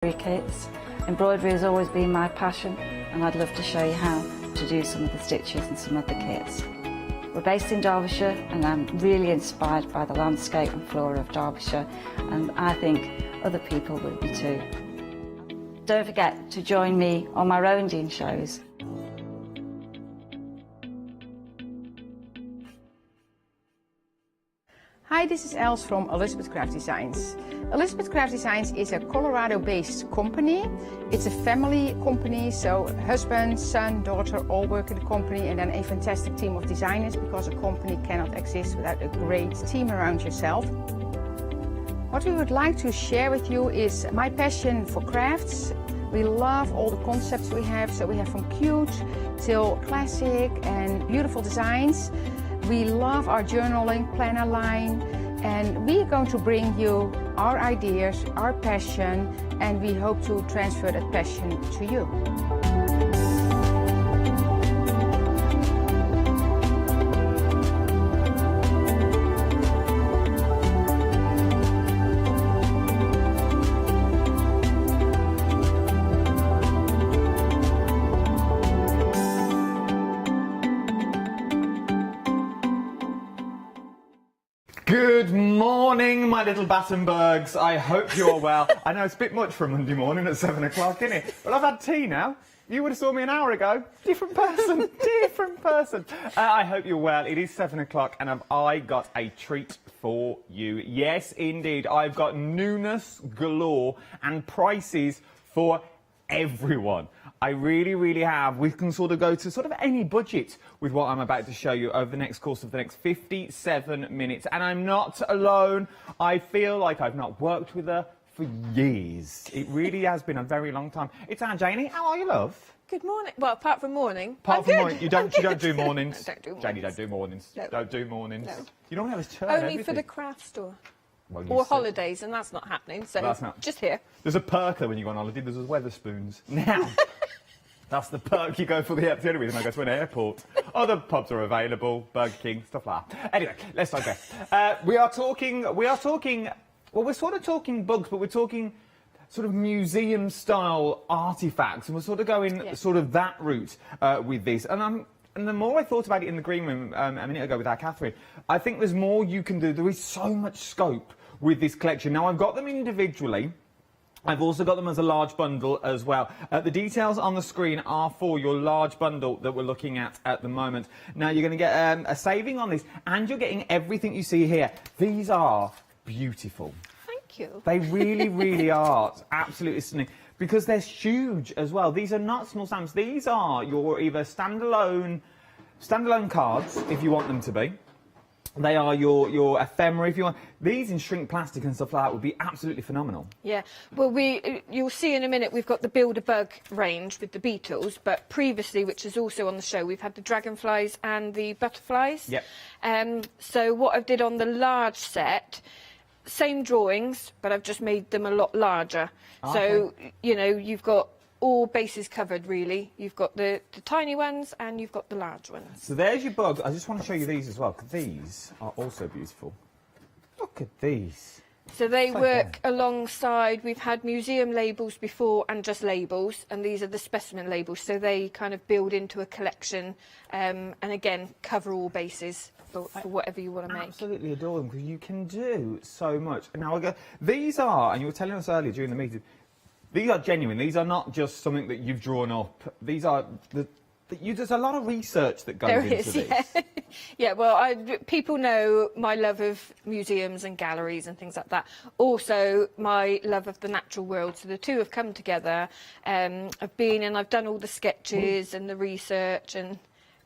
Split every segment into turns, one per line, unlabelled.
kits. Embroidery has always been my passion, and I'd love to show you how to do some of the stitches and some of the kits. We're based in Derbyshire, and I'm really inspired by the landscape and flora of Derbyshire, and I think other people will be too. Don't forget to join me on my rowing shows.
Hi, this is Els from Elizabeth Craft Designs. Elizabeth Craft Designs is a Colorado-based company. It's a family company, so husband, son, daughter all work in the company, and then a fantastic team of designers, because a company cannot exist without a great team around yourself. What we would like to share with you is my passion for crafts. We love all the concepts we have, so we have from cute till classic and beautiful designs. We love our journaling planner line, and we are going to bring you our ideas, our passion, and we hope to transfer that passion to you.
Good morning, my little Battenbergs. I hope you're well. I know it's a bit much for a Monday morning at 7 o'clock, isn't it? But I've had tea now. You would have saw me an hour ago. Different person, different person. I hope you're well. It is 7 o'clock, and have I got a treat for you? Yes, indeed. I've got newness galore and prices for everyone. I really have. We can sort of go to sort of any budget with what I'm about to show you over the next course of the next 57 minutes. And I'm not alone. I feel like I've not worked with her for years. It really has been a very long time. It's Aunt Janie. How are you, love?
Good morning. Well, apart from morning.
Apart from morning. You don't do mornings.
I don't do mornings.
Janie, don't do mornings.
No.
Don't do mornings.
No.
You don't have this turn
Only
everything.
for the craft store.
Well,
Or holidays, and that's not happening, so
Well, that's not.
just here.
There's a perk when you go on holiday. There's Weatherspoons. Now, that's the perk you go for the only reason I go to an airport. Other pubs are available, Burger King, stuff like that. Anyway, let's digress. We are talking, well, we're sort of talking bugs, but we're talking sort of museum-style artefacts, and we're sort of going sort of that route with this. And the more I thought about it in the green room a minute ago with our Catherine, I think there's more you can do. There is so much scope with this collection. Now, I've got them individually. I've also got them as a large bundle as well. The details on the screen are for your large bundle that we're looking at the moment. Now, you're going to get a saving on this, and you're getting everything you see here. These are beautiful.
Thank you.
They really are absolutely stunning, because they're huge as well. These are not small stamps. These are your either standalone cards, if you want them to be. They are your ephemera, if you want. These in shrink plastic and stuff like that would be absolutely phenomenal.
Yeah, well, you'll see in a minute we've got the Build-A-Bug range with the beetles, but previously, which is also on the show, we've had the dragonflies and the butterflies.
Yep.
So what I did on the large set, same drawings, but I've just made them a lot larger.
Okay.
So, you know, you've got all bases covered, really. You've got the tiny ones and you've got the large ones.
So there's your bugs. I just want to show you these as well, because these are also beautiful. Look at these.
So they work alongside, we've had museum labels before and just labels, and these are the specimen labels, so they kind of build into a collection, and again, cover all bases for whatever you want to make.
Absolutely adore them, because you can do so much. Now, these are, and you were telling us earlier during the meeting, these are genuine. These are not just something that you've drawn up. These are there's a lot of research that goes into this.
Yeah. Yeah, well, people know my love of museums and galleries and things like that. Also, my love of the natural world. So the two have come together. I've been and I've done all the sketches and the research, and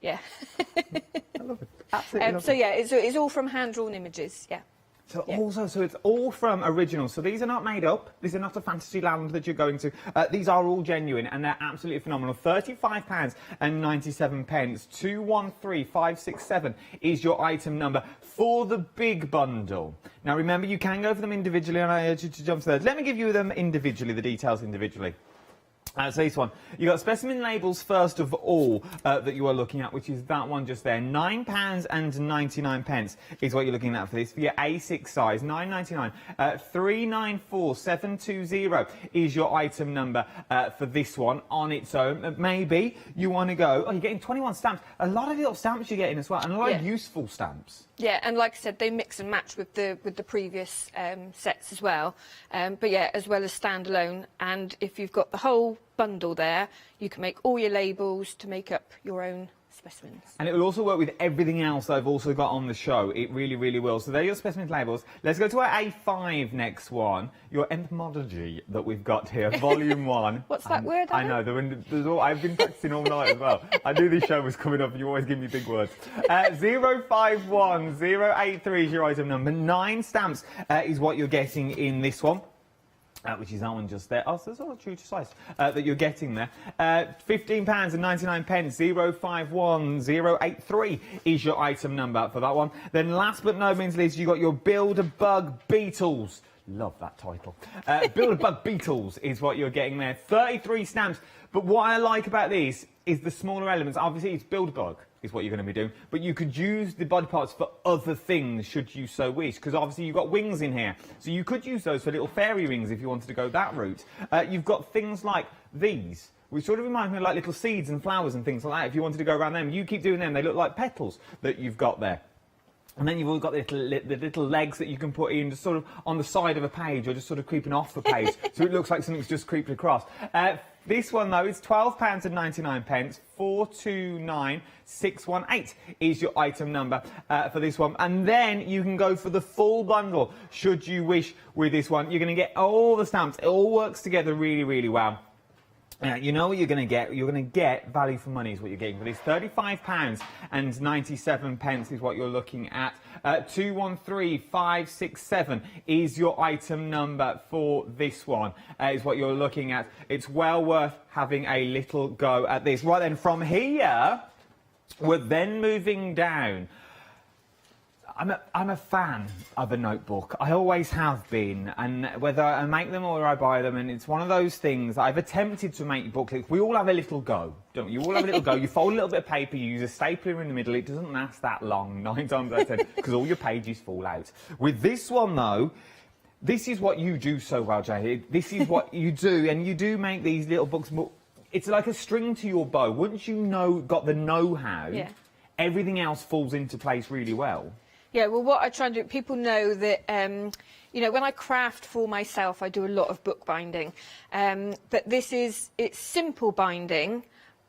yeah.
I love it. Absolutely love
so
it.
yeah, it's all from hand-drawn images. Yeah.
So it's all from originals. So these are not made up. These are not a fantasy land that you're going to. These are all genuine, and they're absolutely phenomenal. £35 and 97 pence. 213567 is your item number for the big bundle. Now remember, you can go for them individually, and I urge you to jump to those. Let me give you them individually, the details individually. So this one, you got specimen labels first of all that you are looking at, which is that one just there. £9.99 is what you're looking at for this. For your A6 size, £9.99. 394720 is your item number for this one on its own. Maybe you want to go, oh, you're getting 21 stamps. A lot of little stamps you're getting as well, and a lot of useful stamps.
Yeah, and like I said, they mix and match with the previous sets as well. But yeah, as well as standalone. And if you've got the whole bundle there, you can make all your labels to make up your own specimens.
And it will also work with everything else I've also got on the show. It really, really will. So there are your specimen labels. Let's go to our A5 next one. Your entomology that we've got here, volume 1.
What's that word,
I know. I've been practicing all night as well. I knew this show was coming up and you always give me big words. 051083 is your item number. 9 stamps is what you're getting in this one. Which is that one just there. Oh, so that's all true to size that you're getting there. £15.99. 051083 is your item number for that one. Then last but no means least, you got your Build-A-Bug Beetles. Love that title. Build-A-Bug Beetles is what you're getting there. 33 stamps. But what I like about these is the smaller elements. Obviously, it's Build-A-Bug is what you're going to be doing, but you could use the body parts for other things should you so wish, because obviously you've got wings in here, so you could use those for little fairy rings if you wanted to go that route. You've got things like these, which sort of remind me of like little seeds and flowers and things like that. If you wanted to go around them, you keep doing them, they look like petals that you've got there. And then you've all got the little legs that you can put in just sort of on the side of a page or just sort of creeping off the page, so it looks like something's just creeped across. This one, though, is £12.99. 429618 is your item number for this one. And then you can go for the full bundle, should you wish, with this one. You're going to get all the stamps. It all works together really, really well. You know what you're going to get? You're going to get value for money is what you're getting for this. £35.97 is what you're looking at. 213567 is your item number for this one, is what you're looking at. It's well worth having a little go at this. Right then, from here, we're then moving down. I'm a fan of a notebook. I always have been, and whether I make them or I buy them, and it's one of those things. I've attempted to make booklets. We all have a little go, don't we? You all have a little go. You fold a little bit of paper, you use a stapler in the middle. It doesn't last that long, 9 times out of 10, because all your pages fall out. With this one, though, this is what you do so well, Jay. This is what you do, and you do make these little books. It's like a string to your bow. Once you got the know-how, everything else falls into place really well.
Yeah, well, what I try and do, people know that, you know, when I craft for myself, I do a lot of bookbinding. But it's simple binding,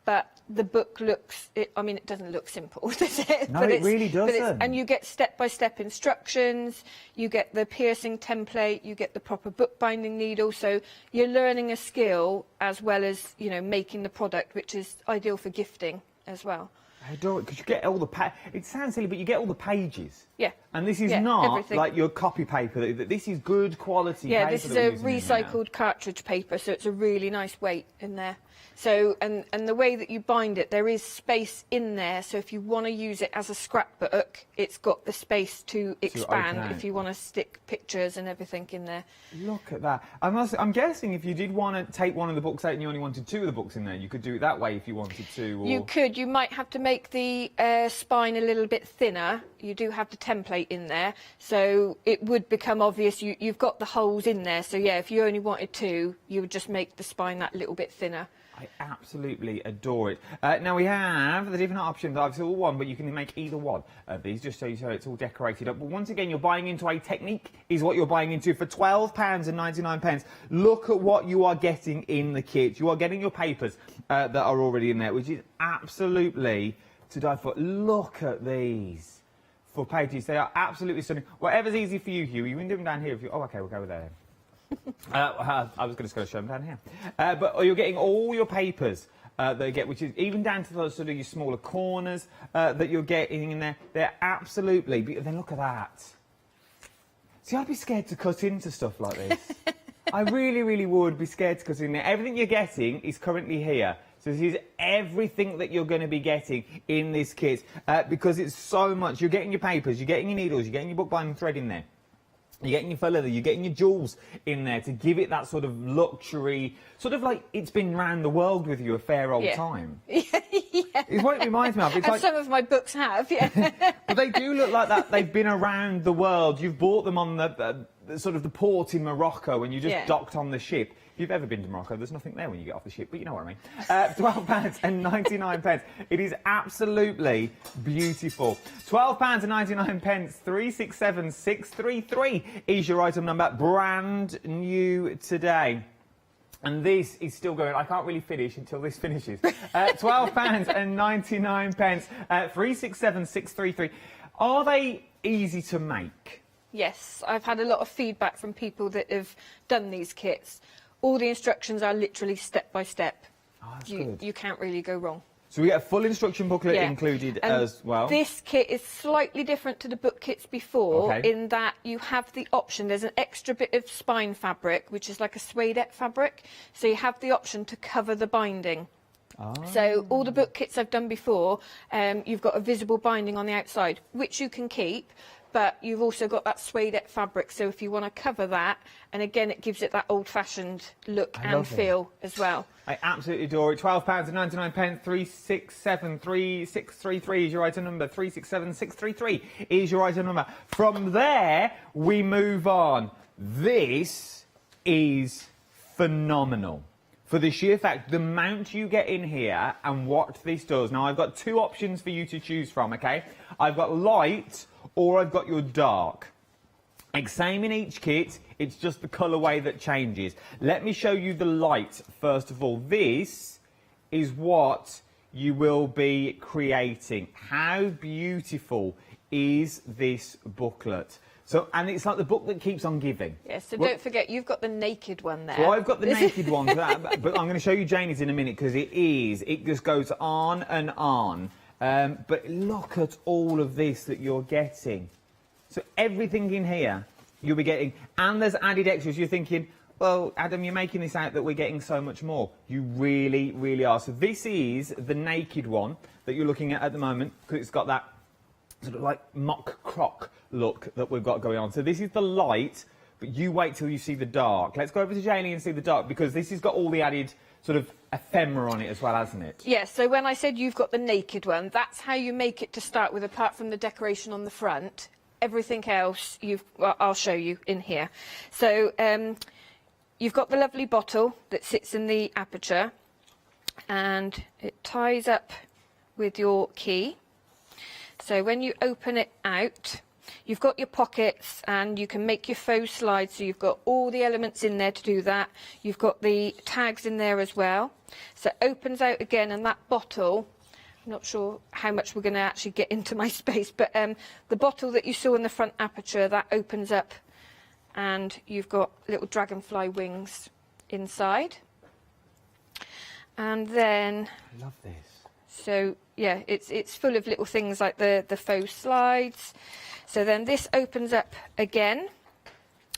but the book looks, I mean, it doesn't look simple, does it?
No, it really doesn't.
And you get step-by-step instructions, you get the piercing template, you get the proper bookbinding needle. So you're learning a skill as well as, you know, making the product, which is ideal for gifting as well.
I adore it because you get all the it sounds silly, but you get all the pages.
Yeah.
And this is not
everything.
like your copy paper. This is good quality paper.
Yeah, this is a recycled cartridge paper, so it's a really nice weight in there. So, and the way that you bind it, there is space in there. So if you want to use it as a scrapbook, it's got the space to expand if you want to stick pictures and everything in there.
Look at that. I'm guessing if you did want to take one of the books out and you only wanted 2 of the books in there, you could do it that way if you wanted to. Or...
You could. You might have to make the spine a little bit thinner. You do have the template in there, so it would become obvious you've got the holes in there. So yeah, if you only wanted 2, you would just make the spine that little bit thinner.
I absolutely adore it. Now we have the different options. Obviously all one, but you can make either one of these, just so it's all decorated up. But once again, you're buying into a technique, is what you're buying into for £12.99. Look at what you are getting in the kit. You are getting your papers that are already in there, which is absolutely to die for. Look at these for pages. They are absolutely stunning. Whatever's easy for you, Hugh. You can do them down here if you. Oh, okay, we'll go with that. I was just going to show them down here. But you're getting all your papers that you get, which is even down to those sort of your smaller corners that you're getting in there. They're absolutely... Then look at that. See, I'd be scared to cut into stuff like this. I really, really would be scared to cut in there. Everything you're getting is currently here. So this is everything that you're going to be getting in this kit because it's so much. You're getting your papers, you're getting your needles, you're getting your bookbinding thread in there. You're getting your faux leather, you're getting your jewels in there to give it that sort of luxury, sort of like it's been round the world with you a fair old time.
Yeah.
It's what it reminds me of. It's
And
like,
some of my books have, yeah.
but they do look like that. They've been around the world. You've bought them on the sort of the port in Morocco and you just docked on the ship. If you've ever been to Morocco, there's nothing there when you get off the ship, but you know what I mean. £12.99. It is absolutely beautiful. £12.99, 367633 is your item number, brand new today. And this is still going. I can't really finish until this finishes. £12.99, 367633. Are they easy to make?
Yes, I've had a lot of feedback from people that have done these kits. All the instructions are literally step by step.
Oh, that's good.
You can't really go wrong.
So we get a full instruction booklet included as well.
This kit is slightly different to the book kits before in that you have the option. There's an extra bit of spine fabric, which is like a suede fabric. So you have the option to cover the binding. So all the book kits I've done before, you've got a visible binding on the outside, which you can keep. But you've also got that suede fabric, so if you want to cover that, and again, it gives it that old-fashioned look and feel as well. I
absolutely adore it. £12.99, 367363 is your item number. 367633 is your item number. From there, we move on. This is phenomenal. For the sheer fact, the mount you get in here and what this does. Now, I've got two options for you to choose from, okay? I've got light or I've got your dark. Like same in each kit, it's just the colourway that changes. Let me show you the light first of all. This is what you will be creating. How beautiful is this booklet? So, and it's like the book that keeps on giving.
Yes, so don't forget, you've got the naked one there.
Well, I've got the naked one, but I'm going to show you Janie's in a minute because it just goes on and on. But look at all of this that you're getting. So everything in here you'll be getting, and there's added extras. You're thinking, well, Adam, you're making this out that we're getting so much more. You really, really are. So this is the naked one that you're looking at the moment because it's got that sort of like mock croc look that we've got going on. So this is the light, but you wait till you see the dark. Let's go over to Janie and see the dark because this has got all the added sort of ephemera on it as well, hasn't it?
Yes, so when I said you've got the naked one, that's how you make it to start with, apart from the decoration on the front. Everything else I'll show you in here. So you've got the lovely bottle that sits in the aperture and it ties up with your key. So when you open it out, you've got your pockets and you can make your faux slides, so you've got all the elements in there to do that. You've got the tags in there as well. So it opens out again, and that bottle, I'm not sure how much we're going to actually get into my space, but the bottle that you saw in the front aperture, that opens up and you've got little dragonfly wings inside. And then...
I love this.
So, yeah, it's full of little things like the faux slides. So then this opens up again,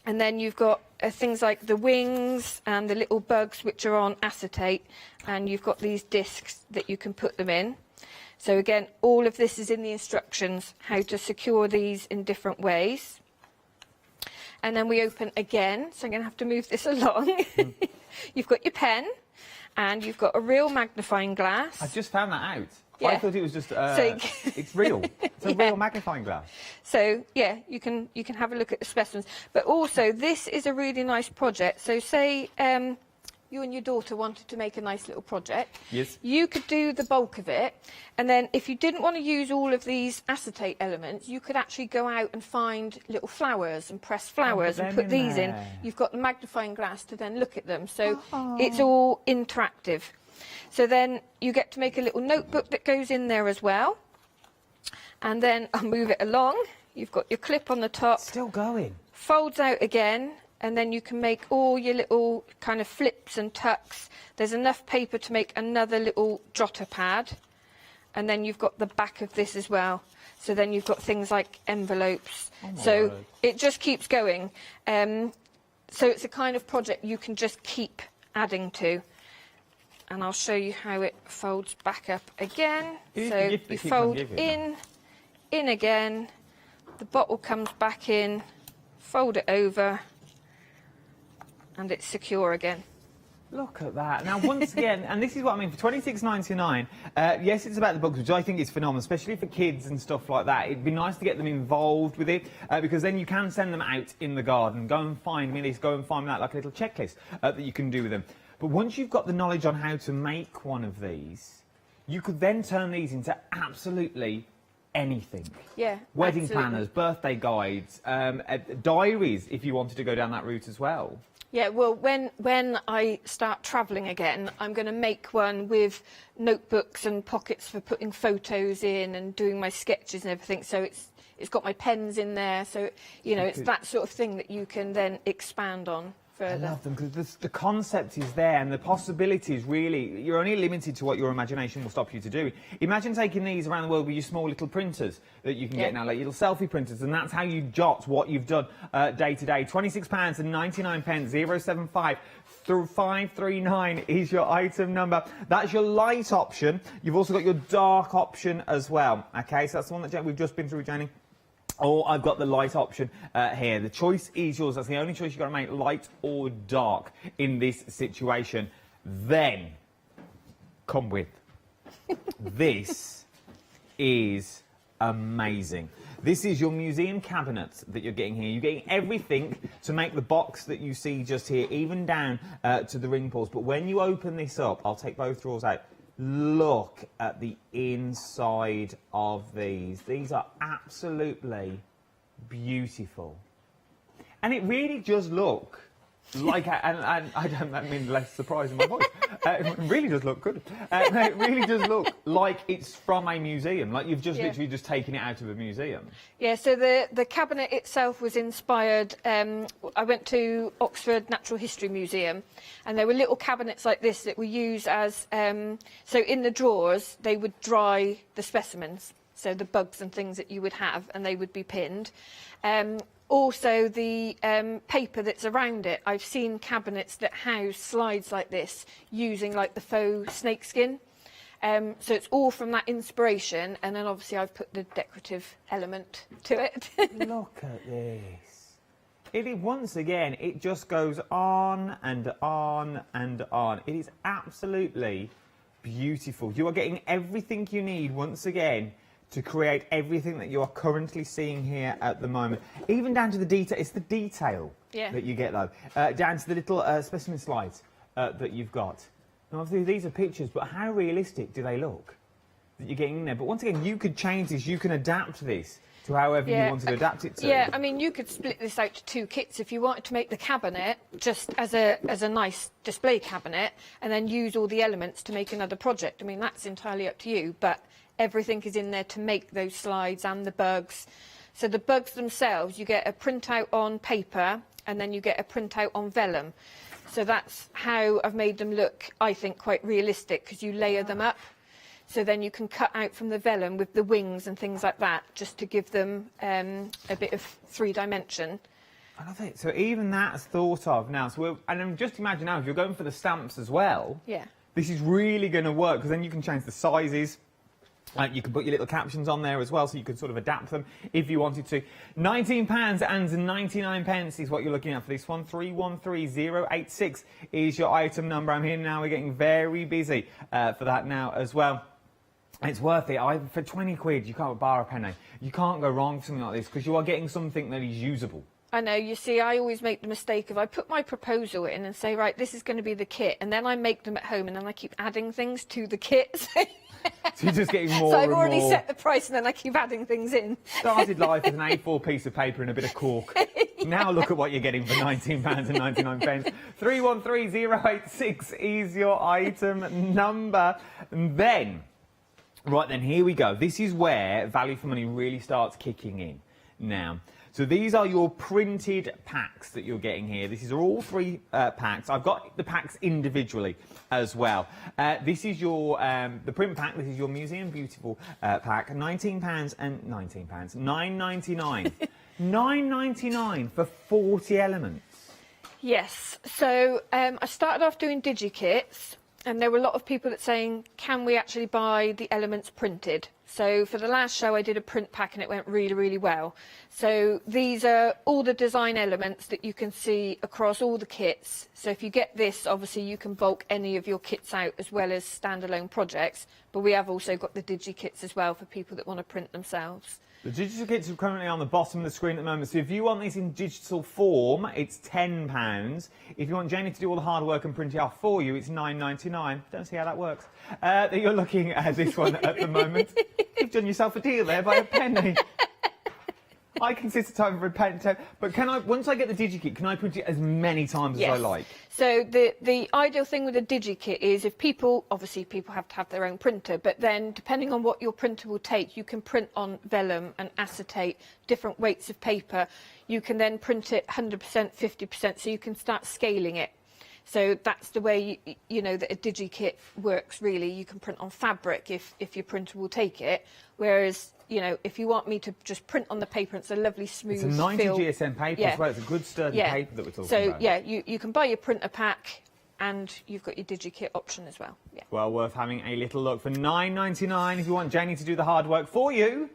and then you've got things like the wings and the little bugs which are on acetate, and you've got these discs that you can put them in. So again, all of this is in the instructions, how to secure these in different ways. And then we open again, so I'm going to have to move this along. You've got your pen, and you've got a real magnifying glass.
I just found that out.
Yeah.
I thought it was just, it's real. It's a real magnifying glass.
So, yeah, you can have a look at the specimens. But also, this is a really nice project. So, say you and your daughter wanted to make a nice little project.
Yes.
You could do the bulk of it. And then if you didn't want to use all of these acetate elements, you could actually go out and find little flowers and press flowers and put these in. You've got the magnifying glass to then look at them. So it's all interactive. So then you get to make a little notebook that goes in there as well. And then I'll move it along. You've got your clip on the top.
Still going.
Folds out again. And then you can make all your little kind of flips and tucks. There's enough paper to make another little jotter pad. And then you've got the back of this as well. So then you've got things like envelopes. So it just keeps going. So it's a kind of project you can just keep adding to. And I'll show you how it folds back up again. So you fold in again. The bottle comes back in, fold it over, and it's secure again.
Look at that. Now, once again, and this is what I mean, for $26.99, yes, it's about the books, which I think is phenomenal, especially for kids and stuff like that. It'd be nice to get them involved with it, because then you can send them out in the garden. Go and find me this, go and find that, like a little checklist that you can do with them. But once you've got the knowledge on how to make one of these, you could then turn these into absolutely anything.
Yeah,
Wedding
absolutely.
planners, birthday guides, diaries, if you wanted to go down that route as well.
Yeah, well, when I start travelling again, I'm going to make one with notebooks and pockets for putting photos in and doing my sketches and everything. So it's got my pens in there. So, you know, it's that sort of thing that you can then expand on further.
I love them because the concept is there and the possibilities really, you're only limited to what your imagination will stop you to do. Imagine taking these around the world with your small little printers that you can get now, like little selfie printers, and that's how you jot what you've done day to day. £26.99, 075 through 539 is your item number. That's your light option. You've also got your dark option as well. Okay, so that's the one that we've just been through, Jenny. Or I've got the light option here. The choice is yours. That's the only choice you've got to make, light or dark in this situation. Then, come with. This is amazing. This is your museum cabinet that you're getting here. You're getting everything to make the box that you see just here, even down to the ring pulls. But when you open this up, I'll take both drawers out. Look at the inside of these. These are absolutely beautiful. And it really does look like, and I don't mean less surprise in my voice, it really does look good. It really does look like it's from a museum, like you've just literally just taken it out of a museum.
Yeah, so the cabinet itself was inspired, I went to Oxford Natural History Museum, and there were little cabinets like this that were used as, so in the drawers they would dry the specimens, so the bugs and things that you would have, and they would be pinned. Also, the paper that's around it, I've seen cabinets that house slides like this using like the faux snakeskin. So it's all from that inspiration, and then obviously I've put the decorative element to it.
Look at this. Once again, it just goes on and on and on. It is absolutely beautiful. You are getting everything you need once again to create everything that you are currently seeing here at the moment. Even down to the detail, it's the detail that you get though. Down to the little specimen slides that you've got. Now obviously these are pictures, but how realistic do they look that you're getting in there? But once again, you could change this, you can adapt this to however you want to adapt it to.
Yeah, I mean, you could split this out to two kits if you wanted to make the cabinet just as a nice display cabinet, and then use all the elements to make another project. I mean, that's entirely up to you, but everything is in there to make those slides and the bugs. So the bugs themselves, you get a printout on paper, and then you get a printout on vellum. So that's how I've made them look, I think, quite realistic, because you layer them up. So then you can cut out from the vellum with the wings and things like that, just to give them a bit of three-dimension.
I love it. So even that's thought of now. So and then just imagine now, if you're going for the stamps as well, this is really going to work, because then you can change the sizes. You can put your little captions on there as well, so you can sort of adapt them if you wanted to. £19.99 is what you're looking at for this one. 313086 is your item number. I'm here now. We're getting very busy for that now as well. It's worth it. For 20 quid, you can't borrow a penny. You can't go wrong with something like this, because you are getting something that is usable.
I know, you see, I always make the mistake of I put my proposal in and say, right, this is going to be the kit, and then I make them at home, and then I keep adding things to the kit.
So you're just getting more
So I've
and
already
more.
set the price, and then I keep adding things in.
Started life with an A4 piece of paper and a bit of cork. Now look at what you're getting for £19.99. 313086 is your item number. And then, right then, here we go. This is where value for money really starts kicking in now. So these are your printed packs that you're getting here. These are all three packs. I've got the packs individually as well. This is your the print pack. This is your Museum Beautiful pack. £9.99. £9.99 for 40 elements.
Yes. So I started off doing digi-kits. and there were a lot of people that saying, can we actually buy the elements printed? So for the last show I did a print pack and it went really, really well. So these are all the design elements that you can see across all the kits. So if you get this, obviously you can bulk any of your kits out as well as standalone projects, but we have also got the digi kits as well for people that want to print themselves.
The digital kits are currently on the bottom of the screen at the moment, so if you want these in digital form, it's £10. If you want Janie to do all the hard work and print it off for you, it's £9.99. Don't see how that works. You're looking at this one at the moment. You've done yourself a deal there by a penny. I can sit at home for a Pentel, but can I, once I get the DigiKit, can I print it as many times as I like?
So the ideal thing with a DigiKit is if people, obviously people have to have their own printer, but then depending on what your printer will take, you can print on vellum and acetate, different weights of paper. You can then print it 100%, 50%, so you can start scaling it. So that's the way, you know, that a DigiKit works, really. You can print on fabric if your printer will take it, whereas, you know, if you want me to just print on the paper, it's a lovely smooth
It's a 90
feel.
GSM paper as well. It's a good sturdy paper that we're talking
so,
about.
yeah, you can buy your printer pack and you've got your DigiKit option as well. Yeah.
Well, worth having a little look for £9.99 if you want Janie to do the hard work for you.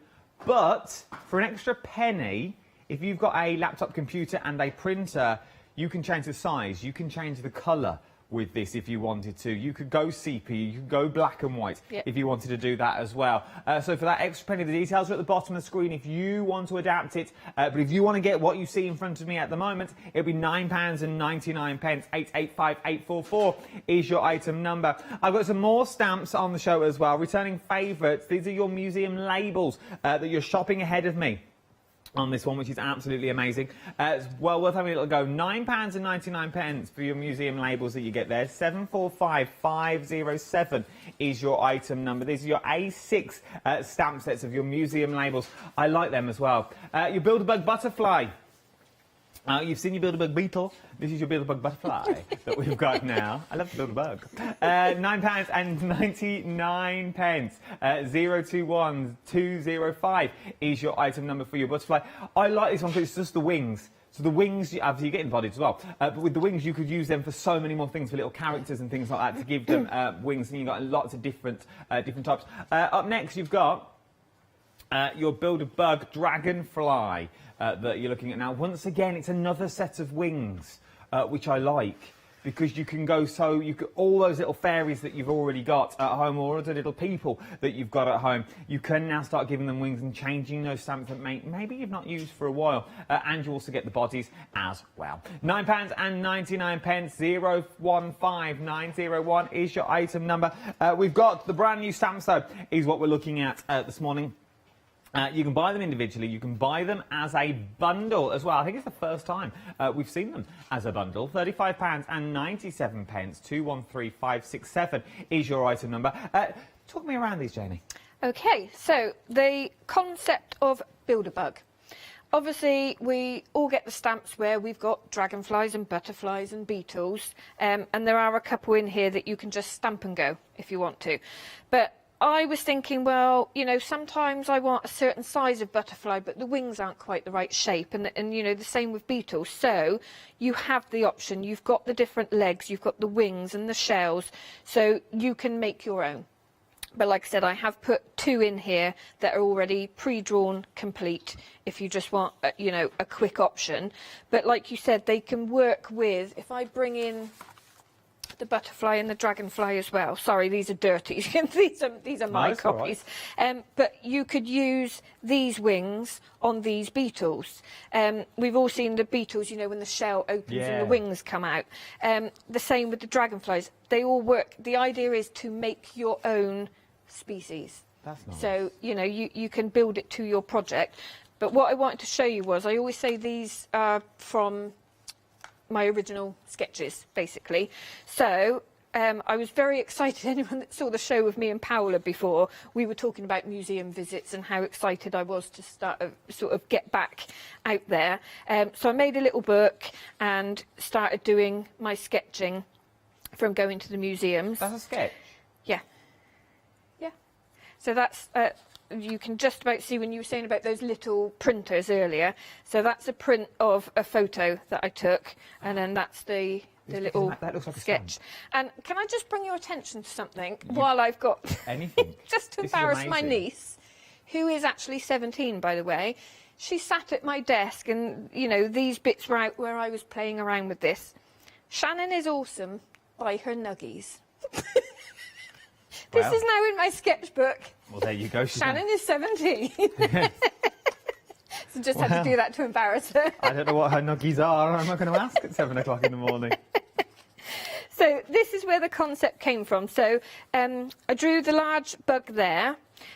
But for an extra penny, if you've got a laptop computer and a printer, you can change the size, you can change the colour with this if you wanted to. You could go sepia, you could go black and white if you wanted to do that as well. So for that extra penny, the details are at the bottom of the screen if you want to adapt it. But if you want to get what you see in front of me at the moment, it'll be £9.99. 885844 is your item number. I've got some more stamps on the show as well. Returning favourites. These are your museum labels that you're shopping ahead of me on this one, which is absolutely amazing. It's well worth having a little go. £9.99 for your museum labels that you get there. 745507 is your item number. These are your A6 stamp sets of your museum labels. I like them as well. Your Build-A-Bug butterfly. You've seen your Build-A-Bug beetle. This is your Build-A-Bug butterfly that we've got now. I love to build a bug. £9.99. 021205 is your item number for your butterfly. I like this one because it's just the wings. So the wings, obviously you get embodied as well, but with the wings you could use them for so many more things, for little characters and things like that, to give them wings, and you've got lots of different types. Up next you've got your Build-A-Bug dragonfly that you're looking at now. Once again, it's another set of wings, which I like, because you can go, so you could, all those little fairies that you've already got at home, or other little people that you've got at home, you can now start giving them wings and changing those stamps that maybe you've not used for a while. And you also get the bodies as well. £9.99. 015901 is your item number. We've got the brand new stamps, though, is what we're looking at this morning. You can buy them individually, you can buy them as a bundle as well. I think it's the first time we've seen them as a bundle. £35.97. 213567 is your item number. Talk me around these, Janie.
Okay, so the concept of Build-A-Bug. Obviously, we all get the stamps where we've got dragonflies and butterflies and beetles, and there are a couple in here that you can just stamp and go if you want to. But I was thinking, well, you know, sometimes I want a certain size of butterfly, but the wings aren't quite the right shape, and you know, the same with beetles. So you have the option, you've got the different legs, you've got the wings and the shells, so you can make your own. But like I said, I have put two in here that are already pre-drawn complete if you just want, you know, a quick option. But like you said, they can work with, if I bring in the butterfly and the dragonfly as well. Sorry, these are dirty. these are my copies. Right. But you could use these wings on these beetles. We've all seen the beetles, you know, when the shell opens and the wings come out. The same with the dragonflies. They all work. The idea is to make your own species.
That's nice.
So, you know, you can build it to your project. But what I wanted to show you was, I always say these are from my original sketches, basically. So I was very excited. Anyone that saw the show with me and Paola before, we were talking about museum visits and how excited I was to start sort of get back out there. So I made a little book and started doing my sketching from going to the museums.
That's a sketch?
Yeah. Yeah. So that's you can just about see when you were saying about those little printers earlier. So that's a print of a photo that I took, and then that's the the little
that looks like a
sketch.
stamp.
And can I just bring your attention to something while I've got
Anything.
just to
This is
embarrass my
amazing.
niece, who is actually 17, by the way. She sat at my desk, and you know these bits were out where I was playing around with this. Shannon is awesome by her nuggies. This
Wow.
is now in my sketchbook.
Well, there you go.
Shannon is 17. So just had to do that to embarrass her.
I don't know what her nuggies are. I'm not going to ask at 7 o'clock in the morning.
So this is where the concept came from. So I drew the large bug there,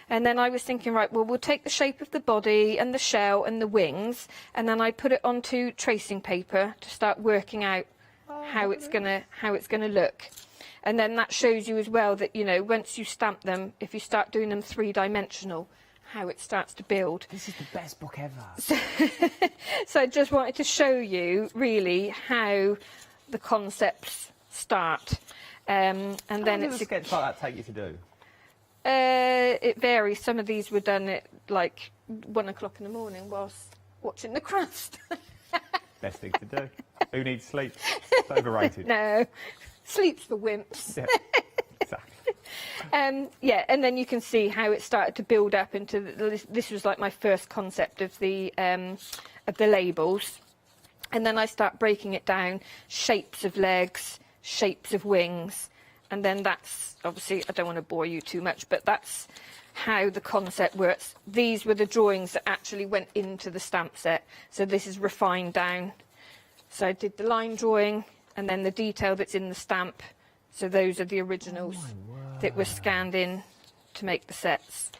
and then I was thinking, right, well, we'll take the shape of the body and the shell and the wings, and then I put it onto tracing paper to start working out how it's gonna look. And then that shows you as well that, you know, once you stamp them, if you start doing them three-dimensional, how it starts to build.
This is the best book ever.
So I just wanted to show you really how the concepts start. And
How
then
long
it's
does a sketch like that take you to do?
it varies. Some of these were done at like 1 o'clock in the morning whilst watching the crust.
Best thing to do. Who needs sleep? It's overrated.
No, sleep's for wimps.
Yeah, exactly.
Yeah, and then you can see how it started to build up into this was like my first concept of the labels, and then I start breaking it down, shapes of legs, shapes of wings, and then that's obviously, I don't want to bore you too much, but that's how the concept works. These were the drawings that actually went into the stamp set, so this is refined down. So I did the line drawing and then the detail that's in the stamp. So those are the originals that were scanned in to make the sets.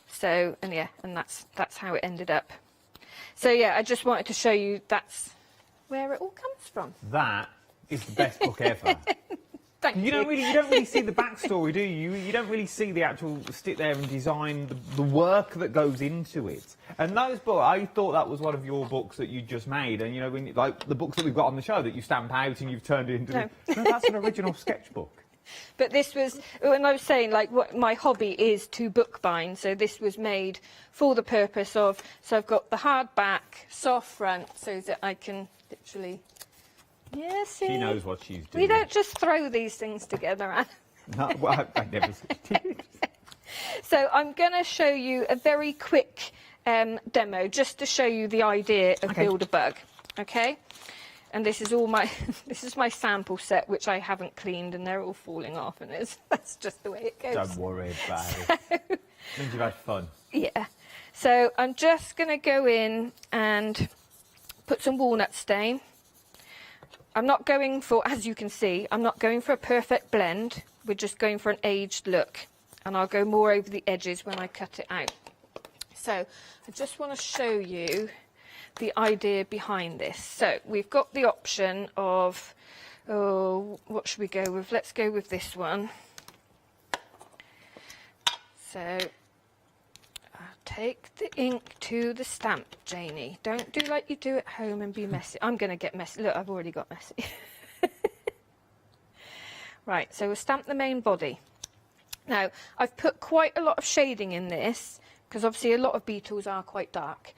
So, and yeah, and that's how it ended up. So yeah, I just wanted to show you that's where it all comes from.
That is the best book ever.
Thank you.
You don't really see the backstory, do you? You don't really see the actual stick there and design, the work that goes into it. And those books, I thought that was one of your books that you just made, and you know, when, like the books that we've got on the show that you stamp out and you've turned it into.
No.
No, that's an original sketchbook.
But this was, when I was saying, like, what my hobby is to bookbind, so this was made for the purpose of, so I've got the hard back, soft front, so that I can literally, yeah, see?
She knows what she's doing.
We don't just throw these things together, Anne.
No, well, I never did.
So I'm going to show you a very quick demo, just to show you the idea of Build a Bug, okay? And this is all my, this is my sample set, which I haven't cleaned, and they're all falling off, and that's just the way it goes.
Don't worry about it. Means you've had fun.
Yeah. So I'm just going to go in and put some walnut stain. I'm not going for, as you can see, I'm not going for a perfect blend. We're just going for an aged look. And I'll go more over the edges when I cut it out. So I just want to show you the idea behind this. So we've got the option of, oh, what should we go with? Let's go with this one. So I'll take the ink to the stamp, Janie. Don't do like you do at home and be messy. I'm going to get messy. Look, I've already got messy. Right, so we'll stamp the main body. Now, I've put quite a lot of shading in this, because obviously a lot of beetles are quite dark.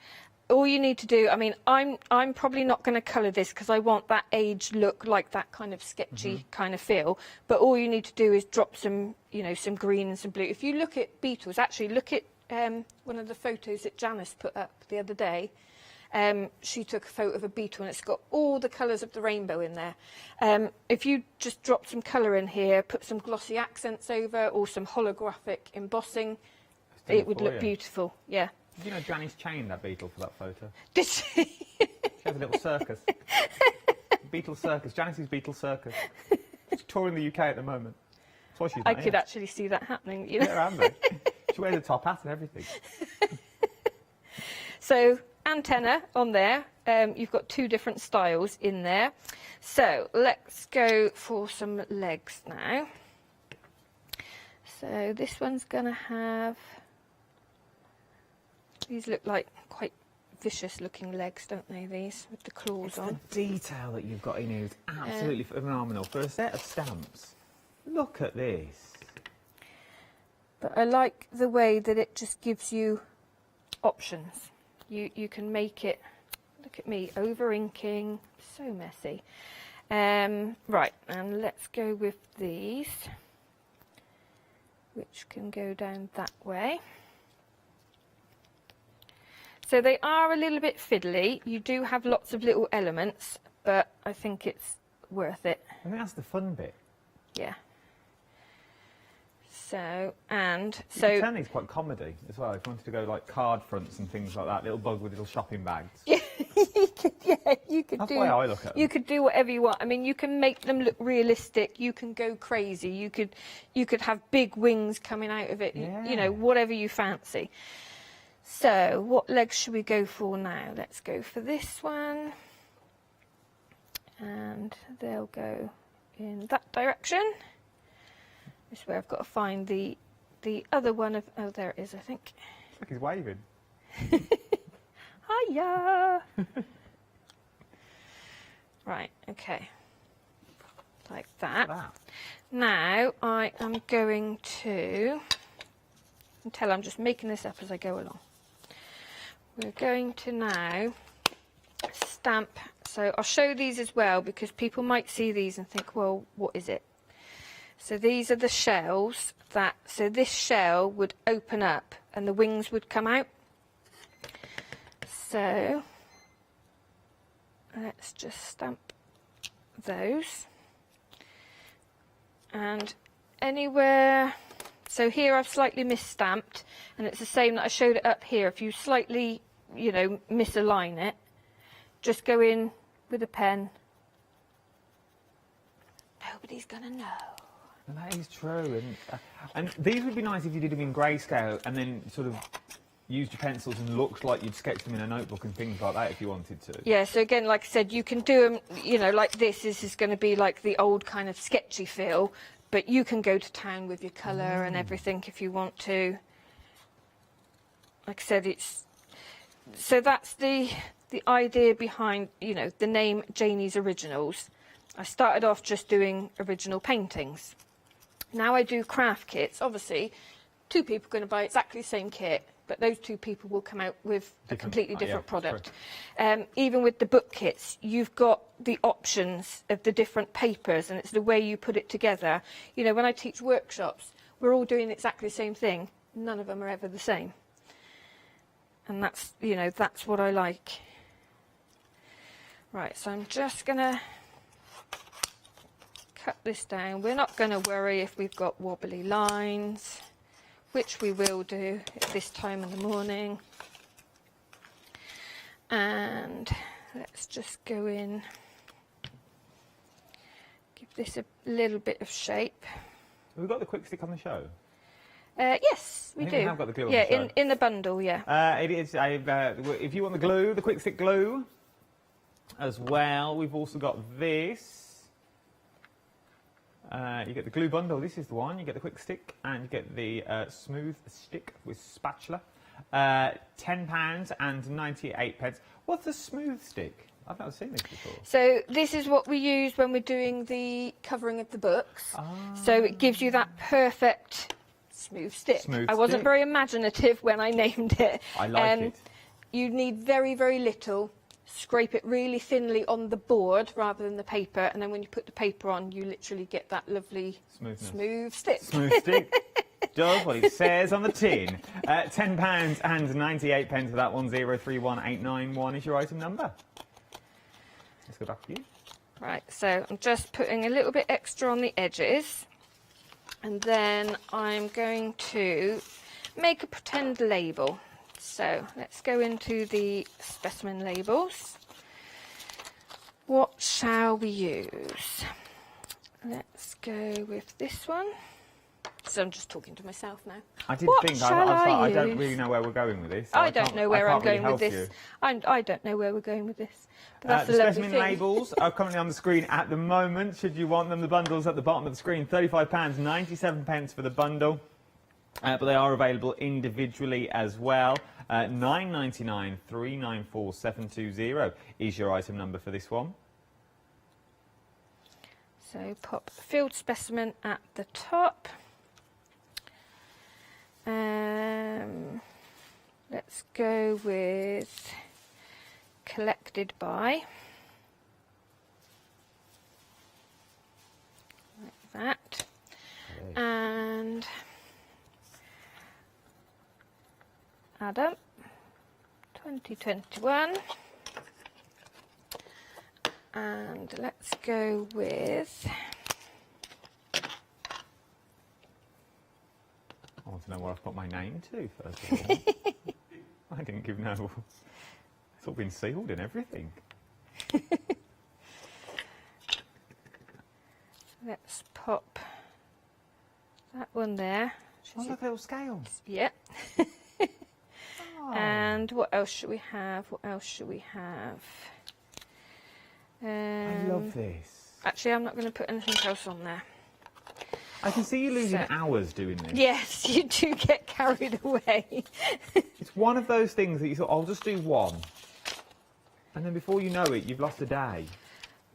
All you need to do, I mean, I'm probably not going to colour this because I want that aged look, like that kind of sketchy kind of feel. But all you need to do is drop some, you know, some green and some blue. If you look at beetles, actually look at one of the photos that Janice put up the other day. She took a photo of a beetle and it's got all the colours of the rainbow in there. If you just drop some colour in here, put some glossy accents over or some holographic embossing, it would look beautiful. Yeah.
Did you know Janice chained that beetle for that photo?
Did she?
She has a little circus. Beetle circus. Janice's Beetle circus. She's touring the UK at the moment. That's why she's
I
not
could
here.
actually see that happening. You know?
Yeah, aren't they? She wears a top hat and everything.
So antenna on there. You've got two different styles in there. So let's go for some legs now. So this one's going to have, these look like quite vicious looking legs, don't they, these, with the claws
It's
on.
the detail that you've got in here is absolutely phenomenal. For a set of stamps, look at this.
But I like the way that it just gives you options. You can make it, look at me, over inking, so messy. Right, and let's go with these, which can go down that way. So they are a little bit fiddly. You do have lots of little elements, but I think it's worth it.
I think that's the fun bit.
Yeah. So, and
You
so...
can turn these quite comedy as well, if you wanted to go like card fronts and things like that, little bug with little shopping bags.
Yeah, you could
That's
do...
the way I look at them.
You could do whatever you want. I mean, you can make them look realistic. You can go crazy. You could have big wings coming out of it.
Yeah.
You know, whatever you fancy. So, what legs should we go for now? Let's go for this one. And they'll go in that direction. This is where I've got to find the other one of... Oh, there it is, I think.
It's like he's waving.
Hiya! Right, okay. Like that.
Wow.
Now, I am going to... Until I'm just making this up as I go along. We're going to now stamp. So I'll show these as well, because people might see these and think, well, what is it? So these are the shells that, so this shell would open up and the wings would come out. So let's just stamp those. And anywhere, so here I've slightly misstamped, and it's the same that I showed it up here. If you slightly, you know, misalign it, just go in with a pen. Nobody's gonna know.
And that is true, and these would be nice if you did them in grayscale and then sort of used your pencils and looked like you'd sketched them in a notebook and things like that if you wanted to.
Yeah, so again, like I said, you can do them, you know, like this. This is going to be like the old kind of sketchy feel, but you can go to town with your colour and everything if you want to. Like I said, it's... So that's the idea behind, you know, the name Janie's Originals. I started off just doing original paintings. Now I do craft kits. Obviously, two people are going to buy exactly the same kit, but those two people will come out with a completely different product. Even with the book kits, you've got the options of the different papers, and it's the way you put it together. You know, when I teach workshops, we're all doing exactly the same thing. None of them are ever the same. And that's, you know, that's what I like. Right, so I'm just going to cut this down. We're not going to worry if we've got wobbly lines, which we will do at this time in the morning. And let's just go in, give this a little bit of shape.
Have we got the quick stick on the show?
Yes, we
I
do.
think we have got the glue on
yeah,
the show.
in the bundle, yeah.
It is. If you want the glue, the quick stick glue as well, we've also got this. You get the glue bundle, this is the one. You get the quick stick and you get the smooth stick with spatula. £10 and 98 pence. What's a smooth stick? I've never seen this before.
So this is what we use when we're doing the covering of the books. So it gives you that perfect smooth stick. I wasn't very imaginative when I named it.
I like it.
You need very, very little. Scrape it really thinly on the board rather than the paper, and then when you put the paper on, you literally get that lovely smooth stick.
Smooth stick does what it says on the tin. £10 and 98 pence for that one. 031891 is your item number. Let's go back to you.
Right, so I'm just putting a little bit extra on the edges, and then I'm going to make a pretend label. So let's go into the specimen labels. What shall we use? Let's go with this one. So I'm just talking to myself now.
I did
what
think,
I
don't really know where we're going with this. So
I don't know where I'm going with this.
You.
I don't know where we're going with this. But that's
the
a lovely
specimen
thing.
labels are currently on the screen at the moment. Should you want them, the bundles at the bottom of the screen. £35, 97 pence for the bundle. But they are available individually as well. £9.99, 394 720 is your item number for this one.
So pop field specimen at the top. Let's go with collected by. that. And Adam, 2021. And let's go with...
I want to know where I've put my name to, first of all. I didn't give no... It's all been sealed and everything.
Let's pop that one there.
Oh, look, little scales.
Yep.
Oh.
And what else should we have? What else should we have?
I love this.
Actually, I'm not going to put anything else on there.
I can see you losing
So-
hours doing this.
Yes, you do get carried away.
It's one of those things that you thought, I'll just do one. And then before you know it, you've lost a day.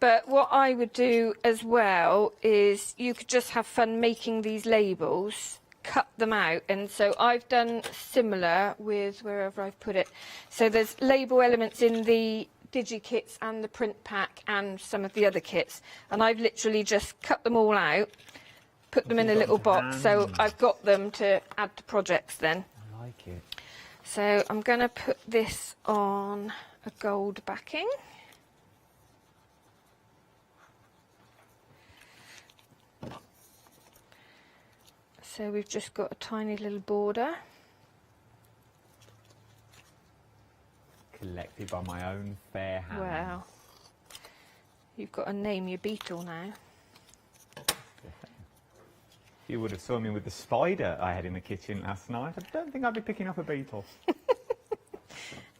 But what I would do as well is you could just have fun making these labels, cut them out. And so I've done similar with wherever I've put it. So there's label elements in the DigiKits and the print pack and some of the other kits. And I've literally just cut them all out, put them in a little box. So I've got them to add to projects then.
I like it.
So I'm going to put this on a gold backing. So we've just got a tiny little border.
Collected by my own fair hands.
Wow. You've got to name your beetle now.
You would have saw me with the spider I had in the kitchen last night. I don't think I'd be picking up a beetle.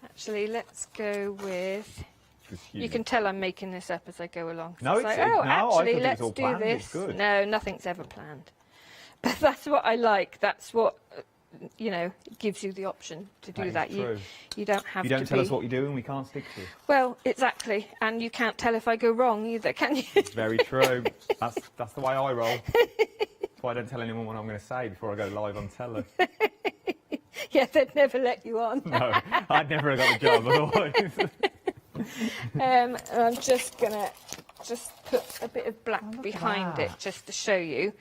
Actually, let's go with...
It's
You
huge.
can tell I'm making this up as I go along.
No,
it's like,
it's-
oh,
no, I
actually,
thought it was
let's
all
do
planned.
this.
It's good.
No, nothing's ever planned. But that's what I like. That's what, you know, gives you the option to do
That
that.
is true.
You don't have
You
to
don't tell
be...
us what you're doing, we can't stick to it.
Well, exactly. And you can't tell if I go wrong either, can you?
It's very true. That's the way I roll. That's why I don't tell anyone what I'm going to say before I go live on telly.
Yeah, they'd never let you on.
No, I'd never have got the job otherwise.
And I'm just going to put a bit of black behind it
that.
just to show you.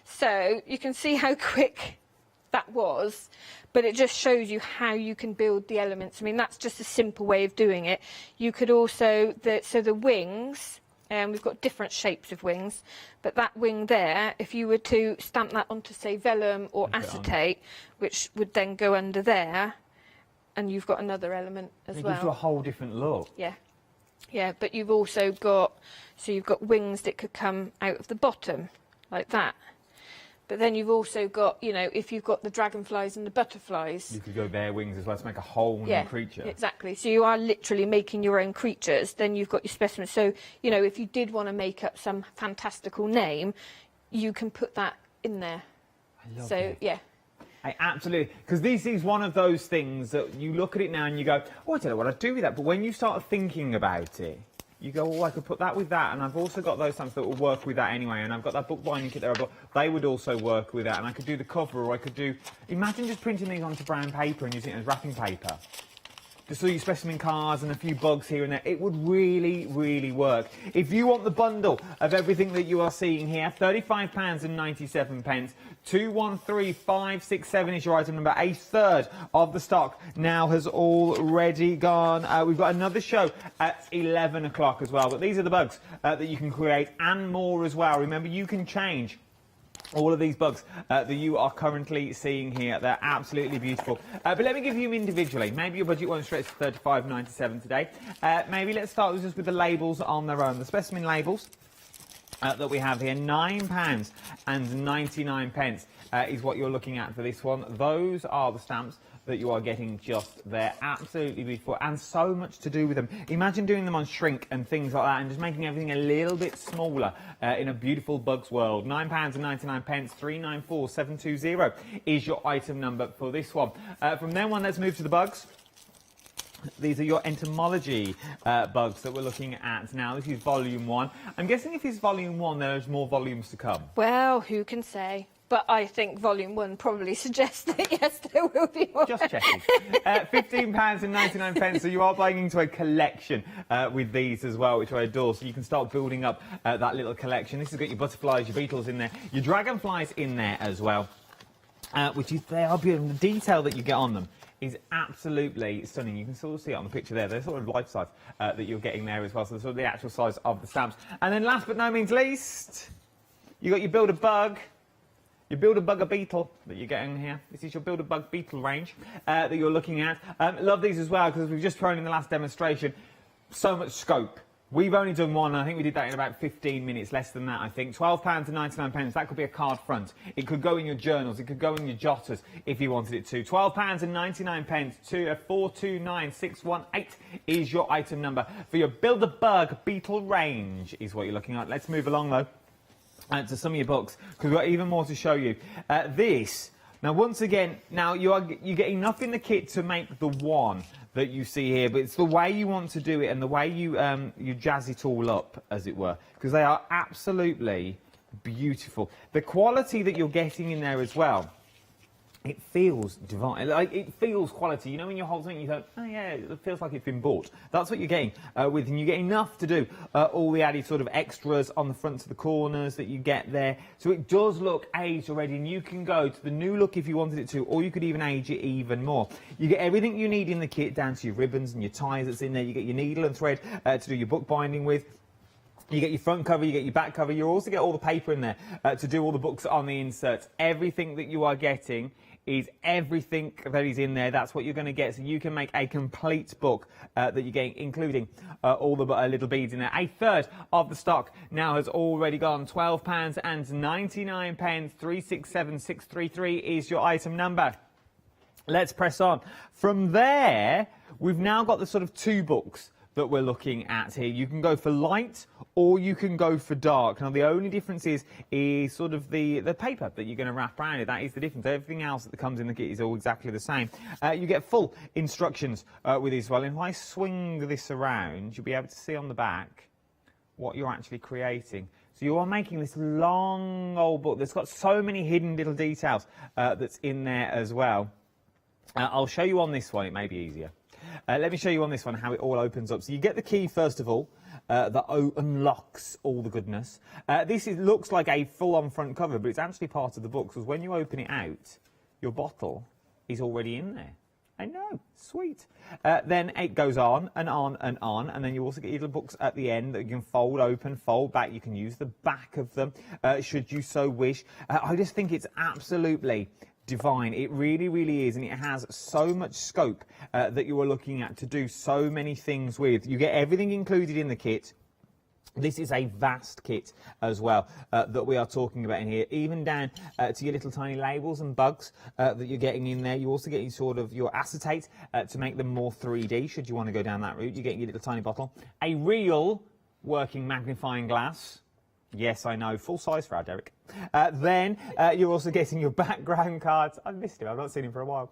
So you can see how quick that was, but it just shows you how you can build the elements. I mean, that's just a simple way of doing it. You could also, so the wings, we've got different shapes of wings, but that wing there, if you were to stamp that onto, say, vellum or
And put it on.
acetate, which would then go under there, and you've got another element as
It
well.
gives you a whole different look.
Yeah. Yeah, but you've also got, so you've got wings that could come out of the bottom, like that. But then you've also got, you know, if you've got the dragonflies and the butterflies.
You could go bare wings as well to make a whole new
Yeah,
creature.
exactly. So you are literally making your own creatures. Then you've got your specimens. So, you know, if you did want to make up some fantastical name, you can put that in there.
I love
So,
it.
yeah.
I absolutely, because this is one of those things that you look at it now and you go, oh, I don't know what I'd do with that. But when you start thinking about it, you go, oh, I could put that with that. And I've also got those stamps that will work with that anyway. And I've got that book binding kit there, but they would also work with that. And I could do the cover, or I could do, imagine just printing these onto brown paper and using it as wrapping paper. Just so your specimen cards and a few bugs here and there. It would really, really work. If you want the bundle of everything that you are seeing here, £35.97. 213567 is your item number. A third of the stock now has already gone. We've got another show at 11 o'clock as well. But these are the bugs that you can create and more as well. Remember, you can change all of these bugs that you are currently seeing here. They're absolutely beautiful. But let me give you them individually. Maybe your budget won't stretch to $35.97 today. Maybe let's start just with the labels on their own. The specimen labels that we have here, £9.99 is what you're looking at for this one. Those are the stamps that you are getting just there. Absolutely beautiful, and so much to do with them. Imagine doing them on shrink and things like that, and just making everything a little bit smaller in a beautiful bugs world. £9.99, 394720 is your item number for this one. From then on, let's move to the bugs. These are your entomology bugs that we're looking at now. This is volume 1. I'm guessing if it's volume 1, there's more volumes to come.
Well, who can say? but I think volume 1 probably suggests that yes, there will be more.
Just checking. £15.99, so you are buying into a collection with these as well, which I adore. So you can start building up that little collection. This has got your butterflies, your beetles in there, your dragonflies in there as well, which is, they are beautiful. The detail that you get on them is absolutely stunning. You can sort of see it on the picture there. They're sort of life size that you're getting there as well. So sort of the actual size of the stamps. And then last but no means least, you got your Build-A-Bug. Your Build-A-Bug beetle that you're getting here. This is your Build-A-Bug beetle range that you're looking at. Love these as well because we've just thrown in the last demonstration. So much scope. We've only done one. I think we did that in about 15 minutes, less than that, I think. £12.99. That could be a card front. It could go in your journals. It could go in your jotters if you wanted it to. £12.99 to 429618 is your item number for your Build-A-Bug beetle range is what you're looking at. Let's move along, though, to some of your books because we've got even more to show you. Now, once again, you get enough in the kit to make the one that you see here, but it's the way you want to do it and the way you jazz it all up, as it were, because they are absolutely beautiful. The quality that you're getting in there as well, it feels divine. Like, it feels quality. You know, when you hold something, you go, oh yeah, it feels like it's been bought. That's what you're getting with, and you get enough to do all the added sort of extras on the fronts of the corners that you get there. So it does look aged already, and you can go to the new look if you wanted it to, or you could even age it even more. You get everything you need in the kit, down to your ribbons and your ties that's in there. You get your needle and thread to do your bookbinding with. You get your front cover, you get your back cover. You also get all the paper in there to do all the books on the inserts. Everything that you are getting is everything that is in there. That's what you're going to get, so you can make a complete book that you're getting, including all the little beads in there. A third of the stock now has already gone. £12.99. 367633 is your item number. Let's press on. From there, we've now got the sort of two books that we're looking at here. You can go for light or you can go for dark. Now, the only difference is sort of the paper that you're going to wrap around it. That is the difference. Everything else that comes in the kit is all exactly the same. You get full instructions with this as well. And if I swing this around, you'll be able to see on the back what you're actually creating. So you are making this long old book that's got so many hidden little details that's in there as well. I'll show you on this one. It may be easier. Let me show you on this one how it all opens up. So you get the key first of all that unlocks all the goodness. This looks like a full-on front cover, but it's actually part of the book, because when you open it out, your bottle is already in there. I know, sweet. Then it goes on and on and on, and then you also get your little books at the end that you can fold open, fold back. You can use the back of them should you so wish. I just think it's absolutely divine. It really, really is, and it has so much scope that you are looking at to do so many things with. You get everything included in the kit. This is a vast kit as well that we are talking about in here, even down to your little tiny labels and bugs that you're getting in there. You also get your acetate to make them more 3D, should you want to go down that route. You get your little tiny bottle, a real working magnifying glass. Yes, I know, full size for our Derek. Then you're also getting your background cards. I've missed him, I've not seen him for a while.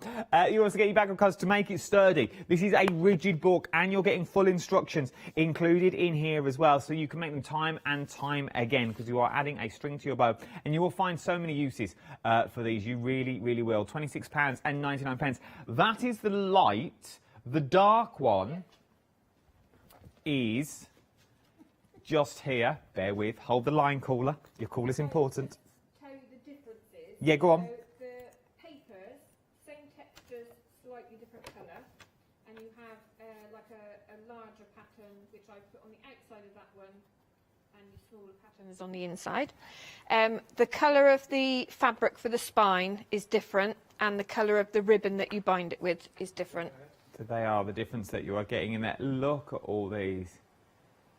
You also get your background cards to make it sturdy. This is a rigid book, and you're getting full instructions included in here as well, so you can make them time and time again, because you are adding a string to your bow. And you will find so many uses for these. You really, really will. £26.99. That is the light. The dark one is just here. Bear with. Hold the line, caller. Your call is important.
Tell you the differences.
Yeah, go on.
So the papers, same textures, slightly different colour, and you have like a larger pattern, which I put on the outside of that one, and your smaller pattern is on the inside. The colour of the fabric for the spine is different, and the colour of the ribbon that you bind it with is different.
So they are the difference that you are getting in there. Look at all these.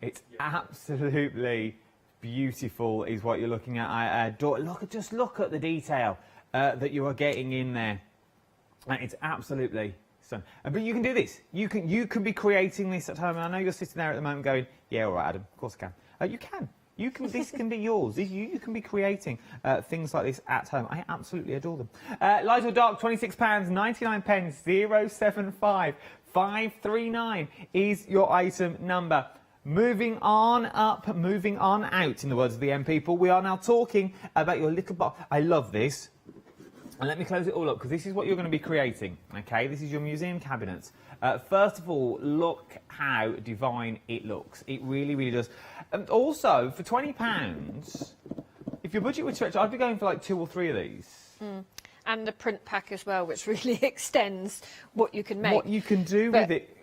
It's absolutely beautiful is what you're looking at. I adore. Just look at the detail that you are getting in there. It's absolutely stunning. But you can do this. You can be creating this at home. And I know you're sitting there at the moment going, yeah, all right, Adam, of course I can. You can. This can be yours. You can be creating things like this at home. I absolutely adore them. Light or dark, £26.99. 075 539 is your item number Moving on up, moving on out, in the words of the M people, we are now talking about your little box. I love this. And let me close it all up, because this is what you're going to be creating, okay? This is your museum cabinet. First of all, look how divine it looks. It really, really does. And also, for £20, if your budget would stretch, I'd be going for like 2 or 3 of these.
And the print pack as well, which really extends what you can make.
What you can do with it.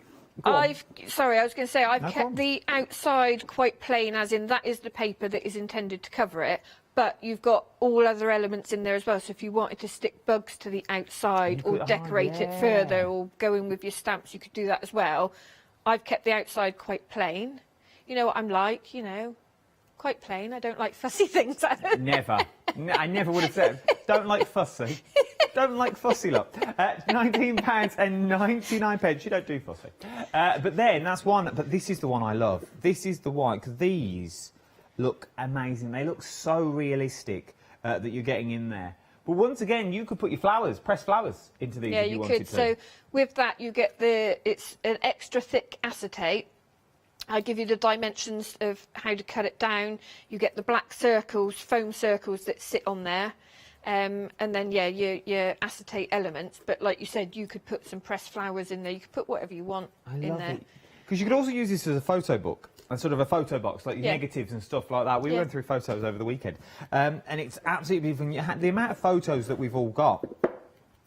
Sorry, I was going to say, I've
No
kept
problem.
the outside quite plain, as in that is the paper that is intended to cover it, but you've got all other elements in there as well. So if you wanted to stick bugs to the outside or decorate it further or go in with your stamps, you could do that as well. I've kept the outside quite plain. You know what I'm like, you know, quite plain. I don't like fussy things.
Never. I never would have said, don't like fussy. Don't like fussy, look. £19.99. You don't do fussy. But then, that's one, but this is the one I love. This is the one, because these look amazing. They look so realistic that you're getting in there. But once again, you could put your flowers, pressed flowers, into these if you wanted to.
So with that, you get it's an extra thick acetate. I give you the dimensions of how to cut it down. You get the black circles, foam circles that sit on there. And then, yeah, your acetate elements. But like you said, you could put some pressed flowers in there. You could put whatever you want in there.
Because you could also use this as a photo book, a sort of a photo box, like your negatives and stuff like that. We went through photos over the weekend. And it's absolutely beautiful. The amount of photos that we've all got.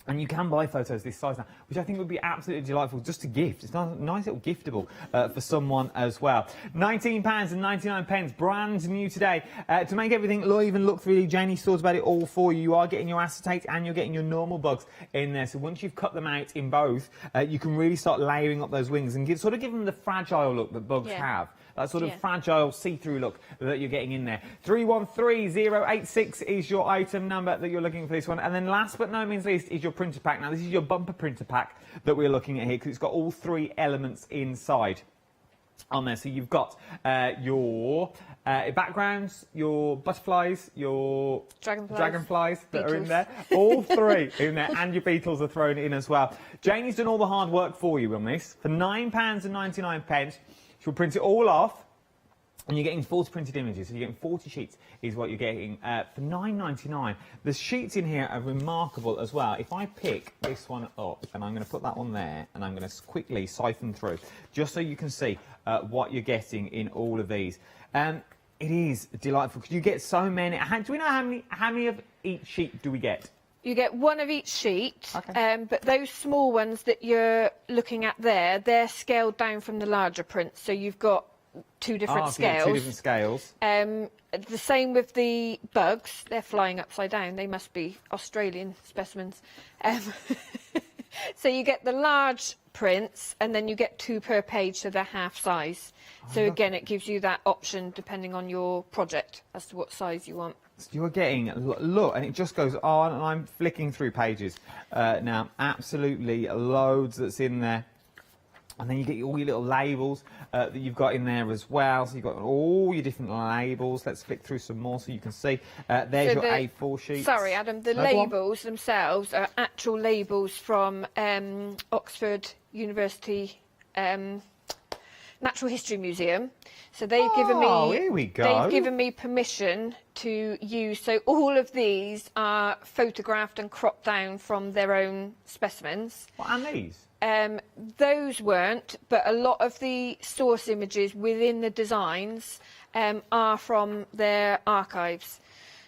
And you can buy photos this size now, which I think would be absolutely delightful just to gift. It's a nice little giftable for someone as well. £19.99, brand new today. To make everything even look 3D, Janie's thought about it all for you. You are getting your acetate and you're getting your normal bugs in there. So once you've cut them out in both, you can really start layering up those wings and sort of give them the fragile look that bugs have. That sort of fragile, see-through look that you're getting in there. 313086 is your item number that you're looking for this one. And then last but no means least is your printer pack. Now, this is your bumper printer pack that we're looking at here, because it's got all 3 elements inside on there. So you've got your backgrounds, your butterflies, your dragonflies that are in there. All 3 in there, and your beetles are thrown in as well. Janie's done all the hard work for you on this. For £9.99, she'll print it all off, and you're getting 40 printed images. So you're getting 40 sheets is what you're getting for £9.99. The sheets in here are remarkable as well. If I pick this one up, and I'm going to put that one there, and I'm going to quickly siphon through, just so you can see what you're getting in all of these. It is delightful, because you get so many. Do we know how many of each sheet do we get?
You get 1 of each sheet, but those small ones that you're looking at there, they're scaled down from the larger prints. So you've got 2 different scales.
2 different scales.
The same with the bugs. They're flying upside down. They must be Australian specimens. So you get the large prints, and then you get 2 per page, so they're half size. So again, it gives you that option depending on your project as to what size you want.
You're getting, look, and it just goes on, and I'm flicking through pages now. Absolutely loads that's in there. And then you get all your little labels that you've got in there as well. So you've got all your different labels. Let's flick through some more so you can see. There's your A4 sheets.
Sorry, Adam, the labels themselves are actual labels from Oxford University Natural History Museum. So they've given me,
here we go.
They've given me permission to use. So all of these are photographed and cropped down from their own specimens.
What, and these?
Those weren't, but a lot of the source images within the designs are from their archives.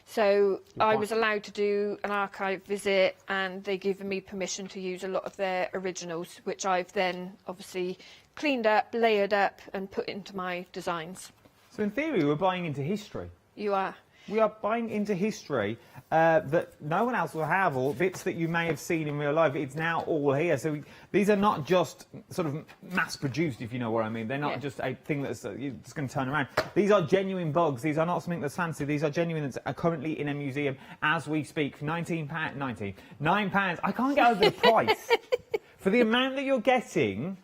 So I was allowed to do an archive visit, and they've given me permission to use a lot of their originals, which I've then obviously cleaned up, layered up, and put into my designs.
So in theory, we're buying into history.
You are.
We are buying into history that no one else will have, or bits that you may have seen in real life. It's now all here. So these are not just sort of mass-produced, if you know what I mean. They're not just a thing that's going to turn around. These are genuine bugs. These are not something that's fancy. These are genuine that are currently in a museum as we speak. £9. I can't get over the price. For the amount that you're getting,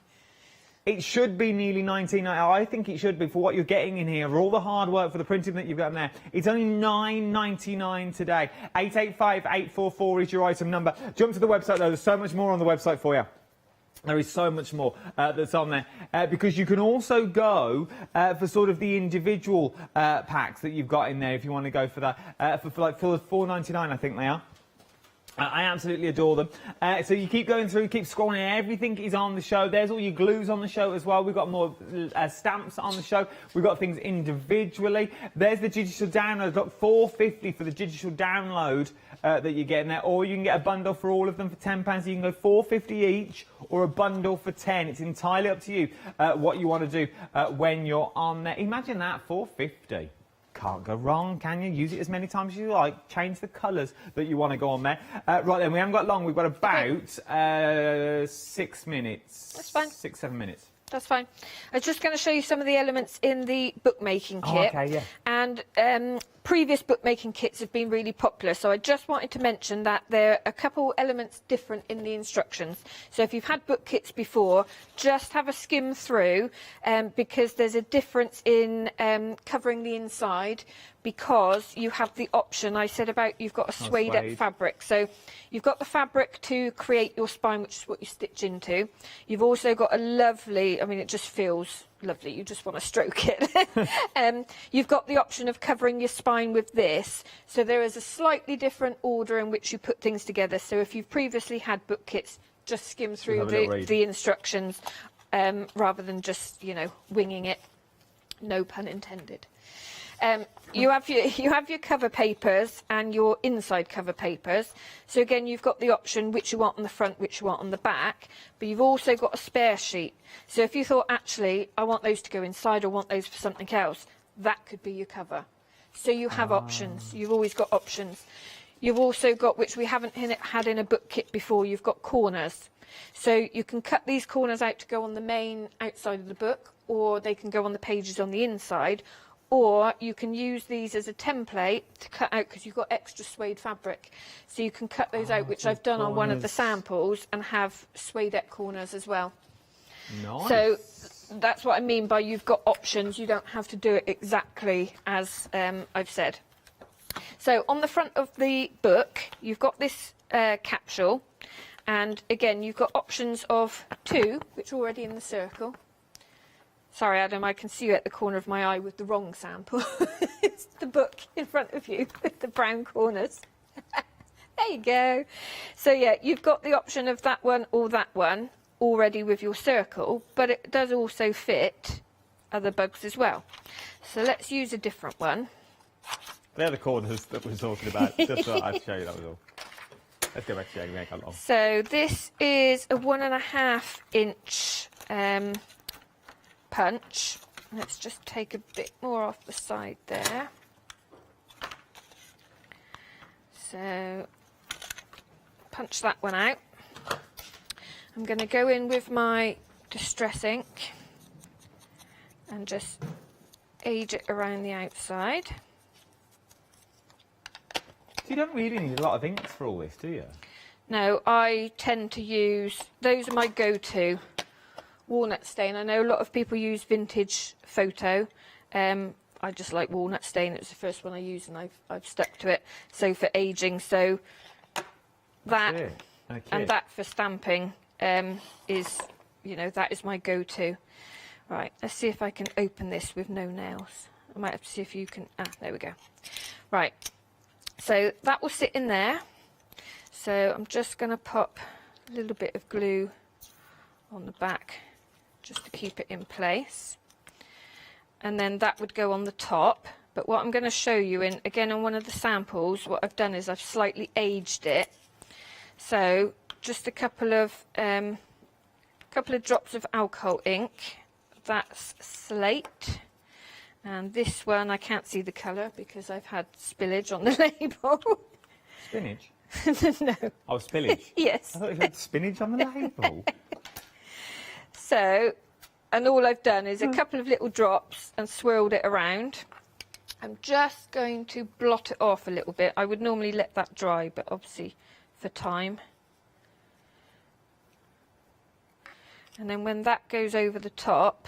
it should be nearly £19. I think it should be for what you're getting in here, for all the hard work, for the printing that you've got in there. It's only £9.99 today. 885844 is your item number. Jump to the website, though. There's so much more on the website for you. There is so much more that's on there because you can also go for sort of the individual packs that you've got in there if you want to go for that for like $4.99, I think they are. I absolutely adore them. So you keep going through, keep scrolling, everything is on the show. There's all your glues on the show as well. We've got more stamps on the show. We've got things individually. There's the digital download. Got $4.50 for the digital download that you get in there. Or you can get a bundle for all of them for £10. So you can go $4.50 each or a bundle for $10. It's entirely up to you what you want to do when you're on there. Imagine that, $4.50. Can't go wrong, can you? Use it as many times as you like. Change the colours that you want to go on there. Right then, we haven't got long. We've got about 6 minutes.
That's fine.
6-7 minutes.
That's fine. I was just going to show you some of the elements in the bookmaking kit.
Okay, yeah.
And previous bookmaking kits have been really popular, so I just wanted to mention that there are a couple elements different in the instructions. So if you've had book kits before, just have a skim through because there's a difference in covering the inside, because you have the option I said about you've got a suede up fabric. So you've got the fabric to create your spine, which is what you stitch into. You've also got a lovely, I mean, it just feels lovely, you just want to stroke it. You've got the option of covering your spine with this. So there is a slightly different order in which you put things together. So if you've previously had book kits, just skim through the instructions rather than just, you know, winging it. No pun intended. You have your cover papers and your inside cover papers. So again, you've got the option which you want on the front, which you want on the back, but you've also got a spare sheet. So if you thought, actually, I want those to go inside or want those for something else, that could be your cover. So you have options. You've always got options. You've also got, which we haven't had in a book kit before, you've got corners. So you can cut these corners out to go on the main outside of the book, or they can go on the pages on the inside, or you can use these as a template to cut out, because you've got extra suede fabric. So you can cut those out, which I've done on one of the samples, and have suede corners as well.
Nice.
So that's what I mean by you've got options. You don't have to do it exactly as I've said. So on the front of the book, you've got this capsule. And again, you've got options of 2, which are already in the circle. Sorry, Adam, I can see you at the corner of my eye with the wrong sample. It's the book in front of you with the brown corners. There you go. So yeah, you've got the option of that one or that one already with your circle, but it does also fit other bugs as well. So let's use a different one.
They're the corners that we're talking about. Just thought I'd show you, that was all. Let's go back to showing how long.
So this is a 1.5 inch punch. Let's just take a bit more off the side there. So punch that one out. I'm going to go in with my distress ink and just age it around the outside.
You don't really need a lot of inks for all this, do you?
No, I tend to use, those are my go-to. Walnut stain. I know a lot of people use vintage photo. I just like walnut stain. It was the first one I used, and I've stuck to it. So for aging, so that and that for stamping is, you know, that is my go-to. Right, let's see if I can open this with no nails. I might have to see if you can. Ah, there we go. Right, so that will sit in there. So I'm just going to pop a little bit of glue on the back, just to keep it in place, and then that would go on the top. But what I'm going to show you in, again, on one of the samples, what I've done is I've slightly aged it. So just a couple of drops of alcohol ink. That's slate, and this one I can't see the colour because I've had spillage on the label.
Spinach?
No.
Oh, spillage?
Yes.
I thought it had spinach on the label.
So, and all I've done is a couple of little drops and swirled it around. I'm just going to blot it off a little bit. I would normally let that dry, but obviously for time. And then when that goes over the top,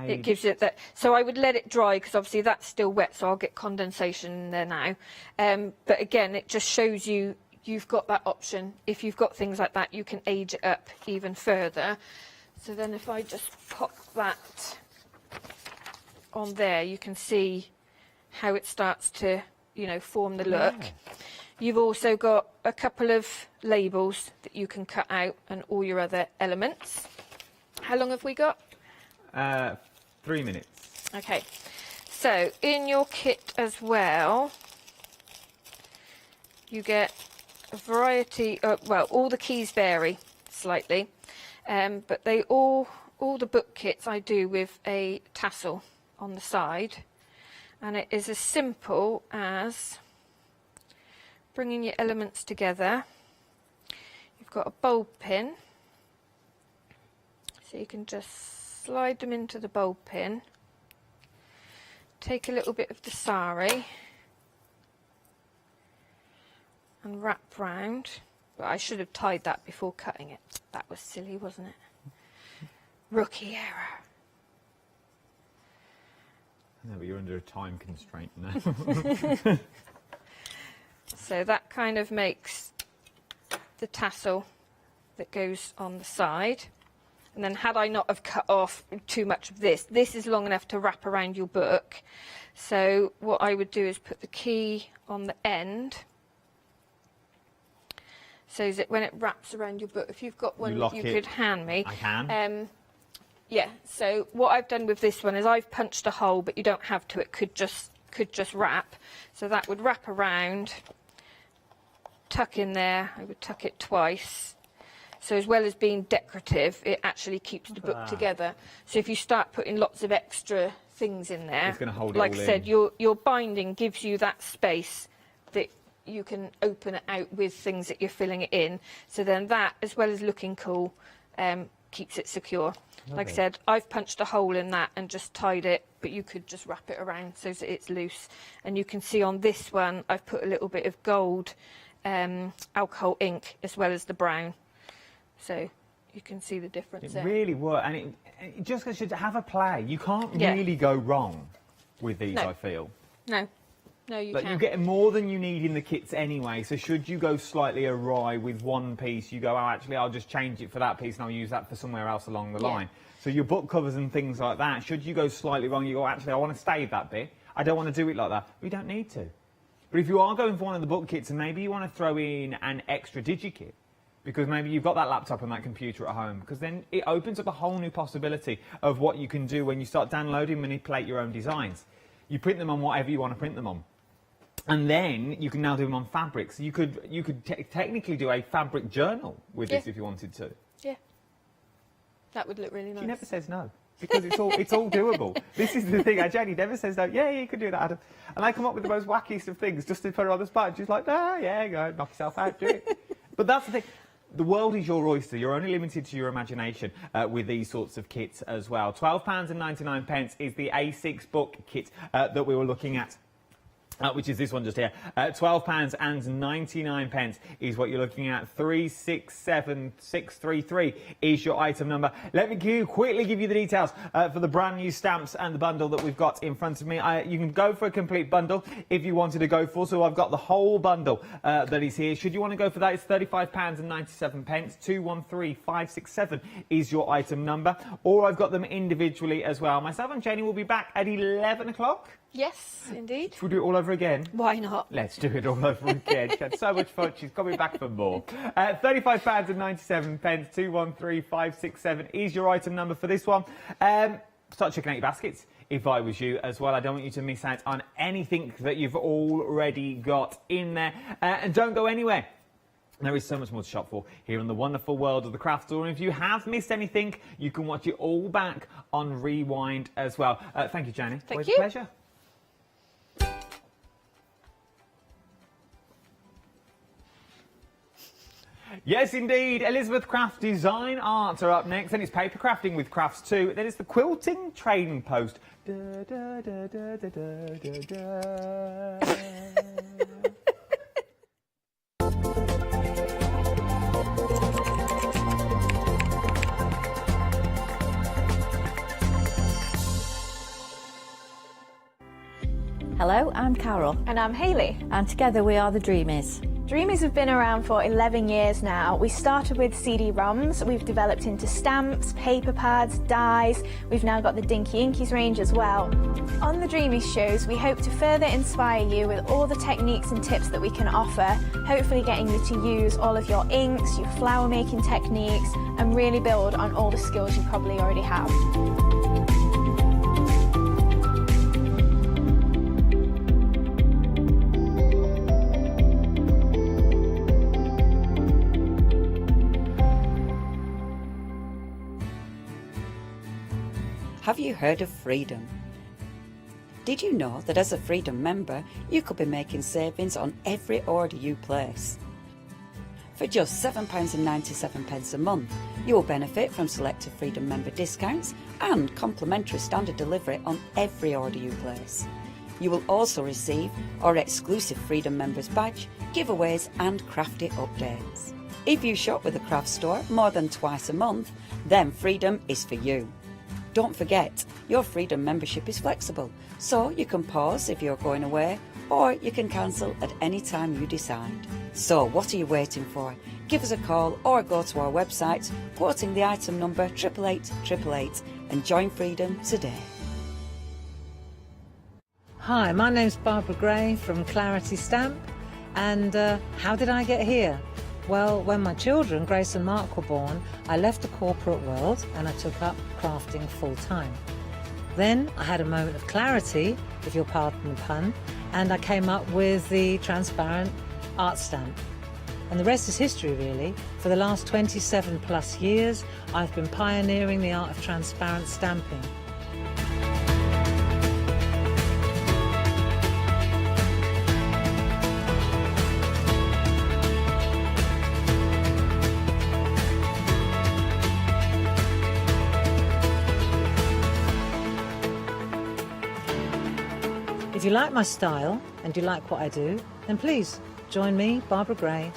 it gives it that. So I would let it dry because obviously that's still wet, so I'll get condensation in there now. But again, it just shows you you've got that option. If you've got things like that, you can age it up even further. So then if I just pop that on there, you can see how it starts to, you know, form the look.
Yeah.
You've also got a couple of labels that you can cut out and all your other elements. How long have we got?
3 minutes.
Okay, so in your kit as well, you get a variety of, well, all the keys vary slightly, but they all the book kits I do with a tassel on the side, and it is as simple as bringing your elements together. You've got a bulb pin, so you can just slide them into the bulb pin, take a little bit of the sari and wrap round. But I should have tied that before cutting it. That was silly, wasn't it? Rookie error.
No, but you're under a time constraint now.
So that kind of makes the tassel that goes on the side. And then had I not have cut off too much of this, this is long enough to wrap around your book. So what I would do is put the key on the end, so that when it wraps around your book, if you've got one that you could hand me.
I can.
Yeah, so what I've done with this one is I've punched a hole, but you don't have to, it could just wrap. So that would wrap around, tuck in there, I would tuck it twice. So as well as being decorative, it actually keeps the book together. So if you start putting lots of extra things in there,
it's going to hold it
like
all
I said,
in.
your binding gives you that space that you can open it out with things that you're filling it in. So then that, as well as looking cool, keeps it secure. Like I said, I've punched a hole in that and just tied it, but you could just wrap it around so that it's loose. And you can see on this one, I've put a little bit of gold alcohol ink as well as the brown. So you can see the difference there.
It really works, and it just should have a play. You can't really go wrong with these, I feel.
No, you
Like,
can't.
you get more than you need in the kits anyway, so should you go slightly awry with one piece, you go, oh, actually, I'll just change it for that piece and I'll use that for somewhere else along the line. So your book covers and things like that, should you go slightly wrong, you go, actually, I want to stay that bit. I don't want to do it like that. We don't need to. But if you are going for one of the book kits and maybe you want to throw in an extra digi-kit, because maybe you've got that laptop and that computer at home, because then it opens up a whole new possibility of what you can do when you start downloading, manipulate your own designs. You print them on whatever you want to print them on. And then you can now do them on fabrics. You could technically do a fabric journal with this if you wanted to.
Yeah, that would look really nice.
She never says no, because it's all doable. This is the thing. Jenny never says no. Yeah, you can do that, Adam. And I come up with the most wackiest of things just to put her on the spot. And she's like, ah, yeah, go knock yourself out, do it. But that's the thing. The world is your oyster. You're only limited to your imagination with these sorts of kits as well. £12.99 is the A6 book kit that we were looking at. Which is this one just here. £12.99 is what you're looking at. 367633 is your item number. Let me quickly give you the details for the brand new stamps and the bundle that we've got in front of me. You can go for a complete bundle if you wanted to go for. So I've got the whole bundle that is here. Should you want to go for that, it's £35.97. 213567 is your item number. Or I've got them individually as well. Myself and Jenny will be back at 11 o'clock.
Yes, indeed.
Should we do it all over again?
Why not?
Let's do it all over again. She had so much fun. She's coming back for more. £35.97. 213567 is your item number for this one. Start checking out your baskets if I was you as well. I don't want you to miss out on anything that you've already got in there. And don't go anywhere. There is so much more to shop for here in the wonderful world of the craft store. And if you have missed anything, you can watch it all back on Rewind as well. Thank you, Jenny.
Thank
Always
you.
a pleasure. Yes, indeed. Elizabeth Craft Design Arts are up next. Then it's paper crafting with Crafts 2. Then it's the quilting trading post. Da, da, da, da, da, da, da, da.
Hello, I'm Carol.
And I'm Hayley.
And together we are the Dreamies. Dreamies have been around for 11 years now. We started with CD-ROMs, we've developed into stamps, paper pads, dies, we've now got the Dinky Inkies range as well. On the Dreamies shows, we hope to further inspire you with all the techniques and tips that we can offer, hopefully getting you to use all of your inks, your flower making techniques, and really build on all the skills you probably already have.
Have you heard of Freedom? Did you know that as a Freedom member, you could be making savings on every order you place? For just £7.97 a month, you will benefit from selected Freedom member discounts and complimentary standard delivery on every order you place. You will also receive our exclusive Freedom members badge, giveaways and crafty updates. If you shop with the craft store more than twice a month, then Freedom is for you. Don't forget, your Freedom membership is flexible, so you can pause if you're going away, or you can cancel at any time you decide. So what are you waiting for? Give us a call or go to our website, quoting the item number 88888 and join Freedom today.
Hi, my name's Barbara Gray from Clarity Stamp, and how did I get here? Well, when my children, Grace and Mark, were born, I left the corporate world and I took up crafting full time. Then I had a moment of clarity, if you'll pardon the pun, and I came up with the transparent art stamp. And the rest is history, really. For the last 27 plus years, I've been pioneering the art of transparent stamping. If you like my style and you like what I do, then please join me, Barbara Gray.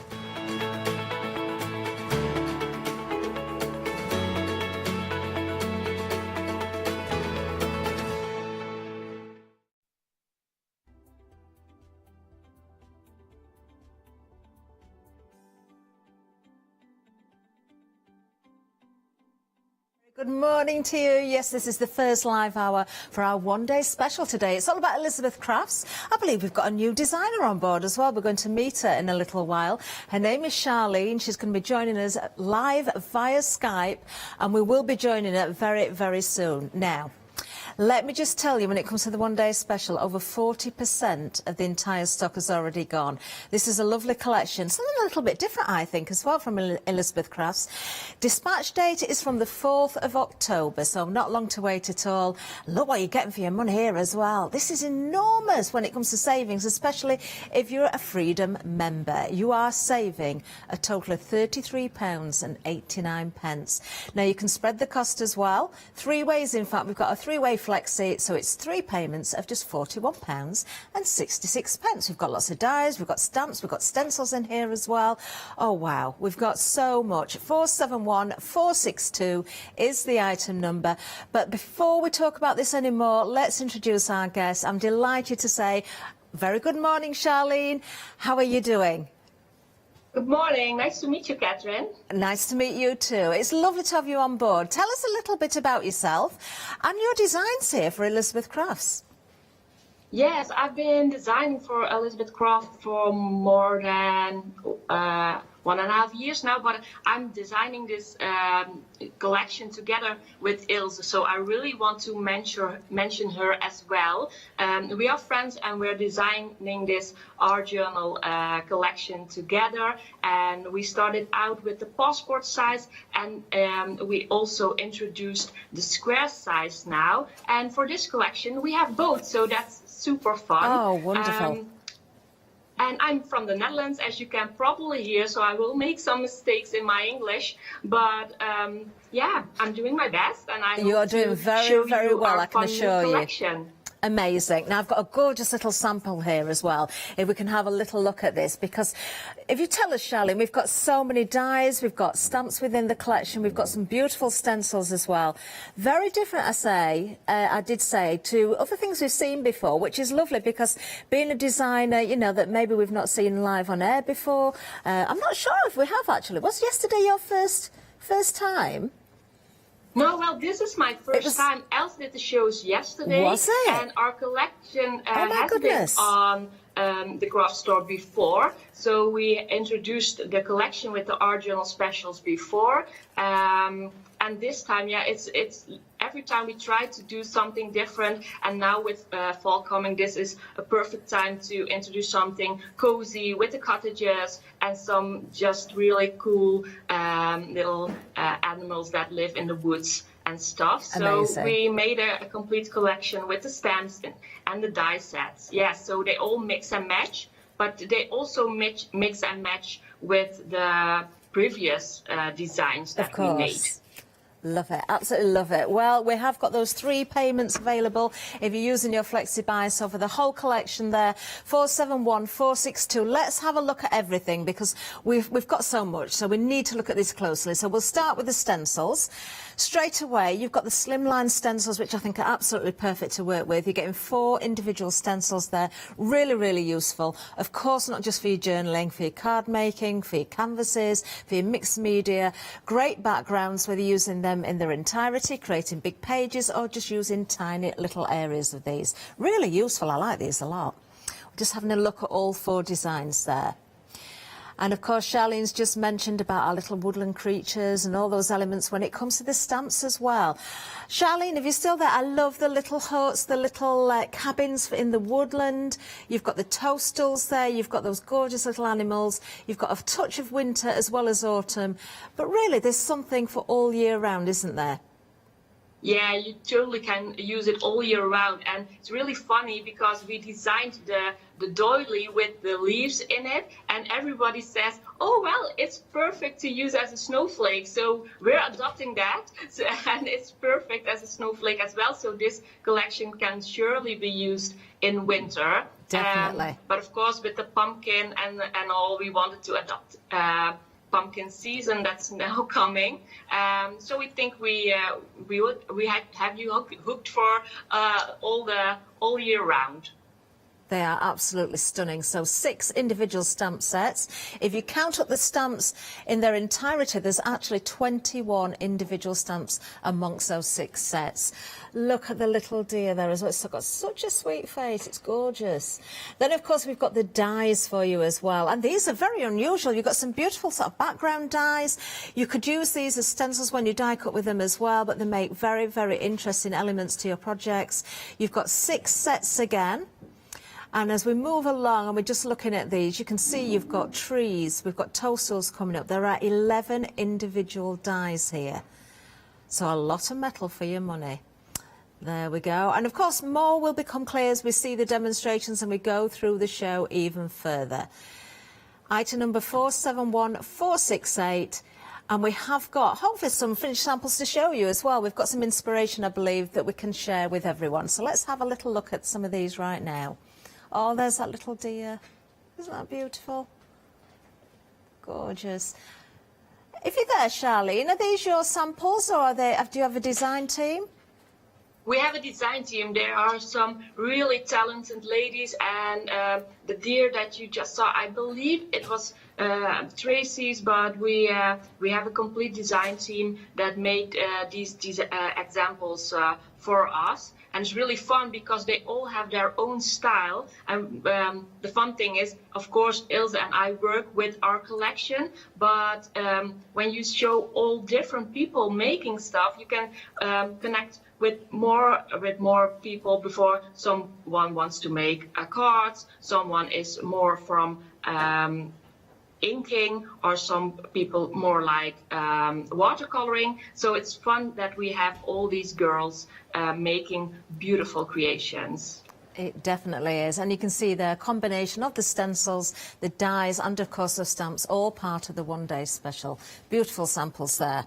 Good morning to you. Yes, this is the first live hour for our one-day special today. It's all about Elizabeth Crafts. I believe we've got a new designer on board as well. We're going to meet her in a little while. Her name is Charlene. She's going to be joining us live via Skype, and we will be joining her very, very soon. Now, let me just tell you, when it comes to the one-day special, over 40% of the entire stock has already gone. This is a lovely collection, something a little bit different, I think, as well, from Elizabeth Crafts. Dispatch date is from the 4th of October, so not long to wait at all. Look what you're getting for your money here as well. This is enormous when it comes to savings, especially if you're a Freedom member. You are saving a total of £33.89. Now, you can spread the cost as well. 3 ways, in fact. We've got a 3-way flexi, so it's 3 payments of just £41.66. We've got lots of dies, we've got stamps, we've got stencils in here as well. Oh wow, we've got so much. 471462 is the item number. But before we talk about this anymore, let's introduce our guest. I'm delighted to say, very good morning, Charlene. How are you doing?
Good morning. Nice to meet you, Catherine.
Nice to meet you too. It's lovely to have you on board. Tell us a little bit about yourself and your designs here for Elizabeth Crafts.
Yes, I've been designing for Elizabeth Craft for more than 1.5 years now, but I'm designing this collection together with Ilse, so I really want to mention her as well. We are friends and we're designing this art journal collection together, and we started out with the passport size, and we also introduced the square size now, and for this collection we have both, so that's super fun.
Oh, wonderful.
And I'm from the Netherlands, as you can probably hear, so I will make some mistakes in my English. But yeah, I'm doing my best, and I
You're doing very, very well, I can assure you. Amazing. Now, I've got a gorgeous little sample here as well, if we can have a little look at this, because if you tell us, Charlene, we've got so many dies, we've got stamps within the collection, we've got some beautiful stencils as well. Very different, I did say, to other things we've seen before, which is lovely, because being a designer, you know, that maybe we've not seen live on air before. I'm not sure if we have, actually. Was yesterday your first time?
No, well, this is my first time. Els did the shows yesterday.
Was it?
And our collection has
goodness.
been on the craft store before. So we introduced the collection with the art journal specials before. And this time, yeah, it's every time we try to do something different. And now with fall coming, this is a perfect time to introduce something cozy with the cottages and some just really cool little animals that live in the woods and stuff. So we made a complete collection with the stamps and the die sets. Yeah, so they all mix and match, but they also mix and match with the previous designs that we made.
Love it, absolutely love it. Well, we have got those 3 payments available if you're using your flexi-buy. So for the whole collection there, 471462. Let's have a look at everything, because we've got so much, so we need to look at this closely. So we'll start with the stencils. Straight away, you've got the slimline stencils, which I think are absolutely perfect to work with. You're getting 4 individual stencils there. Really, really useful. Of course, not just for your journaling, for your card making, for your canvases, for your mixed media. Great backgrounds, whether you're using them in their entirety, creating big pages, or just using tiny little areas of these. Really useful. I like these a lot. We're just having a look at all 4 designs there. And of course, Charlene's just mentioned about our little woodland creatures and all those elements when it comes to the stamps as well. Charlene, if you're still there, I love the little huts, the little cabins in the woodland. You've got the toadstools there, you've got those gorgeous little animals, you've got a touch of winter as well as autumn. But really, there's something for all year round, isn't there?
Yeah, you totally can use it all year round. And it's really funny because we designed the doily with the leaves in it, and everybody says, oh, well, it's perfect to use as a snowflake. So we're adopting that, and it's perfect as a snowflake as well. So this collection can surely be used in winter.
Definitely.
But of course, with the pumpkin and all, we wanted to adopt pumpkin season that's now coming. So we think we have you hooked for all year round.
They are absolutely stunning. So 6 individual stamp sets. If you count up the stamps in their entirety, there's actually 21 individual stamps amongst those 6 sets. Look at the little deer there as well. It's got such a sweet face. It's gorgeous. Then, of course, we've got the dies for you as well. And these are very unusual. You've got some beautiful sort of background dies. You could use these as stencils when you die cut with them as well, but they make very, very interesting elements to your projects. You've got 6 sets again. And as we move along and we're just looking at these, you can see you've got trees, we've got toadstools coming up. There are 11 individual dies here. So a lot of metal for your money. There we go. And of course, more will become clear as we see the demonstrations and we go through the show even further. Item number 471468. And we have got, hopefully, some finished samples to show you as well. We've got some inspiration, I believe, that we can share with everyone. So let's have a little look at some of these right now. Oh, there's that little deer. Isn't that beautiful? Gorgeous. If you're there, Charlene, are these your samples, or do you have a design team?
We have a design team. There are some really talented ladies, and the deer that you just saw, I believe it was Tracy's, but we have a complete design team that made these examples for us. And it's really fun because they all have their own style. And the fun thing is, of course, Ilse and I work with our collection. But when you show all different people making stuff, you can connect with more people. Before someone wants to make cards, someone is more from inking, or some people more like watercoloring. So it's fun that we have all these girls making beautiful creations.
It definitely is. And you can see the combination of the stencils, the dies, and of course the stamps, all part of the one-day special. Beautiful samples there.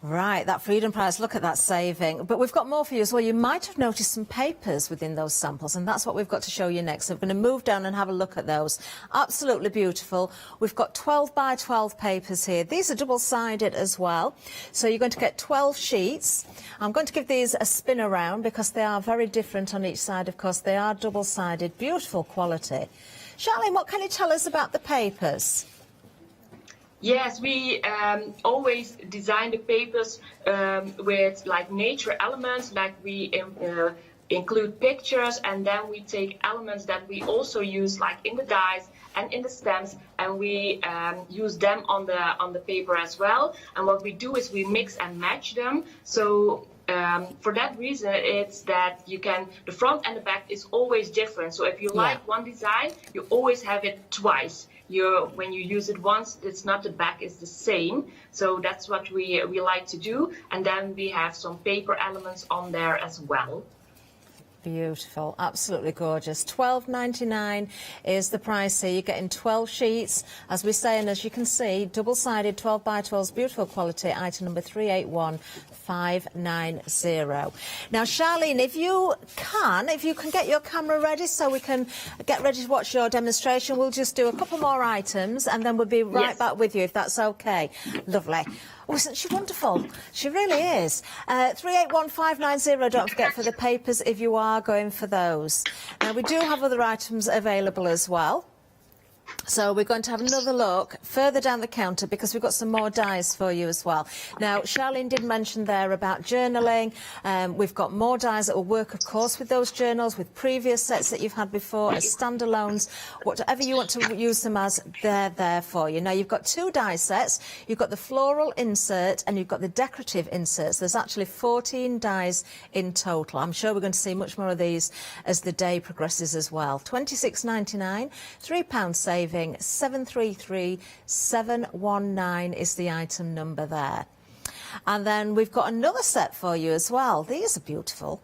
Right, that freedom prize, look at that saving. But we've got more for you as well. You might have noticed some papers within those samples, and that's what we've got to show you next. So we're going to move down and have a look at those. Absolutely beautiful. We've got 12 by 12 papers here. These are double-sided as well. So you're going to get 12 sheets. I'm going to give these a spin around because they are very different on each side, of course. They are double-sided, beautiful quality. Charlene, what can you tell us about the papers?
Yes, we always design the papers with like nature elements, like we include pictures, and then we take elements that we also use like in the dies and in the stamps, and we use them on the paper as well. And what we do is we mix and match them. So for that reason, it's that you can, the front and the back is always different. So if you like one design, you always have it twice. When you use it once, it's not the back is the same. So that's what we like to do. And then we have some paper elements on there as well.
Beautiful, absolutely gorgeous. $12.99 is the price here. You're getting 12 sheets, as we say, and as you can see, double-sided 12 by 12s, beautiful quality, item number 381590. Now, Charlene, if you can get your camera ready so we can get ready to watch your demonstration, we'll just do a couple more items and then we'll be right back with you, if that's okay. Lovely. Oh, isn't she wonderful? She really is. 381590, don't forget, for the papers if you are going for those. Now, we do have other items available as well. So we're going to have another look further down the counter because we've got some more dies for you as well. Now, Charlene did mention there about journaling. We've got more dies that will work, of course, with those journals, with previous sets that you've had before, as standalones, whatever you want to use them as, they're there for you. Now, you've got two die sets. You've got the floral insert and you've got the decorative inserts. There's actually 14 dies in total. I'm sure we're going to see much more of these as the day progresses as well. £26.99, £3 saving. 733719 is the item number there. And then we've got another set for you as well. These are beautiful.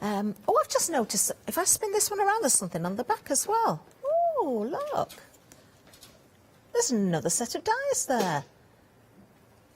Oh, I've just noticed, if I spin this one around, there's something on the back as well. Oh, look. There's another set of dies there.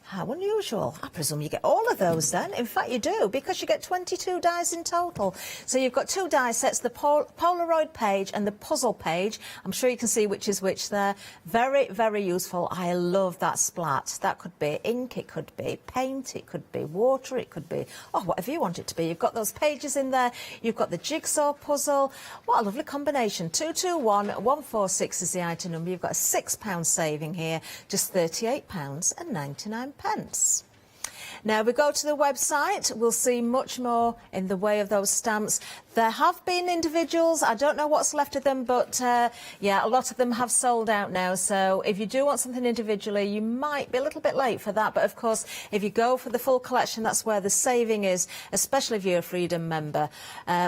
How unusual. I presume you get all of those then. In fact, you do, because you get 22 dies in total. So you've got two die sets, the Polaroid page and the puzzle page. I'm sure you can see which is which there. Very, very useful. I love that splat. That could be ink, it could be paint, it could be water, it could be, whatever you want it to be. You've got those pages in there. You've got the jigsaw puzzle. What a lovely combination. 221146 is the item number. You've got a £6 saving here, just £38.99. Now we go to the website, we'll see much more in the way of those stamps. There have been individuals, I don't know what's left of them, but yeah, a lot of them have sold out now. So if you do want something individually, you might be a little bit late for that. But of course, if you go for the full collection, that's where the saving is, especially if you're a Freedom member.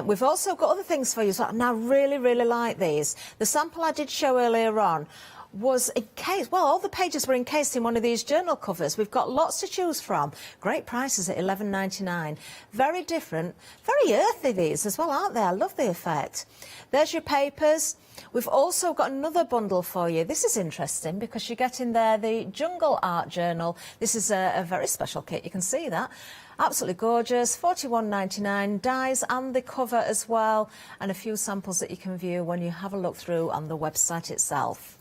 We've also got other things for you. So I really, really like these. The sample I did show earlier on was encased, well, all the pages were encased in one of these journal covers. We've got lots to choose from. Great prices at $11.99. Very different, very earthy these as well, aren't they? I love the effect. There's your papers. We've also got another bundle for you. This is interesting because you get in there the Jungle Art Journal. This is a very special kit, you can see that. Absolutely gorgeous, $41.99, dies and the cover as well, and a few samples that you can view when you have a look through on the website itself.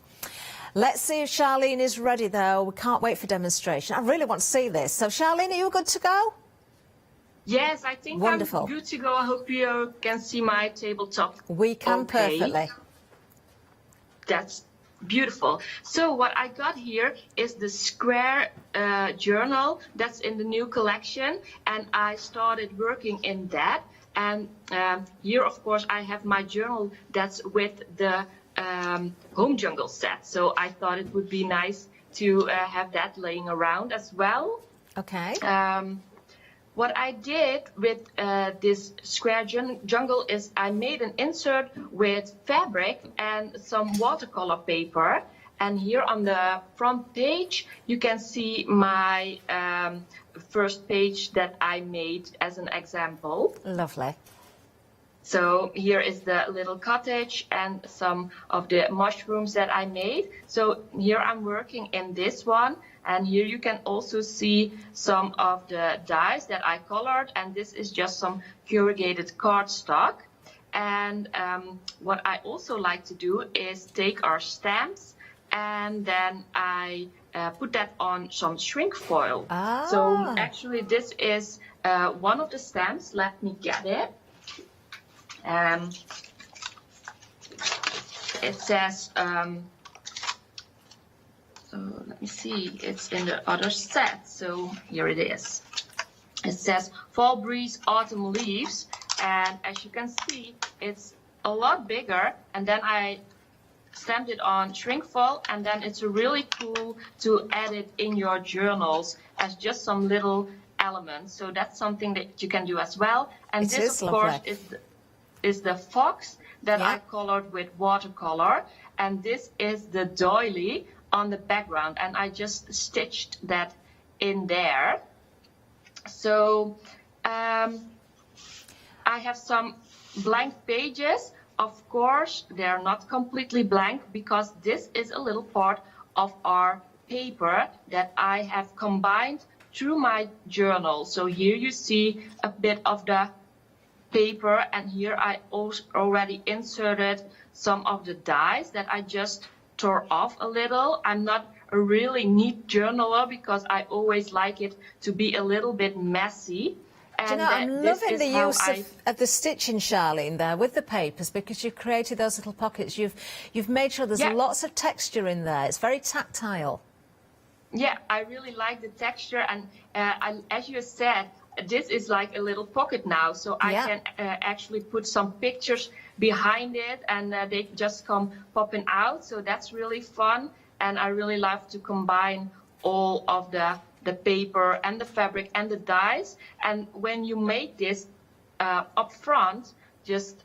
Let's see if Charlene is ready, though. We can't wait for demonstration. I really want to see this. So, Charlene, are you good to go?
Yes, I think
Wonderful.
I'm good to go. I hope you can see my tabletop.
We can perfectly.
That's beautiful. So what I got here is the square journal that's in the new collection, and I started working in that. And here, of course, I have my journal that's with the Home Jungle set, so I thought it would be nice to have that laying around as well.
Okay.
What I did with this square jungle is I made an insert with fabric and some watercolor paper, and here on the front page you can see my first page that I made as an example.
Lovely.
So here is the little cottage and some of the mushrooms that I made. So here I'm working in this one, and here you can also see some of the dies that I colored, and this is just some corrugated cardstock. And what I also like to do is take our stamps, and then I put that on some shrink foil. So actually this is one of the stamps. Let me get it. It says, so let me see, it's in the other set, so here it is. It says fall breeze, autumn leaves, and as you can see, it's a lot bigger, and then I stamped it on shrink foil, and then it's really cool to add it in your journals as just some little elements. So that's something that you can do as well. And this, of course, is the fox that I colored with watercolor, and this is the doily on the background, and I just stitched that in there. So I have some blank pages. Of course, they're not completely blank because this is a little part of our paper that I have combined through my journal. So here you see a bit of the paper, and here I also already inserted some of the dies that I just tore off a little. I'm not a really neat journaler because I always like it to be a little bit messy. And
do you know, I'm loving the use of the stitching, Charlene, there with the papers, because you've created those little pockets. You've made sure there's lots of texture in there. It's very tactile.
Yeah, I really like the texture, and as you said, this is like a little pocket now, so I can actually put some pictures behind it, and they just come popping out. So that's really fun, and I really love to combine all of the paper and the fabric and the dies. And when you make this up front, just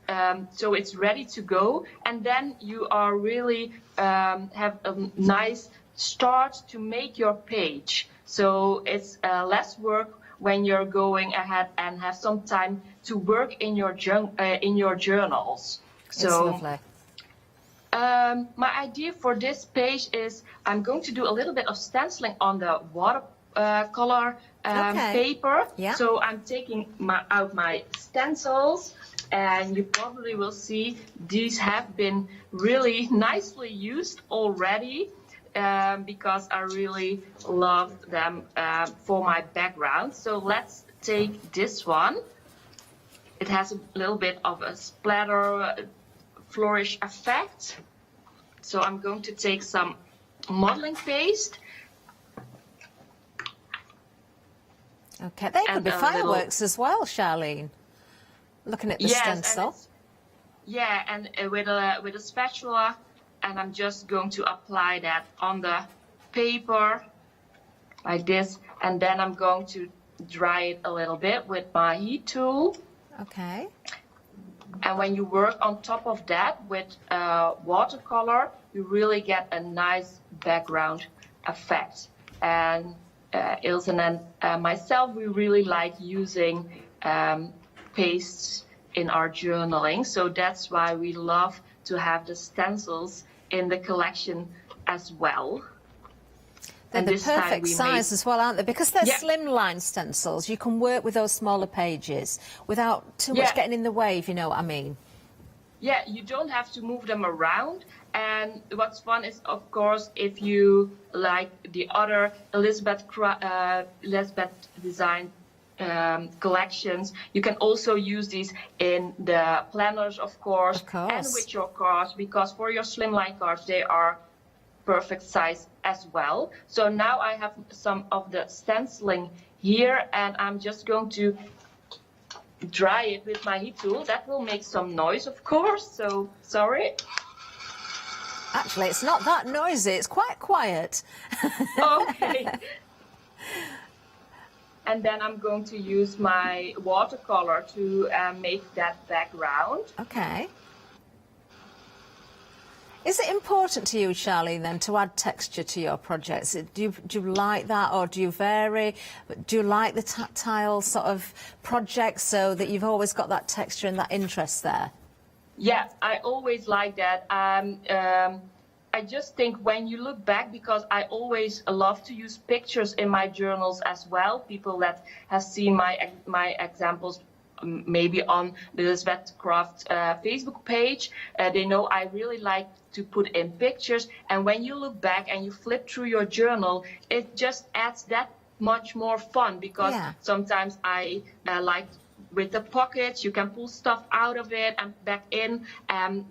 so it's ready to go, and then you are really have a nice start to make your page. So it's less work when you're going ahead and have some time to work in your journals. So,
it's lovely.
My idea for this page is I'm going to do a little bit of stenciling on the watercolor paper. So I'm taking out my stencils, and you probably will see these have been really nicely used already. Because I really love them for my background. So let's take this one. It has a little bit of a splatter flourish effect. So I'm going to take some modeling paste.
Okay, they could be fireworks as well, Charlene. Looking at the stencil.
And with a spatula. And I'm just going to apply that on the paper like this, and then I'm going to dry it a little bit with my heat tool.
Okay.
And when you work on top of that with watercolor, you really get a nice background effect. And Ilse and myself, we really like using pastes in our journaling, so that's why we love to have the stencils in the collection as well.
They're the perfect size as well, aren't they? Because they're slimline stencils, you can work with those smaller pages without too much getting in the way, if you know what I mean.
Yeah, you don't have to move them around. And what's fun is, of course, if you like the other Elizabeth design collections, you can also use these in the planners, of course, and with your cards, because for your slimline cards they are perfect size as well. So now I have some of the stenciling here, and I'm just going to dry it with my heat tool. That will make some noise, of course, so sorry.
Actually, it's not that noisy, it's quite quiet.
Okay. And then I'm going to use my watercolor to make that background.
Okay. Is it important to you, Charlene, then, to add texture to your projects? Do you like that, or do you vary? Do you like the tactile sort of projects so that you've always got that texture and that interest there?
Yeah, I always like that. I just think when you look back, because I always love to use pictures in my journals as well. People that have seen my examples maybe on the Elizabeth Craft Facebook page, they know I really like to put in pictures. And when you look back and you flip through your journal, it just adds that much more fun, because sometimes I like with the pockets, you can pull stuff out of it and back in.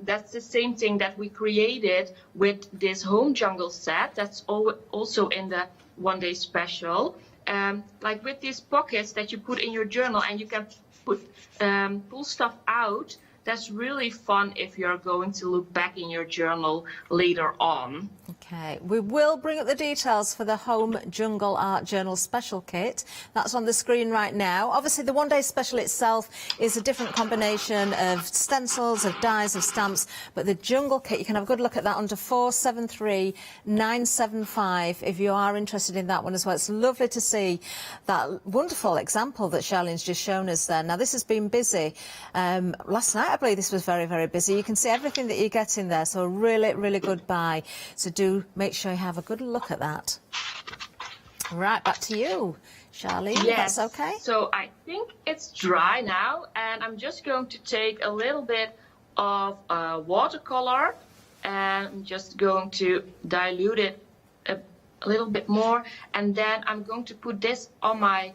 That's the same thing that we created with this home jungle set. That's also in the one day special. Like with these pockets that you put in your journal, and you can pull stuff out. That's really fun if you're going to look back in your journal later on.
Okay, we will bring up the details for the Home Jungle Art Journal Special Kit. That's on the screen right now. Obviously, the one-day special itself is a different combination of stencils, of dies, of stamps, but the Jungle Kit, you can have a good look at that under 473975 if you are interested in that one as well. It's lovely to see that wonderful example that Charlene's just shown us there. Now, this has been busy. Last night, I believe this was very, very busy. You can see everything that you get in there, so a really, really good buy. So do make sure you have a good look at that. Right, back to you, Charlene.
Yes.
That's okay?
So I think it's dry now, and I'm just going to take a little bit of watercolor, and I'm just going to dilute it a little bit more, and then I'm going to put this on my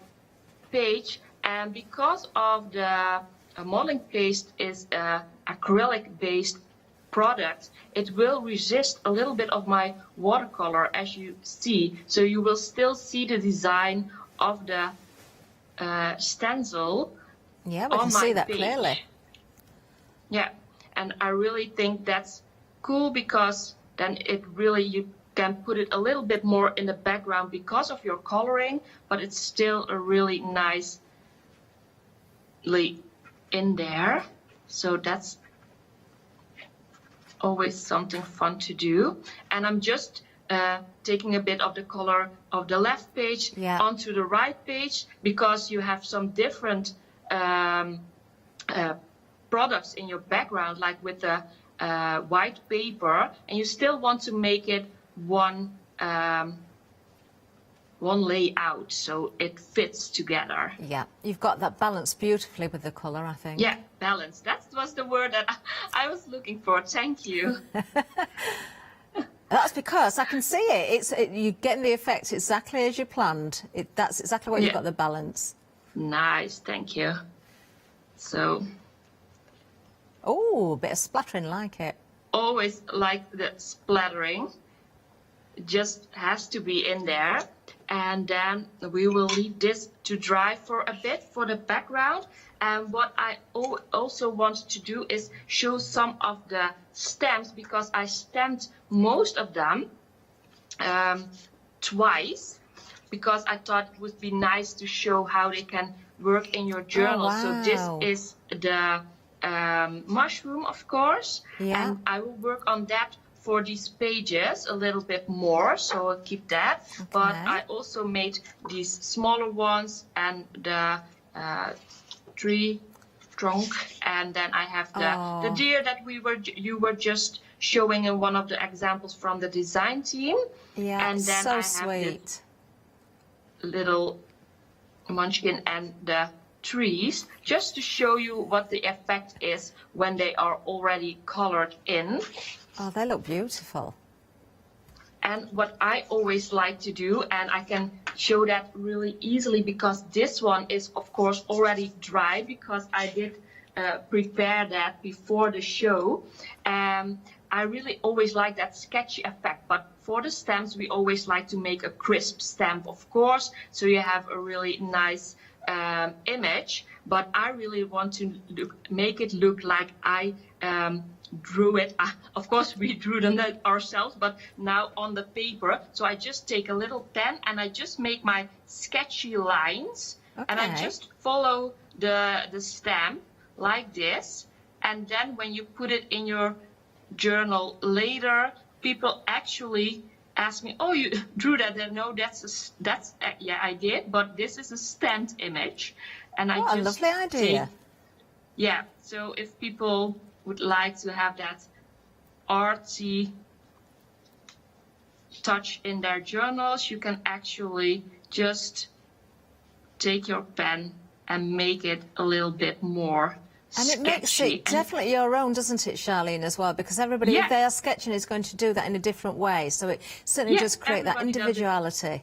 page. And because of the modeling paste is acrylic-based product, it will resist a little bit of my watercolor, as you see. So you will still see the design of the stencil.
Yeah, we can see that clearly.
Yeah, and I really think that's cool, because then it really, you can put it a little bit more in the background because of your coloring, but it's still a really nice in there. So that's always something fun to do. And I'm just taking a bit of the color of the left page onto the right page, because you have some different products in your background, like with the white paper, and you still want to make it one layout, so it fits together.
Yeah, you've got that balance beautifully with the colour, I think.
Yeah, balance. That was the word that I was looking for. Thank you.
That's because I can see it. You're getting the effect exactly as you planned. That's exactly what you've got, the balance.
Nice, thank you. So.
Oh, a bit of splattering, like it.
Always like the splattering. It just has to be in there. And then we will leave this to dry for a bit for the background. And what I also want to do is show some of the stamps, because I stamped most of them twice, because I thought it would be nice to show how they can work in your journal.
Oh, wow.
So this is the mushroom, of course, and I will work on that for these pages a little bit more, so I'll keep that. Okay. But I also made these smaller ones and the tree trunk, and then I have the deer that you were just showing in one of the examples from the design team.
Yeah,
and then
so
I have
sweet.
the little munchkin and the trees, just to show you what the effect is when they are already colored in.
Oh, they look beautiful.
And what I always like to do, and I can show that really easily, because this one is of course already dry, because I did prepare that before the show. I really always like that sketchy effect, but for the stamps we always like to make a crisp stamp, of course, so you have a really nice image. But I really want to make it look like I drew it. Of course we drew them ourselves, but now on the paper. So I just take a little pen and I just make my sketchy lines, and I just follow the stamp like this. And then when you put it in your journal later, people actually ask me, "Oh, you drew that?" No, yeah, I did, but this is a stand image, and I
What a
just
lovely idea.
yeah. So if people would like to have that artsy touch in their journals, you can actually just take your pen and make it a little bit more
And it makes
sketchy.
it definitely your own, doesn't it, Charlene, as well? Because everybody,
Yeah.
if they are sketching, is going to do that in a different way. So it certainly
Yeah,
does create that
everybody does it.
individuality.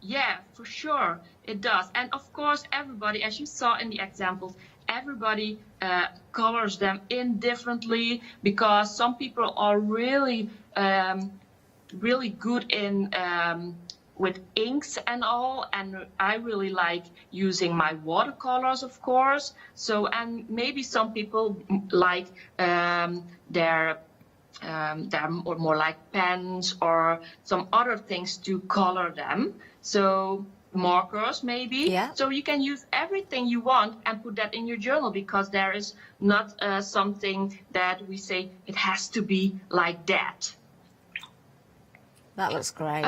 Yeah, for sure, it does. And of course, everybody, as you saw in the examples, everybody colors them in differently, because some people are really, really good in with inks and all, and I really like using my watercolors, of course. So, and maybe some people like they're more like pens or some other things to color them. So markers maybe.
Yeah.
So you can use everything you want and put that in your journal, because there is not something that we say it has to be like that.
That looks great.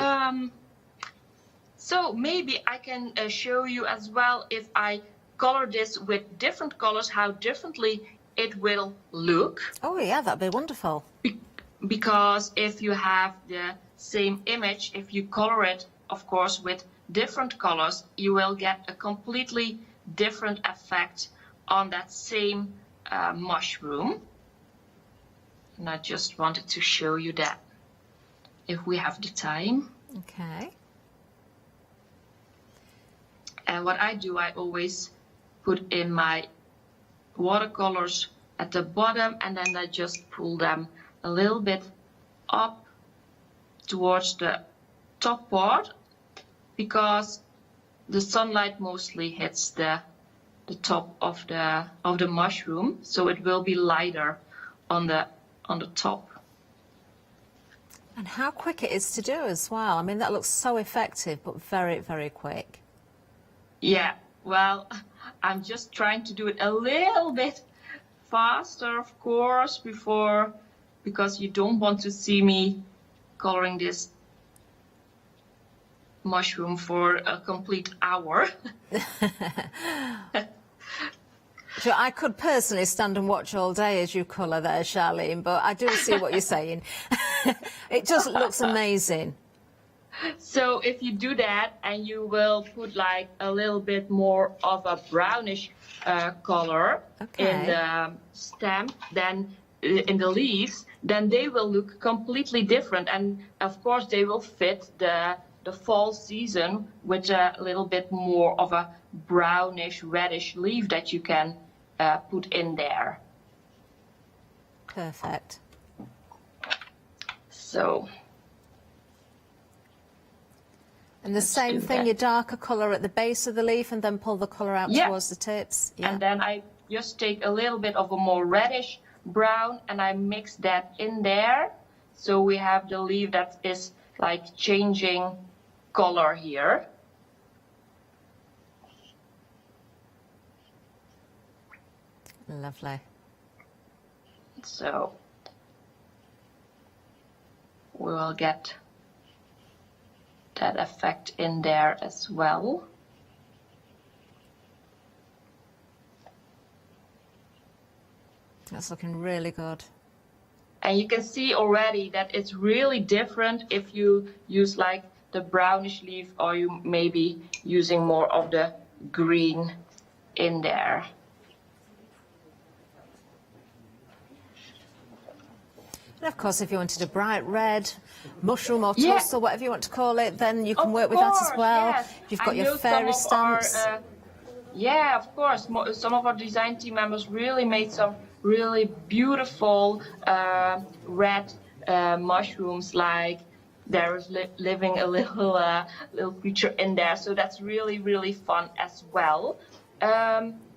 So maybe I can show you as well, if I color this with different colors, how differently it will look.
Oh, yeah, that'd be wonderful.
Because if you have the same image, if you color it, of course, with different colors, you will get a completely different effect on that same mushroom. And I just wanted to show you that, if we have the time.
Okay.
And what I do, I always put in my watercolors at the bottom, and then I just pull them a little bit up towards the top part, because the sunlight mostly hits the top of the mushroom, so it will be lighter on the top.
And how quick it is to do as well. I mean, that looks so effective, but very, very quick.
Yeah, well, I'm just trying to do it a little bit faster, of course, because you don't want to see me coloring this mushroom for a complete hour.
So I could personally stand and watch all day as you colour there, Charlene, but I do see what you're saying. It just looks amazing.
So if you do that, and you will put like a little bit more of a brownish color in the stem, then in the leaves, then they will look completely different. And of course they will fit the fall season with a little bit more of a brownish, reddish leaf that you can put in there.
Perfect.
So.
And the same thing, your darker colour at the base of the leaf, and then pull the colour out towards the tips. Yeah.
And then I just take a little bit of a more reddish brown, and I mix that in there. So we have the leaf that is like changing color here.
Lovely.
So we will get that effect in there as well.
That's looking really good.
And you can see already that it's really different if you use like the brownish leaf, or you maybe using more of the green in there.
And of course, if you wanted a bright red, mushroom or tussle, whatever you want to call it, then you can work with that as well.
Yes.
You've got your fairy stamps.
Yeah, of course. Some of our design team members really made some really beautiful red mushrooms, like there is living a little creature in there. So that's really, really fun as well.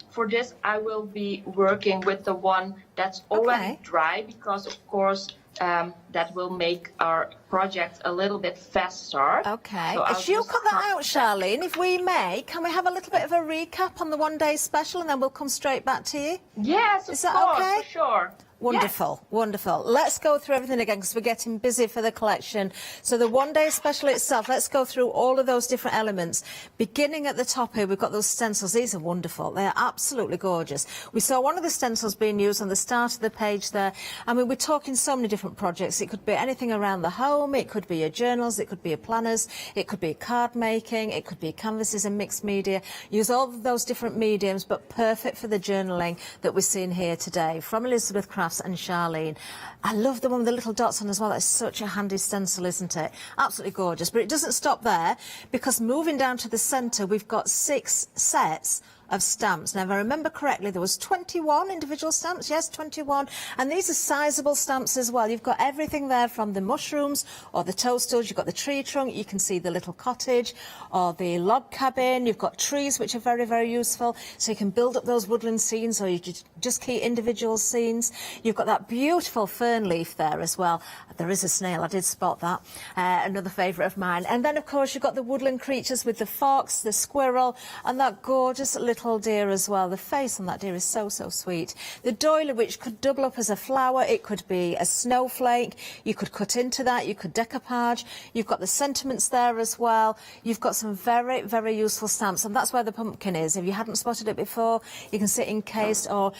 For this, I will be working with the one that's already dry, because of course that will make our project a little bit faster.
Okay.
So I'll
If you'll
just
cut that
cut
out, Charlene, if we may, can we have a little bit of a recap on the one-day special and then we'll come straight back to you?
Yes,
Is
of
that
course,
okay?
for sure.
Wonderful, wonderful. Let's go through everything again because we're getting busy for the collection. So the one-day special itself, let's go through all of those different elements. Beginning at the top here, we've got those stencils. These are wonderful. They're absolutely gorgeous. We saw one of the stencils being used on the start of the page there. I mean, we're talking so many different projects. It could be anything around the home. It could be your journals. It could be your planners. It could be card making. It could be canvases and mixed media. Use all of those different mediums, but perfect for the journaling that we're seeing here today from Elizabeth Crafts and Charlene. I love the one with the little dots on as well. That's such a handy stencil, isn't it? Absolutely gorgeous. But it doesn't stop there, because moving down to the centre, we've got 6 sets of stamps. Now, if I remember correctly, there was 21 individual stamps. Yes, 21. And these are sizable stamps as well. You've got everything there from the mushrooms or the toadstools. You've got the tree trunk. You can see the little cottage or the log cabin. You've got trees, which are very, very useful. So you can build up those woodland scenes, or you just keep individual scenes. You've got that beautiful fern leaf there as well. There is a snail. I did spot that. Another favourite of mine. And then, of course, you've got the woodland creatures with the fox, the squirrel, and that gorgeous little deer as well. The face on that deer is so, so sweet. The doily, which could double up as a flower. It could be a snowflake. You could cut into that. You could decoupage. You've got the sentiments there as well. You've got some very, very useful stamps. And that's where the pumpkin is. If you hadn't spotted it before, you can see it encased or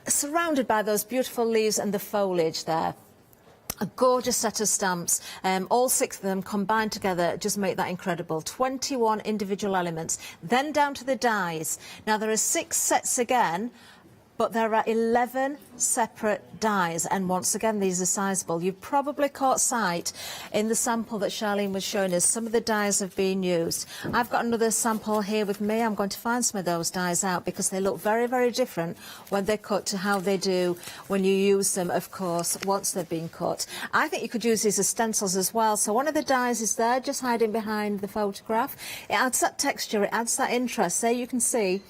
surrounded by those beautiful leaves and the foliage there. A gorgeous set of stamps. All 6 of them combined together just make that incredible. 21 individual elements. Then down to the dies. Now, there are 6 sets again, but there are 11 separate dies, and once again these are sizable. You've probably caught sight in the sample that Charlene was showing us. Some of the dies have been used. I've got another sample here with me. I'm going to find some of those dies out because they look very, very different when they're cut to how they do when you use them, of course, once they've been cut. I think you could use these as stencils as well. So one of the dies is there, just hiding behind the photograph. It adds that texture, it adds that interest. There you can see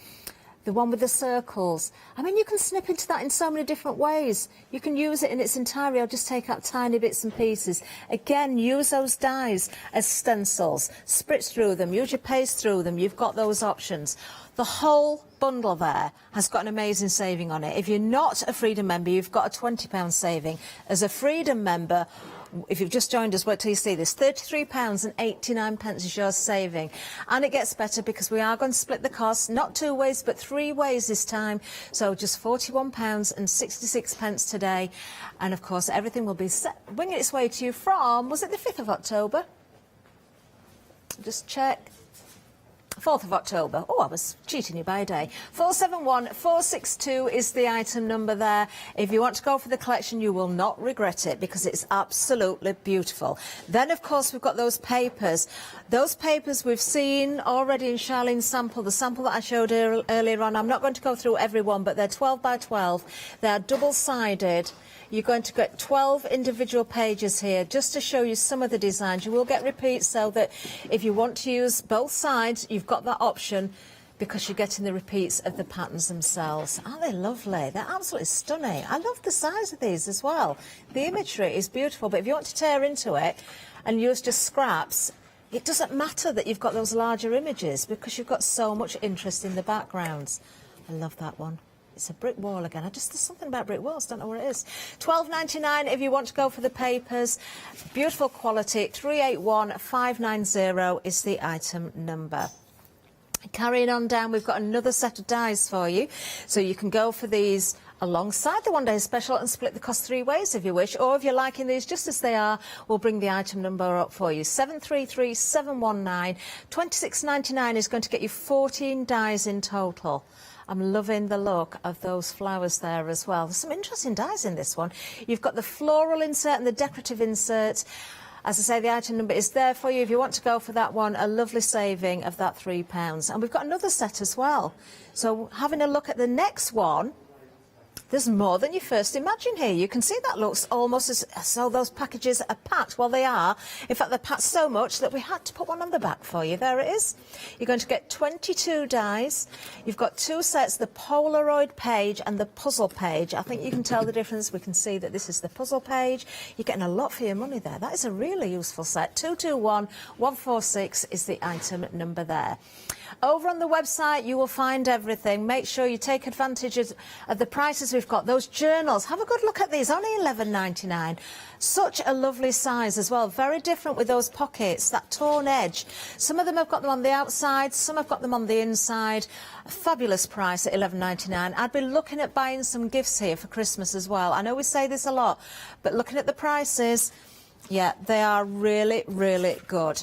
the one with the circles. I mean, you can snip into that in so many different ways. You can use it in its entirety or just take out tiny bits and pieces. Again, use those dies as stencils. Spritz through them, use your paste through them. You've got those options. The whole bundle there has got an amazing saving on it. If you're not a Freedom member, you've got a £20 saving. As a Freedom member, if you've just joined us, wait till you see this. £33.89 is your saving. And it gets better because we are going to split the cost, not 2 ways, but 3 ways this time. So just £41.66 today. And of course, everything will be winging its way to you from, was it the 5th of October? Just check. 4th of October. Oh, I was cheating you by a day. 471462 is the item number there. If you want to go for the collection, you will not regret it because it's absolutely beautiful. Then, of course, we've got those papers. Those papers we've seen already in Charlene's sample, the sample that I showed earlier on. I'm not going to go through every one, but they're 12 by 12. They're double-sided. You're going to get 12 individual pages here just to show you some of the designs. You will get repeats so that if you want to use both sides, you've got that option because you're getting the repeats of the patterns themselves. Aren't they lovely? They're absolutely stunning. I love the size of these as well. The imagery is beautiful, but if you want to tear into it and use just scraps, it doesn't matter that you've got those larger images because you've got so much interest in the backgrounds. I love that one. It's a brick wall again. There's something about brick walls, don't know what it is. £12.99 if you want to go for the papers. Beautiful quality. 381590 is the item number. Carrying on down, we've got another set of dies for you. So you can go for these alongside the one-day special and split the cost 3 ways if you wish. Or if you're liking these just as they are, we'll bring the item number up for you. 733719. £26.99 is going to get you 14 dies in total. I'm loving the look of those flowers there as well. There's some interesting dies in this one. You've got the floral insert and the decorative insert. As I say, the item number is there for you. If you want to go for that one, a lovely saving of that £3. And we've got another set as well. So having a look at the next one, There's more than you first imagine here. You can see that looks almost as though those packages are packed. Well, they are. In fact, they're packed so much that we had to put one on the back for you. There it is. You're going to get 22 dies. You've got 2 sets, the Polaroid page and the puzzle page. I think you can tell the difference. We can see that this is the puzzle page. You're getting a lot for your money there. That is a really useful set. 221146 is the item number there. Over on the website, you will find everything. Make sure you take advantage of the prices we've got. Those journals, have a good look at these, only $11.99. Such a lovely size as well. Very different with those pockets, that torn edge. Some of them have got them on the outside, some have got them on the inside. A fabulous price at $11.99. I'd be looking at buying some gifts here for Christmas as well. I know we say this a lot, but looking at the prices, yeah, they are really, really good.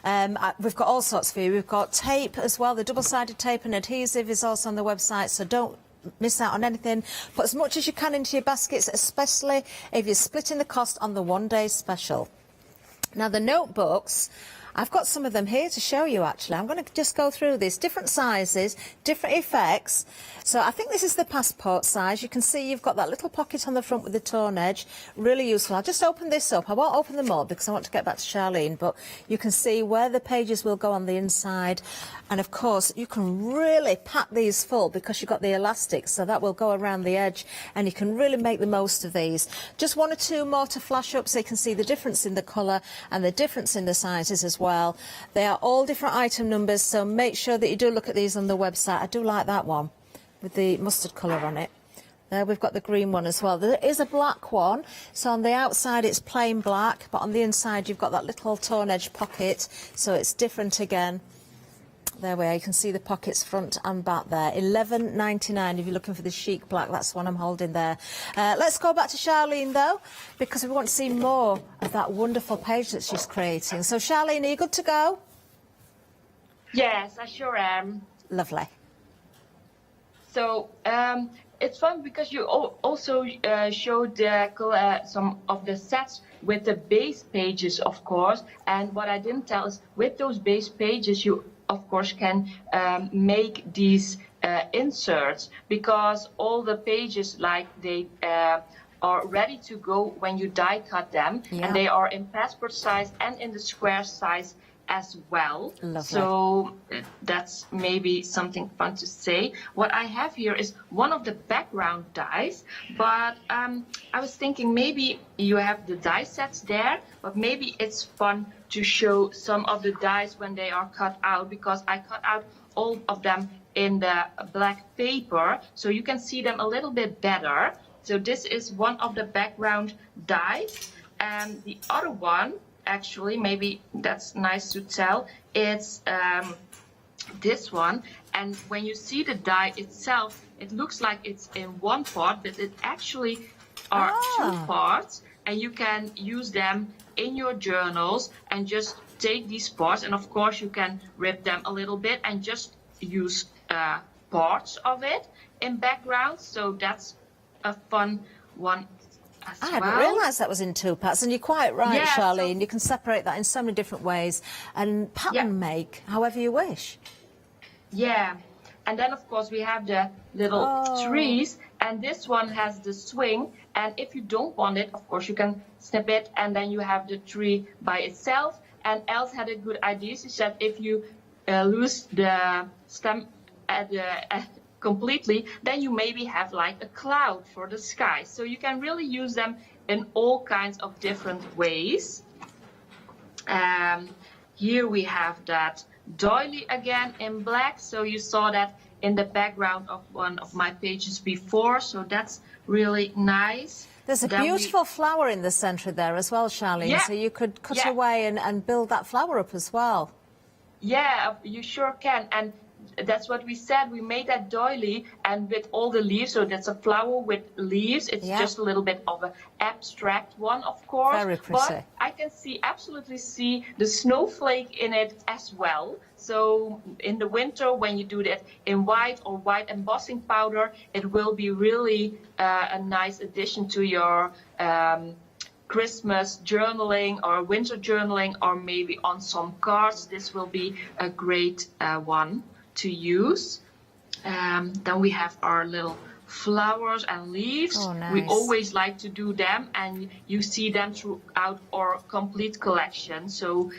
We've got all sorts for you. We've got tape as well. The double-sided tape and adhesive is also on the website, so don't miss out on anything. Put as much as you can into your baskets, especially if you're splitting the cost on the one-day special. Now, the notebooks, I've got some of them here to show you, actually. I'm going to just go through these. Different sizes, different effects. So I think this is the passport size. You can see you've got that little pocket on the front with the torn edge. Really useful. I'll just open this up. I won't open them all because I want to get back to Charlene, but you can see where the pages will go on the inside. And, of course, you can really pack these full because you've got the elastic, so that will go around the edge, and you can really make the most of these. Just 1 or 2 more to flash up so you can see the difference in the colour and the difference in the sizes as well. They are all different item numbers, so make sure that you do look at these on the website. I do like that one with the mustard colour on it. There we've got the green one as well. There is a black one, so on the outside it's plain black, but on the inside you've got that little torn edge pocket, so it's different again. There we are, you can see the pockets front and back there. $11.99 if you're looking for the chic black, that's the one I'm holding there. Let's go back to Charlene though, because we want to see more of that wonderful page that she's creating. So Charlene, are you good to go?
Yes, I sure am.
Lovely.
So it's fun because you also showed some of the sets with the base pages, of course. And what I didn't tell is with those base pages, you of course can make these inserts, because all the pages, like they are ready to go when you die cut them, and they are in passport size and in the square size as well. Lovely. So that's maybe something fun to say. What I have here is one of the background dies, but I was thinking maybe you have the die sets there, but maybe it's fun to show some of the dies when they are cut out, because I cut out all of them in the black paper, so you can see them a little bit better. So this is one of the background dies, and the other one, actually, maybe that's nice to tell, it's this one. And when you see the die itself, it looks like it's in one part, but it actually are 2 parts, and you can use them in your journals and just take these parts, and of course you can rip them a little bit and just use parts of it in background. So that's a fun one. I
hadn't realised that was in 2 parts, and you're quite right,
Yeah,
Charlene.
so
you can separate that in so many different ways and pattern make however you wish.
Yeah, and then of course we have the little trees, and this one has the swing, and if you don't want it, of course you can snip it, and then you have the tree by itself. And Els had a good idea. She said if you lose the stem completely, then you maybe have like a cloud for the sky. So you can really use them in all kinds of different ways. Here we have that doily again in black, so you saw that in the background of one of my pages before, so that's really nice.
There's a beautiful flower in the centre there as well, Charlene,
Yeah.
so you could cut away and build that flower up as well.
Yeah, you sure can. And that's what we said. We made that doily, and with all the leaves, so that's a flower with leaves. It's just a little bit of an abstract one, of course.
Very pretty.
But I can absolutely see the snowflake in it as well. So in the winter, when you do that in white or white embossing powder, it will be really a nice addition to your Christmas journaling or winter journaling, or maybe on some cards. This will be a great one to use. Then we have our little flowers and leaves.
Oh,
We
nice.
always like to do them, and you see them throughout our complete collection. So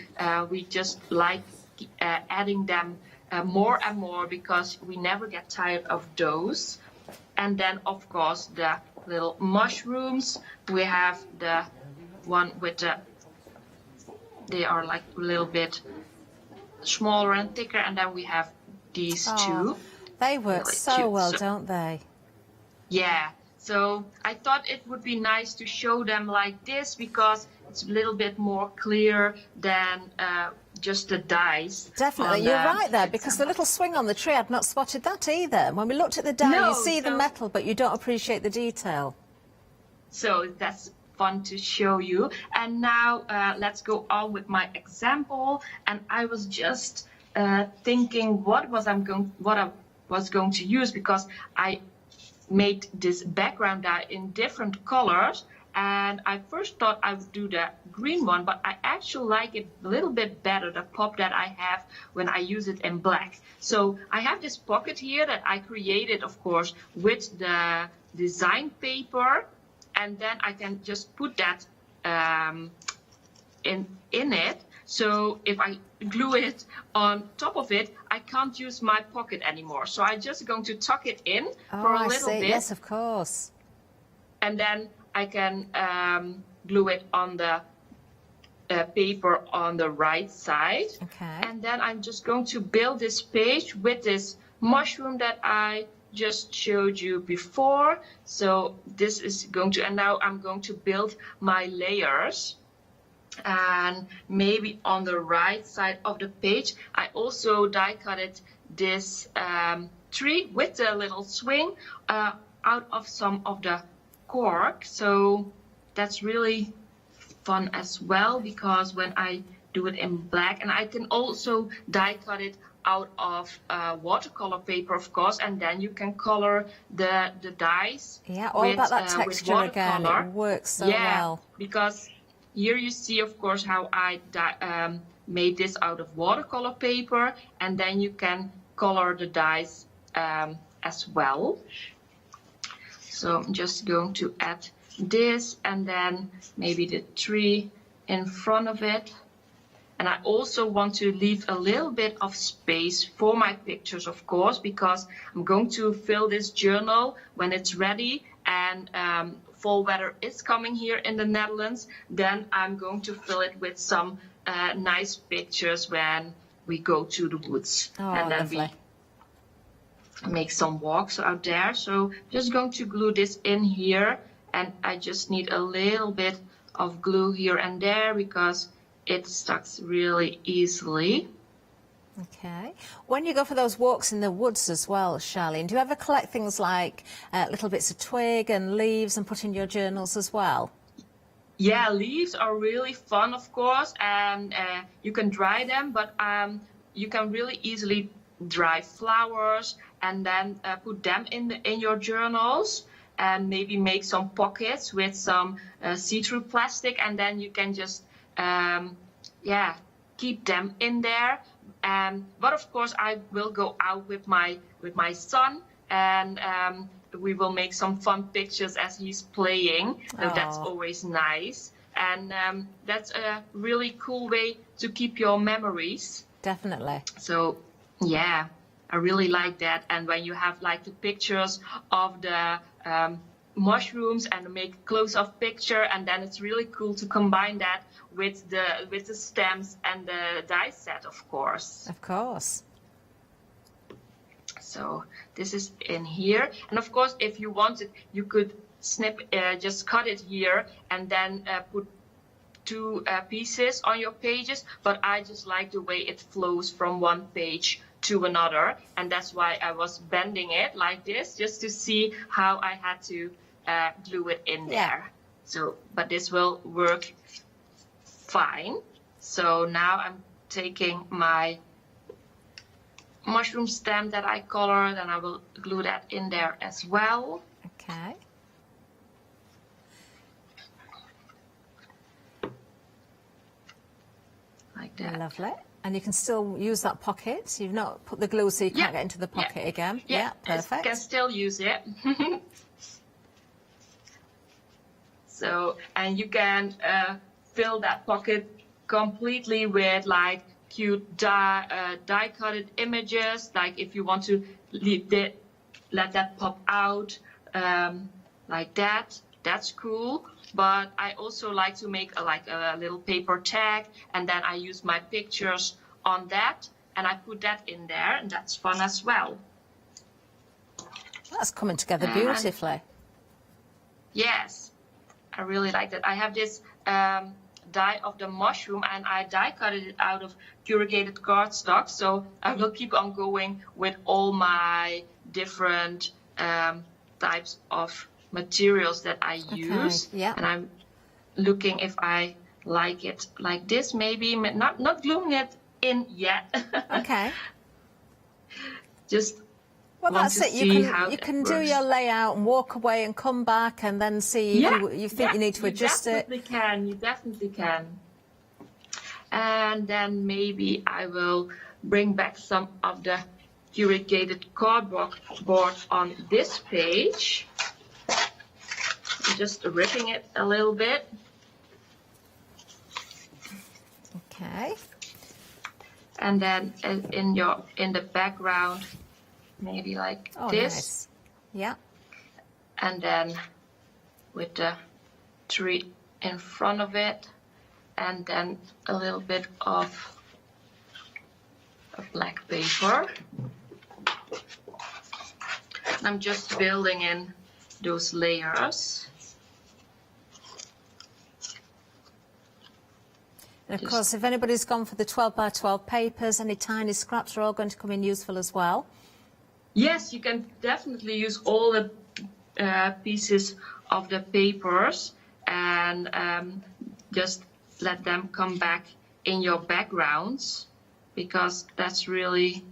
we just like adding them more and more because we never get tired of those. And then, of course, the little mushrooms. We have the one with the, they are like a little bit smaller and thicker, and then we have these two.
They work
Really
so
cute.
well,
So-
don't they?
Yeah, so I thought it would be nice to show them like this because it's a little bit more clear than just the dies.
Definitely,
on
you're
the
right there, because the little swing on the tree, I'd not spotted that either. When we looked at the die,
No,
you see the
no.
metal, but you don't appreciate the detail.
So that's fun to show you. And now let's go on with my example. And I was just thinking what I was going to use, because I made this background die in different colors. And I first thought I would do the green one, but I actually like it a little bit better, the pop that I have when I use it in black. So I have this pocket here that I created, of course, with the design paper. And then I can just put that in it. So if I glue it on top of it, I can't use my pocket anymore. So I'm just going to tuck it in for a
I
little
see.
bit.
Yes, of course.
And then I can glue it on the paper on the right side.
Okay.
And then I'm just going to build this page with this mushroom that I just showed you before. So this is going to, and now I'm going to build my layers. And maybe on the right side of the page, I also die cutted this tree with the little swing out of some of the cork. So that's really fun as well, because when I do it in black, and I can also die cut it out of watercolor paper, of course, and then you can color the dies.
Yeah, all
with,
about that
with
texture again.
watercolor.
It works so
Yeah,
well.
because here you see, of course, how I made this out of watercolor paper, and then you can color the dies as well. So I'm just going to add this, and then maybe the tree in front of it. And I also want to leave a little bit of space for my pictures, of course, because I'm going to fill this journal when it's ready, and fall weather is coming here in the Netherlands. Then I'm going to fill it with some nice pictures when we go to the woods.
Oh,
and then
lovely.
we make some walks out there. So I'm just going to glue this in here, and I just need a little bit of glue here and there because it sticks really easily.
Okay. When you go for those walks in the woods as well, Charlene, do you ever collect things like little bits of twig and leaves and put in your journals as well?
Yeah, leaves are really fun, of course, and you can dry them, but you can really easily dry flowers and then put them in your journals, and maybe make some pockets with some see-through plastic, and then you can just keep them in there. But of course I will go out with my son, and we will make some fun pictures as he's playing. So that's always nice, and that's a really cool way to keep your memories.
Definitely.
So yeah, I really like that. And when you have like the pictures of the mushrooms and make close-up picture, and then it's really cool to combine that with the stamps and the die set, of course.
Of course.
So this is in here, and of course if you wanted you could just cut it here and then put two pieces on your pages, but I just like the way it flows from one page to another, and that's why I was bending it like this, just to see how I had to glue it in there. So, but this will work fine. So now I'm taking my mushroom stamp that I colored, and I will glue that in there as well.
Okay.
Like like that.
Lovely. And you can still use that pocket. So you've not put the glue so you can't get into the pocket again. Yeah, perfect.
You can still use it. So, and you can fill that pocket completely with like cute die-cutted images. Like if you want to let that pop out like that, that's cool. But I also like to make a little paper tag, and then I use my pictures on that, and I put that in there, and that's fun as well.
That's coming together beautifully.
Yes, I really like that. I have this die of the mushroom, and I die cut it out of corrugated cardstock, so I will keep on going with all my different types of materials that I use.
Yeah.
And I'm looking if I like it like this, maybe not gluing it in yet.
Okay.
Just
well,
want
that's
to
it.
see
You
how
can
it
do
works.
your layout and walk away and come back and then see if you think you need to adjust it.
You definitely can. And then maybe I will bring back some of the corrugated cardboard on this page. I'm just ripping it a little bit.
Okay.
And then in the background, maybe like this.
Nice. Yeah.
And then with the tree in front of it, and then a little bit of black paper. I'm just building in those layers.
And of course, if anybody's gone for the 12 by 12 papers, any tiny scraps are all going to come in useful as well.
Yes, you can definitely use all the pieces of the papers and just let them come back in your backgrounds, because that's really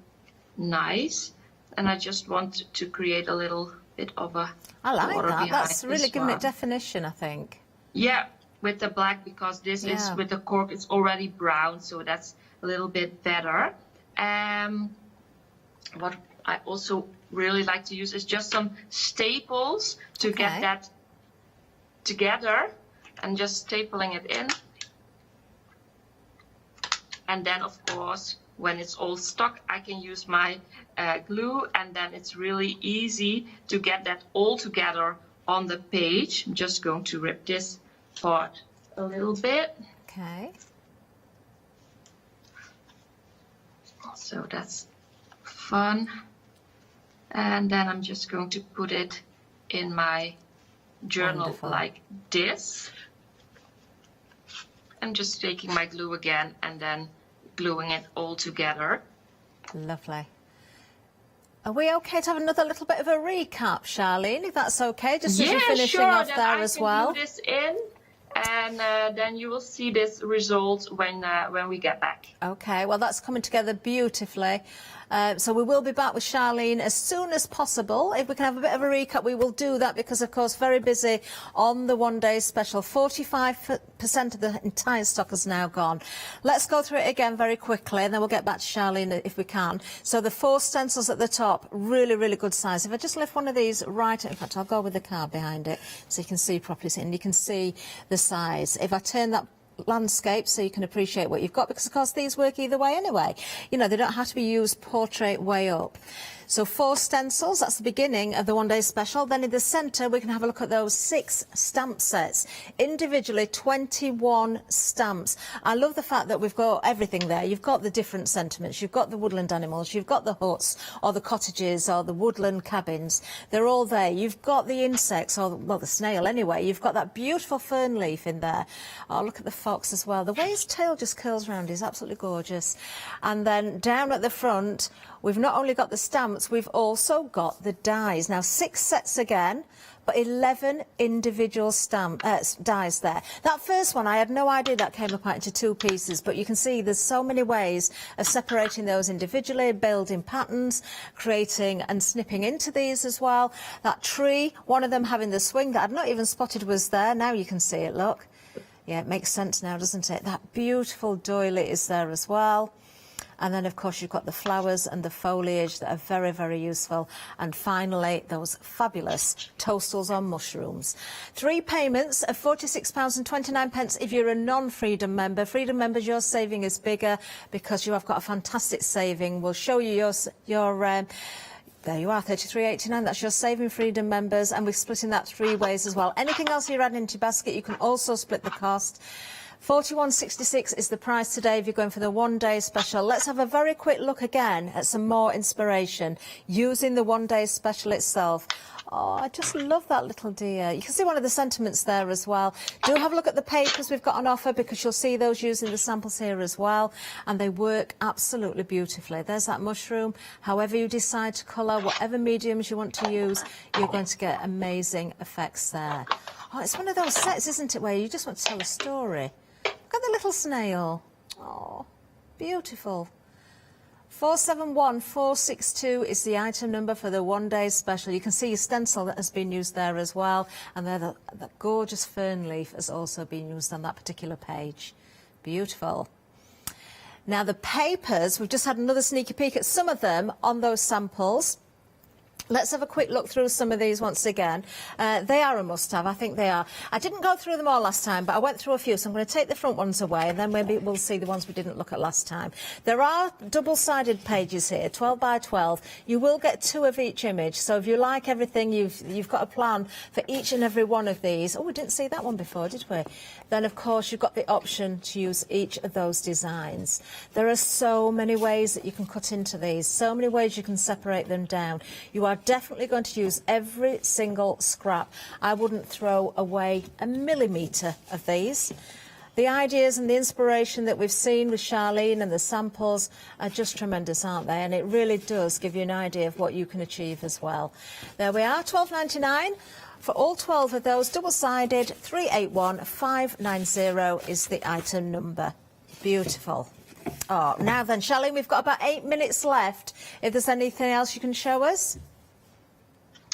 nice. And I just want to create a little bit of a
I like
border
that.
behind
That's really
this
giving it
one.
definition, I think.
Yeah, with the black, because this is with the cork, it's already brown, so that's a little bit better. What I also really like to use is just some staples to get that together, and just stapling it in. And then, of course, when it's all stuck, I can use my glue, and then it's really easy to get that all together on the page. I'm just going to rip this part a little bit.
Okay.
So that's fun. And then I'm just going to put it in my journal.
Wonderful.
Like this. I'm just taking my glue again and then gluing it all together.
Lovely. Are we okay to have another little bit of a recap, Charlene, if that's okay? Just as you're finishing off
then
there
I
as
can
well.
do this in, and then you will see this result when we get back.
Okay, well, that's coming together beautifully. So we will be back with Charlene as soon as possible. If we can have a bit of a recap, we will do that because, of course, very busy on the one-day special. 45% of the entire stock has now gone. Let's go through it again very quickly, and then we'll get back to Charlene if we can. So the 4 stencils at the top, really, really good size. If I just lift one of these right, in fact, I'll go with the card behind it so you can see properly, and you can see the size. If I turn that landscape so you can appreciate what you've got, because of course these work either way anyway, you know, they don't have to be used portrait way up. So 4 stencils, that's the beginning of the one-day special. Then in the centre we can have a look at those 6 stamp sets, individually 21 stamps. I love the fact that we've got everything there. You've got the different sentiments, you've got the woodland animals, you've got the huts or the cottages or the woodland cabins, they're all there. You've got the insects, or well, the snail anyway. You've got that beautiful fern leaf in there. Oh, look at the fox as well. The way his tail just curls around is absolutely gorgeous. And then down at the front we've not only got the stamps, we've also got the dies. Now 6 sets again, but 11 individual dies there. That first one, I had no idea that came apart into 2 pieces, but you can see there's so many ways of separating those individually, building patterns, creating and snipping into these as well. That tree, one of them having the swing that I'd not even spotted was there. Now you can see it, look. Yeah, it makes sense now, doesn't it? That beautiful doily is there as well. And then, of course, you've got the flowers and the foliage that are very, very useful. And finally, those fabulous toastals on mushrooms. 3 payments of £46.29 if you're a non-Freedom member. Freedom members, your saving is bigger because you have got a fantastic saving. We'll show you your there you are, £33.89. That's your saving Freedom members, and we're splitting that 3 ways as well. Anything else you're adding into your basket, you can also split the cost. £41.66 is the price today if you're going for the one-day special. Let's have a very quick look again at some more inspiration using the one-day special itself. Oh, I just love that little deer. You can see one of the sentiments there as well. Do have a look at the papers we've got on offer because you'll see those using the samples here as well, and they work absolutely beautifully. There's that mushroom. However you decide to colour, whatever mediums you want to use, you're going to get amazing effects there. Oh, it's one of those sets, isn't it, where you just want to tell a story. Look at the little snail. Oh, beautiful. 471462 is the item number for the one-day special. You can see your stencil that has been used there as well, and there the gorgeous fern leaf has also been used on that particular page. Beautiful. Now the papers, we've just had another sneaky peek at some of them on those samples. Let's have a quick look through some of these once again. They are a must-have, I think they are. I didn't go through them all last time, but I went through a few, so I'm going to take the front ones away, and then maybe we'll see the ones we didn't look at last time. There are double-sided pages here, 12 by 12. You will get 2 of each image, so if you like everything, you've got a plan for each and every one of these. Oh, we didn't see that one before, did we? Then, of course, you've got the option to use each of those designs. There are so many ways that you can cut into these, so many ways you can separate them down. You are definitely going to use every single scrap. I wouldn't throw away a millimetre of these. The ideas and the inspiration that we've seen with Charlene and the samples are just tremendous, aren't they? And it really does give you an idea of what you can achieve as well. There we are, £12.99 for all 12 of those, double-sided. 381590 is the item number. Beautiful. Oh, now then, Charlene, we've got about 8 minutes left. If there's anything else you can show us.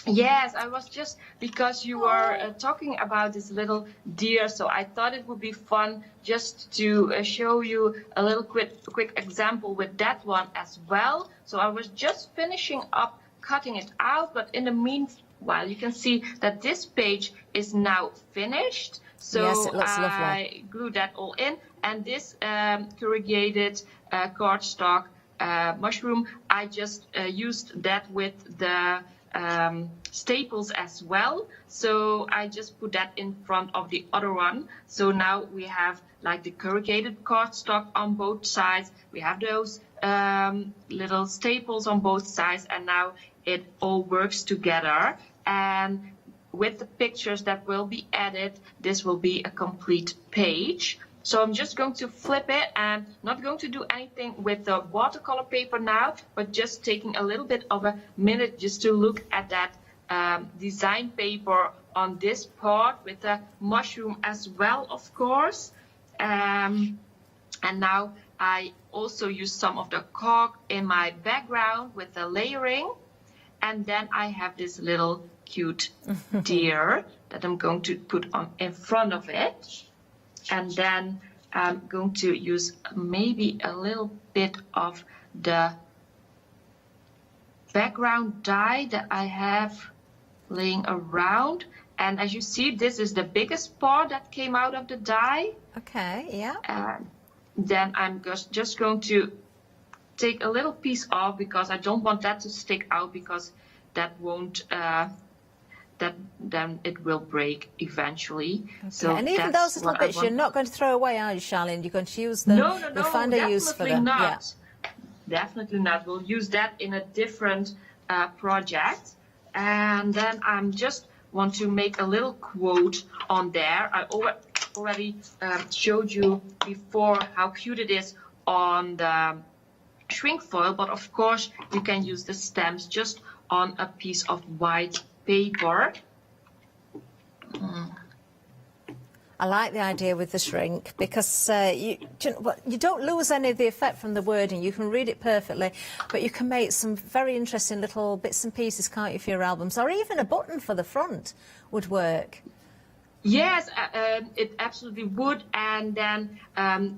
Yes, I was just, because you were talking about this little deer, so I thought it would be fun just to show you a little quick example with that one as well. So I was just finishing up cutting it out, but in the meanwhile, you can see that this page is now finished. So
yes, it looks lovely.
I glued that all in, and this corrugated cardstock mushroom, I just used that with the staples as well, so I just put that in front of the other one. So now we have like the corrugated cardstock on both sides, we have those little staples on both sides, and now it all works together. And with the pictures that will be added, this will be a complete page. So I'm just going to flip it, and not going to do anything with the watercolor paper now, but just taking a little bit of a minute just to look at that design paper on this part with the mushroom as well, of course. And now I also use some of the cork in my background with the layering. And then I have this little cute deer that I'm going to put on in front of it. And then I'm going to use maybe a little bit of the background dye that I have laying around. And as you see, this is the biggest part that came out of the dye.
Okay, yeah.
And then I'm just going to take a little piece off, because I don't want that to stick out, because that won't... then it will break eventually. Okay. So
and even those little bits you're not going to throw away, are you, Charlene? You're going to use them.
No,
you'll find a use for them.
Not. Yeah. Definitely not. We'll use that in a different project. And then I'm just want to make a little quote on there. I already showed you before how cute it is on the shrink foil, but of course you can use the stamps just on a piece of white paper.
I like the idea with the shrink, because you don't lose any of the effect from the wording. You can read it perfectly, but you can make some very interesting little bits and pieces, can't you, for your albums? Or even a button for the front would work.
Yes, it absolutely would. And then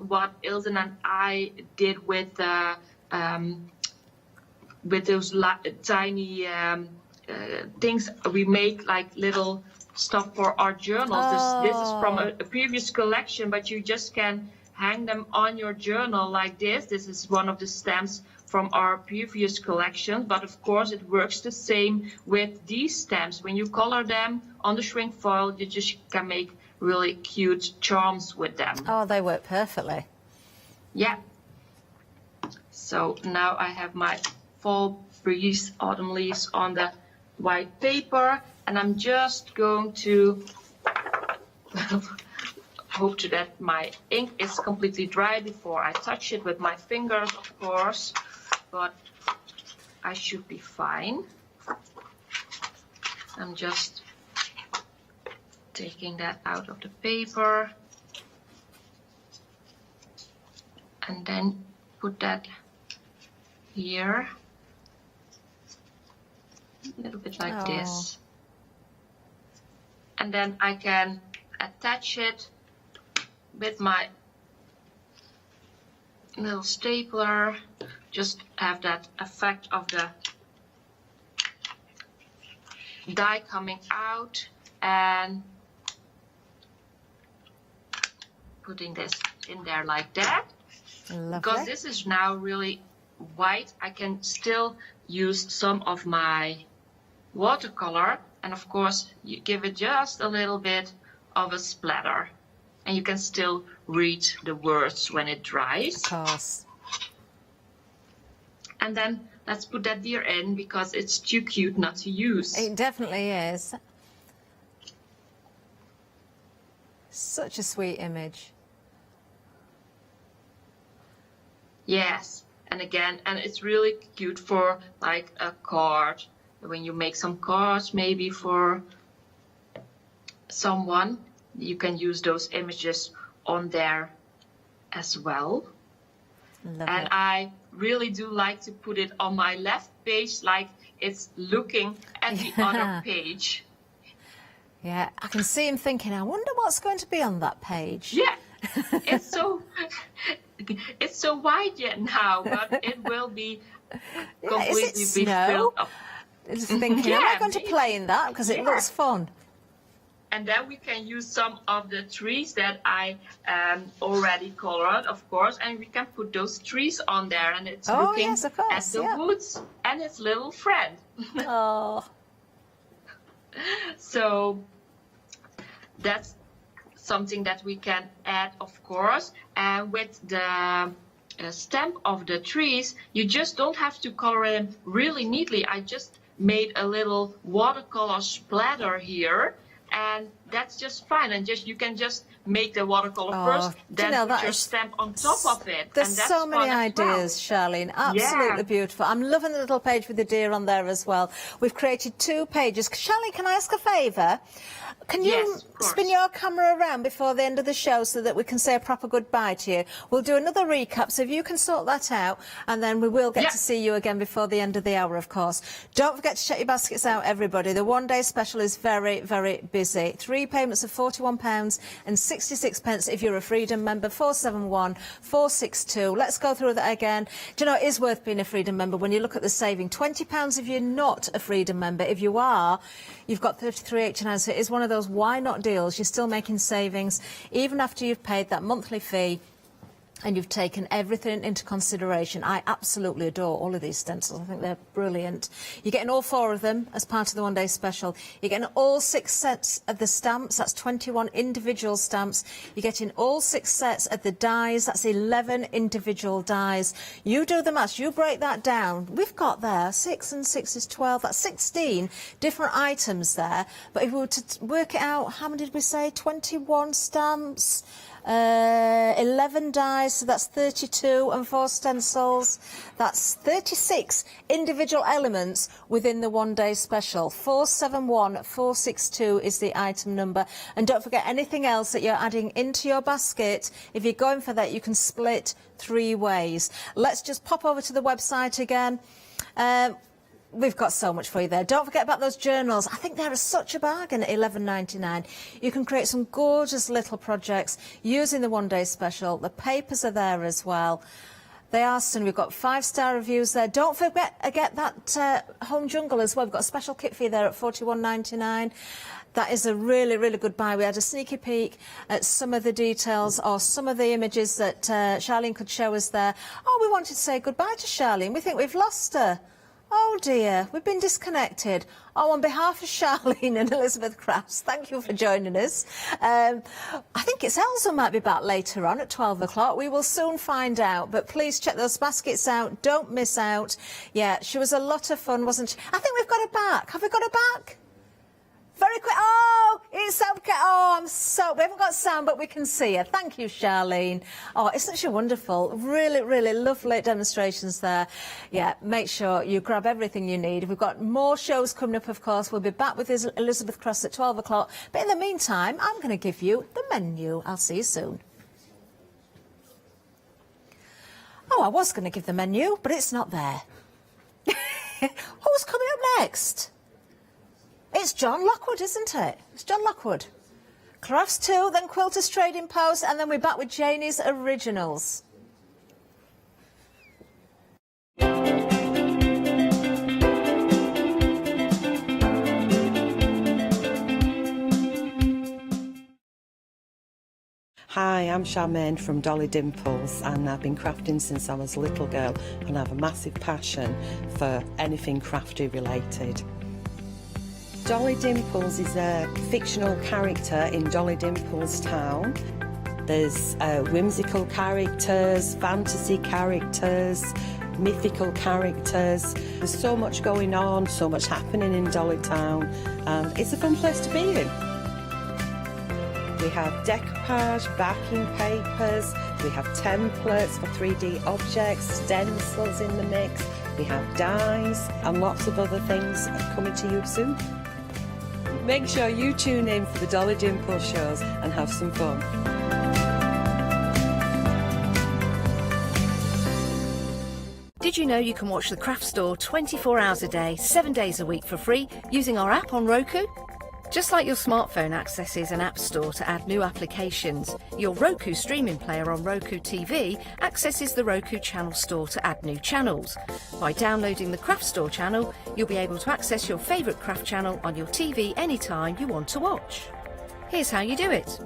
what Ilse and I did with those tiny things, we make like little stuff for our journals. This is from a previous collection, but you just can hang them on your journal like this. This is one of the stamps from our previous collection, but of course it works the same with these stamps. When you color them on the shrink foil, you just can make really cute charms with them.
Oh, they work perfectly.
Yeah. So now I have my fall breeze, autumn leaves on the white paper, and I'm just going to hope that my ink is completely dry before I touch it with my fingers, of course, but I should be fine. I'm just taking that out of the paper and then put that here, a little bit like this, and then I can attach it with my little stapler, just have that effect of the die coming out, and putting this in there like that.
Lovely.
Because this is now really white, I can still use some of my watercolor, and of course you give it just a little bit of a splatter, and you can still read the words when it dries.
Of course.
And then let's put that deer in, because it's too cute not to use.
It definitely is. Such a sweet image.
Yes, and again, and it's really cute for like a card. When you make some cards maybe for someone, you can use those images on there as well.
Love
And
it.
I really do like to put it on my left page, like it's looking at the other page.
Yeah, I can see him thinking, I wonder what's going to be on that page.
Yeah, it's so wide yet now, but it will be completely
is it snow?
filled up.
Just thinking, am I going to play in that? Because it looks fun.
And then we can use some of the trees that I already colored, of course, and we can put those trees on there, and it's looking
yes, of course,
at the woods and its little friend.
Oh,
So that's something that we can add, of course. And with the stamp of the trees, you just don't have to color them really neatly. I just made a little watercolor splatter here, and that's just fine. And you can just make the watercolor first, then put your stamp on top of it.
There's
and that's
so many
fun as well.
ideas, Charlene. Absolutely beautiful. I'm loving the little page with the deer on there as well. We've created 2 pages. Charlene, can I ask a favour? Can you
Yes, of course.
spin your camera around before the end of the show so that we can say a proper goodbye to you? We'll do another recap, so if you can sort that out, and then we will get to see you again before the end of the hour, of course. Don't forget to check your baskets out, everybody. The one-day special is very, very busy. 3 payments of £41.66 if you're a Freedom member, 471 462. Let's go through that again. Do you know, it is worth being a Freedom member when you look at the saving. £20 if you're not a Freedom member. If you are, you've got £33.89, so it is one of those why not deals. You're still making savings even after you've paid that monthly fee and you've taken everything into consideration. I absolutely adore all of these stencils. I think they're brilliant. You're getting all 4 of them as part of the one-day special. You're getting all 6 sets of the stamps. That's 21 individual stamps. You're getting all 6 sets of the dies. That's 11 individual dies. You do the maths. You break that down. We've got there 6 and 6 is 12. That's 16 different items there. But if we were to work it out, how many did we say? 21 stamps. 11 dies, so that's 32, and 4 stencils. That's 36 individual elements within the one-day special. 471 462 is the item number. And don't forget, anything else that you're adding into your basket, if you're going for that, you can split 3 ways. Let's just pop over to the website again. we've got so much for you there. Don't forget about those journals. I think they're such a bargain at $11.99. You can create some gorgeous little projects using the one-day special. The papers are there as well. They are stunning. We've got 5-star reviews there. Don't forget that Home Jungle as well. We've got a special kit for you there at $41.99. That is a really, really good buy. We had a sneaky peek at some of the details or some of the images that Charlene could show us there. Oh, we wanted to say goodbye to Charlene. We think we've lost her. Oh dear, we've been disconnected. Oh, on behalf of Charlene and Elizabeth Crafts, thank you for joining us. I think it's Elsa might be back later on at 12 o'clock. We will soon find out, but please check those baskets out. Don't miss out. Yeah, she was a lot of fun, wasn't she? I think we've got her back. Have we got her back? Very quick. Oh, it's okay. Oh, we haven't got sound, but we can see her. Thank you, Charlene. Oh, isn't she wonderful? Really, really lovely demonstrations there. Yeah, make sure you grab everything you need. We've got more shows coming up, of course. We'll be back with Elizabeth Cross at 12 o'clock. But in the meantime, I'm going to give you the menu. I'll see you soon. Oh, I was going to give the menu, but it's not there. Who's coming up next? It's John Lockwood, isn't it? It's John Lockwood. Crafts 2, then Quilters Trading Post, and then we're back with Janie's Originals.
Hi, I'm Charmaine from Dolly Dimples, and I've been crafting since I was a little girl, and I have a massive passion for anything crafty related. Dolly Dimples is a fictional character in Dolly Dimples Town. There's whimsical characters, fantasy characters, mythical characters. There's so much going on, so much happening in Dolly Town, and it's a fun place to be in. We have decoupage, backing papers, we have templates for 3D objects, stencils in the mix, we have dies, and lots of other things coming to you soon. Make sure you tune in for the Dolly Dimple shows and have some fun.
Did you know you can watch the Craft Store 24 hours a day, 7 days a week for free using our app on Roku? Just like your smartphone accesses an app store to add new applications, your Roku streaming player on Roku TV accesses the Roku channel store to add new channels. By downloading the Craft Store channel, you'll be able to access your favourite craft channel on your TV anytime you want to watch. Here's how you do it.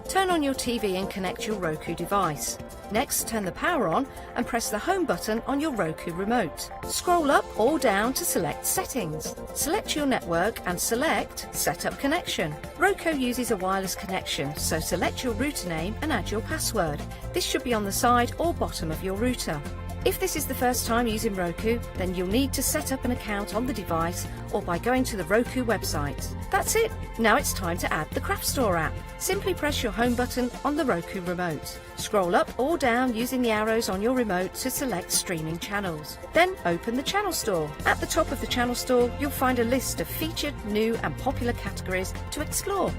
Turn on your TV and connect your Roku device. Next, turn the power on and press the home button on your Roku remote. Scroll up or down to select Settings. Select your network and select Set up Connection. Roku uses a wireless connection, so select your router name and add your password. This should be on the side or bottom of your router. If this is the first time using Roku, then you'll need to set up an account on the device or by going to the Roku website. That's it. Now it's time to add the Craft Store app. Simply press your home button on the Roku remote. Scroll up or down using the arrows on your remote to select streaming channels. Then open the Channel Store. At the top of the Channel Store, you'll find a list of featured, new and popular categories to explore.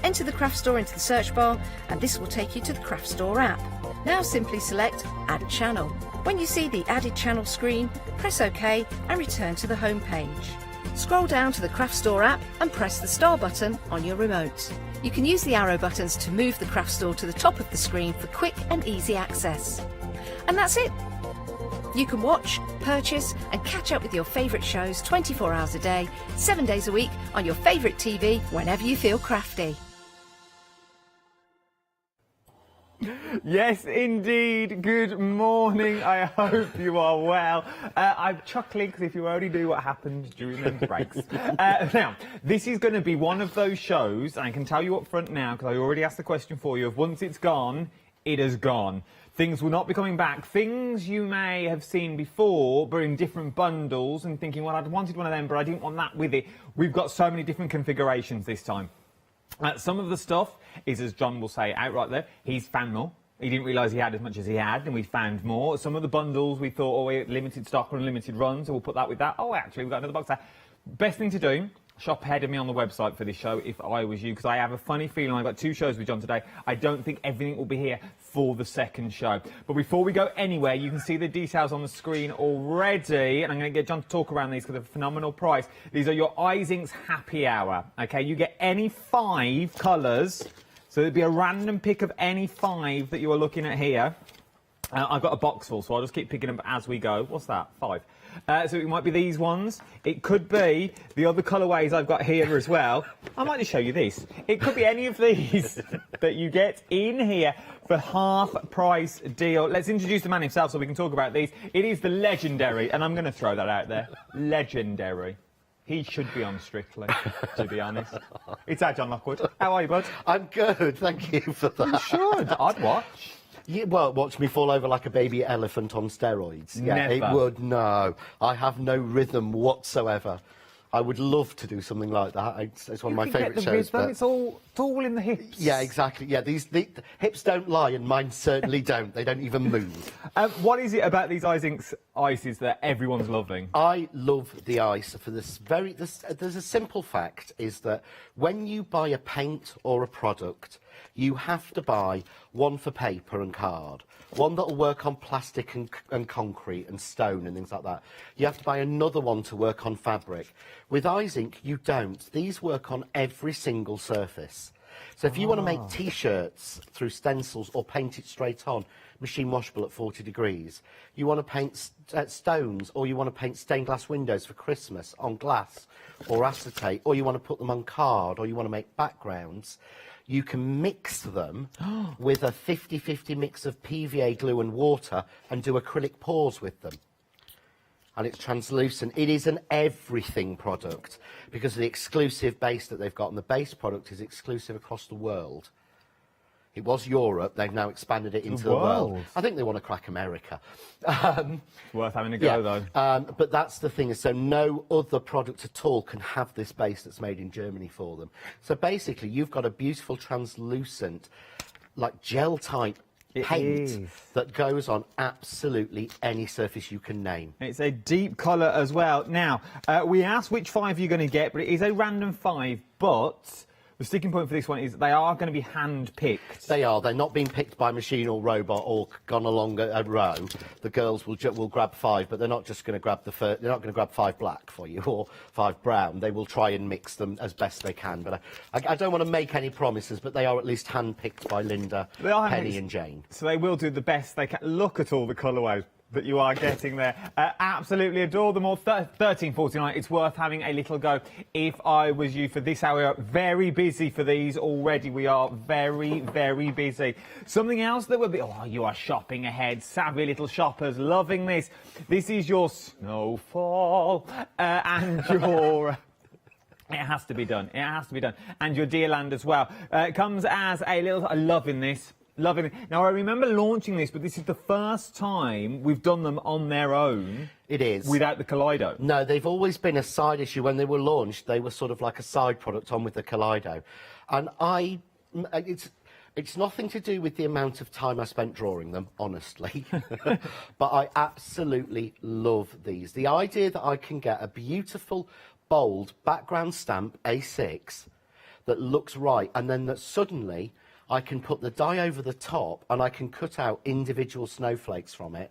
Enter the Craft Store into the search bar and this will take you to the Craft Store app. Now simply select Add Channel. When you see the Added Channel screen, press OK and return to the home page. Scroll down to the Craft Store app and press the star button on your remote. You can use the arrow buttons to move the Craft Store to the top of the screen for quick and easy access. And that's it! You can watch, purchase and catch up with your favourite shows 24 hours a day, 7 days a week on your favourite TV whenever you feel crafty.
Yes, indeed. Good morning. I hope you are well. I'm chuckling because if you only knew what happens during them breaks. Now, this is going to be one of those shows, and I can tell you up front now, because I already asked the question for you, of once it's gone, it has gone. Things will not be coming back. Things you may have seen before, but in different bundles, and thinking, well, I'd wanted one of them, but I didn't want that with it. We've got so many different configurations this time. Some of the stuff is, as John will say outright there, he's found more. He didn't realise he had as much as he had, and we found more. Some of the bundles we thought, oh, limited stock or unlimited runs, so we'll put that with that. Oh, actually, we've got another box there. Best thing to do, shop ahead of me on the website for this show if I was you, because I have a funny feeling I've got 2 shows with John today. I don't think everything will be here for the second show. But before we go anywhere, you can see the details on the screen already, and I'm going to get John to talk around these because they're a phenomenal price. These are your Ising's Happy Hour. Okay, you get any 5 colours, so there'd be a random pick of any 5 that you are looking at here. I've got a box full, so I'll just keep picking them as we go. What's that? 5. So it might be these ones. It could be the other colourways I've got here as well. I might just show you this. It could be any of these that you get in here for half-price deal. Let's introduce the man himself so we can talk about these. It is the legendary, and I'm going to throw that out there, legendary. He should be on Strictly, to be honest. It's John Lockwood. How are you, bud?
I'm good, thank you for that.
You should. I'd watch.
Yeah, well, watch me fall over like a baby elephant on steroids. Yeah,
Never.
it would, no. I have no rhythm whatsoever. I would love to do something like that. It's one of my favourite shows.
But it's all in the hips.
Yeah, exactly. Yeah, the hips don't lie, and mine certainly don't. They don't even move.
What is it about these Ising's ices that everyone's loving?
I love the ice for this there's a simple fact, is that when you buy a paint or a product, you have to buy one for paper and card, one that will work on plastic and concrete and stone and things like that. You have to buy another one to work on fabric. With Ising, you don't. These work on every single surface. So if you want to make T-shirts through stencils or paint it straight on, machine washable at 40 degrees. You want to paint stones, or you want to paint stained glass windows for Christmas on glass or acetate, or you want to put them on card, or you want to make backgrounds. You can mix them with a 50-50 mix of PVA glue and water and do acrylic pours with them. And it's translucent. It is an everything product because of the exclusive base that they've got, and the base product is exclusive across the world. It was Europe, they've now expanded it into the world. I think they want to crack America.
It's worth having a go, though.
But that's the thing, is so no other product at all can have this base that's made in Germany for them. So basically, you've got a beautiful translucent, like gel-type paint that goes on absolutely any surface you can name.
It's a deep colour as well. Now, we asked which 5 you're going to get, but it is a random 5, but the sticking point for this one is they are going to be hand-picked.
They are. They're not being picked by machine or robot or gone along a row. The girls will grab 5, but they're not just going to grab they're not going to grab 5 black for you or 5 brown. They will try and mix them as best they can. But I don't want to make any promises, but they are at least hand-picked by Linda, Penny and Jane.
So they will do the best they can. Look at all the colourways that you are getting there. Absolutely adore them all. $13.49. It's worth having a little go if I was you for this hour. Very busy for these already. We are very, very busy. Something else that will be... Oh, you are shopping ahead. Savvy little shoppers. Loving this. This is your snowfall and your... It has to be done. It has to be done. And your Deerland as well. It comes as a little... I'm loving this. Loving it. Now, I remember launching this, but this is the first time we've done them on their own.
It is.
Without the Kaleido.
No, they've always been a side issue. When they were launched, they were sort of like a side product on with the Kaleido. And it's nothing to do with the amount of time I spent drawing them, honestly. But I absolutely love these. The idea that I can get a beautiful, bold background stamp A6 that looks right, and then that suddenly I can put the die over the top and I can cut out individual snowflakes from it.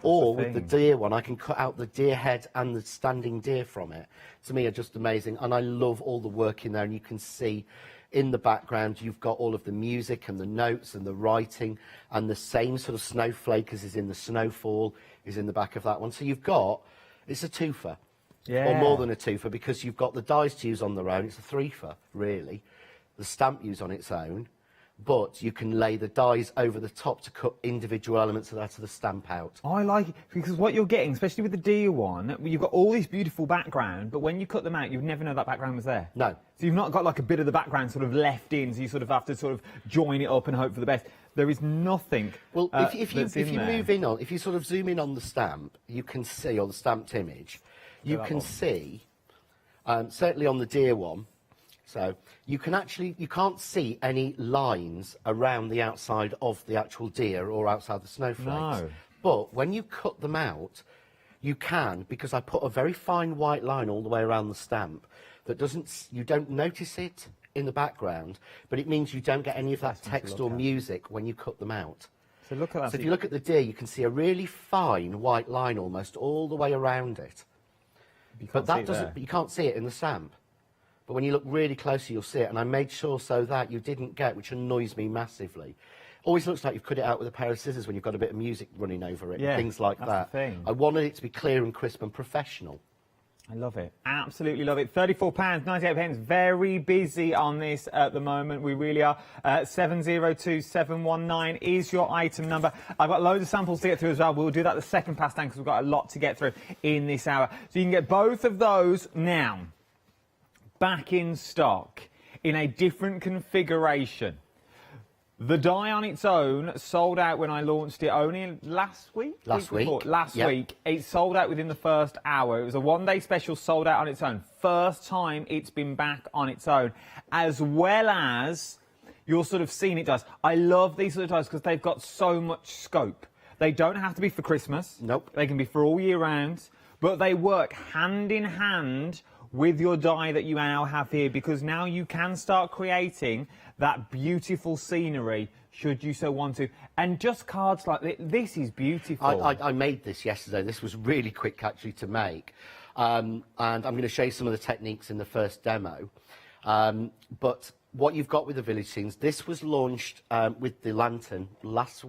Or with the deer one, I can cut out the deer head and the standing deer from it. To me, are just amazing. And I love all the work in there. And you can see in the background, you've got all of the music and the notes and the writing, and the same sort of snowflake as is in the Snowfall is in the back of that one. So you've got, it's a twofer.
Yeah.
Or more than a twofer, because you've got the dies to use on their own. It's a threefer, really. The stamp use on its own. But you can lay the dies over the top to cut individual elements of that to the stamp out.
I like it, because what you're getting, especially with the deer one, you've got all this beautiful background, but when you cut them out, you'd never know that background was there.
No.
So you've not got like a bit of the background sort of left in, so you sort of have to sort of join it up and hope for the best. There is nothing.
Well, if you move in on, if you sort of zoom in on the stamp, you can see, or the stamped image, you can see, certainly on the deer one, so you can't see any lines around the outside of the actual deer or outside the snowflakes.
No.
But when you cut them out, you can, because I put a very fine white line all the way around the stamp that you don't notice it in the background, but it means you don't get any of that text or music when you cut them out.
So look at that.
So if you look at the D, you can see a really fine white line almost all the way around it. But that doesn't, you can't see it in the stamp. But when you look really closely, you'll see it. And I made sure so that you didn't get, which annoys me massively. Always looks like you've cut it out with a pair of scissors when you've got a bit of music running over it, and things like that.
The thing.
I wanted it to be clear and crisp and professional.
I love it. Absolutely love it. £34.98. Very busy on this at the moment. We really are. 702719 is your item number. I've got loads of samples to get through as well. We'll do that the second pass down because we've got a lot to get through in this hour. So you can get both of those now back in stock in a different configuration. The die on its own sold out when I launched it only last week?
Last week.
It sold out within the first hour. It was a one-day special, sold out on its own. First time it's been back on its own. As well as you're sort of seeing it dies. I love these sort of dies because they've got so much scope. They don't have to be for Christmas.
Nope.
They can be for all year round. But they work hand in hand with your die that you now have here, because now you can start creating that beautiful scenery should you so want to. And just cards like this is beautiful.
I made this yesterday. This was really quick actually to make. And I'm going to show you some of the techniques in the first demo. But what you've got with the village scenes, this was launched with the lantern last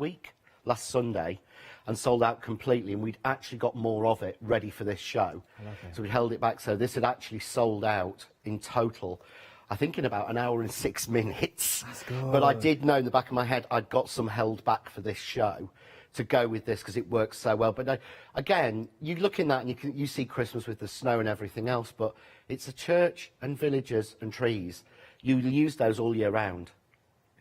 Sunday, and sold out completely, and we'd actually got more of it ready for this show. So we held it back, so this had actually sold out in total, I think in about 1 hour and 6 minutes.
That's good.
But I did know in the back of my head I'd got some held back for this show to go with this because it works so well. But again, you look in that and you see Christmas with the snow and everything else, but it's a church and villagers and trees. You use those all year round.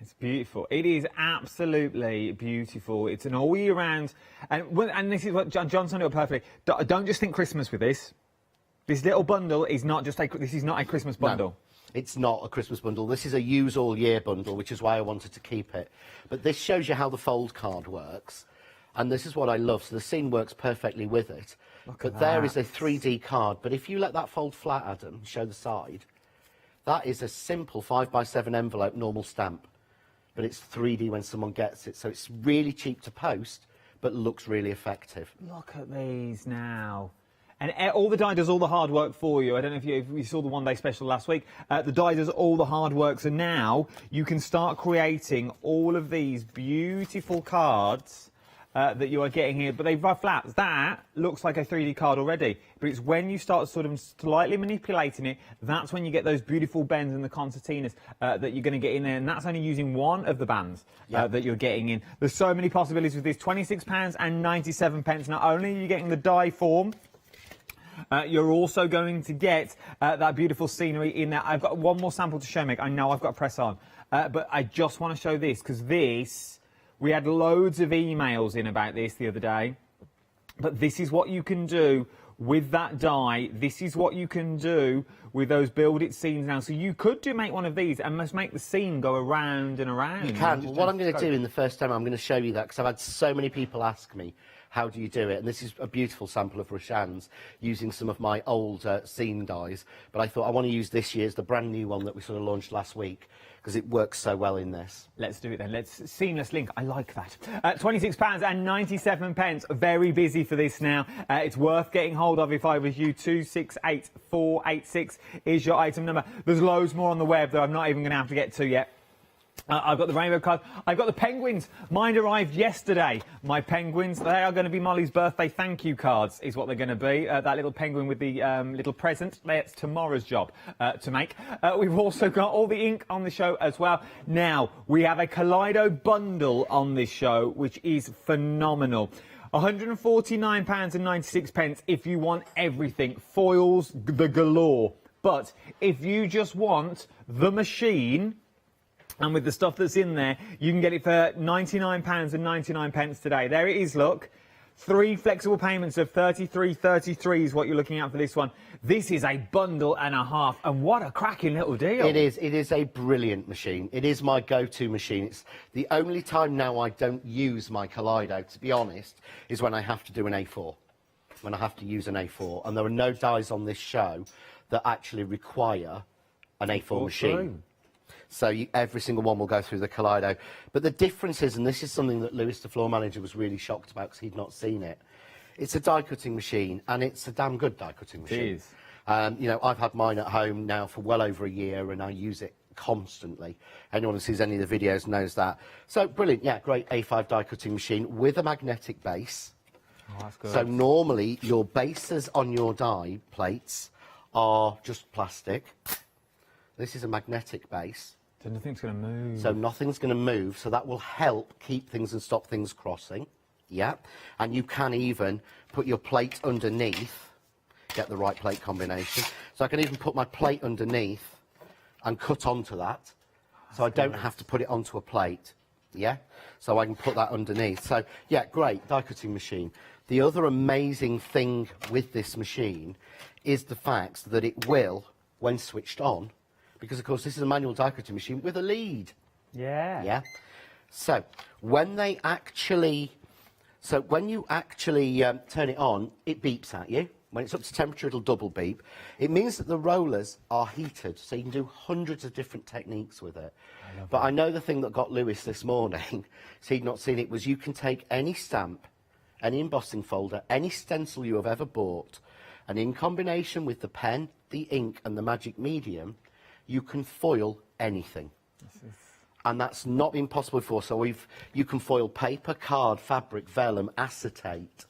It's beautiful. It is absolutely beautiful. It's an all year round, and this is what John summed it up perfectly. Don't just think Christmas with this. This little bundle is not just this is not a Christmas bundle.
No, it's not a Christmas bundle. This is a use all year bundle, which is why I wanted to keep it. But this shows you how the fold card works, and this is what I love. So the scene works perfectly with it. But there is a 3D card. But if you let that fold flat, Adam, show the side. That is a simple 5x7 envelope normal stamp. But it's 3D when someone gets it, so it's really cheap to post, but looks really effective.
Look at these now. And all the die does all the hard work for you. I don't know if you saw the one-day special last week. The die does all the hard work, so now you can start creating all of these beautiful cards that you are getting here, but they've flat. That looks like a 3D card already, but it's when you start sort of slightly manipulating it, that's when you get those beautiful bends and the concertinas that you're going to get in there, and that's only using one of the bands that you're getting in. There's so many possibilities with this. £26.97. Not only are you getting the die form, you're also going to get that beautiful scenery in there. I've got one more sample to show, Meg. I know I've got to press on, but I just want to show this, because this... We had loads of emails in about this the other day, but this is what you can do with that die. This is what you can do with those build it scenes now. So you could make one of these and just make the scene go around and around.
You can. Well, what I'm going to do in the first demo, I'm going to show you that, because I've had so many people ask me, how do you do it? And this is a beautiful sample of Roshan's using some of my old scene dies. But I thought I want to use this year's, the brand new one that we sort of launched last week, because it works so well in this. Let's do it then. Let's seamless link. I like that. £26.97. Very busy for this now. It's worth getting hold of if I was you. 268486 is your item number. There's loads more on the web that I'm not even going to have to get to yet. I've got the rainbow card. I've got the penguins. Mine arrived yesterday. My penguins, they are going to be Molly's birthday thank you cards, is what they're going to be. That little penguin with the little present. That's tomorrow's job to make. We've also got all the ink on the show as well. Now, we have a Kaleido bundle on this show, which is phenomenal. £149.96 if you want everything. Foils, the galore. But if you just want the machine... and with the stuff that's in there, you can get it for £99.99 today. There it is, look. 3 flexible payments of £33.33 is what you're looking at for this one. This is a bundle and a half, and what a cracking little deal. It is. It is a brilliant machine. It is my go-to machine. It's the only time now I don't use my Kaleido, to be honest, is when I have to do an A4. when I have to use an A4, and there are no dies on this show that actually require an A4 machine. So every single one will go through the Kaleido. But the difference is, and this is something that Lewis, the floor manager, was really shocked about because he'd not seen it, it's a die-cutting machine, and it's a damn good die-cutting machine.
It is.
You know, I've had mine at home now for well over a year, and I use it constantly. Anyone who sees any of the videos knows that. So, brilliant, yeah, great A5 die-cutting machine with a magnetic base.
Oh, that's good.
So normally, your bases on your die plates are just plastic. This is a magnetic base.
So nothing's going to move.
So nothing's going to move, so that will help keep things and stop things crossing. Yeah, and you can even put your plate underneath, get the right plate combination. So I can even put my plate underneath and cut onto that, so I don't have to put it onto a plate. Yeah, so I can put that underneath. So yeah, great die cutting machine. The other amazing thing with this machine is the fact that it will, when switched on, because of course this is a manual die cutting machine with a lead.
Yeah.
Yeah. So when they actually, when you actually turn it on, it beeps at you. When it's up to temperature, it'll double beep. It means that the rollers are heated, so you can do hundreds of different techniques with it. But I know the thing that got Lewis this morning, so he'd not seen it, was you can take any stamp, any embossing folder, any stencil you have ever bought, and in combination with the pen, the ink, and the magic medium, you can foil anything. And that's not been possible before. So you can foil paper, card, fabric, vellum, acetate,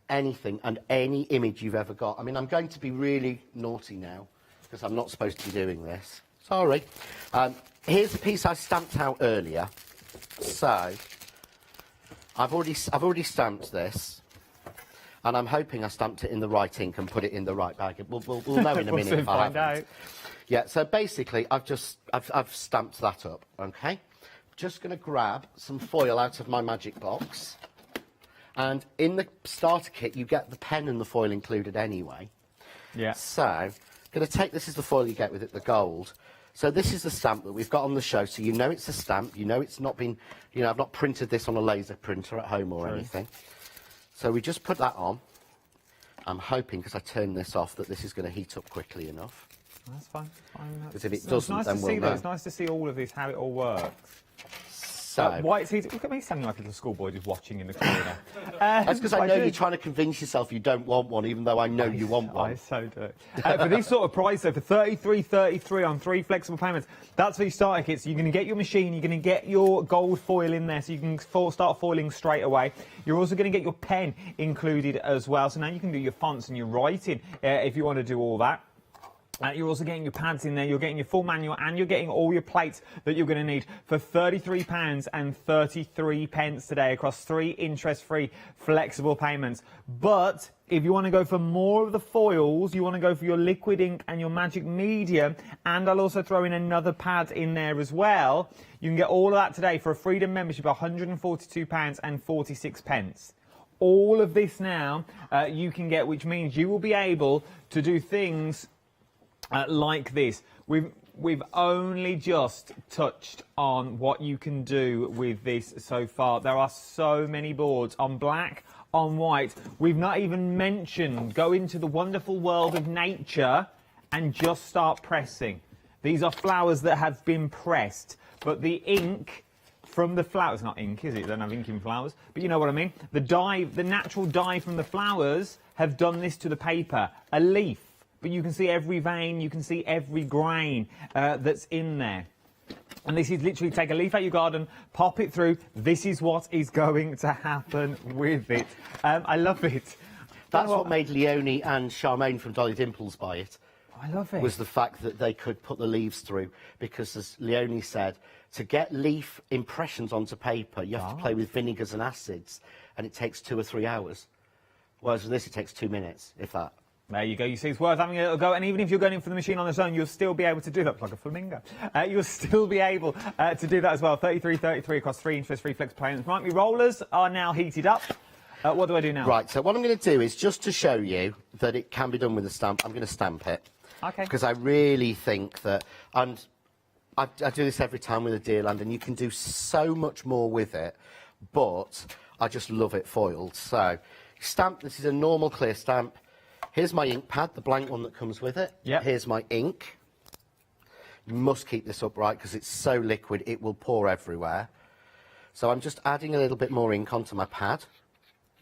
anything and any image you've ever got. I mean, I'm going to be really naughty now because I'm not supposed to be doing this. Sorry. Here's a piece I stamped out earlier. So I've already stamped this, and I'm hoping I stamped it in the right ink and put it in the right bag. We'll know in a minute if I haven't. Yeah. So basically, I've stamped that up. Okay. Just going to grab some foil out of my magic box. And in the starter kit, you get the pen and the foil included anyway.
Yeah.
So, I'm going to take, this is the foil you get with it, the gold. So this is the stamp that we've got on the show, so you know it's a stamp, you know it's not been, you know, I've not printed this on a laser printer at home or anything. So we just put that on. I'm hoping, because I turned this off, that this is going to heat up quickly enough.
That's fine.
Because if it doesn't, then we'll know.
It's nice to see all of this, how it all works.
So,
why it's easy. Look at me sounding like a little schoolboy just watching in the corner.
That's because I know you're trying to convince yourself you don't want one, even though I know you want one.
I so do. For this sort of price, though, for $33.33 on 3 flexible payments, that's for your starter kit. So you're going to get your machine, you're going to get your gold foil in there, so you can start foiling straight away. You're also going to get your pen included as well. So now you can do your fonts and your writing if you want to do all that. You're also getting your pads in there, you're getting your full manual, and you're getting all your plates that you're going to need for £33.33 today across 3 interest-free flexible payments. But if you want to go for more of the foils, you want to go for your liquid ink and your magic medium, and I'll also throw in another pad in there as well, you can get all of that today for a Freedom membership of £142.46. All of this now you can get, which means you will be able to do things like this. We've only just touched on what you can do with this so far. There are so many boards on black, on white. We've not even mentioned go into the wonderful world of nature and just start pressing. These are flowers that have been pressed, but the ink from the flowers, not ink, is it? They don't have ink in flowers, but you know what I mean. The dye, the natural dye from the flowers have done this to the paper. A leaf. But you can see every vein, you can see every grain that's in there. And this is literally take a leaf out of your garden, pop it through. This is what is going to happen with it. I love it.
That's what made Leonie and Charmaine from Dolly Dimples buy it.
I love it.
Was the fact that they could put the leaves through. Because as Leonie said, to get leaf impressions onto paper, you have to play with vinegars and acids. And it takes 2 or 3 hours. Whereas with this, it takes 2 minutes, if that.
There you go. You see, it's worth having a little go. And even if you're going in for the machine on its own, you'll still be able to do that. Like a flamingo. You'll still be able to do that as well. $33.33 across 3 interest-free flex payments. Right, my rollers are now heated up. What do I do now?
Right, so what I'm going to do is just to show you that it can be done with a stamp, I'm going to stamp it.
Okay.
Because I really think that, and I do this every time with a Deerland, and you can do so much more with it, but I just love it foiled. So, Stamp, this is a normal clear stamp. Here's my ink pad, the blank one that comes with it.
Yep.
Here's my ink. You must keep this upright because it's so liquid it will pour everywhere. So I'm just adding a little bit more ink onto my pad.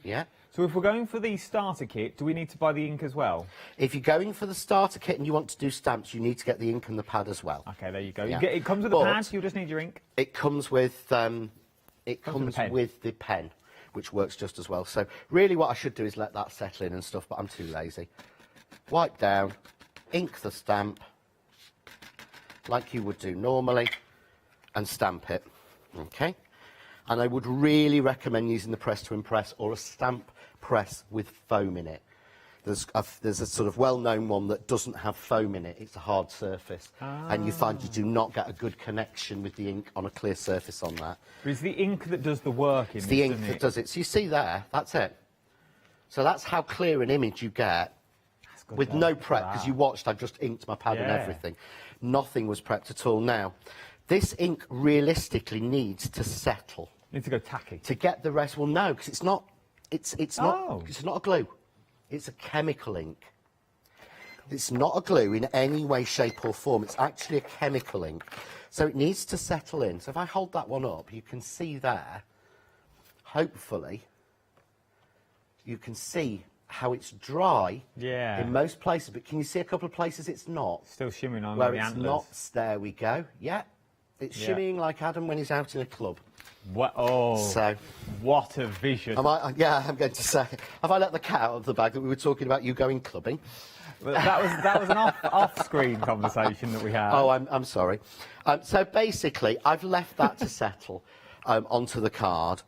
Yeah.
So if we're going for the starter kit, do we need to buy the ink as well?
If you're going for the starter kit and you want to do stamps, you need to get the ink and the pad as well.
Okay, there you go.
Yeah.
It comes with the pad, you'll just need your ink.
It comes with with the pen, which works just as well. So really what I should do is let that settle in and stuff, but I'm too lazy. Wipe down, ink the stamp, like you would do normally, and stamp it, okay? And I would really recommend using the Press to Impress or a stamp press with foam in it. There's a sort of well-known one that doesn't have foam in it. It's a hard surface. And you find you do not get a good connection with the ink on a clear surface on that.
But it's the ink that does the work in
It's
this,
the ink
isn't
that
it?
does it. So you see there, that's it. So that's how clear an image you get with no prep, because you watched, I just inked my pad and
Yeah.
everything. Nothing was prepped at all. Now, this ink realistically needs to settle.
Needs to go tacky.
To get the rest, well, no, because it's not a glue. It's a chemical ink. It's not a glue in any way, shape or form. It's actually a chemical ink. So it needs to settle in. So if I hold that one up, you can see there, hopefully, you can see how it's dry in most places. But can you see a couple of places it's not?
Still shimmering on
where
the
it's
antlers.
not. There we go. Yeah. It's shimmying like Adam when he's out in a club.
What? Oh,
so,
what a vision.
Yeah, I'm going to say, have I let the cat out of the bag that we were talking about you going clubbing?
Well, that was an off-screen conversation that we had.
Oh, I'm sorry. So basically, I've left that to settle onto the card.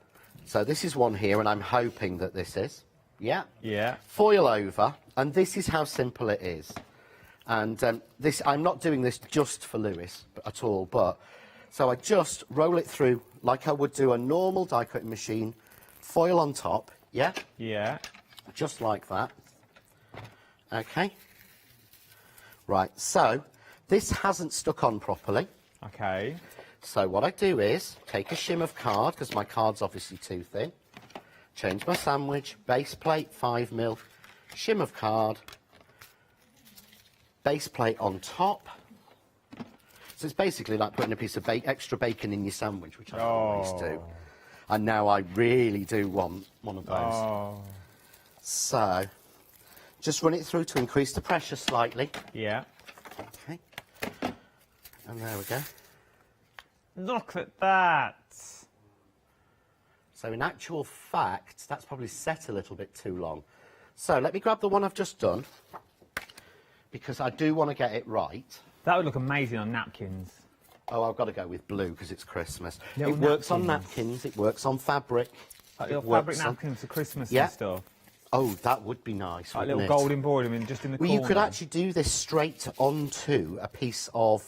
So this is one here, and I'm hoping that this is. Yeah?
Yeah.
Foil over, and this is how simple it is. And I'm not doing this just for Lewis at all, but... So I just roll it through like I would do a normal die cutting machine, foil on top, yeah?
Yeah.
Just like that. Okay. Right, so this hasn't stuck on properly.
Okay.
So what I do is take a shim of card, because my card's obviously too thin. Change my sandwich, base plate 5mm, shim of card, base plate on top. So it's basically like putting a piece of extra bacon in your sandwich, which I always do. And now I really do want one of those. So, just run it through to increase the pressure slightly.
Yeah.
Okay. And there we go.
Look at that.
So in actual fact, that's probably set a little bit too long. So let me grab the one I've just done, because I do want to get it right.
That would look amazing on napkins.
Oh, I've got to go with blue because it's Christmas.
Little
it works on napkins, it works on fabric.
Like little fabric napkins for Christmas and stuff.
Oh, that would be nice,
Like
wouldn't
little
it?
gold embroidery just in the corner.
Well, you could actually do this straight onto a piece of...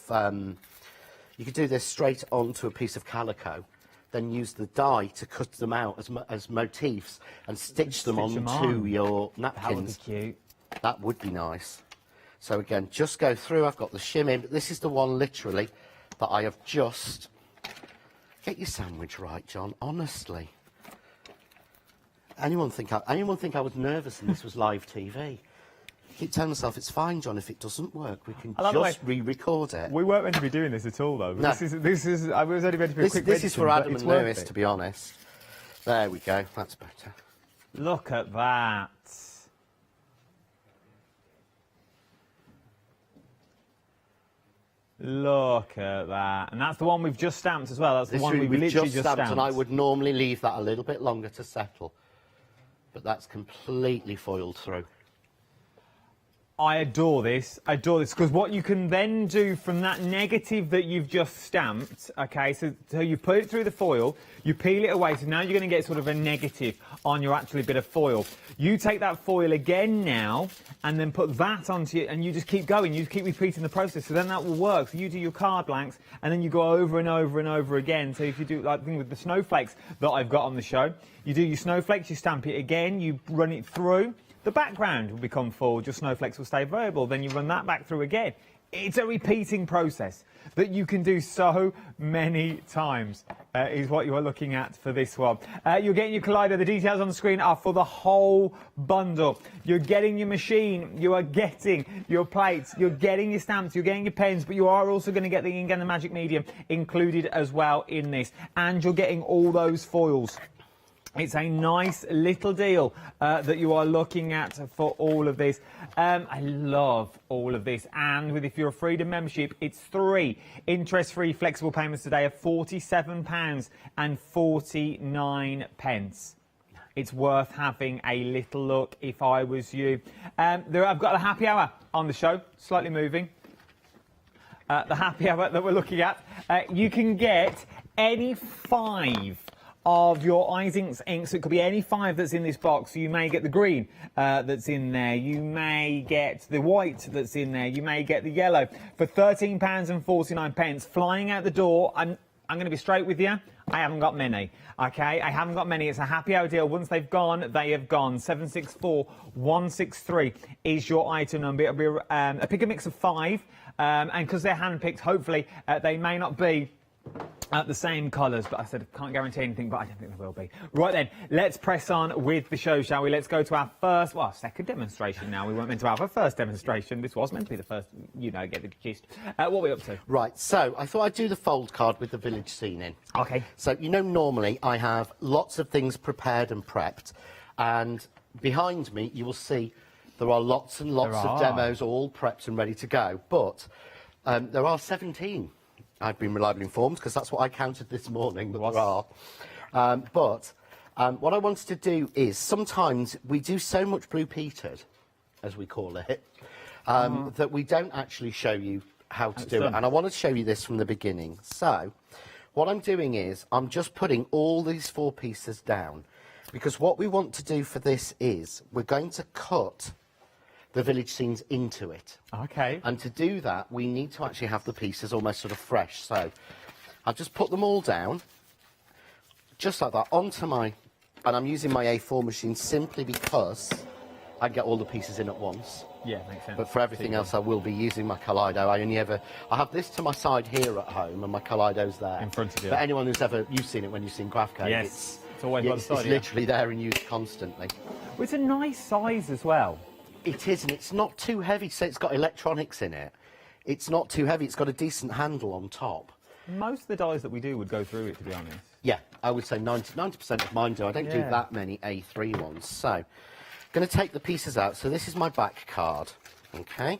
you could do this straight onto a piece of calico, then use the dye to cut them out as motifs and stitch them onto your napkins.
That would be cute.
That would be nice. So again, just go through. I've got the shim in, but this is the one literally that I have just... Get your sandwich right, John, honestly. Anyone think I was nervous and this was live TV? I keep telling myself it's fine, John. If it doesn't work, we can just re-record it.
We weren't meant to be doing this at all, though.
No.
This is. I was only meant to be a quick.
This is for
mention,
Adam
but
and
it's
Lewis,
worth it.
to be honest. There we go. That's better.
Look at that. Look at that. And that's the one we've just stamped as well. That's the one we've literally just stamped.
And I would normally leave that a little bit longer to settle. But that's completely foiled through.
I adore this. I adore this because what you can then do from that negative that you've just stamped, okay, so you put it through the foil, you peel it away, so now you're going to get sort of a negative on your actually bit of foil. You take that foil again now and then put that onto it and you just keep going, you keep repeating the process, so then that will work. So you do your card blanks and then you go over and over and over again. So if you do like the thing with the snowflakes that I've got on the show, you do your snowflakes, you stamp it again, you run it through. The background will become full, just snowflakes will stay variable. Then you run that back through again. It's a repeating process that you can do so many times, is what you are looking at for this one. You're getting your Kaleido. The details on the screen are for the whole bundle. You're getting your machine, you are getting your plates, you're getting your stamps, you're getting your pens, but you are also going to get the ink and the magic medium included as well in this. And you're getting all those foils. It's a nice little deal that you are looking at for all of this. I love all of this. And if you're a Freedom membership, it's 3 interest-free flexible payments today of £47.49. It's worth having a little look if I was you. I've got a happy hour on the show, slightly moving. The happy hour that we're looking at. You can get any 5 of your eyes inks. It could be any 5 that's in this box. You may get the green that's in there. You may get the white that's in there. You may get the yellow for £13.49. Flying out the door. I'm going to be straight with you. I haven't got many. Okay, I haven't got many. It's a happy hour deal. Once they've gone, they have gone. 764163 is your item number. It'll be a pick and mix of 5, and because they're hand picked, hopefully they may not be the same colours, but I said I can't guarantee anything, but I don't think there will be. Right then, let's press on with the show, shall we? Let's go to our second demonstration now. We weren't meant to have our first demonstration. This was meant to be the first, you know, get the gist. What are we up to?
Right, so I thought I'd do the fold card with the village scene in.
Okay.
So, you know, normally I have lots of things prepared and prepped, and behind me you will see there are lots and lots of demos all prepped and ready to go, but there are 17. I've been reliably informed, because that's what I counted this morning, but there are. What I wanted to do is, sometimes we do so much blue petered, as we call it, that we don't actually show you how to do it. And I want to show you this from the beginning. So, what I'm doing is, I'm just putting all these 4 pieces down, because what we want to do for this is, we're going to cut the village scenes into it.
Okay.
And to do that, we need to actually have the pieces almost sort of fresh. So I've just put them all down, just like that, onto my, and I'm using my A4 machine simply because I get all the pieces in at once.
Yeah, makes sense.
But for everything else, I will be using my Kaleido. I have this to my side here at home, and my Kaleido's there.
In front of you.
For anyone who's ever, you've seen it when you've seen craft code.
Yes, it's always by the side.
It's literally there and used constantly.
Well, it's a nice size as well.
It is, and it's not too heavy, so it's got electronics in it. It's not too heavy, it's got a decent handle on top.
Most of the dies that we do would go through it, to be honest.
Yeah, I would say 90% of mine do. I don't do that many A3 ones. So, I'm going to take the pieces out. So this is my back card, okay?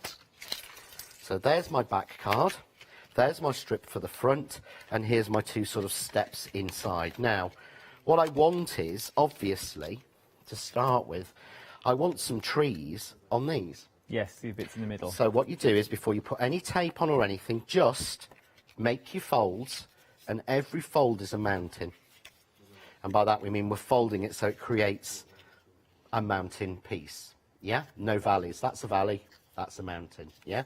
So there's my back card. There's my strip for the front, and here's my 2 sort of steps inside. Now, what I want is, obviously, to start with, I want some trees on these.
Yes, the bits in the middle.
So what you do is, before you put any tape on or anything, just make your folds, and every fold is a mountain. And by that we mean we're folding it so it creates a mountain piece. Yeah? No valleys. That's a valley, that's a mountain. Yeah?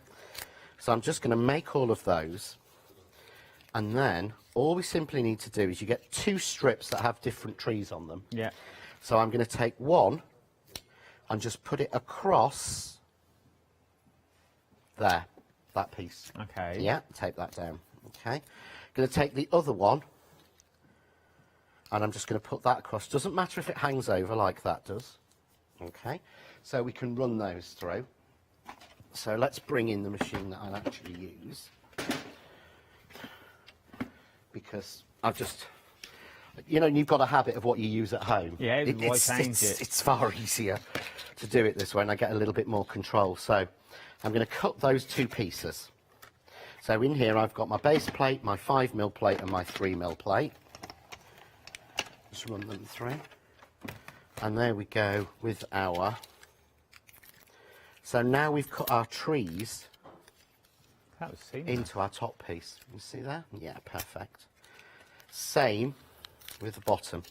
So I'm just going to make all of those. And then all we simply need to do is, you get 2 strips that have different trees on them.
Yeah.
So I'm going to take one and just put it across there, that piece.
Okay.
Yeah, tape that down. Okay. Going to take the other one, and I'm just going to put that across. Doesn't matter if it hangs over like that does. Okay. So we can run those through. So let's bring in the machine that I'll actually use, because I've just, you know, you've got a habit of what you use at home.
Yeah,
it's far easier to do it this way, and I get a little bit more control. So I'm going to cut those 2 pieces. So in here I've got my base plate, my 5mm plate, and my 3mm plate. Just run them through. And there we go with our... So now we've cut our trees into our top piece. You see there? Yeah, perfect. Same with the bottom.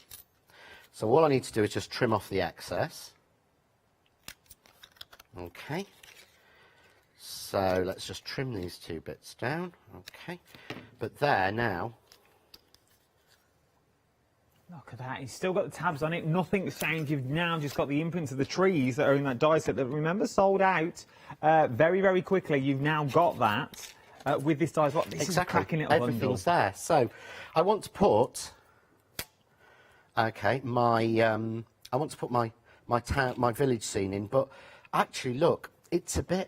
So all I need to do is just trim off the excess. Okay. So let's just trim these 2 bits down. Okay. But there now,
Look at that, it's still got the tabs on it, nothing's changed. You've now just got the imprints of the trees that are in that die set that, remember, sold out very, very quickly. You've now got that with this die. This is a cracking little bundle.
Everything's there. So I want to put, okay, I want to put my village scene in, but actually, look, it's going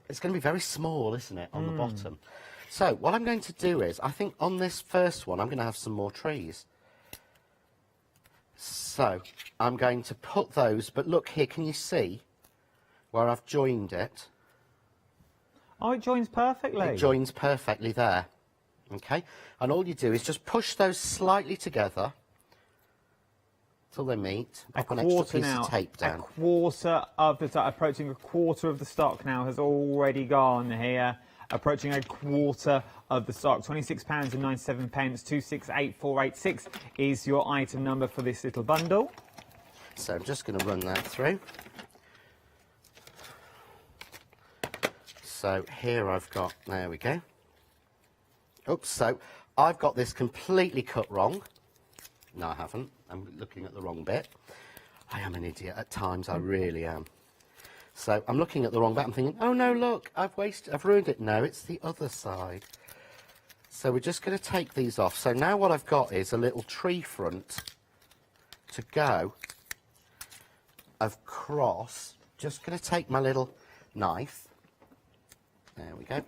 to be very small, isn't it, on the bottom? So what I'm going to do is, I think on this first one, I'm going to have some more trees. So I'm going to put those, but look here, can you see where I've joined it?
Oh, it joins perfectly.
It joins perfectly there. Okay, and all you do is just push those slightly together till they meet. Pop an extra piece of tape down.
A quarter of the stock, approaching a quarter of the stock now has already gone here. Approaching a quarter of the stock. £26.97, 268486 is your item number for this little bundle.
So I'm just going to run that through. So here I've got, there we go. Oops, so I've got this completely cut wrong. No, I haven't. I'm looking at the wrong bit. I am an idiot at times, I really am. So I'm looking at the wrong bit. I'm thinking, oh no, look, I've ruined it. No, it's the other side. So we're just going to take these off. So now what I've got is a little tree front to go across. Just going to take my little knife. There we go.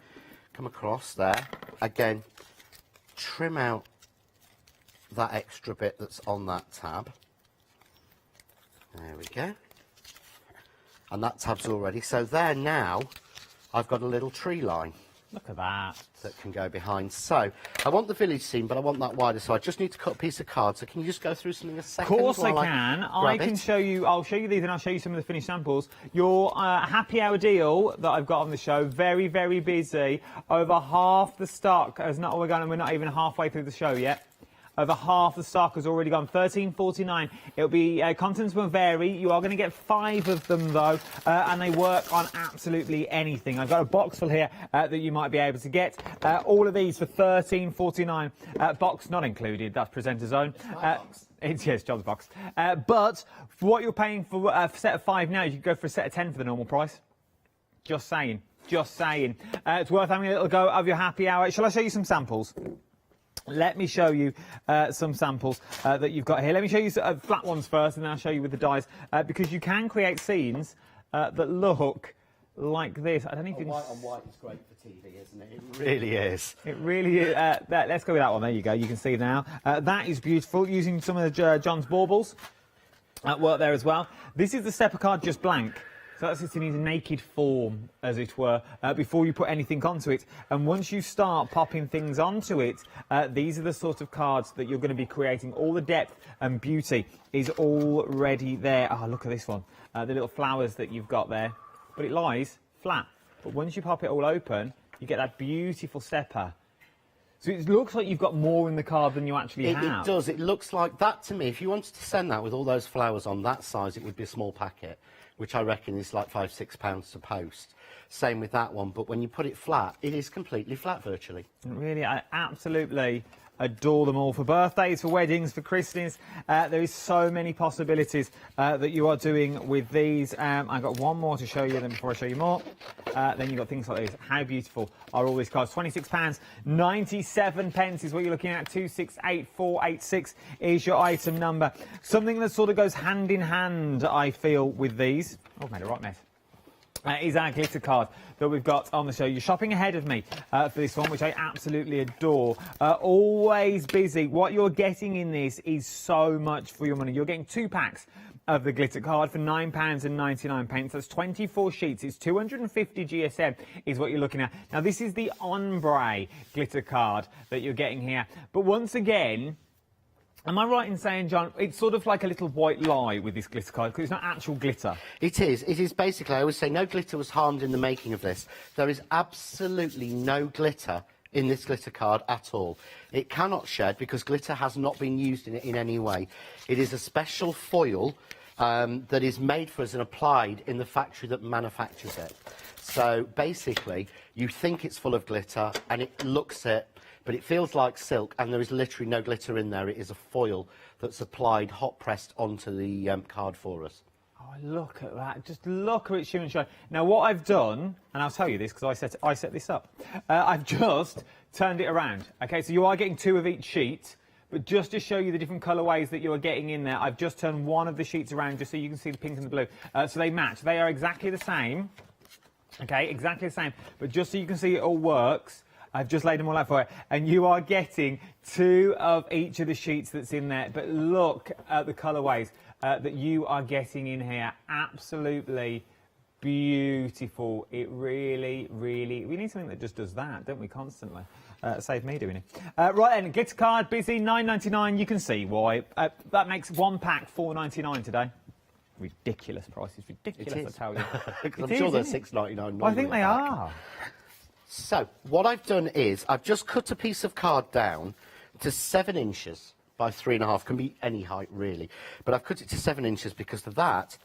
Come across there. Again, trim out that extra bit that's on that tab. There we go. And that tab's already. So there now, I've got a little tree line.
Look at that.
That can go behind. So I want the village scene, but I want that wider. So I just need to cut a piece of card. So can you just go through something a second?
Of course I can. I can show you. I'll show you these, and I'll show you some of the finished samples. Your happy hour deal that I've got on the show. Very, very busy. Over half the stock has not. We're not even halfway through the show yet. Over half the stock has already gone. $13.49. It'll be contents will vary. You are going to get 5 of them though, and they work on absolutely anything. I've got a box full here that you might be able to get. All of these for $13.49. Box not included. That's presenter's own. It's yes, John's box. But for what you're paying for a set of 5 now, you can go for a set of 10 for the normal price. Just saying. Just saying. It's worth having a little go of your happy hour. Shall I show you some samples? Let me show you some samples that you've got here. Let me show you flat ones first, and then I'll show you with the dies, because you can create scenes that look like this. I don't know if you can...
White on white is great for TV, isn't it? It really is.
It really is. Let's go with that one. There you go. You can see now. That is beautiful, using some of the John's baubles at work there as well. This is the stepper card just blank. So that's just in his naked form, as it were, before you put anything onto it. And once you start popping things onto it, these are the sort of cards that you're going to be creating. All the depth and beauty is already there. Oh, look at this one. The little flowers that you've got there. But it lies flat. But once you pop it all open, you get that beautiful stepper. So it looks like you've got more in the card than you actually have.
It does. It looks like that to me. If you wanted to send that with all those flowers on that size, it would be a small packet, which I reckon is like £5–6 to post. Same with that one, but when you put it flat, it is completely flat virtually.
Really, I absolutely adore them all. For birthdays, for weddings, for christenings, there is so many possibilities that you are doing with these. I've got one more to show you then before I show you more. Then you've got things like this. How beautiful are all these cards? £26.97 is what you're looking at. 268486 is your item number. Something that sort of goes hand in hand, I feel, with these. Oh, I've made a right mess. Is our glitter card that we've got on the show. You're shopping ahead of me for this one, which I absolutely adore. Always busy. What you're getting in this is so much for your money. You're getting 2 packs of the glitter card for £9.99. That's 24 sheets. It's 250 GSM is what you're looking at. Now, this is the ombre glitter card that you're getting here. But once again... Am I right in saying, John, it's sort of like a little white lie with this glitter card, because it's not actual glitter?
It is. It is basically, I always say, no glitter was harmed in the making of this. There is absolutely no glitter in this glitter card at all. It cannot shed because glitter has not been used in it in any way. It is a special foil that is made for us and applied in the factory that manufactures it. So basically, you think it's full of glitter, and it looks it, but it feels like silk, and there is literally no glitter in there. It is a foil that's applied, hot pressed onto the card for us.
Oh, look at that. Just look at it shimmer and shine. Now, what I've done, and I'll tell you this because I set this up, I've just turned it around. OK, so you are getting 2 of each sheet, but just to show you the different colourways that you are getting in there, I've just turned one of the sheets around just so you can see the pink and the blue. So they match. They are exactly the same. OK, exactly the same. But just so you can see it all works, I've just laid them all out for it, and you are getting 2 of each of the sheets that's in there. But look at the colourways that you are getting in here. Absolutely beautiful. It really, really... We need something that just does that, don't we, constantly? Save me doing it. Right then, glitter card, busy, £9.99. You can see why. That makes 1 pack £4.99 today. Ridiculous prices, ridiculous, I tell you.
I'm sure they're £6.99.
Well, I think they are.
So, what I've done is, I've just cut a piece of card down to 7 inches by 3.5. Can be any height, really. But I've cut it to 7 inches because that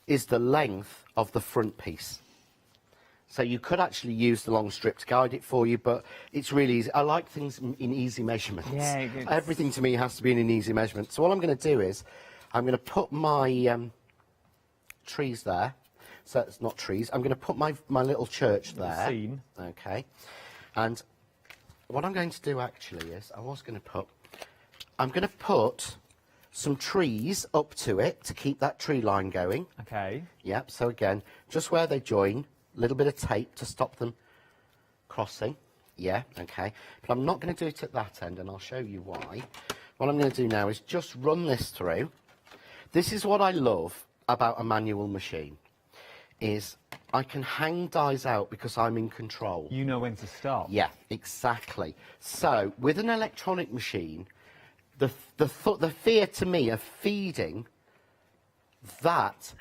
is the length of the front piece. So you could actually use the long strip to guide it for you, but it's really easy. I like things in easy measurements.
Yeah,
everything to me has to be in an easy measurement. So what I'm going to do is, I'm going to put my trees there. So it's not trees. I'm going to put my little church there.
Scene.
Okay. And what I'm going to do actually is, I'm going to put some trees up to it to keep that tree line going.
Okay.
Yep. So again, just where they join, a little bit of tape to stop them crossing. Yeah. Okay. But I'm not going to do it at that end, and I'll show you why. What I'm going to do now is just run this through. This is what I love about a manual machine. Is I can hang dies out because I'm in control.
You know when to stop.
Yeah, exactly. So with an electronic machine, the fear to me of feeding that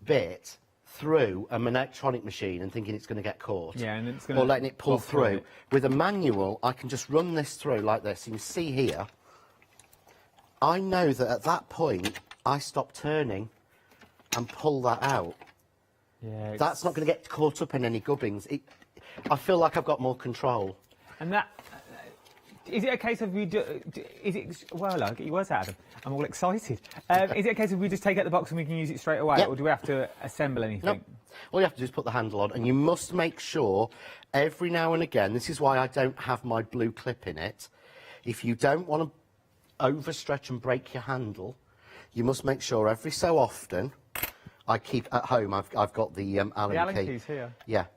bit through an electronic machine and thinking it's going to get caught,
yeah, and it's going
or letting it pull through.
It.
With a manual, I can just run this through like this. You can see here. I know that at that point I stop turning and pull that out.
Yeah,
that's not going to get caught up in any gubbins. I feel like I've got more control.
And that is it a case of we do? Is it well? I'll get your words out of them. I'm all excited. Is it a case of we just take out the box and we can use it straight away,
Yep.
or do we have to assemble anything?
No. All you have to do is put the handle on, and you must make sure every now and again. This is why I don't have my blue clip in it. If you don't want to overstretch and break your handle, you must make sure every so often. I keep at home. I've got the Allen key.
Keys here.
Yeah,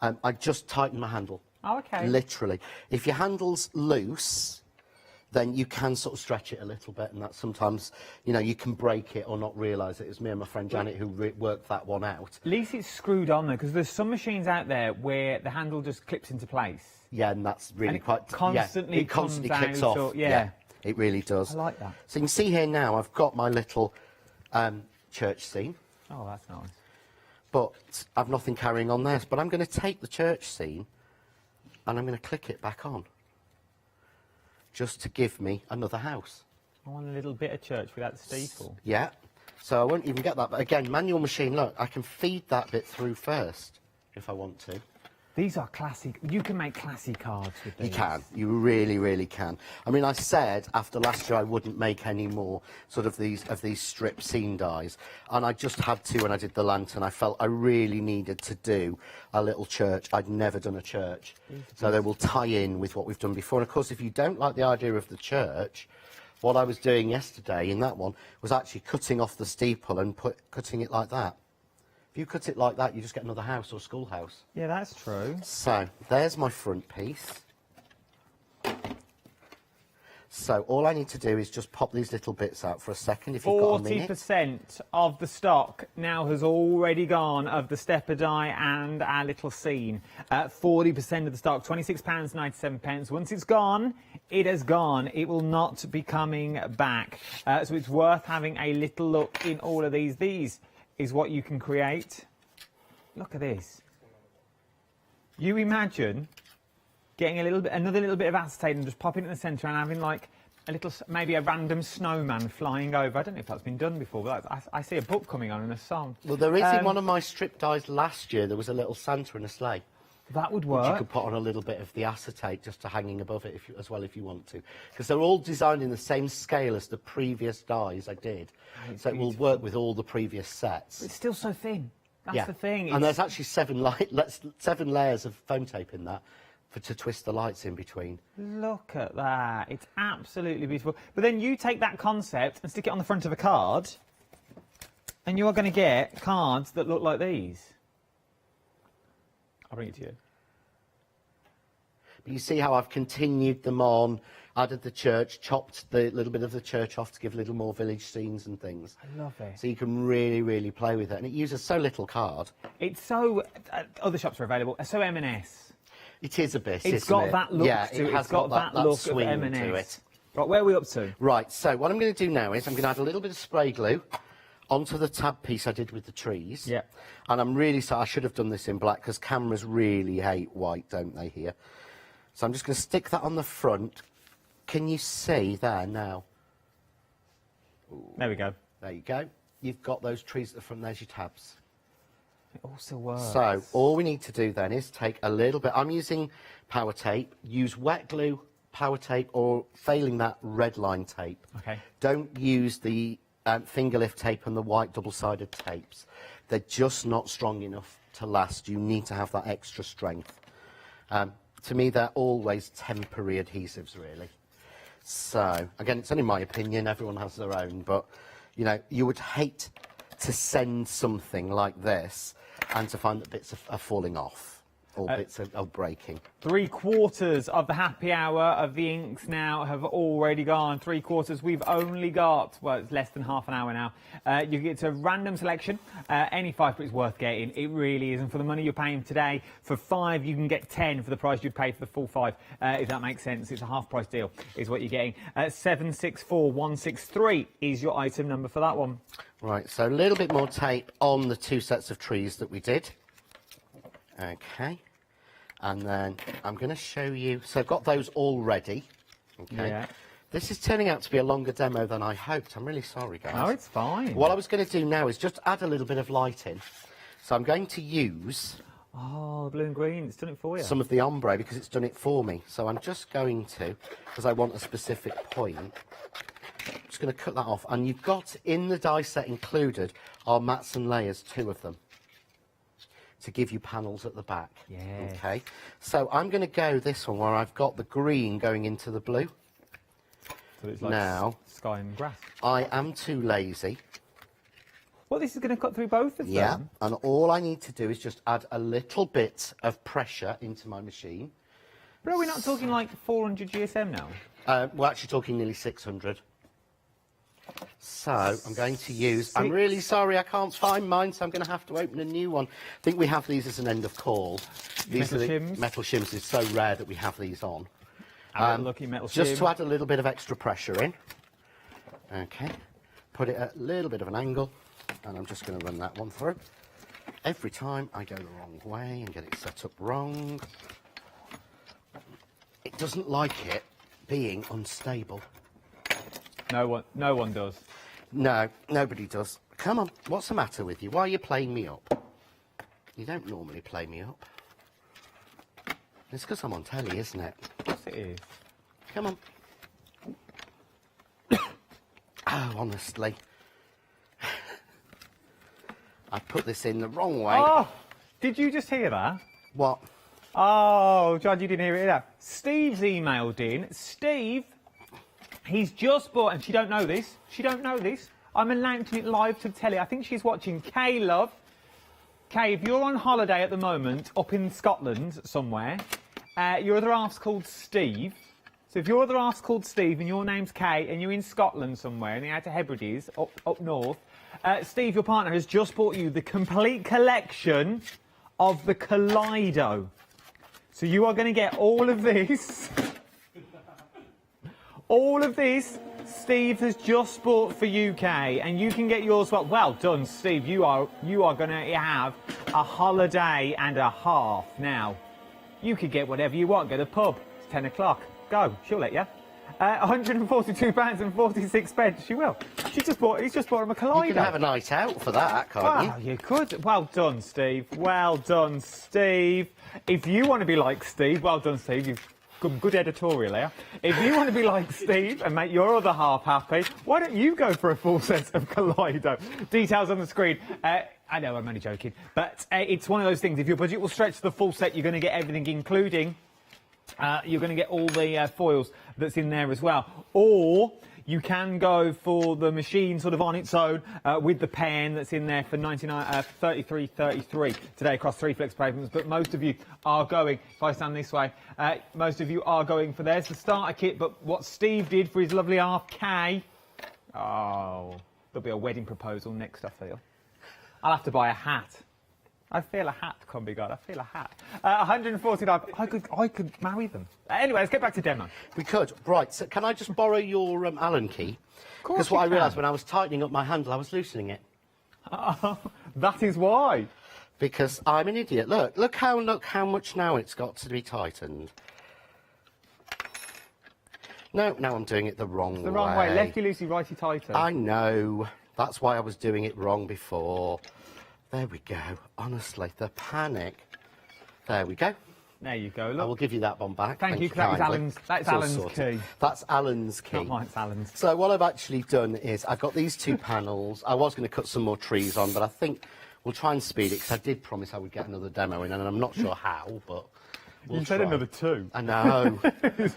I just tighten my handle.
Oh, okay.
Literally, if your handle's loose, then you can sort of stretch it a little bit, and that sometimes, you know, you can break it or not realise it. It was me and my friend Janet who worked that one out.
At least it's screwed on there, because there's some machines out there where the handle just clips into place.
Yeah, and that's really quite
constantly.
It constantly clicks
out,
off.
or, yeah,
it really does.
I like that.
So you can see here now, I've got my little church scene.
Oh, that's nice.
But I've nothing carrying on there. But I'm going to take the church scene and I'm going to click it back on. Just to give me another house.
I want a little bit of church without the steeple.
Yeah. So I won't even get that. But again, manual machine, look, I can feed that bit through first if I want to.
These are classic. You can make classy cards with these.
You can. You really, really can. I mean, I said after last year I wouldn't make any more sort of these strip scene dies, and I just had to when I did the lantern. I felt I really needed to do a little church. I'd never done a church, so they will tie in with what we've done before. And of course, if you don't like the idea of the church, what I was doing yesterday in that one was actually cutting off the steeple and cutting it like that. If you cut it like that, you just get another house or schoolhouse.
Yeah, that's true.
So, there's my front piece. So, all I need to do is just pop these little bits out for a second, if you've got a minute.
40% of the stock now has already gone of the stepper die and our little scene. 40% of the stock, £26.97. Once it's gone, it has gone. It will not be coming back. So it's worth having a little look in all of these. These is what you can create. Look at this. You imagine getting another little bit of acetate and just popping it in the centre and having like maybe a random snowman flying over. I don't know if that's been done before, but I see a book coming on and a song.
Well, there is in one of my strip dies last year, there was a little Santa in a sleigh.
That would work.
Which you could put on a little bit of the acetate just to hanging above it as well if you want to. Because they're all designed in the same scale as the previous dies I did. So it will work with all the previous sets.
It's still so thin. That's the thing.
And there's actually 7 layers of foam tape in that to twist the lights in between.
Look at that. It's absolutely beautiful. But then you take that concept and stick it on the front of a card, and you are going to get cards that look like these. I'll bring it to you.
But you see how I've continued them on, added the church, chopped the little bit of the church off to give a little more village scenes and things.
I love it.
So you can really, really play with it. And it uses so little card.
It's so... other shops are available. So M&S.
It is a bit,
It's got that look to it. It's got that look of M&S. Right, where are we up to?
Right, so what I'm going to do now is I'm going to add a little bit of spray glue onto the tab piece I did with the trees.
Yeah.
And I'm really sorry, I should have done this in black because cameras really hate white, don't they, here? So I'm just going to stick that on the front. Can you see there now? Ooh.
There we go.
There you go. You've got those trees at the front, there's your tabs.
It also works.
So all we need to do then is take a little bit, I'm using power tape, use wet glue, power tape, or failing that red line tape.
Okay.
Don't use the finger lift tape and the white double-sided tapes. They're just not strong enough to last. You need to have that extra strength. To me, they're always temporary adhesives, really. So, again, it's only my opinion, everyone has their own, but, you know, you would hate to send something like this and to find that bits are falling off or bits are breaking.
3/4 of the happy hour of the inks now have already gone. 3/4. We've only got, well, it's less than half an hour now. You get a random selection. Any 5 is worth getting. It really is. And for the money you're paying today, for 5, you can get 10 for the price you'd pay for the full 5. If that makes sense. It's a half price deal, is what you're getting. 764163 is your item number for that one.
Right, so a little bit more tape on the 2 sets of trees that we did. Okay. And then I'm going to show you... So I've got those all ready. Okay.
Yeah.
This is turning out to be a longer demo than I hoped. I'm really sorry, guys.
No, it's fine.
What I was going to do now is just add a little bit of light in. So I'm going to use...
Oh, blue and green. It's done it for you.
Some of the ombre because it's done it for me. So I'm just going to, because I want a specific point, I'm just going to cut that off. And you've got in the die set included are mats and layers, 2 of them, to give you panels at the back.
Yeah.
Okay. So I'm going to go this one where I've got the green going into the blue.
So it's like
now,
sky and grass.
I am too lazy.
Well, this is going to cut through both of them.
Yeah. And all I need to do is just add a little bit of pressure into my machine.
But are we not talking like 400 GSM now?
We're actually talking nearly 600. So I'm going to use... I'm really sorry I can't find mine, so I'm going to have to open a new one. I think we have these as an end of call. These
metal
are the
shims?
metal shims. It's so rare that we have these on.
Lucky metal
just
shim.
to add a little bit of extra pressure in. Okay. Put it at a little bit of an angle, and I'm just going to run that one through. Every time I go the wrong way and get it set up wrong. It doesn't like it being unstable.
No one does.
No, nobody does. Come on, what's the matter with you? Why are you playing me up? You don't normally play me up. It's because I'm on telly, isn't it?
Of course it is.
Come on. Oh, honestly. I put this in the wrong way.
Oh, did you just hear that?
What?
Oh, John, you didn't hear it either. Steve's emailed in. Steve, he's just bought, and she don't know this. She don't know this. I'm announcing it live to telly. I think she's watching. Kay, love. Kay, if you're on holiday at the moment up in Scotland somewhere, your other half's called Steve. So if your other half's called Steve and your name's Kay and you're in Scotland somewhere in the Outer Hebrides, up north, Steve, your partner, has just bought you the complete collection of the Kaleido. So you are going to get all of this. All of this Steve has just bought for UK, and you can get yours. Well done, Steve. You are going to have a holiday and a half now. You could get whatever you want. Go to the pub. It's 10 o'clock. Go. She'll let you. £142.46. She will. He's just bought him a Kaleido.
You can have a night out for that, can't you?
Well, you could. Well done, Steve. Well done, Steve. If you want to be like Steve, well done, Steve. You've got good editorial here. If you want to be like Steve and make your other half happy, why don't you go for a full set of Kaleido? Details on the screen. I know, I'm only joking. But it's one of those things. If your budget will stretch to the full set, you're going to get everything, including... you're going to get all the foils that's in there as well. Or you can go for the machine sort of on its own with the pen that's in there for $33.33 today across 3 flex pavements. But most of you are going, if I stand this way, most of you are going for there's the starter kit. But what Steve did for his lovely RK, oh, there'll be a wedding proposal next, I feel. I'll have to buy a hat. I feel a hat, Combi God. I feel a hat. 149. I could marry them. Anyway, let's get back to demo.
We could. Right. So can I just borrow your Allen key? Because what I realised when I was tightening up my handle, I was loosening it.
That is why.
Because I'm an idiot. Look how much now it's got to be tightened. No, now I'm doing it the wrong way.
The wrong way. Lefty loosey, righty tighter.
I know. That's why I was doing it wrong before. There we go. Honestly, the panic. There we go.
There you go. Look.
I will give you that one back.
Thank you. That was Alan's. That's Alan's key.
That's Alan's key.
Not mine, it's Alan's.
So what I've actually done is I've got these 2 panels. I was going to cut some more trees on, but I think we'll try and speed it because I did promise I would get another demo in, and I'm not sure how, but we'll
said another 2.
I know.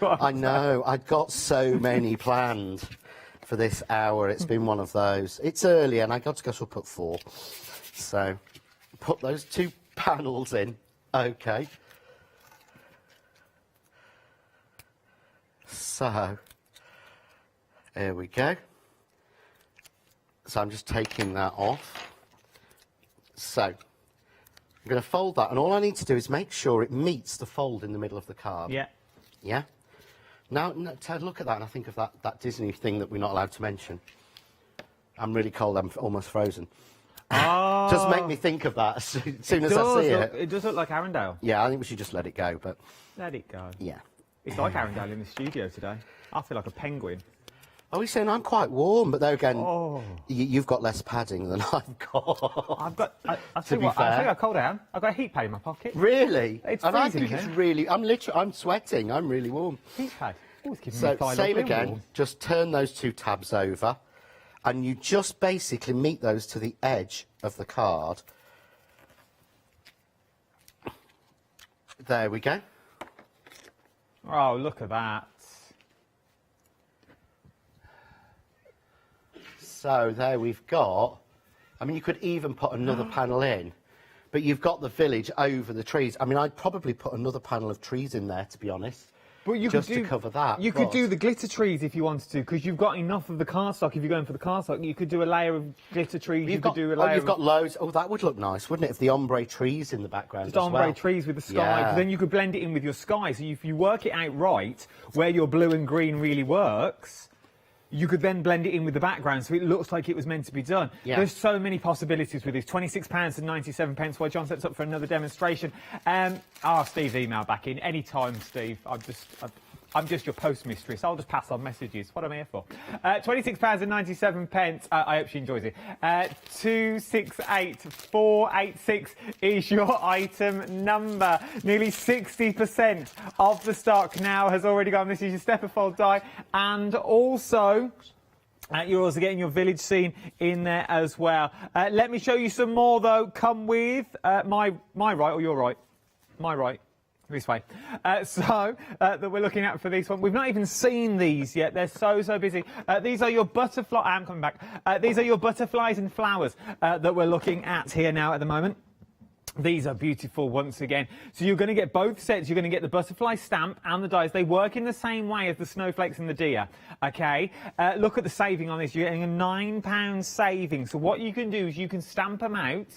I know. I've got so many planned for this hour. It's been one of those. It's early, and I got to go up at 4. So, put those 2 panels in. OK. So, there we go. So I'm just taking that off. So, I'm going to fold that, and all I need to do is make sure it meets the fold in the middle of the card.
Yeah.
Yeah? Now, Ted, look at that, and I think of that Disney thing that we're not allowed to mention. I'm really cold, I'm almost frozen.
Oh.
Just make me think of that as soon as I see it.
It does look like Arundel.
Yeah, I think we should just let it go, but...
Let it go.
Yeah.
It's like Arundel in the studio today. I feel like a penguin.
Are we saying I'm quite warm, but there again, you've got less padding than I've got.
I've got... I'll tell you what, I'll tell you how cold I am. I've got a heat pad in my pocket.
Really?
It's
and I
freezing
think
in
it's
here.
really... I'm sweating. I'm really warm.
Heat pad. Always keeping
So,
me thigh
same
lovely
again.
warm.
Just turn those 2 tabs over, and you just basically meet those to the edge of the card. There we go.
Oh, look at that.
So there we've got, I mean, you could even put another panel in, but you've got the village over the trees. I mean, I'd probably put another panel of trees in there, to be honest.
But you
just
could do,
to cover that.
You could do the glitter trees if you wanted to, because you've got enough of the cardstock. If you're going for the cardstock, you could do a layer of glitter trees.
You've got loads. Oh, that would look nice, wouldn't it? If the ombre trees in the background
just
as
ombre
well.
trees with the sky.
Yeah.
Then you could blend it in with your sky. So if you work it out right, where your blue and green really works, you could then blend it in with the background so it looks like it was meant to be done.
Yeah.
There's so many possibilities with this. £26.97 while John sets up for another demonstration. Steve's email back in. Anytime, Steve. I'm just your post mistress. I'll just pass on messages. What am I here for? £26.97. I hope she enjoys it. 268486 is your item number. Nearly 60% of the stock now has already gone. This is your Stepperfold die. And also... you're also getting your village scene in there as well. Let me show you some more, though. Come with my right or your right? My right. This way. That we're looking at for this one. We've not even seen these yet. They're so busy. These are your butterfly... I'm coming back. These are your butterflies and flowers that we're looking at here now at the moment. These are beautiful once again. So you're going to get both sets. You're going to get the butterfly stamp and the dies. They work in the same way as the snowflakes and the deer. Okay. Look at the saving on this. You're getting a £9 saving. So what you can do is you can stamp them out.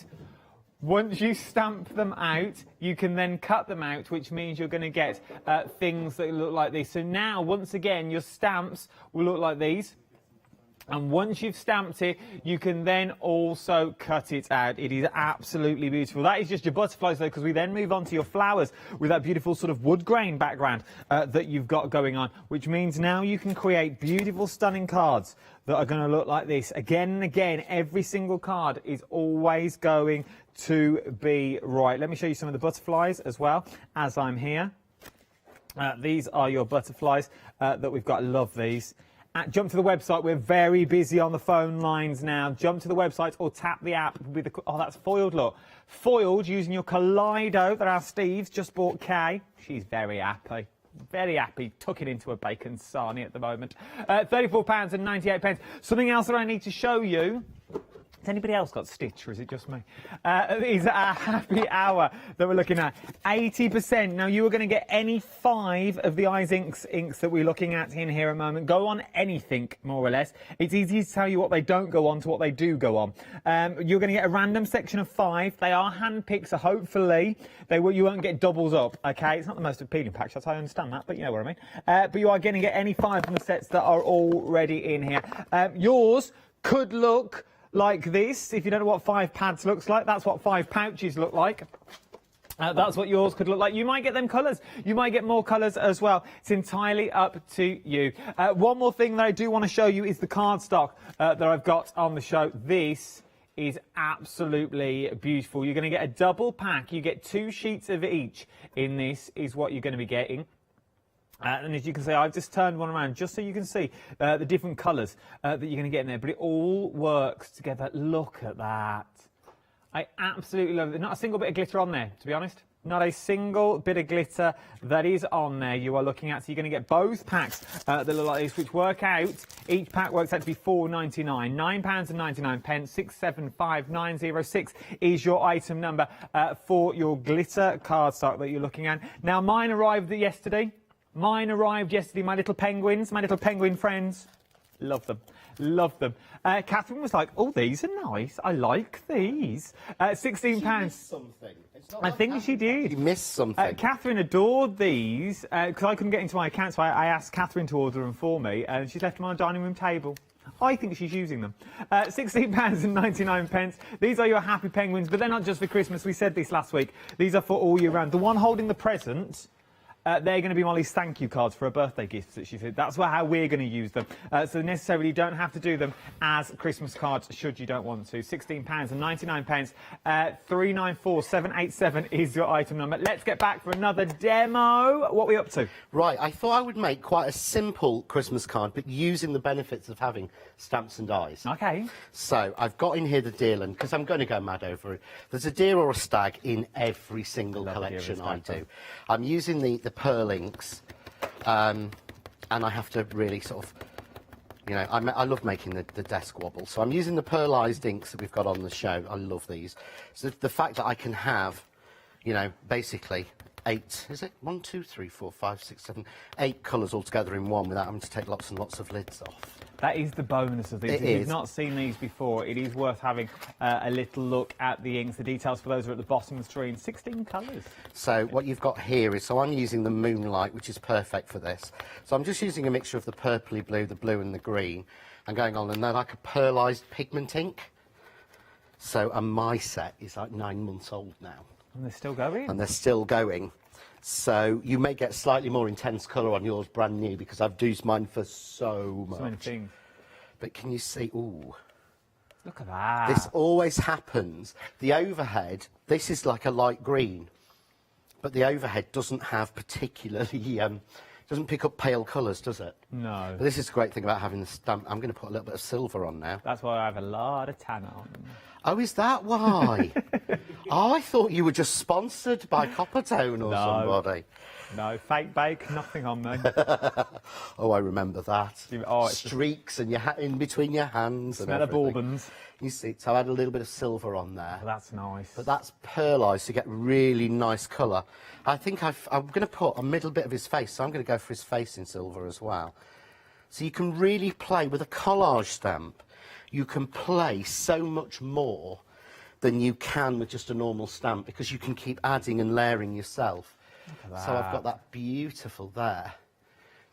Once you stamp them out, you can then cut them out, which means you're going to get things that look like this. So now, once again, your stamps will look like these. And once you've stamped it, you can then also cut it out. It is absolutely beautiful. That is just your butterflies though, because we then move on to your flowers with that beautiful sort of wood grain background that you've got going on, which means now you can create beautiful, stunning cards that are going to look like this. Again and again, every single card is always going to be right. Let me show you some of the butterflies as well as I'm here. These are your butterflies that we've got. I love these. Jump to the website. We're very busy on the phone lines now. Jump to the website or tap the app with the... Oh, that's foiled, look. Foiled using your Kaleido that our Steve's just bought Kay. She's very happy. Very happy, tucking into a bacon sarnie at the moment. £34.98. Something else that I need to show you. Has anybody else got Stitch, or is it just me? Is our happy hour that we're looking at. 80%. Now, you are going to get any 5 of the Eyes inks that we're looking at in here a moment. Go on anything, more or less. It's easy to tell you what they don't go on to what they do go on. You're going to get a random section of 5. They are hand-picked, so hopefully you won't get doubles up, OK? It's not the most appealing pack shots, I understand that, but you know what I mean. But you are going to get any 5 from the sets that are already in here. Yours could look like this. If you don't know what 5 pads looks like, that's what 5 pouches look like. That's what yours could look like. You might get them colours. You might get more colours as well. It's entirely up to you. One more thing that I do want to show you is the cardstock that I've got on the show. This is absolutely beautiful. You're going to get a double pack. You get 2 sheets of each in this is what you're going to be getting. And as you can see, I've just turned one around just so you can see the different colours that you're going to get in there. But it all works together. Look at that. I absolutely love it. Not a single bit of glitter on there, to be honest. Not a single bit of glitter that is on there you are looking at. So you're going to get both packs that look like this, which work out. Each pack works out to be £4.99. £9.99. 675906 is your item number for your glitter cardstock that you're looking at. Now, mine arrived yesterday. Mine arrived yesterday, my little penguins, my little penguin friends. Love them. Love them. Catherine was like, oh, these are nice. I like these. £16.
She missed something.
I think she did.
You missed something.
Catherine adored these because I couldn't get into my account, so I asked Catherine to order them for me, and she's left them on a dining room table. I think she's using them. £16.99. These are your happy penguins, but they're not just for Christmas. We said this last week. These are for all year round. The one holding the present... they're going to be Molly's thank you cards for her birthday gifts that she said. That's how we're going to use them. So necessarily you don't have to do them as Christmas cards should you don't want to. £16.99. 394787 is your item number. Let's get back for another demo. What are we up to?
Right, I thought I would make quite a simple Christmas card, but using the benefits of having stamps and dies.
OK.
So I've got in here the deer, and because I'm going to go mad over it. There's a deer or a stag in every single collection I do. I'm using the pearl inks, and I have to really sort of, you know, I love making the desk wobble. So I'm using the pearlised inks that we've got on the show. I love these. So the fact that I can have, you know, basically 8, is it? 1, 2, 3, 4, 5, 6, 7, 8 colours all together in one without having to take lots and lots of lids off.
That is the bonus of these. If you've not seen these before, it is worth having a little look at the inks. The details for those are at the bottom of the screen. 16 colours.
So what you've got here is, so I'm using the Moonlight, which is perfect for this. So I'm just using a mixture of the purpley blue, the blue and the green, and going on, and they're like a pearlised pigment ink. So, and my set is like 9 months old now.
And they're still going?
And they're still going. So you may get slightly more intense colour on yours brand new because I've used mine for so much.
So many things.
But can you see, ooh.
Look at that.
This always happens. The overhead, this is like a light green, but the overhead doesn't have particularly, doesn't pick up pale colours, does it?
No.
But this is the great thing about having the stamp. I'm going to put a little bit of silver on now.
That's why I have a lot of tan on.
Oh, is that why? Oh, I thought you were just sponsored by Coppertone or somebody.
No, fake bake, nothing on me.
Oh, I remember that.
Oh,
streaks and in between your hands.
Smell of bourbons.
You see, so I had a little bit of silver on there.
Oh, that's nice.
But that's pearlised to get really nice colour. I think I'm going to put a middle bit of his face, so I'm going to go for his face in silver as well. So you can really play with a collage stamp. You can play so much more than you can with just a normal stamp because you can keep adding and layering yourself. So I've got that beautiful there.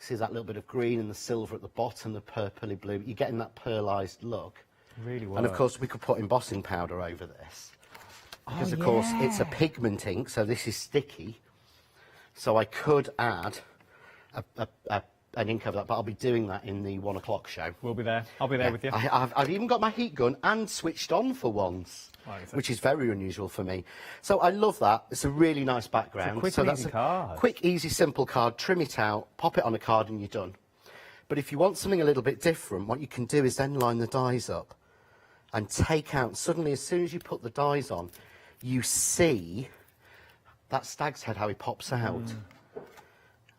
See that little bit of green and the silver at the bottom, the purpley blue. You're getting that pearlised look.
Really works.
And of course we could put embossing powder over this. Because of course it's a pigment ink, so this is sticky. So I could add an ink over that, but I'll be doing that in the 1 o'clock show.
We'll be there. I'll be there with you.
I've even got my heat gun and switched on for once, which is very unusual for me. So I love that. It's a really nice background.
It's a quick, easy card.
Quick, easy, simple card. Trim it out, pop it on a card, and you're done. But if you want something a little bit different, what you can do is then line the dies up and take out. Suddenly, as soon as you put the dies on, you see that stag's head, how he pops out.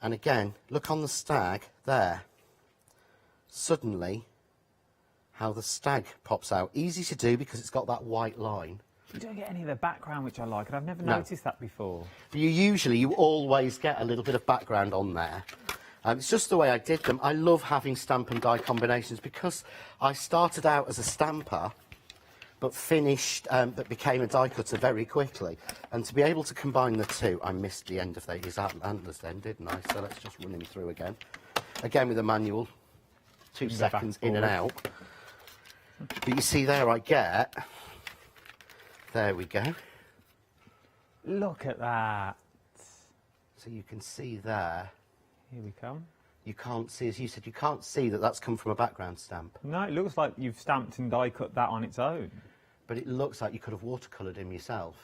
And again, look on the stag there. Suddenly, how the stag pops out. Easy to do because it's got that white line.
You don't get any of the background, which I like, and I've never noticed that before.
You always get a little bit of background on there. It's just the way I did them. I love having stamp and die combinations because I started out as a stamper, but but became a die cutter very quickly. And to be able to combine the two, I missed the end of his antlers then, didn't I? So let's just run him through again. Again with the manual, 2 seconds in and out. But you see there there we go.
Look at that.
So you can see there.
Here we come.
You can't see, as you said, you can't see that that's come from a background stamp.
No, it looks like you've stamped and die cut that on its own. But
it looks like you could have watercoloured him yourself.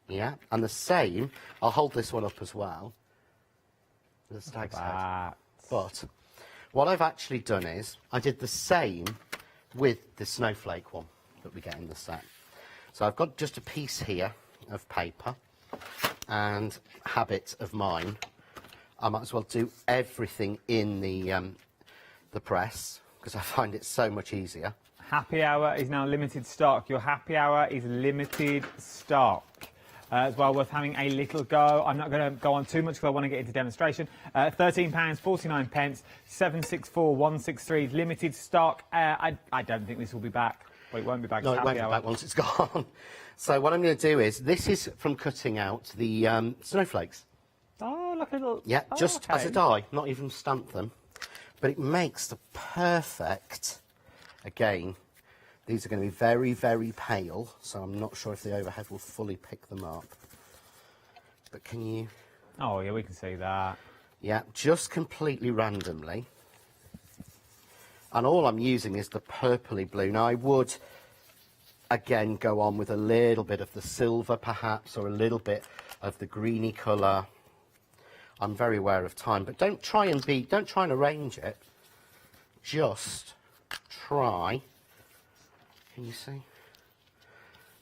Yeah, and the same, I'll hold this one up as well. The stag's head. But what I've actually done is, I did the same with the snowflake one that we get in the set. So I've got just a piece here of paper, and habit of mine, I might as well do everything in the press, because I find it so much easier.
Happy Hour is now limited stock. Your Happy Hour is limited stock. As well, worth having a little go. I'm not going to go on too much because I want to get into demonstration. £13.49, 764163, limited stock. I don't think this will be back. Well, it won't be back.
No, it won't be back once it's gone. So what I'm going to do is, this is from cutting out the snowflakes.
Oh, look at little...
Yeah, just as a die, not even stamp them. But it makes the perfect... Again, these are going to be very, very pale, so I'm not sure if the overhead will fully pick them up. But can you...
Oh, yeah, we can see that.
Yeah, just completely randomly. And all I'm using is the purpley blue. Now, I would, again, go on with a little bit of the silver, perhaps, or a little bit of the greeny colour. I'm very aware of time, but don't try and arrange it. Just try. Can you see?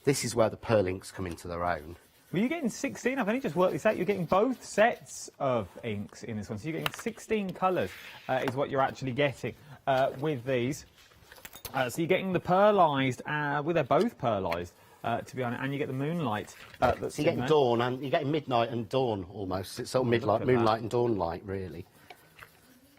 This is where the pearl inks come into their own.
Well, you're getting 16. I've only just worked this out. You're getting both sets of inks in this one. So you're getting 16 colours is what you're actually getting with these. So you're getting the pearlised, well, they're both pearlised, to be honest, and you get the moonlight.
So you're getting dawn, and you're getting midnight and dawn almost. It's sort of moonlight and dawn light, really.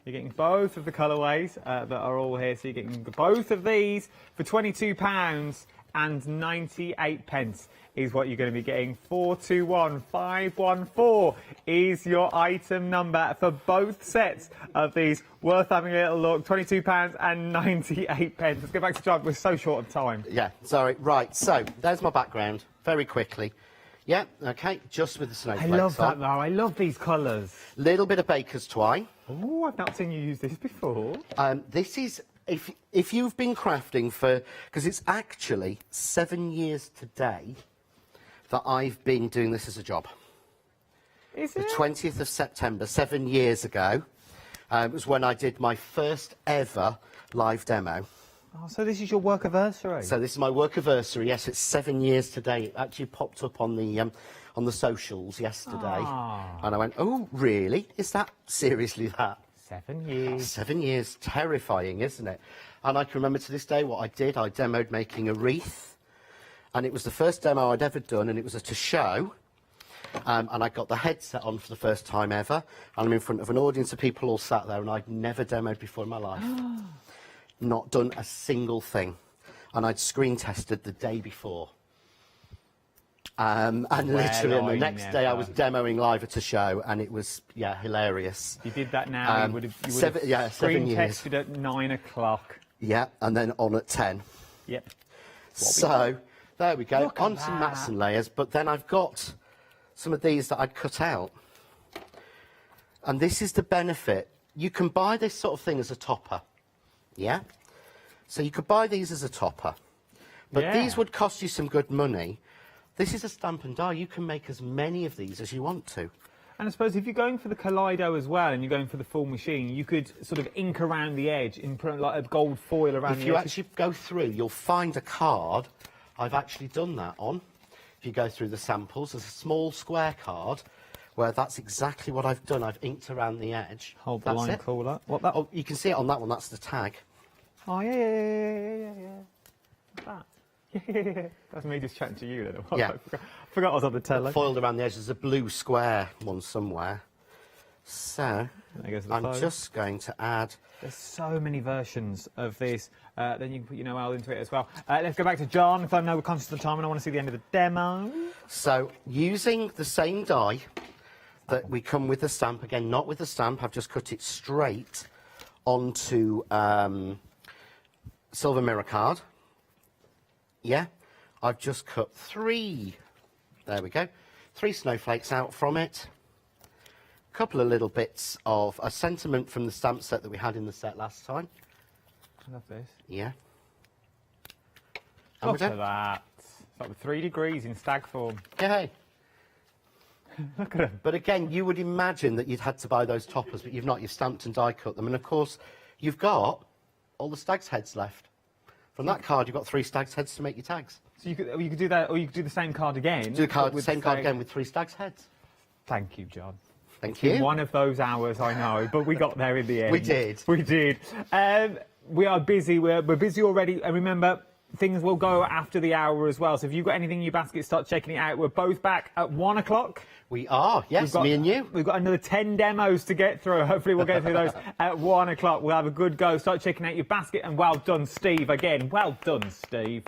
You're getting both of the colourways that are all here. So you're getting both of these for £22.98 is what you're going to be getting. 421514 is your item number for both sets of these. Worth having a little look. £22.98. Let's get back to John. We're so short of time.
Yeah, sorry. Right, so there's my background, very quickly. Yeah, OK, just with the snowflakes
I love that, though. I love these colours.
Little bit of baker's twine.
Oh, I've not seen you use this before.
This is, if you've been crafting for, because it's actually 7 years today that I've been doing this as a job.
Is it?
The 20th of September, 7 years ago, was when I did my first ever live demo.
Oh, so this is your work anniversary?
So this is my work anniversary. Yes, it's 7 years today. It actually popped up on the socials yesterday, and I went, "Oh, really? Is that seriously that?"
7 years.
7 years. Terrifying, isn't it? And I can remember to this day what I did. I demoed making a wreath, and it was the first demo I'd ever done, and it was to show. And I got the headset on for the first time ever, and I'm in front of an audience of people all sat there, and I'd never demoed before in my life. Not done a single thing, and I'd screen tested the day before. And literally
Well,
the
I
next day I
never.
was demoing live at a show, and it was, yeah, hilarious.
You did that now, you would have
seven
screen
years.
tested at 9 o'clock.
Yeah, and then on at 10.
Yep.
So, there we go,
Look at
on some
that.
mats and layers, but then I've got some of these that I'd cut out. And this is the benefit. You can buy this sort of thing as a topper, yeah? So you could buy these as a topper, but
Yeah.
these would cost you some good money. This is a stamp and die. You can make as many of these as you want to.
And I suppose if you're going for the Kaleido as well and you're going for the full machine, you could sort of ink around the edge in like a gold foil around the edge.
If you actually go through, you'll find a card. I've actually done that on. If you go through the samples, there's a small square card where that's exactly what I've done. I've inked around the edge.
Hold the
That's
line
it.
cooler. What that?
Oh, you can see it on that one. That's the tag.
Oh, yeah. What's that? Yeah. That's me just chatting to you then.
Yeah.
I forgot I was on the tele.
Foiled around the edge. There's a blue square one somewhere. So,
There goes the
I'm
phone.
just going to add...
There's so many versions of this. Then you can put your Noel into it as well. Let's go back to John, because I know we're conscious of the time and I want to see the end of the demo.
So, using the same die that we come with the stamp, again, not with the stamp, I've just cut it straight onto silver mirror card. Yeah, I've just cut 3, there we go, 3 snowflakes out from it. A couple of little bits of a sentiment from the stamp set that we had in the set last time.
I love this.
Yeah. And we're
Look at
done.
that. It's like with 3 degrees in stag form.
Yay.
Look at it.
But again, you would imagine that you'd had to buy those toppers, but you've not. You've stamped and die cut them. And of course, you've got all the stag's heads left. From that card, you've got 3 stag's heads to make your tags.
So you could do that, or you could do the same card again.
Do the card,
but with
same card
say-
again with 3 stag's heads.
Thank you, John.
Thank
In
you.
one of those hours, I know, but we got there in the end.
We did.
We did. We are busy. We're busy already. And remember, things will go after the hour as well. So if you've got anything in your basket, start checking it out. We're both back at 1 o'clock.
We are, yes, me and you.
We've got another 10 demos to get through. Hopefully we'll get through those at 1 o'clock. We'll have a good go. Start checking out your basket. And well done, Steve. Again, well done, Steve.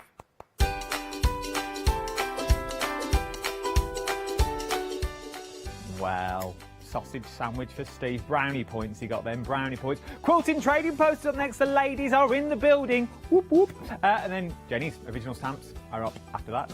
Well, sausage sandwich for Steve. Brownie points he got then. Brownie points. Quilting Trading Post up next. The ladies are in the building. Whoop, whoop. And then Jenny's original stamps are up after that.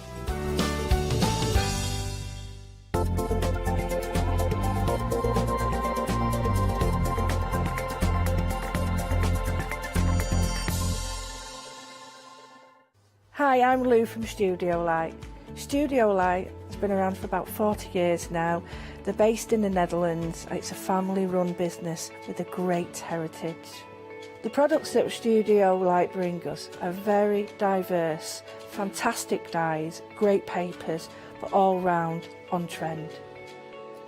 Hi, I'm Lou from Studio Light. Studio Light has been around for about 40 years now. They're based in the Netherlands. It's a family-run business with a great heritage. The products that Studio Light bring us are very diverse, fantastic dyes, great papers, but all round on trend.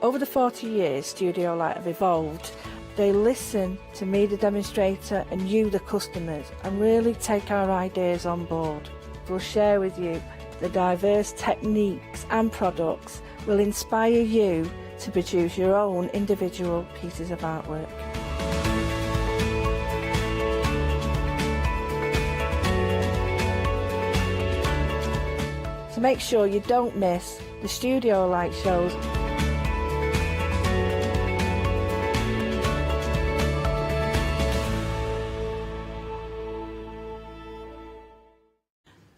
Over the 40 years Studio Light have evolved. They listen to me, the demonstrator, and you, the customers, and really take our ideas on board. We'll share with you the diverse techniques and products will inspire you to produce your own individual pieces of artwork. So make sure you don't miss the Studio Light shows.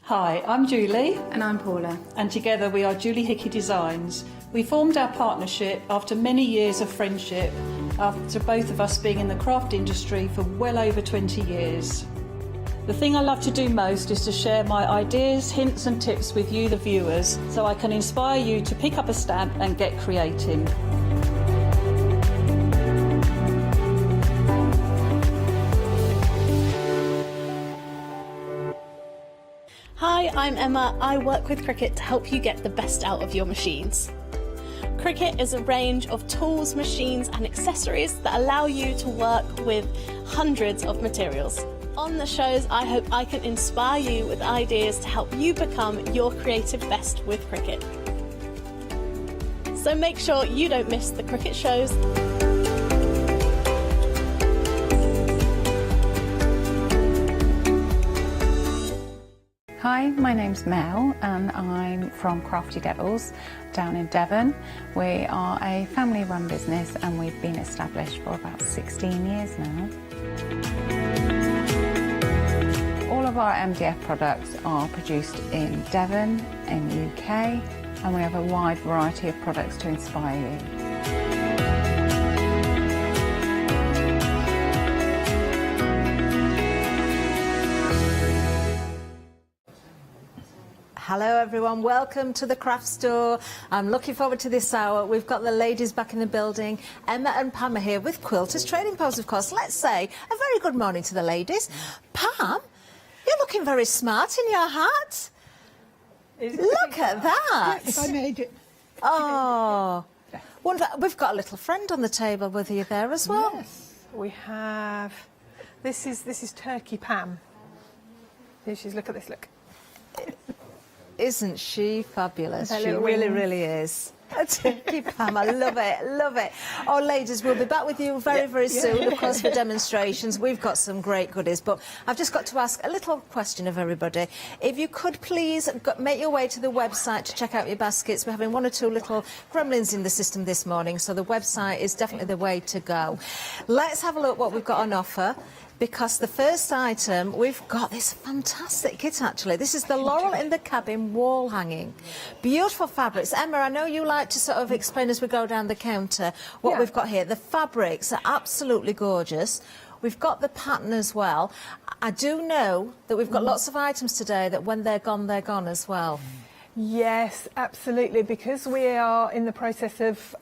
Hi, I'm Julie.
And I'm Paula.
And together we are Julie Hickey Designs. We formed our partnership after many years of friendship, after both of us being in the craft industry for well over 20 years. The thing I love to do most is to share my ideas, hints and tips with you, the viewers, so I can inspire you to pick up a stamp and get creating.
Hi, I'm Emma. I work with Cricut to help you get the best out of your machines. Cricut is a range of tools, machines and accessories that allow you to work with hundreds of materials. On the shows, I hope I can inspire you with ideas to help you become your creative best with Cricut. So make sure you don't miss the Cricut shows.
Hi, my name's Mel and I'm from Crafty Devils down in Devon. We are a family-run business and we've been established for about 16 years now. All of our MDF products are produced in Devon, in the UK, and we have a wide variety of products to inspire you.
Hello everyone, welcome to the craft store. I'm looking forward to this hour. We've got the ladies back in the building. Emma and Pam are here with Quilters Trading Post, of course. Let's say a very good morning to the ladies. Pam, you're looking very smart in your hat. Look at that.
Yes, I made it.
Oh, wonderful. We've got a little friend on the table with you there as well.
Yes, we have. This is Turkey Pam. Here she is. Look at this. Look.
Isn't she fabulous?
Her
She
little
really,
wings.
really is. Turkey Pam, I love it, love it. Oh, ladies, we'll be back with you very, very soon, of course, for demonstrations. We've got some great goodies, but I've just got to ask a little question of everybody. If you could please make your way to the website to check out your baskets. We're having one or two little gremlins in the system this morning, so the website is definitely the way to go. Let's have a look what we've got on offer. Because the first item, we've got this fantastic kit, actually. This is the Laurel in the Cabin wall hanging. Beautiful fabrics. Emma, I know you like to sort of explain as we go down the counter what we've got here. The fabrics are absolutely gorgeous. We've got the pattern as well. I do know that we've got lots of items today that when they're gone as well.
Yes, absolutely. Because we are in the process of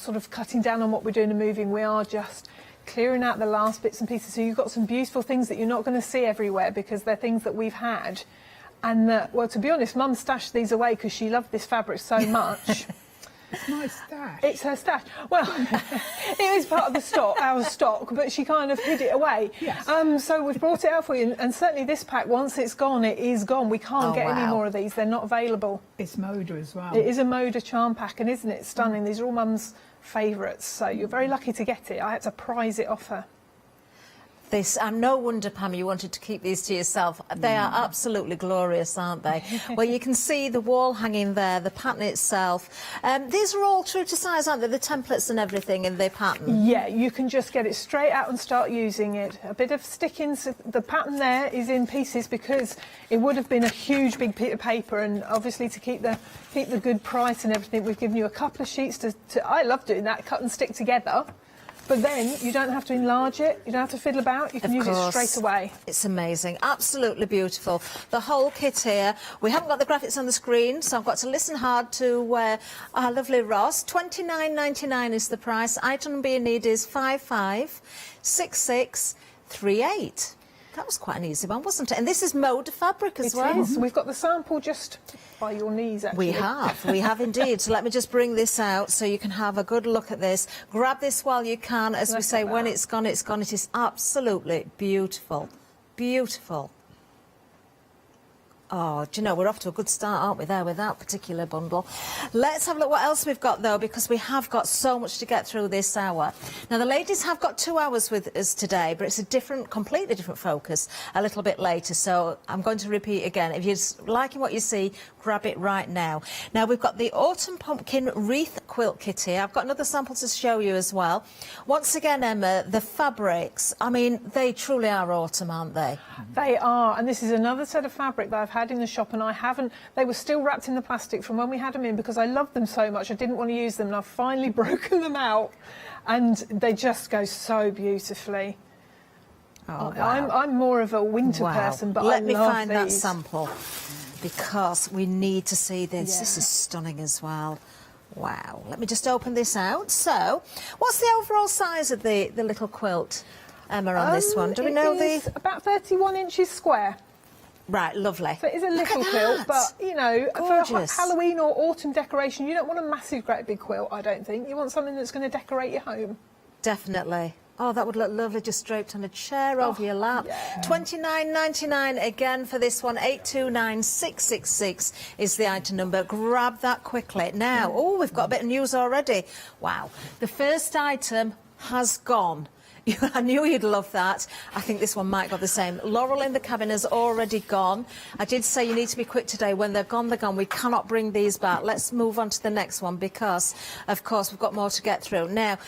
sort of cutting down on what we're doing and moving, we are just clearing out the last bits and pieces. So you've got some beautiful things that you're not going to see everywhere because they're things that we've had. And, well, to be honest, Mum stashed these away because she loved this fabric so much.
It's my stash.
It's her stash. Well, it is part of the stock, our stock, but she kind of hid it away.
Yes.
So we've brought it out for you, and certainly this pack, once it's gone, it is gone. We can't get any more of these. They're not available.
It's Moda as well.
It is a Moda charm pack, and isn't it stunning? These are all Mum's favourites, so you're very lucky to get it. I had to prize it off her.
No wonder, Pam, you wanted to keep these to yourself. They are absolutely glorious, aren't they? Well, you can see the wall hanging there, the pattern itself. These are all true to size, aren't they? The templates and everything in the pattern.
Yeah, you can just get it straight out and start using it. A bit of sticking. The pattern there is in pieces because it would have been a huge big bit of paper, and obviously to keep the good price and everything, we've given you a couple of sheets to I love doing that, cut and stick together. But then you don't have to enlarge it, you don't have to fiddle about, you can use it straight away.
It's amazing, absolutely beautiful. The whole kit here. We haven't got the graphics on the screen, so I've got to listen hard to our lovely Ross. $29.99 is the price. Item number you need is 556638. That was quite an easy one, wasn't it? And this is Moda fabric as well.
It is. We've got the sample just by your knees, actually.
We have indeed. So let me just bring this out so you can have a good look at this. Grab this while you can. As we say, when it's gone, it's gone. It is absolutely beautiful. Beautiful. Oh, do you know, we're off to a good start, aren't we, there, with that particular bundle. Let's have a look what else we've got, though, because we have got so much to get through this hour. Now, the ladies have got 2 hours with us today, but it's a completely different focus a little bit later, so I'm going to repeat again. If you're liking what you see, grab it right now. Now, we've got the Autumn Pumpkin Wreath Quilt Kit here. I've got another sample to show you as well. Once again, Emma, the fabrics, I mean, they truly are autumn, aren't they?
They are, and this is another set of fabric that I've had in the shop, and they were still wrapped in the plastic from when we had them in because I loved them so much. I didn't want to use them, and I've finally broken them out, and they just go so beautifully.
Oh, wow.
I'm more of a winter person, but
let me
love
find that
these.
sample because we need to see this.
Yeah.
This is stunning as well. Wow. Let me just open this out. So, what's the overall size of the little quilt, Emma, on this one? Do we know
It's about 31 inches square.
Right, lovely.
So it is a little quilt, but, you know,
gorgeous.
for Halloween or autumn decoration, you don't want a massive, great big quilt, I don't think. You want something that's going to decorate your home.
Definitely. Oh, that would look lovely just draped on a chair over your lap. Yeah. $29.99 again for this one. 829666 is the item number. Grab that quickly. Now, we've got a bit of news already. Wow. The first item has gone. I knew you'd love that. I think this one might go the same. Laurel in the cabin has already gone. I did say you need to be quick today. When they're gone, they're gone. We cannot bring these back. Let's move on to the next one because, of course, we've got more to get through. Now,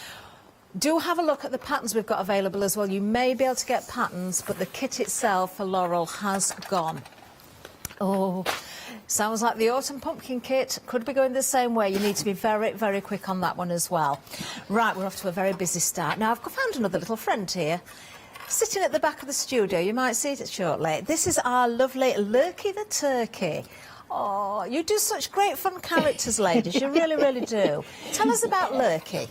do have a look at the patterns we've got available as well. You may be able to get patterns, but the kit itself for Laurel has gone. Oh, sounds like the autumn pumpkin kit could be going the same way. You need to be very, very quick on that one as well. Right, we're off to a very busy start. Now, I've found another little friend here, sitting at the back of the studio. You might see it shortly. This is our lovely Lurky the Turkey. Oh, you do such great fun characters, ladies. You really, really do. Tell us about Lurky.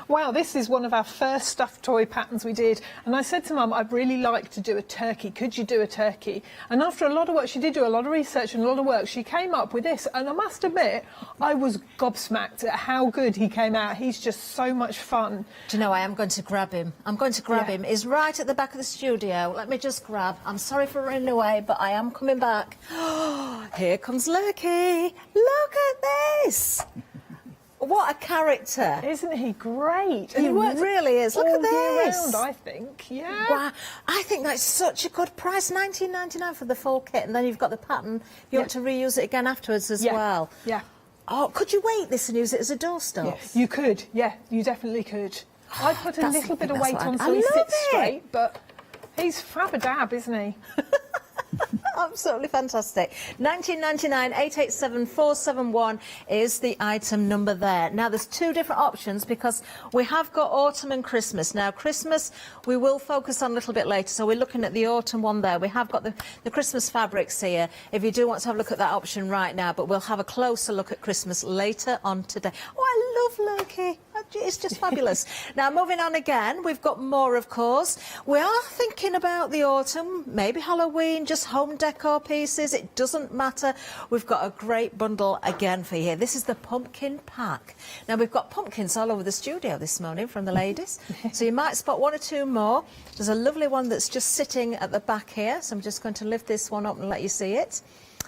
Wow, this is one of our first stuffed toy patterns we did. And I said to Mum, I'd really like to do a turkey. Could you do a turkey? And after a lot of work, she did do a lot of research and a lot of work, she came up with this. And I must admit, I was gobsmacked at how good he came out. He's just so much fun.
Do you know, I am going to grab him. I'm going to grab him. He's right at the back of the studio. Let me just grab. I'm sorry for running away, but I am coming back. Here comes Lurky. Look at this. What a character.
Isn't he great?
He really is. Look at this.
All year round, I think. Yeah.
Wow. I think that's such a good price. $19.99 for the full kit. And then you've got the pattern. You want to reuse it again afterwards as well.
Yeah.
Oh, could you weight this and use it as a doorstop?
Yes. You could. Yeah, you definitely could. I put a
That's-
little bit of
that's
weight
what
on
I
so he
love
sits
it.
straight, but he's fab-a-dab, isn't he?
Absolutely fantastic. $19.99, 887-471 is the item number there. Now, there's two different options because we have got autumn and Christmas. Now, Christmas we will focus on a little bit later, so we're looking at the autumn one there. We have got the Christmas fabrics here, if you do want to have a look at that option right now, but we'll have a closer look at Christmas later on today. Oh, I love Loki. It's just fabulous. Now, moving on again, we've got more, of course. We are thinking about the autumn, maybe Halloween, just home decor pieces. It doesn't matter. We've got a great bundle again for you. This is the pumpkin pack. Now, we've got pumpkins all over the studio this morning from the ladies. So you might spot one or two more. There's a lovely one that's just sitting at the back here. So I'm just going to lift this one up and let you see it.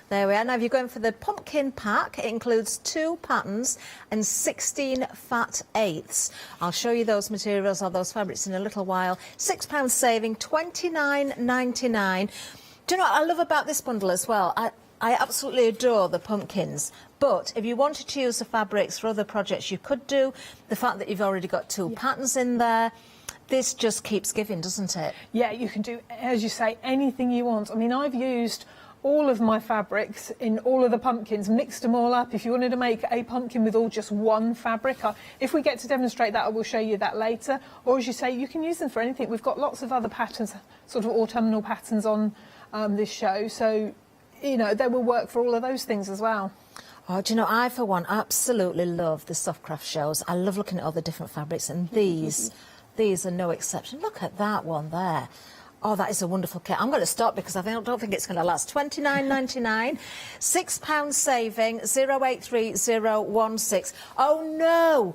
There we are. Now, if you're going for the pumpkin pack, it includes 2 patterns and 16 fat eighths. I'll show you those materials or those fabrics in a little while. £6 saving, $29.99. Do you know what I love about this bundle as well? I absolutely adore the pumpkins. But if you wanted to use the fabrics for other projects, you could do. The fact that you've already got 2 patterns in there, this just keeps giving, doesn't it?
Yeah, you can do, as you say, anything you want. I mean, I've used all of my fabrics in all of the pumpkins, mixed them all up. If you wanted to make a pumpkin with all just one fabric, if we get to demonstrate that, I will show you that later. Or as you say, you can use them for anything. We've got lots of other patterns, sort of autumnal patterns on this show. So, you know, they will work for all of those things as well.
Oh, do you know, I, for one, absolutely love the soft craft shows. I love looking at all the different fabrics, and these are no exception. Look at that one there. Oh, that is a wonderful kit. I'm going to stop because I don't think it's going to last. $29.99, £6 saving, 083016. Oh, no.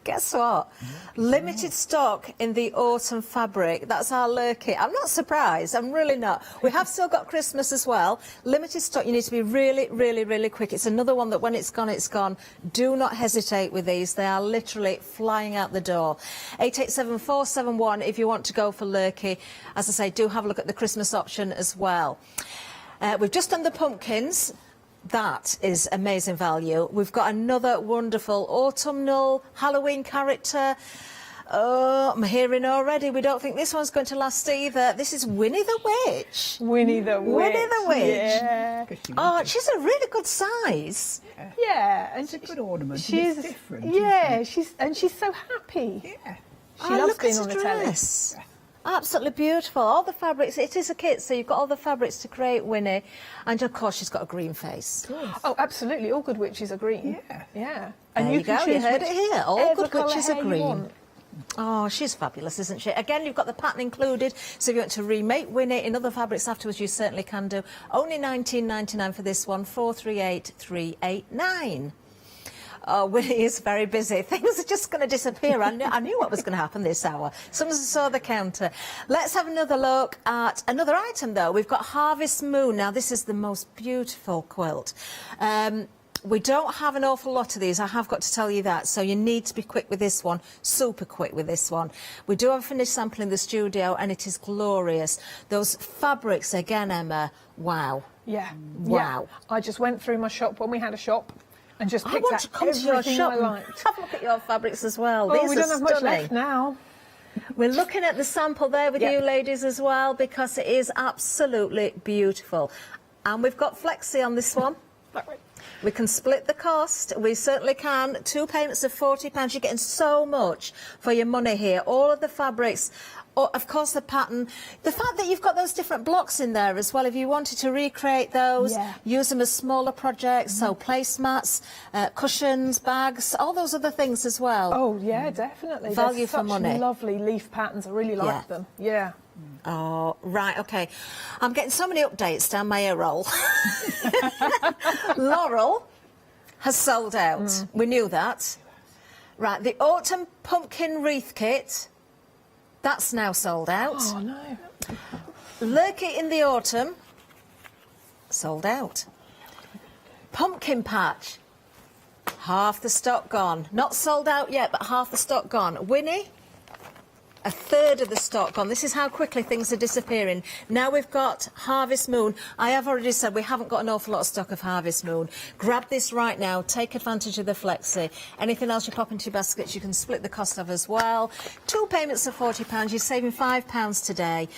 Guess what? Limited stock in the autumn fabric. That's our Lurky. I'm not surprised. I'm really not. We have still got Christmas as well. Limited stock. You need to be really, really, really quick. It's another one that when it's gone, it's gone. Do not hesitate with these. They are literally flying out the door. 887-471 if you want to go for Lurky. As I say, do have a look at the Christmas option as well. We've just done the pumpkins. That is amazing value. We've got another wonderful autumnal Halloween character. Oh, I'm hearing already. We don't think this one's going to last either. This is Winnie the Witch.
Winnie the Witch.
Winnie the Witch.
Yeah.
Oh, she's a really good size.
Yeah, and
It's a good ornament.
She's
It's different.
Yeah, she's so happy.
Yeah.
She loves
look
being
at
on
the
the telly.
dress. Absolutely beautiful. All the fabrics. It is a kit, so you've got all the fabrics to create Winnie. And, of course, she's got a green face.
Oh, absolutely. All good witches are green.
Yeah.
Yeah.
There you go. You heard it here. All good witches are green.
Want.
Oh, she's fabulous, isn't she? Again, you've got the pattern included, so if you want to remake Winnie in other fabrics afterwards, you certainly can do. Only $19.99 for this one, 438389. Oh, Winnie is very busy. Things are just going to disappear. I knew what was going to happen this hour. Someone saw the counter. Let's have another look at another item, though. We've got Harvest Moon. Now, this is the most beautiful quilt. we don't have an awful lot of these, I have got to tell you that, so you need to be quick with this one, super quick with this one. We do have a finished sample in the studio and it is glorious. Those fabrics again, Emma, wow.
Yeah.
Wow.
Yeah. I just went through my shop when we had a shop and just
I
picked
want
out
to come to your
everything
shop
I
and
liked.
have a look at your fabrics as well.
Oh,
These
we
are
don't have much
stunning.
left now.
We're looking at the sample there with you ladies as well because it is absolutely beautiful. And we've got flexi on this one. We can split the cost, we certainly can. 2 payments of £40, you're getting so much for your money here. All of the fabrics, of course the pattern, the fact that you've got those different blocks in there as well, if you wanted to recreate those, use them as smaller projects, so placemats, cushions, bags, all those other things as well.
Oh yeah, definitely.
Value
They're
for
such
money.
Lovely leaf patterns, I really like them. Yeah.
Oh, right, OK. I'm getting so many updates down my ear roll. Laurel has sold out. We knew that. Right, the autumn pumpkin wreath kit, that's now sold out.
Oh, no.
Lurky in the autumn, sold out. Pumpkin patch, half the stock gone. Not sold out yet, but half the stock gone. Winnie, a third of the stock gone. This is how quickly things are disappearing. Now we've got Harvest Moon. I have already said we haven't got an awful lot of stock of Harvest Moon. Grab this right now. Take advantage of the flexi. Anything else you pop into your baskets, you can split the cost of as well. 2 payments of £40. You're saving £5 today.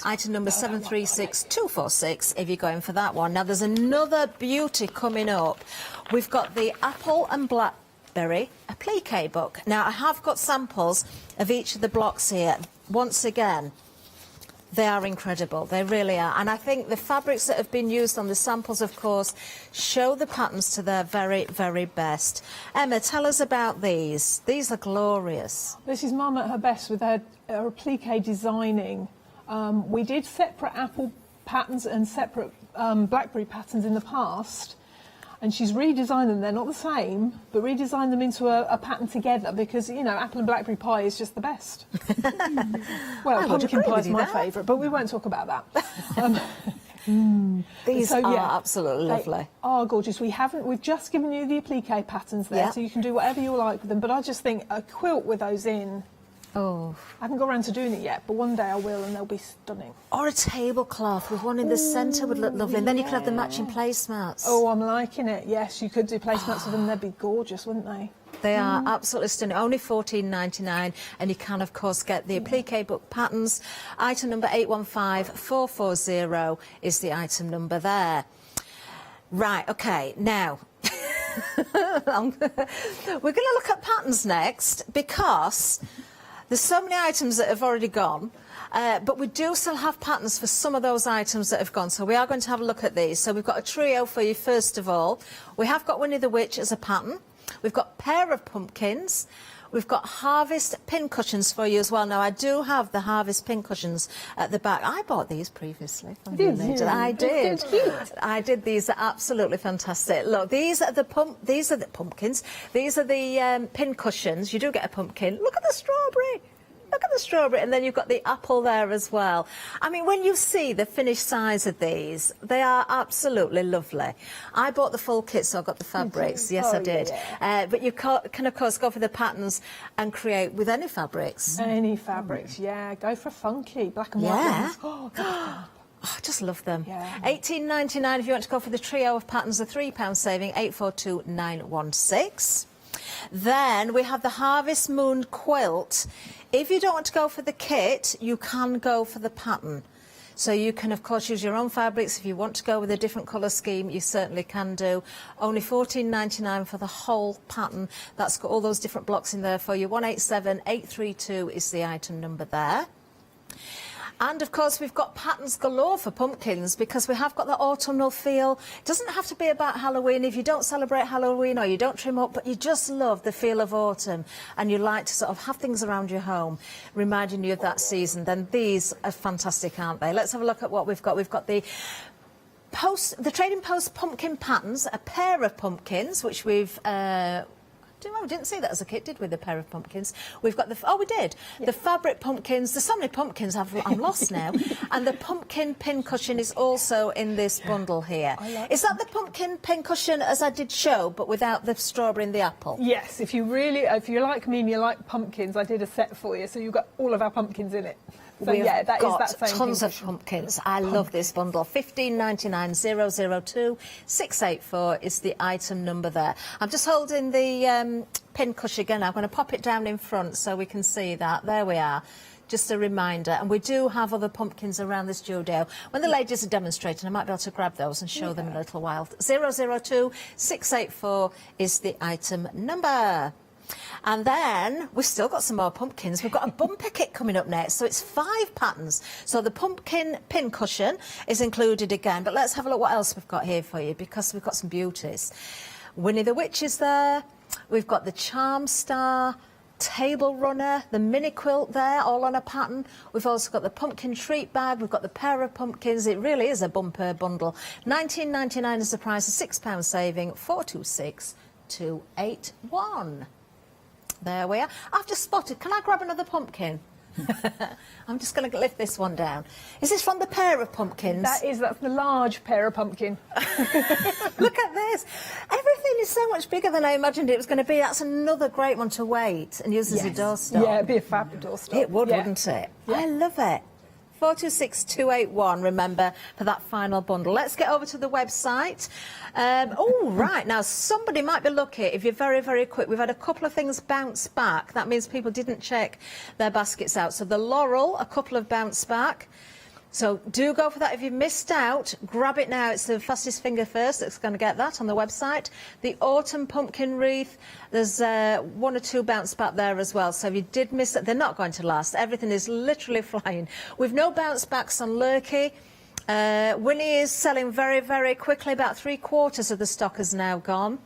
Item number 736246 if you're going for that one. Now there's another beauty coming up. We've got the apple and blackberry applique book. Now I have got samples of each of the blocks here. Once again, they are incredible. They really are. And I think the fabrics that have been used on the samples, of course, show the patterns to their very, very best. Emma, tell us about these. These are glorious.
This is Mum at her best with her applique designing. We did separate apple patterns and separate blackberry patterns in the past. And she's redesigned them. They're not the same, but redesigned them into a pattern together because, you know, apple and blackberry pie is just the best. Well, pumpkin pie is my favourite, but we won't talk about that.
These are absolutely lovely.
They are gorgeous. We've just given you the applique patterns there, so you can do whatever you like with them. But I just think a quilt with those in.
Oh.
I haven't got around to doing it yet, but one day I will and they'll be stunning.
Or a tablecloth with one in the centre would look lovely. And then you could have the matching placemats.
Oh, I'm liking it. Yes, you could do placemats of them. They'd be gorgeous, wouldn't they?
They are absolutely stunning. Only $14.99, and you can, of course, get the applique book patterns. Item number 815440 is the item number there. Right, OK, now... we're going to look at patterns next because there's so many items that have already gone, but we do still have patterns for some of those items that have gone, so we are going to have a look at these. So we've got a trio for you first of all. We have got Winnie the Witch as a pattern. We've got pair of pumpkins. We've got Harvest pin cushions for you as well. Now, I do have the Harvest pin cushions at the back. I bought these previously.
Did you?
I did.
They're cute.
I did. These are absolutely fantastic. Look, these are the pumpkins. These are the pin cushions. You do get a pumpkin. Look at the strawberry. Look at the strawberry, and then you've got the apple there as well. I mean, when you see the finished size of these, they are absolutely lovely. I bought the full kit, so I got the fabrics. Yes, I did.
Yeah.
But you can, of course, go for the patterns and create with any fabrics.
Any fabrics, yeah. Go for funky, black and white ones. Oh, God.
Oh, I just love them.
Yeah.
$18.99 if you want to go for the trio of patterns, a £3 saving, 842916. Then we have the Harvest Moon quilt. If you don't want to go for the kit, you can go for the pattern. So you can, of course, use your own fabrics. If you want to go with a different colour scheme, you certainly can do. Only $14.99 for the whole pattern. That's got all those different blocks in there for you. 187832 is the item number there. And, of course, we've got patterns galore for pumpkins because we have got the autumnal feel. It doesn't have to be about Halloween. If you don't celebrate Halloween or you don't trim up, but you just love the feel of autumn and you like to sort of have things around your home reminding you of that season, then these are fantastic, aren't they? Let's have a look at what we've got. We've got the Trading Post pumpkin patterns, a pair of pumpkins, which we've... do. Oh, we didn't see that as a kit, did we, the pair of pumpkins? We've got the... Oh, we did. Yeah. The fabric pumpkins. There's so many pumpkins, I'm lost now. And the pumpkin pincushion is also in this bundle here. Is that the pumpkin pincushion as I did show, but without the strawberry and the apple?
Yes, if you're like me and you like pumpkins, I did a set for you, so you've got all of our pumpkins in it. So
We've
yeah, that
got
is that same
tons of
pincushion.
pumpkins. I love this bundle. 15.99 002 684 is the item number there. I'm just holding the pin cushion again. I'm going to pop it down in front so we can see that. There we are. Just a reminder. And we do have other pumpkins around the studio. When the ladies are demonstrating, I might be able to grab those and show them in a little while. 002 684 is the item number. And then we've still got some more pumpkins. We've got a bumper kit coming up next, so it's 5 patterns. So the pumpkin pin cushion is included again, but let's have a look what else we've got here for you, because we've got some beauties. Winnie the Witch is there. We've got the Charm Star, Table Runner, the mini quilt there, all on a pattern. We've also got the pumpkin treat bag. We've got the pair of pumpkins. It really is a bumper bundle. £19.99 is the price, a £6 saving, 426 281. There we are. I've just spotted. Can I grab another pumpkin? I'm just going to lift this one down. Is this from the pair of pumpkins?
That's the large pair of pumpkin.
Look at this. Everything is so much bigger than I imagined it was going to be. That's another great one to wait and use as a doorstop.
Yeah, it'd be a fab doorstop.
It would, wouldn't it? Yeah. I love it. 426281, remember, for that final bundle. Let's get over to the website. Oh, right. Now, somebody might be lucky if you're very, very quick. We've had a couple of things bounce back. That means people didn't check their baskets out. So the Laurel, a couple of bounce back. So do go for that. If you've missed out, grab it now. It's the fastest finger first that's going to get that on the website. The Autumn Pumpkin Wreath, there's 1 or 2 bounce back there as well. So if you did miss it, they're not going to last. Everything is literally flying. We've no bounce backs on Lurkey. Winnie is selling very, very quickly. About 3/4 of the stock is now gone.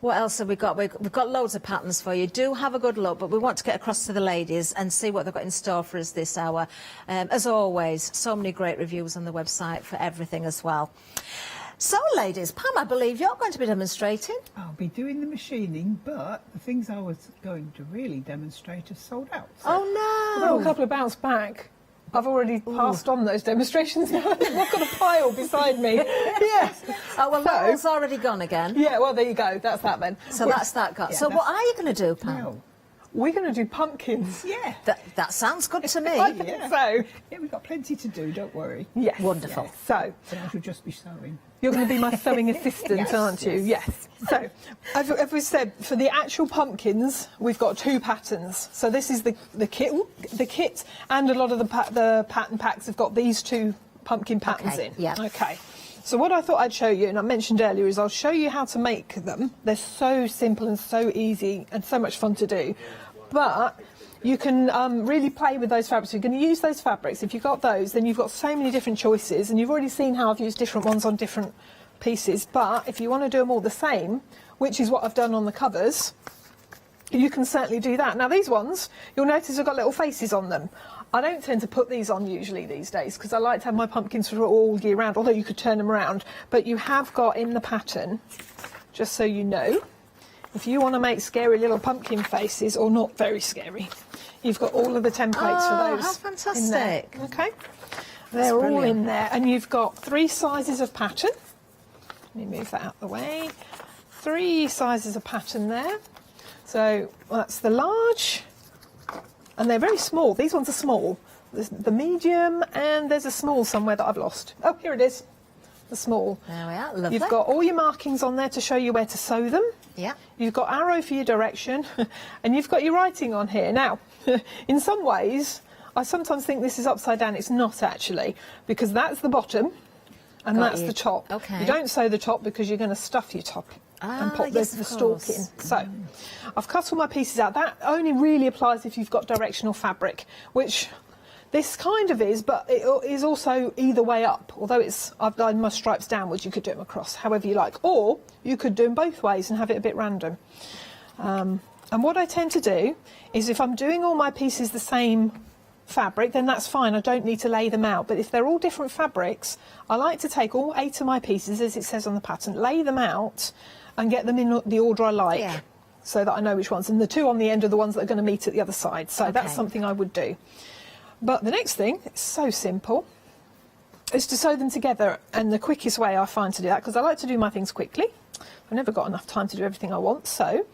What else have we got? We've got loads of patterns for you. Do have a good look, but we want to get across to the ladies and see what they've got in store for us this hour. As always, so many great reviews on the website for everything as well. So, ladies, Pam, I believe you're going to be demonstrating.
I'll be doing the machining, but the things I was going to really demonstrate are sold out. So.
Oh, no!
Well, a couple of bounce back. I've already passed on those demonstrations now. I've got a pile beside me. Yes.
Oh, well, Laurel's already gone again.
Yeah, well, there you go. That's that then.
So that's that gone. Yeah, so what are you going to do, Pam?
No.
We're going to do pumpkins.
Yeah.
That sounds good to me.
I think so.
Yeah, we've got plenty to do, don't worry.
Yes.
Wonderful.
Yes. So
I should just be sewing.
You're going to be my sewing assistant,
Yes,
aren't you? Yes. So, as we said, for the actual pumpkins, we've got 2 patterns. So this is the kit. The kit and a lot of the pattern packs have got these 2 pumpkin patterns in.
Yeah.
Okay. So what I thought I'd show you, and I mentioned earlier, is I'll show you how to make them. They're so simple and so easy and so much fun to do. But you can really play with those fabrics. You're going to use those fabrics. If you've got those, then you've got so many different choices, and you've already seen how I've used different ones on different pieces. But if you want to do them all the same, which is what I've done on the covers, you can certainly do that. Now, these ones, you'll notice have got little faces on them. I don't tend to put these on usually these days because I like to have my pumpkins for all year round, although you could turn them around. But you have got in the pattern, just so you know, if you want to make scary little pumpkin faces, or not very scary, you've got all of the templates for those.
How fantastic.
In there. Okay. They're all in there. And you've got 3 sizes of pattern. Let me move that out of the way. 3 sizes of pattern there. So that's the large. And they're very small. These ones are small. There's the medium, and there's a small somewhere that I've lost. Oh, here it is. The small.
There we are. Lovely.
You've got all your markings on there to show you where to sew them.
Yeah.
You've got arrow for your direction, and you've got your writing on here. Now, in some ways, I sometimes think this is upside down. It's not actually, because that's the bottom, and that's the top.
Okay.
You don't sew the top because you're going to stuff your top and pop the stalk in. So, I've cut all my pieces out. That only really applies if you've got directional fabric, which this kind of is, but it is also either way up. Although I've done my stripes downwards, you could do them across, however you like. Or you could do them both ways and have it a bit random. And what I tend to do is if I'm doing all my pieces the same fabric, then that's fine. I don't need to lay them out. But if they're all different fabrics, I like to take all 8 of my pieces, as it says on the pattern, lay them out and get them in the order I like.
Yeah.
so that I know which ones. And the 2 on the end are the ones that are going to meet at the other side. So that's something I would do. But the next thing, it's so simple, is to sew them together. And the quickest way I find to do that, because I like to do my things quickly, I've never got enough time to do everything I want, so,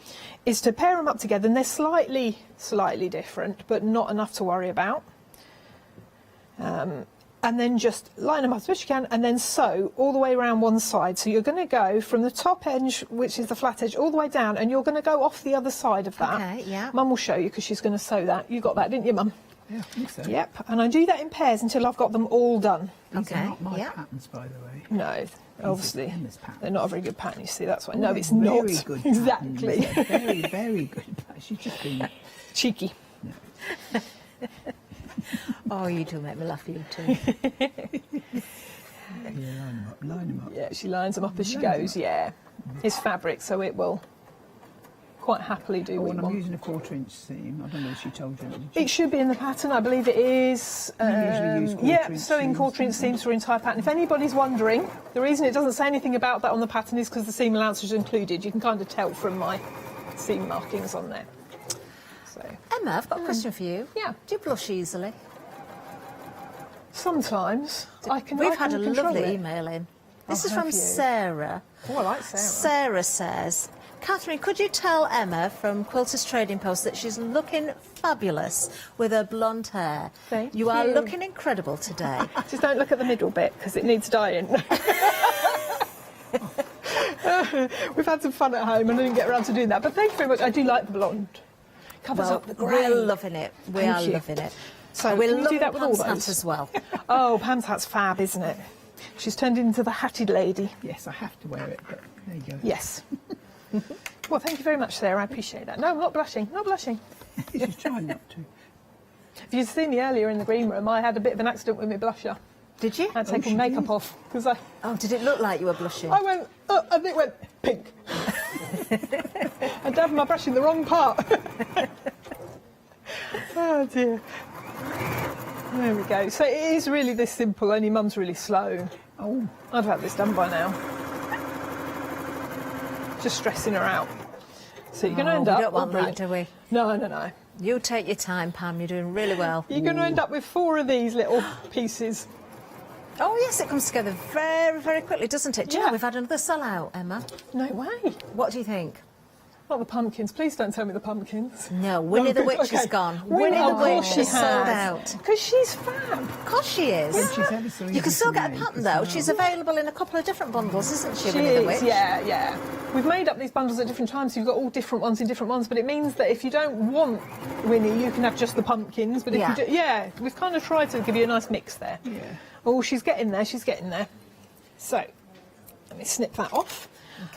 is to pair them up together. And they're slightly different, but not enough to worry about. And then just line them up as best you can, and then sew all the way around one side. So you're going to go from the top edge, which is the flat edge, all the way down, and you're going to go off the other side of that.
Okay, yeah.
Mum will show you, because she's going to sew that. You got that, didn't you, Mum?
Yeah, I think so.
Yep, and I do that in pairs until I've got them all done.
These are not my patterns, by the way.
No, obviously, they're not a very good pattern, you see, that's why. No, it's
Very
not.
good
Exactly.
patterns. Very, very good. She's just been...
cheeky.
No.
Oh, you do make me laugh, you too.
Yeah, line them up.
Yeah, she lines them up as she goes, yeah. It's fabric, so it will quite happily do what you
I'm
want.
using a 1/4-inch seam. I don't know if she told you.
It should be in the pattern, I believe it is.
You usually use
Yeah,
1/4-inch
sewing
seams.
1/4-inch seams for entire pattern. If anybody's wondering, the reason it doesn't say anything about that on the pattern is because the seam allowance is included. You can kind of tell from my seam markings on there. So,
Emma, I've got a question for you.
Yeah.
Do you blush easily?
sometimes I can.
We've
I
had
can
a
control
lovely
it.
email in. This is
have
from
you?
Sarah.
Oh, I like Sarah.
Sarah says, Catherine, could you tell Emma from Quilters Trading Post that she's looking fabulous with her blonde hair?
Thank
you. are
you.
looking incredible today.
Just don't look at the middle bit because it needs dyeing. We've had some fun at home and I didn't get around to doing that. But thank you very much. I do like the blonde. Covers
Well,
up the grey.
we're loving it. We
Thank
are
you.
loving it.
So
we're
can you do that with all
Pam's hat
those
as well.
Oh, Pam's hat's fab, isn't it? She's turned into the hatted lady.
Yes, I have to wear it, but there you go.
Yes. Well, thank you very much, Sarah. I appreciate that. No, I'm not blushing. Not blushing.
She's trying not to.
If you'd seen me earlier in the green room, I had a bit of an accident with my blusher.
Did you?
I had to take
she
my makeup
did?
off because I.
Oh, did it look like you were blushing?
I went, and it went pink. I dabbed my brush in the wrong part. Oh dear. There we go. So it is really this simple, only Mum's really slow.
Oh.
I'd have had this done by now. Just stressing her out. So you're going to end
we
up...
don't want that,
brilliant.
do we?
No, no, no.
You take your time, Pam. You're doing really well.
You're going to end up with 4 of these little pieces.
Oh, yes, it comes together very, very quickly, doesn't it? Do you know,
Yeah.
we've had another sell-out, Emma.
No way.
What do you think?
Not the pumpkins. Please don't tell me the pumpkins.
No, Winnie the
good.
Witch is
Okay.
gone.
Winnie
Winnie the
the
Witch
Witch
is sold out.
Because she's fab.
Of course she is.
And she's ever so
You
easy
can still
to
get a
make
pattern,
as
though.
well.
She's available in a couple of different bundles, isn't she,
She
Winnie the
is,
Witch?
yeah, yeah. We've made up these bundles at different times. So you've got all different ones in different ones, but it means that if you don't want Winnie, you can have just the pumpkins. But if
Yeah.
you do, yeah, we've kind of tried to give you a nice mix there.
Yeah.
Oh, she's getting there. She's getting there. So let me snip that off.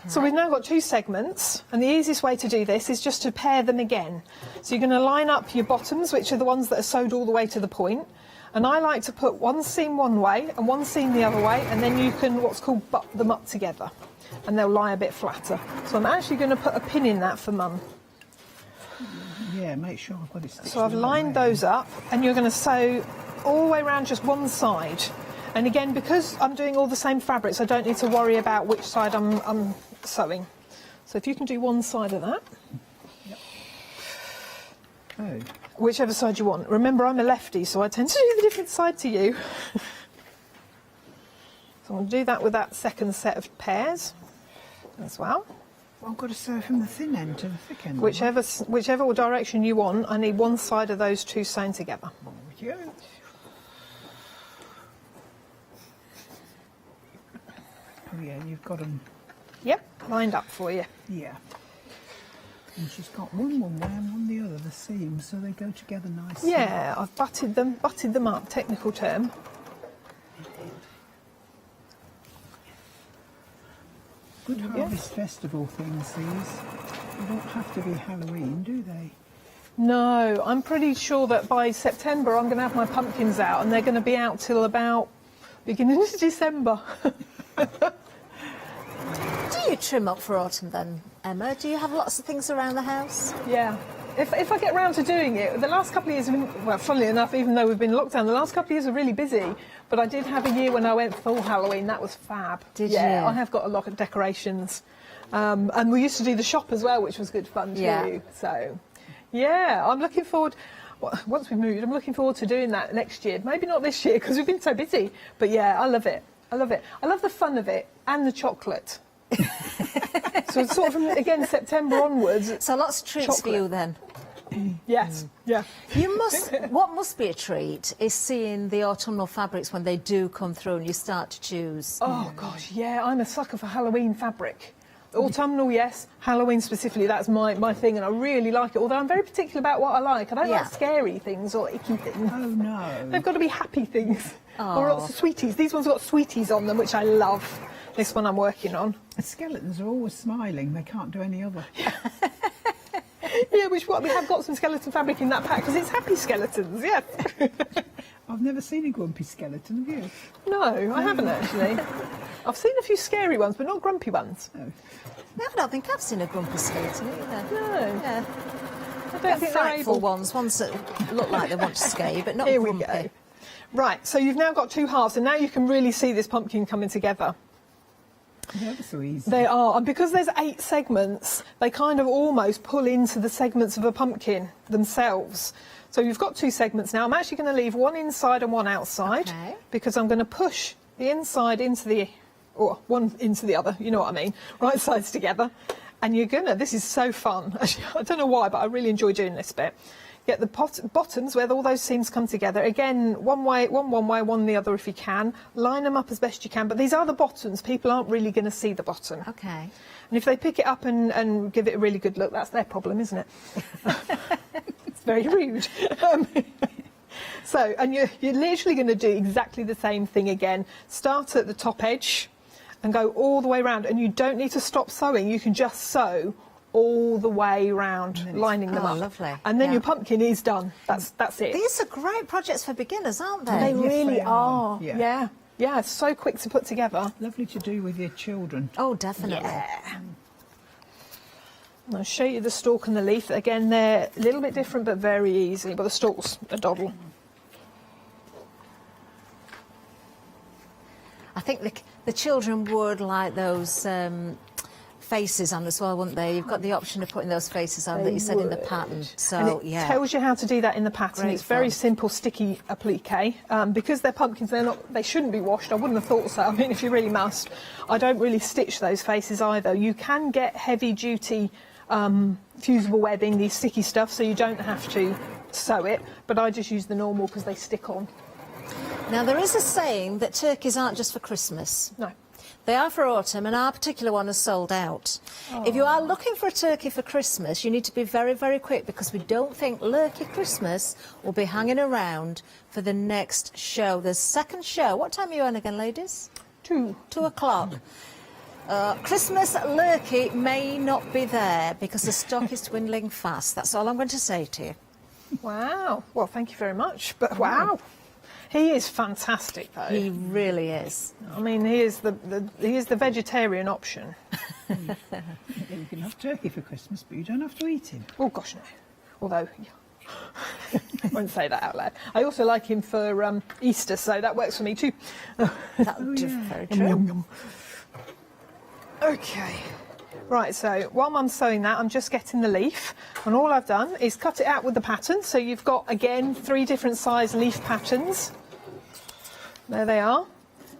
So we've now got 2 segments, and the easiest way to do this is just to pair them again. So you're going to line up your bottoms, which are the ones that are sewed all the way to the point. And I like to put one seam one way and one seam the other way, and then you can what's called butt them up together, and they'll lie a bit flatter. So I'm actually going to put a pin in that for Mum.
Yeah, make sure I've got it stitched
So I've
the right
lined
way.
those up, and you're going to sew all the way around just one side. And again, because I'm doing all the same fabrics, I don't need to worry about which side I'm sewing. So if you can do one side of that,
Oh,
whichever side you want. Remember, I'm a lefty, so I tend to do the different side to you. So I'm going to do that with that second set of pairs as well.
I've got to sew from the thin end to the thick end.
Whichever direction you want, I need one side of those 2 sewn together.
Yeah. Oh yeah, you've got them.
Yep, lined up for you.
Yeah. And she's got one way and one the other, the seams, so they go together nicely.
Yeah, I've butted them up, technical term.
Good Harvest Festival things, these. They don't have to be Halloween, do they?
No, I'm pretty sure that by September I'm going to have my pumpkins out, and they're going to be out till about beginning of December.
Do you trim up for autumn then, Emma? Do you have lots of things around the house?
Yeah. If I get round to doing it, the last couple of years have been, well, funnily enough, even though we've been locked down, the last couple of years are really busy. But I did have a year when I went full Halloween. That was fab.
Did
yeah,
you?
I have got a lot of decorations. And we used to do the shop as well, which was good fun too.
Yeah.
So, yeah, I'm looking forward. Well, once we've moved, I'm looking forward to doing that next year. Maybe not this year because we've been so busy. But yeah, I love it. I love it. I love the fun of it and the chocolate. So it's sort of from, again, September onwards.
So lots of treats for you then.
Yes, yeah.
You must. What must be a treat is seeing the autumnal fabrics when they do come through and you start to choose.
Oh gosh, yeah, I'm a sucker for Halloween fabric. Autumnal, yes. Halloween specifically, that's my thing, and I really like it. Although I'm very particular about what I like. I don't like scary things or icky things.
Oh no.
They've got to be happy things.
Oh.
Or lots of sweeties. These ones got sweeties on them, which I love. This one I'm working on.
The skeletons are always smiling. They can't do any other.
Yeah, we have got some skeleton fabric in that pack because it's happy skeletons, yes.
I've never seen a grumpy skeleton, have you?
No, I haven't actually. I've seen a few scary ones, but not grumpy ones.
No.
No, I don't think I've seen a grumpy skeleton either.
No.
Yeah.
I don't think
frightful ones that look like they want to scare you, but not
Here
grumpy.
we go. Right, so you've now got two halves, and now you can really see this pumpkin coming together.
They're so easy.
They are, and because there's 8 segments, they kind of almost pull into the segments of a pumpkin themselves. So you've got 2 segments now. I'm actually going to leave one inside and one outside because I'm going to push the inside into the, or one into the other, you know what I mean, right sides together. And you're gonna, this is so fun. Actually, I don't know why, but I really enjoy doing this bit. Get the bottoms where all those seams come together. Again, one way, one the other if you can. Line them up as best you can. But these are the bottoms. People aren't really going to see the bottom.
Okay.
And if they pick it up and give it a really good look, that's their problem, isn't it? It's very rude. So, and you're literally going to do exactly the same thing again. Start at the top edge and go all the way around. And you don't need to stop sewing. You can just sew all the way round, lining them up.
Lovely.
And then your pumpkin is done. That's it.
These are great projects for beginners, aren't they?
They really
they
are.
are.
Yeah. Yeah, it's so quick to put together.
Lovely to do with your children.
Oh, definitely.
Yeah. I'll show you the stalk and the leaf. Again, they're a little bit different, but very easy. But the stalk's a doddle.
I think the children would like those faces on as well, wouldn't they? You've got the option of putting those faces on that you said in the pattern. So,
and it tells you how to do that in the pattern.
Great
It's very
fun.
simple, sticky applique. Because they're pumpkins, they shouldn't be washed. I wouldn't have thought so. I mean, if you really must. I don't really stitch those faces either. You can get heavy-duty fusible webbing, these sticky stuff, so you don't have to sew it. But I just use the normal because they stick on.
Now, there is a saying that turkeys aren't just for Christmas.
No.
They are for autumn, and our particular one is sold out. If you are looking for a turkey for Christmas, you need to be very, very quick because we don't think Lurkey Christmas will be hanging around for the next show. The second show. What time are you on again, ladies?
2
o'clock. Christmas Lurkey may not be there because the stock is dwindling fast. That's all I'm going to say to you.
Wow. Well, thank you very much. But wow. He is fantastic, though.
He really is.
I mean, he is the vegetarian option.
You can have turkey for Christmas, but you don't have to eat him.
Oh gosh, no. Although, I won't say that out loud. I also like him for Easter, so that works for me too.
That would be very true.
Yum, yum. Okay. Right, so while Mum's sewing that, I'm just getting the leaf, and all I've done is cut it out with the pattern. So you've got, again, 3 different size leaf patterns. There they are.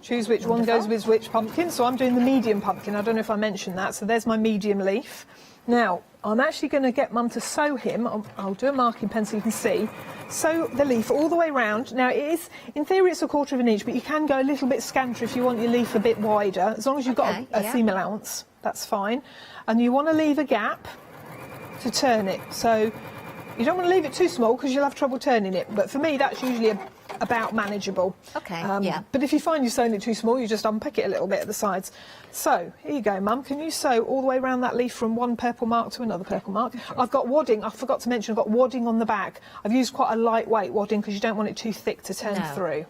Choose which one goes with which pumpkin. So I'm doing the medium pumpkin. I don't know if I mentioned that. So there's my medium leaf. Now, I'm actually going to get Mum to sew him. I'll do a marking pen so you can see. Sew the leaf all the way round. Now, it is, in theory, it's 1/4 of an inch, but you can go a little bit scanter if you want your leaf a bit wider. As long as you've got a seam allowance, that's fine. And you want to leave a gap to turn it. So you don't want to leave it too small because you'll have trouble turning it. But for me, that's usually about manageable.
Okay,
But if you find you're sewing it too small, you just unpick it a little bit at the sides. So, here you go, Mum. Can you sew all the way around that leaf from one purple mark to another purple mark? I've got wadding. I forgot to mention I've got wadding on the back. I've used quite a lightweight wadding because you don't want it too thick to turn through.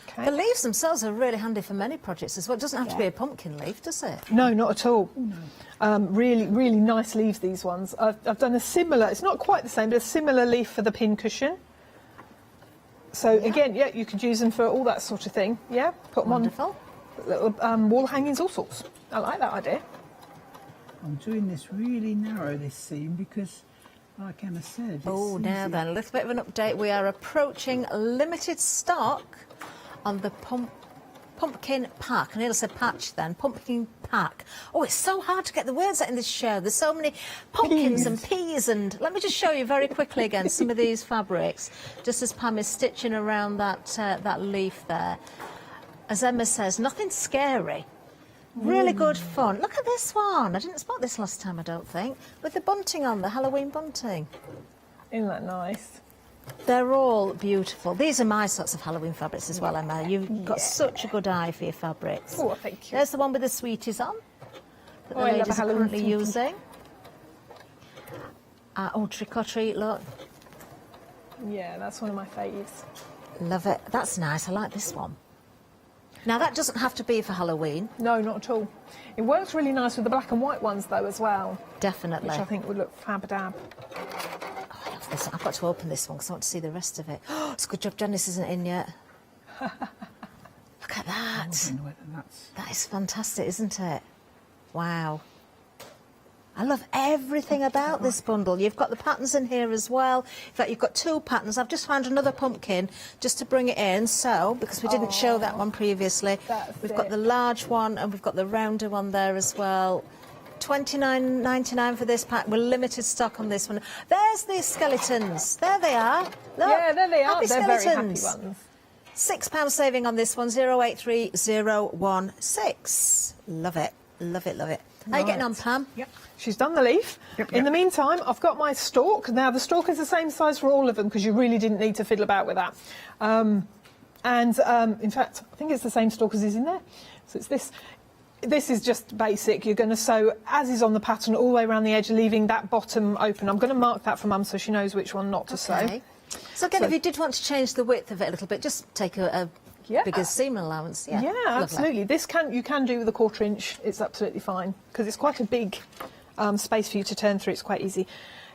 Okay.
The leaves themselves are really handy for many projects as well. It doesn't have to be a pumpkin leaf, does it?
No, not at all. Really, really nice leaves, these ones. I've done a similar, it's not quite the same, but a similar leaf for the pin cushion. So again, you could use them for all that sort of thing. Yeah, put them
Wonderful.
on little wall hangings, all sorts. I like that idea.
I'm doing this really narrow, this seam, because, like Emma said...
Oh, now then, a little bit of an update. We are approaching limited stock on the pumpkin pack. I nearly said patch then. Pumpkin pack. Oh, it's so hard to get the words out in this show. There's so many pumpkins and peas and... Let me just show you very quickly again some of these fabrics, just as Pam is stitching around that leaf there. As Emma says, nothing scary. Really good fun. Look at this one. I didn't spot this last time, I don't think. With the bunting on, the Halloween bunting.
Isn't that nice?
They're all beautiful. These are my sorts of Halloween fabrics as well, Emma. You've got such a good eye for your fabrics.
Oh, thank you.
There's the one with the sweeties on that the
I love
ladies
a
are
Halloween
currently
sweetie.
using. Oh, trick or treat, look.
Yeah, that's one of my faves.
Love it. That's nice. I like this one. Now, that doesn't have to be for Halloween.
No, not at all. It works really nice with the black and white ones, though, as well.
Definitely.
Which I think would look fab-dab.
Oh, I love this. I've got to open this one because I want to see the rest of it. Oh, it's a good job Janice isn't in yet. Look at that. That is fantastic, isn't it? Wow. I love everything about this bundle. You've got the patterns in here as well. In fact, you've got two patterns. I've just found another pumpkin just to bring it in. So, because we didn't show that one previously, we've got the large one and we've got the rounder one there as well. $29.99 for this pack. We're limited stock on this one. There's the skeletons. There they are. Look.
Yeah, there they are.
Happy
They're
skeletons.
very happy ones.
£6 saving on this one. 083016. Love it. Love it, love it. How are you getting on, Pam?
Yep. She's done the leaf. In the meantime, I've got my stalk. Now, the stalk is the same size for all of them because you really didn't need to fiddle about with that. In fact, I think it's the same stalk as is in there. So it's this. This is just basic. You're going to sew, as is on the pattern, all the way around the edge, leaving that bottom open. I'm going to mark that for Mum so she knows which one not to sew.
So again, if you did want to change the width of it a little bit, just take a bigger seam allowance. Yeah,
Yeah,
lovely.
absolutely. This you can do with a 1/4 inch. It's absolutely fine because it's quite a big space for you to turn through. It's quite easy.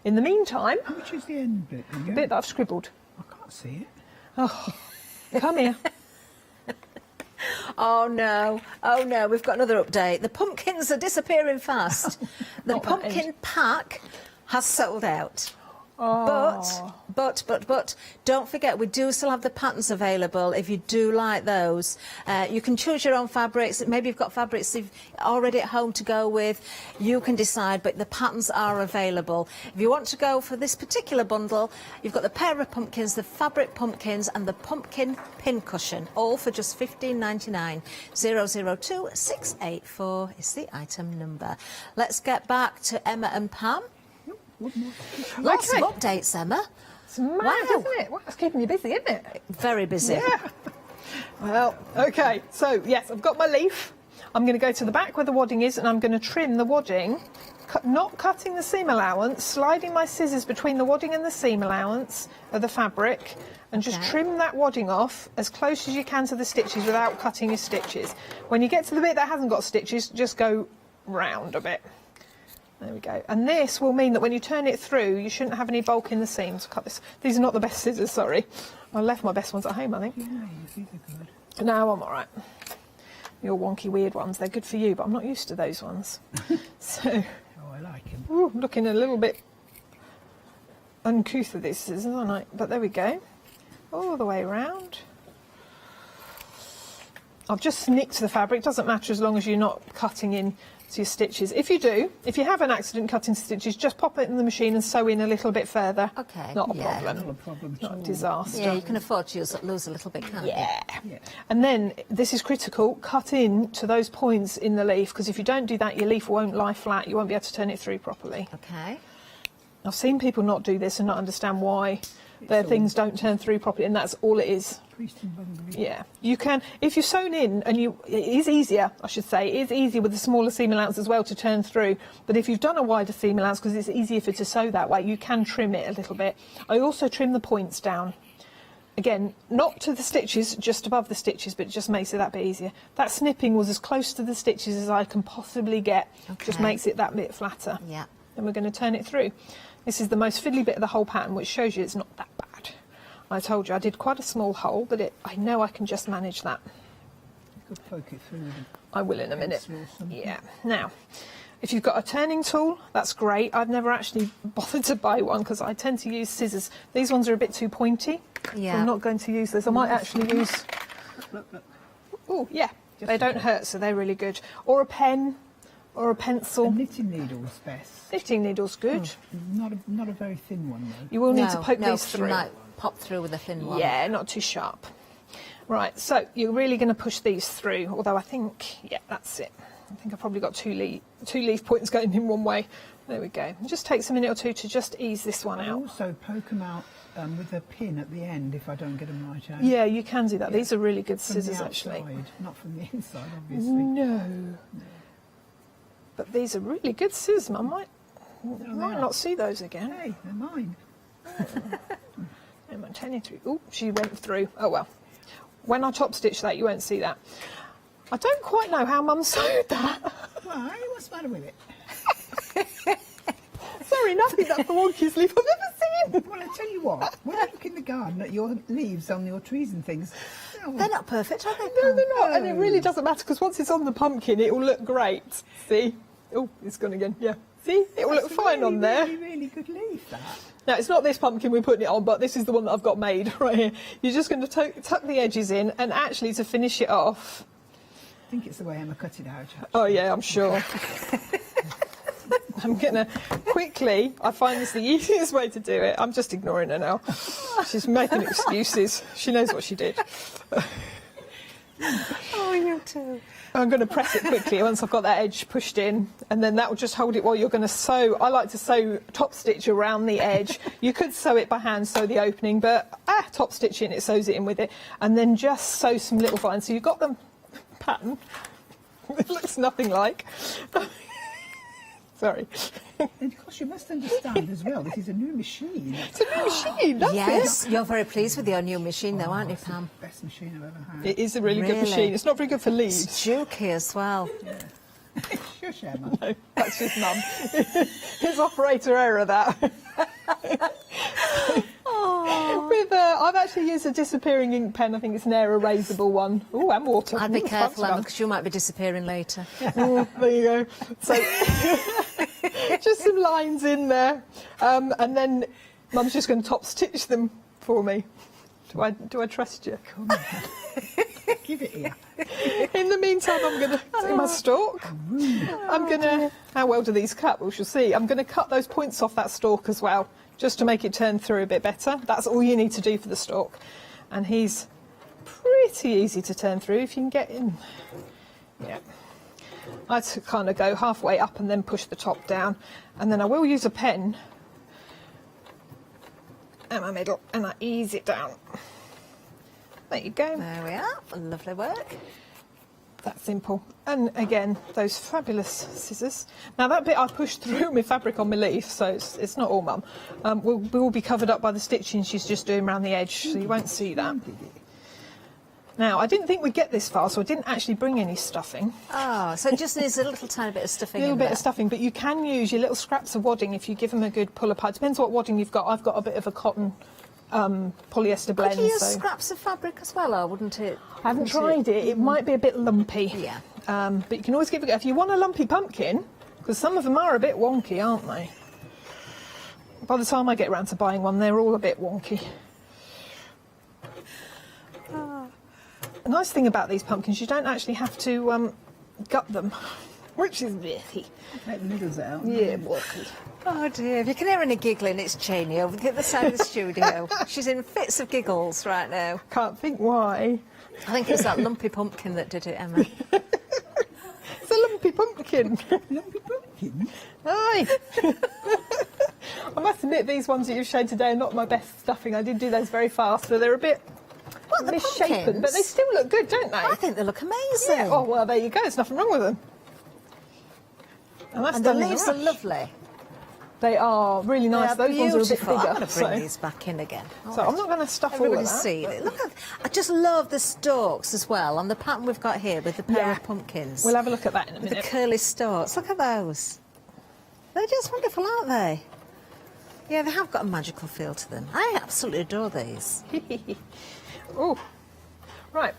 In the meantime,
which is the end bit?
The bit that I've scribbled.
I can't see it.
Oh, come here.
Oh no, we've got another update. The pumpkins are disappearing fast. The pumpkin pack has sold out.
Oh.
But don't forget, we do still have the patterns available if you do like those. You can choose your own fabrics. Maybe you've got fabrics you've already at home to go with. You can decide, but the patterns are available. If you want to go for this particular bundle, you've got the pair of pumpkins, the fabric pumpkins and the pumpkin pin cushion, all for just $15.99. 002684 is the item number. Let's get back to Emma and Pam. Lots of updates, Emma.
It's mad, isn't it? Well, it's keeping you busy, isn't it?
Very busy.
Yeah. Well, OK. So, yes, I've got my leaf. I'm going to go to the back where the wadding is and I'm going to trim the wadding, not cutting the seam allowance, sliding my scissors between the wadding and the seam allowance of the fabric and just trim that wadding off as close as you can to the stitches without cutting your stitches. When you get to the bit that hasn't got stitches, just go round a bit. There we go. And this will mean that when you turn it through, you shouldn't have any bulk in the seams. Cut this. These are not the best scissors, sorry. I left my best ones at home, I think.
Yeah, these are good.
No, I'm all right. Your wonky, weird ones, they're good for you, but I'm not used to those ones. So,
oh, I like them.
Ooh, looking a little bit uncouth with these scissors, aren't I? But there we go. All the way around. I've just nicked the fabric. Doesn't matter as long as you're not cutting in to your stitches. If you have an accident cutting stitches, just pop it in the machine and sew in a little bit further.
Okay.
Not a
yeah.
problem.
Not a problem.
Not a disaster.
Yeah, you can afford to lose a little bit, can't you?
Yeah. And then, this is critical, cut in to those points in the leaf, because if you don't do that, your leaf won't lie flat. You won't be able to turn it through properly.
Okay.
I've seen people not do this and not understand why their things don't turn through properly, and that's all it is. Yeah, you can, if you're sewn in, and it is easier, I should say, it is easier with the smaller seam allowance as well to turn through, but if you've done a wider seam allowance, because it's easier for it to sew that way, you can trim it a little bit. I also trim the points down. Again, not to the stitches, just above the stitches, but it just makes it that bit easier. That snipping was as close to the stitches as I can possibly get, just makes it that bit flatter.
Yeah.
And we're going to turn it through. This is the most fiddly bit of the whole pattern, which shows you it's not that bad. I told you I did quite a small hole, but I know I can just manage that.
You could poke it through.
I will in a minute. Yeah. Now, If you've got a turning tool, that's great. I've never actually bothered to buy one because I tend to use scissors. These ones are a bit too pointy.
Yeah.
So I'm not going to use this. I might actually use... Oh, yeah. They don't hurt, so they're really good. Or a pen, or a pencil.
A knitting needle's best.
Knitting needle's good.
Not a very thin one, though.
You will need to poke these through.
Might pop through with a thin one.
Yeah, not too sharp. Right, so you're really going to push these through, although I think, yeah, that's it. I think I've probably got two leaf points going in one way. There we go. It just takes a minute or two to just ease this one out.
Also poke them out with a pin at the end if I don't get them right out.
Yeah, you can do that.
Yeah.
These are really good
From
scissors,
the
actually.
outside, not from the inside, obviously.
No. But these are really good scissors. I might not see those again.
Hey, they're mine.
I'm telling you through. Oh, she went through. Oh, well. When I top stitch that, you won't see that. I don't quite know how Mum sewed that.
Why? What's the matter with it?
Sorry, nothing. That's the wonkiest leaf I've ever seen.
Well, I tell you what, when I look in the garden at your leaves on your trees and things,
they're not perfect, are they?
No, they're not. And it really doesn't matter because once it's on the pumpkin, it will look great. See? Oh, it's gone again. Yeah. See? It will look fine on there.
Really good leaf, that.
Now, it's not this pumpkin we're putting it on, but this is the one that I've got made right here. You're just going to tuck the edges in, and actually to finish it off...
I think it's the way Emma cut it out. Actually.
Oh, yeah, I'm sure. I'm going to quickly... I find this the easiest way to do it. I'm just ignoring her now. She's making excuses. She knows what she did.
Oh, you too.
I'm going to press it quickly once I've got that edge pushed in, and then that will just hold it while you're going to sew. I like to sew top stitch around the edge. You could sew it by hand, sew the opening, but top stitch in, it sews it in with it, and then just sew some little vines. So you've got the pattern. It looks nothing like. Sorry.
And of course, you must understand as well, this is a new machine.
It's a new machine, that's
yes,
it.
you're very pleased with your new machine though, aren't you, Pam?
The best machine I've ever had.
It is a really good machine. It's not very good for leaves.
It's jukey as well.
Yeah. Shush, Emma.
No, that's just Mum. It's operator error, that. With I've actually used a disappearing ink pen. I think it's an air erasable one. Oh, and water.
I'd be careful, Emma, because you might be disappearing later.
Oh, there you go. So, just some lines in there, and then Mum's just going to top stitch them for me. Do I trust you?
Come on. Give it here.
In the meantime, I'm going to do my stalk. I'm going to... How well do these cut? We shall see. I'm going to cut those points off that stalk as well, just to make it turn through a bit better. That's all you need to do for the stalk. And he's pretty easy to turn through if you can get in. Yeah. I had to kind of go halfway up and then push the top down. And then I will use a pen at my middle and I ease it down. There you go.
There we are. Lovely work.
That simple. And again, those fabulous scissors. Now that bit I pushed through my fabric on my leaf, so it's not all Mum. Will be covered up by the stitching she's just doing around the edge, so you won't see that. Now, I didn't think we'd get this far, so I didn't actually bring any stuffing.
Oh, so it just needs a little tiny bit of stuffing.
A little
in
bit
there.
of stuffing, but you can use your little scraps of wadding if you give them a good pull apart. Depends what wadding you've got. I've got a bit of a cotton polyester blend.
Could you use
so
scraps of fabric as well, or wouldn't it?
I haven't tried it. It might be a bit lumpy.
Yeah.
But you can always give it a go. If you want a lumpy pumpkin, because some of them are a bit wonky, aren't they? By the time I get around to buying one, they're all a bit wonky. The nice thing about these pumpkins, you don't actually have to gut them, which is bitty.
Take the middles out.
Yeah, wonky.
Oh dear, if you can hear any giggling, it's Cheney over the other side of the studio. She's in fits of giggles right now.
Can't think why.
I think it's that lumpy pumpkin that did it, Emma.
It's a lumpy pumpkin.
Lumpy pumpkin?
Aye. I must admit, these ones that you've shown today are not my best stuffing. I did do those very fast, so they're a bit misshapen, but they still look good, don't they?
I think they look amazing.
Yeah. Oh, well, there you go. There's nothing wrong with them.
And the leaves are lovely.
They are really nice. Those ones are a bit bigger.
I'm going to bring these back in again.
So I'm not going to stuff all of that.
See it. Look at, I just love the stalks as well, on the pattern we've got here with the pair of pumpkins.
We'll have a look at that in a
with
minute.
the curly stalks. Look at those. They're just wonderful, aren't they? Yeah, they have got a magical feel to them. I absolutely adore these.
Oh, right.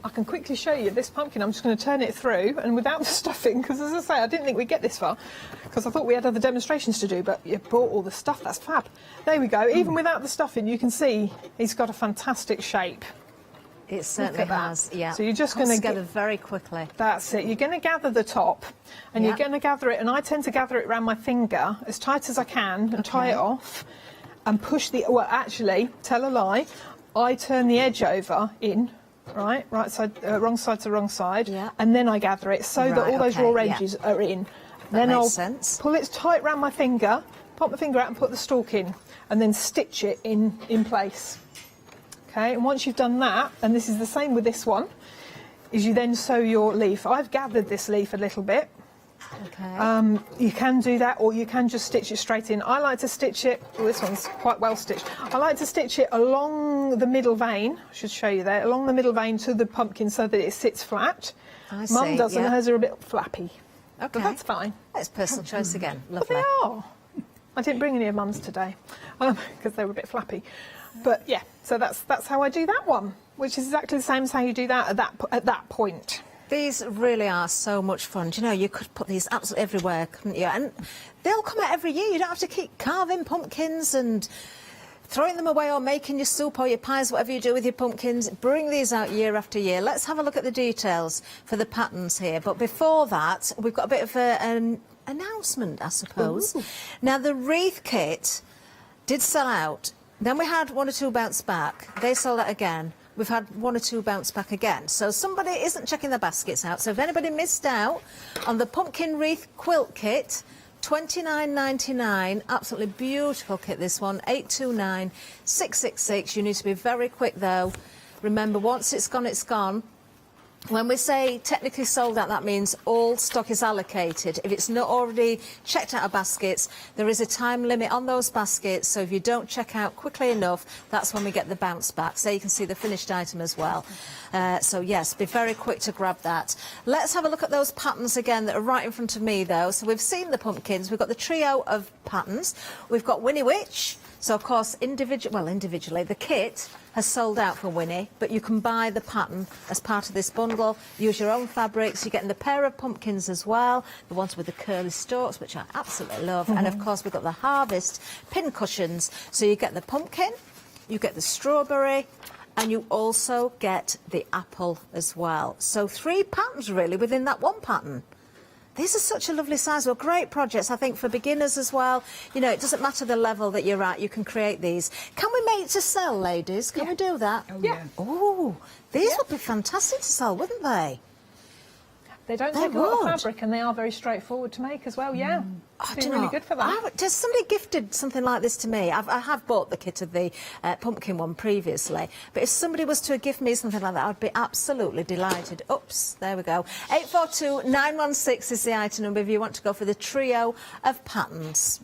I can quickly show you this pumpkin. I'm just going to turn it through, and without the stuffing, because as I say, I didn't think we'd get this far, because I thought we had other demonstrations to do, but you bought all the stuff. That's fab. There we go. Even without the stuffing, you can see he's got a fantastic shape.
It certainly has, yeah.
So you're just going to
gather very quickly.
That's it. You're going to gather the top, and you're going to gather it, and I tend to gather it around my finger as tight as I can and tie it off, and push the. Well, actually, tell a lie. I turn the edge over in. Right side, wrong side to wrong side, and then I gather it so that all those raw edges are in. Then I'll pull it tight round my finger, pop my finger out and put the stalk in, and then stitch it in place. Okay, and once you've done that, and this is the same with this one, is you then sew your leaf. I've gathered this leaf a little bit.
Okay.
You can do that, or you can just stitch it straight in. I like to stitch it, well, this one's quite well stitched. I like to stitch it along the middle vein, I should show you there, along the middle vein to the pumpkin so that it sits flat.
I see,
Mum doesn't, hers are a bit flappy.
Okay.
But that's fine.
That's personal choice again.
But
Lovely.
they are. I didn't bring any of Mum's today, because they were a bit flappy. But yeah, so that's how I do that one, which is exactly the same as how you do that at that point.
These really are so much fun. Do you know, you could put these absolutely everywhere, couldn't you? And they'll come out every year. You don't have to keep carving pumpkins and throwing them away or making your soup or your pies, whatever you do with your pumpkins. Bring these out year after year. Let's have a look at the details for the patterns here. But before that, we've got a bit of an announcement, I suppose. Ooh. Now, the wreath kit did sell out. Then we had 1 or 2 bounce back. They sold out again. We've had 1 or 2 bounce back again. So somebody isn't checking their baskets out. So if anybody missed out on the pumpkin wreath quilt kit, $29.99, absolutely beautiful kit, this one, 829 666. You need to be very quick though. Remember, once it's gone, it's gone. When we say technically sold out, that means all stock is allocated. If it's not already checked out of baskets, there is a time limit on those baskets, so if you don't check out quickly enough, that's when we get the bounce back. So you can see the finished item as well. So yes, be very quick to grab that. Let's have a look at those patterns again that are right in front of me though. So we've seen the pumpkins, we've got the trio of patterns, we've got Winnie Witch. So of course, individually, the kit has sold out for Winnie, but you can buy the pattern as part of this bundle. Use your own fabrics. You're getting the pair of pumpkins as well, the ones with the curly stalks, which I absolutely love. And of course, we've got the Harvest pin cushions. So you get the pumpkin, you get the strawberry, and you also get the apple as well. So 3 patterns really within that one pattern. These are such a lovely size. Well, great projects, I think, for beginners as well. You know, it doesn't matter the level that you're at, you can create these. Can we make to sell, ladies? Can we do that?
Oh, yeah.
Oh, these would be fantastic to sell, wouldn't they?
They don't take a lot of fabric, and they are very straightforward to make as well, yeah. It's really good for that.
Just somebody gifted something like this to me. I have bought the kit of the pumpkin one previously, but if somebody was to gift me something like that, I'd be absolutely delighted. Oops, there we go. 842 916 is the item number if you want to go for the trio of patterns.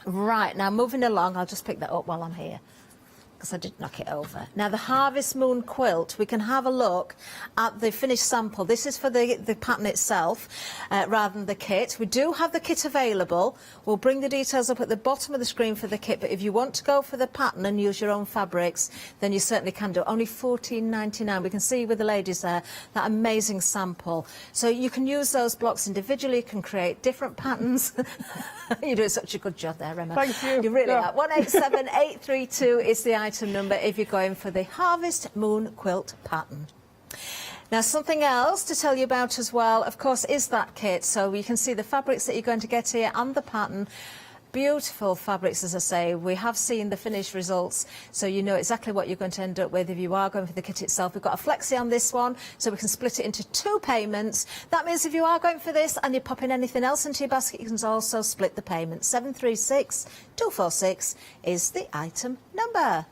Right, now moving along, I'll just pick that up while I'm here, because I did knock it over. Now, the Harvest Moon quilt, we can have a look at the finished sample. This is for the pattern itself, rather than the kit. We do have the kit available. We'll bring the details up at the bottom of the screen for the kit, but if you want to go for the pattern and use your own fabrics, then you certainly can do it. Only $14.99. We can see with the ladies there, that amazing sample. So you can use those blocks individually, you can create different patterns. You're doing such a good job there, Emma.
Thank you.
You really are. 187832 is the item number if you're going for the Harvest Moon quilt pattern. Now, something else to tell you about as well, of course, is that kit. So you can see the fabrics that you're going to get here and the pattern. Beautiful fabrics, as I say. We have seen the finished results, so you know exactly what you're going to end up with if you are going for the kit itself. We've got a flexi on this one, so we can split it into 2 payments. That means if you are going for this and you're popping anything else into your basket, you can also split the payment. 736246 is the item number.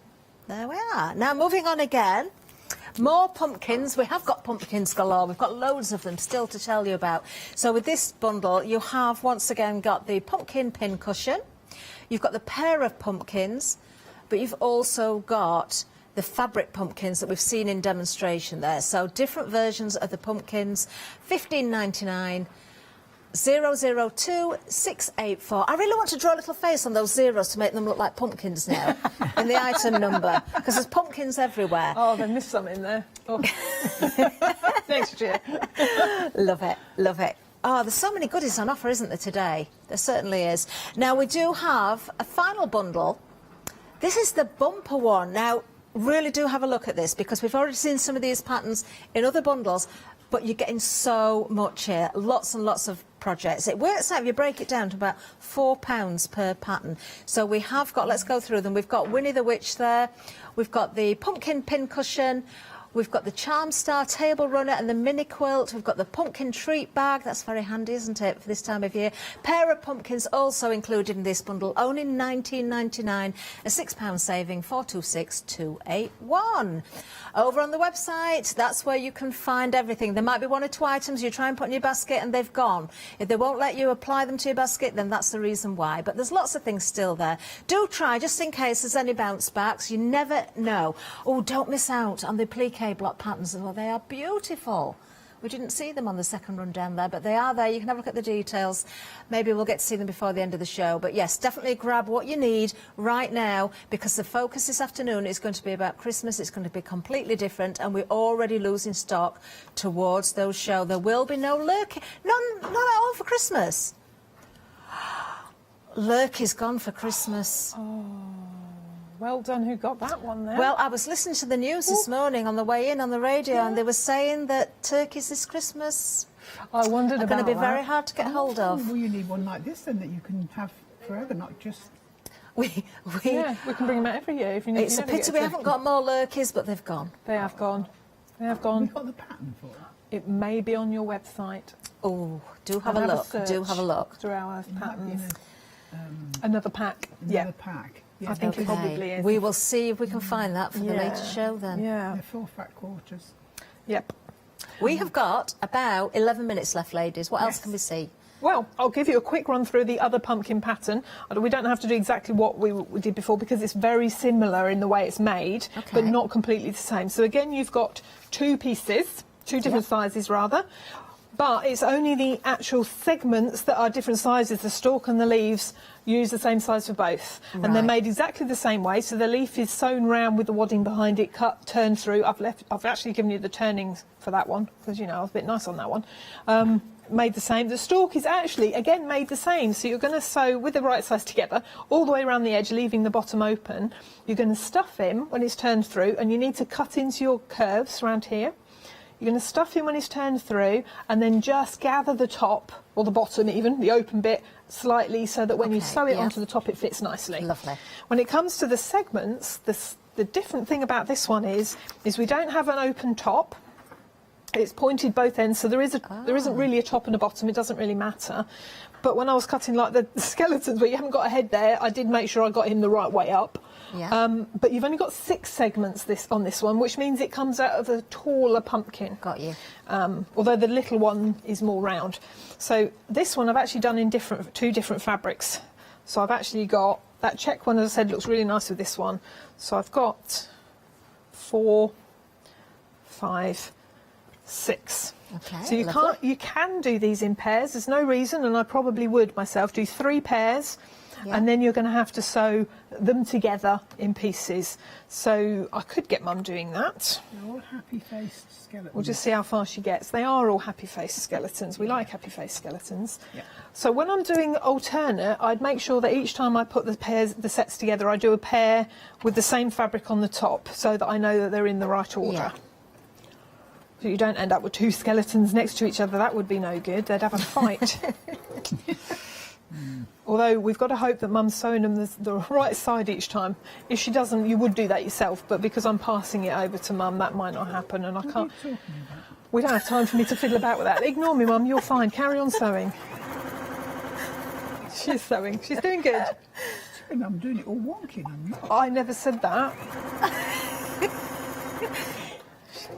There we are. Now, moving on again. More pumpkins. We have got pumpkins galore. We've got loads of them still to tell you about. So with this bundle, you have once again got the pumpkin pin cushion. You've got the pair of pumpkins, but you've also got the fabric pumpkins that we've seen in demonstration there. So different versions of the pumpkins, $15.99. 002684. I really want to draw a little face on those zeros to make them look like pumpkins now in the item number, because there's pumpkins everywhere.
Oh, they missed some in there. Oh. Next year.
Love it, love it. Oh, there's so many goodies on offer, isn't there, today? There certainly is. Now, we do have a final bundle. This is the bumper one. Now, really do have a look at this, because we've already seen some of these patterns in other bundles, but you're getting so much here. Lots and lots of projects. It works out, if you break it down, to about £4 per pattern. So we have got, let's go through them. We've got Winnie the Witch there. We've got the pumpkin pin cushion. We've got the Charm Star table runner and the mini quilt. We've got the pumpkin treat bag. That's very handy, isn't it, for this time of year? Pair of pumpkins also included in this bundle, only £19.99, a £6 saving, 426281. Over on the website, that's where you can find everything. There might be one or two items you try and put in your basket and they've gone. If they won't let you apply them to your basket, then that's the reason why. But there's lots of things still there. Do try, just in case there's any bounce backs. You never know. Oh, don't miss out on the applique block patterns as well. They are beautiful. We didn't see them on the second run down there, but they are there. You can have a look at the details. Maybe we'll get to see them before the end of the show. But yes, definitely grab what you need right now, because the focus this afternoon is going to be about Christmas. It's going to be completely different, and we're already losing stock towards those shows. There will be no lurky. Not at all for Christmas. Lurky's gone for Christmas.
Oh. Well done, who got that one there?
Well, I was listening to the news this morning on the way in on the radio, and they were saying that turkeys this Christmas
are going to
be very hard to get hold of.
Well, you need one like this then that you can have forever, not just...
We can bring them out every year if you need.
It's a pity we haven't got more lurkeys, but they've gone.
They have gone. They have gone.
We've got the pattern for it.
It may be on your website.
Oh, do have a look. Do have a look.
Through our patterns. Another pack.
Another pack. Yeah,
I think it probably is.
We will see if we can find that for the later show then.
Yeah.
They're 4 fat quarters.
Yep.
We have got about 11 minutes left, ladies. What else can we see?
Well, I'll give you a quick run through the other pumpkin pattern. We don't have to do exactly what we did before, because it's very similar in the way it's made, but not completely the same. So again, you've got 2 pieces, 2 different sizes rather. But it's only the actual segments that are different sizes. The stalk and the leaves use the same size for both. Right. And they're made exactly the same way. So the leaf is sewn round with the wadding behind it, cut, turned through. I've actually given you the turnings for that one, because, you know, I was a bit nice on that one. Made the same. The stalk is actually, again, made the same. So you're going to sew with the right size together all the way around the edge, leaving the bottom open. You're going to stuff him when it's turned through, and you need to cut into your curves around here. You're going to stuff him when he's turned through, and then just gather the top, or the bottom even, the open bit, slightly, so that when you sew it onto the top, it fits nicely.
Lovely.
When it comes to the segments, the different thing about this one is we don't have an open top. It's pointed both ends, so there isn't really a top and a bottom. It doesn't really matter. But when I was cutting like the skeletons, where you haven't got a head there, I did make sure I got him the right way up. Yeah. But you've only got 6 segments on this one, which means it comes out of a taller pumpkin.
Got you.
Although the little one is more round. So this one I've actually done in 2 different fabrics. So I've actually got that check one, as I said, looks really nice with this one. So I've got 4, 5, 6.
Okay,
so you can do these in pairs. There's no reason, and I probably would myself do 3 pairs. Yeah. And then you're going to have to sew them together in pieces. So I could get Mum doing that.
They're all happy-faced skeletons.
We'll just see how far she gets. They are all happy-faced skeletons. We like happy-faced skeletons.
Yeah.
So when I'm doing alternate, I'd make sure that each time I put the sets together, I do a pair with the same fabric on the top, so that I know that they're in the right order. Yeah. So you don't end up with 2 skeletons next to each other. That would be no good. They'd have a fight. Although we've got to hope that Mum's sewing them the right side each time. If she doesn't, you would do that yourself, but because I'm passing it over to Mum, that might not happen, and I can't... We don't have time for me to fiddle about with that. Ignore me, Mum, you're fine. Carry on sewing. She's sewing. She's doing good.
I'm doing it all wonky.
I never said that.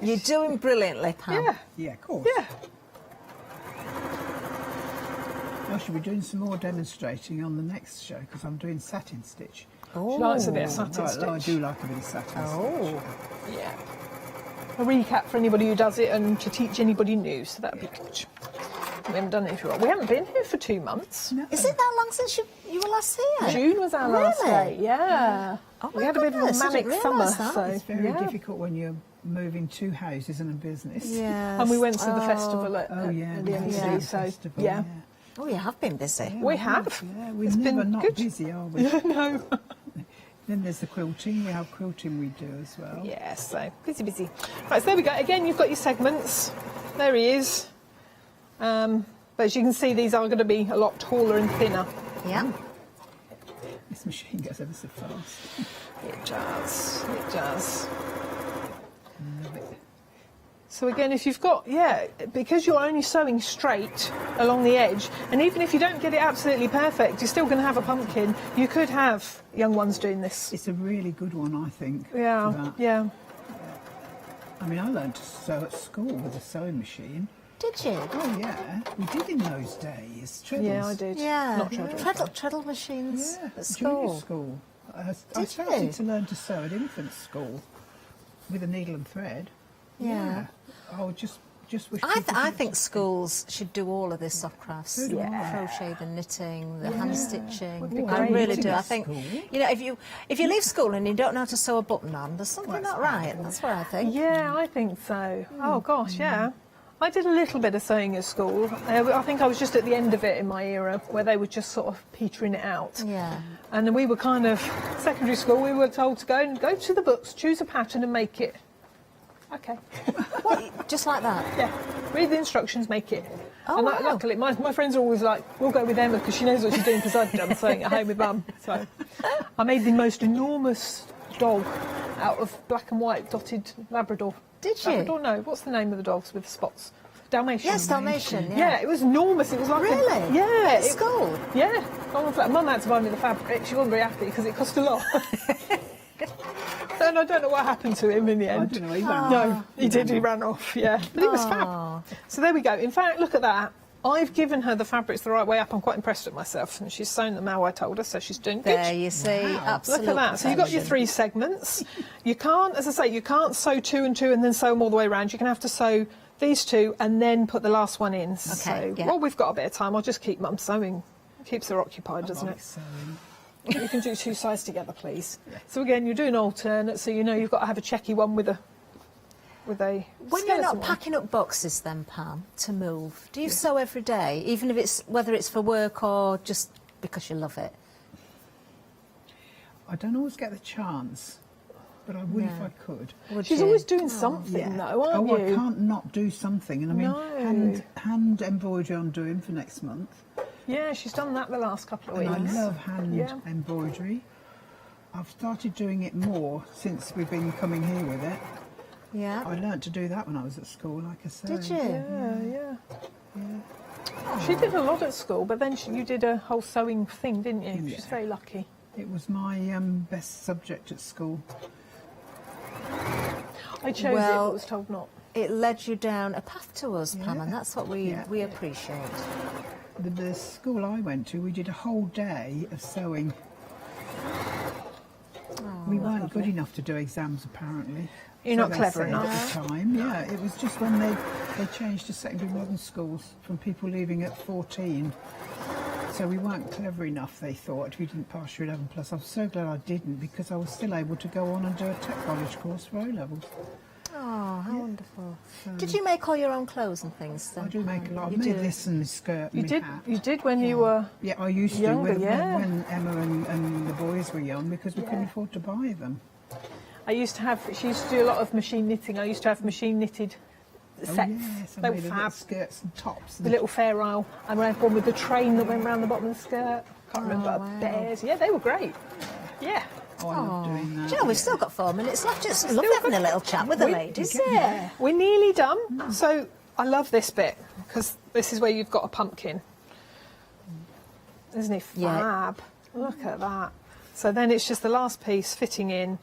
You're doing brilliantly, Pam.
Yeah.
Yeah, of course.
Yeah.
I should be doing some more demonstrating on the next show, because I'm doing satin stitch.
Oh, she likes a bit of satin stitch.
I do like a bit of satin stitch.
Yeah. A recap for anybody who does it, and to teach anybody new, so that would be good. We haven't done it for a while. We haven't been here for 2 months.
No. Is it that long since you were last here?
June was our last day, yeah.
Oh
we had a bit of a manic summer. So,
it's very difficult when you're moving 2 houses and a business.
Yes.
And we went to the festival at the
the
NEC, so
festival,
yeah.
Oh, you have been busy.
Yeah,
We have.
Yeah, we're
It's
never
been
not
good.
busy, are we?
No.
Then there's the quilting. We have quilting we do as well.
Yes, so busy. Right, so there we go. Again, you've got your segments. There he is. But as you can see, these are going to be a lot taller and thinner.
Yeah.
This machine goes ever so fast.
It does. It does.
Love it.
So again, if you've got, because you're only sewing straight along the edge, and even if you don't get it absolutely perfect, you're still going to have a pumpkin. You could have young ones doing this.
It's a really good one, I think.
Yeah,
for that.
yeah.
I mean, I learned to sew at school with a sewing machine.
Did you?
Oh, yeah. We did in those days. Treadles.
Yeah, I did.
Yeah.
Not treadles.
Treadle machines
Yeah,
at
junior
school.
school. I
Did
started
you?
to learn to sew at infant school with a needle and thread.
Yeah.
I would just wish.
I think schools should do all of this soft crafts.
So do I.
Crochet, the knitting, the hand
Would be
stitching.
great.
I really do.
Knitting
I
at
think,
school.
you know, if you leave school and you don't know how to sew a button on, there's something not right. That's what I think.
Yeah, I think so. Oh gosh, yeah. I did a little bit of sewing at school. I think I was just at the end of it in my era, where they were just sort of petering it out.
Yeah.
And then we were kind of secondary school. We were told to go to the books, choose a pattern, and make it. Okay.
What? Just like that?
Yeah. Read the instructions, make it.
Oh,
and
wow.
luckily, my friends are always like, we'll go with Emma because she knows what she's doing because I've done sewing at home with Mum. So I made the most enormous dog out of black and white dotted Labrador.
Did you?
Labrador, no. What's the name of the dogs with the spots? Dalmatian.
Yes, Dalmatian. Yeah.
Yeah, it was enormous. It was like
Really?
yeah.
At school?
Yeah. Mum had to buy me the fabric. She wasn't very happy because it cost a lot. And I don't know what happened to him in the end.
I don't know, he ran off.
No, he did. He ran off, yeah. But it was fab. So there we go. In fact, look at that. I've given her the fabrics the right way up. I'm quite impressed with myself. And she's sewn them how I told her, so she's doing good.
There you see. Absolute
Look at that. So you've got your 3 segments. You can't, as I say, you can't sew 2 and 2 and then sew them all the way around. You're going to have to sew these 2 and then put the last one in. So, well, we've got a bit of time. I'll just keep Mum sewing. Keeps her occupied, doesn't it?
Sewing.
You can do 2 sides together, please. So again, you're doing alternate, so you know you've got to have a checky one with a. When you're not
packing up boxes, then Pam, to move, do you sew every day, even if whether it's for work or just because you love it?
I don't always get the chance, but I would if I could.
She's always doing something, though, aren't you?
I can't not do something, and I mean,
No.
hand embroidery I'm doing for next month.
Yeah, she's done that the last couple of
And
weeks.
I love hand embroidery. I've started doing it more since we've been coming here with it.
Yeah.
I learnt to do that when I was at school, like I said.
Did you?
Yeah. She did a lot at school, but then you did a whole sewing thing, didn't you? She's very lucky.
It was my best subject at school.
I chose it, but was told not.
It led you down a path to us, Pam, and that's what we appreciate.
The school I went to, we did a whole day of sewing. We weren't good enough to do exams, apparently.
You're not
they
clever
said
enough.
at the time. Yeah, it was just when they changed to secondary modern schools from people leaving at 14. So we weren't clever enough, they thought. We didn't pass your 11 plus. I'm so glad I didn't, because I was still able to go on and do a tech college course for O-levels.
Oh, how wonderful. Did you make all your own clothes and things then?
I do make a lot. I
You
made
do?
this and this skirt
You
and
did.
my hat.
You did when you were.
Yeah, I used
younger,
to
yeah.
when Emma and the boys were young, because we couldn't afford to buy them.
I used to have. She used to do a lot of machine knitting. I used to have machine knitted sets.
Oh, yes, I
They were
made little
fab.
skirts and tops.
The little fair isle. I had one with the train that went round the bottom of the skirt. Can't remember.
wow.
Bears. Yeah, they were great. Yeah.
Oh, I love doing that.
Do you know, we've still got 4 minutes left. Just love having a little chat with the ladies.
Yeah. We're nearly done. So I love this bit, because this is where you've got a pumpkin. Isn't he fab?
Yeah.
Look at that. So then it's just the last piece fitting in.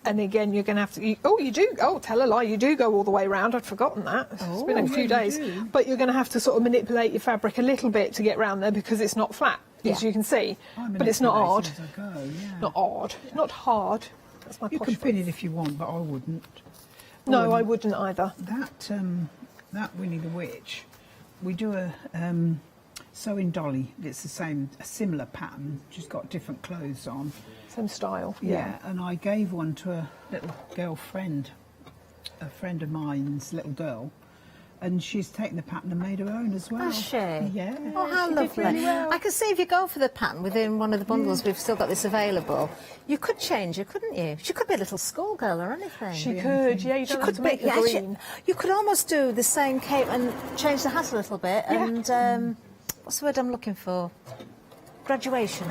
And again, you're going to have to... you do... Oh, tell a lie. You do go all the way around. I'd forgotten that. It's been a few days. But you're going to have to sort of manipulate your fabric a little bit to get round there, because it's not flat, as you can see. But it's not hard.
As I go, yeah.
Not hard. Not hard. That's my
You
posh
can
phrase.
pin it if you want, but I wouldn't.
No, I wouldn't either.
That Winnie the Witch, We do a sewing dolly. It's the same, a similar pattern. She's got different clothes on.
Same style.
Yeah, and I gave one to a little girlfriend, a friend of mine's little girl, and she's taken the pattern and made her own as well.
Has she?
Yeah.
Oh, how
she
lovely.
did really well.
I can see if you go for the pattern within one of the bundles, we've still got this available. You could change her, couldn't you? She could be a little schoolgirl or anything.
She could, yeah, you don't have to make her green.
You could almost do the same cape and change the hat a little bit.
Yeah.
And what's the word I'm looking for? Graduation.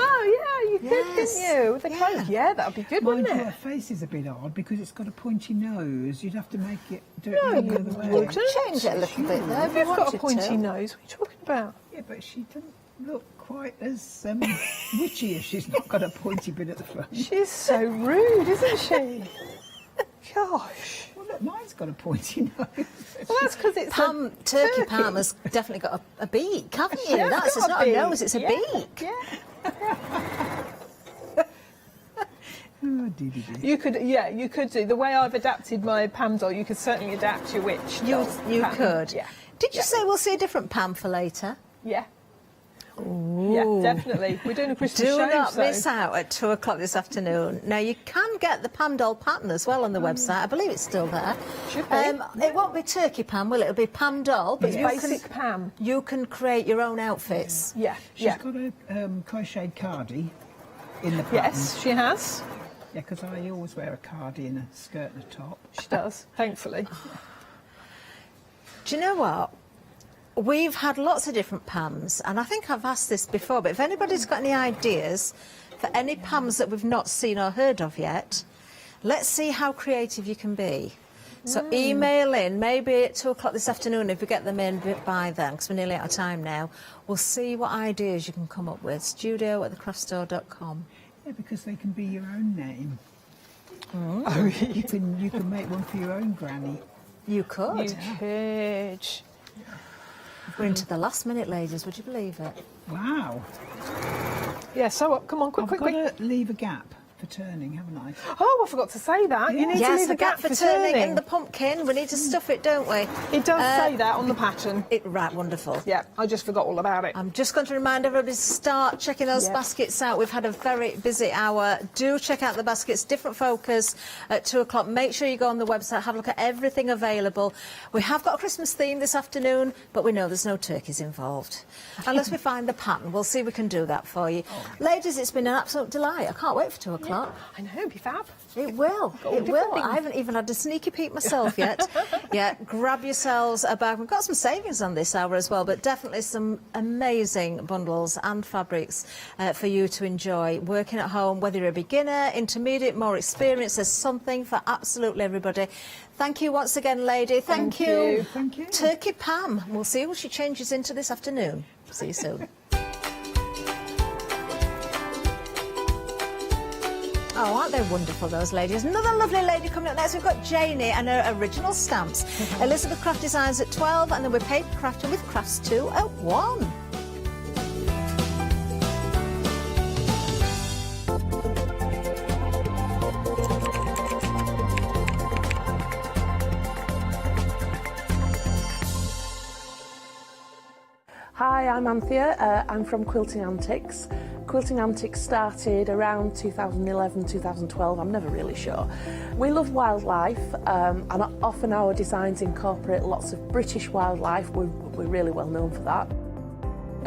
Oh, yeah, you could, couldn't you? With the clothes, yeah, that would be good,
Mind
wouldn't
you,
it?
her face is a bit odd because it's got a pointy nose. You'd have to make it do it
No,
the other way.
we'll
change it a little bit though.
If you've got a pointy nose, what are you talking about?
Yeah, but she doesn't look quite as witchy if she's not got a pointy bit at the front.
She's so rude, isn't she? Gosh.
Well, look, mine's got a pointy nose.
Well, that's because it's
Turkey Palm has definitely got a beak, haven't you?
Yeah,
That's
it's got
not
a
a
beak.
nose, it's a
Yeah.
beak.
Oh, dear.
You could do the way I've adapted my Pam doll. You could certainly adapt your witch.
You
pattern.
could.
Yeah.
Did you say we'll see a different Pam for later?
Yeah.
Ooh.
Yeah, definitely. We're doing a Christmas
Do
show.
not
so.
miss out at 2 o'clock this afternoon. Now, you can get the Pam doll pattern as well on the website. I believe it's still there.
Should be.
It won't be Turkey Pam, will it? It'll be Pam doll. But
It's
you
basic Pam.
You can create your own outfits.
Yeah.
She's got a crocheted cardie in the pattern.
Yes, she has.
Yeah, because I always wear a cardie and a skirt and a top.
She does, thankfully.
Do you know what? We've had lots of different Pams, and I think I've asked this before, but if anybody's got any ideas for any Pams that we've not seen or heard of yet, let's see how creative you can be. So email in, maybe at 2 o'clock this afternoon, if we get them in by then, because we're nearly out of time now. We'll see what ideas you can come up with. studio@thecraftstore.com.
Yeah, because they can be your own name.
Oh,
you can make one for your own granny.
You could.
You could.
We're into the last minute, ladies, would you believe it?
Wow.
Yeah, so come on, quick.
I've got to leave a gap for turning, haven't I?
Oh, I forgot to say that. You need to
Yes,
leave
a
a gap
for
for
turning
turning.
in the pumpkin. We need to stuff it, don't we?
It does say that on the pattern.
Right, wonderful.
Yeah, I just forgot all about it.
I'm just going to remind everybody to start checking those baskets out. We've had a very busy hour. Do check out the baskets, different focus at 2 o'clock. Make sure you go on the website, have a look at everything available. We have got a Christmas theme this afternoon, but we know there's no turkeys involved. Unless we find the pattern, we'll see if we can do that for you. Ladies, it's been an absolute delight. I can't wait for 2 o'clock.
I know, be fab.
It will. It will. I haven't even had a sneaky peek myself yet. Yeah, grab yourselves a bag. We've got some savings on this hour as well, but definitely some amazing bundles and fabrics for you to enjoy working at home, whether you're a beginner, intermediate, more experienced. There's something for absolutely everybody. Thank you once again, lady. Thank you.
Thank you.
Turkey Pam. We'll see what she changes into this afternoon. See you soon. Oh, aren't they wonderful, those ladies? Another lovely lady coming up next. We've got Janie and her original stamps. Elizabeth Craft Designs at 12, and then we're paper crafting with Crafts 2 at 1.
Hi, I'm Anthea. I'm from Quilting Antics. Quilting Antics started around 2011, 2012, I'm never really sure. We love wildlife and often our designs incorporate lots of British wildlife. We're really well known for that.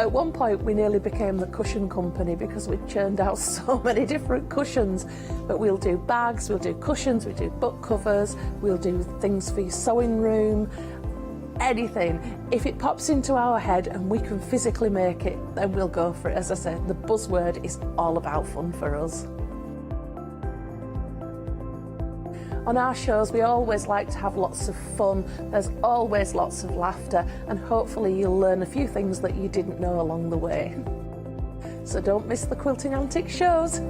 At one point we nearly became the cushion company because we churned out so many different cushions. But we'll do bags, we'll do cushions, we do book covers, we'll do things for your sewing room, anything. If it pops into our head and we can physically make it, then we'll go for it. As I said, the buzzword is all about fun for us. On our shows, we always like to have lots of fun. There's always lots of laughter, and hopefully you'll learn a few things that you didn't know along the way. So don't miss the Quilting Antics shows.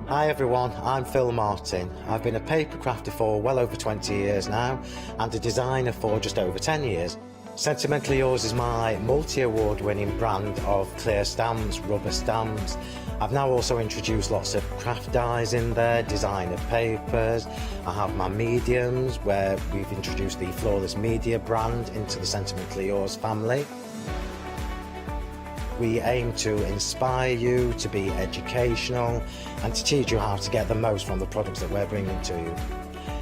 Hi everyone, I'm Phil Martin. I've been a paper crafter for well over 20 years now and a designer for just over 10 years. Sentimentally Yours is my multi-award winning brand of clear stamps, rubber stamps I've now also introduced lots of craft dies in there, designer papers. I have my mediums where we've introduced the Flawless Media brand into the Sentimentally Yours family. We aim to inspire you, to be educational and to teach you how to get the most from the products that we're bringing to you.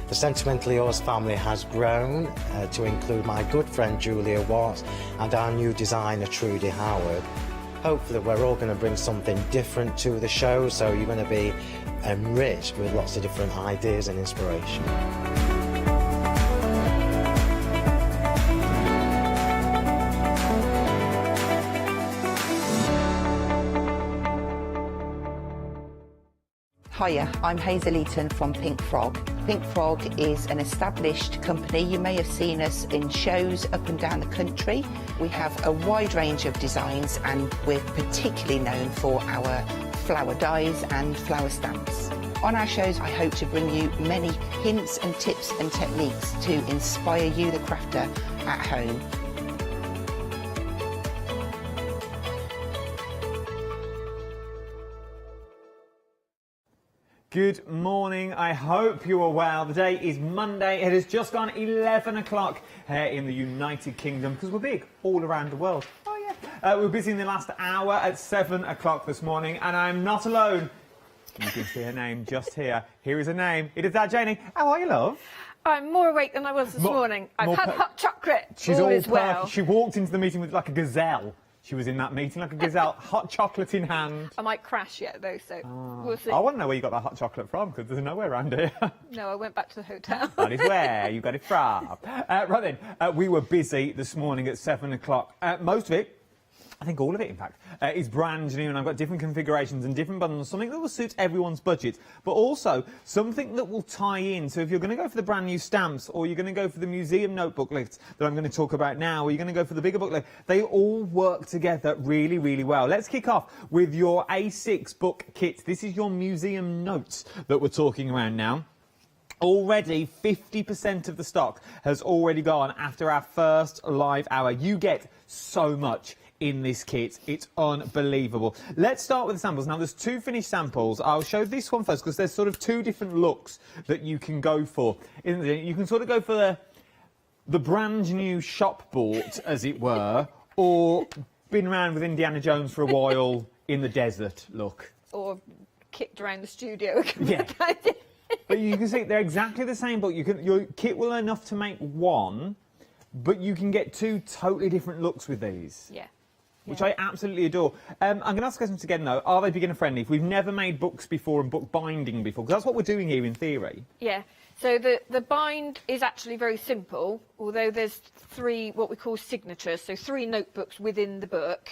The Sentimentally Yours family has grown to include my good friend Julia Watts and our new designer Trudy Howard. Hopefully we're all going to bring something different to the show, so you're going to be enriched with lots of different ideas and inspiration.
Hiya, I'm Hazel Eaton from Pink Frog. Pink Frog is an established company. You may have seen us in shows up and down the country. We have a wide range of designs and we're particularly known for our flower dies and flower stamps. On our shows, I hope to bring you many hints and tips and techniques to inspire you, the crafter, at home.
Good morning, I hope you are well. The day is Monday, it has just gone 11 o'clock here in the United Kingdom, because we're big all around the world. Oh yeah. We were busy in the last hour at 7 o'clock this morning, and I'm not alone. You can see her name just here. Here is her name. It is our Janie. How are you, love?
I'm more awake than I was this morning. I've had hot chocolate.
She's
all
all
is well.
She walked into the meeting with like a gazelle. She was in that meeting like a gazelle, hot chocolate in hand.
I might crash yet though, so we'll see.
I want to know where you got that hot chocolate from, because there's nowhere around here.
No, I went back to the hotel.
That is where you got it from. Right then, we were busy this morning at 7 o'clock. Most of it, I think all of it in fact, is brand new, and I've got different configurations and different buttons, something that will suit everyone's budget, but also something that will tie in. So if you're going to go for the brand new stamps, or you're going to go for the museum notebook lists that I'm going to talk about now, or you're going to go for the bigger booklet, they all work together really, really well. Let's kick off with your A6 book kit. This is your museum notes that we're talking around now. Already 50% of the stock has already gone after our first live hour. You get so much in this kit, it's unbelievable. Let's start with the samples. Now there's two finished samples. I'll show this one first because there's sort of two different looks that you can go for. You can sort of go for the brand new shop bought, as it were, or been around with Indiana Jones for a while in the desert look.
Or kicked around the studio.
Yeah. But you can see they're exactly the same book. Your kit will enough to make one, but you can get two totally different looks with these.
Yeah.
Which I absolutely adore. I'm going to ask questions again, though. Are they beginner friendly? If we've never made books before and book binding before, because that's what we're doing here in theory.
Yeah. So the bind is actually very simple, although there's three what we call signatures, so 3 notebooks within the book.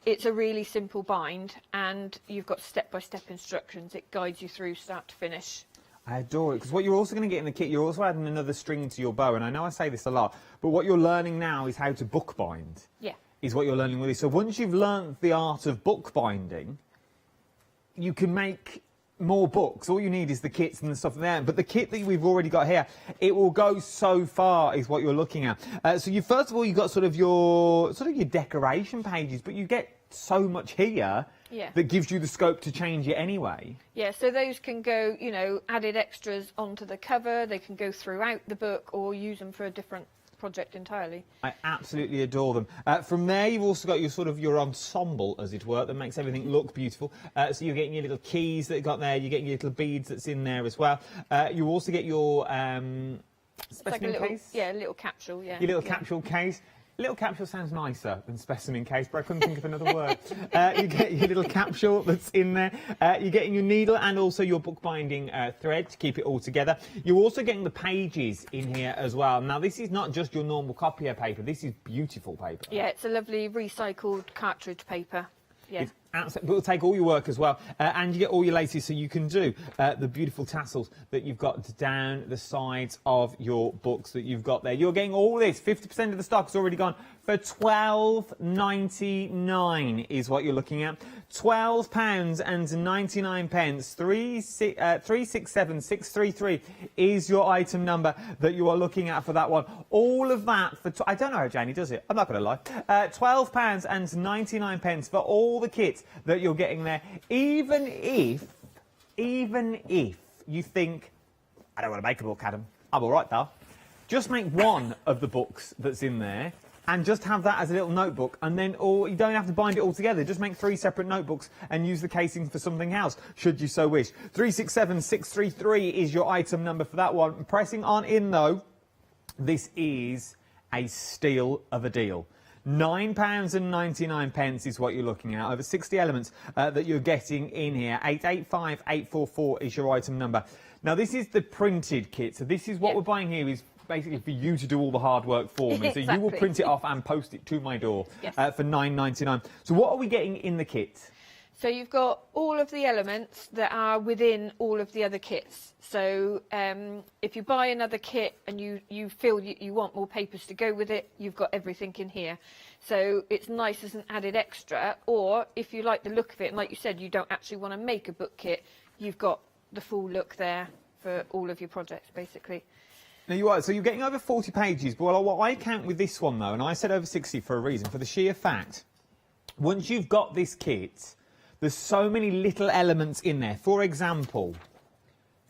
It's a really simple bind, and you've got step-by-step instructions. It guides you through start to finish.
I adore it, because what you're also going to get in the kit, you're also adding another string to your bow, and I know I say this a lot, but what you're learning now is how to bookbind.
Yeah.
Is what you're learning with this. So once you've learned the art of bookbinding, you can make more books. All you need is the kits and the stuff there. But the kit that we've already got here, it will go so far, is what you're looking at. So you first of all, you've got sort of your decoration pages, but you get so much here.
Yeah.
That gives you the scope to change it anyway.
Yeah, so those can go, you know, added extras onto the cover. They can go throughout the book or use them for a different project entirely.
I absolutely adore them. From there, you've also got your sort of your ensemble, as it were, that makes everything look beautiful. So you're getting your little keys that you got there. You're getting your little beads that's in there as well. You also get your specimen case.
Yeah, a little capsule. Yeah.
Your little capsule case. Little capsule sounds nicer than specimen case, but I couldn't think of another word. You get your little capsule that's in there. You're getting your needle and also your bookbinding thread to keep it all together. You're also getting the pages in here as well. Now, this is not just your normal copier paper. This is beautiful paper.
Yeah, it's a lovely recycled cartridge paper. Yeah.
But it'll take all your work as well, and you get all your laces, so you can do the beautiful tassels that you've got down the sides of your books that you've got there. You're getting all this. 50% of the stock has already gone for £12.99 is what you're looking at. £12.99. 367633 is your item number that you are looking at for that one. All of that for I don't know how Janie does it. I'm not going to lie. £12.99 for all the kits kit that you're getting there. Even if you think, I don't want to make a book, Adam, I'm all right, though. Just make one of the books that's in there and just have that as a little notebook, and then, or you don't have to bind it all together. Just make 3 separate notebooks and use the casing for something else, should you so wish. 367633 is your item number for that one. Pressing on in, though, this is a steal of a deal. £9.99 is what you're looking at. Over 60 elements that you're getting in here. 885844 is your item number. Now, this is the printed kit. So this is what we're buying here is basically for you to do all the hard work for me. So you will print it off and post it to my door for £9.99. So what are we getting in the kit?
So you've got all of the elements that are within all of the other kits. So if you buy another kit and you feel you want more papers to go with it, you've got everything in here. So it's nice as an added extra, or if you like the look of it, and like you said, you don't actually want to make a book kit, you've got the full look there for all of your projects, basically.
Now you are, so you're getting over 40 pages, but what I count with this one though, and I said over 60 for a reason, for the sheer fact, once you've got this kit, there's so many little elements in there. For example,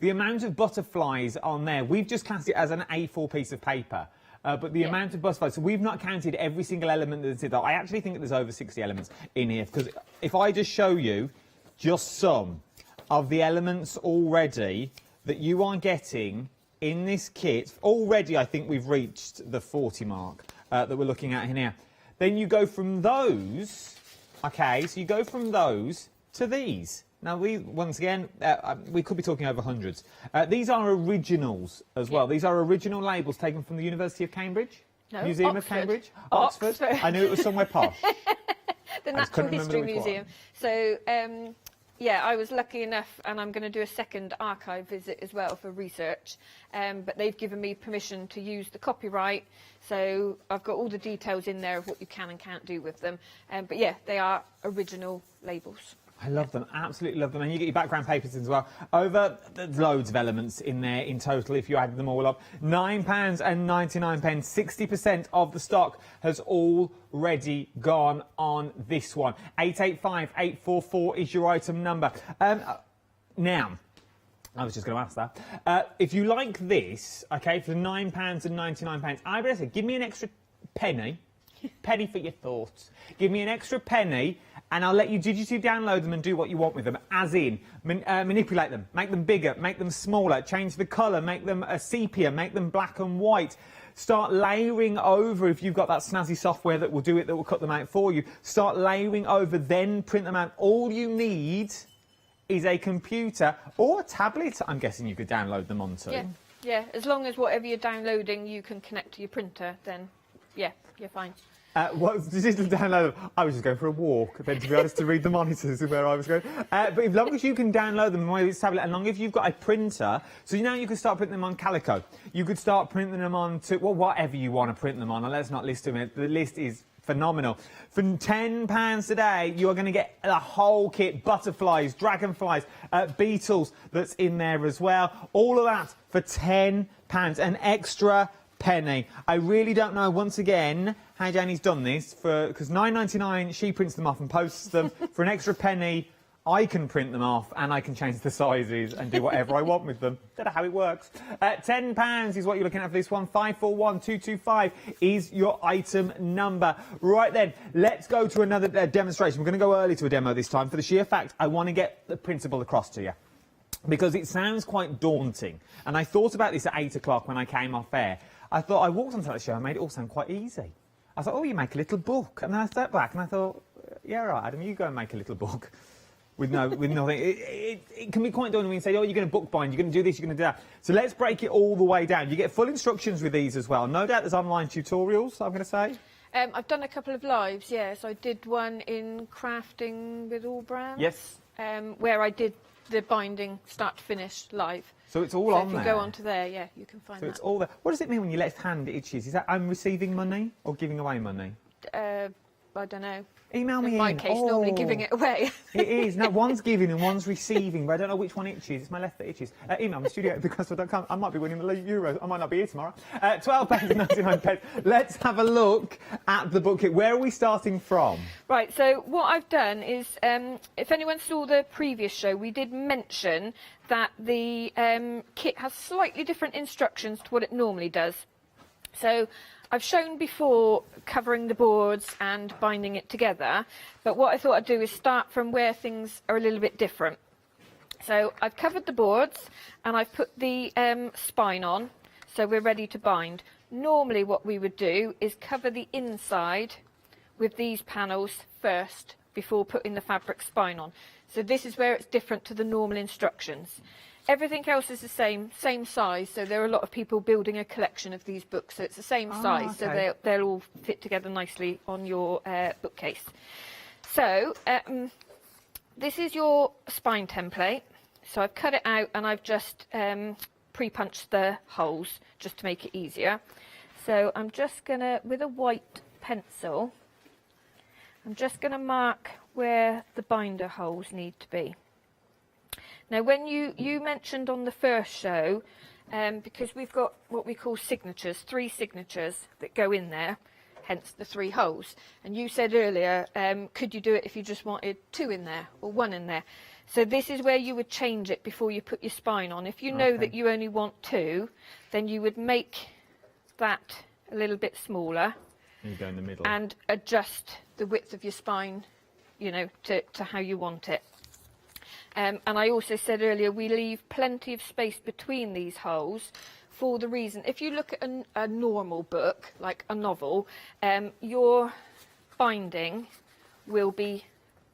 the amount of butterflies on there, we've just classed it as an A4 piece of paper. But the amount of butterflies, so we've not counted every single element that's in there. I actually think that there's over 60 elements in here, because if I just show you just some of the elements already that you are getting in this kit, already I think we've reached the 40 mark that we're looking at here. Then you go from those, okay, so you go from those to these. Now, once again, we could be talking over hundreds. These are originals as well. These are original labels taken from the University of Cambridge?
No,
Museum of Cambridge? Oxford? I knew it was somewhere posh.
The Natural History Museum. So, yeah, I was lucky enough, and I'm going to do a second archive visit as well for research, but they've given me permission to use the copyright, so I've got all the details in there of what you can and can't do with them. But yeah, they are original labels.
I love them, absolutely love them. And you get your background papers as well. There's loads of elements in there in total if you add them all up. £9.99. 60% of the stock has already gone on this one. 885844 is your item number. Now, I was just going to ask that. If you like this, okay, for £9.99, I would say give me an extra penny. Penny for your thoughts. Give me an extra penny and I'll let you digitally download them and do what you want with them, as in manipulate them, make them bigger, make them smaller, change the colour, make them a sepia, make them black and white. Start layering over, if you've got that snazzy software that will do it, that will cut them out for you. Start layering over, then print them out. All you need is a computer or a tablet, I'm guessing you could download them onto.
Yeah, as long as whatever you're downloading you can connect to your printer, then yeah, you're fine.
Digital download. I was just going for a walk, then to be honest, to read the monitors is where I was going. But as long as you can download them on your tablet, and long as you've got a printer, so now you can start printing them on calico. You could start printing them on whatever you want to print them on, and let's not list them. The list is phenomenal. For £10 today, you are going to get the whole kit, butterflies, dragonflies, beetles that's in there as well. All of that for £10, an extra penny. I really don't know, once again, how Janie's done this, because £9.99 she prints them off and posts them. For an extra penny, I can print them off and I can change the sizes and do whatever I want with them. Don't know how it works. £10 is what you're looking at for this one. 541225 is your item number. Right then, let's go to another demonstration. We're going to go early to a demo this time for the sheer fact I want to get the principle across to you, because it sounds quite daunting. And I thought about this at 8 o'clock when I came off air. I thought, I walked onto that show and made it all sound quite easy. I thought, oh, you make a little book. And then I stepped back and I thought, yeah, right, Adam, you go and make a little book with nothing. It can be quite daunting when you say, oh, you're going to bookbind, you're going to do this, you're going to do that. So let's break it all the way down. You get full instructions with these as well. No doubt there's online tutorials, I'm going to say.
I've done a couple of lives, yes. I did one in Crafting with All Brands.
Yes.
Where I did the binding start to finish live.
So it's all on there?
If you go onto there, yeah, you can find that.
So it's all there. What does it mean when your left hand itches? Is that I'm receiving money or giving away money?
I I don't know.
Email me
in my
in.
case, normally giving it away.
It is. No, one's giving and one's receiving, but I don't know which one itches. It's my left that itches. Email me, studio@thecrystal.com. I might be winning the Euros. I might not be here tomorrow. £12.99. Let's have a look at the book kit. Where are we starting from?
Right, so what I've done is, if anyone saw the previous show, we did mention that the kit has slightly different instructions to what it normally does. So I've shown before covering the boards and binding it together, but what I thought I'd do is start from where things are a little bit different. So I've covered the boards and I've put the spine on, so we're ready to bind. Normally what we would do is cover the inside with these panels first before putting the fabric spine on. So this is where it's different to the normal instructions. Everything else is the same size, so there are a lot of people building a collection of these books, so it's the same size, so they'll all fit together nicely on your bookcase. So this is your spine template. So I've cut it out and I've just pre-punched the holes just to make it easier. So I'm just gonna, with a white pencil, I'm just gonna mark where the binder holes need to be. Now, when you mentioned on the first show, because we've got what we call signatures, 3 signatures that go in there, hence the 3 holes. And you said earlier, could you do it if you just wanted 2 in there or 1 in there? So this is where you would change it before you put your spine on. If you know that you only want 2, then you would make that a little bit smaller.
You go in the middle.
And adjust the width of your spine, you know, to how you want it. And I also said earlier, we leave plenty of space between these holes for the reason, if you look at a normal book, like a novel, your binding will be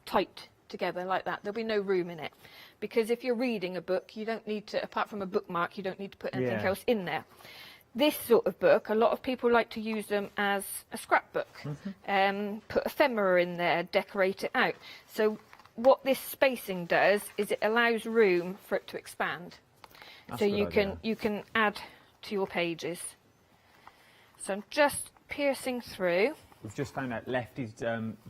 tight together like that. There'll be no room in it. Because if you're reading a book, you don't need to, apart from a bookmark, you don't need to put anything else in there. This sort of book, a lot of people like to use them as a scrapbook. Put ephemera in there, decorate it out. So what this spacing does is it allows room for it to expand.
That's
so
a good idea.
you can add to your pages. So I'm just piercing through.
We've just found out left is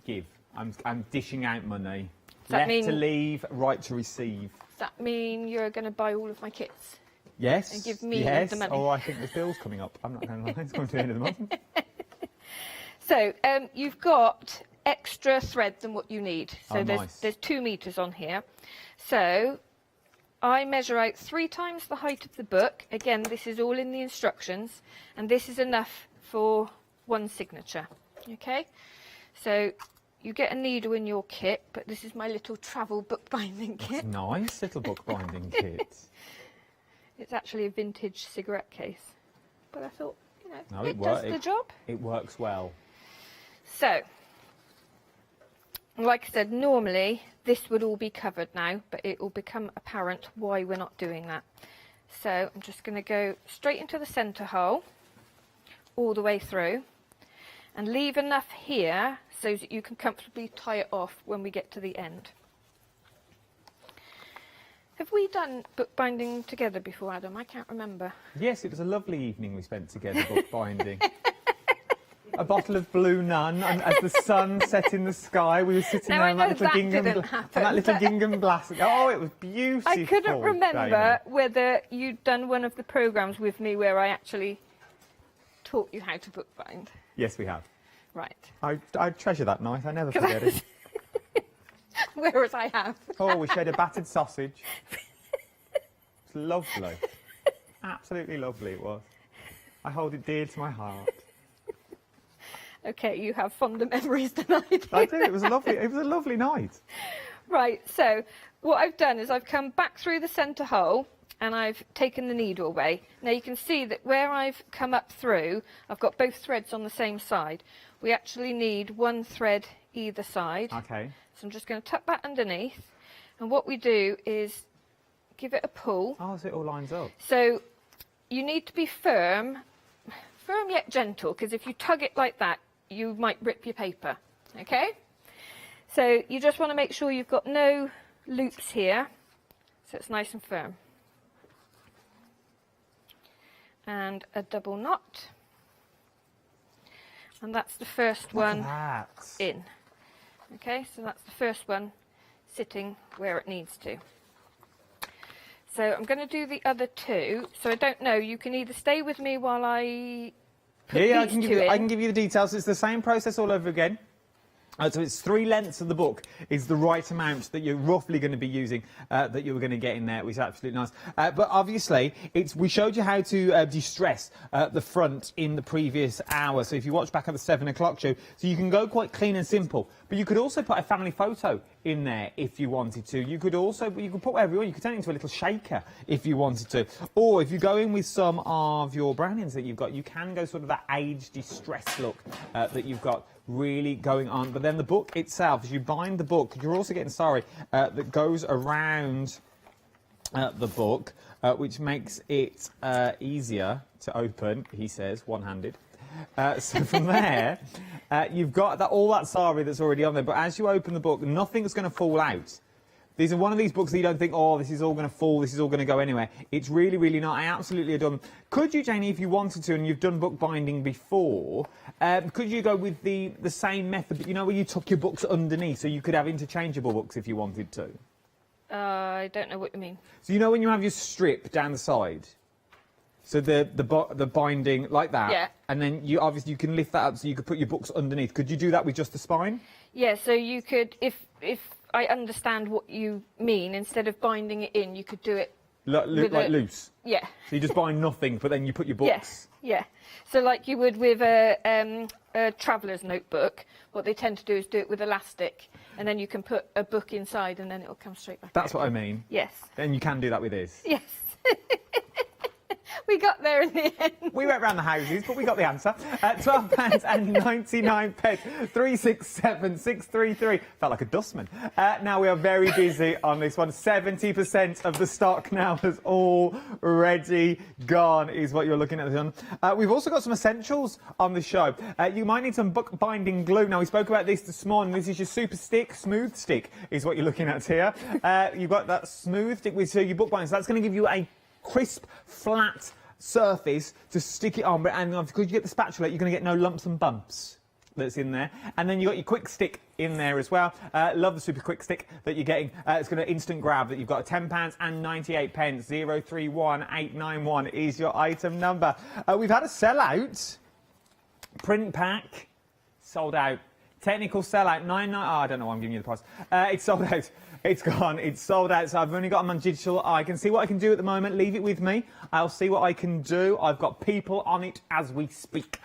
give. I'm dishing out money.
Does that
Left
mean,
to leave, right to receive.
does that mean you're going to buy all of my kits?
Yes.
And give me
yes.
the money?
Oh, I think the bill's coming up. I'm not going to lie. It's going to the end of the month.
So you've got extra thread than what you need. So
nice.
there's 2 meters on here. So I measure out 3 times the height of the book. Again, this is all in the instructions, and this is enough for 1 signature. Okay, so you get a needle in your kit, but this is my little travel bookbinding kit.
Nice little bookbinding kit.
It's actually a vintage cigarette case, but I thought, you know,
No,
it does the job.
It works well.
So, like I said, normally this would all be covered now, but it will become apparent why we're not doing that. So I'm just going to go straight into the centre hole, all the way through, and leave enough here so that you can comfortably tie it off when we get to the end. Have we done bookbinding together before, Adam? I can't remember.
Yes, it was a lovely evening we spent together bookbinding. A bottle of Blue Nun, and as the sun set in the sky, we were sitting there on that little gingham glass. Oh, it was beautiful.
I couldn't remember whether you'd done one of the programmes with me where I actually taught you how to bookbind.
Yes, we have.
Right.
I treasure that night. I never forget it.
Whereas I have.
Oh, we shared a battered sausage. It's lovely. Absolutely lovely it was. I hold it dear to my heart.
Okay, you have fonder memories than I do.
I do. It was a lovely night.
Right, so what I've done is I've come back through the centre hole and I've taken the needle away. Now you can see that where I've come up through, I've got both threads on the same side. We actually need 1 thread either side.
Okay.
So I'm just going to tuck that underneath, and what we do is give it a pull.
Oh, so it all lines up.
So you need to be firm yet gentle, because if you tug it like that, you might rip your paper, okay? So you just want to make sure you've got no loops here, so it's nice and firm. And a double knot. and that's the first one in. Okay, so that's the first one sitting where it needs to. So I'm going to do the other two. So I don't know, you can either stay with me while I put
Yeah,
these
I can give you the details. It's the same process all over again. So it's 3 lengths of the book is the right amount that you're roughly going to be using, that you're going to get in there, which is absolutely nice. But obviously, we showed you how to de-stress the front in the previous hour. So if you watch back at the 7 o'clock show, so you can go quite clean and simple. But you could also put a family photo in there if you wanted to. You could put whatever you want. You could turn it into a little shaker if you wanted to. Or if you go in with some of your brownies that you've got, you can go sort of that age distressed look that you've got really going on. But then the book itself, as you bind the book, you're also getting that goes around the book, which makes it easier to open, he says, one-handed. So from there, you've got all that sari that's already on there, but as you open the book, nothing's going to fall out. These are one of these books that you don't think, oh, this is all going to fall, this is all going to go anywhere. It's really, really not. I absolutely adore them. Could you, Janie, if you wanted to, and you've done book binding before, could you go with the same method, that, you know, where you tuck your books underneath, so you could have interchangeable books if you wanted to?
I don't know what you mean.
So you know when you have your strip down the side? So the binding like that,
yeah.
And then you can lift that up so you could put your books underneath. Could you do that with just the spine?
Yeah, so you could, if I understand what you mean, instead of binding it in, you could do it
like loose.
Yeah.
So you just bind nothing, but then you put your books.
Yeah. So like you would with a traveller's notebook, what they tend to do is do it with elastic, and then you can put a book inside, and then it will come straight back.
That's what I mean.
Yes.
Then you can do that with this.
Yes. We got there in the end.
We went round the houses, but we got the answer. £12.99, 367 633. Felt like a dustman. Now we are very busy on this one. 70% of the stock now has already gone, is what you're looking at. We've also got some essentials on the show. You might need some book binding glue. Now, we spoke about this morning. This is your super stick, smooth stick, is what you're looking at here. You've got that smooth stick with your book binding. So that's going to give you a crisp, flat surface to stick it on, and because you get the spatula, you're going to get no lumps and bumps that's in there. And then you've got your quick stick in there as well. Love the super quick stick that you're getting. It's going to instant grab that you've got. £10.98. 031891 is your item number. We've had a sellout. Print pack sold out. Technical sellout, $9.99. Oh, I don't know why I'm giving you the price. It's sold out. It's gone. It's sold out. So I've only got them on digital. I can see what I can do at the moment. Leave it with me. I'll see what I can do. I've got people on it as we speak.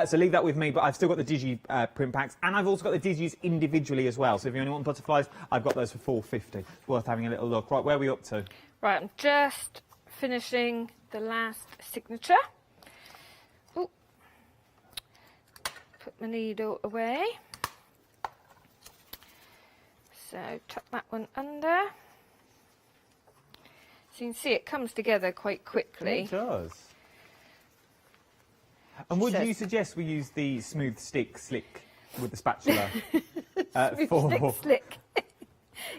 So leave that with me. But I've still got the digi print packs, and I've also got the digis individually as well. So if you only want butterflies, I've got those for $4.50. It's worth having a little look. Right, where are we up to?
Right, I'm just finishing the last signature. Ooh. Put my needle away. So tuck that one under. So you can see it comes together quite quickly.
It does. And would you suggest we use the smooth stick slick with the spatula?
Smooth stick slick.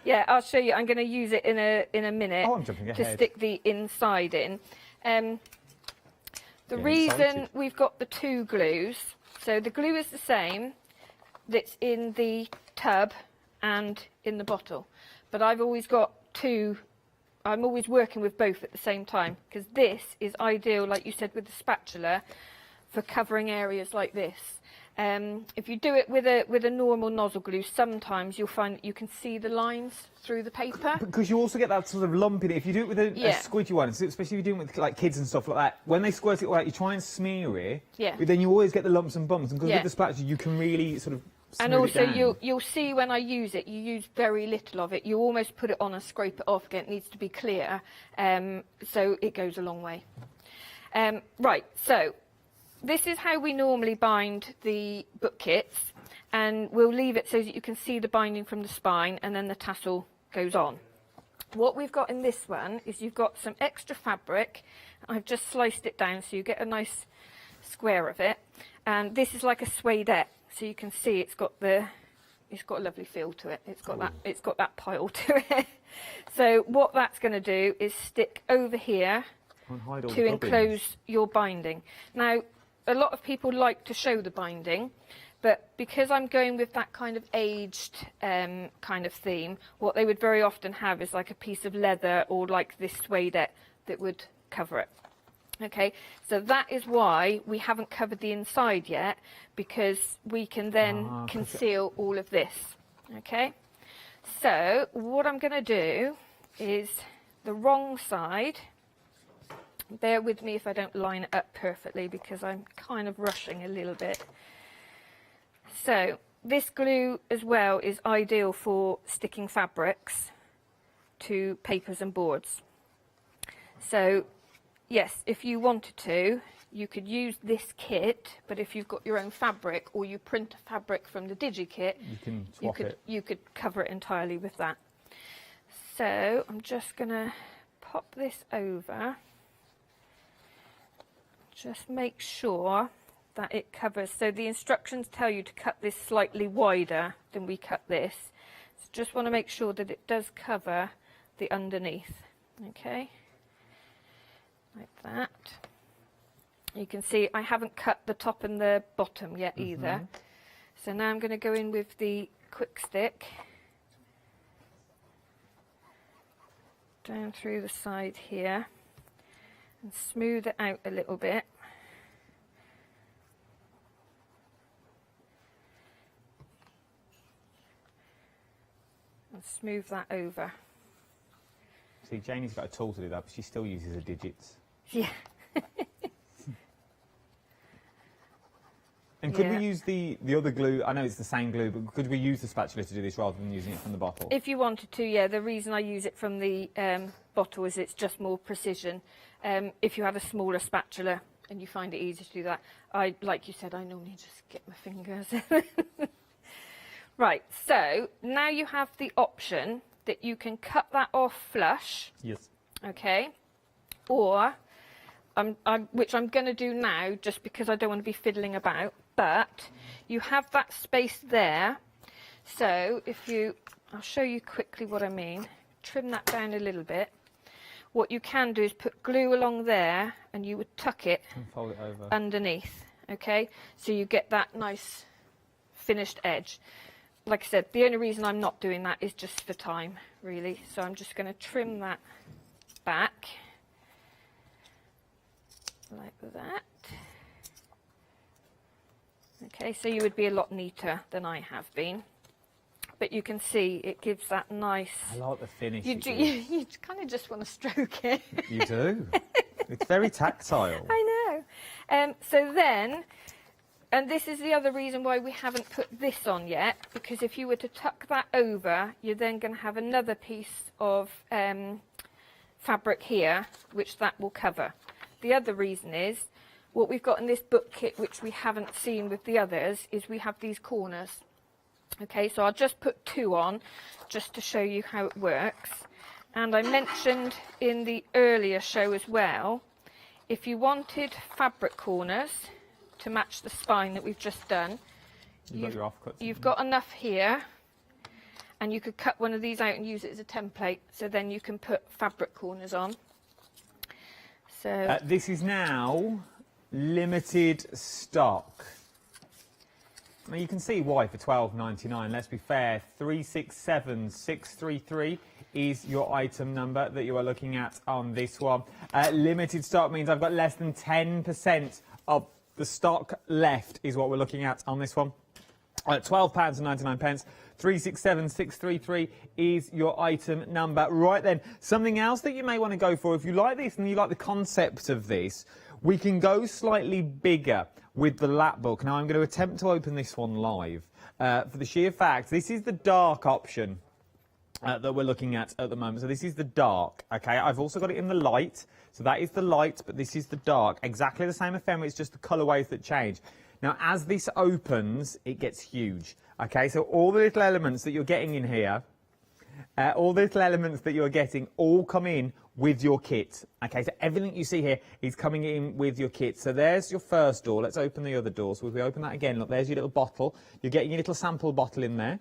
Yeah, I'll show you. I'm going to use it in a minute to stick the inside in. The reason we've got the two glues, so the glue is the same that's in the tub and in the bottle, but I've always got two. I'm always working with both at the same time, because this is ideal, like you said, with the spatula for covering areas like this. If you do it with a normal nozzle glue, sometimes you'll find that you can see the lines through the paper.
Because you also get that sort of lump in it. If you do it with a squidgy one, especially if you're doing it with like kids and stuff like that, when they squirt it all out, you try and smear it, but then you always get the lumps and bumps. And because with the spatula, you can really sort of
and also you'll see when I use it, you use very little of it. You almost put it on and scrape it off again. It needs to be clear, so it goes a long way. Right, so this is how we normally bind the book kits, and we'll leave it so that you can see the binding from the spine, and then the tassel goes on. What we've got in this one is you've got some extra fabric. I've just sliced it down so you get a nice square of it, and this is like a suedette. So you can see it's got a lovely feel to it. It's got that pile to it. So what that's going to do is stick over here to enclose your binding. Now, a lot of people like to show the binding, but because I'm going with that kind of aged kind of theme, what they would very often have is like a piece of leather or like this suede that would cover it. Okay, so that is why we haven't covered the inside yet, because we can then conceal all of this. Okay, so what I'm going to do is the wrong side. Bear with me if I don't line it up perfectly, because I'm kind of rushing a little bit. So this glue as well is ideal for sticking fabrics to papers and boards. So yes, if you wanted to, you could use this kit, but if you've got your own fabric or you print a fabric from the DigiKit,
You can swap it.
you could cover it entirely with that. So I'm just going to pop this over. Just make sure that it covers. So the instructions tell you to cut this slightly wider than we cut this. So just want to make sure that it does cover the underneath. Okay, like that. You can see I haven't cut the top and the bottom yet either. So now I'm going to go in with the quick stick down through the side here and smooth it out a little bit. And smooth that over.
See, Janie's got a tool to do that, but she still uses her digits.
Yeah.
And could we use the other glue? I know it's the same glue, but could we use the spatula to do this rather than using it from the bottle?
If you wanted to, yeah. The reason I use it from the bottle is it's just more precision. If you have a smaller spatula and you find it easier to do that, like you said, I normally just get my fingers. Right, so now you have the option that you can cut that off flush.
Yes.
Okay. Or, which I'm going to do now just because I don't want to be fiddling about, but you have that space there. So if you, I'll show you quickly what I mean. Trim that down a little bit. What you can do is put glue along there and you would tuck it
And fold it over.
underneath. Okay, so you get that nice finished edge. Like I said, the only reason I'm not doing that is just for time, really. So I'm just going to trim that back like that. Okay, so you would be a lot neater than I have been. But you can see it gives that nice...
I like the finish.
You kind of just want to stroke it.
You do. It's very tactile.
I know. So then... And this is the other reason why we haven't put this on yet, because if you were to tuck that over, you're then going to have another piece of fabric here, which that will cover. The other reason is, what we've got in this book kit, which we haven't seen with the others, is we have these corners. Okay, so I'll just put 2 on, just to show you how it works. And I mentioned in the earlier show as well, if you wanted fabric corners to match the spine that we've just done, you've got enough here, and you could cut one of these out and use it as a template, so then you can put fabric corners on. So
this is now limited stock. Now you can see why for £12.99. Let's be fair, 367633 is your item number that you are looking at on this one. Limited stock means I've got less than 10% of the stock left is what we're looking at on this one. £12.99. 367633 is your item number. Right then, something else that you may want to go for, if you like this and you like the concept of this, we can go slightly bigger with the lap book. Now I'm going to attempt to open this one live for the sheer fact this is the dark option that we're looking at the moment. So this is the dark, okay? I've also got it in the light. So that is the light, but this is the dark. Exactly the same ephemera, it's just the colourways that change. Now, as this opens, it gets huge, okay? So all the little elements that you're getting in here, all the little elements that you're getting all come in with your kit, okay? So everything you see here is coming in with your kit. So there's your first door. Let's open the other door. So if we open that again, look, there's your little bottle. You're getting your little sample bottle in there.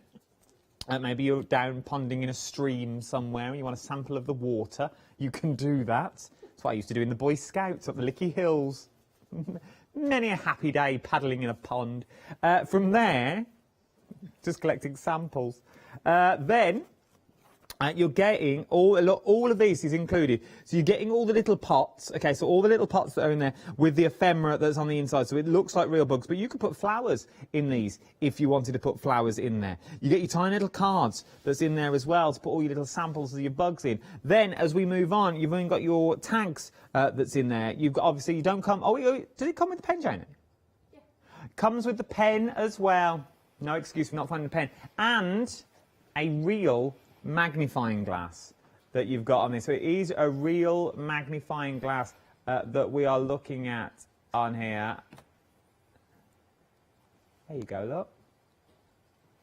Maybe you're down ponding in a stream somewhere and you want a sample of the water. You can do that. That's what I used to do in the Boy Scouts up the Licky Hills. many a happy day paddling in a pond. From there, just collecting samples. Then you're getting all of this is included. So you're getting all the little pots. Okay, so all the little pots that are in there with the ephemera that's on the inside. So it looks like real bugs, but you could put flowers in these if you wanted to put flowers in there. You get your tiny little cards that's in there as well to put all your little samples of your bugs in. Then as we move on, you've even got your tags that's in there. You've got, obviously you don't come, does it come with the pen, Jane? Yeah. Comes with the pen as well. No excuse for not finding the pen. And a real magnifying glass that you've got on this. So it is a real magnifying glass that we are looking at on here. There you go, look.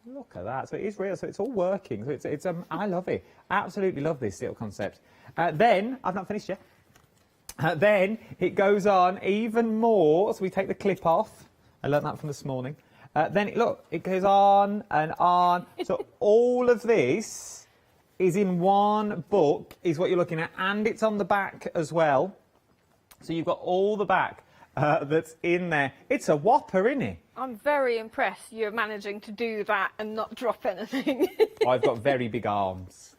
Look at that. So it is real, so it's all working. So it's I love it. Absolutely love this little concept. Then, I've not finished yet. Then it goes on even more. So we take the clip off. I learnt that from this morning. Then, look, it goes on and on. So all of this is in one book, is what you're looking at, and it's on the back as well. So you've got all the back that's in there. It's a whopper, isn't it?
I'm very impressed you're managing to do that and not drop anything.
I've got very big arms.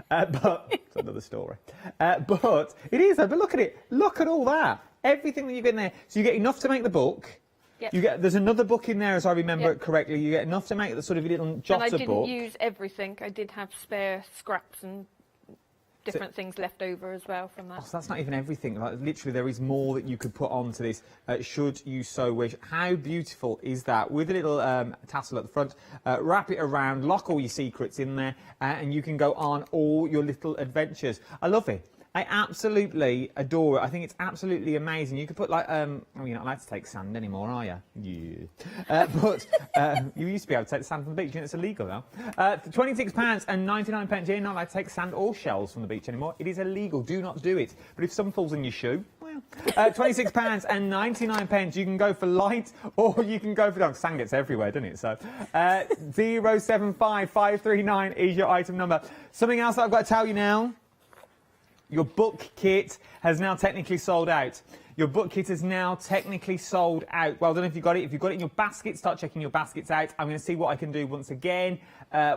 But it's another story. But it is, but look at it. Look at all that. Everything that you get in there. So you get enough to make the book.
Yep.
There's another book in there, as I remember it correctly. You get enough to make the sort of little jotter book.
And I didn't use everything. I did have spare scraps and different things left over as well from that.
Oh, so that's not even everything. Like, literally, there is more that you could put onto this, should you so wish. How beautiful is that? With a little tassel at the front, wrap it around, lock all your secrets in there, and you can go on all your little adventures. I love it. I absolutely adore it. I think it's absolutely amazing. You could put like, you're not allowed to take sand anymore, are you? Yeah. But you used to be able to take the sand from the beach, and it's illegal now. £26.99. You're not allowed to take sand or shells from the beach anymore. It is illegal. Do not do it. But if some falls in your shoe, well, £26.99. You can go for light, or you can go for dark. Sand gets everywhere, doesn't it? So 075539 is your item number. Something else that I've got to tell you now. Your book kit has now technically sold out. Your book kit is now technically sold out. Well, I don't know if you've got it. If you've got it in your basket, start checking your baskets out. I'm going to see what I can do once again.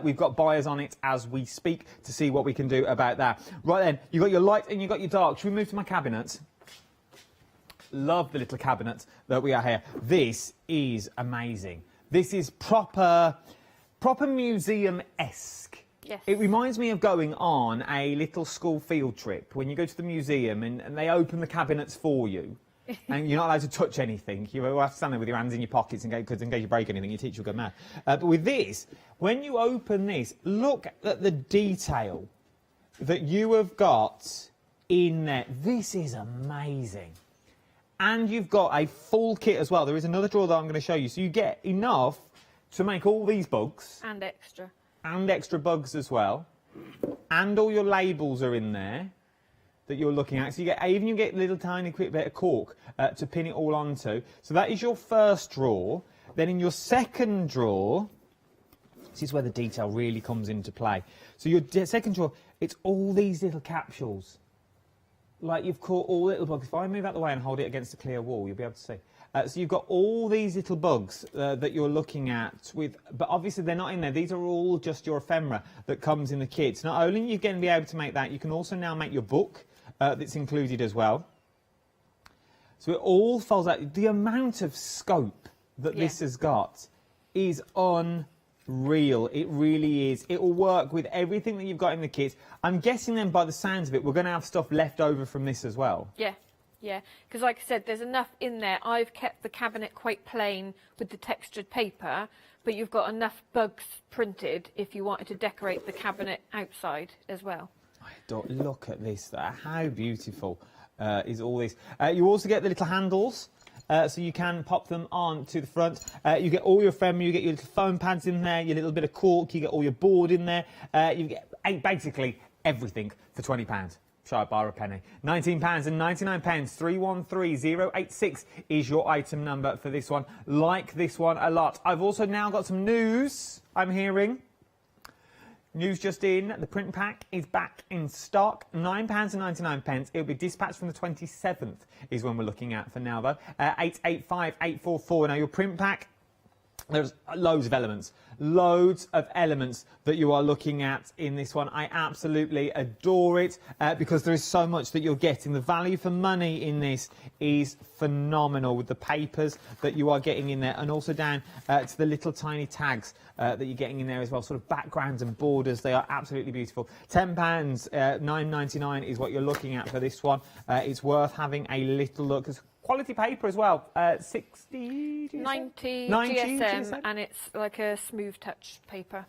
We've got buyers on it as we speak to see what we can do about that. Right then, you've got your light and you've got your dark. Should we move to my cabinet? Love the little cabinet that we are here. This is amazing. This is proper museum-esque.
Yes.
It reminds me of going on a little school field trip when you go to the museum and they open the cabinets for you and you're not allowed to touch anything. You have to stand there with your hands in your pockets because in case you break anything, your teacher will go mad. But with this, when you open this, look at the detail that you have got in there. This is amazing. And you've got a full kit as well. There is another drawer that I'm going to show you. So you get enough to make all these bugs.
And extra.
And extra bugs as well, and all your labels are in there that you're looking at. So you get you get a little tiny quick bit of cork to pin it all onto. So that is your first drawer. Then in your second drawer, this is where the detail really comes into play. So your second drawer, it's all these little capsules. Like you've caught all little bugs. If I move out the way and hold it against a clear wall, you'll be able to see. So you've got all these little bugs that you're looking at, but obviously they're not in there. These are all just your ephemera that comes in the kit. So not only are you going to be able to make that, you can also now make your book that's included as well. So it all folds out. The amount of scope that this has got is unreal. It really is. It will work with everything that you've got in the kit. I'm guessing then by the sounds of it, we're going to have stuff left over from this as well.
Yeah. Yeah, because like I said, there's enough in there. I've kept the cabinet quite plain with the textured paper, but you've got enough bugs printed if you wanted to decorate the cabinet outside as well.
Look at this. How beautiful is all this. You also get the little handles. So you can pop them on to the front. You get all your ephemera, you get your little foam pads in there, your little bit of cork, you get all your board in there. You get basically everything for £20. Shy bar a penny. £19.99. 313086 is your item number for this one. Like this one a lot. I've also now got some news, I'm hearing. News just in, the print pack is back in stock, £9.99. It'll be dispatched from the 27th is when we're looking at for now though. 885844. Now your print pack, there's loads of elements that you are looking at in this one. I absolutely adore it because there is so much that you're getting. The value for money in this is phenomenal with the papers that you are getting in there, and also down to the little tiny tags that you're getting in there as well, sort of backgrounds and borders. They are absolutely beautiful. £10, £9.99 is what you're looking at for this one. It's worth having a little look. Quality paper as well, 60...
90
GSM,
GSM, and it's like a smooth touch paper.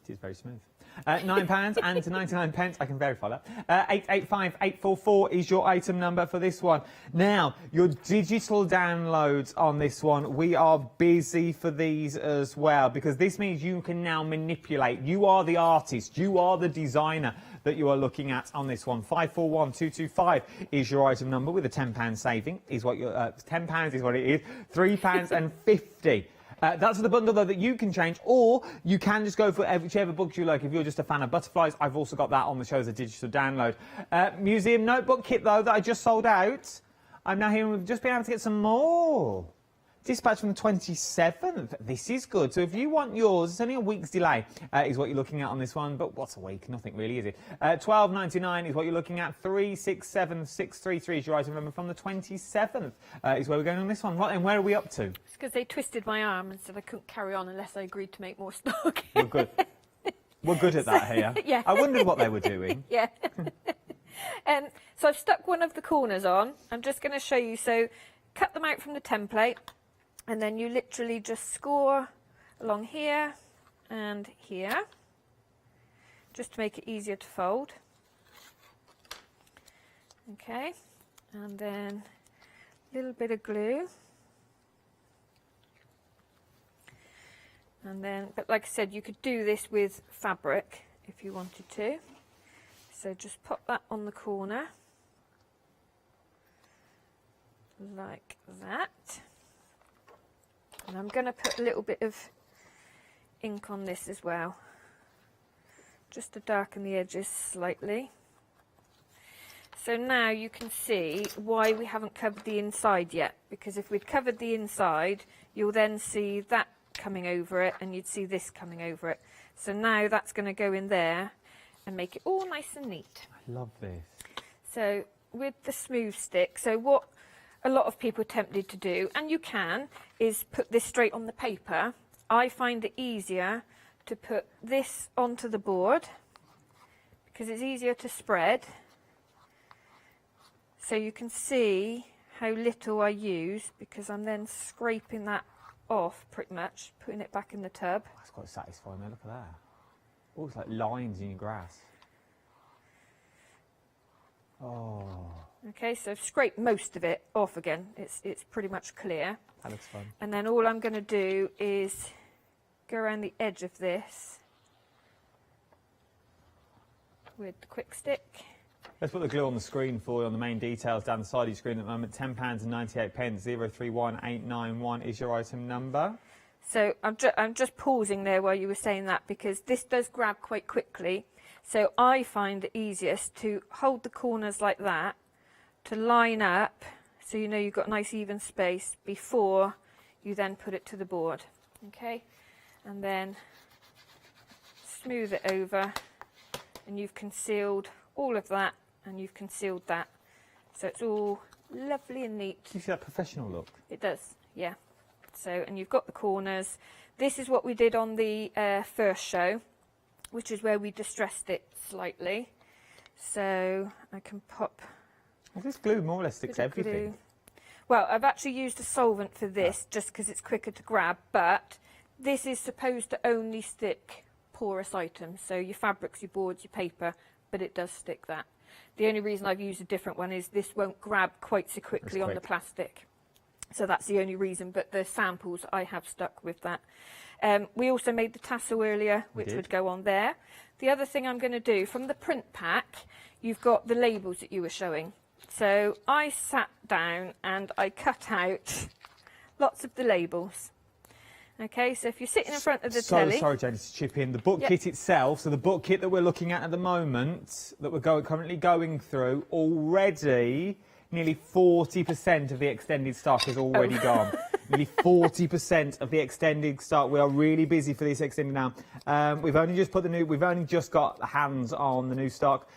It is very smooth. £9 and to 99 I can verify that. 885844 is your item number for this one. Now, your digital downloads on this one, we are busy for these as well, because this means you can now manipulate. You are the artist, you are the designer that you are looking at on this one. 541225 is your item number with a £10 saving. Is what your £10 is what it is. £3.50. That's for the bundle, though, that you can change, or you can just go for whichever books you like. If you're just a fan of butterflies, I've also got that on the show as a digital download. Museum notebook kit, though, that I just sold out. I'm now hearing we've just been able to get some more. Dispatch from the 27th. This is good. So if you want yours, it's only a week's delay is what you're looking at on this one. But what's a week? Nothing really, is it? £12.99 is what you're looking at. 367633 is your item number from the 27th is where we're going on this one. Right, and where are we up to?
It's because they twisted my arm and said I couldn't carry on unless I agreed to make more stock.
We're good. We're good at that here.
Yeah.
I wondered what they were doing.
Yeah. So I've stuck one of the corners on. I'm just going to show you. So cut them out from the template. And then you literally just score along here and here, just to make it easier to fold. Okay, and then a little bit of glue. And then, but like I said, you could do this with fabric if you wanted to. So just pop that on the corner, like that. And I'm going to put a little bit of ink on this as well, just to darken the edges slightly. So now you can see why we haven't covered the inside yet, because if we'd covered the inside, you'll then see that coming over it, and you'd see this coming over it. So now that's going to go in there and make it all nice and neat.
I love this.
So with the smooth stick, so what a lot of people are tempted to do, and you can, is put this straight on the paper. I find it easier to put this onto the board because it's easier to spread. So you can see how little I use, because I'm then scraping that off pretty much, putting it back in the tub.
That's quite satisfying though, look at that. Oh, it's like lines in your grass. Oh.
Okay, so scrape most of it off again. It's pretty much clear.
That looks fun.
And then all I'm going to do is go around the edge of this with the quick stick.
Let's put the glue on the screen for you on the main details down the side of your screen at the moment. £10.98. 031891 is your item number.
So I'm just pausing there while you were saying that, because this does grab quite quickly. So I find it easiest to hold the corners like that, to line up, so you know you've got a nice even space before you then put it to the board. Okay, and then smooth it over, and you've concealed all of that, and you've concealed that, so it's all lovely and neat.
Gives you that professional look.
It does, yeah. So, and you've got the corners. This is what we did on the first show, which is where we distressed it slightly. So I can pop.
Well, this glue more or less sticks everything.
Well, I've actually used a solvent for this just because it's quicker to grab, but this is supposed to only stick porous items, so your fabrics, your boards, your paper, but it does stick that. The only reason I've used a different one is this won't grab quite so quickly on the plastic. So that's the only reason, but the samples I have stuck with that. We also made the tassel earlier, which would go on there. The other thing I'm going to do, from the print pack, you've got the labels that you were showing. So I sat down and I cut out lots of the labels. Okay, so if you're sitting in front of the
So
telly...
sorry, Jane, to chip in. The book kit itself, so the book kit that we're looking at the moment, that we're currently going through, already nearly 40% of the extended stock is already gone. Nearly 40% of the extended stock. We are really busy for this extended now. We've only just got hands on the new stock.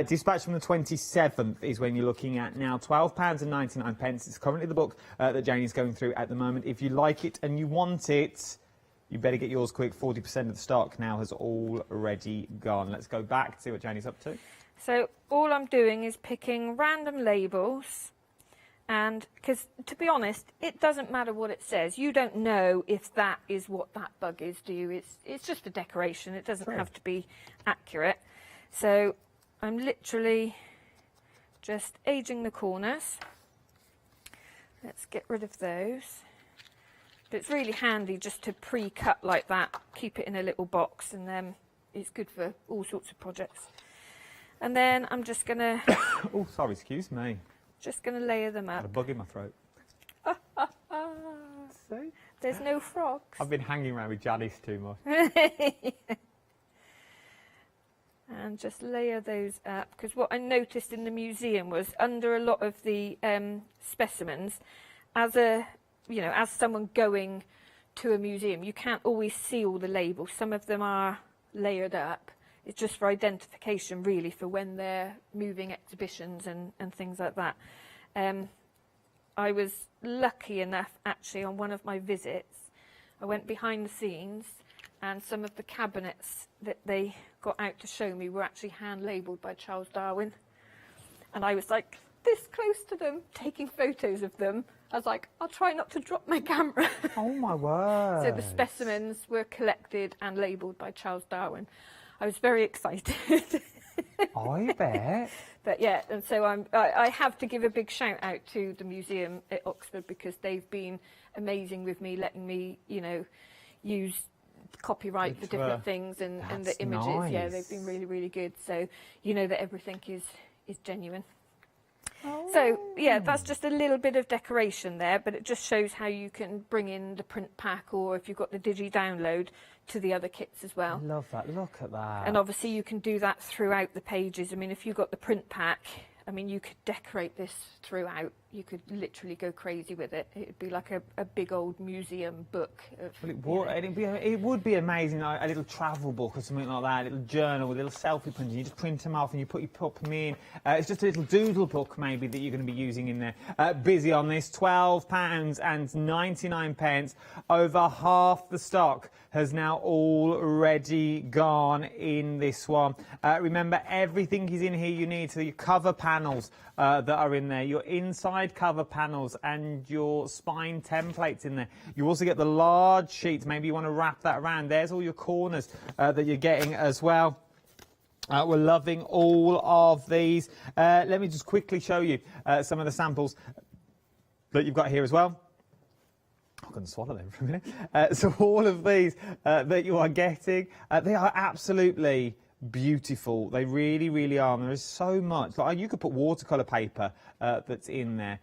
Dispatch from the 27th is when you're looking at now. £12.99. It's currently the book that Janie's going through at the moment. If you like it and you want it, you better get yours quick. 40% of the stock now has already gone. Let's go back to see what Janie's up to.
So all I'm doing is picking random labels, and because to be honest, it doesn't matter what it says. You don't know if that is what that bug is, do you? It's just a decoration. It doesn't have to be accurate. So I'm literally just aging the corners. Let's get rid of those. But it's really handy just to pre-cut like that, keep it in a little box, and then it's good for all sorts of projects. And then I'm just going to...
Oh, sorry, excuse me.
Just going to layer them
Got a
up.
bug in my throat. See?
There's no frogs.
I've been hanging around with Janice too much.
And just layer those up, because what I noticed in the museum was under a lot of the specimens, as someone going to a museum, you can't always see all the labels. Some of them are layered up. It's just for identification, really, for when they're moving exhibitions and things like that. I was lucky enough, actually, on one of my visits, I went behind the scenes, and some of the cabinets that they got out to show me were actually hand-labelled by Charles Darwin. And I was like this close to them, taking photos of them. I was like, I'll try not to drop my camera.
Oh, my word.
So the specimens were collected and labelled by Charles Darwin. I was very excited.
I bet.
But yeah, and so I have to give a big shout out to the museum at Oxford, because they've been amazing with me, letting me, use copyright for different things and the images.
Nice.
Yeah, they've been really, really good. So you know that everything is genuine. So yeah, that's just a little bit of decoration there, but it just shows how you can bring in the print pack, or if you've got the digi download, to the other kits as well.
I love that. Look at that.
And obviously you can do that throughout the pages. I mean, if you've got the print pack, I mean, you could decorate this throughout. You could literally go crazy with it. It'd be like a big old museum book.
Well, it would be amazing, a little travel book or something like that, a little journal with a little selfie print. You just print them off and you put them in. It's just a little doodle book maybe that you're going to be using in there. Busy on this, £12.99. Over half the stock has now already gone in this one. Remember, everything is in here you need. So your cover panels that are in there, your inside cover panels and your spine templates in there. You also get the large sheets. Maybe you want to wrap that around. There's all your corners that you're getting as well. We're loving all of these. Let me just quickly show you some of the samples that you've got here as well. I'm going to swallow them for a minute. So all of these that you are getting, they are absolutely beautiful. They really, really are. And there is so much. Like, you could put watercolour paper that's in there.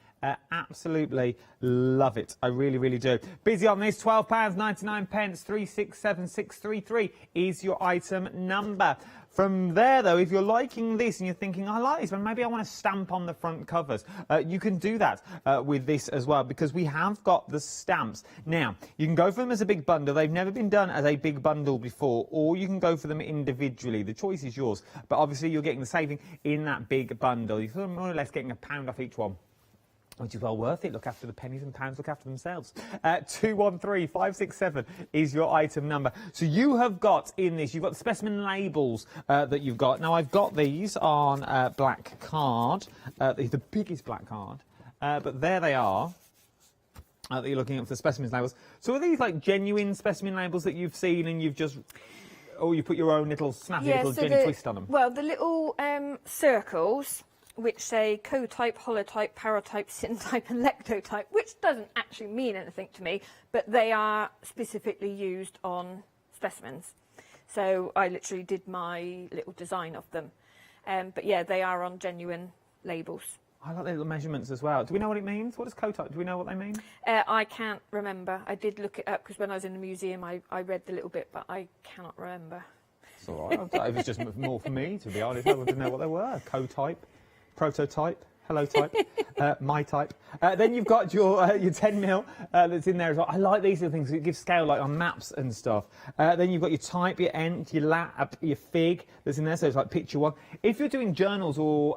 Absolutely love it. I really, really do. Busy on this, £12.99. 367633 is your item number. From there, though, if you're liking this and you're thinking, I like this, but maybe I want to stamp on the front covers, you can do that with this as well, because we have got the stamps. Now, you can go for them as a big bundle. They've never been done as a big bundle before, or you can go for them individually. The choice is yours, but obviously you're getting the saving in that big bundle. You're more or less getting £1 off each one, which is well worth it. Look after the pennies, and pounds look after themselves. 213567 is your item number. So you have got in this, you've got the specimen labels that you've got. Now, I've got these on black card, the biggest black card, but there they are. That you're looking at for the specimen labels. So are these like genuine specimen labels that you've seen and you've just, or you put your own little snappy little Jenny twist on them?
Well, the little circles, which say co-type, holotype, paratype, syntype and lectotype, which doesn't actually mean anything to me, but they are specifically used on specimens. So I literally did my little design of them. But yeah, they are on genuine labels.
I like the little measurements as well. Do we know what it means? What does co-type? Do we know what they mean?
I can't remember. I did look it up because when I was in the museum, I read the little bit, but I cannot remember.
It's all right. It was just more for me, to be honest. I wanted to know what they were. Co-type, prototype, hello type, my type. Then you've got your 10mm that's in there as well. I like these little things. It gives scale, like on maps and stuff. Then you've got your type, your end, your lap, your fig that's in there. So it's like picture one. If you're doing journals or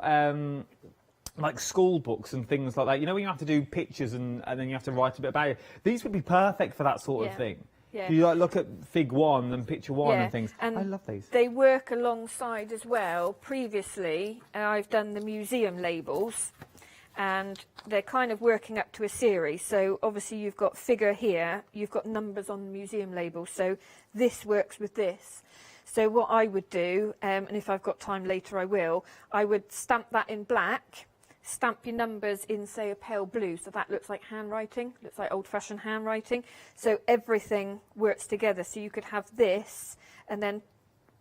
like school books and things like that, you know, when you have to do pictures and then you have to write a bit about it, these would be perfect for that sort of thing.
Yeah.
You like look at fig one and picture one and things.
And
I love these.
They work alongside as well. Previously, I've done the museum labels, and they're kind of working up to a series. So obviously you've got figure here, you've got numbers on the museum label. So this works with this. So what I would do, and if I've got time later I will, I would stamp that in black, stamp your numbers in, say, a pale blue, so that looks like handwriting, looks like old-fashioned handwriting. So everything works together. So you could have this and then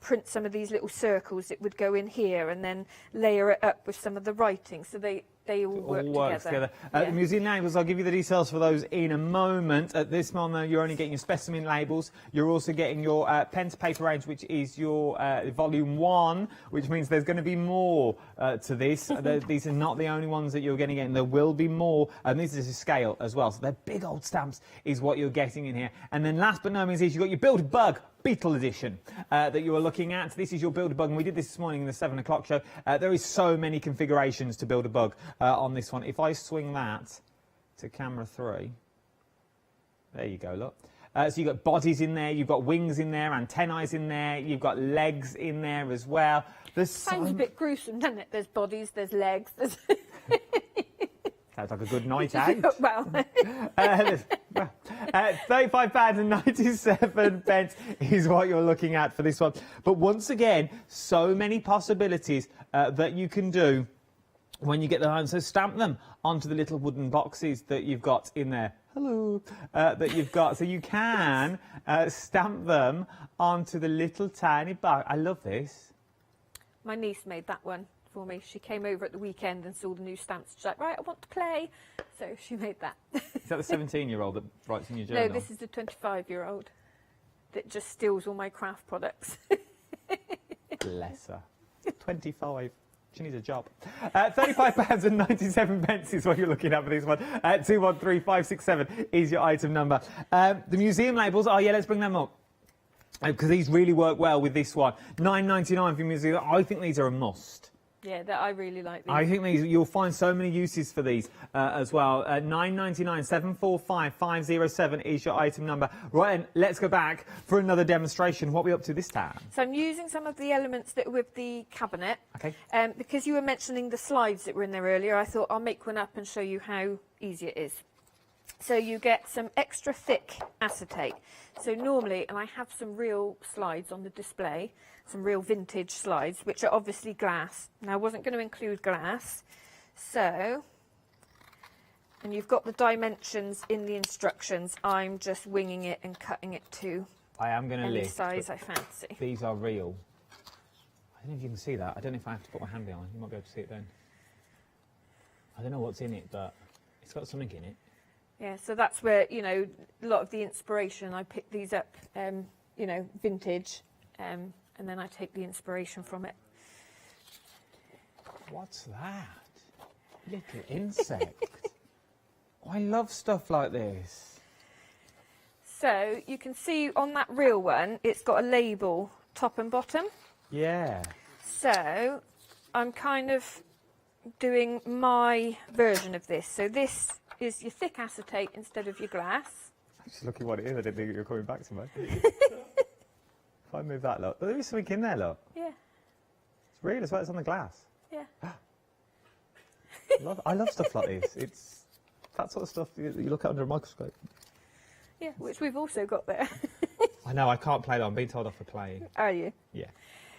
print some of these little circles that would go in here and then layer it up with some of the writing. So they all work together.
The museum labels, I'll give you the details for those in a moment. At this moment, you're only getting your specimen labels. You're also getting your pen to paper range, which is your volume 1, which means there's going to be more to this. These are not the only ones that you're going to get, and there will be more. And this is a scale as well. So they're big old stamps is what you're getting in here. And then last but no means is you've got your Build a Bug Beetle edition that you are looking at. This is your Build a Bug, and we did this morning in the 7 o'clock show. There is so many configurations to build a bug on this one. If I swing that to camera 3, there you go, look. So you've got bodies in there, you've got wings in there, antennae in there, you've got legs in there as well.
Sounds a bit gruesome, doesn't it? There's bodies, there's legs, there's...
Sounds like a good night out.
Well...
£35.97 is what you're looking at for this one. But once again, so many possibilities that you can do when you get them home. So stamp them onto the little wooden boxes that you've got in there. Hello. That you've got. So you can stamp them onto the little tiny box. I love this.
My niece made that one for me. She came over at the weekend and saw the new stamps. She's like, right, I want to play. So she made that.
Is that the 17-year-old that writes in your journal?
No, this is the 25-year-old that just steals all my craft products.
Bless her. 25. She needs a job. £35.97 is what you're looking at for this one. 213567 is your item number. The museum labels, oh yeah, let's bring them up. Because these really work well with this one. £9.99 for museum. I think these are a must.
Yeah, I really like these.
I think you'll find so many uses for these as well. £9.99, 745507 is your item number. Right, and let's go back for another demonstration. What are we up to this time?
So I'm using some of the elements that are with the cabinet.
Okay.
Because you were mentioning the slides that were in there earlier, I thought I'll make one up and show you how easy it is. So you get some extra thick acetate. So normally, and I have some real slides on the display, some real vintage slides, which are obviously glass. Now, I wasn't going to include glass. So, and you've got the dimensions in the instructions. I'm just winging it and cutting it to any size I fancy.
These are real. I don't know if you can see that. I don't know if I have to put my hand behind. You might be able to see it then. I don't know what's in it, but it's got something in it.
Yeah, so that's where, you know, a lot of the inspiration, I pick these up, you know, vintage, and then I take the inspiration from it.
What's that? Little insect. I love stuff like this.
So you can see on that real one, it's got a label top and bottom.
Yeah.
So I'm kind of doing my version of this. So this is your thick acetate instead of your glass.
I'm just looking what it is. I didn't think you were coming back to me. If I move that, look. There is something in there, look.
Yeah.
It's real as well. It's on the glass.
Yeah.
I love stuff like this. It's that sort of stuff you look at under a microscope.
Yeah, which we've also got there.
I know, I can't play that. I'm being told off for playing.
Are you?
Yeah.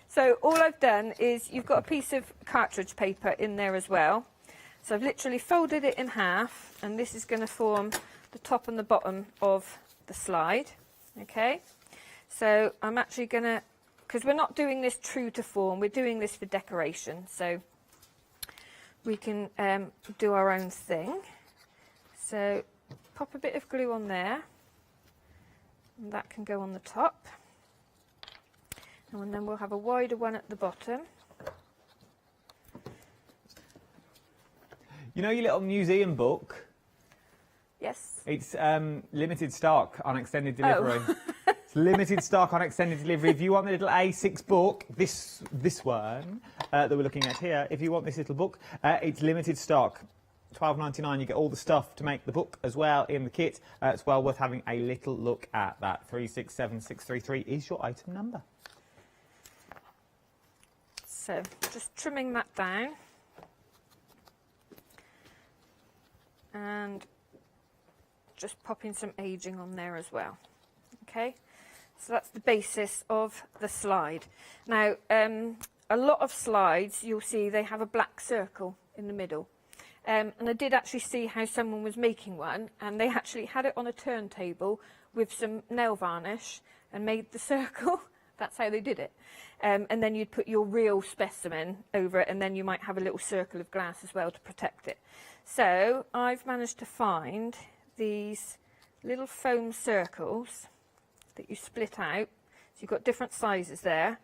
So all I've done is you've got a piece of cartridge paper in there as well. So I've literally folded it in half, and this is going to form the top and the bottom of the slide. Okay. So I'm actually going to, because we're not doing this true to form, we're doing this for decoration. So we can do our own thing. So pop a bit of glue on there, and that can go on the top. And then we'll have a wider one at the bottom.
You know your little museum book?
Yes.
It's limited stock on extended delivery.
Oh.
It's limited stock on extended delivery. If you want the little A6 book, this one that we're looking at here, if you want this little book, it's limited stock. $12.99. You get all the stuff to make the book as well in the kit. It's well worth having a little look at that. 367633 is your item number.
So just trimming that down. And just popping some aging on there as well. Okay, so that's the basis of the slide. Now, a lot of slides, you'll see they have a black circle in the middle. And I did actually see how someone was making one, and they actually had it on a turntable with some nail varnish and made the circle. That's how they did it. And then you'd put your real specimen over it, and then you might have a little circle of glass as well to protect it. So I've managed to find these little foam circles that you split out. So you've got different sizes there,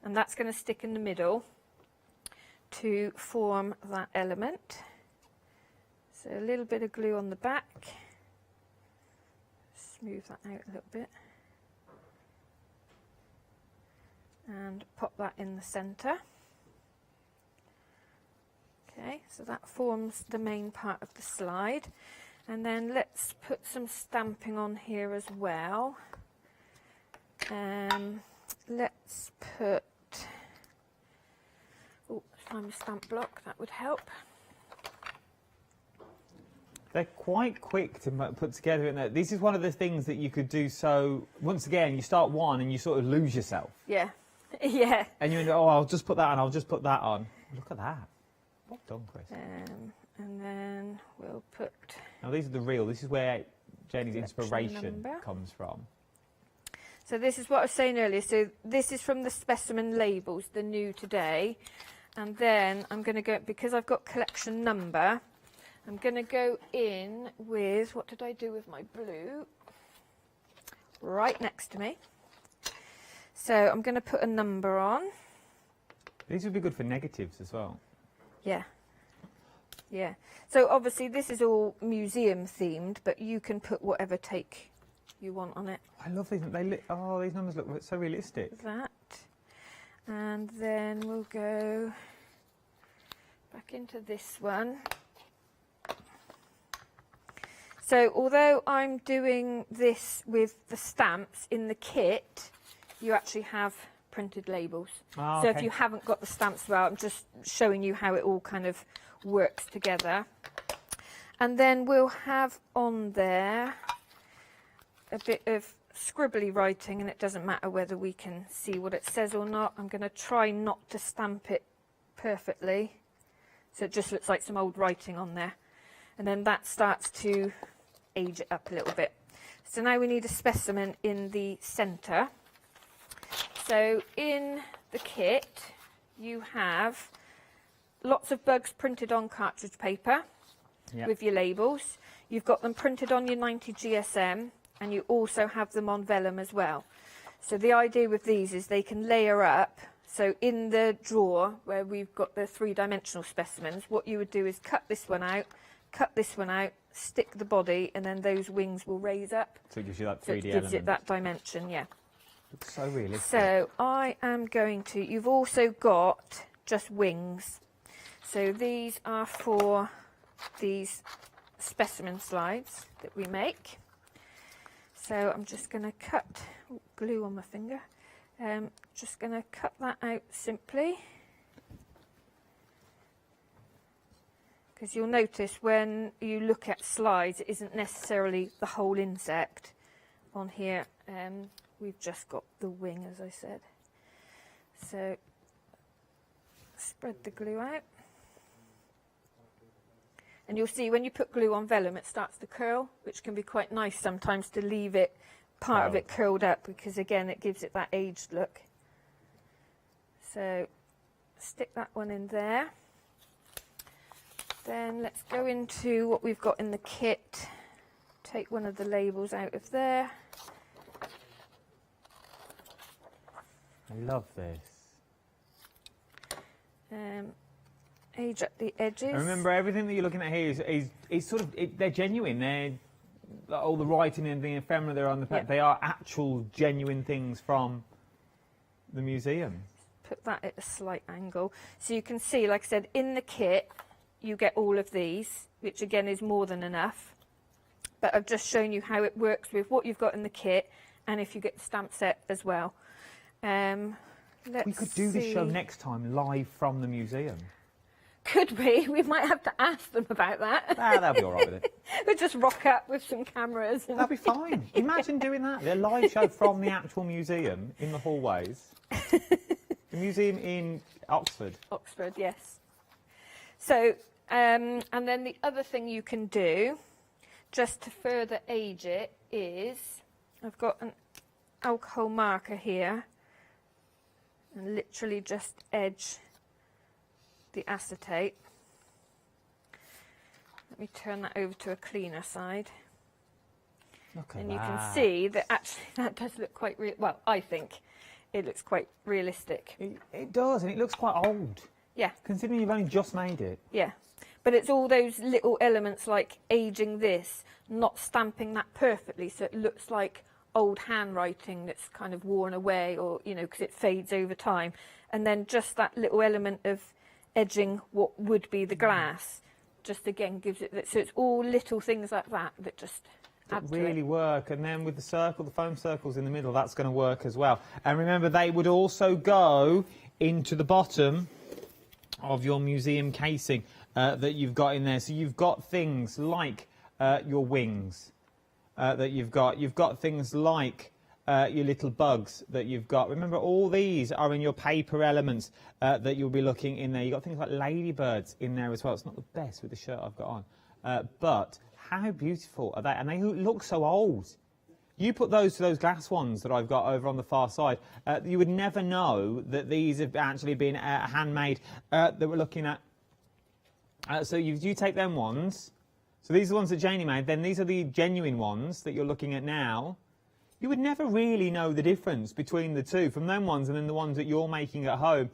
and that's going to stick in the middle to form that element. So a little bit of glue on the back, smooth that out a little bit, and pop that in the centre. Okay, so that forms the main part of the slide. And then let's put some stamping on here as well. Let's put, find a stamp block, that would help.
They're quite quick to put together. And this is one of the things that you could do. So once again, you start one and you sort of lose yourself.
Yeah, yeah.
And you know, oh, I'll just put that on. I'll just put that on. Look at that. Well done, Chris.
And then we'll put.
Now these are the real. This is where Janie's inspiration comes from.
So this is what I was saying earlier. So this is from the specimen labels, the new today. And then I'm going to go, because I've got collection number, I'm going to go in with, what did I do with my blue? Right next to me. So I'm going to put a number on.
These would be good for negatives as well.
Yeah. Yeah. So obviously this is all museum themed, but you can put whatever take you want on it.
I love these. Oh, these numbers look so realistic.
That. And then we'll go back into this one. So although I'm doing this with the stamps in the kit, you actually have printed labels.
Oh,
so
okay.
if you haven't got the stamps well, I'm just showing you how it all kind of works together. And then we'll have on there a bit of scribbly writing, and it doesn't matter whether we can see what it says or not. I'm going to try not to stamp it perfectly, so it just looks like some old writing on there. And then that starts to age it up a little bit. So now we need a specimen in the centre. So in the kit you have lots of bugs printed on cartridge paper with your labels. You've got them printed on your 90 GSM, and you also have them on vellum as well. So the idea with these is they can layer up. So in the drawer where we've got the three-dimensional specimens, what you would do is cut this one out, stick the body, and then those wings will raise up.
So it gives you that 3D
so it gives
element.
it that dimension, yeah.
Looks so realistic.
So I am going to, you've also got just wings. So these are for these specimen slides that we make. So I'm just going to cut, glue on my finger, just going to cut that out simply. Because you'll notice when you look at slides, it isn't necessarily the whole insect on here. We've just got the wing, as I said. So spread the glue out. And you'll see when you put glue on vellum, it starts to curl, which can be quite nice sometimes to leave it, part of it curled up, because again, it gives it that aged look. So stick that one in there. Then let's go into what we've got in the kit. Take one of the labels out of there.
I love this.
Age up the edges.
And remember, everything that you're looking at here is sort of, they're genuine. They're all the writing and the ephemera they're on the pack. They are actual genuine things from the museum.
Put that at a slight angle. So you can see, like I said, in the kit, you get all of these, which again is more than enough. But I've just shown you how it works with what you've got in the kit and if you get the stamp set as well.
We could do this show next time live from the museum.
Could we? We might have to ask them about that.
They'll be all right with it.
We'll just rock up with some cameras.
That'll be fine. Imagine doing that. A live show from the actual museum in the hallways. The museum in Oxford.
Oxford, yes. So, and then the other thing you can do, just to further age it, is I've got an alcohol marker here and literally just edge the acetate. Let me turn that over to a cleaner side.
Look at
and
that.
you can see that actually that does look quite real. Well, I think it looks quite realistic.
It does, and it looks quite old.
Yeah.
Considering you've only just made it.
Yeah. But it's all those little elements like aging this, not stamping that perfectly so it looks like old handwriting that's kind of worn away, or, you know, because it fades over time. And then just that little element of edging what would be the glass just again gives it that. So it's all little things like that that just add to it.
Really work. And then with the circle, the foam circles in the middle, that's going to work as well. And remember, they would also go into the bottom of your museum casing that you've got in there. So you've got things like your wings that you've got. You've got things like your little bugs that you've got. Remember, all these are in your paper elements that you'll be looking in there. You've got things like ladybirds in there as well. It's not the best with the shirt I've got on. But how beautiful are they? And they look so old. You put those to those glass ones that I've got over on the far side, you would never know that these have actually been handmade that we're looking at. So you take them ones. So these are the ones that Janie made. Then these are the genuine ones that you're looking at now. You would never really know the difference between the two from them ones and then the ones that you're making at home.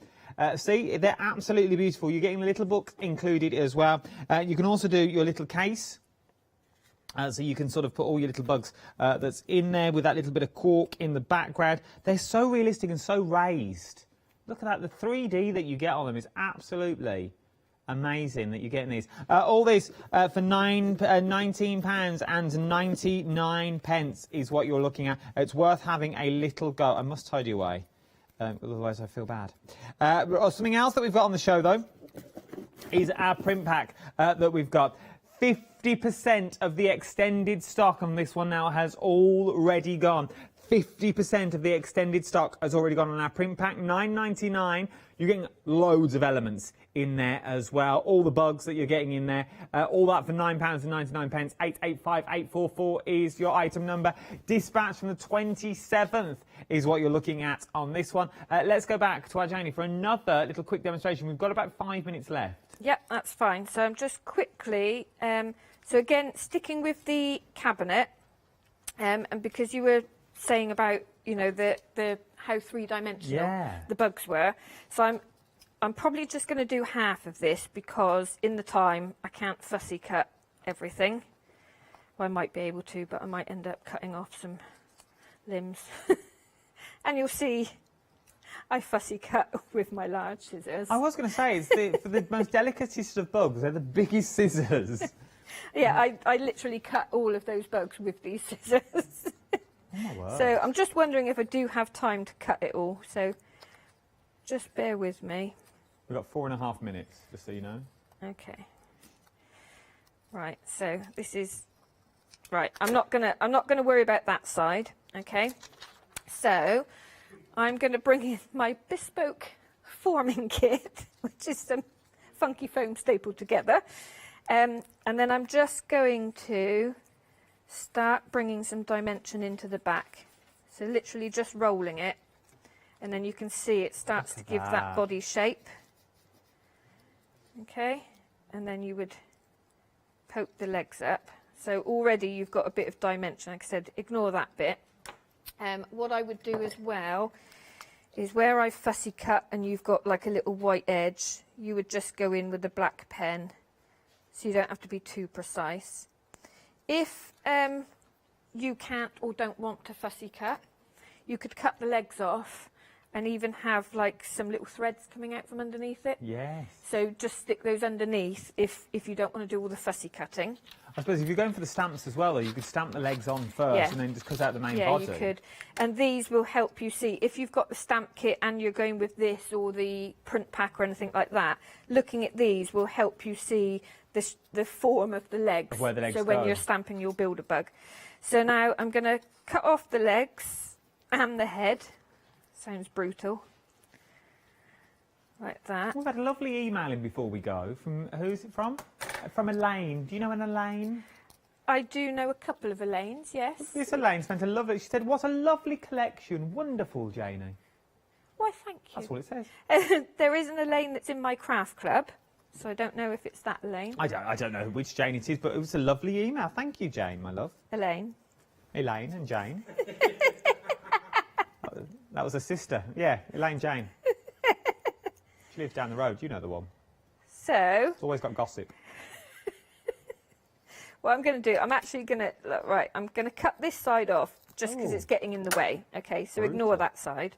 See, they're absolutely beautiful. You're getting a little book included as well. You can also do your little case. So you can sort of put all your little bugs that's in there with that little bit of cork in the background. They're so realistic and so raised. Look at that. The 3D that you get on them is absolutely amazing that you're getting these. All this for £19.99 is what you're looking at. It's worth having a little go. I must tidy away, otherwise I feel bad. Something else that we've got on the show, though, is our print pack that we've got. 50% of the extended stock on this one now has already gone. 50% of the extended stock has already gone on our print pack. $9.99. You're getting loads of elements in there as well. All the bugs that you're getting in there. All that for £9.99. 885844 is your item number. Dispatch from the 27th is what you're looking at on this one. Let's go back to our Janie for another little quick demonstration. We've got about 5 minutes left.
Yep, that's fine. So I'm just quickly, so again, sticking with the cabinet, and because you were saying about, you know, the how three-dimensional the bugs were, so I'm probably just going to do half of this because in the time I can't fussy cut everything. Well, I might be able to, but I might end up cutting off some limbs. And you'll see I fussy cut with my large scissors.
I was going to say, it's for the most delicatest of bugs, they're the biggest scissors.
Yeah, I literally cut all of those bugs with these scissors.
Oh my word.
So I'm just wondering if I do have time to cut it all, so just bear with me.
We've got 4.5 minutes, just so you know.
Okay. Right, so this is right. I'm not gonna worry about that side. Okay. So I'm gonna bring in my bespoke forming kit, which is some funky foam stapled together, and then I'm just going to start bringing some dimension into the back. So literally just rolling it, and then you can see it starts to give that body shape. Okay, and then you would poke the legs up. So already you've got a bit of dimension. Like I said, ignore that bit. What I would do as well is where I fussy cut and you've got like a little white edge, you would just go in with a black pen, so you don't have to be too precise. If you can't or don't want to fussy cut, you could cut the legs off and even have like some little threads coming out from underneath it.
Yes.
So just stick those underneath if you don't want to do all the fussy cutting.
I suppose if you're going for the stamps as well, though, you could stamp the legs on first and then just cut out the main body.
Yeah, you could. And these will help you see, if you've got the stamp kit and you're going with this or the print pack or anything like that, looking at these will help you see the form of the legs.
Of where the legs
so when
go.
you're stamping your Build-A-Bug. So now I'm going to cut off the legs and the head. Sounds brutal. Like that.
We've had a lovely email in before we go. From who's it from? From Elaine. Do you know an Elaine?
I do know a couple of Elaines, yes.
This Elaine spent a lovely. She said, "What a lovely collection! Wonderful, Janie."
Why, thank you.
That's what it says.
There is an Elaine that's in my craft club, so I don't know if it's that Elaine.
I don't know which Jane it is, but it was a lovely email. Thank you, Jane, my love.
Elaine.
Elaine and Jane. That was a sister. Yeah, Elaine Jane. She lives down the road. You know the one.
So.
It's always got gossip.
What I'm going to do, I'm actually going to, right, I'm going to cut this side off just because it's getting in the way. Okay, so ignore that side.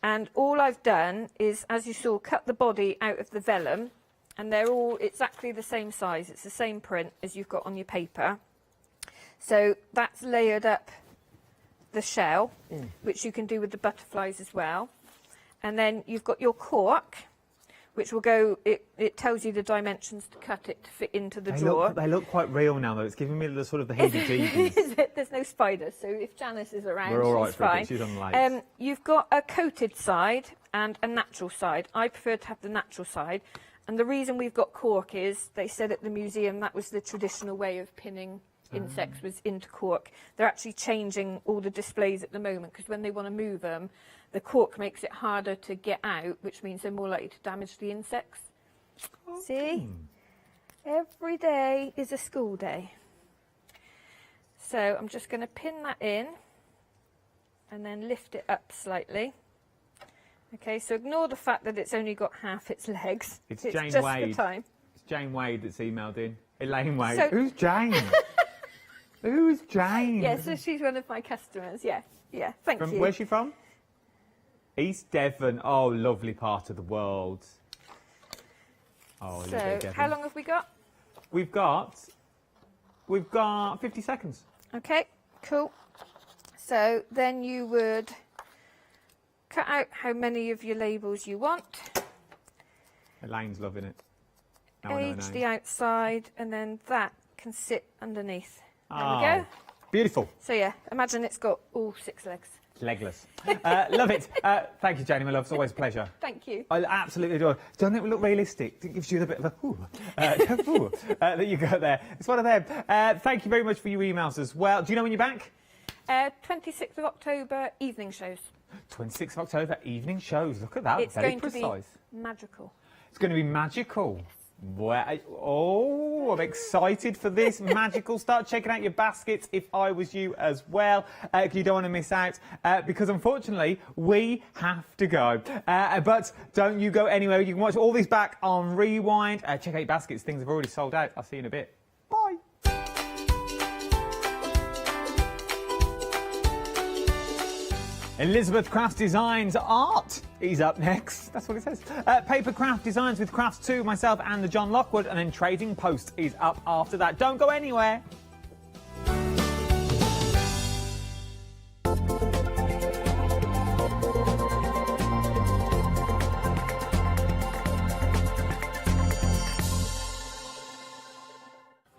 And all I've done is, as you saw, cut the body out of the vellum, and they're all exactly the same size. It's the same print as you've got on your paper. So that's layered up the shell, which you can do with the butterflies as well. And then you've got your cork, which will go, it tells you the dimensions to cut it to fit into the drawer.
They look quite real now, though. It's giving me the sort of the heebie-jeebies.
There's no spiders, so if Janice is around,
We're all right
she's
for a
fine.
bit. She's on the lights.
You've got a coated side and a natural side. I prefer to have the natural side. And the reason we've got cork is, they said at the museum that was the traditional way of pinning insects was into cork. They're actually changing all the displays at the moment because when they want to move them, the cork makes it harder to get out, which means they're more likely to damage the insects. See? Every day is a school day. So I'm just going to pin that in and then lift it up slightly. Okay, so ignore the fact that it's only got half its legs.
It's
Jane
Jane
just
Wade.
for time.
It's Jane Wade that's emailed in. Elaine Wade.
So-
Who's Jane? Who's Jane?
Yeah, so she's one of my customers. Yeah, yeah. Thank you.
Where's she from? East Devon. Oh, lovely part of the world. Oh, I love
So
Devon.
how long have we got?
We've got 50 seconds.
Okay, cool. So then you would cut out how many of your labels you want.
Elaine's loving it. Now I know her
Age
name.
the outside, and then that can sit underneath. There we
Oh,
go.
beautiful.
So yeah, imagine it's got all 6 legs.
Legless. Love it. Thank you, Janie, my love. It's always a pleasure.
Thank you.
I absolutely adore it. Doesn't it look realistic? It gives you a bit of a ooh, that you got there. It's one of them. Thank you very much for your emails as well. Do you know when you're back?
26th of October, evening shows.
26th of October, evening shows. Look at that.
It's
Very
going
precise.
to be magical.
It's going to be magical. Well, oh, I'm excited for this magical. Start checking out your baskets if I was you as well. You don't want to miss out because unfortunately we have to go. But don't you go anywhere. You can watch all these back on Rewind. Check out your baskets. Things have already sold out. I'll see you in a bit. Bye. Elizabeth Crafts Designs Art is up next. That's what it says. Paper Craft Designs with Crafts 2, myself and the John Lockwood, and then Trading Post is up after that. Don't go anywhere.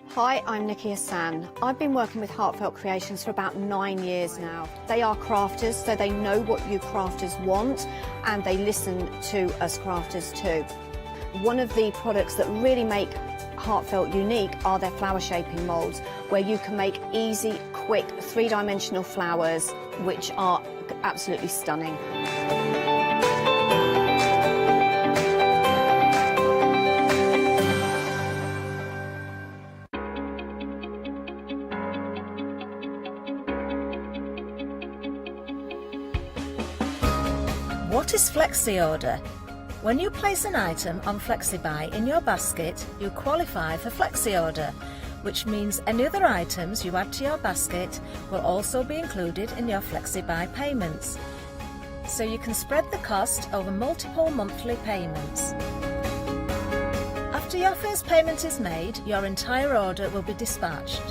Hi, I'm Nikki Hassan. I've been working with Heartfelt Creations for about 9 years now. They are crafters, so they know what you crafters want, and they listen to us crafters too. One of the products that really make Heartfelt unique are their flower shaping moulds, where you can make easy, quick, three-dimensional flowers, which are absolutely stunning.
What is Flexi Order? When you place an item on FlexiBuy in your basket, you qualify for Flexi Order, which means any other items you add to your basket will also be included in your FlexiBuy payments. So you can spread the cost over multiple monthly payments. After your first payment is made, your entire order will be dispatched.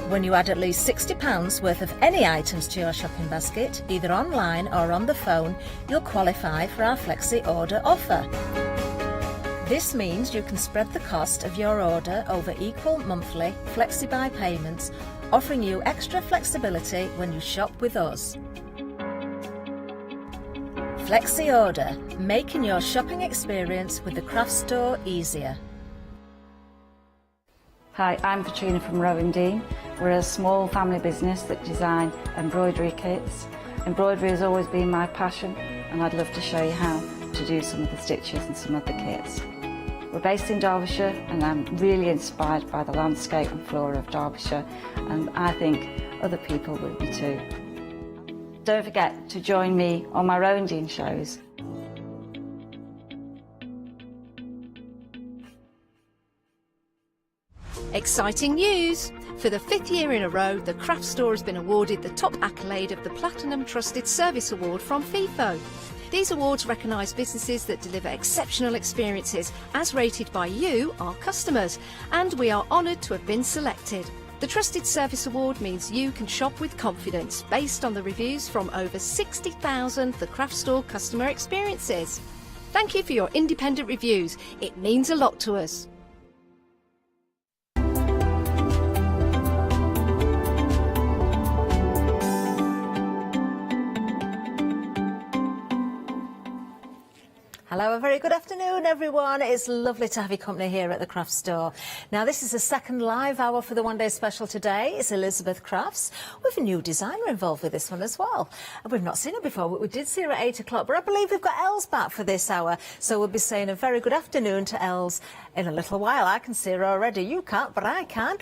When you add at least £60 worth of any items to your shopping basket, either online or on the phone, you'll qualify for our Flexi Order offer. This means you can spread the cost of your order over equal monthly FlexiBuy payments, offering you extra flexibility when you shop with us. Flexi Order, making your shopping experience with the craft store easier.
Hi, I'm Katrina from Rowan Dean. We're a small family business that design embroidery kits. Embroidery has always been my passion, and I'd love to show you how to do some of the stitches and some of the kits. We're based in Derbyshire, and I'm really inspired by the landscape and flora of Derbyshire, and I think other people will be too. Don't forget to join me on my Rowan Dean shows.
Exciting news! For the 5th year in a row, the craft store has been awarded the top accolade of the Platinum Trusted Service Award from FIFO. These awards recognise businesses that deliver exceptional experiences as rated by you, our customers, and we are honoured to have been selected. The Trusted Service Award means you can shop with confidence based on the reviews from over 60,000 The Craft Store customer experiences. Thank you for your independent reviews. It means a lot to us.
Hello, a very good afternoon, everyone. It's lovely to have your company here at the craft store. Now, this is the second live hour for the one-day special today. It's Elizabeth Crafts with a new designer involved with this one as well. And we've not seen her before, but we did see her at 8 o'clock. But I believe we've got Els back for this hour. So we'll be saying a very good afternoon to Els in a little while. I can see her already. You can't, but I can.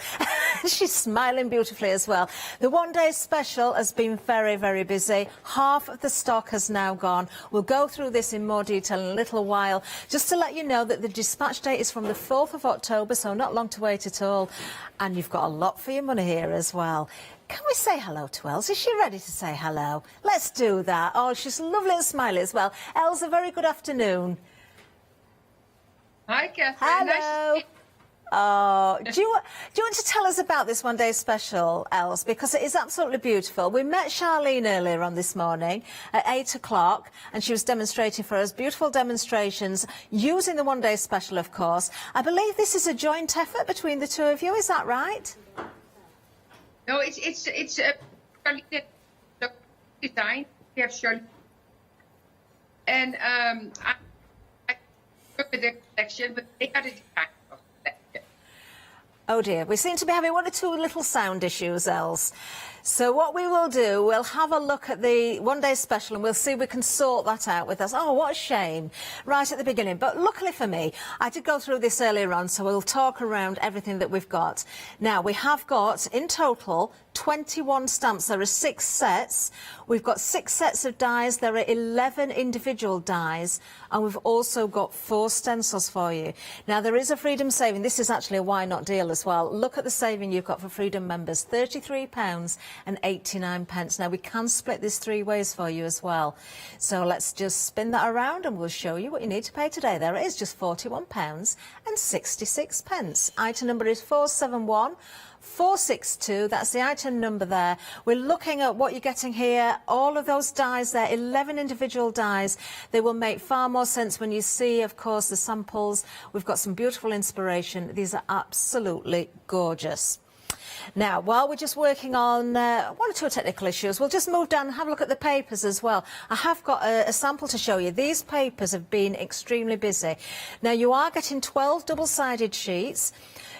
She's smiling beautifully as well. The one-day special has been very, very busy. Half of the stock has now gone. We'll go through this in more detail in a little while. Just to let you know that the dispatch date is from the 4th of October, so not long to wait at all. And you've got a lot for your money here as well. Can we say hello to Els? Is she ready to say hello? Let's do that. Oh, she's lovely and smiley as well. Els, a very good afternoon.
Hi, Catherine.
Hello.
Nice to
Oh, do you want to tell us about this one-day special, Els? Because it is absolutely beautiful. We met Charlene earlier on this morning at 8 o'clock, and she was demonstrating for us beautiful demonstrations using the one-day special, of course. I believe this is a joint effort between the two of you. Is that right?
No, it's Charlene design. We have Charlene, and I work with the collection, but they are the design.
Oh dear, we seem to be having one or two little sound issues, Els. So what we will do, we'll have a look at the one-day special and we'll see if we can sort that out with us. Oh, what a shame, right at the beginning. But luckily for me, I did go through this earlier on, so we'll talk around everything that we've got. Now, we have got, in total, 21 stamps. There are 6 sets. We've got 6 sets of dies. There are 11 individual dies. And we've also got 4 stencils for you. Now, there is a Freedom saving. This is actually a why not deal as well. Look at the saving you've got for Freedom members, £33.89. Now, we can split this 3 ways for you as well. So let's just spin that around and we'll show you what you need to pay today. There it is, just £41.66. Item number is 471462. That's the item number there. We're looking at what you're getting here. All of those dies there, 11 individual dies. They will make far more sense when you see, of course, the samples. We've got some beautiful inspiration. These are absolutely gorgeous. Now, while we're just working on one or two technical issues, we'll just move down and have a look at the papers as well. I have got a sample to show you. These papers have been extremely busy. Now, you are getting 12 double-sided sheets.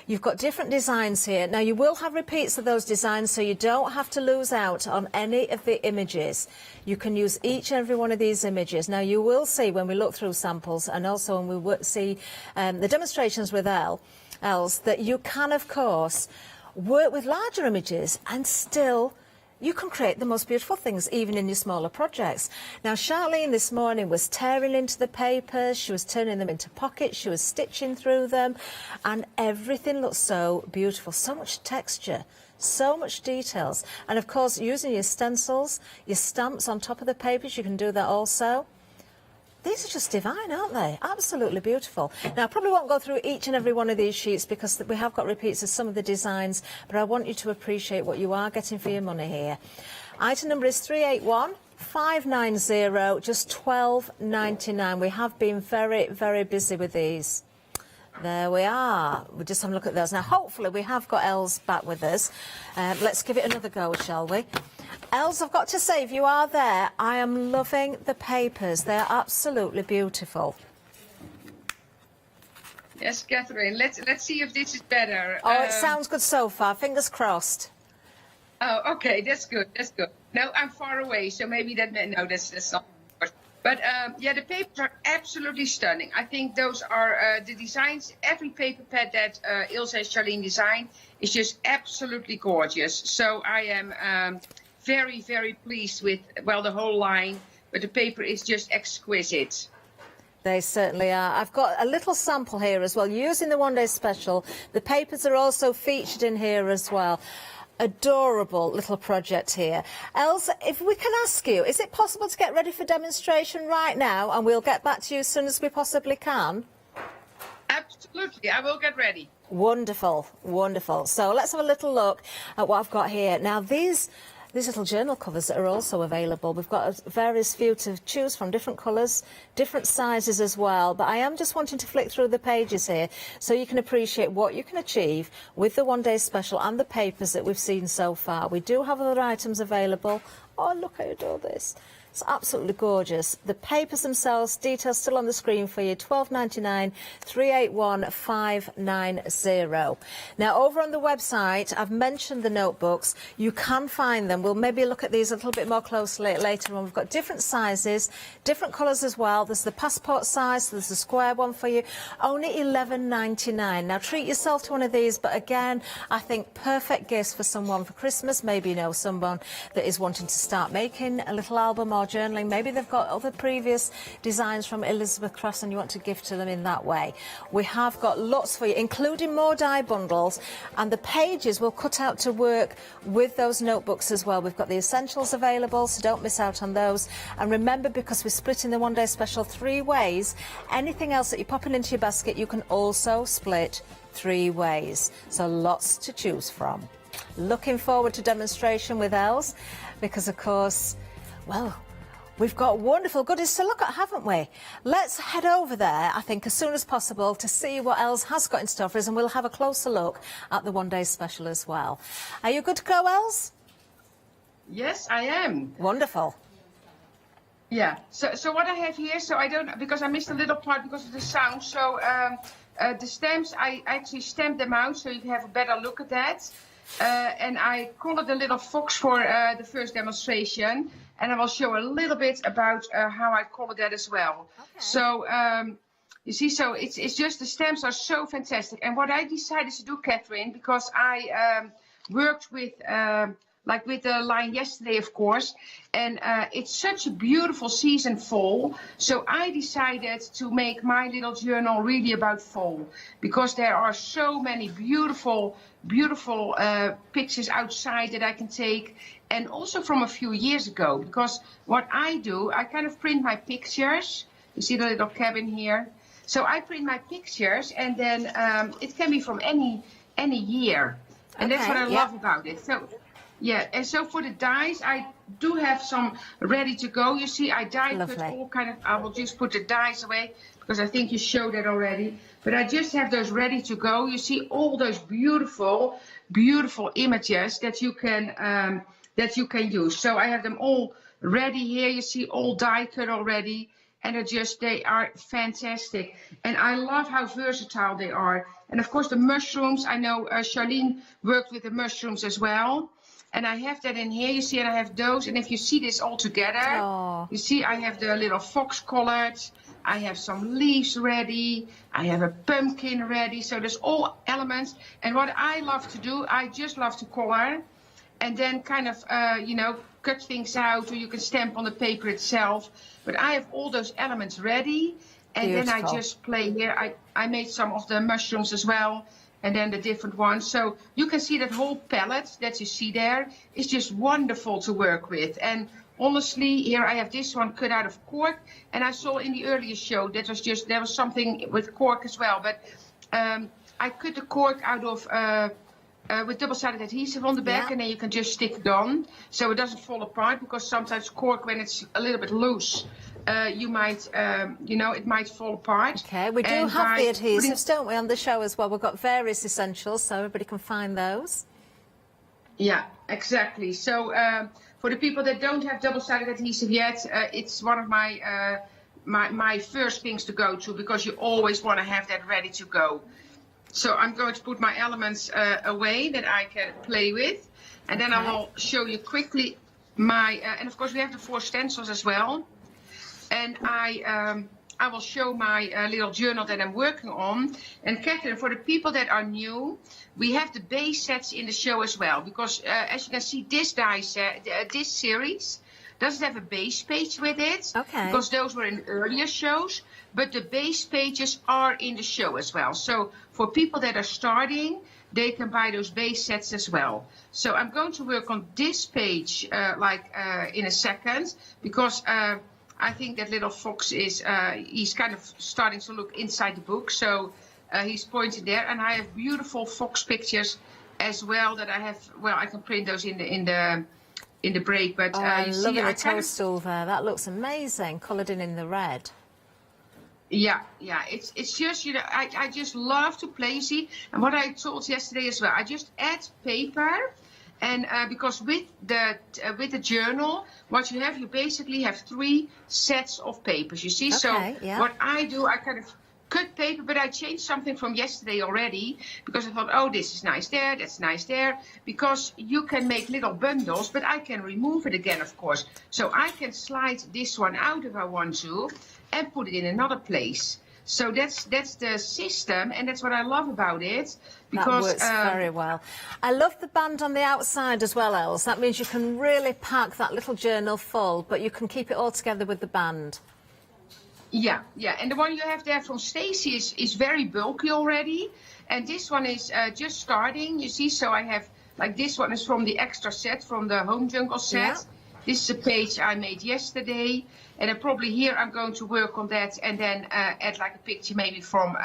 You've got different designs here. Now, you will have repeats of those designs, so you don't have to lose out on any of the images. You can use each and every one of these images. Now, you will see when we look through samples and also when we see the demonstrations with Els that you can, of course, work with larger images and still you can create the most beautiful things even in your smaller projects. Now Charlene this morning was tearing into the papers, she was turning them into pockets, she was stitching through them, and everything looks so beautiful, so much texture, so much details. And of course using your stencils, your stamps on top of the papers, you can do that also. These are just divine, aren't they? Absolutely beautiful. Now, I probably won't go through each and every one of these sheets because we have got repeats of some of the designs, but I want you to appreciate what you are getting for your money here. Item number is 381590, just $12.99. We have been very, very busy with these. There we are. We'll just have a look at those. Now, hopefully, we have got Els back with us. Let's give it another go, shall we? Els, I've got to say, if you are there, I am loving the papers. They are absolutely beautiful.
Yes, Catherine. Let's see if this is better.
Oh, it sounds good so far. Fingers crossed.
Oh, okay. That's good. That's good. No, I'm far away, so maybe that's not. But yeah, the papers are absolutely stunning. I think those are the designs. Every paper pad that Ilse and Charlene designed is just absolutely gorgeous. So I am very, very pleased with, well, the whole line. But the paper is just exquisite.
They certainly are. I've got a little sample here as well, using the one-day special. The papers are also featured in here as well. Adorable little project here. Els, if we can ask you, is it possible to get ready for demonstration right now, and we'll get back to you as soon as we possibly can?
Absolutely, I will get ready.
Wonderful, wonderful. So let's have a little look at what I've got here. Now these little journal covers that are also available. We've got various few to choose from, different colours, different sizes as well. But I am just wanting to flick through the pages here so you can appreciate what you can achieve with the one-day special and the papers that we've seen so far. We do have other items available. Oh, look, I adore this. It's absolutely gorgeous. The papers themselves, details still on the screen for you, $12.99, 381590. Now, over on the website, I've mentioned the notebooks. You can find them. We'll maybe look at these a little bit more closely later on. We've got different sizes, different colours as well. There's the passport size, there's the square one for you, only $11.99. Now, treat yourself to one of these, but again, I think perfect gifts for someone for Christmas. Maybe you know someone that is wanting to start making a little album or journaling. Maybe they've got other previous designs from Elizabeth Crafts and you want to gift to them in that way. We have got lots for you, including more die bundles, and the pages will cut out to work with those notebooks as well. We've got the essentials available, so don't miss out on those. And remember, because we're splitting the one-day special 3 ways, anything else that you're popping into your basket, you can also split 3 ways. So lots to choose from. Looking forward to demonstration with Els, because of course, well, we've got wonderful goodies to look at, haven't we? Let's head over there, I think, as soon as possible to see what Els has got in store for us, and we'll have a closer look at the one-day special as well. Are you good to go, Els?
Yes, I am.
Wonderful.
Yeah, so what I have here, so I don't, because I missed a little part because of the sound, so the stamps, I actually stamped them out so you can have a better look at that. And I colored a little fox for the first demonstration, and I will show a little bit about how I colored that as well. Okay. So you see, so it's just the stamps are so fantastic. And what I decided to do, Catherine, because I worked with like with the line yesterday, of course, and it's such a beautiful season, fall. So I decided to make my little journal really about fall, because there are so many beautiful pictures outside that I can take, and also from a few years ago, because what I do, I kind of print my pictures. You see the little cabin here? So I print my pictures, and then it can be from any year, and that's what I love about it. So yeah, and so for the dies, I do have some ready to go. You see, I die cut all kind of, I will just put the dies away because I think you showed that already. But I just have those ready to go. You see all those beautiful, beautiful images that you can use. So I have them all ready here. You see all die cut already, and they are fantastic. And I love how versatile they are. And of course the mushrooms, I know Charlene worked with the mushrooms as well. And I have that in here, you see, and I have those. And if you see this all together, you see I have the little fox colored, I have some leaves ready, I have a pumpkin ready. So there's all elements. And what I love to do, I just love to color. and then kind of, you know, cut things out, or you can stamp on the paper itself. But I have all those elements ready, and then I just play here. I made some of the mushrooms as well, and then the different ones. So you can see that whole palette that you see there is just wonderful to work with. And honestly, here I have this one cut out of cork, and I saw in the earlier show that was just, there was something with cork as well. But I cut the cork out of with double-sided adhesive on the back, and then you can just stick it on so it doesn't fall apart, because sometimes cork, when it's a little bit loose, you might, you know, it might fall apart.
Okay, we do have the adhesives, don't we, on the show as well? We've got various essentials, so everybody can find those.
Yeah, exactly. So for the people that don't have double-sided adhesive yet, it's one of my my first things to go to, because you always want to have that ready to go. So I'm going to put my elements away that I can play with, and then I will show you quickly my, and of course we have the 4 stencils as well, and I will show my little journal that I'm working on. And Catherine, for the people that are new, we have the base sets in the show as well, because as you can see, this die set, this series doesn't have a base page with it, because those were in earlier shows, but the base pages are in the show as well. So for people that are starting, they can buy those base sets as well. So I'm going to work on this page in a second, because I think that little fox is, he's kind of starting to look inside the book. So he's pointing there, and I have beautiful fox pictures as well that I have, well, I can print those in the break. But
I'm
you see,
loving the toadstool there. That looks amazing, coloured in the red.
Yeah, it's just, you know, I just love to play, you see, and what I told yesterday as well, I just add paper, and because with the journal, what you have, you basically have 3 sets of papers, you see. So what I do, I kind of cut paper, but I changed something from yesterday already, because I thought, oh, this is nice there, that's nice there, because you can make little bundles, but I can remove it again, of course. So I can slide this one out if I want to, and put it in another place. So that's the system, and that's what I love about it. Because
that works very well. I love the band on the outside as well, Els. That means you can really pack that little journal full, but you can keep it all together with the band.
Yeah, and the one you have there from Stacey is very bulky already, and this one is just starting, you see. So I have, like, this one is from the extra set, from the Home Jungle set. Yeah. This is a page I made yesterday, and then probably here I'm going to work on that, and then add like a picture maybe from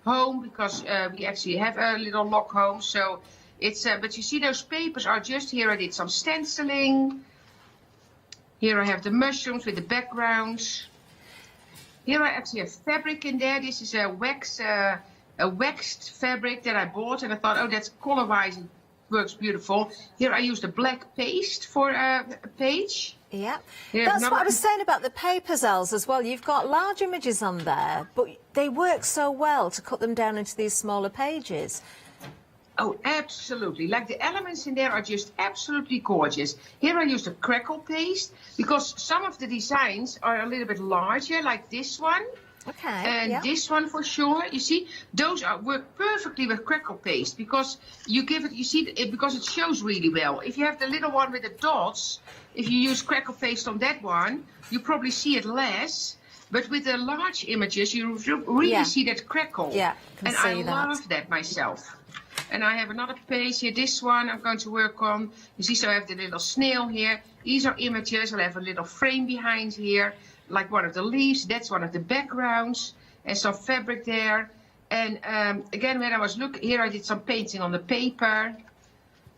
home, because we actually have a little lock home. So it's, but you see those papers are just here. I did some stenciling. Here I have the mushrooms with the backgrounds. Here I actually have fabric in there. This is a waxed fabric that I bought, and I thought, oh, that's color-wise, it works beautiful. Here I used a black paste for a page.
Yeah, that's what I was saying about the papers, Els, as well. You've got large images on there, but they work so well to cut them down into these smaller pages.
Oh, absolutely. Like, the elements in there are just absolutely gorgeous. Here I used a crackle paste, because some of the designs are a little bit larger, like this one.
Okay.
And this one for sure. You see, those work perfectly with crackle paste, because you give it, you see, because it shows really well. If you have the little one with the dots, if you use crackle paste on that one, you probably see it less. But with the large images, you really see that crackle.
Yeah,
and I love that myself. And I have another page here. This one I'm going to work on. You see, so I have the little snail here. These are images. I'll have a little frame behind here, like one of the leaves. That's one of the backgrounds, and some fabric there. And again, when I was looking here, I did some painting on the paper.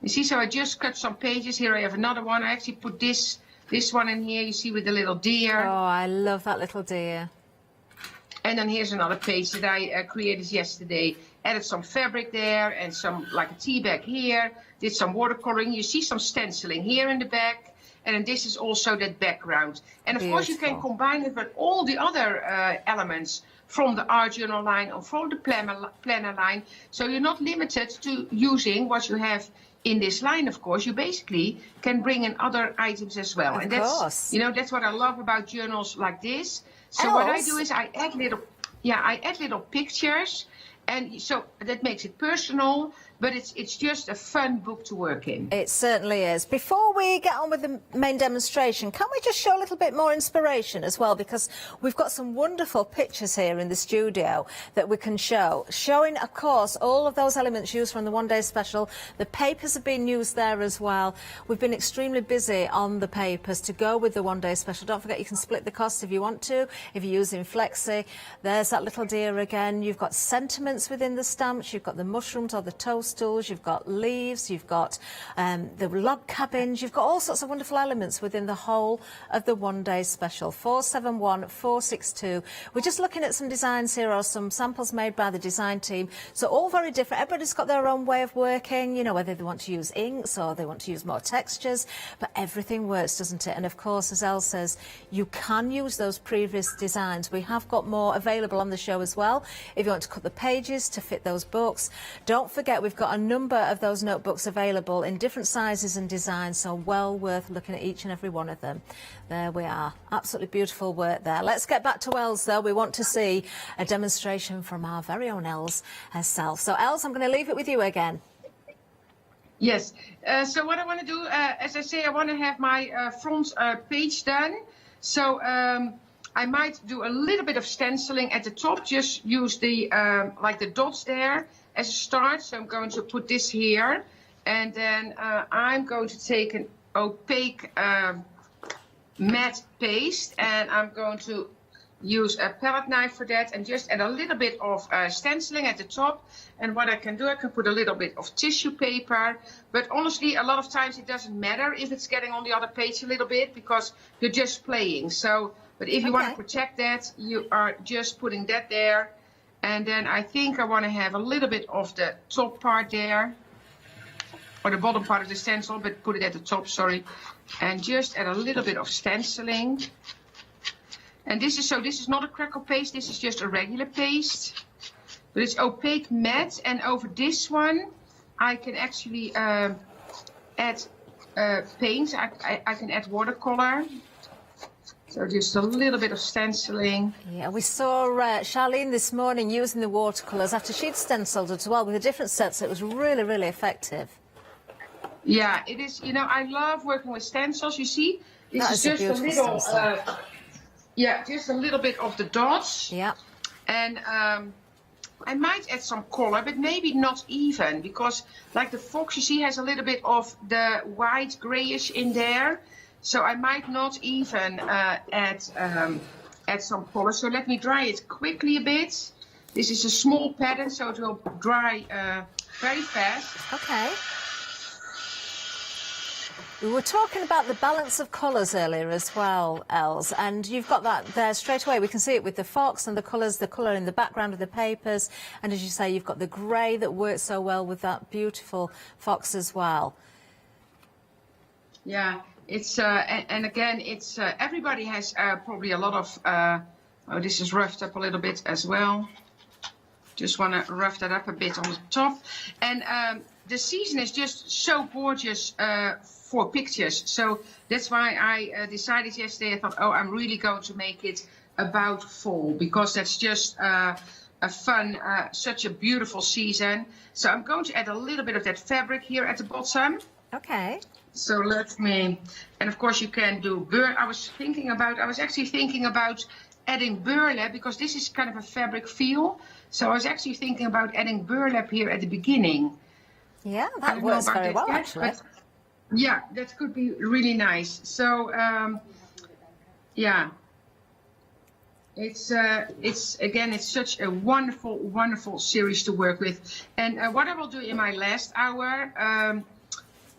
You see, so I just cut some pages. Here I have another one. I actually put this one in here. You see, with the little deer.
Oh, I love that little deer.
And then here's another page that I created yesterday. Added some fabric there, and some, like a tea bag here. Did some watercoloring. You see some stenciling here in the back. And then this is also that background. And of course you can combine it with all the other elements from the art journal line or from the planner line. So you're not limited to using what you have in this line, of course. You basically can bring in other items as well.
Of
and
course.
That's, you know, that's what I love about journals like this. So what I do is I add little pictures. And so that makes it personal, but it's just a fun book to work in.
It certainly is. Before we get on with the main demonstration, can we just show a little bit more inspiration as well? Because we've got some wonderful pictures here in the studio that we can show, showing, of course, all of those elements used from the one-day special. The papers have been used there as well. We've been extremely busy on the papers to go with the one-day special. Don't forget, you can split the cost if you want to, if you're using Flexi. There's that little deer again. You've got sentiments within the stamps. You've got the mushrooms or the toastools. You've got leaves. You've got the log cabins. You've got all sorts of wonderful elements within the whole of the one-day special. 471462. We're just looking at some designs here, or some samples made by the design team. So all very different. Everybody's got their own way of working, you know, whether they want to use inks or they want to use more textures, but everything works, doesn't it? And of course, as Elle says, you can use those previous designs. We have got more available on the show as well, if you want to cut the pages to fit those books. Don't forget, we've got a number of those notebooks available in different sizes and designs, so well worth looking at each and every one of them. There we are. Absolutely beautiful work there. Let's get back to Els, though. We want to see a demonstration from our very own Els herself. So, Els, I'm going to leave it with you again.
Yes. So what I want to do, as I say, I want to have my front page done. So I might do a little bit of stenciling at the top. Just use the like the dots there as a start. So I'm going to put this here, and then I'm going to take an opaque matte paste, and I'm going to use a palette knife for that, and just add a little bit of stenciling at the top. And what I can do, I can put a little bit of tissue paper, but honestly a lot of times it doesn't matter if it's getting on the other page a little bit, because you're just playing. So, but if you want to protect that, you are just putting that there. And then I think I want to have a little bit of the top part there, or the bottom part of the stencil, but put it at the top, sorry. And just add a little bit of stenciling. And this is not a crackle paste, this is just a regular paste. But it's opaque matte, and over this one I can actually add paint. I can add watercolor. So just a little bit of stenciling.
Yeah, we saw Charlene this morning using the watercolours after she'd stenciled as well with the different sets. It was really, really effective.
Yeah, it is. You know, I love working with stencils. You see, this is just a little... yeah, just a little bit of the dots.
Yeah.
And I might add some color, but maybe not even, because like the fox, you see, has a little bit of the white grayish in there. So I might not even add some color. So let me dry it quickly a bit. This is a small pattern, so it will dry very fast.
Okay. We were talking about the balance of colours earlier as well, Els, and you've got that there straight away. We can see it with the fox and the colours, the colour in the background of the papers, and as you say, you've got the grey that works so well with that beautiful fox as well.
Yeah, it's and again, it's everybody has probably a lot of. Oh, this is roughed up a little bit as well. Just want to rough that up a bit on the top, and the season is just so gorgeous for pictures. So that's why I decided yesterday, I thought, oh, I'm really going to make it about fall, because that's just a fun, such a beautiful season. So I'm going to add a little bit of that fabric here at the bottom.
Okay.
So let me, and of course you can do I was actually thinking about adding burlap, because this is kind of a fabric feel. So I was actually thinking about adding burlap here at the beginning.
Yeah, that works very well, actually.
Yeah, that could be really nice. So, yeah, it's again, it's such a wonderful, wonderful series to work with. And what I will do in my last hour,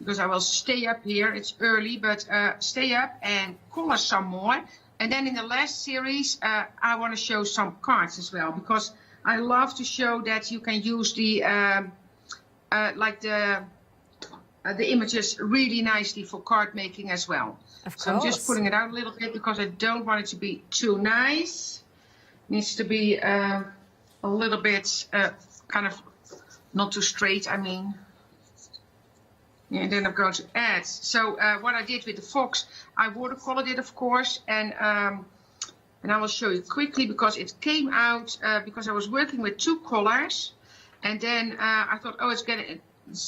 because I will stay up here, it's early, but stay up and color some more. And then in the last series, I want to show some cards as well, because I love to show that you can use the like the images really nicely for card making as well.
Of course.
So I'm just putting it out a little bit, because I don't want it to be too nice. It needs to be a little bit kind of not too straight, I mean. And then I'm going to add. So what I did with the fox, I watercolored it, of course, and I will show you quickly, because it came out because I was working with two colors. And then I thought, oh, it's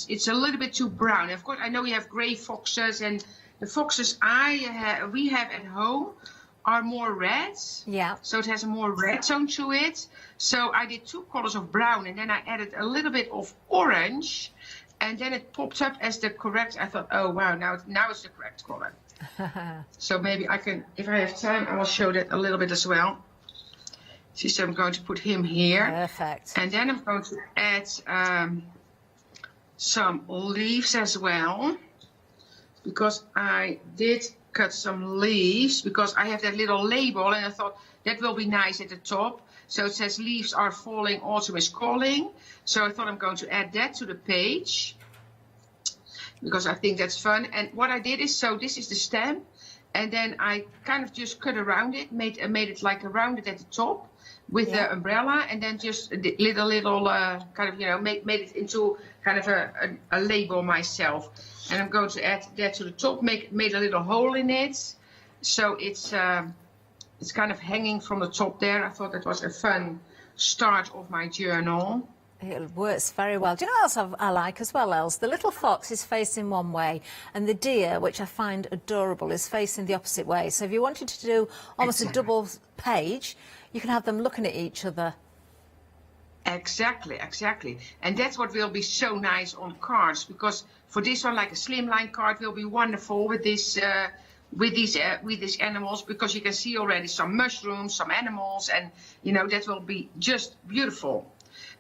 it's a little bit too brown. Of course, I know you have grey foxes, and the foxes we have at home are more red.
Yeah.
So it has a more red tone to it. So I did 2 colors of brown, and then I added a little bit of orange, and then it popped up as the correct. I thought, oh wow, now it's the correct color. So maybe I can, if I have time, I will show that a little bit as well. See, so I'm going to put him here.
Perfect.
And then I'm going to add some leaves as well, because I did cut some leaves, because I have that little label, and I thought that will be nice at the top. So it says leaves are falling, autumn is calling. So I thought I'm going to add that to the page, because I think that's fun. And what I did is, so this is the stem, and then I kind of just cut around it, made it like rounded at the top with the umbrella, and then just little kind of, you know, made it into kind of a label myself. And I'm going to add that to the top, made a little hole in it, so it's kind of hanging from the top there. I thought that was a fun start of my journal.
It works very well. Do you know what else I like as well, Els? The little fox is facing one way, and the deer, which I find adorable, is facing the opposite way. So if you wanted to do almost a double page, you can have them looking at each other.
Exactly. And that's what will be so nice on cards, because for this one, like a slimline card will be wonderful with this with these animals, because you can see already some mushrooms, some animals, and you know, that will be just beautiful.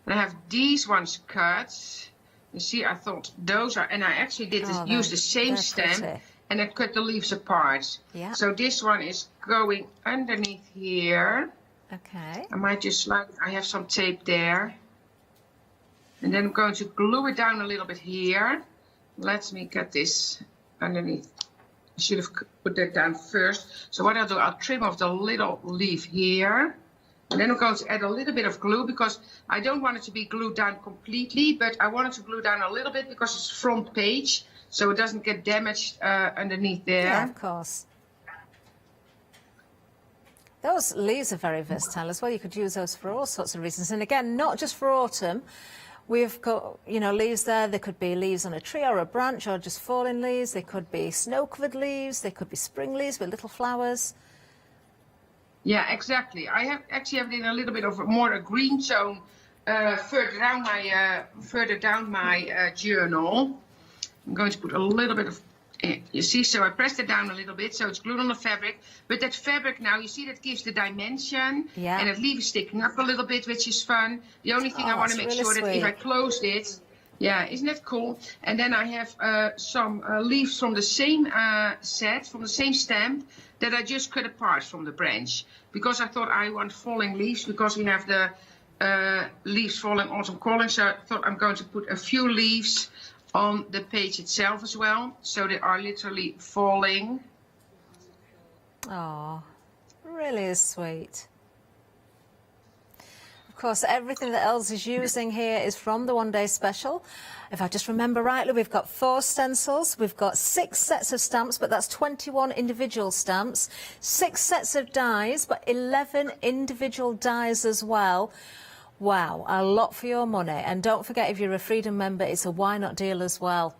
And I have these ones cut. You see, I thought those are, and I actually did use the same stem, pretty. And I cut the leaves apart.
Yeah.
So this one is going underneath here.
Okay.
I might just I have some tape there. And then I'm going to glue it down a little bit here. Let me get this underneath. I should have put that down first. So what I'll do, I'll trim off the little leaf here. And then I'm going to add a little bit of glue, because I don't want it to be glued down completely, but I want it to glue down a little bit because it's front page, so it doesn't get damaged underneath there.
Yeah, of course. Those leaves are very versatile as well. You could use those for all sorts of reasons. And again, not just for autumn. We've got, you know, leaves there. There could be leaves on a tree or a branch, or just falling leaves. They could be snow-covered leaves. They could be spring leaves with little flowers.
Yeah, exactly. I have actually have it in a little bit of a green tone further down my journal. I'm going to put a little bit of, you see, so I pressed it down a little bit, so it's glued on the fabric. But that fabric now, you see, that gives the dimension, and that leaf is sticking up a little bit, which is fun. The only thing I want to make sure that if I closed it, yeah, isn't that cool? And then I have some leaves from the same set, from the same stem, that I just cut apart from the branch, because I thought I want falling leaves, because we have the leaves falling, autumn calling. So I thought I'm going to put a few leaves on the page itself as well, so they are literally falling.
Oh, really is sweet. Of course, everything that Els is using here is from the one-day special. If I just remember rightly, we've got 4 stencils, we've got 6 sets of stamps, but that's 21 individual stamps, 6 sets of dies, but 11 individual dies as well. Wow, a lot for your money. And don't forget, if you're a Freedom member, it's a why not deal as well.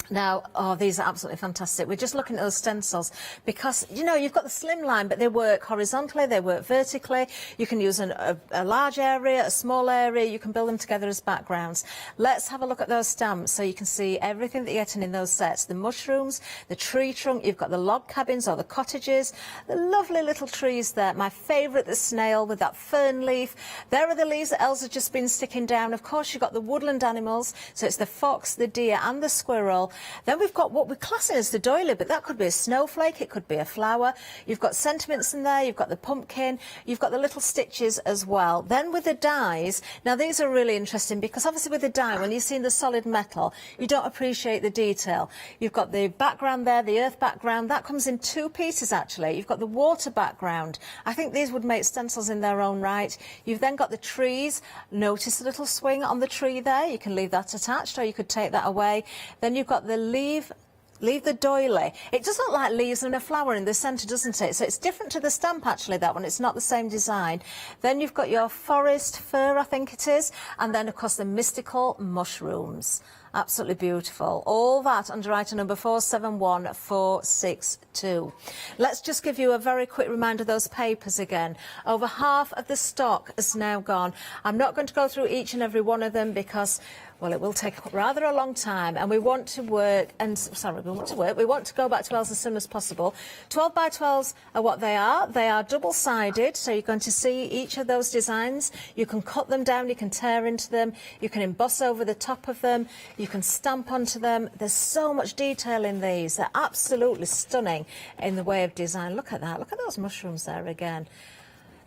Now, oh, these are absolutely fantastic. We're just looking at those stencils because, you know, you've got the slim line, but they work horizontally, they work vertically. You can use a large area, a small area. You can build them together as backgrounds. Let's have a look at those stamps so you can see everything that you're getting in those sets. The mushrooms, the tree trunk, you've got the log cabins or the cottages, the lovely little trees there. My favourite, the snail with that fern leaf. There are the leaves that Els has just been sticking down. Of course, you've got the woodland animals, so it's the fox, the deer and the squirrel. Then we've got what we're classing as the doily, but that could be a snowflake, it could be a flower. You've got sentiments in there, you've got the pumpkin, you've got the little stitches as well. Then with the dies, now these are really interesting because obviously with the die, when you're seeing the solid metal, you don't appreciate the detail. You've got the background there, the earth background, that comes in 2 pieces actually. You've got the water background. I think these would make stencils in their own right. You've then got the trees. Notice the little swing on the tree there. You can leave that attached or you could take that away. Then you've got the leave the doily. It does look like leaves and a flower in the centre, doesn't it? So it's different to the stamp, actually, that one. It's not the same design. Then you've got your forest fir, I think it is. And then, of course, the mystical mushrooms. Absolutely beautiful. All that under item number 471462. Let's just give you a very quick reminder of those papers again. Over half of the stock has now gone. I'm not going to go through each and every one of them because, well, it will take rather a long time, and we want to work, we want to go back to Elsa as soon as possible. 12 by 12s are what they are. They are double-sided, so you're going to see each of those designs. You can cut them down, you can tear into them, you can emboss over the top of them, you can stamp onto them. There's so much detail in these. They're absolutely stunning in the way of design. Look at that. Look at those mushrooms there again.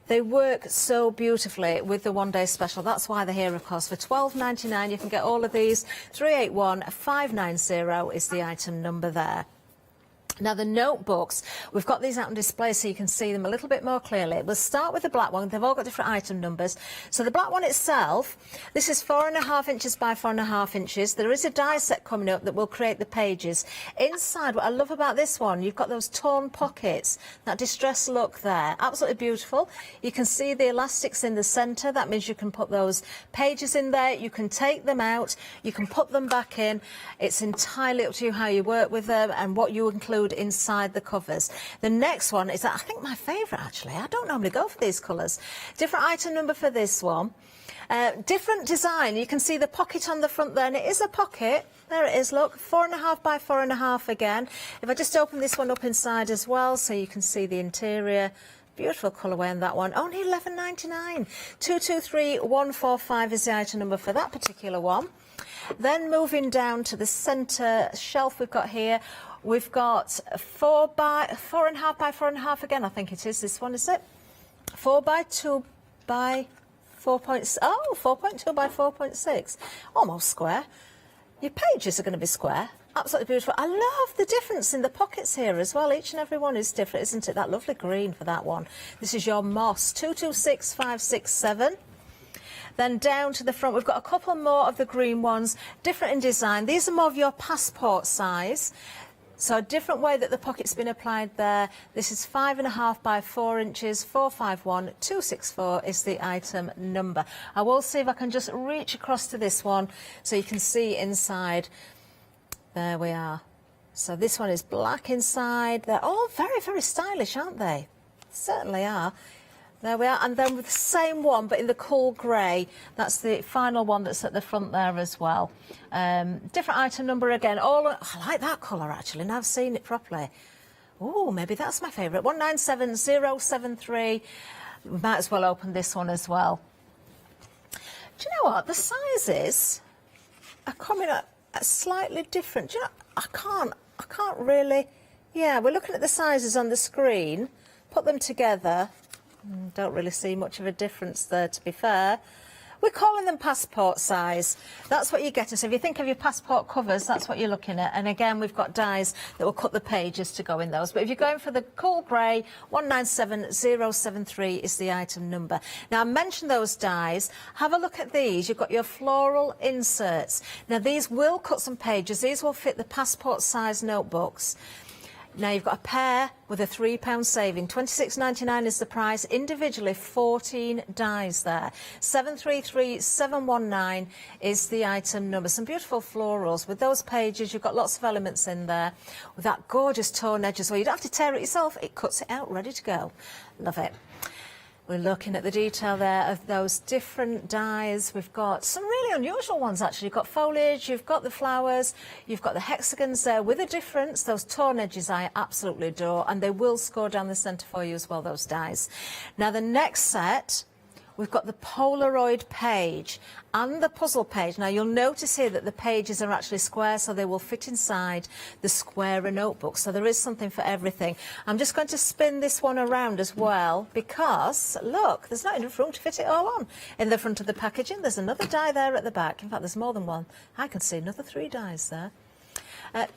They work so beautifully with the one-day special. That's why they're here, of course. For £12.99, you can get all of these. 381590 is the item number there. Now, the notebooks, we've got these out on display so you can see them a little bit more clearly. We'll start with the black one. They've all got different item numbers. So the black one itself, this is 4.5 inches by 4.5 inches. There is a die set coming up that will create the pages. Inside, what I love about this one, you've got those torn pockets, that distressed look there. Absolutely beautiful. You can see the elastics in the centre. That means you can put those pages in there. You can take them out. You can put them back in. It's entirely up to you how you work with them and what you include inside the covers. The next one is, I think, my favourite actually. I don't normally go for these colours. Different item number for this one. Different design. You can see the pocket on the front there, and it is a pocket. There it is, look, 4.5 by 4.5 again. If I just open this one up inside as well, so you can see the interior. Beautiful colourway on that one. Only £11.99. 223145 is the item number for that particular one. Then moving down to the centre shelf we've got here. We've got 4.5 by 4.5 again, I think it is. This one, is it? 4 by 2 by 4.6. Oh, 4.2 by 4.6. Almost square. Your pages are going to be square. Absolutely beautiful. I love the difference in the pockets here as well. Each and every one is different, isn't it? That lovely green for that one. This is your moss. 226567. Then down to the front, we've got a couple more of the green ones, different in design. These are more of your passport size. So a different way that the pocket's been applied there. This is 5.5 by 4 inches, 451264 is the item number. I will see if I can just reach across to this one so you can see inside. There we are. So this one is black inside. They're all very, very stylish, aren't they? Certainly are. There we are, and then with the same one, but in the cool grey. That's the final one that's at the front there as well. Different item number again. I like that colour, actually, now I've seen it properly. Oh, maybe that's my favourite. 197073. We might as well open this one as well. Do you know what? The sizes are coming up slightly different. Do you know, I can't really... Yeah, we're looking at the sizes on the screen. Put them together... Don't really see much of a difference there, to be fair. We're calling them passport size. That's what you're getting. So if you think of your passport covers, that's what you're looking at. And again, we've got dies that will cut the pages to go in those. But if you're going for the cool grey, 197073 is the item number. Now, I mentioned those dies. Have a look at these. You've got your floral inserts. Now, these will cut some pages. These will fit the passport size notebooks. Now, you've got a pair with a £3 saving. £26.99 is the price. Individually, 14 dies there. 733719 is the item number. Some beautiful florals. With those pages, you've got lots of elements in there. With that gorgeous torn edge as well. You don't have to tear it yourself. It cuts it out, ready to go. Love it. We're looking at the detail there of those different dies. We've got some really unusual ones, actually. You've got foliage, you've got the flowers, you've got the hexagons there with a difference. Those torn edges I absolutely adore, and they will score down the centre for you as well, those dies. Now, the next set, we've got the Polaroid page and the puzzle page. Now, you'll notice here that the pages are actually square, so they will fit inside the squarer notebook. So there is something for everything. I'm just going to spin this one around as well because, look, there's not enough room to fit it all on. In the front of the packaging, there's another die there at the back. In fact, there's more than one. I can see another 3 dies there.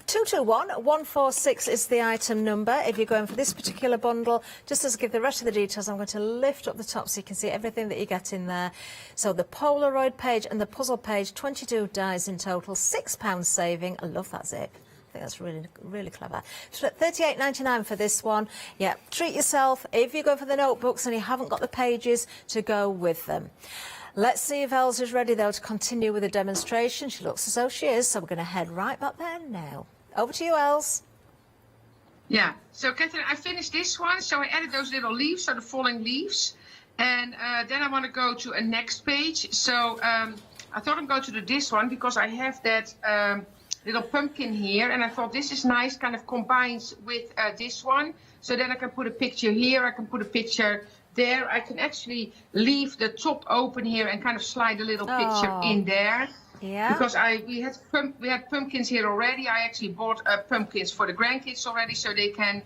221146 is the item number. If you're going for this particular bundle, just as I give the rest of the details, I'm going to lift up the top so you can see everything that you get in there. So the Polaroid page and the puzzle page, 22 dies in total, £6 saving. I love that zip. I think that's really, really clever. So £38.99 for this one. Yeah, treat yourself if you go for the notebooks and you haven't got the pages to go with them. Let's see if Els is ready, though, to continue with the demonstration. She looks as though she is, so we're going to head right back there now. Over to you, Els.
Yeah, so Catherine, I finished this one. So I added those little leaves, so the falling leaves. And then I want to go to a next page. So I thought I'm going to do this one because I have that little pumpkin here. And I thought this is nice, kind of combines with this one. So then I can put a picture here, I can put a picture there. I can actually leave the top open here and kind of slide a little picture in there.
Yeah.
Because we had pumpkins here already. I actually bought pumpkins for the grandkids already, so they can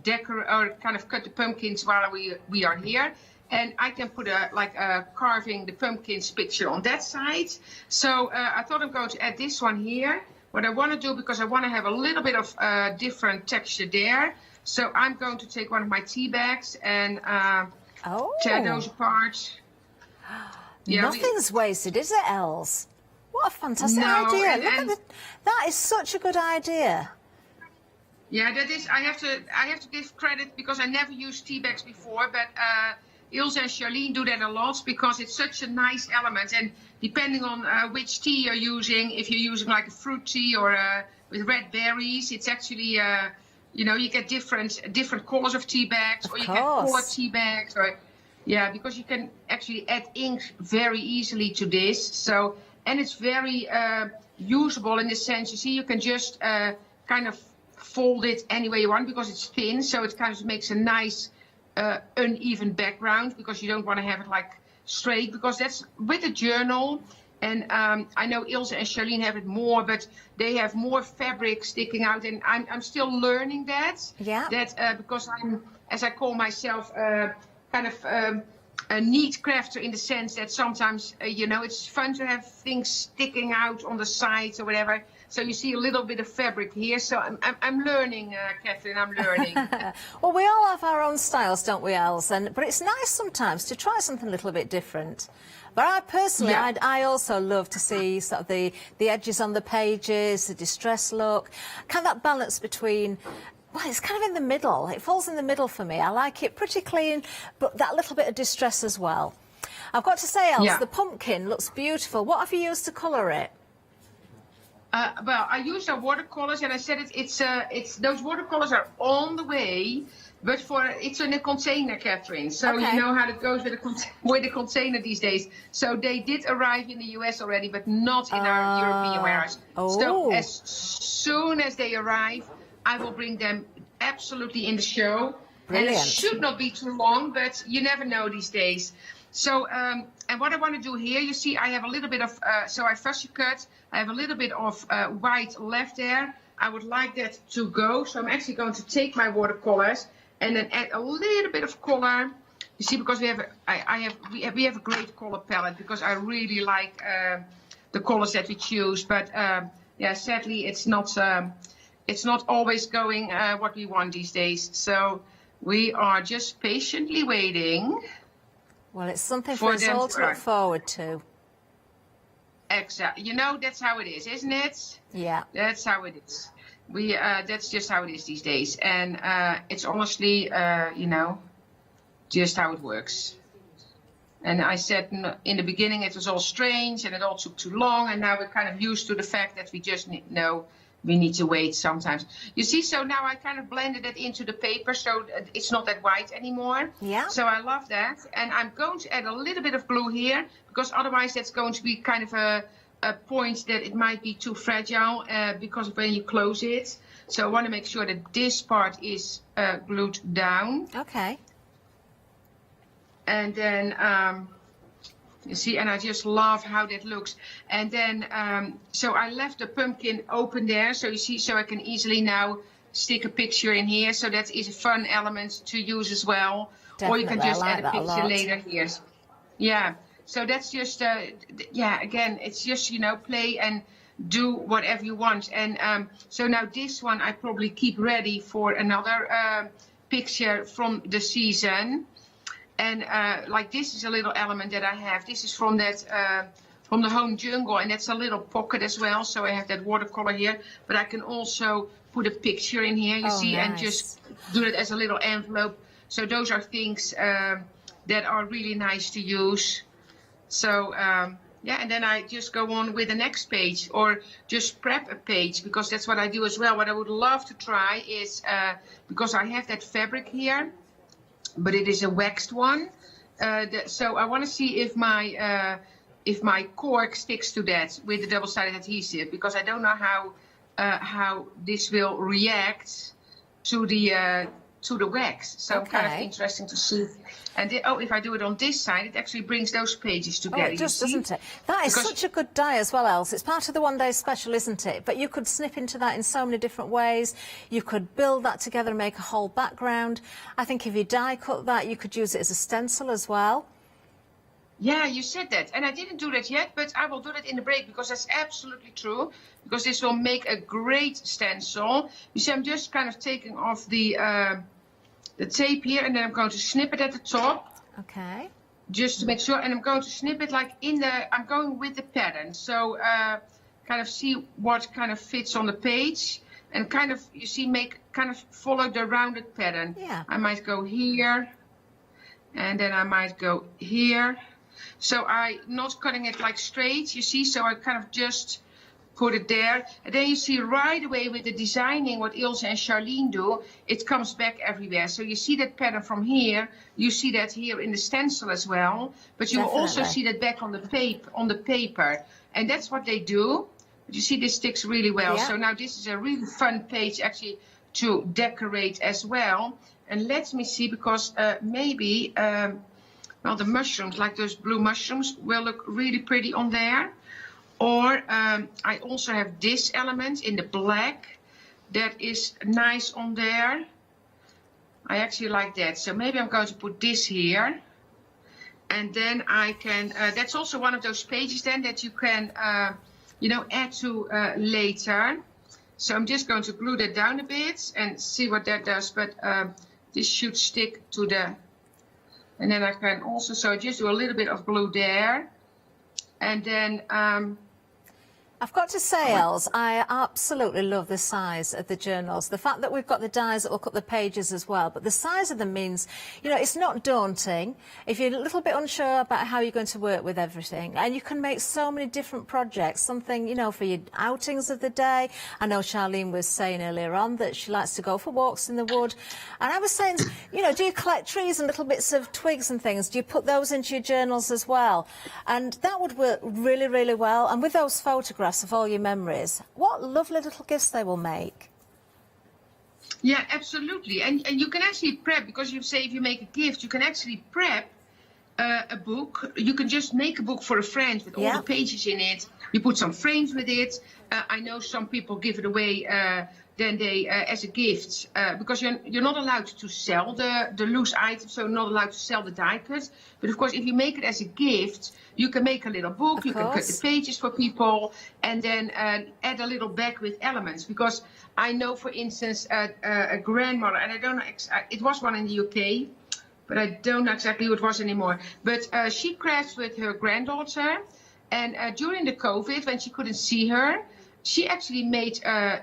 decorate or kind of cut the pumpkins while we are here. And I can put a carving the pumpkins picture on that side. So I thought I'm going to add this one here. What I want to do, because I want to have a little bit of different texture there. So I'm going to take one of my tea bags and tear those apart. Yeah,
Nothing's wasted, is it, Els? What a fantastic idea! That is such a good idea.
Yeah, that is. I have to give credit because I never used tea bags before, but Ilse and Charlene do that a lot because it's such a nice element. And depending on which tea you're using, if you're using like a fruit tea or with red berries, it's actually you get different colors of tea bags, or you get colored tea bags, or because you can actually add ink very easily to this. So, and it's very usable in the sense, you see, you can just kind of fold it any way you want because it's thin, so it kind of makes a nice uneven background because you don't want to have it like straight, because that's with a journal. And I know Ilse and Charlene have it more, but they have more fabric sticking out, and I'm still learning that. Yeah. That because I'm, as I call myself, kind of a neat crafter in the sense that sometimes it's fun to have things sticking out on the sides or whatever. So you see a little bit of fabric here. So I'm learning, Catherine. I'm learning.
Well, we all have our own styles, don't we, Els? But it's nice sometimes to try something a little bit different. But I personally, I also love to see sort of the edges on the pages, the distress look, kind of that balance between. Well, it's kind of in the middle. It falls in the middle for me. I like it pretty clean, but that little bit of distress as well. I've got to say, Els, the pumpkin looks beautiful. What have you used to colour it?
Well, I used watercolors, and I said it's those watercolors are on the way, but it's in a container, Catherine. So you know how it goes with the container these days. So they did arrive in the US already, but not in our European warehouse. So as soon as they arrive, I will bring them absolutely in the show. Brilliant. And it should not be too long, but you never know these days. So, and what I want to do here, you see, I have a little bit of, so I fussy cut. I have a little bit of white left there. I would like that to go. So I'm actually going to take my watercolors and then add a little bit of color. You see, because we have a great color palette, because I really like the colors that we choose. But sadly, it's not always going what we want these days. So we are just patiently waiting.
Well, it's something for us all to look forward to.
Exactly. That's how it is, isn't it?
Yeah.
That's how it is. That's just how it is these days. And it's honestly, just how it works. And I said in the beginning it was all strange and it all took too long. And now we're kind of used to the fact that we just know we need to wait sometimes. You see, so now I kind of blended it into the paper, so it's not that white anymore. Yeah. So I love that. And I'm going to add a little bit of glue here, because otherwise that's going to be kind of a point that it might be too fragile because of when you close it. So I want to make sure that this part is glued down.
Okay.
And then... you see, and I just love how that looks. And then, so I left the pumpkin open there. So you see, so I can easily now stick a picture in here. So that is a fun element to use as well.
Definitely,
or you can just
like
add a picture later here. Yeah. So that's just, again, it's just, play and do whatever you want. And so now this one I probably keep ready for another picture from the season. And like this is a little element that I have. This is from that from the Home Jungle, and that's a little pocket as well. So I have that watercolor here, but I can also put a picture in here, you see, nice. And just do it as a little envelope. So those are things that are really nice to use. So yeah, and then I just go on with the next page or just prep a page, because that's what I do as well. What I would love to try is, because I have that fabric here, but it is a waxed one. So I want to see if my cork sticks to that with the double-sided adhesive, because I don't know how this will react to the wax. So
Okay.
kind of interesting to see. And if I do it on this side, it actually brings those pages together.
Oh, it does,
you see?
doesn't it? That is such a good die as well, Els. It's part of the one-day special, isn't it? But you could snip into that in so many different ways. You could build that together and make a whole background. I think if you die cut that, you could use it as a stencil as well.
Yeah, you said that. And I didn't do that yet, but I will do that in the break, because that's absolutely true. Because this will make a great stencil. You see, I'm just kind of taking off the tape here, and then I'm going to snip it at the top.
Okay.
Just to make sure, and I'm going to snip it like I'm going with the pattern. So kind of see what kind of fits on the page, and kind of, you see, follow the rounded pattern.
Yeah.
I might go here, and then I might go here. So I'm not cutting it like straight, you see, so I kind of just put it there. And then you see right away with the designing, what Ilse and Charlene do, it comes back everywhere. So you see that pattern from here, you see that here in the stencil as well, but you will also see that back on the paper. And that's what they do. But you see, this sticks really well.
Yeah.
So now this is a really fun page actually to decorate as well. And let me see, because maybe, well, the mushrooms, like those blue mushrooms, will look really pretty on there. Or I also have this element in the black that is nice on there. I actually like that. So maybe I'm going to put this here. And then I can, that's also one of those pages then that you can, add to later. So I'm just going to glue that down a bit and see what that does. But this should stick to the, and then I can also, so just do a little bit of glue there. And then,
I've got to say, Els, I absolutely love the size of the journals. The fact that we've got the dies that will cut the pages as well, but the size of them means, it's not daunting. If you're a little bit unsure about how you're going to work with everything, and you can make so many different projects, something, for your outings of the day. I know Charlene was saying earlier on that she likes to go for walks in the wood. And I was saying, do you collect trees and little bits of twigs and things? Do you put those into your journals as well? And that would work really, really well. And with those photographs of all your memories, what lovely little gifts they will make.
yeah, absolutely. And you can actually prep, because you say if you make a gift, you can actually prep a book. You can just make a book for a friend with all the pages in it. You put some frames with it. I know some people give it away then they as a gift, because you're not allowed to sell the loose items, so not allowed to sell the die cuts. But of course, if you make it as a gift, you can make a little book, you can cut the pages for people, and then add a little back with elements. Because I know, for instance, a grandmother, and I don't know, it was one in the UK, but I don't know exactly who it was anymore. But she crafts with her granddaughter, and during the COVID, when she couldn't see her, she actually made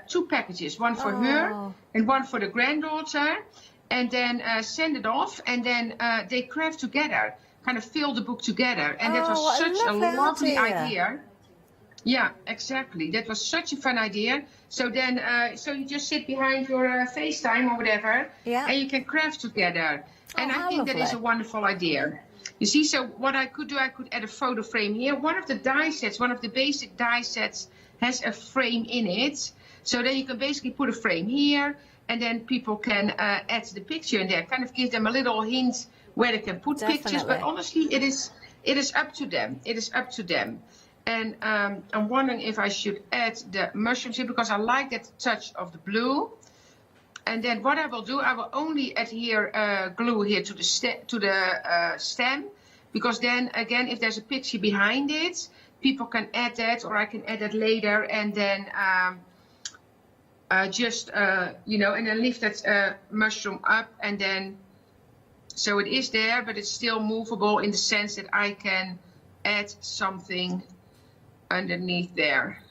2 packages, one for her and one for the granddaughter, and then send it off, and then they craft together, kind of fill the book together. And that was such a lovely idea. Yeah, exactly. That was such a fun idea. So then, so you just sit behind your FaceTime or whatever, and you can craft together. And I think that is a wonderful idea. You see, so what I could do, I could add a photo frame here. One of the die sets, one of the basic die sets, has a frame in it. So then you can basically put a frame here, and then people can add the picture in there. Kind of give them a little hint where they can put pictures. But honestly, it is up to them. It is up to them. And I'm wondering if I should add the mushrooms here, because I like that touch of the blue. And then what I will do, I will only adhere glue here to the stem, because then again, if there's a picture behind it, people can add that, or I can add that later, and then and then lift that mushroom up, and then so it is there, but it's still movable in the sense that I can add something underneath there.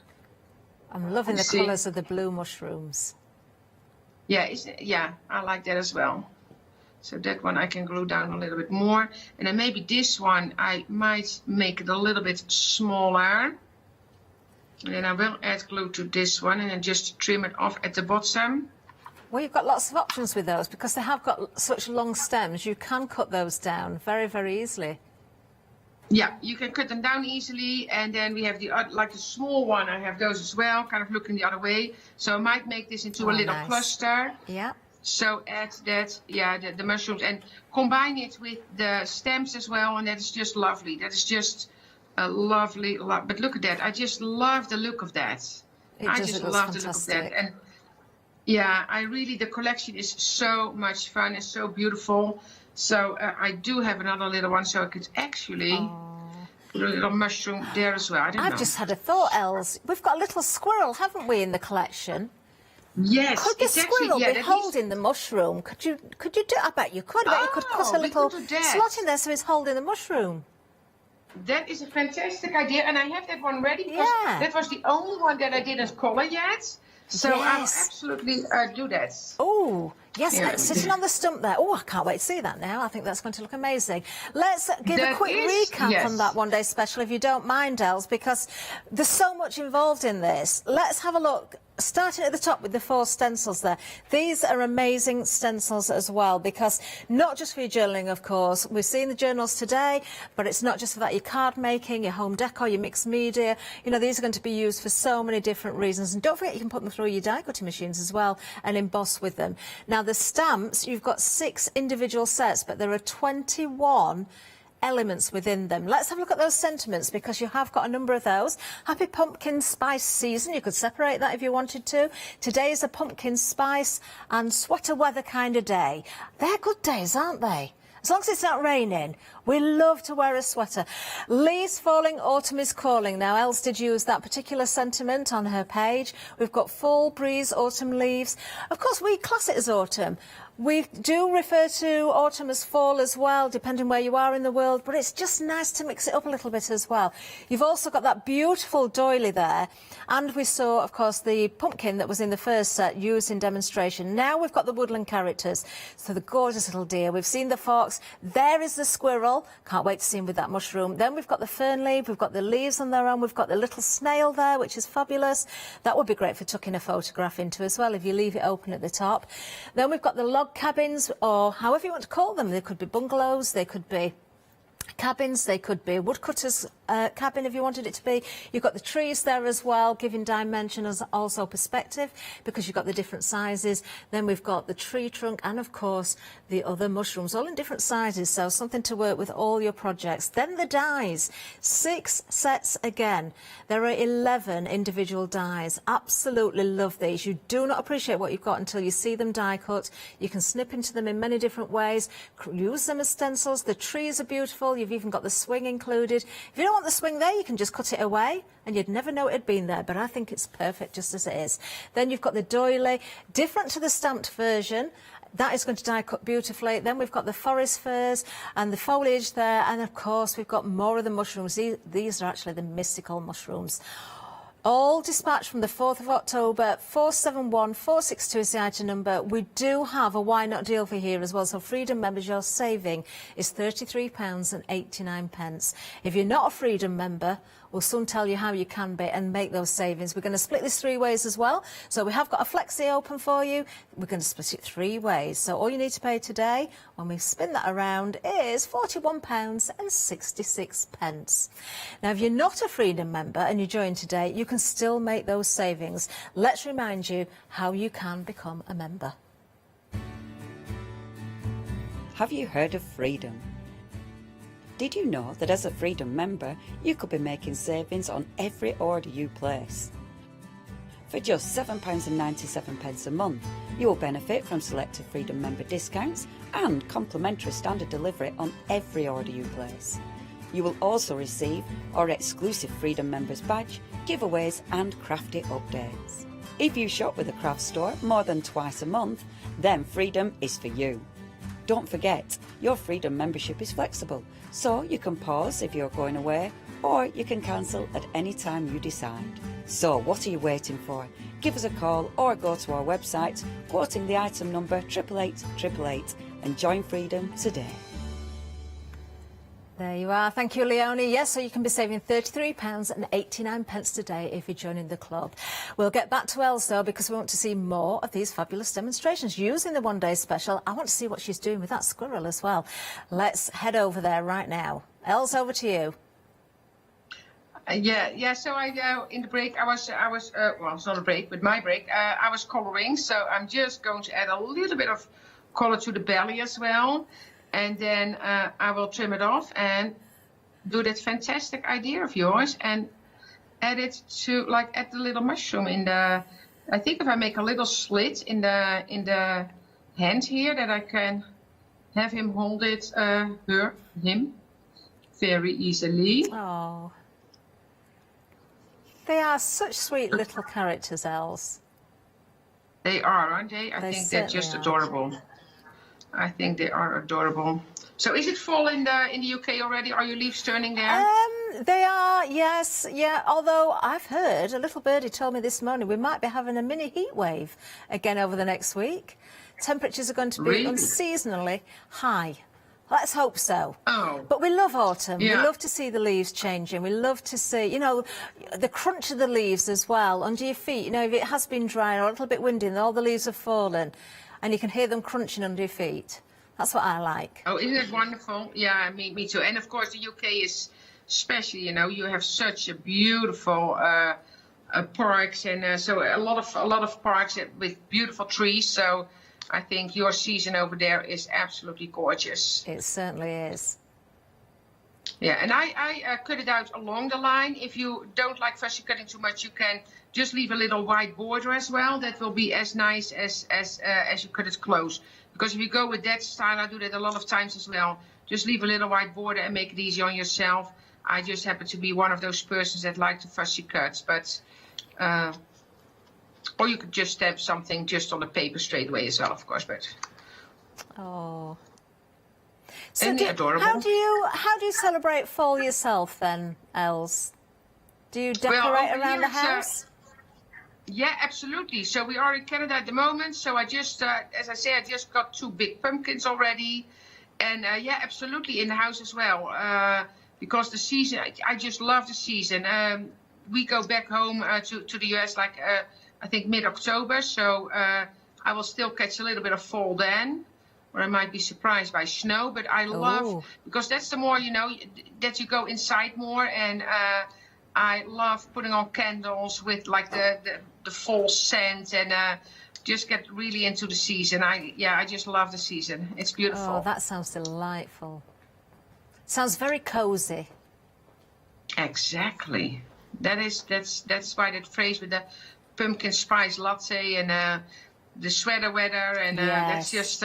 I'm loving the colours of the blue mushrooms.
Yeah, I like that as well. So that one I can glue down a little bit more. And then maybe this one I might make it a little bit smaller. And then I will add glue to this one and then just trim it off at the bottom.
Well, you've got lots of options with those because they have got such long stems. You can cut those down very, very easily.
Yeah, you can cut them down easily. And then we have the like the small one. I have those as well, kind of looking the other way. So I might make this into a little cluster.
Yeah.
So add that, the mushrooms, and combine it with the stems as well, and that is just lovely. That is just a lovely, but look at that. I just love the look of that. I just love the look of that. And yeah, the collection is so much fun and so beautiful. So I do have another little one, so I could actually put a little mushroom there as well.
I've just had a thought, Els. We've got a little squirrel, haven't we, in the collection?
Yes,
could the squirrel be holding the mushroom? Could you do? I bet you could. I bet you could cut a little slot in there so he's holding the mushroom.
That is a fantastic idea, and I have that one ready because that was the only one that I didn't color yet. So I'll absolutely do that.
Oh, yes, sitting on the stump there. Oh, I can't wait to see that now. I think that's going to look amazing. Let's give a quick recap on that one day special, if you don't mind, Els, because there's so much involved in this. Let's have a look. Starting at the top with the 4 stencils there. These are amazing stencils as well, because not just for your journaling, of course. We've seen the journals today, but it's not just for that. Your card making, your home decor, your mixed media. You know, these are going to be used for so many different reasons. And don't forget, you can put them through your die cutting machines as well and emboss with them. Now, the stamps, you've got 6 individual sets, but there are 21 elements within them. Let's have a look at those sentiments, because you have got a number of those. Happy pumpkin spice season. You could separate that if you wanted to. Today is a pumpkin spice and sweater weather kind of day. They're good days, aren't they? As long as it's not raining, we love to wear a sweater. Leaves falling, autumn is calling. Now, Els did use that particular sentiment on her page. We've got fall, breeze, autumn leaves. Of course, we class it as autumn. We do refer to autumn as fall as well, depending where you are in the world, but it's just nice to mix it up a little bit as well. You've also got that beautiful doily there, and we saw, of course, the pumpkin that was in the first set used in demonstration. Now we've got the woodland characters, so the gorgeous little deer. We've seen the fox. There is the squirrel. Can't wait to see him with that mushroom. Then we've got the fern leaf. We've got the leaves on their own. We've got the little snail there, which is fabulous. That would be great for tucking a photograph into as well, if you leave it open at the top. Then we've got the log cabins, or however you want to call them. They could be bungalows, they could be cabins, they could be woodcutters' cabin if you wanted it to be. You've got the trees there as well, giving dimension as also perspective, because you've got the different sizes. Then we've got the tree trunk and, of course, the other mushrooms, all in different sizes, so something to work with all your projects. Then the dies, 6 sets again. There are 11 individual dies. Absolutely love these. You do not appreciate what you've got until you see them die cut. You can snip into them in many different ways, use them as stencils. The trees are beautiful. You've even got the swing included. If you don't want the swing there, you can just cut it away and you'd never know it had been there, but I think it's perfect just as it is. Then you've got the doily, different to the stamped version. That is going to die cut beautifully. Then we've got the forest firs and the foliage there, and of course we've got more of the mushrooms. These are actually the mystical mushrooms. All dispatched from the 4th of October. 471462 is the item number. We do have a why not deal for here as well. So Freedom members, your saving is £33.89. If you're not a Freedom member, we'll soon tell you how you can be and make those savings. We're going to split this 3 ways as well. So we have got a flexi open for you. We're going to split it 3 ways. So all you need to pay today, when we spin that around, is £41.66. Now, if you're not a Freedom member and you join today, you can still make those savings. Let's remind you how you can become a member.
Have you heard of Freedom? Did you know that as a Freedom member, you could be making savings on every order you place? For just £7.97 a month, you will benefit from selected Freedom member discounts and complimentary standard delivery on every order you place. You will also receive our exclusive Freedom members badge, giveaways and crafty updates. If you shop with a craft store more than twice a month, then Freedom is for you. Don't forget, your Freedom membership is flexible, so you can pause if you're going away, or you can cancel at any time you decide. So what are you waiting for? Give us a call or go to our website, quoting the item number 88888, and join Freedom today.
There you are. Thank you, Leonie. Yes, so you can be saving £33.89 today if you're joining the club. We'll get back to Els, though, because we want to see more of these fabulous demonstrations using the one-day special. I want to see what she's doing with that squirrel as well. Let's head over there right now. Els, over to you.
Yeah. So in the break, I was well, it's not a break, but my break, I was coloring. So I'm just going to add a little bit of color to the belly as well. And then I will trim it off and do that fantastic idea of yours and add it to, like, add the little mushroom in the, I think if I make a little slit in the hand here, that I can have him hold it, him, very easily.
Oh. They are such sweet little characters, Els.
They are, aren't they? I think they're just adorable. I think they are adorable. So is it fall in the UK already? Are your leaves turning there?
They are, yes, yeah. Although I've heard, a little birdie told me this morning, we might be having a mini heat wave again over the next week. Temperatures are going to be unseasonally high. Let's hope so.
Oh.
But we love autumn.
Yeah.
We love to see the leaves changing. We love to see, you know, the crunch of the leaves as well under your feet. You know, if it has been dry or a little bit windy and all the leaves have fallen, and you can hear them crunching under your feet. That's what I like.
Oh, isn't it wonderful? Yeah, me too. And of course, the UK is special. You know, you have such a beautiful parks, and so a lot of parks with beautiful trees. So I think your season over there is absolutely gorgeous.
It certainly is.
Yeah, and I cut it out along the line. If you don't like fussy cutting too much, you can just leave a little white border as well. That will be as nice as you cut it close. Because if you go with that style, I do that a lot of times as well. Just leave a little white border and make it easy on yourself. I just happen to be one of those persons that like to fussy cut. But or you could just stamp something just on the paper straight away as well, of course. But
oh. So
adorable.
How do you celebrate fall yourself then, Els? Do you decorate around the house?
Yeah, absolutely. So we are in Canada at the moment. So I just, as I say, I just got 2 big pumpkins already. And yeah, absolutely in the house as well. Because the season, I just love the season. We go back home to the US like, I think mid-October. So I will still catch a little bit of fall then. Or I might be surprised by snow. But I love, because that's the more, you know, that you go inside more. And I love putting on candles with like the fall scent and just get really into the season. I just love the season. It's beautiful.
Oh, that sounds delightful. Sounds very cozy.
Exactly. That's why that phrase with the pumpkin spice latte and the sweater weather and that's just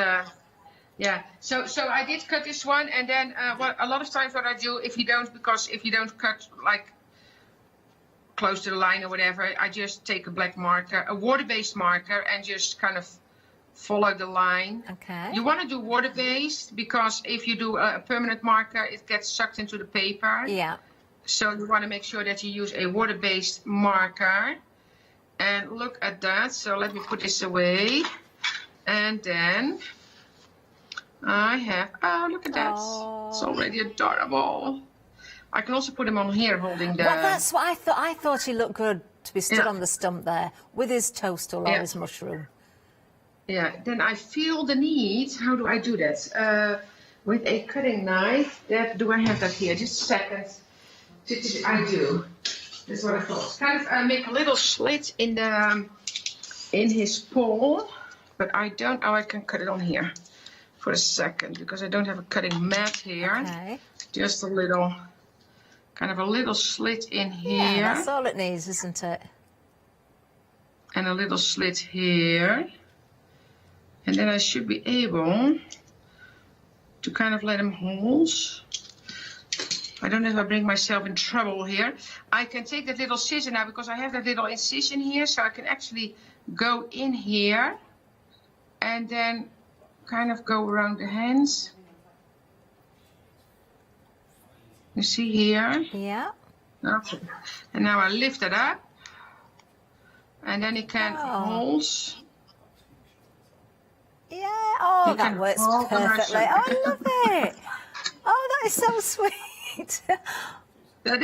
yeah. So I did cut this one, and then a lot of times what I do, if you don't cut like close to the line or whatever, I just take a black marker, a water-based marker, and just kind of follow the line.
Okay.
You want to do water-based because if you do a permanent marker, it gets sucked into the paper.
Yeah.
So you want to make sure that you use a water-based marker. And look at that. So let me put this away. And then I have, oh, look at that. Oh. It's already adorable. I can also put him on here holding the...
Well, that's what I thought. I thought he looked good to be stood on the stump there with his toadstool or his mushroom.
Yeah, then I feel the need, how do I do that? With a cutting knife. Do I have that here? Just a second. I do. That's what I thought. Kind of make a little slit in his paw, but I don't. Oh, I can cut it on here for a second because I don't have a cutting mat here.
Okay.
Just a little, kind of a little slit in here.
Yeah, that's all it needs, isn't it?
And a little slit here, and then I should be able to kind of let him hold. I don't know if I bring myself in trouble here. I can take that little scissor now because I have that little incision here, so I can actually go in here and then kind of go around the hands. You see here?
Yeah.
Okay. And now I lift it up, and then it can hold.
Yeah, oh,
You
that
can
works
hold the
perfectly.
mushroom.
Oh, I love it. Oh, that is so sweet.
That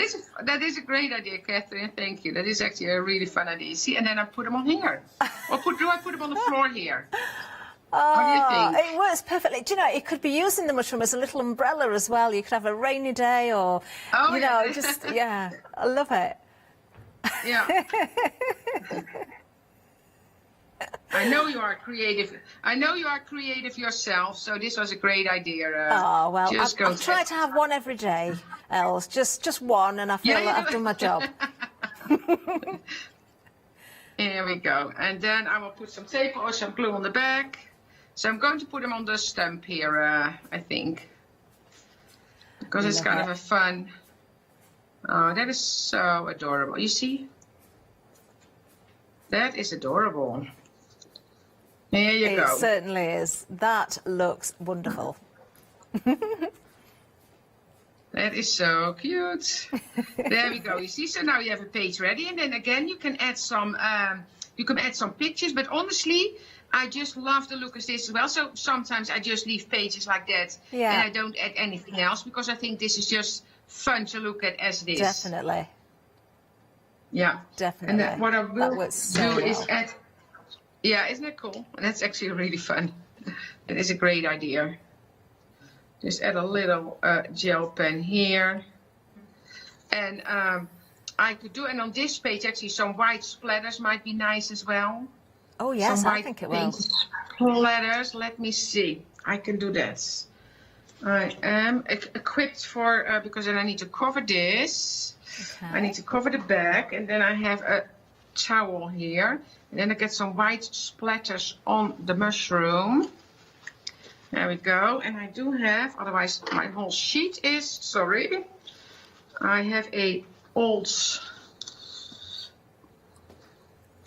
is a great idea, Catherine. Thank you. That is actually a really fun idea. See, and then I put them on here. Or do I put them on the floor here?
Oh,
What do you think?
it works perfectly. Do you know, it could be using the mushroom as a little umbrella as well. You could have a rainy day or,
Oh,
you know,
yeah.
just, yeah, I love it.
Yeah. I know you are creative. I know you are creative yourself, so this was a great idea.
Oh, well,
just
I've tried to have one every day, Els. Just one, and I feel
Yeah,
like I've done my job.
Here we go. And then I will put some tape or some glue on the back. So I'm going to put them on the stump here, I think. Because it's kind of a fun. Oh, that is so adorable. You see? That is adorable. Here you go.
It certainly is. That looks wonderful.
That is so cute. There we go. You see, so now you have a page ready, and then again you can add some pictures. But honestly, I just love the look of this as well. So sometimes I just leave pages like that,
Yeah.
and I don't add anything else because I think this is just fun to look at as it is.
Definitely.
Yeah.
Definitely.
And then what I will
works so
do is
well.
add. Yeah, isn't it cool? That's actually really fun. That is a great idea. Just add a little gel pen here. And I could do, and on this page actually some white splatters might be nice as well.
Oh, yes,
Some
I
white
think it
pink
will.
splatters. Let me see. I can do that. I am equipped for, because then I need to cover this. I need to cover the back, and then I have a towel here. And then I get some white splatters on the mushroom. There we go. And I do have, otherwise my whole sheet is, sorry. I have a old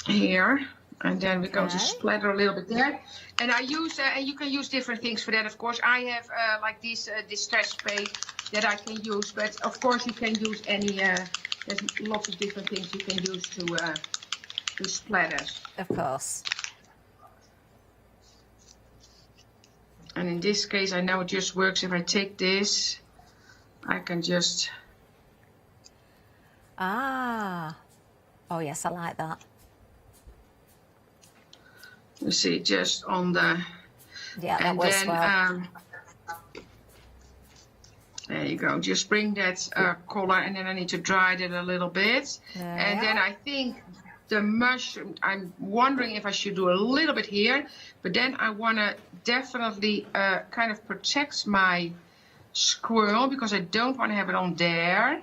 here. And then we're going to splatter a little bit there. And I use, and you can use different things for that, of course. I have like this distress spray that I can use. But of course you can use any, there's lots of different things you can use to splatter.
Of course.
And in this case, I know it just works if I take this. I can just...
Ah. Oh, yes, I like that.
You see, just on the...
Yeah, that
and
works
then,
well.
There you go. Just bring that color, and then I need to dry it a little bit. And then I think the mushroom, I'm wondering if I should do a little bit here, but then I want to definitely kind of protect my squirrel because I don't want to have it on there.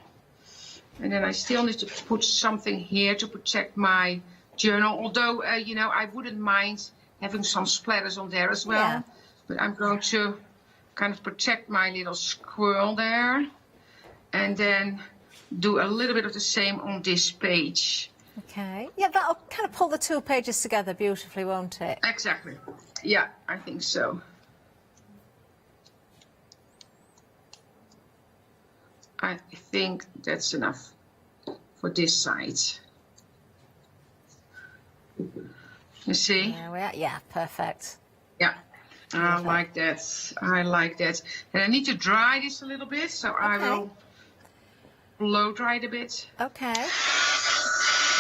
And then I still need to put something here to protect my journal, although, you know, I wouldn't mind having some splatters on there as well.
Yeah.
But I'm going to kind of protect my little squirrel there. And then do a little bit of the same on this page.
Okay. Yeah, that'll kind of pull the two pages together beautifully, won't it?
Exactly. Yeah, I think so. I think that's enough for this side. You see?
There we are. Yeah, perfect.
Yeah, I like that. I like that. And I need to dry this a little bit, so I will blow dry it a bit.
Okay.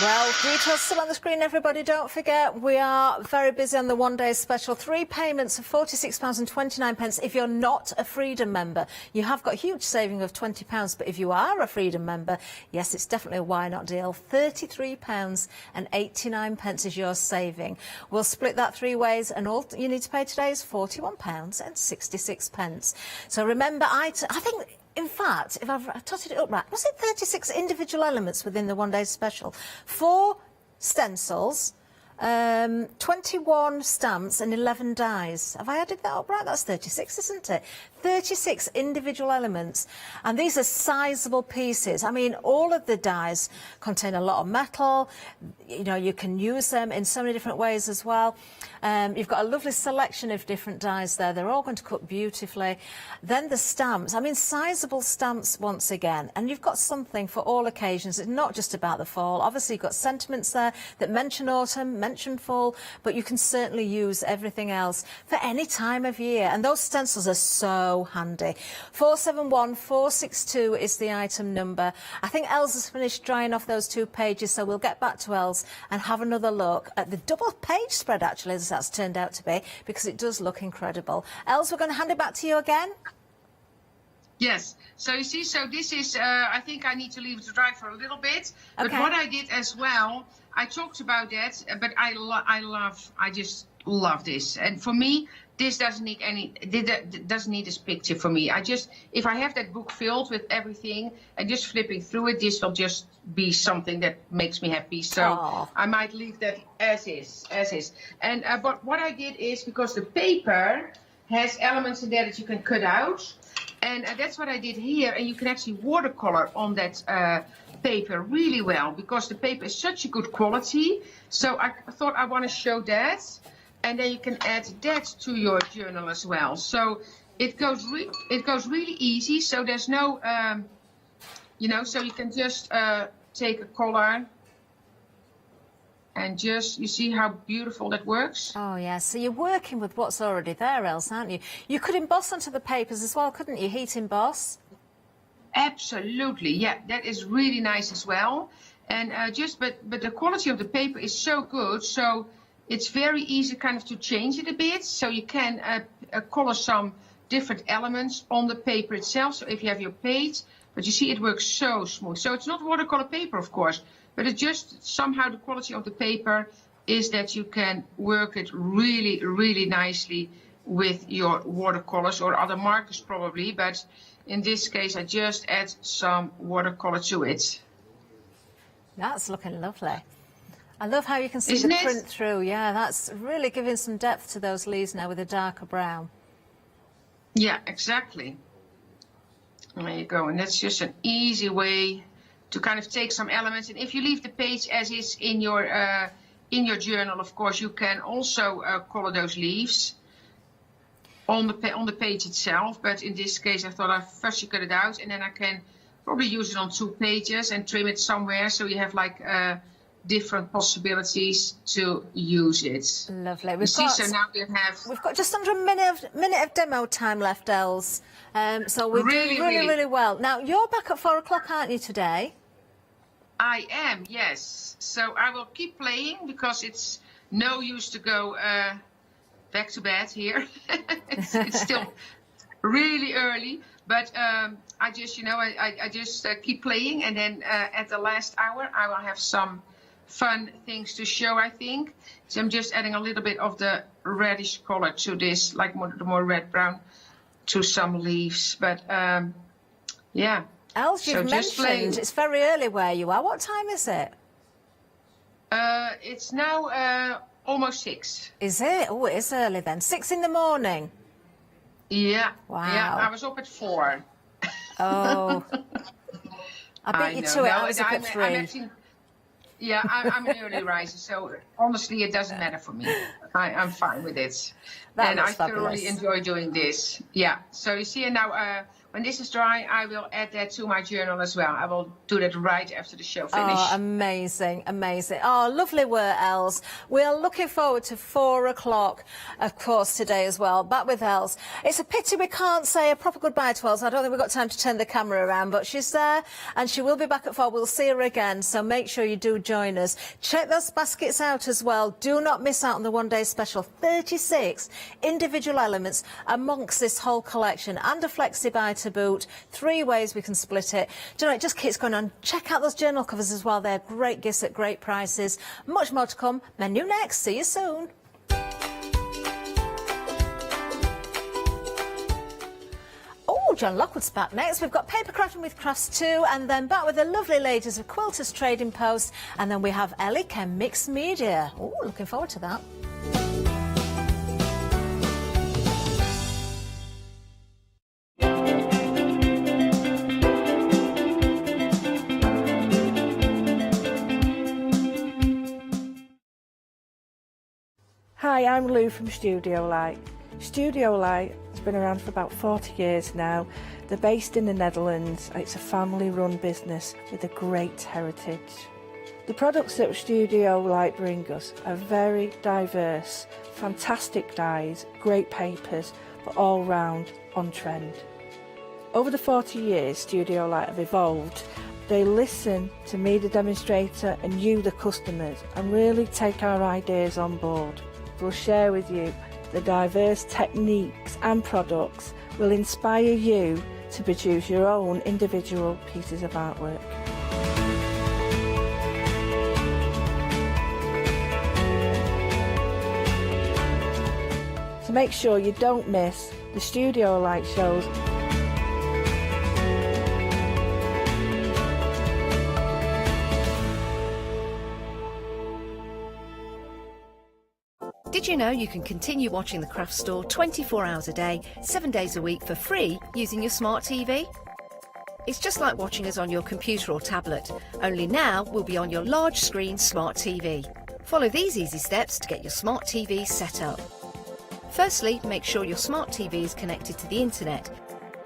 Well, details still on the screen, everybody. Don't forget, we are very busy on the one-day special. 3 payments of £46.29. If you're not a Freedom member, you have got a huge saving of £20. But if you are a Freedom member, yes, it's definitely a why not deal. £33.89 is your saving. We'll split that 3 ways, and all you need to pay today is £41.66. So remember, I think... In fact, if I've totted it up right, was it 36 individual elements within the one-day special? 4 stencils, 21 stamps and 11 dies. Have I added that up right? That's 36, isn't it? 36 individual elements, and these are sizable pieces. I mean, all of the dies contain a lot of metal. You know, you can use them in so many different ways as well. You've got a lovely selection of different dies there. They're all going to cut beautifully. Then the stamps, I mean, sizable stamps once again, and you've got something for all occasions. It's not just about the fall. Obviously, you've got sentiments there that mention autumn, dimensionful, but you can certainly use everything else for any time of year. And those stencils are so handy. 471462 is the item number. I think Els has finished drying off those 2 pages, so we'll get back to Els and have another look at the double page spread, actually, as that's turned out to be, because it does look incredible. Els, we're going to hand it back to you again.
Yes, so you see, so this is, I think I need to leave it to dry for a little bit. But what I did as well, I talked about that, but I just love this. And for me, this doesn't need this picture for me. If I have that book filled with everything and just flipping through it, this will just be something that makes me happy. So I might leave that as is. And but what I did is, because the paper has elements in there that you can cut out, and that's what I did here. And you can actually watercolor on that paper really well, because the paper is such a good quality. So I thought I want to show that. And then you can add that to your journal as well. So it goes really easy. So there's no, so you can just take a color and just, you see how beautiful that works?
Oh, yeah. So you're working with what's already there, Els, aren't you? You could emboss onto the papers as well, couldn't you? Heat emboss?
Absolutely. Yeah, that is really nice as well. And but the quality of the paper is so good. So it's very easy kind of to change it a bit. So you can color some different elements on the paper itself. So if you have your page, but you see it works so smooth. So it's not watercolor paper, of course, but it's just somehow the quality of the paper is that you can work it really, really nicely with your watercolors or other markers probably. But in this case, I just add some watercolor to it.
That's looking lovely. I love how you can see
Isn't
the
it?
print through. Yeah, that's really giving some depth to those leaves now with a darker brown.
Yeah, exactly. There you go. And that's just an easy way to kind of take some elements. And if you leave the page as is in your journal, of course, you can also color those leaves on the page itself. But in this case, I thought I first you cut it out, and then I can probably use it on 2 pages and trim it somewhere, so you have like different possibilities to use it.
Lovely.
So now
we've got just under a minute of demo time left, Els. So we're doing really well. Now you're back at 4 o'clock, aren't you, today?
I am, yes. So I will keep playing because it's no use to go back to bed here. it's still really early, but I just, I just keep playing, and then at the last hour I will have some fun things to show, I think. So I'm just adding a little bit of the reddish color to this, like the more red brown to some leaves. But yeah.
Els, you've mentioned it's very early where you are. What time is it?
It's now almost 6.
Is it? Oh, it is early then. 6 in the morning.
Yeah.
Wow.
Yeah, I was up at 4.
Oh. I beat you to it. I was up at 3.
Yeah, I'm an early riser, so honestly, it doesn't matter for me. I'm fine with it. And I thoroughly enjoy doing this. Yeah, so you see now, when this is dry, I will add that to my journal as well. I will do that right after the show finish.
Oh, amazing, amazing. Oh, lovely work, Els. We're looking forward to 4 o'clock, of course, today as well. Back with Els. It's a pity we can't say a proper goodbye to Els. I don't think we've got time to turn the camera around, but she's there and she will be back at 4. We'll see her again, so make sure you do join us. Check those baskets out as well. Do not miss out on the one-day special. 36 individual elements amongst this whole collection, and a flexi buy to boot. 3 ways we can split it. Do you know, it just keeps going on. Check out those journal covers as well. They're great gifts at great prices. Much more to come. Menu next. See you soon. Oh, John Lockwood's back next. We've got Paper Crafting with Crafts 2, and then back with the lovely ladies of Quilters Trading Post, and then we have Ellie Ken Mixed Media. Oh, looking forward to that.
Hi, I'm Lou from Studio Light. Studio Light has been around for about 40 years now. They're based in the Netherlands. It's a family-run business with a great heritage. The products that Studio Light bring us are very diverse, fantastic dyes, great papers, but all round on trend. Over the 40 years Studio Light have evolved, they listen to me, the demonstrator, and you, the customers, and really take our ideas on board. We'll share with you the diverse techniques and products will inspire you to produce your own individual pieces of artwork. So make sure you don't miss the Studio Light shows.
Did you know you can continue watching the craft store 24 hours a day, 7 days a week for free using your smart TV? It's just like watching us on your computer or tablet, only now we'll be on your large screen smart TV. Follow these easy steps to get your smart TV set up. Firstly, make sure your smart TV is connected to the internet,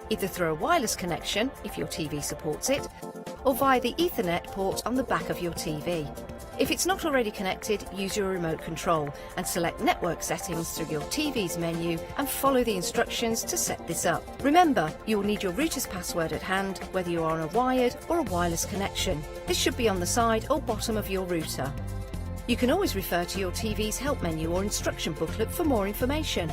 either through a wireless connection if your TV supports it, or via the Ethernet port on the back of your TV. If it's not already connected, use your remote control and select network settings through your TV's menu and follow the instructions to set this up. Remember, you will need your router's password at hand, whether you are on a wired or a wireless connection. This should be on the side or bottom of your router. You can always refer to your TV's help menu or instruction booklet for more information.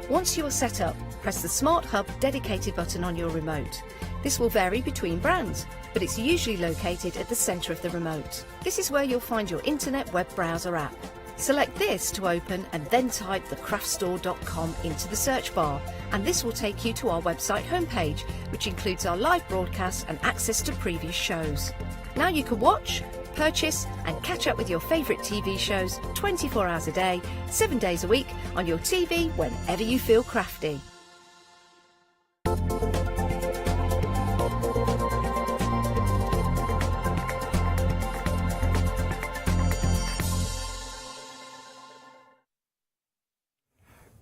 Once you are set up, press the Smart Hub dedicated button on your remote. This will vary between brands, but it's usually located at the centre of the remote. This is where you'll find your internet web browser app. Select this to open and then type thecraftstore.com into the search bar, and this will take you to our website homepage, which includes our live broadcasts and access to previous shows. Now you can watch, purchase and catch up with your favourite TV shows 24 hours a day, 7 days a week on your TV whenever you feel crafty.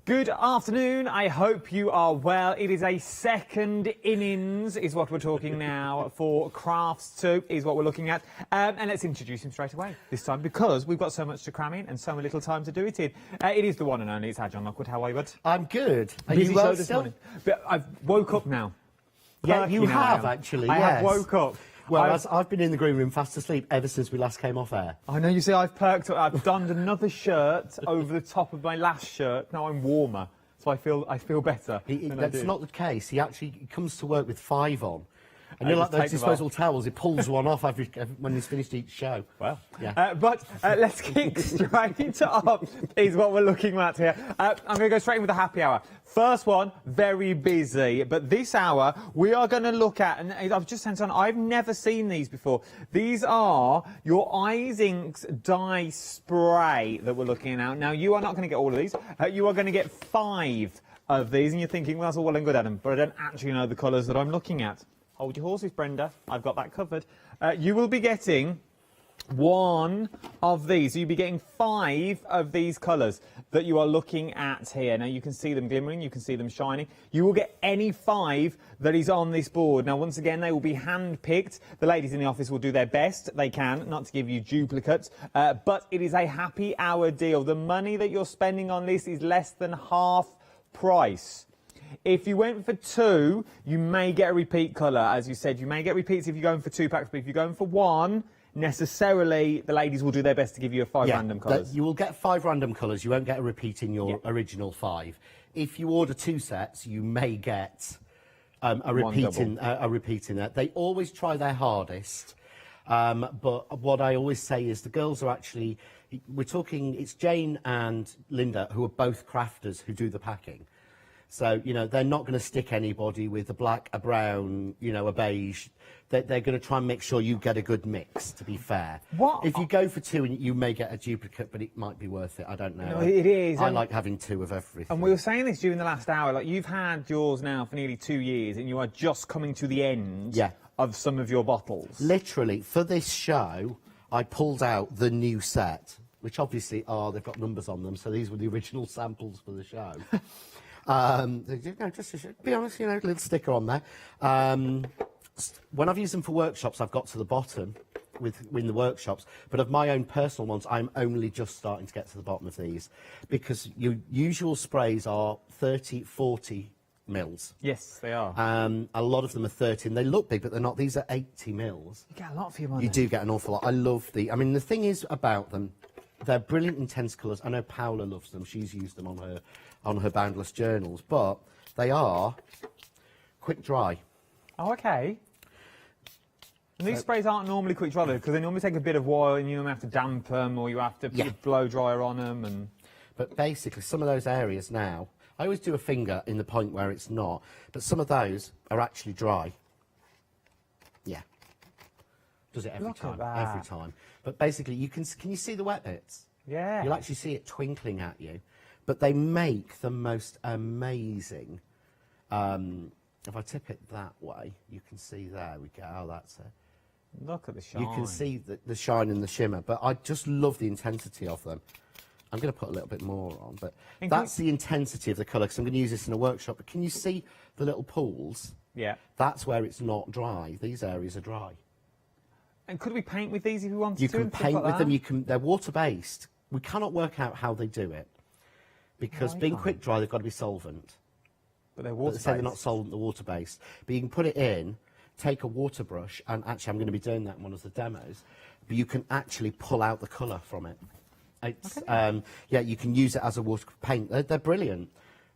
Good afternoon, I hope you are well. It is a second innings is what we're talking now for Crafts 2 is what we're looking at. And let's introduce him straight away this time because we've got so much to cram in and so little time to do it in. It is the one and only, it's John Lockwood. How are you, bud?
I'm good. Are
Busy
you well
show this
still?
morning. But I've woke up now.
Yeah, you
Perky now I
have
am.
actually,
I have woke up.
Well, I've been in the green room fast asleep ever since we last came off air.
I know, you see, I've perked up. I've donned another shirt over the top of my last shirt. Now I'm warmer, so I feel better.
That's not the case. He actually comes to work with 5 on. And you're like those disposable towels, he pulls one off when he's finished each show.
Well,
yeah.
But let's kick straight up, is what we're looking at here. I'm going to go straight in with the happy hour. First one, very busy, but this hour we are going to look at, and I've just sent on, I've never seen these before. These are your Eyes Inks dye spray that we're looking at. Now, you are not going to get all of these. You are going to get 5 of these, and you're thinking, well, that's all well and good, Adam, but I don't actually know the colours that I'm looking at. Hold your horses, Brenda. I've got that covered. You will be getting 1 of these. You'll be getting 5 of these colours that you are looking at here. Now, you can see them glimmering. You can see them shining. You will get any 5 that is on this board. Now, once again, they will be hand-picked. The ladies in the office will do their best. They can, not to give you duplicates. But it is a happy hour deal. The money that you're spending on this is less than half price. If you went for 2, you may get a repeat colour. As you said, you may get repeats if you're going for 2 packs, but if you're going for 1, necessarily the ladies will do their best to give you a 5 random colours.
You will get 5 random colours. You won't get a repeat in your original 5. If you order 2 sets, you may get a repeat in that. They always try their hardest. But what I always say is the girls are actually, we're talking, it's Jane and Linda who are both crafters who do the packing. So, you know, they're not going to stick anybody with a black, a brown, you know, a beige. They're going to try and make sure you get a good mix, to be fair. If you go for 2, you may get a duplicate, but it might be worth it. I don't know.
No, it is.
I like having 2 of everything.
And we were saying this during the last hour. Like, you've had yours now for nearly 2 years, and you are just coming to the end of some of your bottles.
Literally, for this show, I pulled out the new set, which obviously they've got numbers on them, so these were the original samples for the show. Just to be honest, a little sticker on there. When I've used them for workshops, I've got to the bottom in the workshops, but of my own personal ones, I'm only just starting to get to the bottom of these, because your usual sprays are 30, 40 mils.
Yes, they are.
A lot of them are 30, and they look big, but they're not. These are 80 mils.
You get a lot for your money.
You do get an awful lot. I love I mean, the thing is about them, they're brilliant intense colours. I know Paola loves them. She's used them on her Boundless journals, but they are quick dry.
Oh, okay. And these sprays aren't normally quick dry, though, because they normally take a bit of while, and you normally have to damp them, or you have to put a blow dryer on them.
But basically, some of those areas now, I always do a finger in the point where it's not, but some of those are actually dry. Yeah. Does it every time. Every time. But basically, can you see the wet bits?
Yeah.
You'll actually see it twinkling at you. But they make the most amazing. If I tip it that way, you can see there we go. Oh, that's it.
Look at the shine.
You can see the shine and the shimmer, but I just love the intensity of them. I'm going to put a little bit more on, but that's the intensity of the colour, because I'm going to use this in a workshop. But can you see the little pools?
Yeah.
That's where it's not dry. These areas are dry.
And could we paint with these if we wanted to?
You can paint with them. They're water-based. We cannot work out how they do it, because being quick dry, they've got to be solvent.
But they're water-based.
They're not solvent, they're water-based. But you can put it in, take a water brush, and actually I'm going to be doing that in one of the demos, but you can actually pull out the colour from it. It's, yeah, you can use it as a water paint. They're brilliant.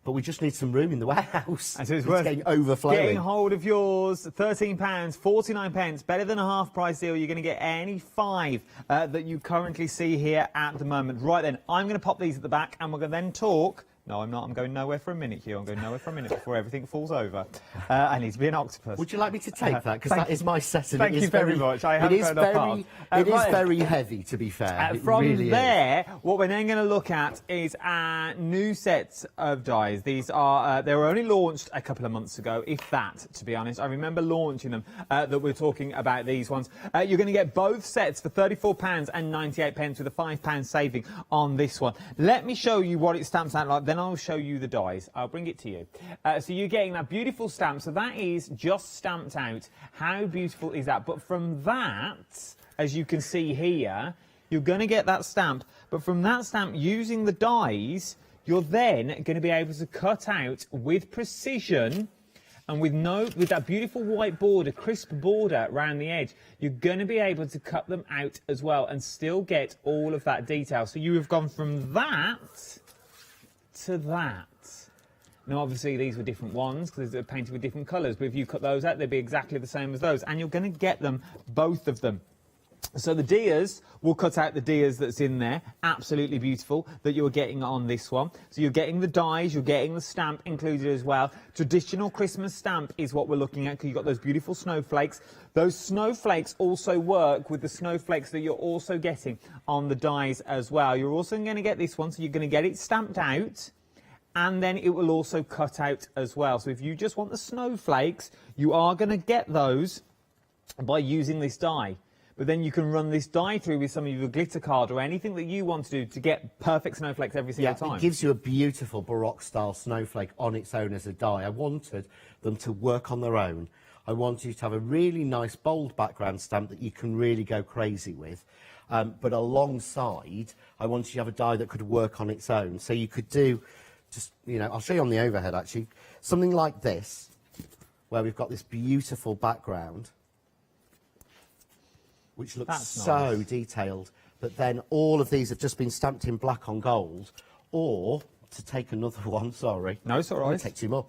But we just need some room in the warehouse.
And so it's
worth getting overflowing.
Getting hold of yours, £13.49, better than a half-price deal. You're going to get any 5 that you currently see here at the moment. Right then, I'm going to pop these at the back, and we're going to then talk. No, I'm not. I'm going nowhere for a minute, Hugh. I'm going nowhere for a minute before everything falls over. I need to be an octopus.
Would you like me to take that? Because that is my set of it.
Thank you very much. I haven't got enough parts.
It is very heavy, to be fair.
From
really
there, what we're then going to look at is our new sets of dies. These are, they were only launched a couple of months ago, if that, to be honest. I remember launching them, that we're talking about these ones. You're going to get both sets for £34.98 with a £5 saving on this one. Let me show you what it stamps out like, then I'll show you the dies. I'll bring it to you. So you're getting that beautiful stamp. So that is just stamped out. How beautiful is that? But from that, as you can see here, you're going to get that stamp. But from that stamp, using the dies, you're then going to be able to cut out with precision and with that beautiful white border, crisp border around the edge, you're going to be able to cut them out as well and still get all of that detail. So you have gone from that to that. Now, obviously, these were different ones because they're painted with different colours, but if you cut those out, they'd be exactly the same as those, and you're going to get them, both of them. So the Dias, we'll cut out the Dias that's in there, absolutely beautiful, that you're getting on this one. So you're getting the dies, you're getting the stamp included as well. Traditional Christmas stamp is what we're looking at, because you've got those beautiful snowflakes. Those snowflakes also work with the snowflakes that you're also getting on the dies as well. You're also going to get this one, so you're going to get it stamped out, and then it will also cut out as well. So if you just want the snowflakes, you are going to get those by using this die. But then you can run this die through with some of your glitter card or anything that you want to do to get perfect snowflakes every single time.
It gives you a beautiful Baroque-style snowflake on its own as a die. I wanted them to work on their own. I wanted you to have a really nice, bold background stamp that you can really go crazy with. But alongside, I wanted you to have a die that could work on its own. So you could do, just, you know, I'll show you on the overhead, actually. Something like this, where we've got this beautiful background, which looks so detailed, but then all of these have just been stamped in black on gold. Or, to take another one, sorry.
No, it's all right.
I'll take 2 more.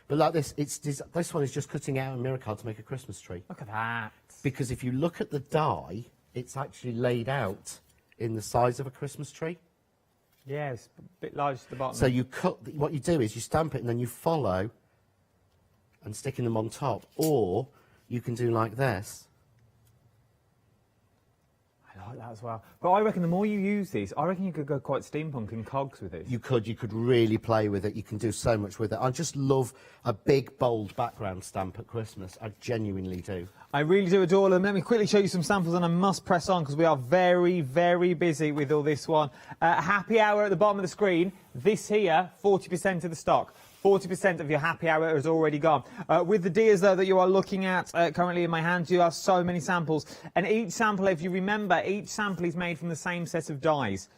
But like this, this one is just cutting out a mirror card to make a Christmas tree.
Look at that.
Because if you look at the die, it's actually laid out in the size of a Christmas tree.
Yeah, it's a bit large at the bottom.
So you cut, what you do is you stamp it and then you follow and sticking them on top. Or you can do like this.
I like that as well. But I reckon the more you use these, I reckon you could go quite steampunk and cogs with it.
You could really play with it. You can do so much with it. I just love a big, bold background stamp at Christmas. I genuinely do.
I really do adore them. Let me quickly show you some samples, and I must press on because we are very, very busy with all this one. Happy hour at the bottom of the screen. This here, 40% of the stock. 40% of your happy hour has already gone. With the Dias, though, that you are looking at currently in my hands, you have so many samples. And each sample, if you remember, each sample is made from the same set of dies.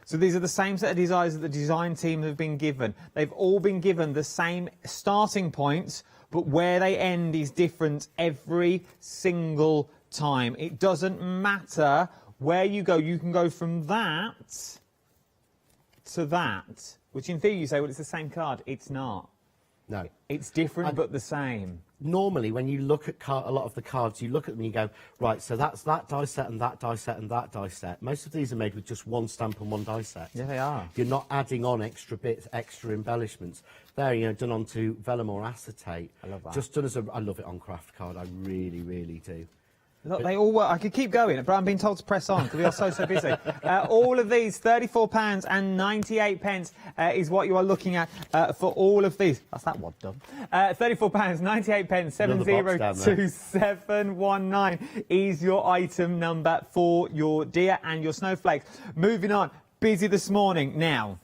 So these are the same set of designs that the design team have been given. They've all been given the same starting point, but where they end is different every single time. It doesn't matter where you go. You can go from that to that, which in theory you say, well, it's the same card. It's not.
No.
It's different but the same.
Normally, when you look at a lot of the cards, you look at them and you go, right, so that's that die set and that die set and that die set. Most of these are made with just one stamp and one die set.
Yeah, they are.
You're not adding on extra bits, extra embellishments. They're, you know, done onto vellum or acetate.
I love that.
Just done as a, I love it on craft card. I really, really do.
Look, they all work. I could keep going, but I'm being told to press on because we are so busy. All of these, £34.98 is what you are looking at for all of these. That's that one done. £34.98, 702719 is your item number for your deer and your snowflakes. Moving on, busy this morning. Now,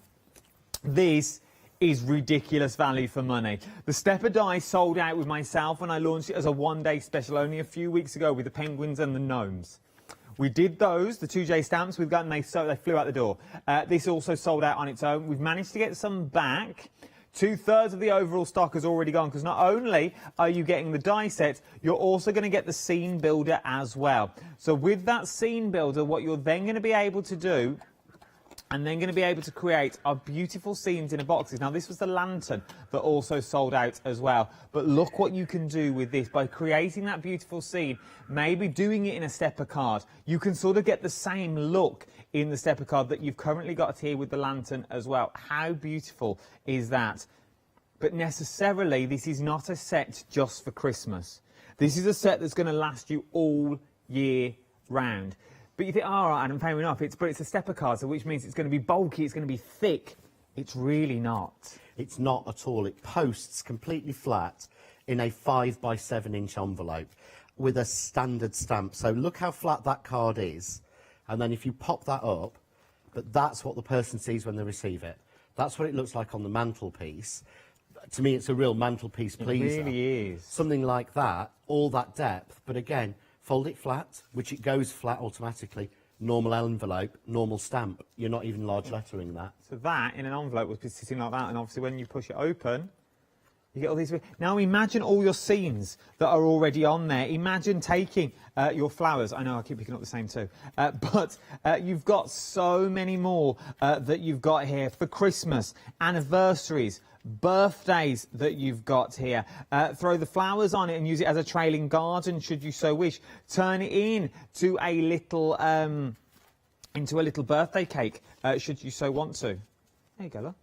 this is ridiculous value for money. The stepper die sold out with myself when I launched it as a one-day special only a few weeks ago with the penguins and the gnomes. We did those, the 2J stamps we've gotten, they flew out the door. This also sold out on its own. We've managed to get some back. 2/3 of the overall stock has already gone because not only are you getting the die set, you're also going to get the scene builder as well. So with that scene builder, what you're then going to be able to do and then going to be able to create our beautiful scenes in a boxes. Now, this was the lantern that also sold out as well. But look what you can do with this. By creating that beautiful scene, maybe doing it in a stepper card, you can sort of get the same look in the stepper card that you've currently got here with the lantern as well. How beautiful is that? But necessarily, this is not a set just for Christmas. This is a set that's going to last you all year round. But you think, all right, Adam, fair enough, but it's a stepper card, so which means it's going to be bulky, it's going to be thick. It's really not.
It's not at all. It posts completely flat in a 5x7 inch envelope with a standard stamp. So look how flat that card is. And then if you pop that up, but that's what the person sees when they receive it. That's what it looks like on the mantelpiece. To me, it's a real mantelpiece pleaser.
It really is.
Something like that, all that depth, but again, fold it flat, which it goes flat automatically. Normal envelope, normal stamp. You're not even large lettering that.
So that, in an envelope, would be sitting like that, and obviously when you push it open, you get all these... Now imagine all your scenes that are already on there. Imagine taking your flowers. I know I keep picking up the same too. But you've got so many more that you've got here for Christmas, anniversaries, birthdays that you've got here. Throw the flowers on it and use it as a trailing garden should you so wish. Turn it into a little birthday cake should you so want to. There you go, look.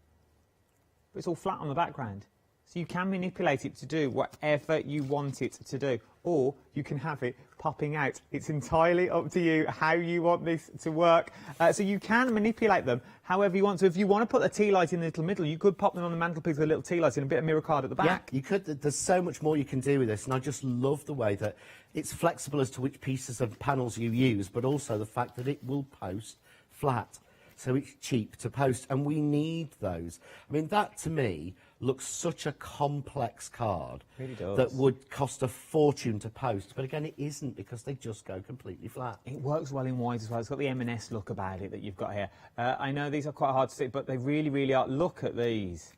But it's all flat on the background. So you can manipulate it to do whatever you want it to do, or you can have it popping out. It's entirely up to you how you want this to work. So you can manipulate them however you want to. If you want to put a tea light in the little middle, you could pop them on the mantelpiece with a little tea light and a bit of mirror card at the back.
Yeah, you could. There's so much more you can do with this, and I just love the way that it's flexible as to which pieces of panels you use, but also the fact that it will post flat. So it's cheap to post, and we need those. I mean, that to me looks such a complex card.
It really does.
That would cost a fortune to post, but again, it isn't because they just go completely flat.
It works well in white as well. It's got the M&S look about it that you've got here. I know these are quite hard to see, but they really, really are. Look at these.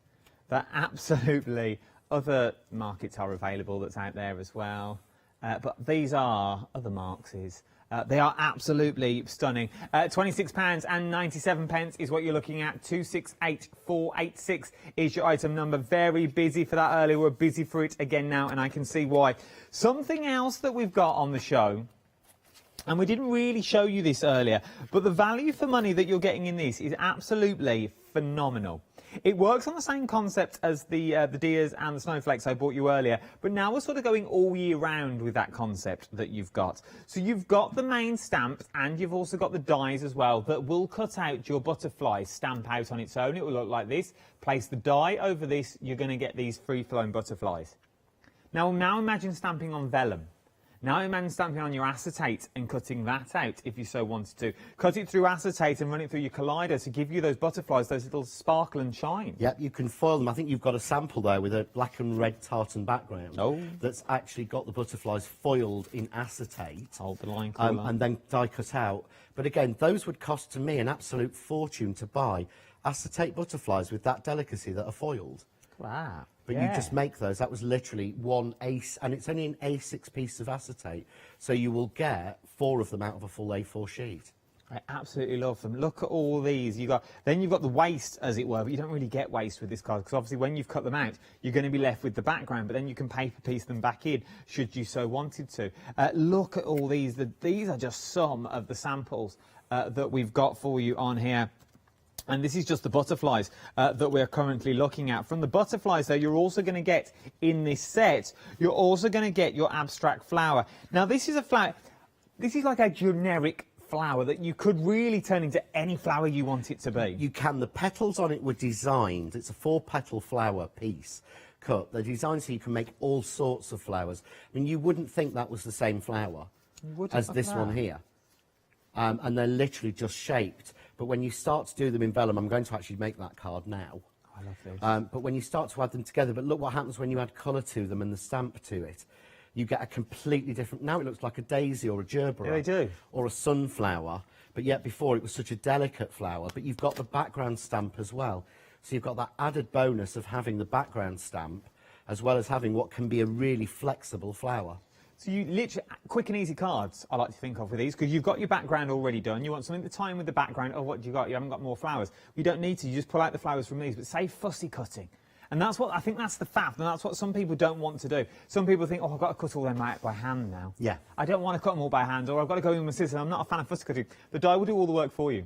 They're absolutely... Other markets are available that's out there as well. But these are other Marxes. They are absolutely stunning. £26.97 is what you're looking at. 268486 is your item number. Very busy for that earlier. We're busy for it again now, and I can see why. Something else that we've got on the show, and we didn't really show you this earlier, but the value for money that you're getting in this is absolutely phenomenal. It works on the same concept as the Dias and the Snowflakes I bought you earlier, but now we're sort of going all year round with that concept that you've got. So you've got the main stamp, and you've also got the dies as well that will cut out your butterfly stamp out on its own. It will look like this. Place the die over this, you're going to get these free-flowing butterflies. Now imagine stamping on vellum. Now imagine stamping on your acetate and cutting that out if you so wanted to. Cut it through acetate and run it through your collider to give you those butterflies, those little sparkle and shine.
Yep, you can foil them. I think you've got a sample there with a black and red tartan background.
Oh.
That's actually got the butterflies foiled in acetate.
Hold the line cooler.
And then die cut out. But again, those would cost to me an absolute fortune to buy acetate butterflies with that delicacy that are foiled.
Wow.
But you just make those. That was literally one ace, and it's only an A6 piece of acetate, so you will get 4 of them out of a full A4 sheet.
I absolutely love them. Look at all these. Then you've got the waste, as it were, but you don't really get waste with this card, because obviously when you've cut them out, you're going to be left with the background, but then you can paper piece them back in, should you so wanted to. Look at all these. These are just some of the samples that we've got for you on here. And this is just the butterflies that we're currently looking at. From the butterflies, though, you're also going to get, in this set, you're also going to get your abstract flower. Now, this is a flower, this is like a generic flower that you could really turn into any flower you want it to be.
You can. The petals on it were designed, it's a 4-petal flower piece cut. They're designed so you can make all sorts of flowers. I mean, you wouldn't think that was the same flower as this one here. And they're literally just shaped. But when you start to do them in vellum, I'm going to actually make that card now.
I love those.
But when you start to add them together, but look what happens when you add colour to them and the stamp to it. You get a completely different... Now it looks like a daisy or a gerbera.
Yeah, they do.
Or a sunflower. But yet before it was such a delicate flower. But you've got the background stamp as well. So you've got that added bonus of having the background stamp as well as having what can be a really flexible flower.
So you literally, quick and easy cards, I like to think of with these, because you've got your background already done. You want something to tie in with the background. Oh, what do you got? You haven't got more flowers. You don't need to. You just pull out the flowers from these, but save fussy cutting. And that's what, I think that's the fact, and that's what some people don't want to do. Some people think, oh, I've got to cut all them out by hand now.
Yeah.
I don't want to cut them all by hand, or I've got to go in with my scissors. I'm not a fan of fussy cutting. The die will do all the work for you.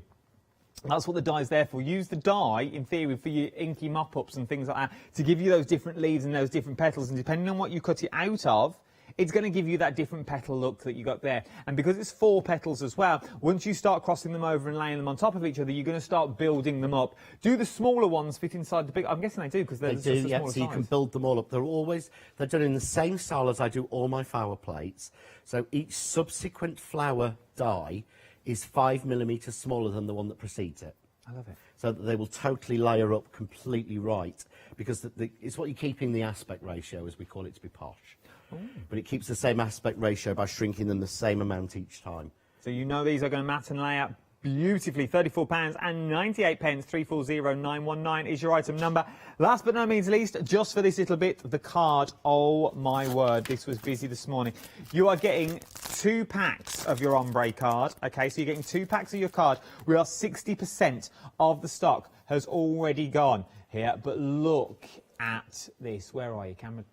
That's what the die's there for. Use the die, in theory, for your inky mop-ups and things like that, to give you those different leaves and those different petals, and depending on what you cut it out of, it's going to give you that different petal look that you got there. And because it's 4 petals as well, once you start crossing them over and laying them on top of each other, you're going to start building them up. Do the smaller ones fit inside the big? I'm guessing they do, because they're just a smaller
so you can build them all up. They're done in the same style as I do all my flower plates. So each subsequent flower die is 5mm smaller than the one that precedes it.
I love it.
So that they will totally layer up completely right, because it's what you keep in the aspect ratio, as we call it, to be posh. Ooh. But it keeps the same aspect ratio by shrinking them the same amount each time.
So you know these are going to mat and lay out beautifully. £34.98, 340919 is your item number. Last but no means least, just for this little bit, the card. Oh my word, this was busy this morning. You are getting 2 packs of your ombre card. Okay, so you're getting 2 packs of your card. We are 60% of the stock has already gone here, but look at this. Where are you, camera?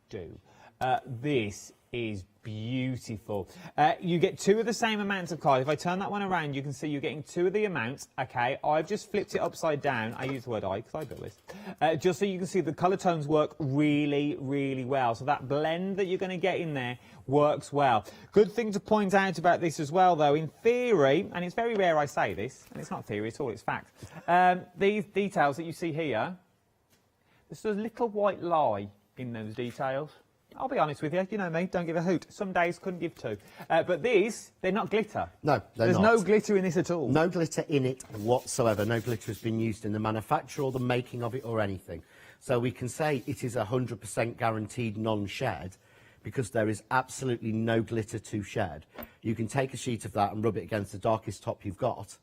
This is beautiful. You get 2 of the same amounts of cards. If I turn that one around, you can see you're getting 2 of the amounts. Okay, I've just flipped it upside down. I use the word I because I built this. Just so you can see the colour tones work really, really well. So that blend that you're going to get in there works well. Good thing to point out about this as well, though, in theory, and it's very rare I say this, and it's not theory at all, it's fact. These details that you see here, there's a little white lie in those details. I'll be honest with you, you know me, don't give a hoot. Some days couldn't give 2. But these, they're not glitter.
No,
There's no glitter in this at all.
No glitter in it whatsoever. No glitter has been used in the manufacture or the making of it or anything. So we can say it is 100% guaranteed non-shed, because there is absolutely no glitter to shed. You can take a sheet of that and rub it against the darkest top you've got,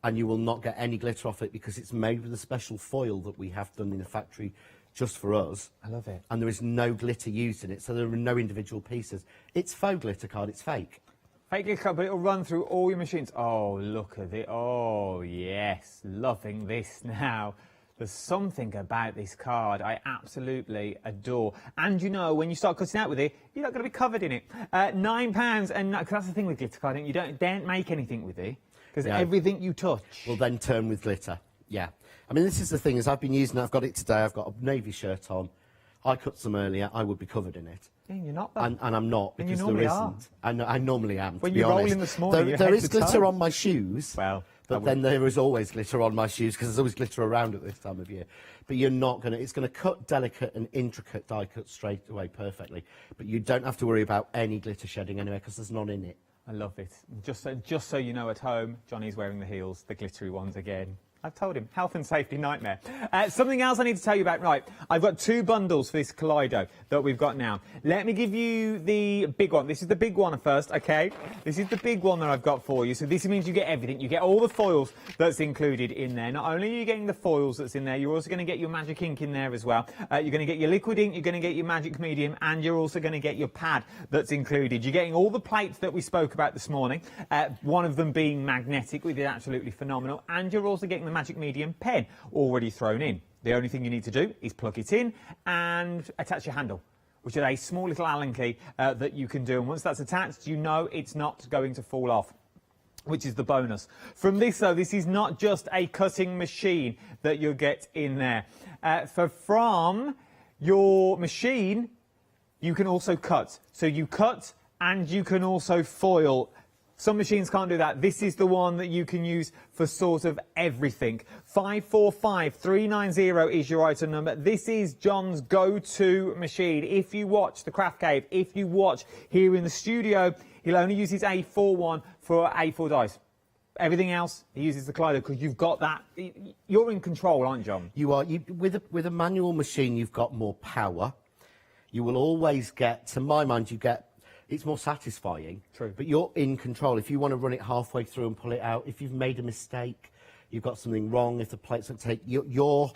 and you will not get any glitter off it, because it's made with a special foil that we have done in the factory just for us.
I love it.
And there is no glitter used in it, so there are no individual pieces. It's faux glitter card, it's fake.
Fake glitter card, but it'll run through all your machines. Oh, look at it. Oh, yes. Loving this now. There's something about this card I absolutely adore. And you know, when you start cutting out with it, you're not going to be covered in it. £9, and cause that's the thing with glitter card, you don't make anything with it, because everything you touch
will then turn with glitter. Yeah. I mean, this is the thing, is I've been using it, I've got it today, I've got a navy shirt on. I cut some earlier, I would be covered in it.
Yeah, you're not, though.
And I'm not, because there isn't. I normally am,
when
to be
you're
honest.
rolling this morning,
there is glitter on my shoes, But then there is always glitter on my shoes because there's always glitter around at this time of year. But you're not going to, it's going to cut delicate and intricate die cut straight away perfectly. But you don't have to worry about any glitter shedding anywhere because there's none in it.
I love it. Just so you know at home, Johnny's wearing the heels, the glittery ones again. I've told him, health and safety nightmare. Something else I need to tell you about. Right, I've got 2 bundles for this Kaleido that we've got now. Let me give you the big one. This is the big one first, okay? This is the big one that I've got for you. So this means you get everything. You get all the foils that's included in there. Not only are you getting the foils that's in there, you're also going to get your magic ink in there as well. You're going to get your liquid ink, you're going to get your magic medium, and you're also going to get your pad that's included. You're getting all the plates that we spoke about this morning, one of them being magnetic, which is absolutely phenomenal, and you're also getting the magic medium pen already thrown in. The only thing you need to do is plug it in and attach your handle, which is a small little Allen key that you can do, and once that's attached, you know it's not going to fall off, which is the bonus. From this though, this is not just a cutting machine that you'll get in there. From your machine, you can also cut. So you cut and you can also foil. Some machines can't do that. This is the one that you can use for sort of everything. 545390 is your item number. This is John's go-to machine. If you watch the Craft Cave, if you watch here in the studio, he'll only use his A4 one for A4 dice. Everything else, he uses the Kaleido because you've got that. You're in control, aren't you, John?
You are. With a manual machine, you've got more power. You will always get, to my mind, it's more satisfying.
True.
But you're in control. If you want to run it halfway through and pull it out, if you've made a mistake, you've got something wrong, if the plates don't take, you're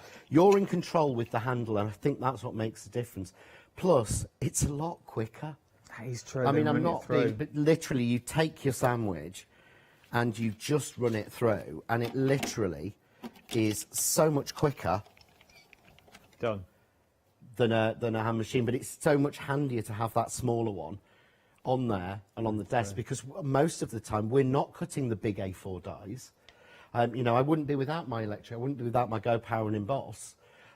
in control with the handle, and I think that's what makes the difference. Plus, it's a lot quicker.
That is true.
I mean, I'm not being, but literally, you take your sandwich and you just run it through, and it literally is so much quicker.
Done.
Than a hand machine, but it's so much handier to have that smaller one on there and on the desk, because most of the time we're not cutting the big A4 dies. You know, I wouldn't be without my electric, I wouldn't be without my Go Power and Emboss,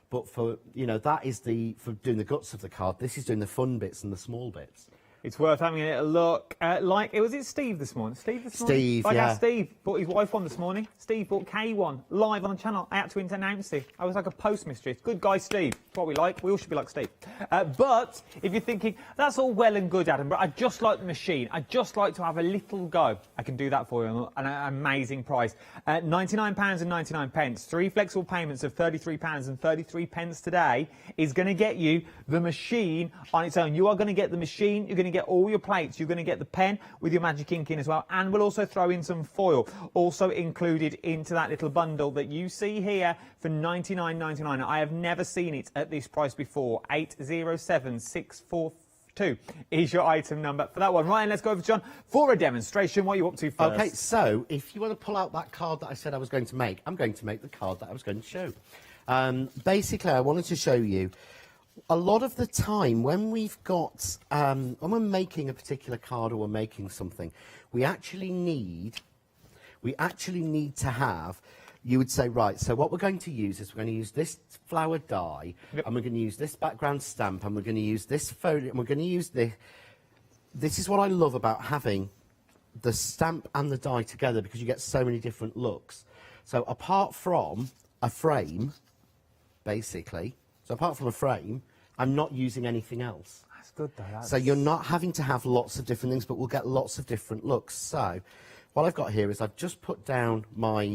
but for, you know, that is for doing the guts of the card. This is doing the fun bits and the small bits.
It's worth having a look. Was it Steve this morning?
Steve, yeah.
Steve bought his wife one this morning. Steve bought K1 live on the channel. I had to announce it. I was like a postmistress. Good guy, Steve. That's what we like. We all should be like Steve. But if you're thinking, that's all well and good, Adam, but I just like the machine. I just like to have a little go. I can do that for you at an amazing price. £99.99. 3 flexible payments of £33.33 today is going to get you the machine on its own. You are going to get the machine. You're going to get all your plates, you're going to get the pen with your magic ink in as well, and we'll also throw in some foil, also included into that little bundle that you see here for $99.99. I have never seen it at this price before. 807642 is your item number for that one. Right, and let's go over to John for a demonstration. What are you up to first?
Okay, so if you want to pull out that card that I said I was going to make, I'm going to make the card that I was going to show. Basically, I wanted to show you a lot of the time when we've got, when we're making a particular card or we're making something, we actually need to have, you would say, right, so what we're going to use is we're going to use this flower die, and we're going to use this background stamp, and we're going to use this folio, and we're going to use this. This is what I love about having the stamp and the die together, because you get so many different looks. So apart from a frame, basically, I'm not using anything else.
That's good though.
So you're not having to have lots of different things, but we'll get lots of different looks. So what I've got here is I've just put down my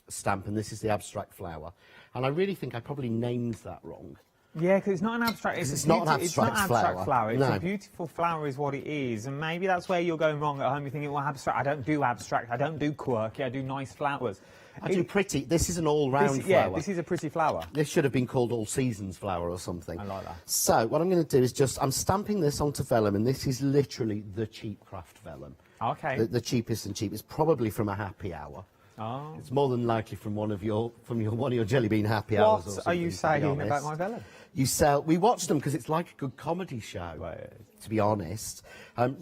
stamp, and this is the abstract flower. And I really think I probably named that wrong.
Yeah, because it's not an abstract.
It's not an abstract flower.
It's
No.
a beautiful flower, is what it is. And maybe that's where you're going wrong at home. You're thinking, well, abstract. I don't do abstract. I don't do quirky. I do nice flowers.
I do pretty. This is an all-round flower.
Yeah, this is a pretty flower.
This should have been called all seasons flower or something.
I like that.
So what I'm going to do is I'm stamping this onto vellum, and this is literally the cheap craft vellum.
Okay.
The cheapest and cheapest, probably from a happy hour.
Oh.
It's more than likely from one of your jelly bean happy hours.
What are you saying about my vellum?
We watch them because it's like a good comedy show. Right. To be honest,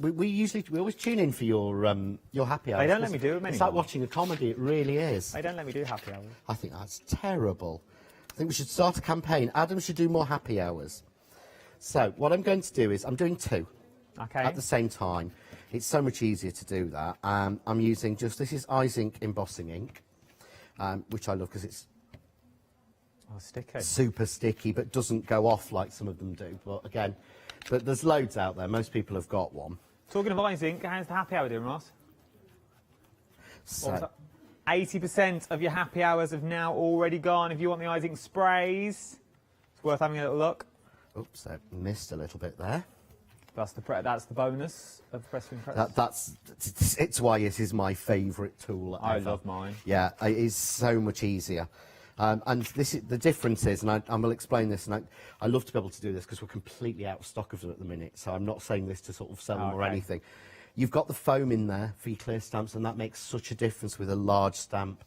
we always tune in for your happy hours.
They don't let me do them anymore.
It's like watching a comedy. It really is.
They don't let me do happy hours.
I think that's terrible. I think we should start a campaign. Adam should do more happy hours. So what I'm going to do is I'm doing 2 at the same time. It's so much easier to do that. I'm using this is Eyes Ink embossing ink, which I love because it's
sticky.
Super sticky, but doesn't go off like some of them do. But again, there's loads out there. Most people have got one.
Talking of Eyes Ink, how's the happy hour doing, Ross?
So,
80% of your happy hours have now already gone. If you want the Eyes Ink sprays, it's worth having a little look.
Oops, I missed a little bit there.
That's the bonus of the press press.
It's why it is my favourite tool ever.
I love mine.
Yeah, it is so much easier. And the difference is, and I will explain this, and I love to be able to do this because we're completely out of stock of them at the minute, so I'm not saying this to sort of sell them or anything. You've got the foam in there for your clear stamps, and that makes such a difference with a large stamp.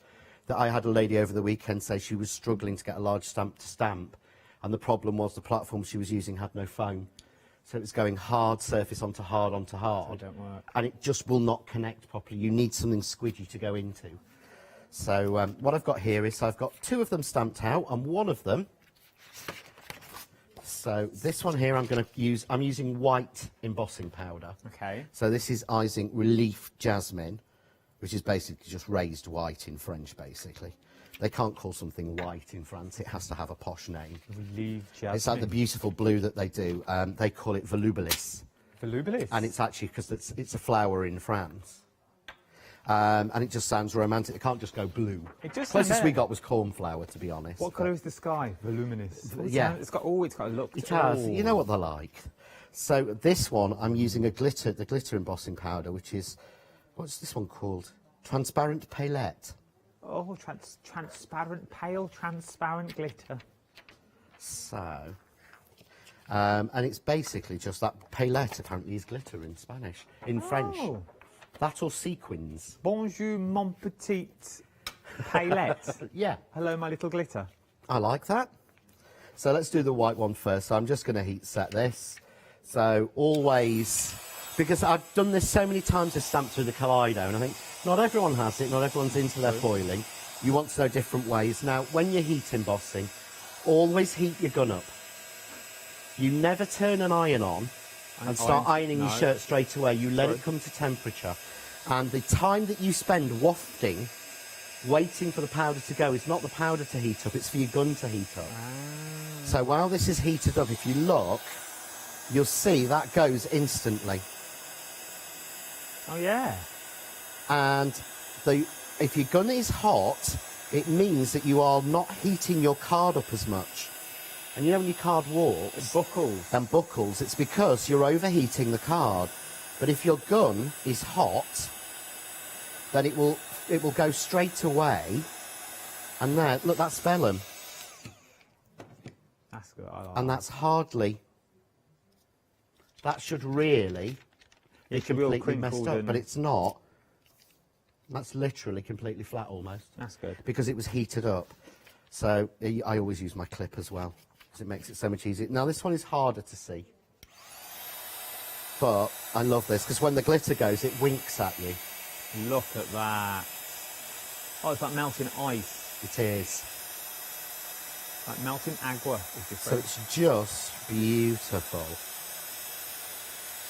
That I had a lady over the weekend say she was struggling to get a large stamp to stamp, and the problem was the platform she was using had no foam. So it was going hard surface onto hard onto hard.
So it don't work.
And it just will not connect properly. You need something squidgy to go into. So what I've got here is I've got 2 of them stamped out and 1 of them. So this one here I'm using white embossing powder.
Okay.
So this is Eyes Ink Relief Jasmine, which is basically just raised white in French, basically. They can't call something white in France. It has to have a posh name.
Relief Jasmine.
It's like the beautiful blue that they do. They call it volubilis.
Volubilis?
And it's actually because it's a flower in France. And it just sounds romantic. It can't just go blue.
It just
closest we got was cornflower, to be honest.
What colour is the sky? Voluminous.
Yeah.
It's got a look.
It has. You know what they're like. So this one, I'm using the glitter embossing powder, which is, what's this one called? Transparent Palette.
Oh, transparent, pale, transparent glitter.
So, and it's basically just that palette apparently is glitter in Spanish, in French. That or sequins.
Bonjour, mon petit palette.
Yeah.
Hello, my little glitter.
I like that. So let's do the white one first. So I'm just going to heat set this. So always, because I've done this so many times, I've stamped through the Kaleido, and I think not everyone has it, not everyone's into their foiling. You want to know different ways. Now, when you're heat embossing, always heat your gun up. You never turn an iron on and start ironing your shirt straight away. You let it come to temperature. And the time that you spend wafting, waiting for the powder to go, is not the powder to heat up, it's for your gun to heat up. So while this is heated up, if you look, you'll see that goes instantly.
Oh, yeah.
And if your gun is hot, it means that you are not heating your card up as much. And you know when your card warps and buckles, it's because you're overheating the card. But if your gun is hot, then it will go straight away. And there, look, that's vellum.
That's good. I like
And that's hardly. That should really be completely messed up, but it's not. That's literally completely flat almost.
That's good.
Because it was heated up. So I always use my clip as well, because it makes it so much easier. Now this one is harder to see. But I love this, because when the glitter goes, it winks at you.
Look at that. Oh, it's like melting ice.
It is.
Like melting agua is different.
So it's just beautiful.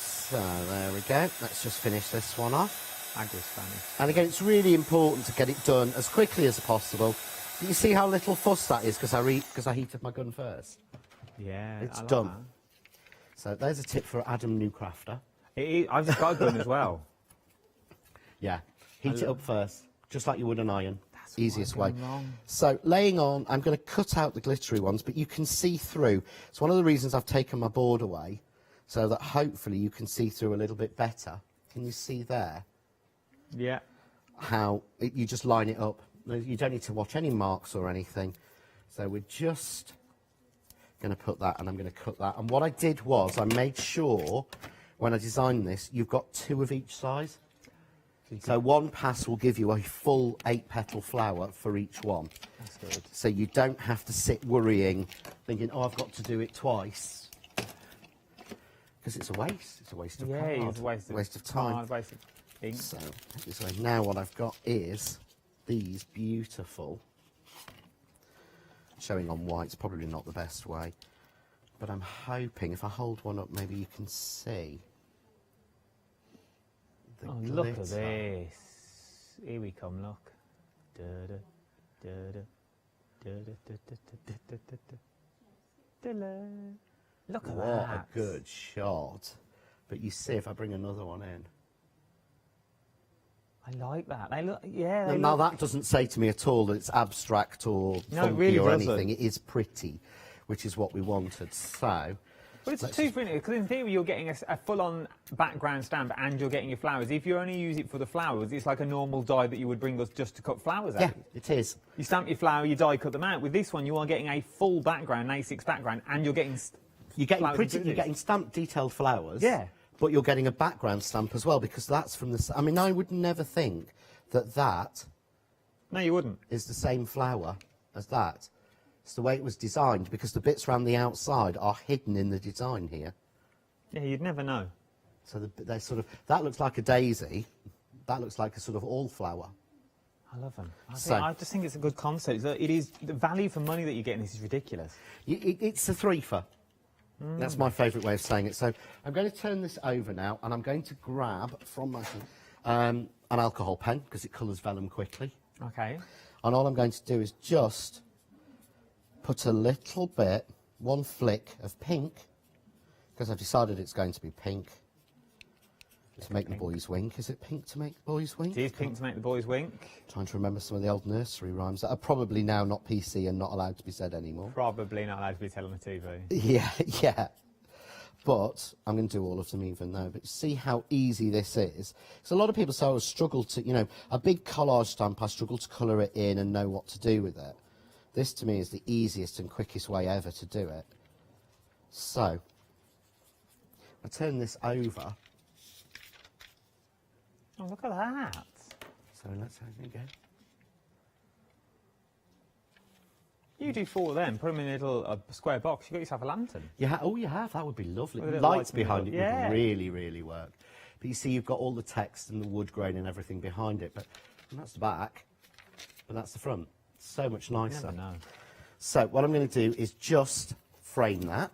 So there we go. Let's just finish this one off.
Agua Spanish.
And again, it's really important to get it done as quickly as possible. Do you see how little fuss that is because I heated my gun first?
Yeah,
it's
I like
done.
that.
So there's a tip for Adam Newcrafter.
I've just got a gun as well.
Yeah, heat it up first, just like you would an iron.
That's
Easiest
why
way.
I'm going wrong.
So laying on, I'm going to cut out the glittery ones, but you can see through. It's one of the reasons I've taken my board away, so that hopefully you can see through a little bit better. Can you see there?
Yeah.
How you just line it up. You don't need to watch any marks or anything. So we're just going to put that, and I'm going to cut that. And what I did was I made sure when I designed this, you've got 2 of each size. So one pass will give you a full 8-petal flower for each one.
That's good.
So you don't have to sit worrying, thinking, oh, I've got to do it twice. Because it's a waste. It's a waste of card.
It's a waste of
time.
Card, waste of ink.
So this way. Now what I've got is these beautiful, showing on white's probably not the best way, but I'm hoping if I hold one up, maybe you can see.
Oh, look at this. Here we come, look. Da-da, da-da, da-da, da-da, da-da, da-da. Look at that.
What a good shot. But you see, if I bring another one in.
I like that. They look, yeah. They
Now,
look...
that doesn't say to me at all that it's abstract or
No, it
funky
really
or
doesn't.
anything. It is pretty, which is what we wanted. So,
Well, it's too funny, because in theory you're getting a full-on background stamp and you're getting your flowers. If you only use it for the flowers, it's like a normal die that you would bring us just to cut flowers out.
yeah, it is.
You stamp your flower, you die cut them out. With this one, you are getting a full background, an A6 background, and you're getting flowers
You're getting stamped detailed flowers.
Yeah.
But you're getting a background stamp as well, because that's from the... I mean, I would never think that...
No, you wouldn't.
...is the same flower as that. It's the way it was designed, because the bits around the outside are hidden in the design here.
Yeah, you'd never know.
So they sort of... That looks like a daisy. That looks like a sort of all-flower.
I love them.
I
just think it's a good concept. It is, the value for money that you get in this is ridiculous.
It's a three-for. That's my favourite way of saying it. So I'm going to turn this over now, and I'm going to grab from my an alcohol pen, because it colours vellum quickly.
Okay.
And all I'm going to do is just put a little bit, one flick of pink, because I've decided it's going to be pink. To make the boys wink. Is it pink to make the boys wink?
It is pink to make the boys wink.
Trying to remember some of the old nursery rhymes that are probably now not PC and not allowed to be said anymore.
Probably not allowed to be said on the TV.
Yeah, yeah. But I'm going to do all of them even though. But see how easy this is. So a lot of people say I struggle to, you know, a big collage stamp, I struggle to colour it in and know what to do with it. This to me is the easiest and quickest way ever to do it. So, I turn this over.
Oh, look at that.
So let's have it again.
You do 4 of them, put them in a little square box, you got yourself a lantern.
Yeah, oh, you have. That would be lovely.
With a
Lights
light in the
behind it
middle. Yeah.
would really, really work. But you see, you've got all the text and the wood grain and everything behind it. But and that's the back, and that's the front. So much nicer.
You never know.
So what I'm going to do is just frame that.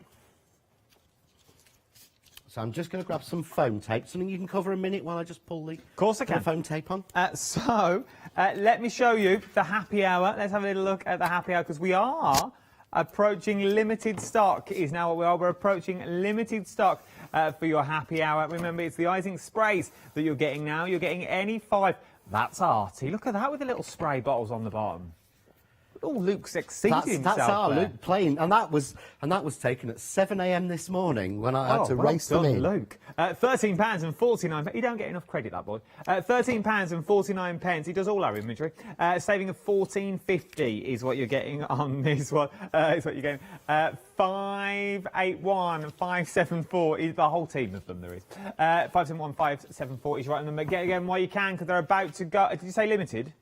So I'm just going to grab some foam tape, something you can cover a minute while I just pull the foam tape on.
Let me show you the happy hour. Let's have a little look at the happy hour, because we are approaching limited stock is now what we are. We're approaching limited stock for your happy hour. Remember, it's the icing sprays that you're getting now. You're getting any 5. That's arty. Look at that with the little spray bottles on the bottom. Oh, Luke's exceeding himself.
That's our
there.
Luke playing, and that was taken at 7 AM this morning when I had to race them in.
Luke. £13.49. You don't get enough credit, that boy. £13.49. He does all our inventory. Saving of £14.50 is what you're getting on this one. Is what you're getting. 581 574 is the whole team of them. There is 571 574 is right on them. Get again while you can, because they're about to go. Did you say limited?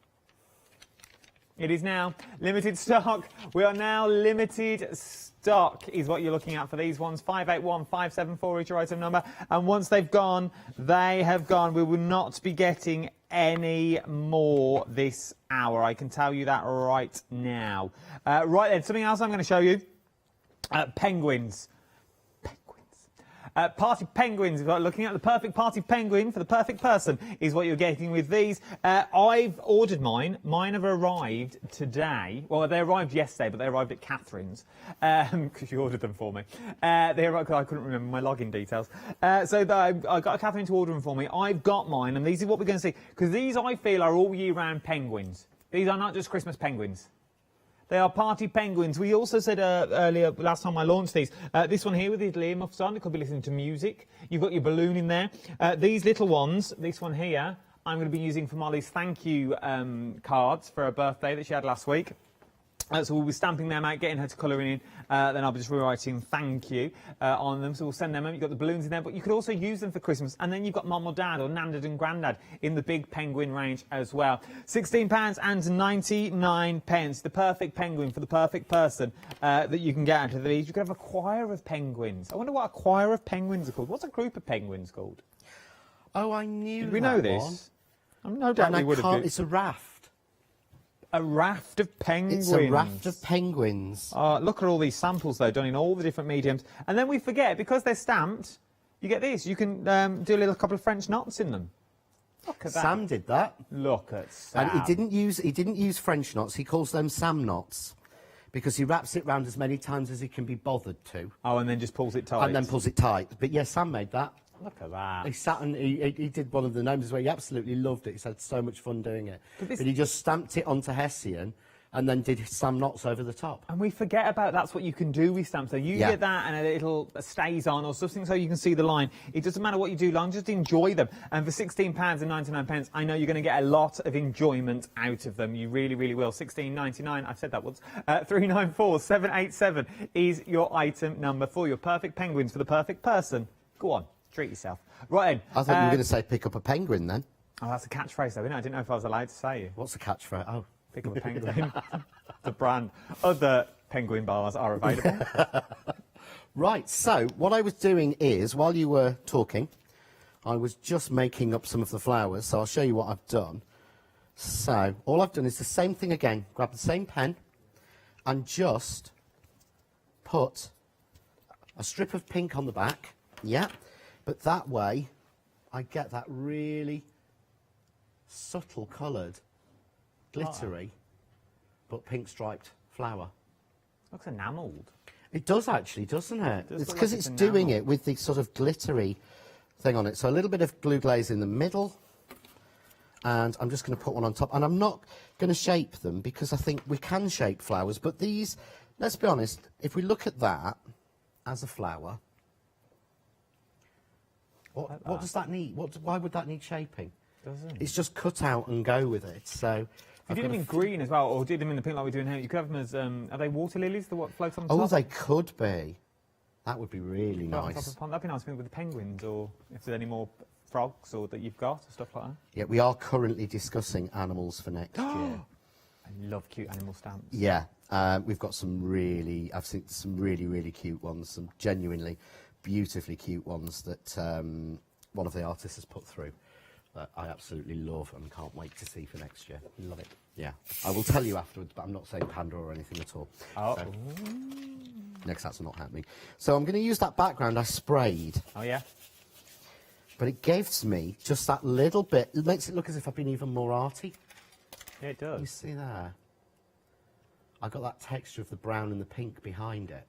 It is now limited stock. We are now limited stock is what you're looking at for these ones. 581 574 is your item number. And once they've gone, they have gone. We will not be getting any more this hour. I can tell you that right now. Right then, something else I'm going to show you. Penguins. Party penguins. Looking at the perfect party penguin for the perfect person is what you're getting with these. I've ordered mine. Mine have arrived today. Well, they arrived yesterday, but they arrived at Catherine's because she ordered them for me. They arrived because I couldn't remember my login details. So I got Catherine to order them for me. I've got mine, and these are what we're going to see, because these I feel are all year round penguins. These are not just Christmas penguins. They are party penguins. We also said earlier, last time I launched these, this one here with his earmuffs on, it could be listening to music. You've got your balloon in there. These little ones, this one here, I'm going to be using for Molly's thank you cards for her birthday that she had last week. So we'll be stamping them out, getting her to colour in. Then I'll be just rewriting thank you on them. So we'll send them out. You've got the balloons in there, but you could also use them for Christmas. And then you've got Mum or Dad or Nandad and Grandad in the big penguin range as well. £16.99. The perfect penguin for the perfect person that you can get out of these. You could have a choir of penguins. I wonder what a choir of penguins are called. What's a group of penguins called?
Oh, I knew
Did we know this? No doubt we would have.
It's a raft.
A raft of penguins.
It's a raft of penguins.
Look at all these samples, though, done in all the different mediums. And then we forget, because they're stamped, you get this. You can do a couple of French knots in them. Look at
Sam did that.
Look at Sam.
And he didn't use French knots. He calls them Sam knots because he wraps it round as many times as he can be bothered to.
Oh, and then just pulls it tight.
And then pulls it tight. But yeah, Sam made that.
Look at that.
He sat and he did one of the gnomes where he absolutely loved it. He had so much fun doing it. But he just stamped it onto Hessian and then did Sam knots over the top.
And we forget about that's what you can do with stamps. So you get that and it'll stays on or something so you can see the line. It doesn't matter what you do, long just enjoy them. And for £16.99, I know you're going to get a lot of enjoyment out of them. You really, really will. £16.99, I've said that once. 394787 is your item number for your perfect penguins for the perfect person. Go on, treat yourself. Right then.
I thought you were going to say pick up a penguin then.
Oh, that's a catchphrase though, isn't it? I didn't know if I was allowed to say it.
What's a catchphrase? Oh.
Pick up a penguin. The brand. Other penguin bars are available.
Right, so what I was doing is, while you were talking, I was just making up some of the flowers, so I'll show you what I've done. So, all I've done is the same thing again. Grab the same pen and just put a strip of pink on the back. Yeah, but that way I get that really subtle coloured, glittery, but pink striped flower.
Looks enamelled.
It does actually, doesn't it?
It does
It's
look
because
like
it's
it's
doing
enamelled.
it with the sort of glittery thing on it. So a little bit of glue glaze in the middle, and I'm just going to put one on top. And I'm not going to shape them because I think we can shape flowers, but these, let's be honest, if we look at that as a flower, what does that need? Why would that need shaping?
Doesn't.
It's just cut out and go with it. So
If you did them in green as well, or did them in the pink like we're doing here, you could have them as, are they water lilies, the what float on the top?
Oh, they could be. That would be really
Float on top
nice.
of the pond. That'd be nice with the penguins, or if there's any more frogs or that you've got, or stuff like that.
Yeah, we are currently discussing animals for next year.
I love cute animal stamps.
Yeah, we've got some really, I've seen some really, really cute ones, some genuinely beautifully cute ones that one of the artists has put through that I absolutely love and can't wait to see for next year. Love it. Yeah, I will tell you afterwards, but I'm not saying panda or anything at all.
Oh.
So, next, that's not happening. So I'm going to use that background I sprayed.
Oh, yeah?
But it gives me just that little bit, it makes it look as if I've been even more arty.
Yeah, it does.
You see there? I got that texture of the brown and the pink behind it.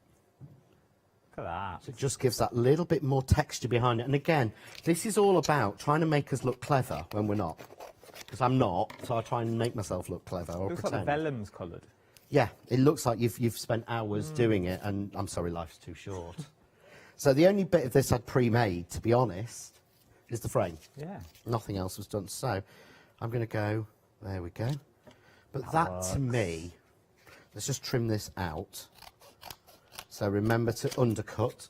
Look at that.
So it just gives that little bit more texture behind it. And again, this is all about trying to make us look clever when we're not. Because I'm not, so I try and make myself look clever or
Looks
pretend.
like the vellum's coloured.
Yeah, it looks like you've spent hours doing it, and I'm sorry, life's too short. So the only bit of this I'd pre-made, to be honest, is the frame.
Yeah.
Nothing else was done. So I'm going to go, there we go. But that to me, let's just trim this out. So remember to undercut.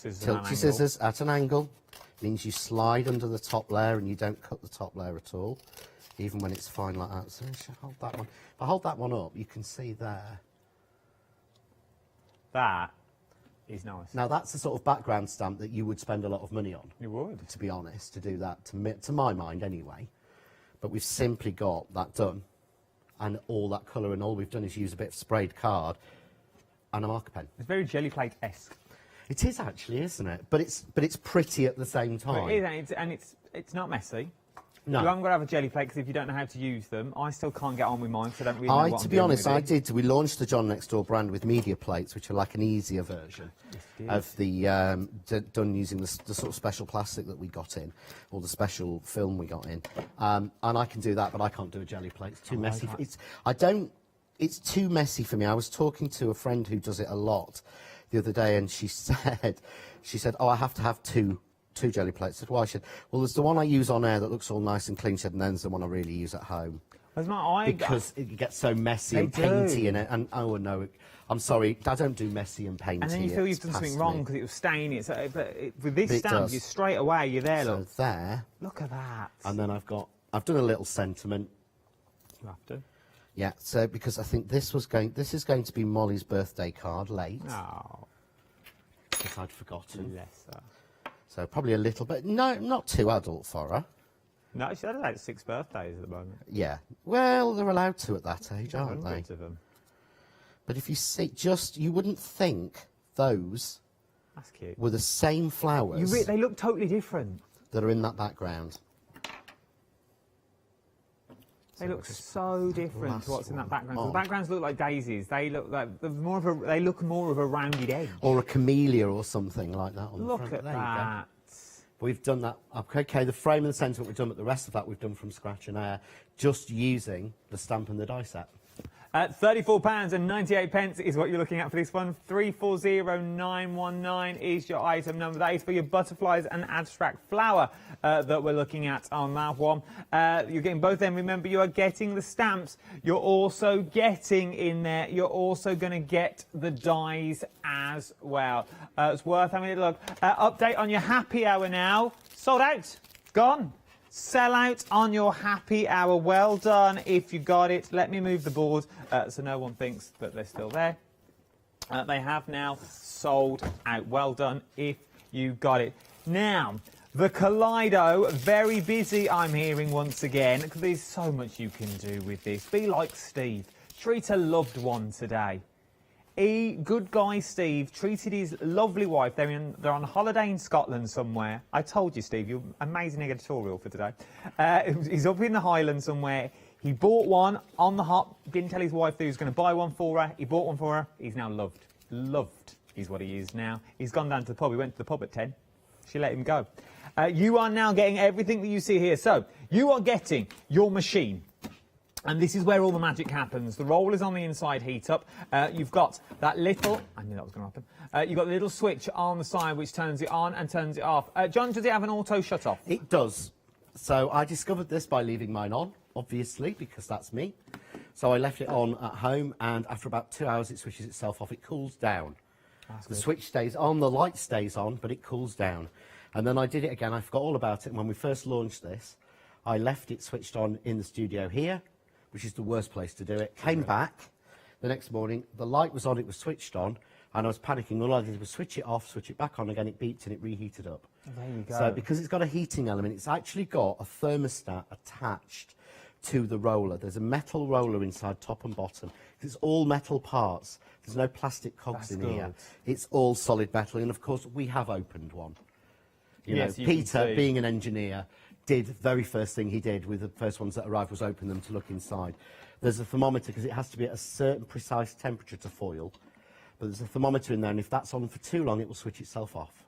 Tilt your scissors at an angle. Means you slide under the top layer and you don't cut the top layer at all, even when it's fine like that. So I should hold that one. If I hold that one up, you can see there.
That is nice.
Now that's the sort of background stamp that you would spend a lot of money on.
You would.
To be honest, to do that, to my mind anyway. But we've simply got that done. And all that colour, and all we've done is use a bit of sprayed card and a marker pen.
It's very jelly plate-esque.
It is actually, isn't it? But it's pretty at the same time.
It is, and it's not messy.
No.
You haven't got to have a jelly plate because if you don't know how to use them, I still can't get on with mine because I don't really know what
To
I'm
be
doing
honest,
with it.
we launched the John Next Door brand with media plates, which are like an easier version of the done using the sort of special plastic that we got in, or the special film we got in. And I can do that, but I can't do a jelly plate. It's too messy. It's too messy for me. I was talking to a friend who does it a lot the other day, and she said, "Oh, I have to have two jelly plates." I said, "Why?" She said, "Well, there's the one I use on air that looks all nice and clean," she said, "and then there's the one I really use at home." Because it gets so messy and painty in it, and oh no, I'm sorry, I don't do messy and painty.
And then you feel you've done something wrong because it was staining. With this stamp, you straight away, you're there, look.
So there.
Look at that.
And then I've done a little sentiment.
You have to.
Yeah, so because I think this is going to be Molly's birthday card late.
Oh.
Because I'd forgotten.
Bless her.
So probably a little bit, no, not too adult for her.
No, she's had like 6 birthdays at the moment.
Yeah, well, they're allowed to at that age, aren't they?
Hundreds of them.
But if you see, you wouldn't think those
That's cute.
were the same flowers
They look totally different.
that are in that background.
They look so different to what's in that background. The backgrounds look like daisies. They look like they look more of a rounded edge.
Or a camellia or something like that on the
Look
front.
at
There you go.
that.
We've done that. Okay, the frame and the centre, we've done, but the rest of that we've done from scratch and air, just using the stamp and the die set.
£34.98 is what you're looking at for this one. 340919 is your item number. That is for your butterflies and abstract flower that we're looking at on that one. You're getting both of them. Remember, you are getting the stamps. You're also getting in there, you're also going to get the dies as well. It's worth having a look. Update on your happy hour now. Sold out. Gone. Sell out on your happy hour. Well done if you got it. Let me move the board so no one thinks that they're still there. They have now sold out. Well done if you got it. Now, the Kaleido, very busy, I'm hearing once again, because there's so much you can do with this. Be like Steve. Treat a loved one today. Good guy Steve treated his lovely wife. They're on holiday in Scotland somewhere. I told you, Steve, you're amazing editorial for today. He's up in the Highlands somewhere. He bought one on the hop. Didn't tell his wife that he was going to buy one for her. He bought one for her. He's now loved. Loved is what he is now. He's gone down to the pub. He went to the pub at 10. She let him go. You are now getting everything that you see here. So you are getting your machine. And this is where all the magic happens. The rollers on the inside heat up. You've got that little... I knew that was going to happen. You've got the little switch on the side which turns it on and turns it off. John, does it have an auto shut-off?
It does. So I discovered this by leaving mine on, obviously, because that's me. So I left it on at home, and after about 2 hours, it switches itself off. It cools down. The switch stays on, the light stays on, but it cools down. And then I did it again. I forgot all about it. And when we first launched this, I left it switched on in the studio here, which is the worst place to do it. Came back the next morning, the light was on, it was switched on, and I was panicking. All I did was switch it off, switch it back on again, it beeped and it reheated up.
There you go.
So because it's got a heating element, it's actually got a thermostat attached to the roller. There's a metal roller inside top and bottom. It's all metal parts. There's no plastic cogs in here. It's all solid metal, and of course we have opened one. You know, Peter, being an engineer, did the very first thing he did with the first ones that arrived was open them to look inside. There's a thermometer because it has to be at a certain precise temperature to foil, but there's a thermometer in there, and if that's on for too long, it will switch itself off.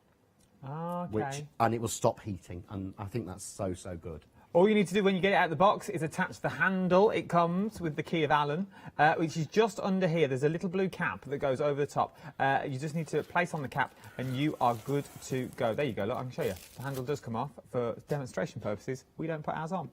Okay.
And it will stop heating, and I think that's so good.
All you need to do when you get it out of the box is attach the handle. It comes with the key of Allen, which is just under here. There's a little blue cap that goes over the top. You just need to place on the cap and you are good to go. There you go. Look, I can show you. The handle does come off for demonstration purposes. We don't put ours on.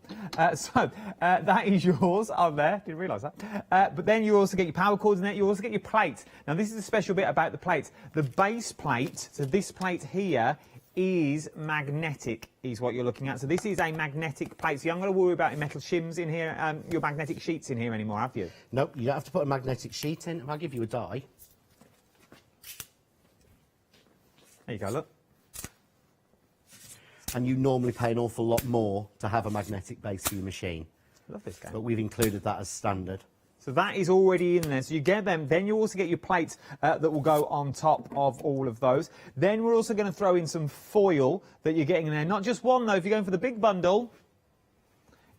So that is yours on there. Didn't realise that. But then you also get your power cords in there. You also get your plate. Now, this is a special bit about the plate. The base plate, so this plate here, is magnetic, is what you're looking at. So this is a magnetic plate. So you haven't got to worry about your metal shims in here, your magnetic sheets in here anymore, have you?
Nope, you don't have to put a magnetic sheet in. I'll give you a die.
There you go, look.
And you normally pay an awful lot more to have a magnetic base for your machine.
Love this game.
But we've included that as standard.
So that is already in there. So you get them. Then you also get your plates that will go on top of all of those. Then we're also going to throw in some foil that you're getting in there. Not just one, though. If you're going for the big bundle,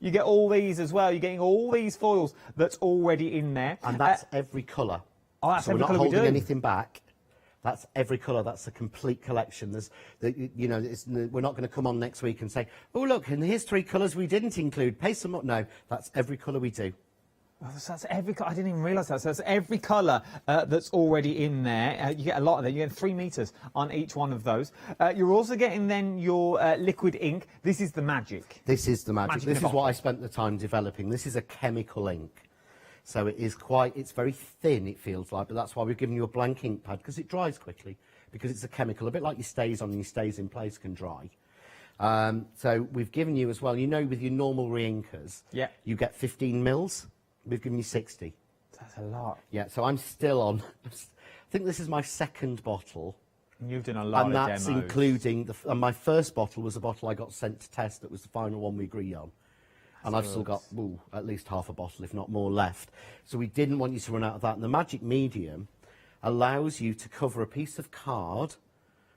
you get all these as well. You're getting all these foils that's already in there.
And that's every colour.
Oh, that's
so
every
we're not
colour we
holding
do.
anything back. That's every colour. That's a complete collection. You know, we're not going to come on next week and say, oh, look, and here's 3 colours we didn't include. Pay some more. No, that's every colour we do.
Oh, so that's every. I didn't even realise that. So that's every colour that's already in there. You get a lot of them. You get 3 metres on each one of those. You're also getting then your liquid ink. This is the magic.
This is the magic. This is what I spent the time developing. This is a chemical ink. So it is it's very thin, it feels like, but that's why we've given you a blank ink pad, because it dries quickly, because it's a chemical, a bit like your stays on and your stays in place can dry. So we've given you as well, you know, with your normal re-inkers, you get 15 mils. We've given you 60.
That's a lot.
Yeah, so I'm still on. I think this is my 2nd bottle.
You've done a lot of demos.
And that's including, my first bottle was a bottle I got sent to test that was the final one we agreed on. And I've still got at least half a bottle, if not more, left. So we didn't want you to run out of that. And the magic medium allows you to cover a piece of card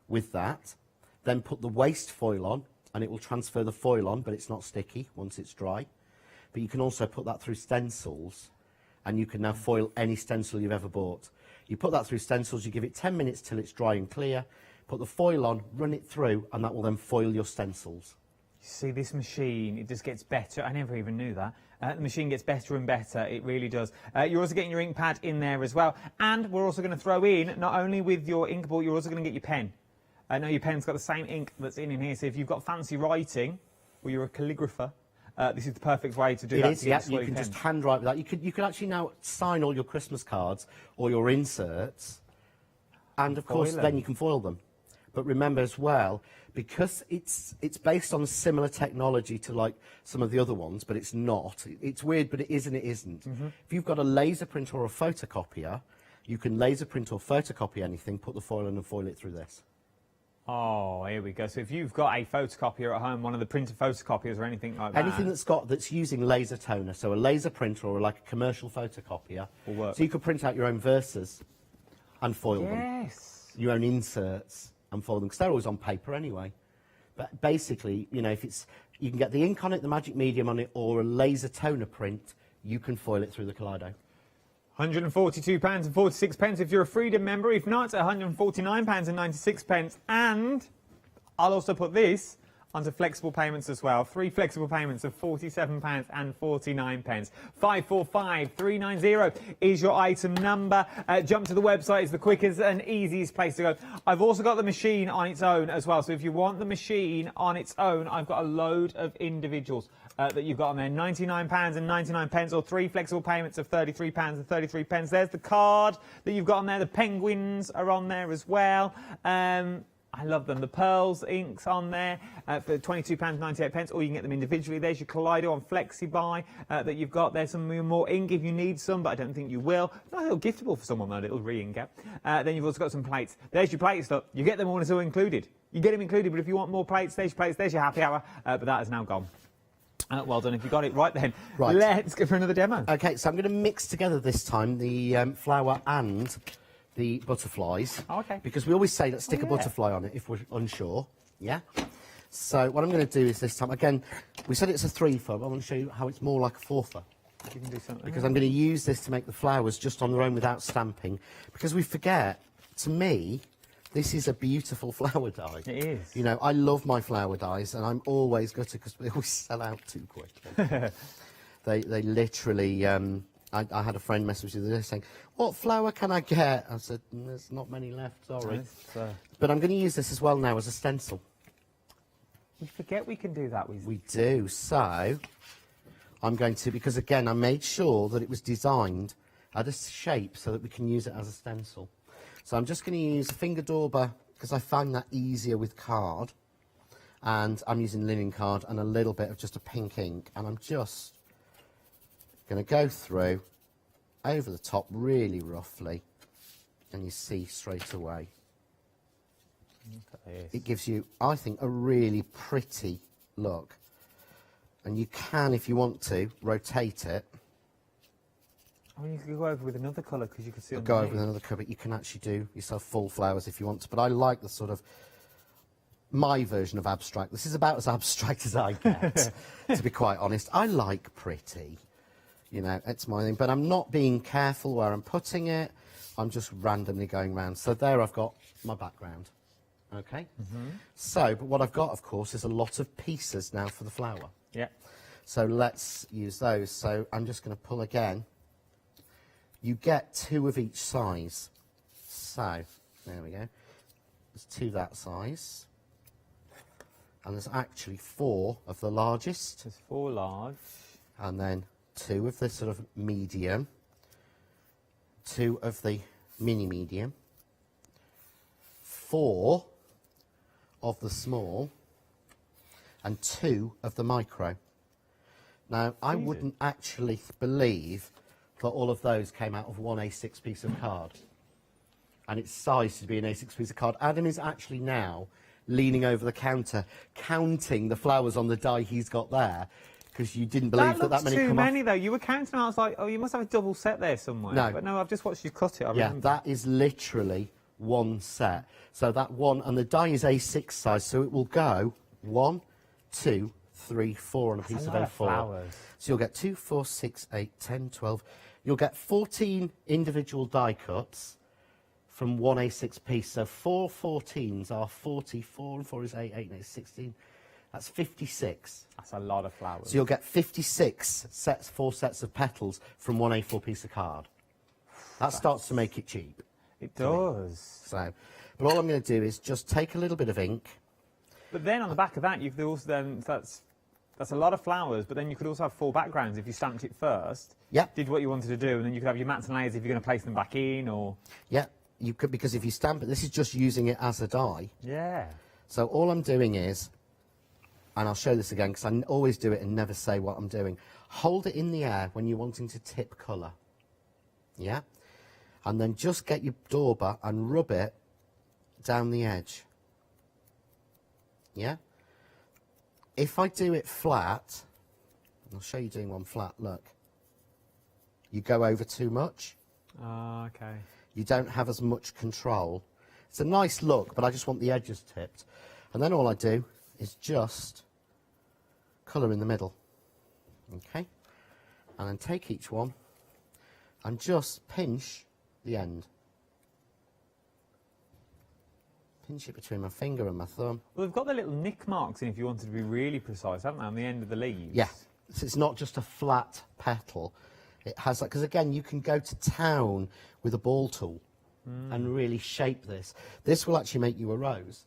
with that, then put the waste foil on, and it will transfer the foil on, but it's not sticky once it's dry. but you can also put that through stencils, and you can now foil any stencil you've ever bought. You put that through stencils, you give it 10 minutes till it's dry and clear, put the foil on, run it through, and that will then foil your stencils.
You see, this machine, it just gets better. I never even knew that. The machine gets better and better. It really does. You're also getting your ink pad in there as well. And we're also going to throw in, not only with your ink ball, you're also going to get your pen. I know your pen's got the same ink that's in here. So if you've got fancy writing, or you're a calligrapher, this is the perfect way to do that.
It is, yes. You can just handwrite with that. You could actually now sign all your Christmas cards or your inserts, and of course then you can foil them. But remember as well, because it's based on similar technology to like some of the other ones, but it's not. It's weird, but it is and it isn't. If you've got a laser printer or a photocopier, you can laser print or photocopy anything, put the foil in and foil it through this.
Oh, here we go. So if you've got a photocopier at home, one of the printer photocopiers or anything like that.
Anything that's using laser toner, so a laser printer or like a commercial photocopier.
Will work.
So you could print out your own verses and foil them.
Yes.
Your own inserts and foil them, because they're always on paper anyway. But basically, you know, if it's, you can get the ink on it, the magic medium on it, or a laser toner print, you can foil it through the Kaleido.
£142.46 if you're a Freedom member. If not, £149.96. And I'll also put this onto flexible payments as well. 3 flexible payments of £47.49. 545390 is your item number. Jump to the website. It's the quickest and easiest place to go. I've also got the machine on its own as well. So if you want the machine on its own, I've got a load of individuals that you've got on there. £99.99 or 3 flexible payments of £33.33. There's the card that you've got on there. The penguins are on there as well. I love them. The pearls inks on there for £22.98, or you can get them individually. There's your Kaleido on FlexiBuy that you've got. There's some more ink if you need some, but I don't think you will. Nice little giftable for someone, that little re-ink out. Then you've also got some plates. There's your plates, look. You get them all, it's all included. You get them included, but if you want more plates, there's your happy hour. But that is now gone. Well done if you got it right then.
Right.
Let's go for another demo.
Okay, so I'm going to mix together this time the flower and the butterflies.
Oh, okay.
Because we always say let's stick a butterfly on it if we're unsure. Yeah? So what I'm going to do is this time, again, we said it's a 3-fer, but I want to show you how it's more like a 4-fer.
You can do something.
Because I'm going to use this to make the flowers just on their own without stamping. Because we forget, to me, this is a beautiful flower die.
It is.
You know, I love my flower dies, and I'm always gutted because they always sell out too quickly. They literally... I had a friend message the other day saying, "What flower can I get?" I said, "There's not many left, sorry." But I'm going to use this as well now as a stencil.
We forget we can do that.
We do. So I'm going to, because again, I made sure that it was designed at a shape so that we can use it as a stencil. So I'm just going to use a finger dauber because I find that easier with card. And I'm using linen card and a little bit of just a pink ink. And I'm just going to go through over the top really roughly, and you see straight away. It gives you, I think, a really pretty look. And you can, if you want to, rotate it.
I mean, you could go over with another colour because you can see.
Go over with another colour, but you can actually do yourself full flowers if you want to. But I like the sort of my version of abstract. This is about as abstract as I get, to be quite honest. I like pretty. You know, it's my thing, but I'm not being careful where I'm putting it. I'm just randomly going round. So there I've got my background. Okay? So, but what I've got, of course, is a lot of pieces now for the flower.
Yeah.
So let's use those. So I'm just going to pull again. You get 2 of each size. So, there we go. There's 2 that size. And there's actually 4 of the largest.
There's 4 large.
And then 2 of the sort of medium, 2 of the mini medium, 4 of the small, and 2 of the micro. Now, I wouldn't actually believe that all of those came out of one A6 piece of card. And it's sized to be an A6 piece of card. Adam is actually now leaning over the counter, counting the flowers on the die he's got there. Because you didn't believe that many
too
come
many
off.
though. You were counting. I was like, oh, you must have a double set there somewhere.
No,
but no, I've just watched you cut it. I
yeah,
remember.
that is literally 1 set. So that one, and the die is A6 size, so it will go 1, 2, 3, 4 on a piece of
lot
A4.
of flowers.
So you'll get 2, 4, 6, 8, 10, 12. You'll get 14 individual die cuts from one A6 piece. So 4 14s are 40. 4 and 4 is 8, 8 and 8 is 16. That's 56.
That's a lot of flowers.
So you'll get 56 sets, 4 sets of petals from one A4 piece of card. That starts to make it cheap.
It does.
So, but all I'm going to do is just take a little bit of ink.
But then on the back of that, you could also then, that's a lot of flowers, but then you could also have 4 backgrounds if you stamped it first.
Yeah.
Did what you wanted to do, and then you could have your mats and layers if you're going to place them back in, or...
Yeah, you could, because if you stamp it, this is just using it as a die.
Yeah.
So all I'm doing is, and I'll show this again because I always do it and never say what I'm doing, hold it in the air when you're wanting to tip colour. Yeah? And then just get your dauber and rub it down the edge. Yeah? If I do it flat, I'll show you doing one flat, look. You go over too much.
Oh, okay.
You don't have as much control. It's a nice look, but I just want the edges tipped. And then all I do is just colour in the middle. Okay? And then take each one and just pinch the end. Pinch it between my finger and my thumb.
Well, they've got the little nick marks in if you wanted to be really precise, haven't they, on the end of the leaves?
Yeah. So it's not just a flat petal. It has that, because again, you can go to town with a ball tool and really shape this. This will actually make you a rose.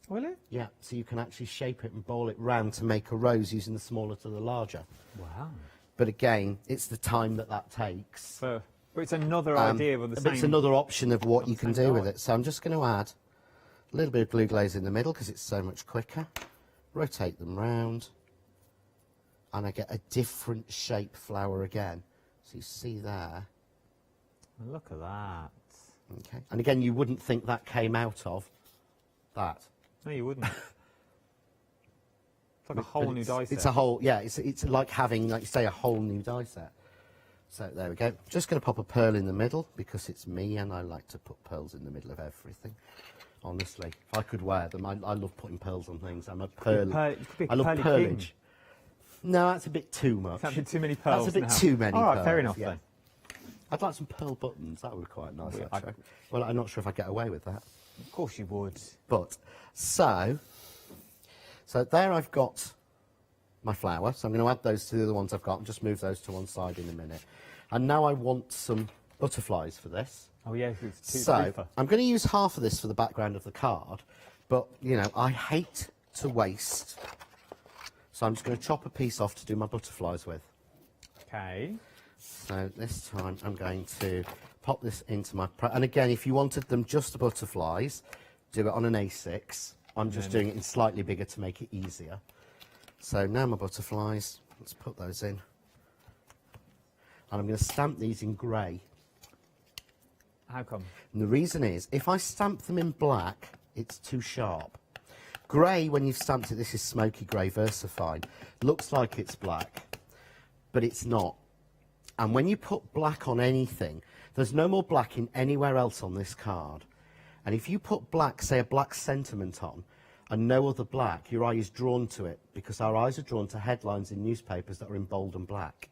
Will it?
Yeah, so you can actually shape it and ball it round to make a rose using the smaller to the larger.
Wow.
But again, it's the time that takes.
But it's another idea of the
but
same...
it's another option of what you can do with
die.
it. So I'm just going to add a little bit of glue glaze in the middle because it's so much quicker. Rotate them round. And I get a different shape flower again. So you see there.
Look at that.
Okay. And again, you wouldn't think that came out of that.
No, you wouldn't. It's like a whole new die set.
It's a whole, yeah, it's like having, like you say, a whole new die set. So there we go. Just going to pop a pearl in the middle because it's me and I like to put pearls in the middle of everything. Honestly, if I could wear them, I love putting pearls on things. I'm a pearl. I love pearlage. No, that's a bit too much.
That's a bit too many pearls.
That's a bit too many
All right,
pearls.
fair enough
yeah.
then.
I'd like some pearl buttons. That would be quite nice, actually. Well, I'm not sure if I get away with that.
Of course you would.
But, so there I've got my flower. So I'm going to add those to the other ones I've got and just move those to one side in a minute. And now I want some butterflies for this.
Oh, yeah, it's too
So
briefer.
I'm going to use half of this for the background of the card. But, you know, I hate to waste. So I'm just going to chop a piece off to do my butterflies with.
Okay.
So this time I'm going to pop this into my... And again, if you wanted them just the butterflies, do it on an A6. I'm just doing it in slightly bigger to make it easier. So now my butterflies, let's put those in. And I'm going to stamp these in grey.
How come?
And the reason is, if I stamp them in black, it's too sharp. Grey, when you've stamped it, this is smoky grey VersaFine, looks like it's black, but it's not. And when you put black on anything, there's no more black in anywhere else on this card. And if you put black, say a black sentiment on, and no other black, your eye is drawn to it, because our eyes are drawn to headlines in newspapers that are in bold and black.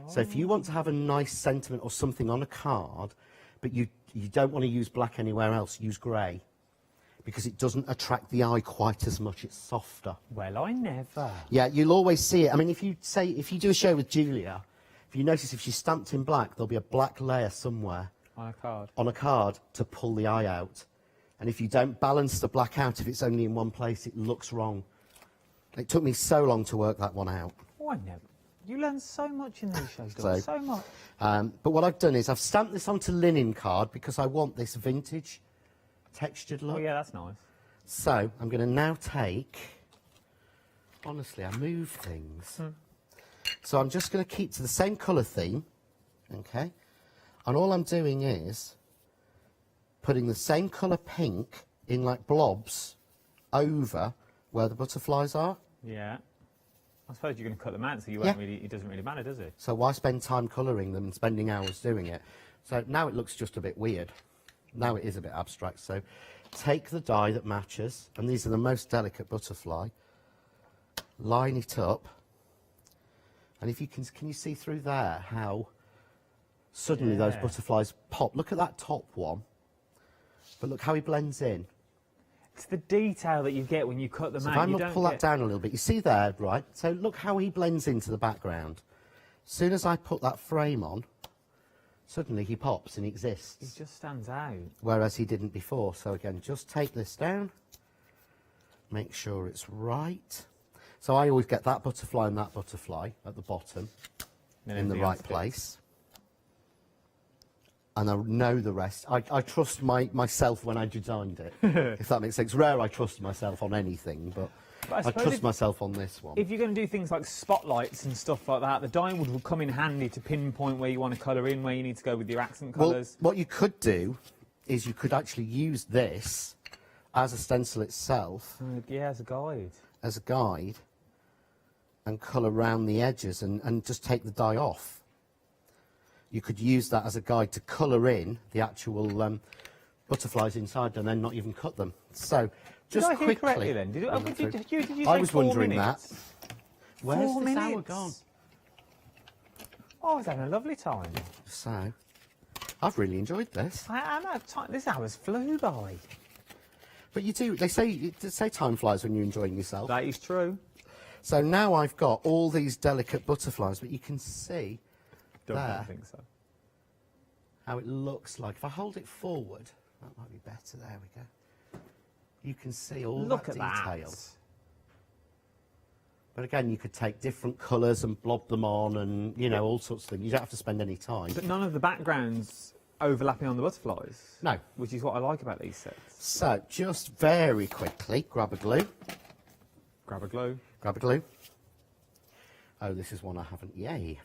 So if you want to have a nice sentiment or something on a card, but you don't want to use black anywhere else, use grey. Because it doesn't attract the eye quite as much, it's softer.
Well, I never.
Yeah, you'll always see it. I mean, if you do a show with Julia, if you notice if she's stamped in black, there'll be a black layer somewhere.
On a card.
On a card to pull the eye out. And if you don't balance the black out, if it's only in one place, it looks wrong. It took me so long to work that one out.
Oh, I never. You learn so much in these shows, Dawn, so much.
But what I've done is I've stamped this onto linen card because I want this vintage textured look.
Oh, yeah, that's nice.
So I'm going to now take... Honestly, I move things. So I'm just going to keep to the same colour theme, okay? And all I'm doing is putting the same colour pink in like blobs over where the butterflies are.
Yeah. I suppose you're going to cut them out, so you won't really, it doesn't really matter, does it?
So why spend time colouring them and spending hours doing it? So now it looks just a bit weird. Now it is a bit abstract. So take the die that matches, and these are the most delicate butterfly, line it up, and if you can you see through there how suddenly those butterflies pop? Look at that top one, but look how he blends in.
It's the detail that you get when you cut them
So
out.
if I'm going to pull that down a little bit, you see there, right? So look how he blends into the background. As soon as I put that frame on, suddenly he pops and he exists.
He just stands out.
Whereas he didn't before. So again, just take this down, make sure it's right. So I always get that butterfly and that butterfly at the bottom in the right place. And I know the rest. I trust myself when I designed it, if that makes sense. It's rare I trust myself on anything, but I trust myself on this one.
If you're going to do things like spotlights and stuff like that, the dyeing wood will come in handy to pinpoint where you want to colour in, where you need to go with your accent colours.
Well, what you could do is you could actually use this as a stencil itself.
Yeah, as a guide.
As a guide, and colour around the edges and just take the dye off. You could use that as a guide to colour in the actual butterflies inside and then not even cut them. So, just
did I hear
quickly.
correctly then? Did you say
I was
4
wondering
minutes?
that. Where's
4
this hour
minutes?
gone?
Oh, I was having a lovely time.
So, I've really enjoyed this.
This hour's flew by.
But you do, they say time flies when you're enjoying yourself.
That is true.
So now I've got all these delicate butterflies, but you can see
Don't think so.
how it looks like. If I hold it forward, that might be better. There we go. You can see all
Look
that
at
detail.
that.
But again, you could take different colours and blob them on and, you know, all sorts of things. You don't have to spend any time.
But none of the backgrounds overlapping on the butterflies.
No.
Which is what I like about these sets.
So, just very quickly, grab a glue.
Grab a glue.
Grab a glue. Oh, this is one I haven't. Yay.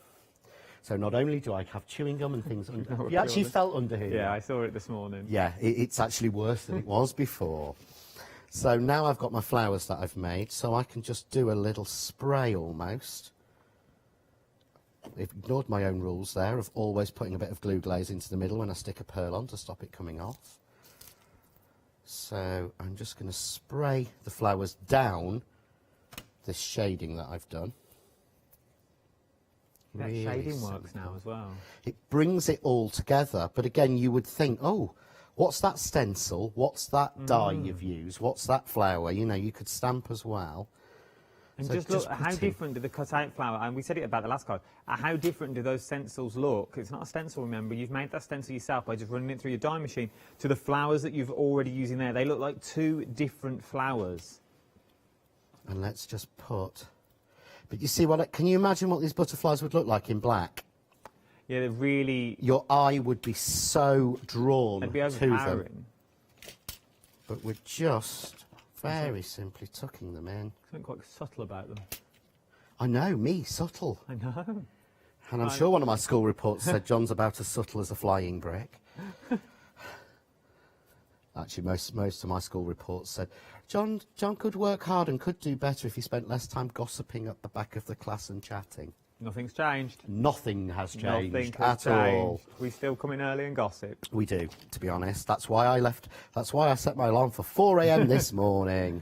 So not only do I have chewing gum and things under... You actually felt under here.
Yeah, I saw it this morning.
Yeah, it's actually worse than it was before. So now I've got my flowers that I've made, so I can just do a little spray almost. I've ignored my own rules there of always putting a bit of glue glaze into the middle when I stick a pearl on to stop it coming off. So I'm just going to spray the flowers down this shading that I've done.
That
Really
shading
simple.
works now as well.
It brings it all together, but again you would think, oh, what's that stencil? What's that dye you've used? What's that flower? You know, you could stamp as well.
And
So
just look, how
putting-
different do the cut-out flower, and we said it about the last card, how different do those stencils look? It's not a stencil, remember, you've made that stencil yourself by just running it through your dye machine, to the flowers that you've already used in there. They look like 2 different flowers.
And let's just put... But you see what? Can you imagine what these butterflies would look like in black?
Yeah, they're really...
Your eye would be so drawn
They'd be
to them.
overpowering.
But we're just very simply tucking them in.
Something quite subtle about them.
I know, me, subtle.
I know.
And I'm sure one of my school reports said John's about as subtle as a flying brick. Actually, most of my school reports said, John could work hard and could do better if he spent less time gossiping at the back of the class and chatting.
Nothing's changed.
Nothing has changed
Nothing has
at
changed.
all.
We still come in early and gossip.
We do, to be honest. That's why I left. That's why I set my alarm for 4 a.m. this morning.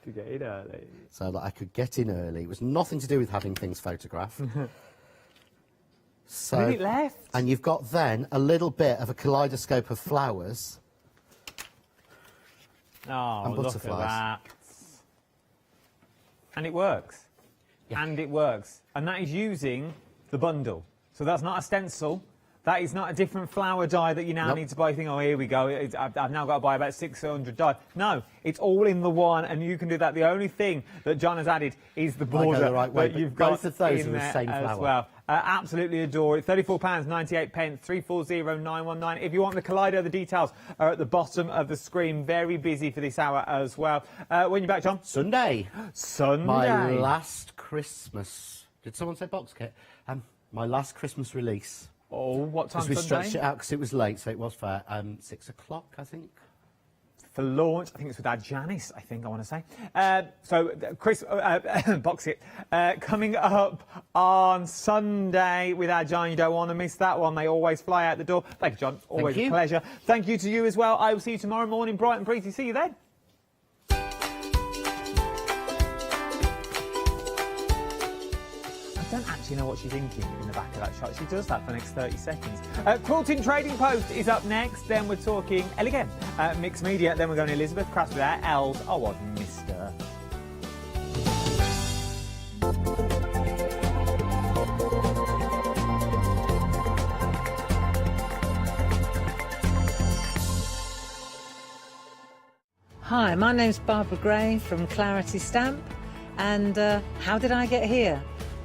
To get in early.
So that I could get in early. It was nothing to do with having things photographed. So,
Minute left.
And you've got then a little bit of a kaleidoscope of flowers.
Oh,
And
look at
butterflies.
that. And it works.
Yeah.
And it works. And that is using the bundle. So that's not a stencil. That is not a different flower dye that you now
Nope.
need to buy. You think, oh, here we go. I've now got to buy about 600 dye. No, it's all in the one, and you can do that. The only thing that John has added is the
go
border
the right way,
that
but
you've got
both of those
in
are the
there
same
as
flower.
well. Absolutely adore it. £34.98, 340919. If you want the Kaleido, the details are at the bottom of the screen. Very busy for this hour as well. When you back, John?
Sunday.
Sunday.
My last Christmas. Did someone say box kit? My last Christmas release.
Oh, what time
Because we
Sunday?
stretched it out because it was late, so it was fair. 6 o'clock, I think.
For launch, I think it's with our Janice, I want to say. Chris, box it, coming up on Sunday with our John. You don't want to miss that one. They always fly out the door. Thank you, John. Always a pleasure. Thank you to you as well. I will see you tomorrow morning, bright and breezy. See you then.
don't actually know what she's thinking in the back of that shot. She does that for the next 30 seconds. Quilting Trading Post is up next. Then we're talking Elle again. Mixed Media. Then we're going to Elizabeth Crafts with our L's. Oh, I've missed her.
Hi, my name's Barbara Gray from Clarity Stamp, and how did I get here?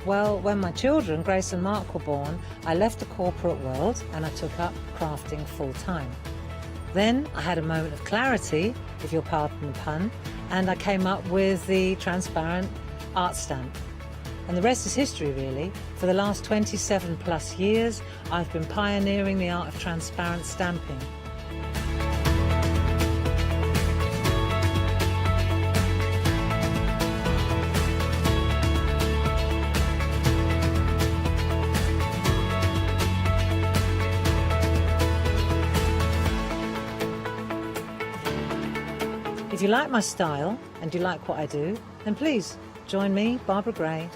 Well, when my children, Grace and Mark, were born, I left the corporate world and I took up crafting full-time. Then I had a moment of clarity, if you'll pardon the pun, and I came up with the transparent art stamp. And the rest is history, really. For the last 27 plus years, I've been pioneering the art of transparent stamping. If you like my style and you like what I do, then please join me, Barbara Gray.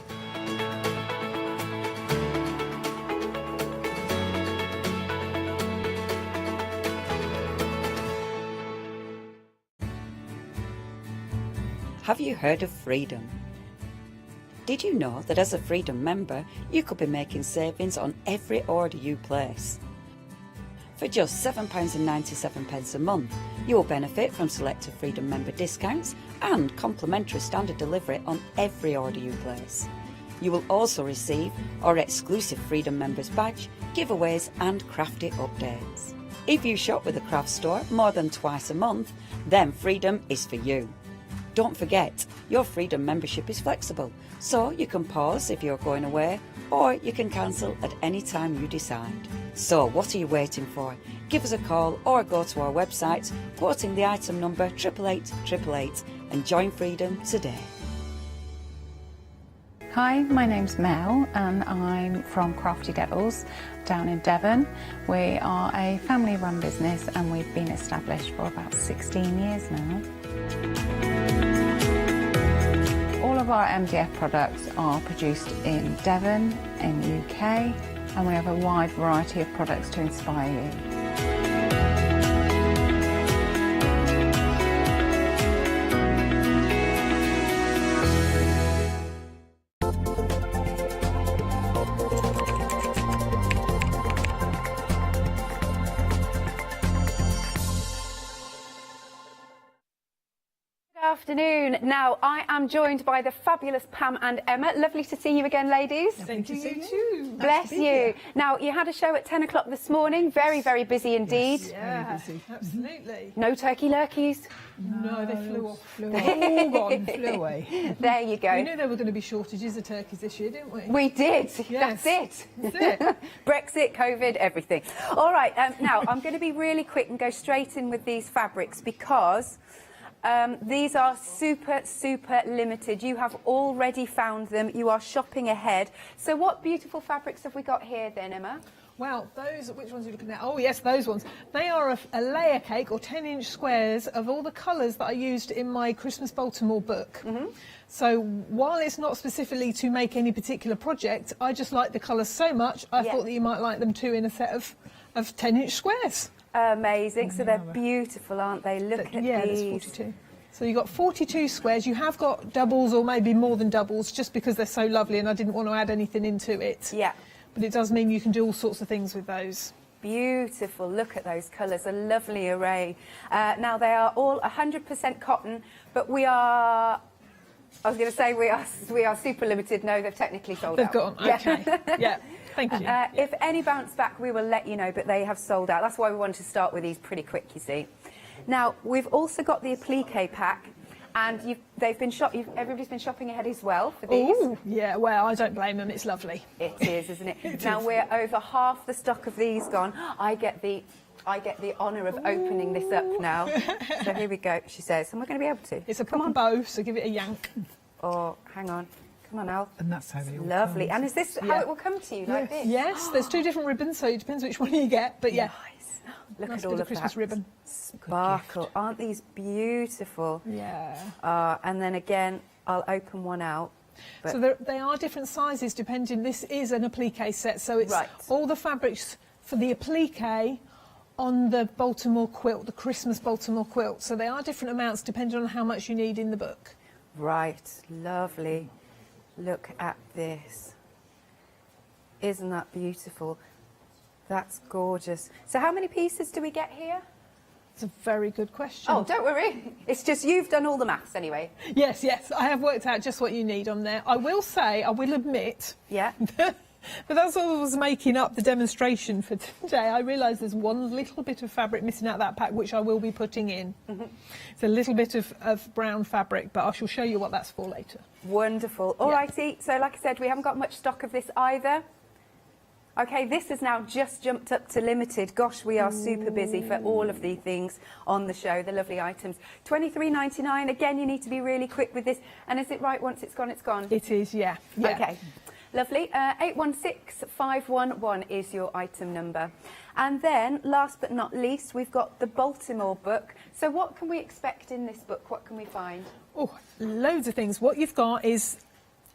Have you heard of Freedom? Did you know that as a Freedom member, you could be making savings on every order you place? For just £7.97 a month, you will benefit from selected Freedom member discounts and complimentary standard delivery on every order you place. You will also receive our exclusive Freedom members badge, giveaways and crafty updates. If you shop with the craft store more than twice a month, then Freedom is for you. Don't forget, your Freedom membership is flexible, so you can pause if you're going away, or you can cancel at any time you decide. So what are you waiting for? Give us a call or go to our website, quoting the item number 88888 and join Freedom today.
Hi, my name's Mel and I'm from Crafty Devils down in Devon. We are a family run business and we've been established for about 16 years now. All of our MDF products are produced in Devon, in the UK, and we have a wide variety of products to inspire you.
Afternoon. Now I am joined by the fabulous Pam and Emma. Lovely to see you again, ladies.
Thank you too.
Bless you. Now you had a show at 10 o'clock this morning. Very, very busy indeed.
Yes, yeah, absolutely.
No turkey lurkeys.
No, they flew off. All gone, flew away.
There you go.
We knew there were going to be shortages of turkeys this year, didn't we?
We did.
Yes.
That's it.
That's it.
Brexit, COVID, everything. All right. Now I'm going to be really quick and go straight in with these fabrics because these are super, super limited. You have already found them. You are shopping ahead. So what beautiful fabrics have we got here then, Emma?
Well, those, which ones are you looking at? Oh, yes, those ones. They are a layer cake or 10-inch squares of all the colours that I used in my Christmas Baltimore book. So while it's not specifically to make any particular project, I just like the colours so much, I thought that you might like them too in a set of 10-inch squares.
Amazing. So they're beautiful, aren't they? Look at these.
Yeah, there's 42. So you've got 42 squares. You have got doubles or maybe more than doubles just because they're so lovely and I didn't want to add anything into it.
Yeah.
But it does mean you can do all sorts of things with those.
Beautiful. Look at those colours. A lovely array. Now, they are all 100% cotton, but we are... I was going to say we are super limited. No, they've technically sold out.
They've gone. Okay. Yeah. Thank you.
If any bounce back, we will let you know, but they have sold out. That's why we wanted to start with these pretty quick, you see. Now, we've also got the applique pack, and everybody's been shopping ahead as well for these.
Ooh, yeah, well, I don't blame them. It's lovely.
It is, isn't it? Now, we're over half the stock of these gone. I get the honour of opening this up now. So here we go, she says. Am I going to be able to?
It's a proper bow, so give it a yank.
Oh, hang on. Come on, Al.
And that's how they all
lovely.
come.
And is this how it will come to you, like this?
Yes, there's two different ribbons, so it depends which one you get. But yeah.
Nice. Look
nice
at all
bit
of
Christmas
that.
ribbon.
Sparkle. Aren't these beautiful?
Yeah.
And then again, I'll open one out
So they are different sizes depending. This is an applique set, so it's all the fabrics for the applique on the Baltimore quilt, the Christmas Baltimore quilt. So they are different amounts depending on how much you need in the book.
Right, lovely. Look at this. Isn't that beautiful? That's gorgeous. So how many pieces do we get here?
It's a very good question.
Oh, don't worry. It's just you've done all the maths anyway.
Yes, I have worked out just what you need on there. I will say, I will admit, but that's all I was making up the demonstration for today. I realise there's one little bit of fabric missing out of that pack, which I will be putting in. It's a little bit of brown fabric, but I shall show you what that's for later.
Wonderful. All righty. So like I said, we haven't got much stock of this either. Okay, this has now just jumped up to limited. Gosh, we are super busy for all of the things on the show, the lovely items. $23.99. Again, you need to be really quick with this. And is it right, once it's gone, it's gone?
It is, yeah.
Okay, lovely. 816511 is your item number. And then, last but not least, we've got the Baltimore book. So what can we expect in this book? What can we find?
Oh, loads of things. What you've got is,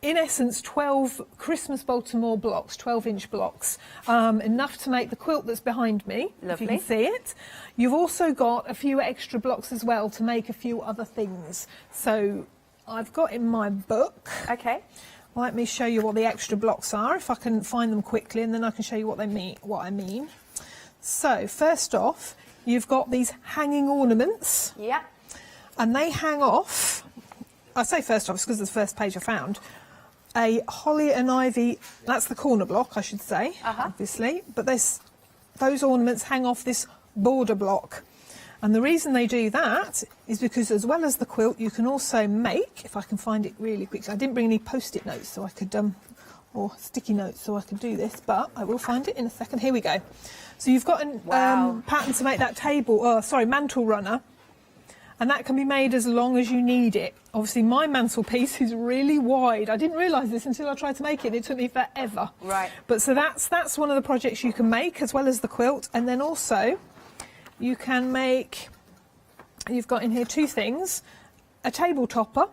in essence, 12 Christmas Baltimore blocks, 12-inch blocks, enough to make the quilt that's behind me, if you can see it. You've also got a few extra blocks as well to make a few other things. So I've got in my book.
Okay.
Let me show you what the extra blocks are, if I can find them quickly, and then I can show you what I mean. So first off, you've got these hanging ornaments.
Yeah.
And they hang off. I say first off, it's because it's the first page I found. A holly and ivy, that's the corner block, I should say, obviously. But those ornaments hang off this border block. And the reason they do that is because, as well as the quilt, you can also make, if I can find it really quick, I didn't bring any post-it notes so I could, or sticky notes so I could do this, but I will find it in a second. Here we go. So you've got a pattern to make that mantle runner. And that can be made as long as you need it. Obviously, my mantelpiece is really wide. I didn't realise this until I tried to make it. It took me forever.
Right.
But so that's one of the projects you can make, as well as the quilt. And then also, you can make, you've got in here two things, a table topper,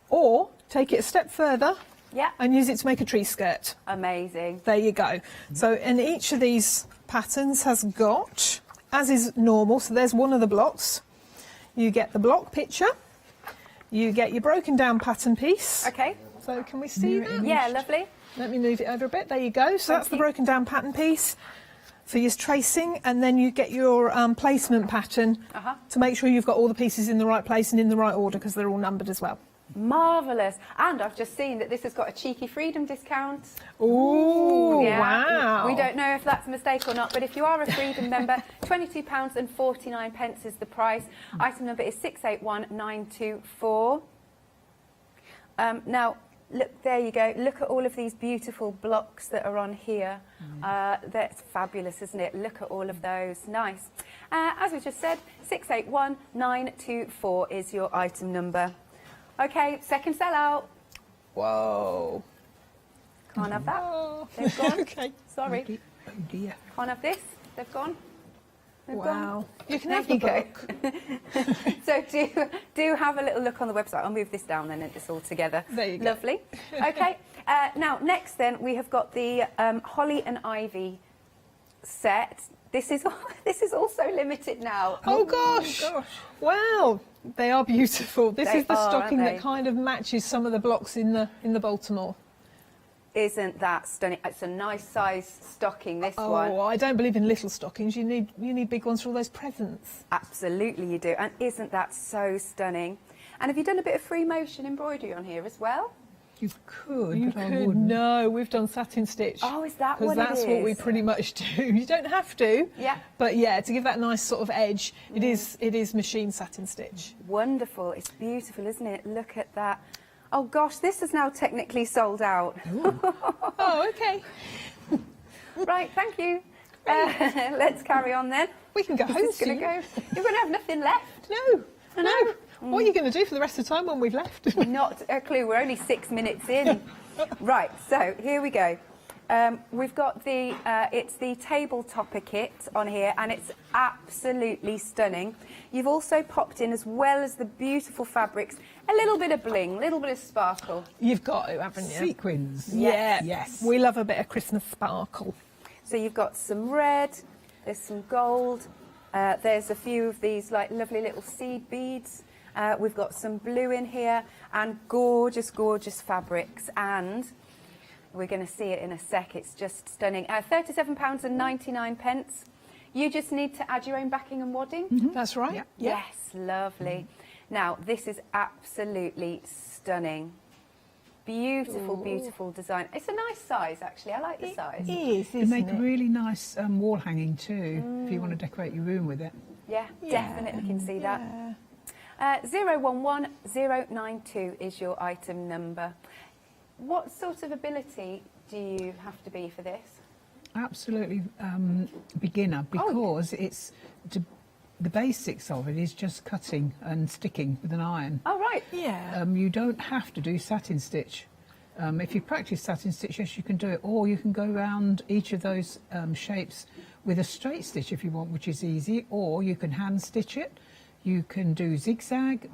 or take it a step further and use it to make a tree skirt.
Amazing.
There you go. So, and each of these patterns has got, as is normal, so there's one of the blocks. You get the block picture, you get your broken down pattern piece.
Okay.
So can we see that?
Yeah, lovely.
Let me move it over a bit. There you go. So that's the broken down pattern piece for your tracing, and then you get your placement pattern to make sure you've got all the pieces in the right place and in the right order, because they're all numbered as well.
Marvellous. And I've just seen that this has got a cheeky Freedom discount.
Ooh, wow.
We don't know if that's a mistake or not, but if you are a Freedom member, £22.49 is the price. Item number is 681924. Now, look, there you go. Look at all of these beautiful blocks that are on here. That's fabulous, isn't it? Look at all of those. Nice. As we just said, 681924 is your item number. Okay, second sellout.
Whoa.
Can't have that. They've gone.
Okay.
Sorry.
Oh dear.
Can't have this. They've gone. They've
Wow.
gone.
You can
There
have the
you go.
book.
So do have a little look on the website. I'll move this down then and it's all together.
There you go.
Lovely. Okay. Now, next then, we have got the Holly and Ivy set. This is also limited now.
Oh gosh. Wow. They are beautiful. This
They
is the
are,
stocking
aren't
that
they?
kind of matches some of the blocks in the Baltimore.
Isn't that stunning? It's a nice size stocking, this one.
Oh, I don't believe in little stockings. You need big ones for all those presents.
Absolutely you do. And isn't that so stunning? And have you done a bit of free motion embroidery on here as well?
You could,
You
but I
could.
wouldn't.
No, we've done satin stitch.
Oh, is that what it
Because that's what we
is?
pretty much do. You don't have to.
Yeah.
But yeah, to give that nice sort of edge, it is machine satin stitch.
Wonderful. It's beautiful, isn't it? Look at that. Oh gosh, this is now technically sold out.
Oh, okay.
Right, thank you. Let's carry on then.
We can go home
This is
soon.
gonna go. You're going to have nothing left.
No.
I know.
What are you going to do for the rest of the time when we've left?
Not a clue. We're only 6 minutes in. Right, so here we go. We've got the, it's the table topper kit on here, and it's absolutely stunning. You've also popped in, as well as the beautiful fabrics, a little bit of bling, a little bit of sparkle.
You've got to, haven't you?
Sequins.
Yeah.
Yes.
We love a bit of Christmas sparkle.
So you've got some red, there's some gold, there's a few of these like lovely little seed beads. We've got some blue in here, and gorgeous, gorgeous fabrics, and we're going to see it in a sec. It's just stunning. £37.99. You just need to add your own backing and wadding.
That's right.
Yep. Yes, lovely. Now, this is absolutely stunning. Beautiful, beautiful design. It's a nice size, actually. I like the size.
It is,
They make a really nice wall hanging too, if you want to decorate your room with it.
Yeah, definitely can see that. 011092 is your item number. What sort of ability do you have to be for this?
Absolutely beginner, because it's the basics of it is just cutting and sticking with an iron.
Oh, right.
Yeah.
You don't have to do satin stitch. If you practice satin stitch, yes, you can do it, or you can go around each of those shapes with a straight stitch if you want, which is easy, or you can hand stitch it. You can do zigzag,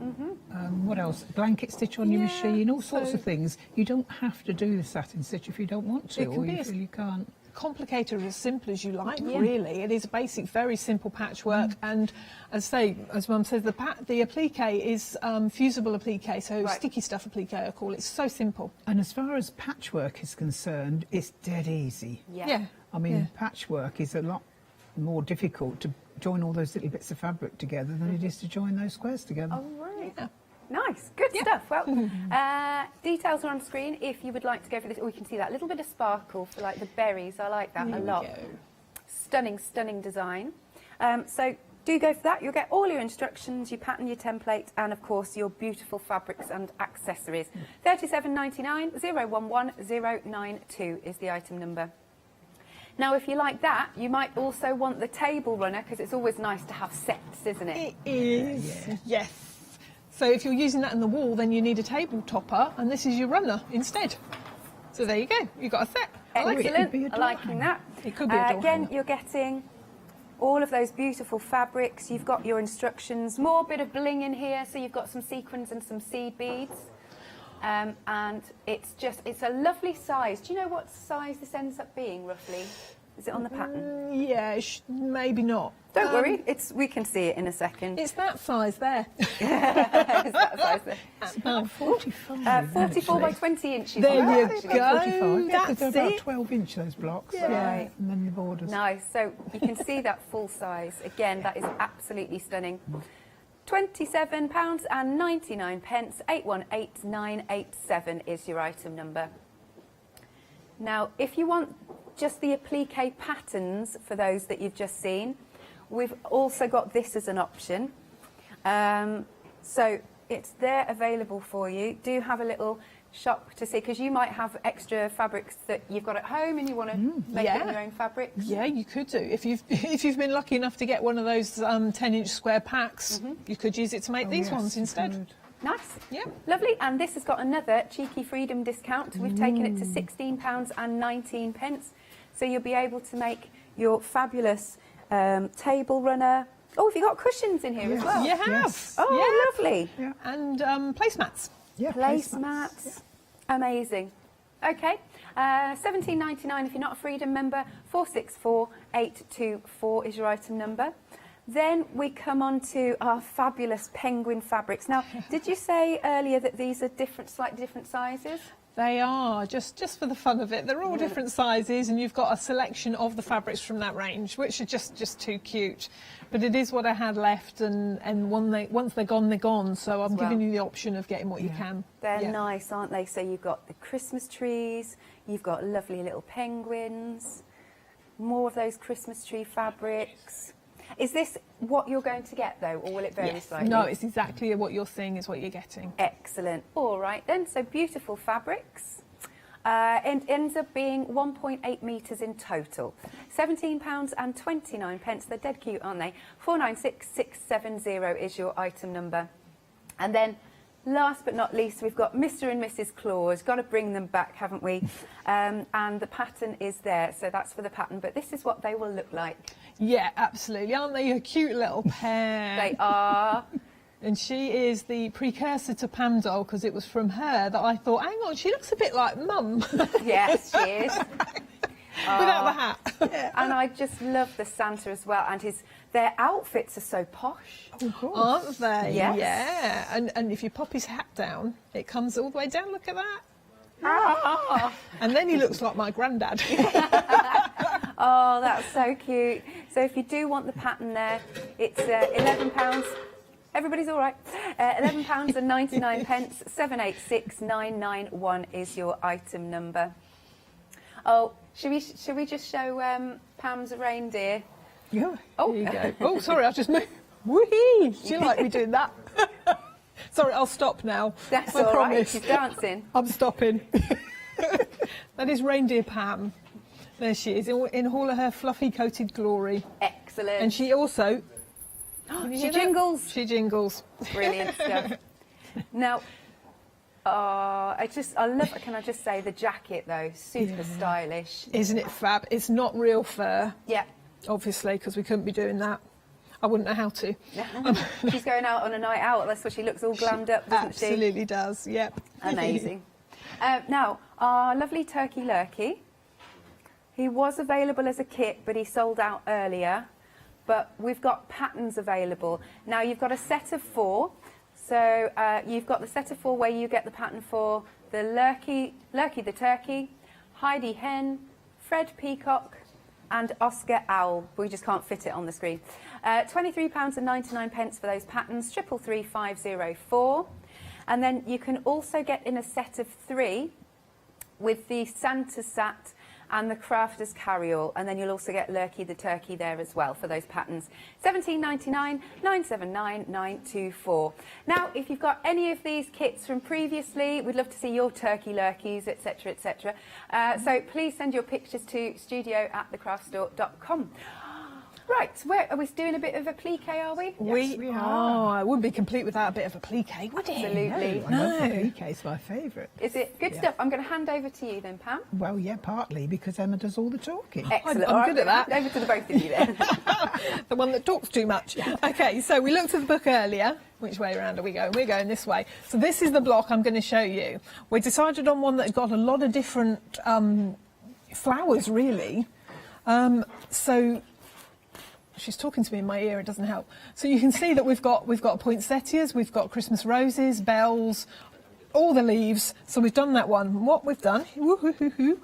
what else? Blanket stitch on your machine, all sorts of things. You don't have to do the satin stitch if you don't want to, or you feel you can't.
Complicated or as simple as you like, really. It is a basic, very simple patchwork, and as Mum says, the applique is fusible applique, so sticky stuff applique I call it. It's so simple.
And as far as patchwork is concerned, it's dead easy.
Yeah.
I mean, patchwork is a lot more difficult to join all those little bits of fabric together than it is to join those squares together.
Oh, right. Yeah. Nice, good stuff. Well, details are on screen if you would like to go for this. Oh, you can see that little bit of sparkle for like the berries. I like that a lot. Stunning, stunning design. So do go for that. You'll get all your instructions, your pattern, your template, and of course your beautiful fabrics and accessories. £37.99, 011092 is the item number. Now, if you like that, you might also want the table runner, because it's always nice to have sets, isn't it?
It is, yes. So if you're using that in the wall, then you need a table topper, and this is your runner instead. So there you go, you've got a set.
Excellent, I liking that.
It could be a door
again,
hanger.
you're getting all of those beautiful fabrics. You've got your instructions, more bit of bling in here, so you've got some sequins and some seed beads. And it's a lovely size. Do you know what size this ends up being, roughly? Is it on the pattern?
Yeah, maybe not.
Don't worry, we can see it in a second.
It's that size there.
It's that size there.
It's about 45.
44 by 20 inches.
There you go.
45. Yeah,
That's
they're about
it.
12 inch, those blocks.
Right.
And then the borders.
Nice. So you can see that full size. Again, that is absolutely stunning. £27.99, 818987 is your item number. Now, if you want just the applique patterns for those that you've just seen, we've also got this as an option. So it's there available for you. Do have a little shop to see, because you might have extra fabrics that you've got at home and you want to make it in your own fabrics.
Yeah, you could do. If you've been lucky enough to get one of those 10-inch square packs, you could use it to make these ones instead.
Nice.
Yeah.
Lovely. And this has got another cheeky freedom discount. We've taken it to £16.19. So you'll be able to make your fabulous table runner. Oh, have you got cushions in here as well?
You have.
Oh, lovely.
Yeah.
And placemats.
Yeah,
Placemats. Amazing. Okay. £17.99 if you're not a Freedom member. 464824 is your item number. Then we come on to our fabulous penguin fabrics. Now, did you say earlier that these are slightly different sizes?
They are, just for the fun of it. They're all different sizes, and you've got a selection of the fabrics from that range, which are just too cute. But it is what I had left, and once they're gone, they're gone. So I'm giving you the option of getting what you can.
They're nice, aren't they? So you've got the Christmas trees, you've got lovely little penguins, more of those Christmas tree fabrics. Is this what you're going to get, though, or will it vary slightly?
No, it's exactly what you're seeing is what you're getting.
Excellent. All right, then. So beautiful fabrics. And ends up being 1.8 metres in total. £17.29. They're dead cute, aren't they? 496670 is your item number. And then last but not least, we've got Mr. and Mrs. Claus. Got to bring them back, haven't we? And the pattern is there, so that's for the pattern. But this is what they will look like.
Yeah, absolutely. Aren't they a cute little pair?
They are.
And she is the precursor to Pam doll, because it was from her that I thought, hang on, she looks a bit like Mum.
Yes, she is.
Without the hat.
Yeah. And I just love the Santa as well, and their outfits are so posh.
Aren't they?
Yes.
Yeah. And if you pop his hat down, it comes all the way down. Look at that.
Ah.
And then he looks like my granddad.
Oh, that's so cute. So if you do want the pattern there, it's £11. Everybody's all right. £11 and 99 pence. 786991 is your item number. Oh, should we just show Pam's reindeer?
Yeah.
Oh,
here you go. Oh, sorry, I just moved. Whee! Do you like me doing that? Sorry, I'll stop now.
That's
I
all right.
promise.
She's dancing.
I'm stopping. That is reindeer Pam. There she is, in all of her fluffy coated glory.
Excellent.
And she also...
She jingles.
She jingles.
Brilliant stuff. Now, I love, can I just say, the jacket though, super stylish.
Isn't it fab? It's not real fur.
Yeah.
Obviously, because we couldn't be doing that. I wouldn't know how to.
She's going out on a night out, that's why she looks all glammed up, doesn't she?
Absolutely does, yep.
Amazing. Now, our lovely turkey lurkey. He was available as a kit, but he sold out earlier. But we've got patterns available. Now, you've got a set of 4. So you've got the set of 4 where you get the pattern for the Lurky the turkey, Heidi hen, Fred peacock, and Oscar owl. We just can't fit it on the screen. £23 and 99 pence for those patterns, 333504. And then you can also get in a set of 3 with the Santa Sat and the Crafter's Carryall, and then you'll also get Lurky the turkey there as well for those patterns. £17.99, 979 924. Now, if you've got any of these kits from previously, we'd love to see your turkey lurkies, etc., etc. So please send your pictures to studio@thecraftstore.com. Right, where are we doing a bit of applique, are we?
Yes, we are. It wouldn't be complete without a bit of applique, would it?
Absolutely.
No. Applique is my favourite.
Is it good stuff? I'm going to hand over to you then, Pam.
Well, yeah, partly because Emma does all the talking.
Excellent.
I'm good at that.
Over to the both of you then.
The one that talks too much. Okay, so we looked at the book earlier. Which way around are we going? We're going this way. So this is the block I'm going to show you. We decided on one that's got a lot of different flowers, really. So she's talking to me in my ear, it doesn't help. So you can see that we've got poinsettias, we've got Christmas roses, bells, all the leaves. So we've done that one. What we've done,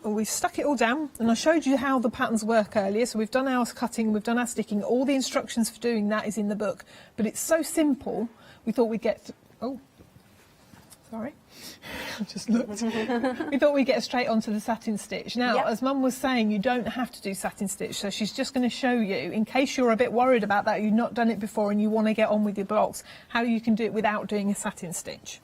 we stuck it all down, and I showed you how the patterns work earlier. So we've done our cutting, we've done our sticking. All the instructions for doing that is in the book. But it's so simple, we thought we'd get... Oh, sorry. I just looked. We thought we'd get straight onto the satin stitch. Now, as Mum was saying, you don't have to do satin stitch, so she's just going to show you, in case you're a bit worried about that, you've not done it before and you want to get on with your blocks, how you can do it without doing a satin stitch.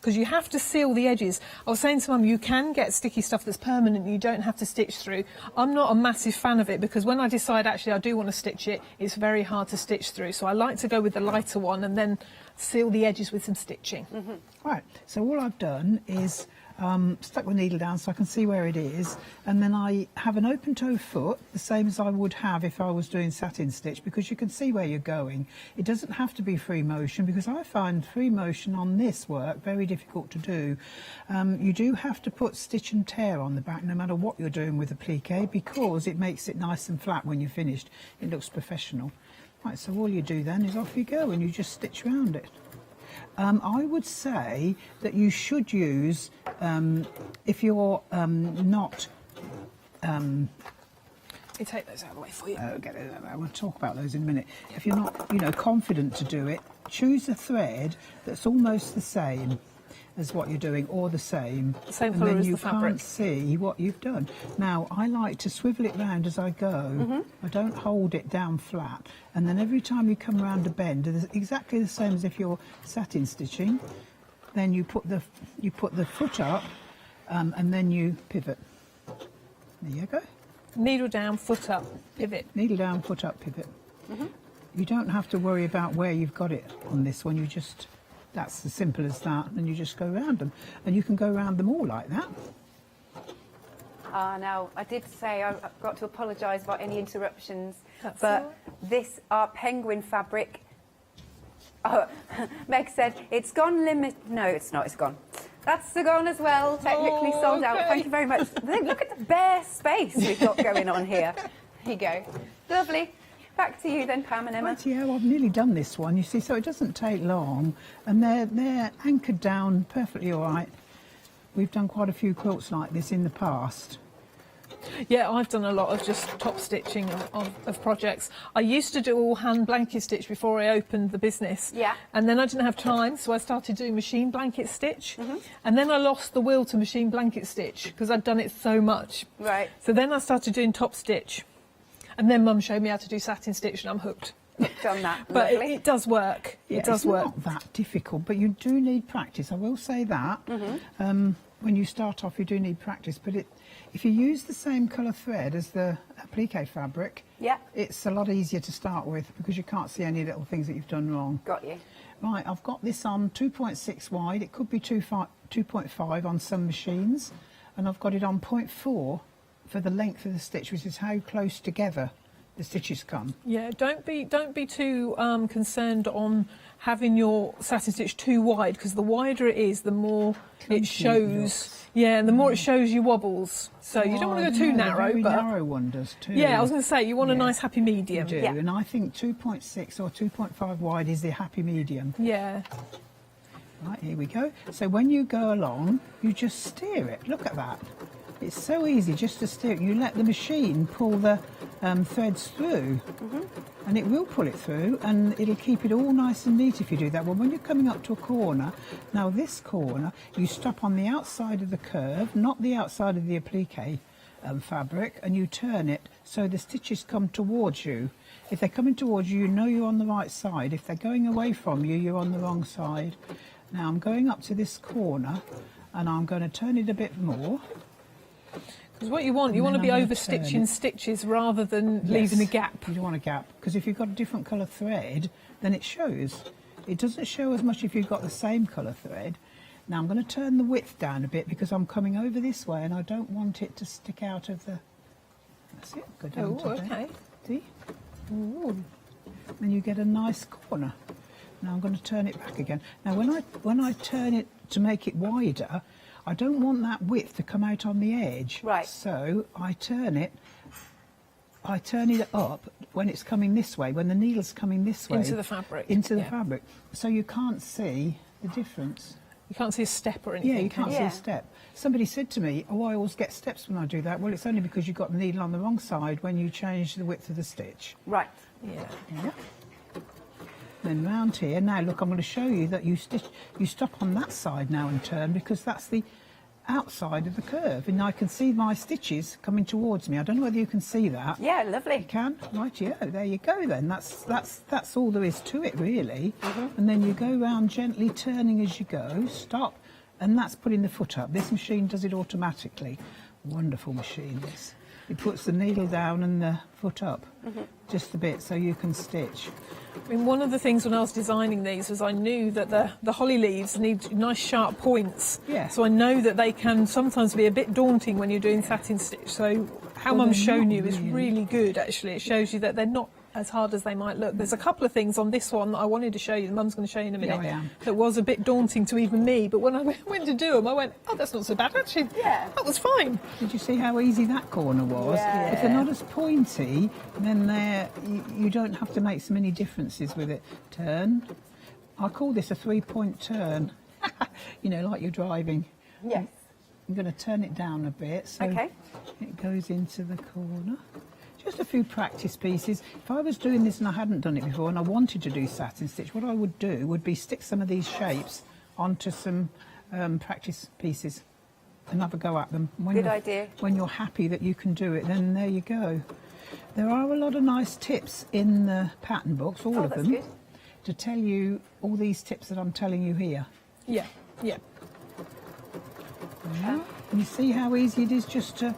Because you have to seal the edges. I was saying to Mum, you can get sticky stuff that's permanent, you don't have to stitch through. I'm not a massive fan of it, because when I decide actually I do want to stitch it, it's very hard to stitch through. So I like to go with the lighter one and then seal the edges with some stitching.
Right, so all I've done is stuck the needle down so I can see where it is, and then I have an open toe foot, the same as I would have if I was doing satin stitch, because you can see where you're going. It doesn't have to be free motion, because I find free motion on this work very difficult to do. You do have to put stitch and tear on the back no matter what you're doing with applique, because it makes it nice and flat when you're finished. It looks professional. Right, so all you do then is off you go and you just stitch around it. I would say that you should use, if you're not...
You take those out of the way for you.
I will talk about those in a minute. If you're not, confident to do it, choose a thread that's almost the same as what you're doing, or the same.
Same
and
colour
then
as
you
the fabric.
can't see what you've done. Now, I like to swivel it round as I go. I don't hold it down flat. And then every time you come around a bend, it's exactly the same as if you're satin stitching. Then you put the foot up, and then you pivot. There you go.
Needle down, foot up, pivot.
Needle down, foot up, pivot. You don't have to worry about where you've got it on this one. You just That's as simple as that, and you just go around them. And you can go around them all like that.
Now, I did say I've got to apologise about any interruptions,
That's
but
all right.
this, our penguin fabric, oh, Meg said, it's gone limit. No, it's not, it's gone. That's gone as well, technically sold out.
okay.
Thank you very much. Look at the bare space we've got going on here. There you go. Lovely. Back to you then, Pam and Emma.
Right, yeah, I've nearly done this one, you see, so it doesn't take long, and they're anchored down perfectly all right. We've done quite a few quilts like this in the past.
Yeah, I've done a lot of just top stitching of projects. I used to do all hand blanket stitch before I opened the business.
Yeah.
And then I didn't have time, so I started doing machine blanket stitch. And then I lost the will to machine blanket stitch because I'd done it so much.
Right.
So then I started doing top stitch. And then Mum showed me how to do satin stitch and I'm hooked.
Done that.
But
Lovely.
it does work.
Yeah,
it does
it's
work.
not that difficult, but you do need practice. I will say that. When you start off, you do need practice, but if you use the same colour thread as the applique fabric,
Yeah.
it's a lot easier to start with because you can't see any little things that you've done wrong.
Got you.
Right, I've got this on 2.6 wide. It could be 2.5 on some machines, and I've got it on 0.4 for the length of the stitch, which is how close together the stitches come.
Yeah, don't be too concerned on having your satin stitch too wide, because the wider it is, the more it shows. Yeah, and the more it shows you wobbles. So you don't want to go too narrow.
Very
but
narrow one does too.
yeah, I was going to say you want a nice happy medium.
You do, and I think 2.6 or 2.5 wide is the happy medium.
Yeah.
Right, here we go. So when you go along, you just steer it. Look at that. It's so easy just to steer it. You let the machine pull the threads through, and it will pull it through, and it'll keep it all nice and neat if you do that. Well, when you're coming up to a corner, now this corner, you stop on the outside of the curve, not the outside of the applique fabric, and you turn it so the stitches come towards you. If they're coming towards you, you know you're on the right side. If they're going away from you, you're on the wrong side. Now I'm going up to this corner, and I'm going to turn it a bit more.
Because what you want to be over stitching stitches rather than leaving a gap.
You don't want a gap, because if you've got a different colour thread, then it shows. It doesn't show as much if you've got the same colour thread. Now I'm going to turn the width down a bit because I'm coming over this way and I don't want it to stick out of the... That's it, go down to there.
Okay.
See? Ooh. Then you get a nice corner. Now I'm going to turn it back again. Now when I turn it to make it wider, I don't want that width to come out on the edge.
Right.
So I turn it up when it's coming this way, when the needle's coming this way.
Into the fabric.
Into the fabric. So you can't see the difference.
You can't see a step or anything.
Yeah, you can't see a step. Somebody said to me, oh, I always get steps when I do that. Well, it's only because you've got the needle on the wrong side when you change the width of the stitch.
Right.
Yeah.
Then round here, now look, I'm going to show you that you stop on that side now and turn, because that's the outside of the curve, and I can see my stitches coming towards me. I don't know whether you can see that.
Yeah, lovely.
You can? Right, yeah, there you go then. That's all there is to it, really. And then you go round gently turning as you go, stop, and that's putting the foot up. This machine does it automatically. Wonderful machine, this. It puts the needle down and the foot up just a bit so you can stitch.
I mean, one of the things when I was designing these was I knew that the holly leaves need nice sharp points.
Yeah.
So I know that they can sometimes be a bit daunting when you're doing satin stitch. So how
Well,
Mum's
they're
shown
not
you is really good, actually. It shows you that they're not as hard as they might look. There's a couple of things on this one that I wanted to show you, Mum's going to show you in a minute,
I am.
that was a bit daunting to even me, but when I went to do them, I went, oh, that's not so bad, actually.
Yeah.
That was fine.
Did you see how easy that corner was?
Yeah.
If they're not as pointy, then you don't have to make so many differences with it. Turn. I call this a 3-point turn. You know, like you're driving.
Yes.
I'm going to turn it down a bit so it goes into the corner. Just a few practice pieces. If I was doing this and I hadn't done it before and I wanted to do satin stitch, what I would do would be stick some of these shapes onto some practice pieces and have a go at them.
Good idea.
When you're happy that you can do it, then there you go. There are a lot of nice tips in the pattern books, all of them, to tell you all these tips that I'm telling you here.
Yeah, yeah.
And you see how easy it is just to...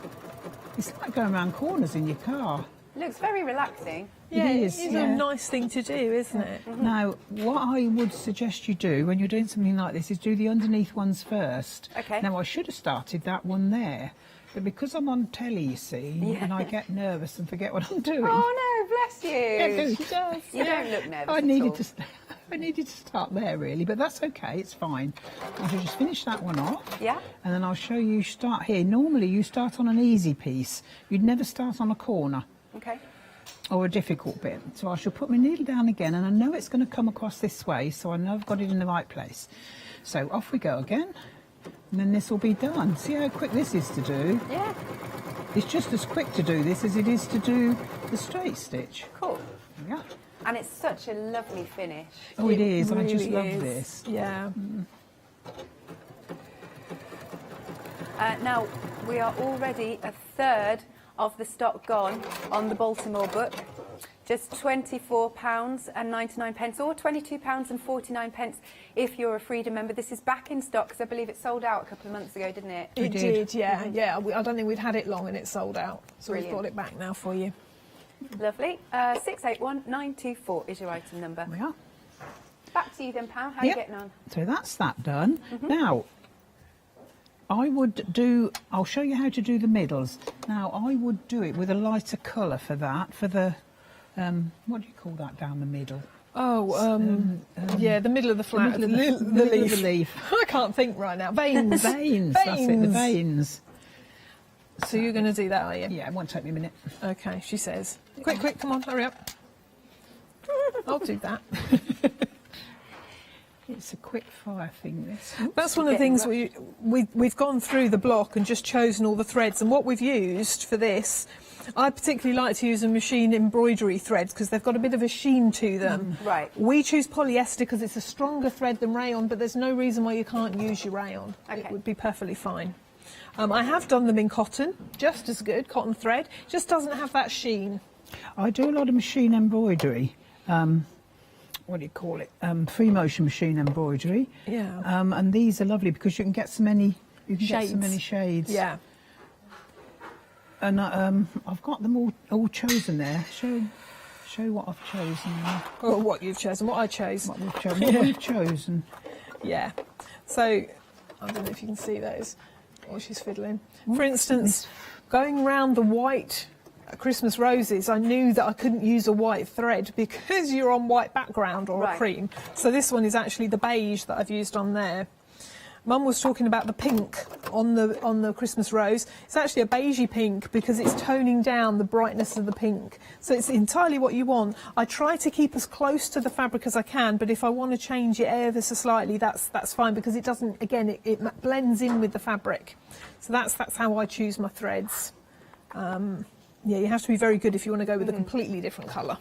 It's like going around corners in your car.
Looks very relaxing.
Yeah,
It
it
is,
is
yeah.
a nice thing to do, isn't it?
Now, what I would suggest you do when you're doing something like this is do the underneath ones first.
Okay.
Now, I should have started that one there, but because I'm on telly, you see, and I get nervous and forget what I'm doing.
Oh no, bless you.
Yeah,
She does. You don't look nervous
I
at
needed
all.
to. I needed to start there really, but that's okay. It's fine. I should just finish that one off.
Yeah.
And then I'll show you. Start here. Normally, you start on an easy piece. You'd never start on a corner.
Okay.
Or a difficult bit. So I shall put my needle down again, and I know it's going to come across this way, so I know I've got it in the right place. So off we go again, and then this will be done. See how quick this is to do?
Yeah.
It's just as quick to do this as it is to do the straight stitch.
Cool.
Yeah.
And it's such a lovely finish.
Oh, it is. I just
really
love
is.
this.
Yeah.
Now, we are already a third of the stock gone on the Baltimore book. Just £24.99 or £22.49 if you're a Freedom member. This is back in stock because I believe it sold out a couple of months ago, didn't it?
It did, yeah. Yeah, I don't think we'd had it long and it sold out. So
Brilliant.
we've got it back now for you.
Lovely. 681924 is your item number.
We are.
Back to you then, Pam. How are you getting on?
So that's that done. Now, I'll show you how to do the middles. Now, I would do it with a lighter colour for that, for the, what do you call that down the middle?
Oh, yeah, the middle of the flat.
The middle of the leaf.
I can't think right now. Veins.
Veins, that's it, the veins.
So you're going to do that, are you?
Yeah, it won't take me a minute.
Okay, she says. Quick, quick, come on, hurry up. I'll do that.
It's a quick fire thing, this.
That's one of the things we've gone through the block and just chosen all the threads. And what we've used for this, I particularly like to use a machine embroidery threads because they've got a bit of a sheen to them.
Right.
We choose polyester because it's a stronger thread than rayon, but there's no reason why you can't use your rayon.
Okay.
It would be perfectly fine. I have done them in cotton, just as good, cotton thread, just doesn't have that sheen.
I do a lot of machine embroidery. What do you call it? Free motion machine embroidery.
Yeah.
And these are lovely because you can get so many. You can get so
Shades.
many shades.
Yeah.
And I've got them all chosen there. Show what I've chosen.
Or what you've chosen, what I chose.
What we've chosen. What we've chosen.
Yeah. So, I don't know if you can see those. Oh, she's fiddling. For instance, going round the white Christmas roses, I knew that I couldn't use a white thread because you're on white background or a cream. So this one is actually the beige that I've used on there. Mum was talking about the pink on the Christmas rose. It's actually a beigey pink because it's toning down the brightness of the pink. So it's entirely what you want. I try to keep as close to the fabric as I can, but if I want to change it ever so slightly, that's fine because it doesn't. Again, it blends in with the fabric. So that's how I choose my threads. Yeah, you have to be very good if you want to go with a completely different colour.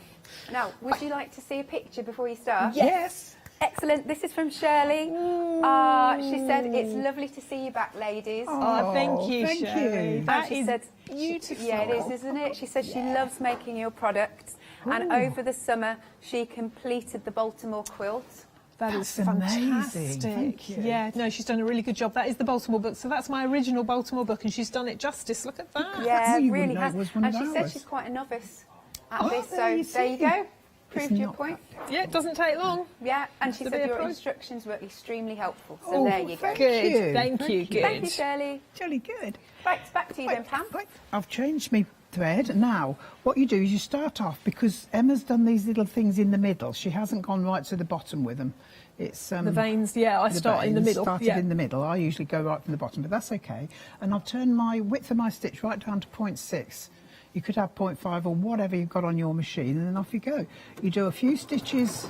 Now, would you like to see a picture before you start?
Yes.
Excellent. This is from Shirley. She said, it's lovely to see you back, ladies.
Oh, thank you, Shirley.
And
That
she
is
said,
beautiful.
Yeah, it is, isn't it? She said she loves making your products. And over the summer, she completed the Baltimore quilt.
That is
amazing.
fantastic.
Thank you.
Yeah, no, she's done a really good job. That is the Baltimore book. So that's my original Baltimore book, and she's done it justice. Look at that.
Yeah,
you
really
wouldn't know
has.
it was one
And
of
she said
ours.
she's quite a novice at
Oh,
this.
there
So
you
there you
see.
go. Proved
It's
your
not
point.
Yeah, it doesn't take long.
Yeah, and she
To
said
be a
your
pro.
instructions were extremely helpful. So
Oh,
there you go.
thank
Good.
you.
Thank you. Good.
Thank you, Shirley.
Jolly good.
Back to you then, Pam.
I've changed my thread. Now, what you do is you start off, because Emma's done these little things in the middle. She hasn't gone right to the bottom with them. It's
The veins, yeah, I
the
start in the
veins
middle.
Started
Yeah.
in the middle. I usually go right from the bottom, but that's okay. And I've turned my width of my stitch right down to 0.6. You could have 0.5 or whatever you've got on your machine, and then off you go. You do a few stitches,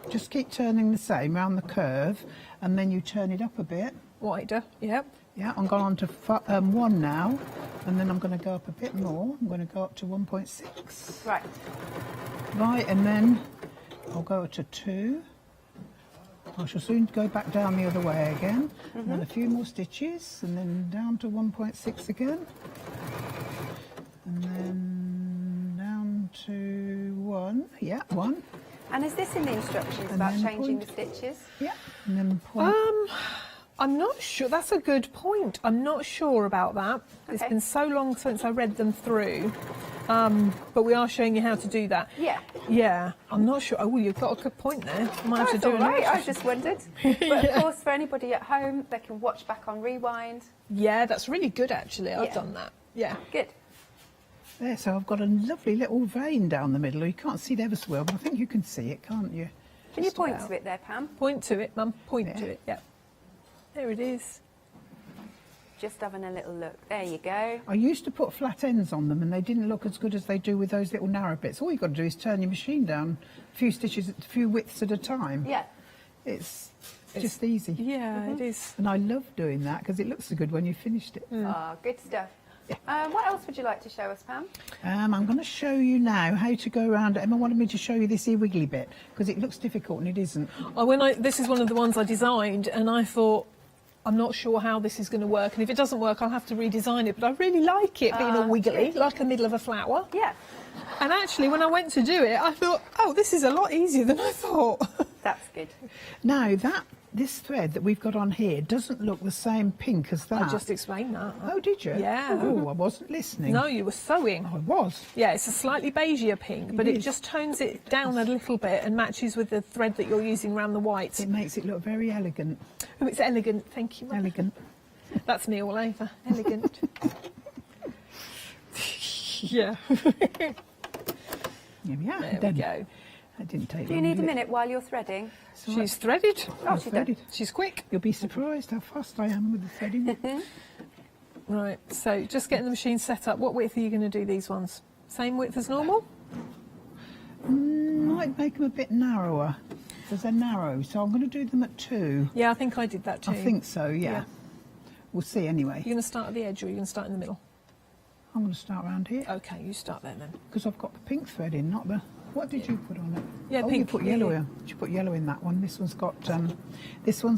just keep turning the same round the curve, and then you turn it up a bit.
Wider, yep.
Yeah, I'm gone on to 1 now, and then I'm going to go up a bit more. I'm going to go up to 1.6.
Right.
Right, and then I'll go to 2. I shall soon go back down the other way again. And then a few more stitches, and then down to 1.6 again. And then down to 1. Yeah, 1.
And is this in the instructions
And
about
then
changing
point.
the stitches?
Yeah, and then point.
I'm not sure. That's a good point. I'm not sure about that. It's
Okay.
been so long since I read them through. But we are showing you how to do that.
Yeah.
Yeah. I'm not sure. Oh, well, you've got a good point there. I might have to
That's
do
all
an
right. I
extra-
just wondered. But of course, for anybody at home, they can watch back on Rewind.
Yeah, that's really good, actually. I've
Yeah.
done that. Yeah.
Good.
There, so I've got a lovely little vein down the middle. You can't see it ever so well, but I think you can see it, can't you?
Can you
Just
point
about.
to it there, Pam?
Point to it, Mum. Point to it. Yeah. There it is.
Just having a little look. There you go.
I used to put flat ends on them and they didn't look as good as they do with those little narrow bits. All you've got to do is turn your machine down a few stitches, a few widths at a time.
Yeah.
It's just easy.
Yeah, it is.
And I love doing that because it looks so good when you've finished it.
Ah, good stuff. What else would you like to show us, Pam?
I'm going to show you now how to go around. Emma wanted me to show you this here wiggly bit because it looks difficult and it isn't.
This is one of the ones I designed, and I thought, I'm not sure how this is going to work, and if it doesn't work, I'll have to redesign it. But I really like it being all wiggly, like the middle of a flower.
Yeah.
And actually, when I went to do it, I thought, oh, this is a lot easier than I thought.
That's good.
Now, this thread that we've got on here doesn't look the same pink as that.
I just explained that.
Oh, did you?
Yeah.
Oh, I wasn't listening.
No, you were sewing.
I was.
Yeah, it's a slightly beigeier pink, but it
is.
just tones it down a little bit and matches with the thread that you're using around the white.
It makes it look very elegant.
Oh, it's elegant. Thank you, Mum.
Elegant.
That's me all over. Elegant. Yeah.
Here we are.
There we
Done.
go.
That didn't take
Do you
long,
need a
did it?
minute while you're threading?
She's threaded.
Oh, she's done.
She's quick.
You'll be surprised how fast I am with the threading.
Right, so just getting the machine set up. What width are you going to do these ones? Same width as normal?
Might make them a bit narrower because they're narrow, so I'm going to do them at 2.
Yeah, I think I did that too.
I think so, yeah.
Yeah.
We'll see anyway.
You're going to start at the edge or are you going to start in the middle?
I'm going to start around here.
Okay, you start there then.
Because I've got the pink thread in, not the... What did you put on it?
Yeah,
oh,
pink.
you put yellow in. Did you put yellow in that one? This one's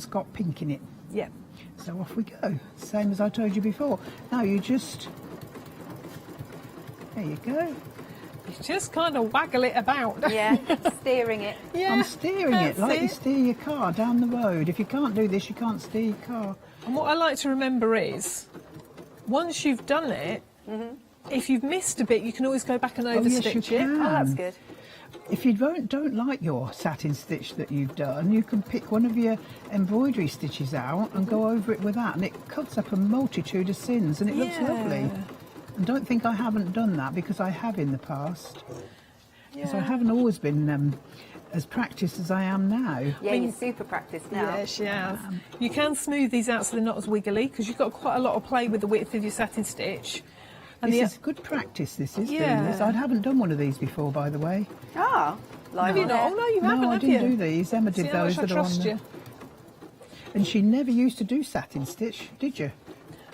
got pink in it.
Yeah.
So off we go. Same as I told you before. Now you just... There you go.
You just kind of waggle it about.
Yeah, steering it.
Yeah,
I'm steering it
that's
like you
it.
steer your car down the road. If you can't do this, you can't steer your car.
And what I like to remember is, once you've done it, if you've missed a bit, you can always go back and
yes, you
overstitch it.
can.
Oh, that's good.
If you don't like your satin stitch that you've done, you can pick one of your embroidery stitches out and go over it with that, and it cuts up a multitude of sins, and it looks lovely. And don't think I haven't done that, because I have in the past. Because I haven't always been as practiced as I am now.
Yeah, you're super practiced now.
Yeah, she has. You can smooth these out so they're not as wiggly, because you've got quite a lot of play with the width of your satin stitch. And
This is good practice, this is.
Yeah.
Doing this. I haven't done one of these before, by the way.
Ah,
Have you not? Oh, no, you haven't,
No, I
have
didn't
you?
do these. Emma did
See how
those
much I
that are on
trust
there.
you.
And she never used to do satin stitch, did you?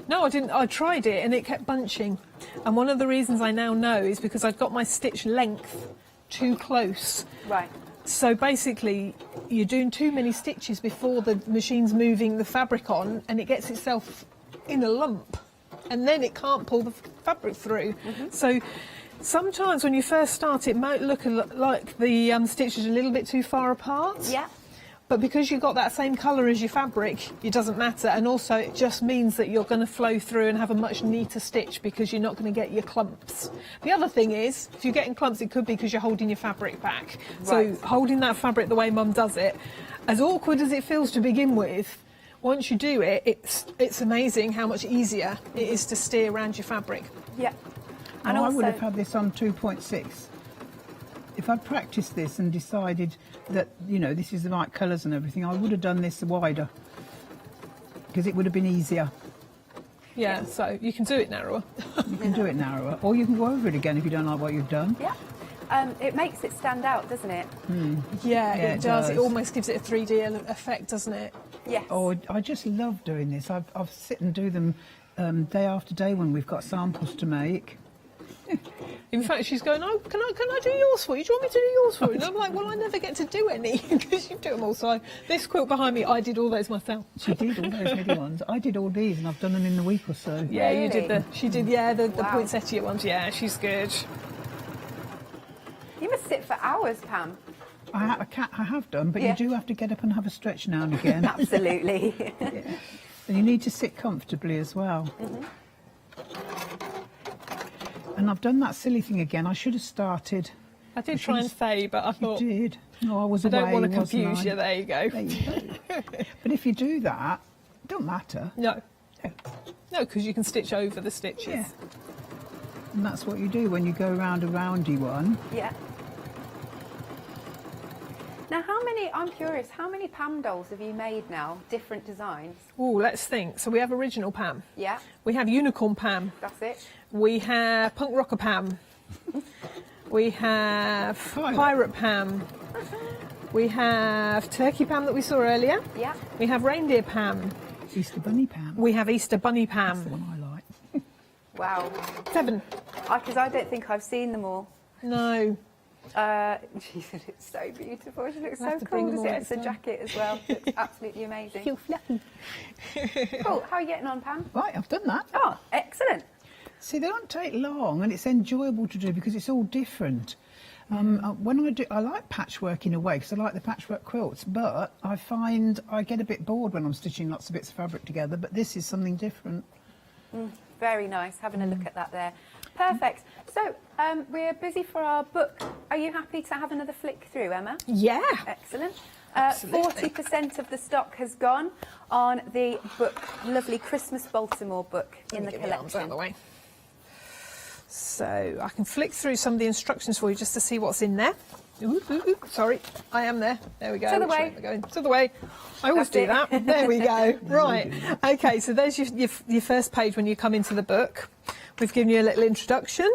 No, I didn't. I tried it and it kept bunching. And one of the reasons I now know is because I'd got my stitch length too close.
Right.
So basically, you're doing too many stitches before the machine's moving the fabric on, and it gets itself in a lump, and then it can't pull the fabric through. So sometimes when you first start, it might look like the stitches are a little bit too far apart.
Yeah.
But because you've got that same colour as your fabric, it doesn't matter. And also, it just means that you're going to flow through and have a much neater stitch, because you're not going to get your clumps. The other thing is, if you're getting clumps, it could be because you're holding your fabric back.
Right.
So holding that fabric the way Mum does it, as awkward as it feels to begin with, once you do it, it's amazing how much easier it is to steer around your fabric.
Yeah.
And
And
I would
also-
have had this on 2.6. If I'd practiced this and decided that, you know, this is the right colours and everything, I would have done this wider, because it would have been easier.
Yeah, so you can do it narrower.
You can do it narrower, or you can go over it again if you don't like what you've done.
Yeah. It makes it stand out, doesn't it?
Yeah,
Yeah,
it does.
it
It
does.
almost gives it a 3D effect, doesn't it?
Yes.
Oh, I just love doing this. I've sit and do them day after day when we've got samples to make.
In fact, she's going, oh, can I do yours for you? Do you want me to do yours for you? And I'm like, well, I never get to do any, because you do them all. So this quilt behind me, I did all those myself.
She did all those middle ones. I did all these, and I've done them in the week or so.
Yeah, you did
Really?
she did, yeah, the
Wow.
poinsettia ones. Yeah, she's good.
You must sit for hours, Pam.
I have done, but you do have to get up and have a stretch now and again.
Absolutely.
Yeah. And you need to sit comfortably as well. And I've done that silly thing again. I should have started.
I did try and say, but I thought...
You did. No, I was
I
away,
don't want to
wasn't
confuse
I?
you. There you go.
There you go. But if you do that, it don't matter.
No. No, because you can stitch over the stitches.
Yeah. And that's what you do when you go round a roundy one.
Yeah. Now, I'm curious, how many Pam dolls have you made now? Different designs?
Oh, let's think. So we have original Pam.
Yeah.
We have unicorn Pam.
That's it.
We have punk rocker Pam. We have pirate Pam. We have turkey Pam that we saw earlier.
Yeah.
We have reindeer Pam.
Easter bunny Pam.
We have Easter bunny Pam.
That's the one I like.
Wow.
7.
Because I don't think I've seen them all.
No.
She said it's so beautiful. She looks
We'll have
so
to bring
cool,
them
doesn't
all
it? It's a
next
jacket as well. It's absolutely amazing.
Feel fluffy.
Cool. How are you getting on, Pam?
Right, I've done that.
Oh, excellent.
See, they don't take long, and it's enjoyable to do because it's all different. When I like patchwork in a way, because I like the patchwork quilts, but I find I get a bit bored when I'm stitching lots of bits of fabric together, but this is something different.
Very nice. Having a look at that there. Perfect. So, we're busy for our book. Are you happy to have another flick through, Emma?
Yeah.
Excellent.
Absolutely.
40% of the stock has gone on the book, lovely Christmas Baltimore book in the
Get my arms out
collection.
of the way. So I can flick through some of the instructions for you just to see what's in there. Ooh, ooh, ooh. Sorry, I am there. There we go.
To the
Which
way.
am I going? To the way. I always
That's
do
it.
that. There we go. Right. Okay, so there's your first page when you come into the book. We've given you a little introduction.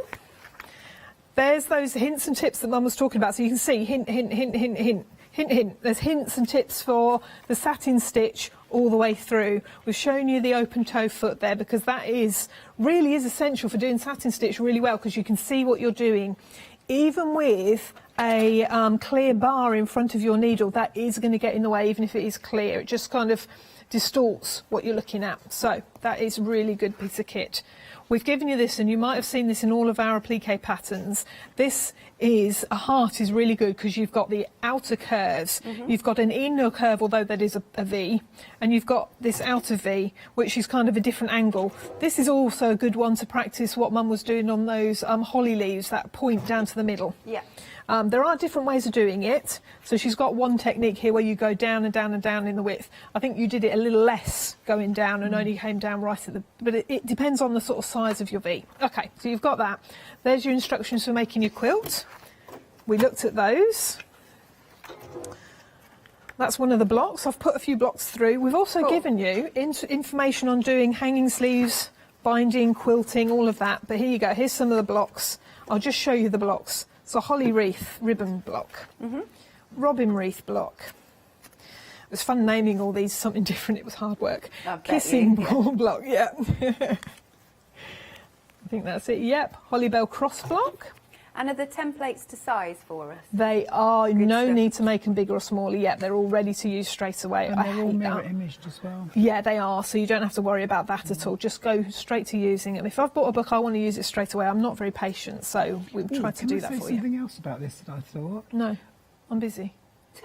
There's those hints and tips that Mum was talking about. So you can see hint, hint, hint, hint, hint, hint, hint. There's hints and tips for the satin stitch all the way through. We've shown you the open toe foot there because that really is essential for doing satin stitch really well because you can see what you're doing. Even with a clear bar in front of your needle, that is going to get in the way even if it is clear. It just kind of distorts what you're looking at. So that is a really good piece of kit. We've given you this, and you might have seen this in all of our applique patterns. This is, a heart is really good because you've got the outer curves. You've got an inner curve, although that is a V, and you've got this outer V, which is kind of a different angle. This is also a good one to practice what Mum was doing on those holly leaves, that point down to the middle.
Yeah.
There are different ways of doing it. So she's got one technique here where you go down and down and down in the width. I think you did it a little less going down and only came down right at the... But it depends on the sort of size of your V. OK, so you've got that. There's your instructions for making your quilt. We looked at those. That's one of the blocks. I've put a few blocks through. We've also given you information on doing hanging sleeves, binding, quilting, all of that. But here you go. Here's some of the blocks. I'll just show you the blocks. So holly wreath ribbon block, robin wreath block. It was fun naming all these something different. It was hard work. Kissing ball block, yeah. I think that's it. Yep, holly bell cross block.
And are the templates to size for us?
They are. No need to make them bigger or smaller yet. They're all ready to use straight away.
And they're all mirror imaged as well.
Yeah, they are. So you don't have to worry about that at all. Just go straight to using them. If I've bought a book, I want to use it straight away. I'm not very patient, so we've tried to do that for you.
Can I say something else about this that I thought?
No, I'm busy.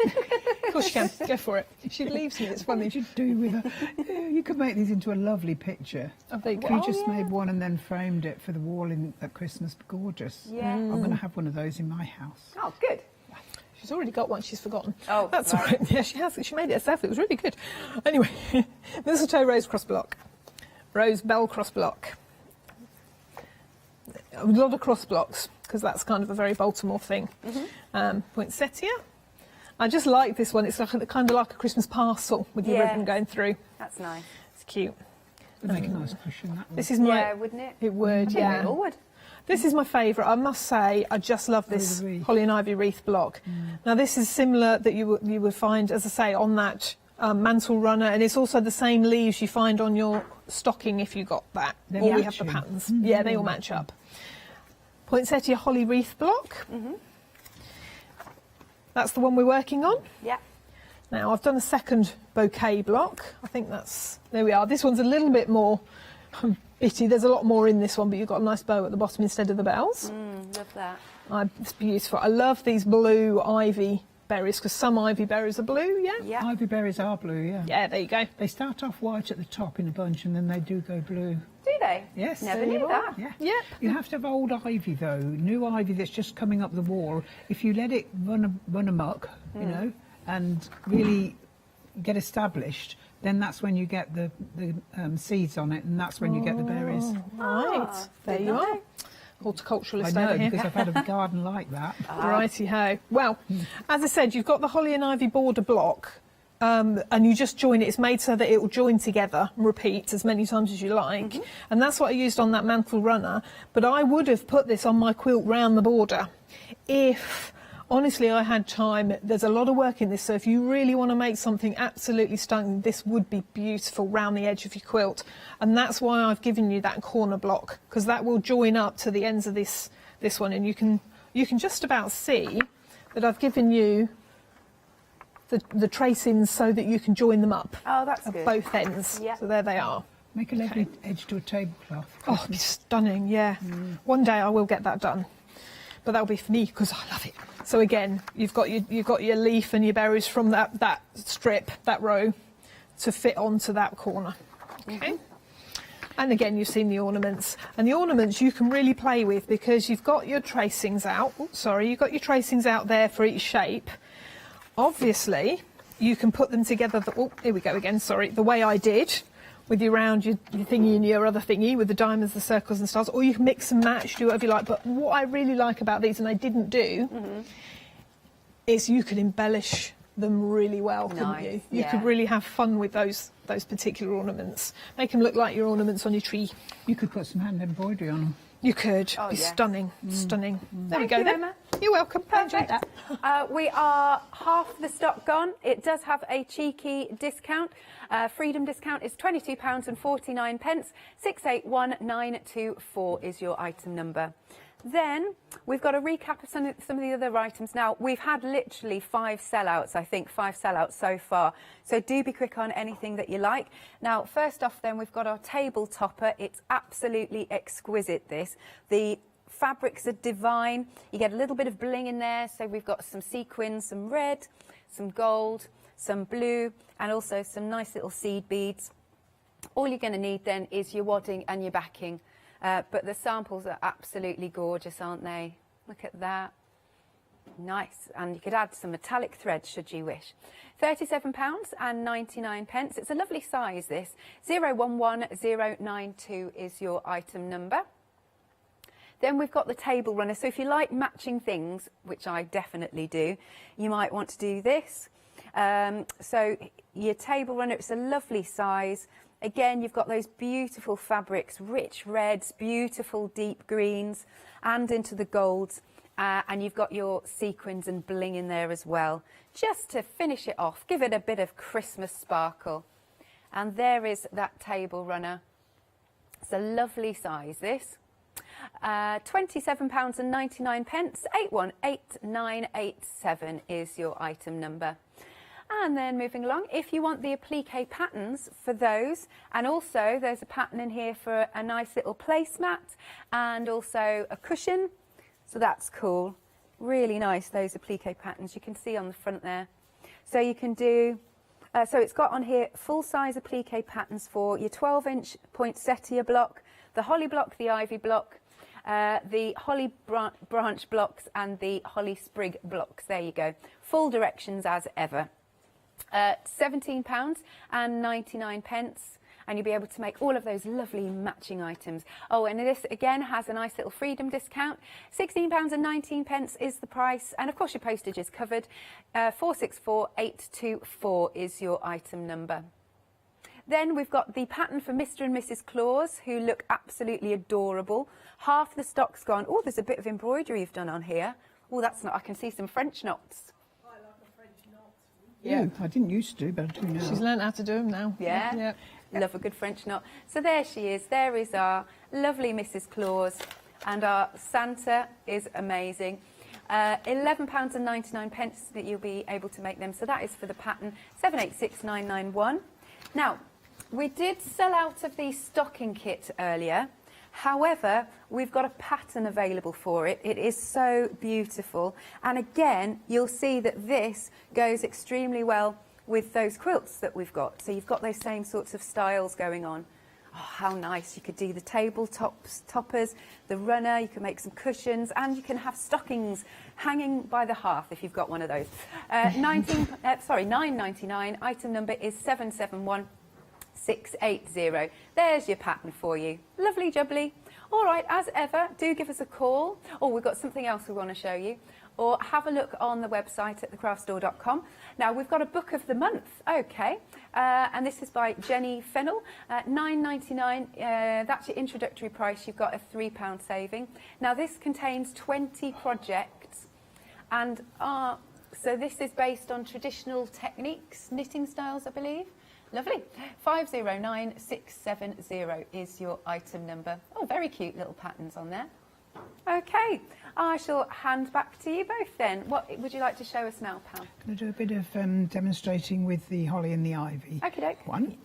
Of course you can. Go for it. She leaves me. It's funny.
What you do with a... Yeah, you could make these into a lovely picture.
If
you just made one and then framed it for the wall at Christmas, gorgeous.
Yeah.
I'm going to have one of those in my house.
Oh, good.
She's already got one. She's forgotten.
Oh,
that's all right. Yeah, she has. She made it herself. It was really good. Anyway, mistletoe rose cross block, rose bell cross block. A lot of cross blocks because that's kind of a very Baltimore thing. Poinsettia. I just like this one. It's like, kind of like a Christmas parcel with your ribbon going through.
That's nice.
It's cute.
Would make a nice cushion, that one.
This is my.
Yeah, wouldn't it?
It would.
I think
Yeah.
it all would.
This is my favourite. I must say, I just love this holly and ivy wreath block. Now, this is similar that you would find, as I say, on that mantle runner, and it's also the same leaves you find on your stocking if you got that.
They're
Or we have the
matching.
patterns. Yeah, they all match up. Poinsettia holly wreath block. That's the one we're working on.
Yeah.
Now, I've done a second bouquet block. I think that's... There we are. This one's a little bit more bitty. There's a lot more in this one, but you've got a nice bow at the bottom instead of the bells.
Love that.
It's beautiful. I love these blue ivy berries, because some ivy berries are blue, yeah?
Yeah.
Ivy berries are blue, yeah.
Yeah, there you go.
They start off white at the top in a bunch and then they do go blue.
Do they?
Yes.
Never knew that.
Yeah.
Yeah.
You have to have old ivy though, new ivy that's just coming up the wall. If you let it run amok, you know, and really get established, then that's when you get the seeds on it, and that's when you get the berries.
Right, there you are. Horticulturalist
I know,
over here.
because I've had a garden like that.
Righty-ho. Well, as I said, you've got the holly and ivy border block, and you just join it. It's made so that it will join together and repeat as many times as you like. And that's what I used on that mantle runner. But I would have put this on my quilt round the border if, honestly, I had time. There's a lot of work in this, so if you really want to make something absolutely stunning, this would be beautiful round the edge of your quilt. And that's why I've given you that corner block, because that will join up to the ends of this one, and you can just about see that I've given you the tracings so that you can join them up.
Oh, that's
at
good.
both ends.
Yeah.
So there they are.
Make a lovely edge to a tablecloth.
Oh, it'd be stunning, yeah. One day I will get that done. But that'll be for me because I love it. So again, you've got your leaf and your berries from that strip, that row, to fit onto that corner. Okay. And again, you've seen the ornaments. And the ornaments you can really play with because you've got your tracings out. Oh, sorry, you've got your tracings out there for each shape. Obviously, you can put them together. Here we go again, sorry. The way I did, with your round, your thingy and your other thingy, with the diamonds, the circles and stars, or you can mix and match, do whatever you like. But what I really like about these, and I didn't do, is you could embellish them really well, couldn't you? You could really have fun with those particular ornaments. Make them look like your ornaments on your tree.
You could put some hand embroidery on them.
You could.
Oh,
be
yes.
stunning, stunning. There we
Thank
go
you,
then.
Emma.
You're welcome. I enjoyed
Perfect.
that.
We are half the stock gone. It does have a cheeky discount. Freedom discount is £22.49. 681924 is your item number. Then we've got a recap of some of the other items. Now, we've had literally 5 sellouts, I think, 5 sellouts so far. So do be quick on anything that you like. Now, first off then, we've got our table topper. It's absolutely exquisite, this. The fabrics are divine. You get a little bit of bling in there. So we've got some sequins, some red, some gold, some blue, and also some nice little seed beads. All you're going to need then is your wadding and your backing. But the samples are absolutely gorgeous, aren't they? Look at that. Nice. And you could add some metallic thread should you wish. £37.99. It's a lovely size, this. 011092 is your item number. Then we've got the table runner. So if you like matching things, which I definitely do, you might want to do this. So your table runner, it's a lovely size. Again, you've got those beautiful fabrics, rich reds, beautiful deep greens, and into the golds. And you've got your sequins and bling in there as well. Just to finish it off, give it a bit of Christmas sparkle. And there is that table runner. It's a lovely size, this. £27.99. 818987 is your item number. And then moving along, if you want the applique patterns for those, and also there's a pattern in here for a nice little placemat and also a cushion. So that's cool. Really nice, those applique patterns you can see on the front there. So you can do, so it's got on here full-size applique patterns for your 12-inch poinsettia block, the holly block, the ivy block, the holly branch blocks and the holly sprig blocks. There you go. Full directions as ever. £17.99, and you'll be able to make all of those lovely matching items. Oh, and this again has a nice little freedom discount. £16.19 is the price, and of course your postage is covered. 464824 is your item number. Then we've got the pattern for Mr. and Mrs. Claus, who look absolutely adorable. Half the stock's gone. Oh, there's a bit of embroidery you've done on here. Oh, that's not, I can see some French knots.
Yeah, I didn't used to, but I do now.
She's learned how to do them now.
Yeah. Love a good French knot. So there she is. There is our lovely Mrs. Claus, and our Santa is amazing. £11.99 that you'll be able to make them. So that is for the pattern 786991. Now, we did sell out of the stocking kit earlier, However, we've got a pattern available for it. It is so beautiful. And again, you'll see that this goes extremely well with those quilts that we've got. So you've got those same sorts of styles going on. Oh, how nice. You could do the toppers, the runner, you can make some cushions, and you can have stockings hanging by the hearth if you've got one of those. $9.99. Item number is 771680. There's your pattern for you. Lovely jubbly. All right, as ever, do give us a call. Oh, we've got something else we want to show you. Or have a look on the website at thecraftstore.com. Now, we've got a book of the month, okay, and this is by Jenny Fennell, $9.99. That's your introductory price. You've got a £3 saving. Now, this contains 20 projects, and so this is based on traditional techniques, knitting styles, I believe. Lovely. 509670 is your item number. Oh, very cute little patterns on there. Okay, I shall hand back to you both then. What would you like to show us now, Pam?
Going to do a bit of demonstrating with the holly and the ivy.
Okey-doke.
One.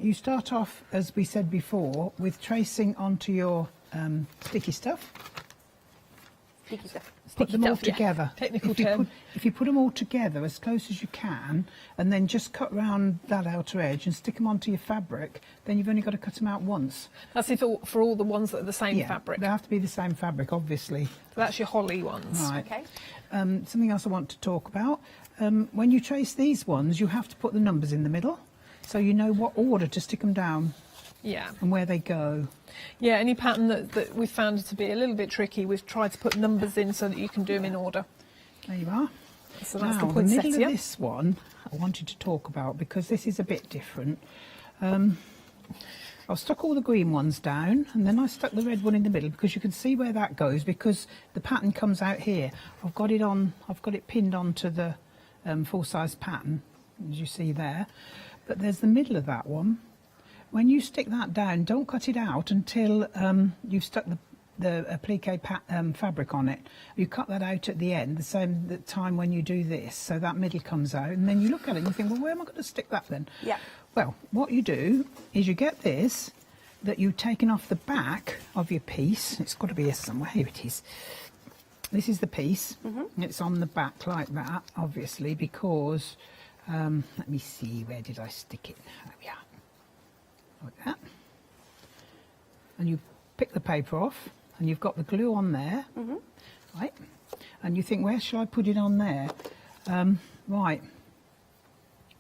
You start off, as we said before, with tracing onto your sticky stuff.
Sticky stuff.
Put them all
stuff, yeah.
together.
Technical term.
If you put them all together as close as you can, and then just cut round that outer edge and stick them onto your fabric, then you've only got to cut them out once.
That's for all the ones that are the same fabric.
They have to be the same fabric, obviously.
So that's your holly ones.
Right.
Okay.
Something else I want to talk about. When you trace these ones, you have to put the numbers in the middle, so you know what order to stick them down.
Yeah.
And where they go.
Yeah, any pattern that we've found to be a little bit tricky, we've tried to put numbers in so that you can do them in order.
There you are.
So that's
now,
the poinsettia.
the middle of this one I wanted to talk about because this is a bit different. I stuck all the green ones down and then I stuck the red one in the middle because you can see where that goes because the pattern comes out here. I've got it pinned onto the full-size pattern, as you see there. But there's the middle of that one. When you stick that down, don't cut it out until you've stuck the applique fabric on it. You cut that out at the end, the same time when you do this, so that middle comes out, and then you look at it and you think, well, where am I going to stick that then?
Yeah.
Well, what you do is you get this, that you've taken off the back of your piece. It's got to be here somewhere. Here it is. This is the piece. Mm-hmm. It's on the back like that, obviously, because, let me see, where did I stick it? There we are. Like that, and you pick the paper off and you've got the glue on there, right, and you think, where shall I put it on there? Right,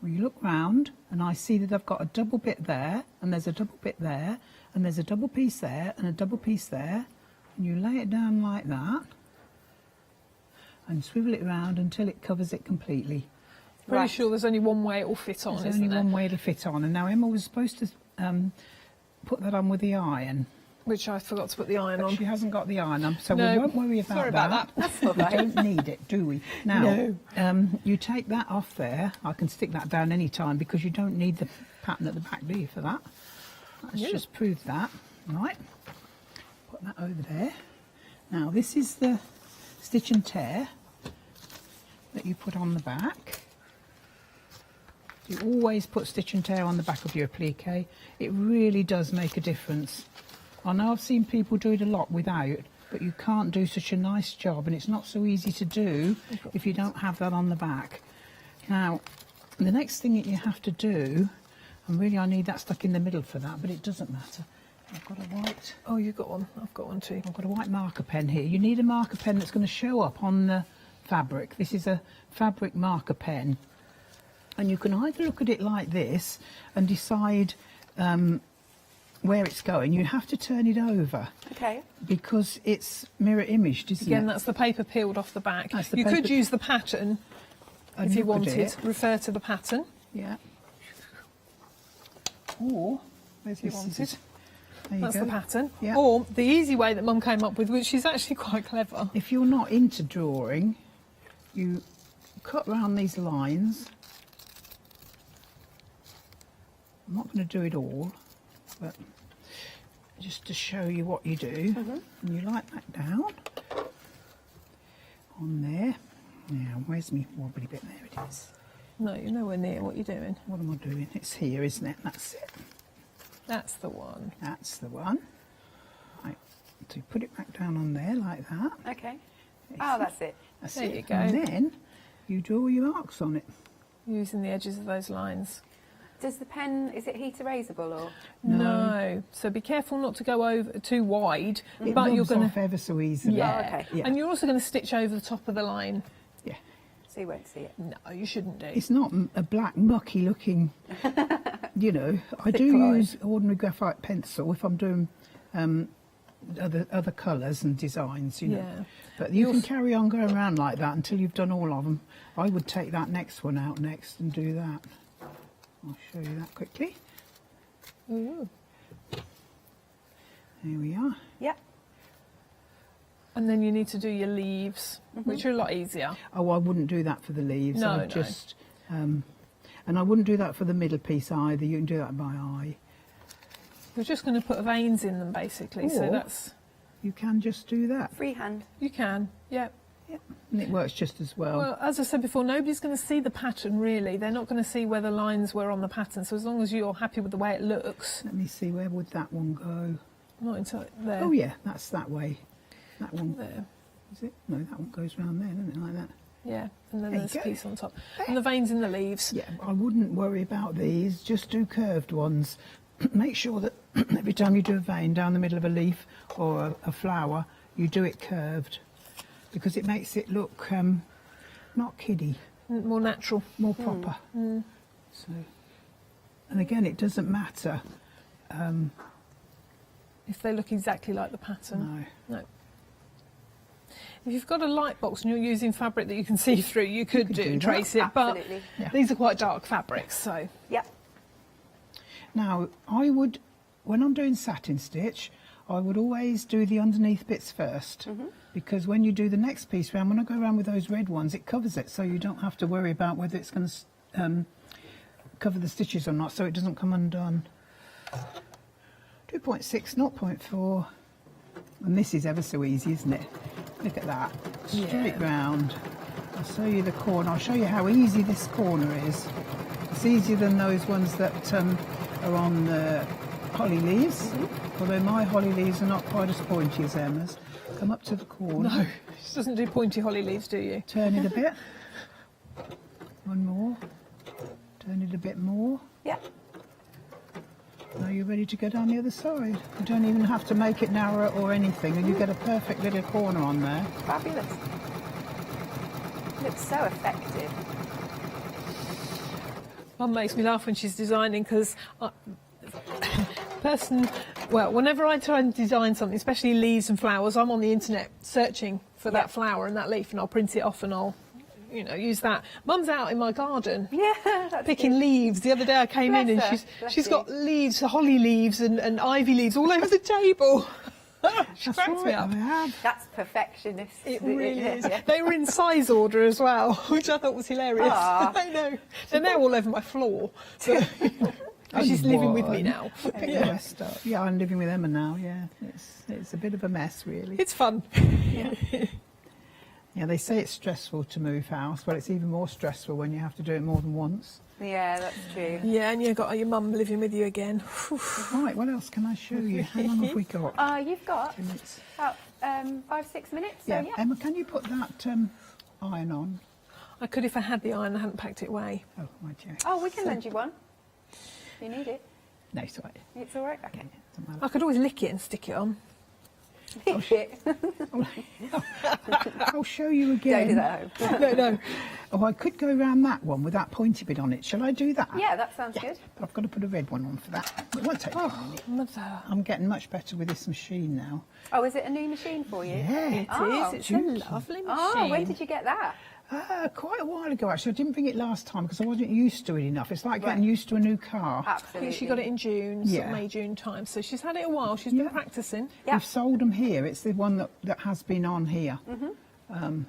well, you look round and I see that I've got a double bit there and there's a double bit there and there's a double piece there and a double piece there, and you lay it down like that and swivel it around until it covers it completely.
Pretty sure there's only one way it will fit on,
There's only one way to fit on, and now Emma was supposed to put that on with the iron.
Which I forgot to put the iron on.
She hasn't got the iron on, so
No,
we won't worry about
sorry
that.
about that.
That's all right.
We don't need it, do we? Now,
No.
You take that off there. I can stick that down any time because you don't need the pattern at the back, do you, for that? Let's just prove that. Right. Put that over there. Now, this is the stitch and tear that you put on the back. You always put stitch and tear on the back of your applique. It really does make a difference. I know I've seen people do it a lot without, but you can't do such a nice job, and it's not so easy to do if you don't have that on the back. Now, the next thing that you have to do, and really I need that stuck in the middle for that, but it doesn't matter. I've got a white...
Oh, you've got one. I've got one too.
I've got a white marker pen here. You need a marker pen that's going to show up on the fabric. This is a fabric marker pen. And you can either look at it like this and decide where it's going. You have to turn it over.
Okay.
Because it's mirror imaged, isn't it?
Again, that's the paper peeled off the back.
That's the
you
paper
could use the pattern if you wanted. Refer to the pattern.
Yeah. Or, where's
you
my
wanted.
scissors? There you
That's
go.
the pattern.
Yeah.
Or the easy way that Mum came up with, which is actually quite clever.
If you're not into drawing, you cut round these lines. I'm not going to do it all, but just to show you what you do. And you light that down on there. Now, where's my wobbly bit? There it is.
No, you're nowhere near what you're doing.
What am I doing? It's here, isn't it? That's it.
That's the one.
That's the one. you put it back down on there like that.
Okay. Oh, that's it.
That's
There
it.
you go.
And then you draw your marks on it.
Using the edges of those lines.
Does the pen, is it heat erasable or?
No. So be careful not to go over too wide.
It
but you're
rubs
going
off ever so easily.
Yeah.
Oh, okay.
And you're also going to stitch over the top of the line.
Yeah.
So you won't see it.
No, you shouldn't do.
It's not a black mucky looking, you know. I do
Thick line.
use ordinary graphite pencil if I'm doing other colours and designs, you know.
Yeah.
But you can carry on going around like that until you've done all of them. I would take that next one out next and do that. I'll show you that quickly.
Ooh.
There we are.
Yep.
And then you need to do your leaves,
Mm-hmm.
which are a lot easier.
Oh, I wouldn't do that for the leaves.
No,
I'd
no.
just, and I wouldn't do that for the middle piece either. You can do that by eye.
We're just going to put veins in them, basically. So
Or
that's...
You can just do that.
Freehand.
You can, yeah.
And it works just as well.
Well, as I said before, nobody's going to see the pattern, really. They're not going to see where the lines were on the pattern. So as long as you're happy with the way it looks...
Let me see, where would that one go?
Not until there.
Oh, yeah, that's that way. That one.
There.
Is it? No, that one goes round there, doesn't it, like that?
Yeah, and then
There
there's
you
a
go.
piece on top. And the veins in the leaves.
Yeah, I wouldn't worry about these. Just do curved ones. Make sure that every time you do a vein down the middle of a leaf or a flower, you do it curved, because it makes it look not kiddie,
More natural.
more proper. So, and again, it doesn't matter.
If they look exactly like the pattern.
No.
No. If you've got a light box and you're using fabric that you can see through, you could
do that.
trace it,
Absolutely.
but these are quite dark fabrics, so...
Yep.
Now, I would, when I'm doing satin stitch, I would always do the underneath bits first, because when you do the next piece round, when I go around with those red ones, it covers it, so you don't have to worry about whether it's going to cover the stitches or not, so it doesn't come undone. 2.6, 0.4, and this is ever so easy, isn't it? Look at that, straight round. I'll show you the corner. I'll show you how easy this corner is. It's easier than those ones that are on the holly leaves, although my holly leaves are not quite as pointy as Emma's. Come up to the corner.
No, she doesn't do pointy holly leaves, do you?
Turn it a bit. One more. Turn it a bit more.
Yep.
Now you're ready to go down the other side. You don't even have to make it narrower or anything, and you get a perfect little corner on there.
Fabulous. Looks so effective.
Mum makes me laugh when she's designing because whenever I try and design something, especially leaves and flowers, I'm on the internet searching for that flower and that leaf, and I'll print it off and I'll, use that. Mum's out in my garden, picking leaves. The other day I came in and she's got leaves, holly leaves and ivy leaves all over the table. She cracks me up.
That's perfectionist.
It really is.
Yeah.
They were in size order as well, which I thought was hilarious.
Aww.
I know. They're now all over my floor. But she's living with me now.
Yeah, I'm living with Emma now. Yeah, it's a bit of a mess, really.
It's fun.
Yeah, they say it's stressful to move house. Well, it's even more stressful when you have to do it more than once.
Yeah, that's true.
Yeah, and you've got your mum living with you again.
Right, what else can I show you? How long have we got?
You've got about 5-6 minutes. So,
Yeah, Emma, can you put that iron on?
I could if I had the iron. I hadn't packed it away.
Oh, right, yeah.
Oh, we can lend you one. If you need it.
No, it's all right.
It's all right. Okay.
I could always lick it and stick it on.
I'll show you again.
Don't do that at home.
No.
Oh, I could go around that one with that pointy bit on it. Shall I do that?
Yeah, that sounds good.
But I've got to put a red one on for that. It won't take a minute.
Mother.
I'm getting much better with this machine now.
Oh, is it a new machine for you?
Yeah,
It is. It's a lovely machine.
Oh, when did you get that?
Quite a while ago, actually. I didn't bring it last time because I wasn't used to it enough. It's like getting used to a new car.
I think she got it in June, sort of May, June time. So she's had it a while. She's been practicing.
We've sold them here. It's the one that has been on here. And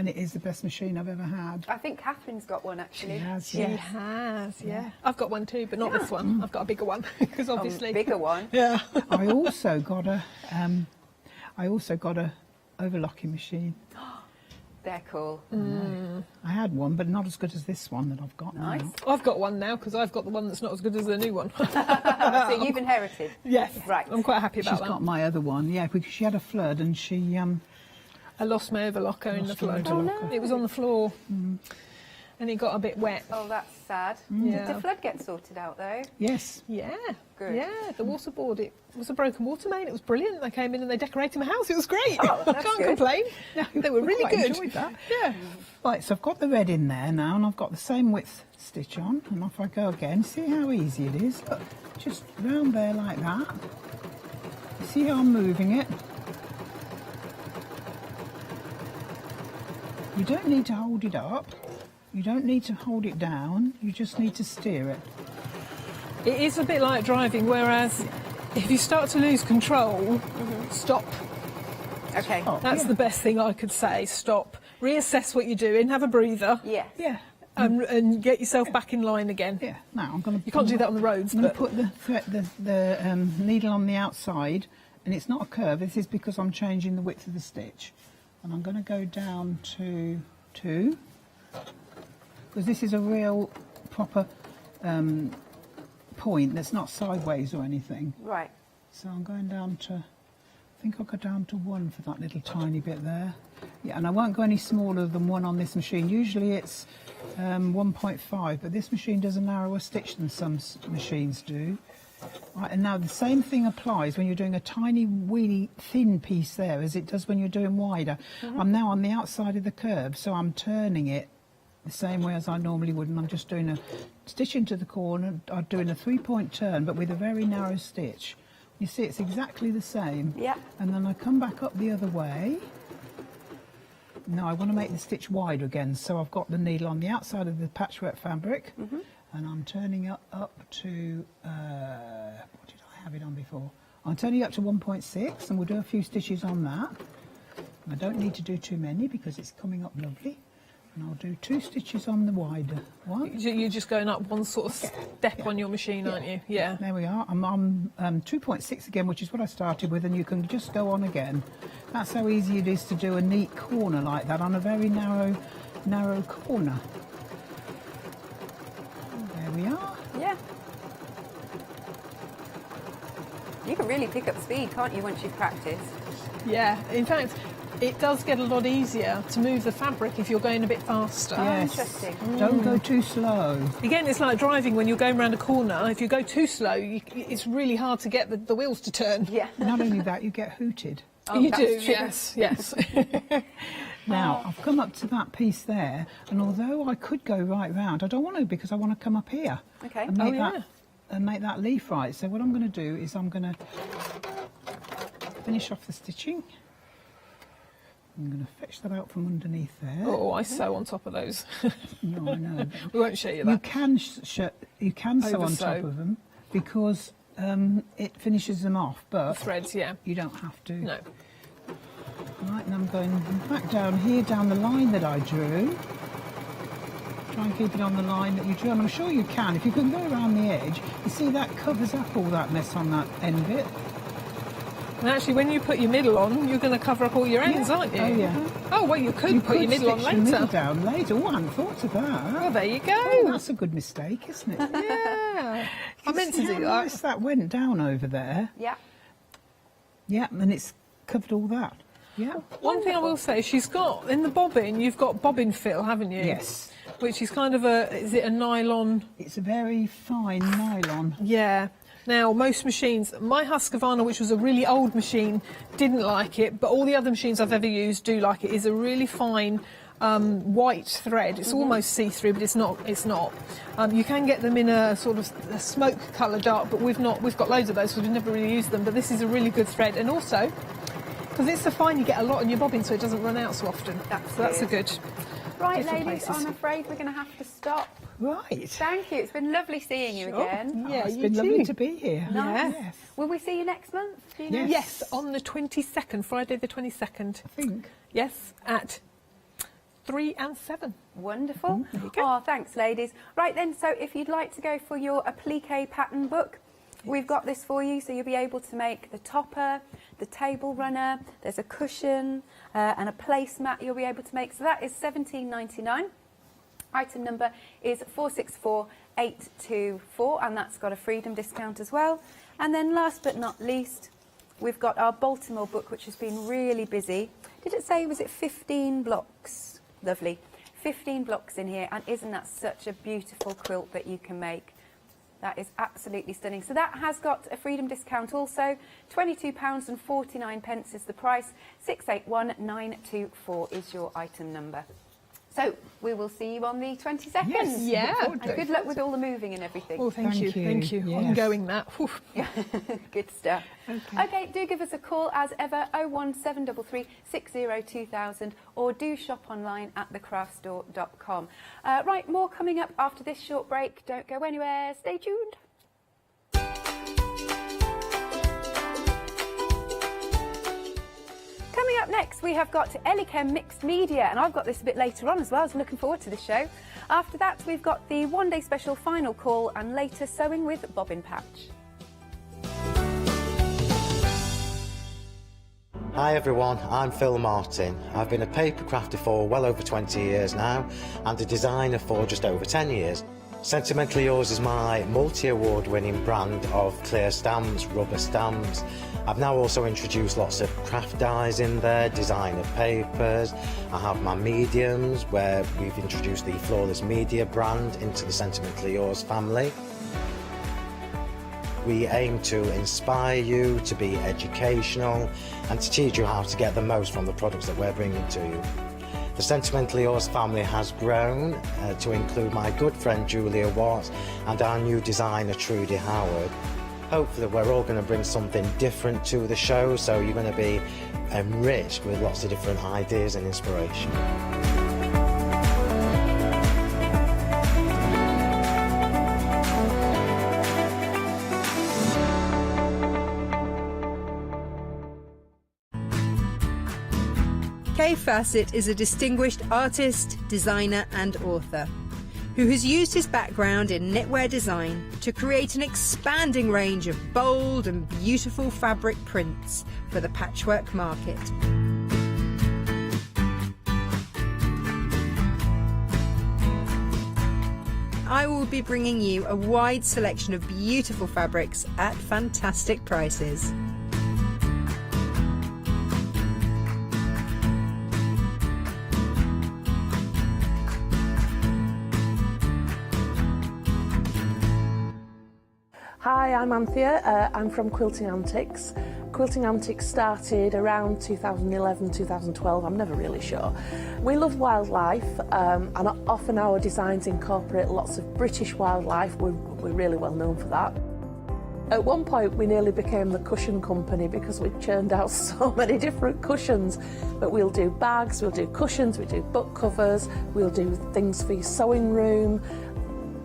it is the best machine I've ever had.
I think Catherine's got one, actually.
She has, yeah. I've got one too, but not this one. I've got a bigger one because obviously
bigger one.
Yeah.
I also got a overlocking machine.
They're cool.
I had one, but not as good as this one that I've got
Nice.
now.
I've got one now because I've got the one that's not as good as the new one.
So you've inherited?
Yes.
Right.
I'm quite happy about
She's
that.
got my other one, yeah, because she had a flood and she...
I lost my overlocker in the
Lost your
flood.
overlocker.
It was on the floor and it got a bit wet.
Oh, that's sad.
Yeah.
Did the flood get sorted out, though?
Yes.
Yeah.
Good.
Yeah, the water board, it was a broken water main. It was brilliant. They came in and they decorated my house. It was great.
Oh,
I
that's
can't
good.
complain. They were really
quite
good.
enjoyed that.
Yeah.
Right, so I've got the red in there now, and I've got the same width stitch on, and off I go again. See how easy it is? Look, just round there like that. You see how I'm moving it? You don't need to hold it up. You don't need to hold it down. You just need to steer it.
It is a bit like driving, whereas if you start to lose control, stop.
Okay.
That's the best thing I could say. Stop. Reassess what you're doing. Have a breather.
Yes.
Yeah.
And get yourself back in line again.
Yeah. Now I'm going to.
You can't do that on the roads.
I'm going to
But
put the needle on the outside, and it's not a curve. This is because I'm changing the width of the stitch, and I'm going to go down to 2, because this is a real proper point that's not sideways or anything.
Right.
So I'm going down to, I think I'll go down to 1 for that little tiny bit there. Yeah, and I won't go any smaller than 1 on this machine. Usually it's 1.5, but this machine does a narrower stitch than some machines do. Right, and now the same thing applies when you're doing a tiny, weeny, thin piece there as it does when you're doing wider. I'm now on the outside of the curve, so I'm turning it the same way as I normally would, and I'm just doing a stitch into the corner. I'm doing a 3-point turn, but with a very narrow stitch. You see, it's exactly the same.
Yeah.
And then I come back up the other way. Now I want to make the stitch wider again, so I've got the needle on the outside of the patchwork fabric, and I'm turning it up to, what did I have it on before? I'm turning it up to 1.6, and we'll do a few stitches on that. I don't need to do too many because it's coming up lovely. And I'll do 2 stitches on the wider one.
you're just going up one sort of step on your machine, aren't you? Yeah.
There we are. I'm on 2.6 again, which is what I started with, and you can just go on again. That's how easy it is to do a neat corner like that on a very narrow corner. There we are.
Yeah. You can really pick up speed, can't you, once you've practiced?
Yeah. In fact, it does get a lot easier to move the fabric if you're going a bit faster.
Yes.
Interesting.
Don't go too slow.
Again, it's like driving when you're going around a corner. If you go too slow, it's really hard to get the wheels to turn.
Yeah.
Not only that, you get hooted.
Oh,
you
that's
do,
true.
yes.
Now, I've come up to that piece there, and although I could go right round, I don't want to because I want to come up here.
Okay.
And make that leaf right. So what I'm going to do is I'm going to finish off the stitching. I'm going to fetch that out from underneath there.
Oh, I sew on top of those.
No, I know.
We won't show you that.
You can sew on top
Oversew.
of them because it finishes them off, but
Threads, yeah.
you don't have to.
No.
Right, and I'm going back down here, down the line that I drew. Try and keep it on the line that you drew, and I'm sure you can. If you can go around the edge, you see that covers up all that mess on that end bit.
And actually, when you put your middle on, you're going to cover up all your ends, aren't you?
Oh, yeah.
Oh, well, you could put your middle on
stitch the middle
later.
down later. Oh, I hadn't thought of that.
Well, there you go.
Oh, that's a good mistake, isn't it?
Yeah. I meant to
See
do
how
that.
nice that went down over there.
Yeah.
Yeah, and it's covered all that. Yeah.
One thing I will say, she's got, in the bobbin, you've got bobbin fill, haven't you?
Yes.
Which is kind of is it a nylon?
It's a very fine nylon.
Yeah. Now, most machines, my Husqvarna, which was a really old machine, didn't like it, but all the other machines I've ever used do like it. It's a really fine white thread. It's almost see-through, but it's not. You can get them in a sort of a smoke colour dark, but we've got loads of those, so we've never really used them. But this is a really good thread, and also because it's so fine, you get a lot on your bobbin, so it doesn't run out so often. That's a good.
Right,
different
ladies,
places.
I'm afraid we're going to have to stop.
Right.
Thank you. It's been lovely seeing you again.
Yeah,
it's
you
been
too.
lovely to be here.
Nice.
Yes.
Will we see you next month? Do you know?
Yes, on the 22nd, Friday the 22nd.
I think.
Yes, at 3 and 7.
Wonderful.
There you go.
Oh, thanks, ladies. Right then, so if you'd like to go for your applique pattern book, we've got this for you, so you'll be able to make the topper, the table runner, there's a cushion and a placemat you'll be able to make. So that is £17.99. Item number is 464824, and that's got a freedom discount as well. And then last but not least, we've got our Baltimore book, which has been really busy. Did it say, was it 15 blocks? Lovely. 15 blocks in here, and isn't that such a beautiful quilt that you can make? That is absolutely stunning. So that has got a freedom discount also. £22.49 is the price. 681924 is your item number. So we will see you on the 22nd.
Yes, yeah.
And good luck with all the moving and everything.
Oh, thank you. Thank you.
Yes.
Ongoing that.
Yeah. Good stuff. Okay, do give us a call as ever, 01733 602000, or do shop online at thecraftstore.com. Right, more coming up after this short break. Don't go anywhere. Stay tuned. Coming up next, we have got Elichem Mixed Media, and I've got this a bit later on as well, so looking forward to this show. After that, we've got the one-day special Final Call, and later sewing with Bobbin Patch.
Hi everyone, I'm Phil Martin. I've been a paper crafter for well over 20 years now, and a designer for just over 10 years. Sentimentally Yours is my multi-award winning brand of clear stamps, rubber stamps. I've now also introduced lots of craft dyes in there, designer papers. I have my mediums, where we've introduced the Flawless Media brand into the Sentimentally Yours family. We aim to inspire you, to be educational, and to teach you how to get the most from the products that we're bringing to you. The Sentimentally Yours family has grown to include my good friend Julia Watts and our new designer Trudy Howard. Hopefully we're all going to bring something different to the show, so you're going to be enriched with lots of different ideas and inspiration.
Kay Fassett is a distinguished artist, designer and author who has used his background in knitwear design to create an expanding range of bold and beautiful fabric prints for the patchwork market. I will be bringing you a wide selection of beautiful fabrics at fantastic prices.
Hi, I'm Anthea. I'm from Quilting Antics. Quilting Antics started around 2011, 2012, I'm never really sure. We love wildlife and often our designs incorporate lots of British wildlife. We're really well known for that. At one point we nearly became the cushion company because we churned out so many different cushions. But we'll do bags, we'll do cushions, we do book covers, we'll do things for your sewing room,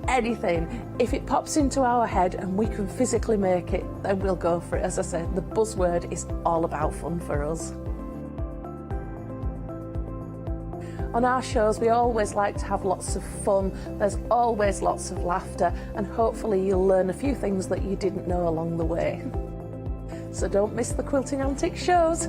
anything. If it pops into our head and we can physically make it, then we'll go for it. As I said, the buzzword is all about fun for us. On our shows, we always like to have lots of fun. There's always lots of laughter, and hopefully you'll learn a few things that you didn't know along the way. So don't miss the Quilting Antics shows.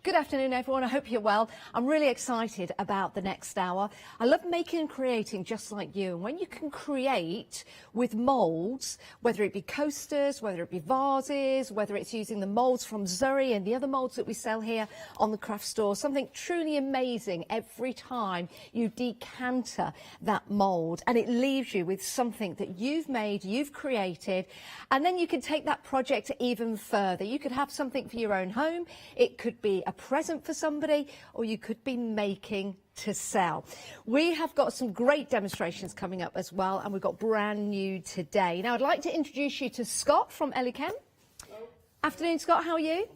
Good afternoon, everyone. I hope you're well. I'm really excited about the next hour. I love making and creating just like you. And when you can create with moulds, whether it be coasters, whether it be vases, whether it's using the moulds from Zuri and the other moulds that we sell here on the craft store, something truly amazing every time you decanter that mould, and it leaves you with something that you've made, you've created, and then you can take that project even further. You could have something for your own home. It could be a present for somebody, or you could be making to sell. We have got some great demonstrations coming up as well, and we've got brand new today. Now I'd like to introduce you to Scott from Elichem. Afternoon, Scott, how are you?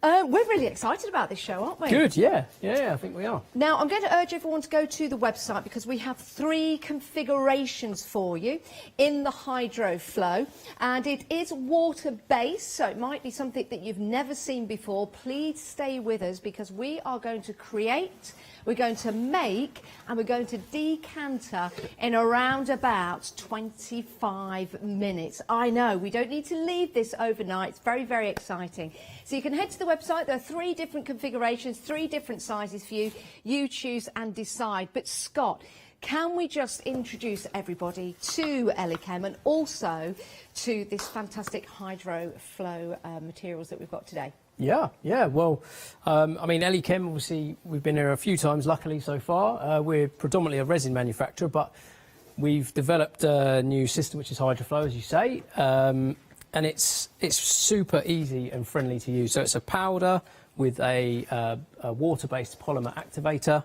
We're really excited about this show, aren't we?
Good, yeah. Yeah, I think we are.
Now, I'm going to urge everyone to go to the website because we have 3 configurations for you in the Hydro Flow, and it is water-based, so it might be something that you've never seen before. Please stay with us because we are going to create, we're going to make, and we're going to decanter in around about 25 minutes. I know, we don't need to leave this overnight. It's very, very exciting. So you can head to the website. There are 3 different configurations, 3 different sizes for you. You choose and decide. But Scott, can we just introduce everybody to Elichem and also to this fantastic Hydro Flow materials that we've got today?
Yeah. Well, I mean, Elichem, obviously, we've been here a few times, luckily, so far. We're predominantly a resin manufacturer, but we've developed a new system, which is Hydro Flow, as you say. And it's super easy and friendly to use. So it's a powder with a water-based polymer activator.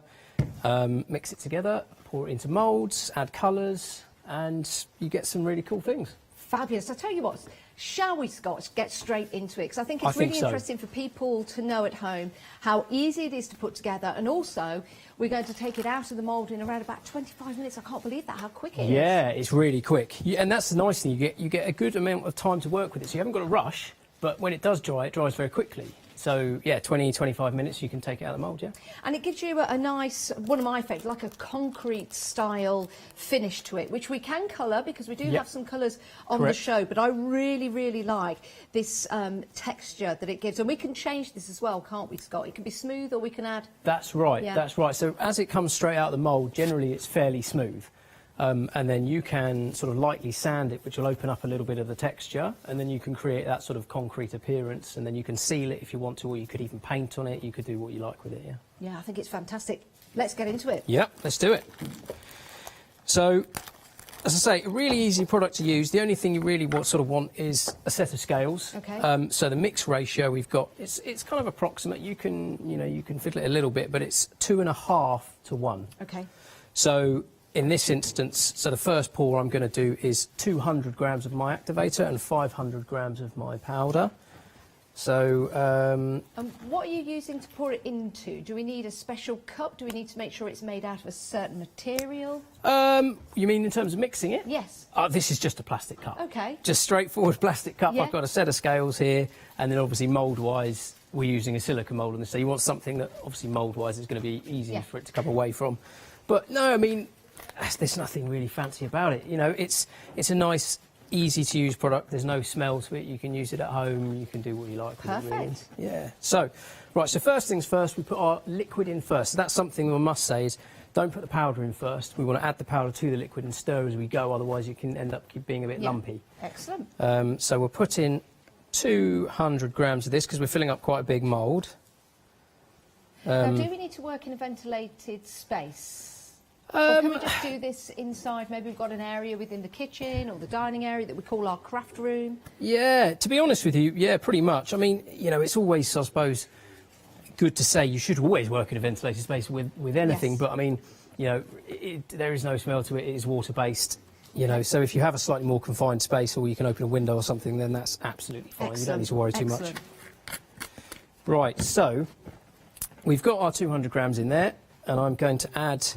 Mix it together, pour it into moulds, add colours, and you get some really cool things.
Fabulous. I tell you what, shall we, Scott, get straight into it? Because I think it's really interesting for people to know at home how easy it is to put together, and also we're going to take it out of the mould in around about 25 minutes. I can't believe that, how quick it is.
Yeah, it's really quick. And that's the nice thing, you get a good amount of time to work with it, so you haven't got to rush, but when it does dry, it dries very quickly. So, yeah, 20, 25 minutes, you can take it out of the mould, yeah.
And it gives you a nice, one of my favourites, like a concrete-style finish to it, which we can colour, because we do have some colours on the show, but I really, really like this texture that it gives. And we can change this as well, can't we, Scott? It can be smooth, or we can add...
That's right, that's right. So, as it comes straight out of the mould, generally it's fairly smooth. And then you can sort of lightly sand it, which will open up a little bit of the texture, and then you can create that sort of concrete appearance, and then you can seal it if you want to, or you could even paint on it. You could do what you like with it, yeah.
Yeah, I think it's fantastic. Let's get into it.
Yeah, let's do it. So, as I say, a really easy product to use. The only thing you really want is a set of scales.
Okay.
So the mix ratio we've got, it's kind of approximate. You can fiddle it a little bit, but it's 2.5 to 1.
Okay.
So in this instance, so the first pour I'm going to do is 200 grams of my activator and 500 grams of my powder. So...
and what are you using to pour it into? Do we need a special cup? Do we need to make sure it's made out of a certain material?
You mean in terms of mixing it?
Yes.
This is just a plastic cup.
Okay.
Just straightforward plastic cup.
Yeah.
I've got a set of scales here, and then obviously mould-wise, we're using a silica mould on this. So you want something that obviously mould-wise is going to be easy for it to come away from. But no, I mean, there's nothing really fancy about it. You know, it's a nice, easy to use product. There's no smell to it. You can use it at home. You can do what you like with it, really. Yeah. So, right, so first things first, we put our liquid in first. So that's something I must say is don't put the powder in first. We want to add the powder to the liquid and stir as we go, otherwise you can end up being a bit lumpy.
Excellent.
So we'll put in 200 grams of this because we're filling up quite a big mould.
Now, do we need to work in a ventilated space? Or can we just do this inside? Maybe we've got an area within the kitchen or the dining area that we call our craft room.
Yeah, to be honest with you, yeah, pretty much. I mean, you know, it's always, I suppose, good to say you should always work in a ventilated space with anything, but I mean, you know, there is no smell to it. It is water-based, you know, so if you have a slightly more confined space or you can open a window or something, then that's absolutely fine. You don't need to worry too much. Right, so we've got our 200 grams in there, and I'm going to add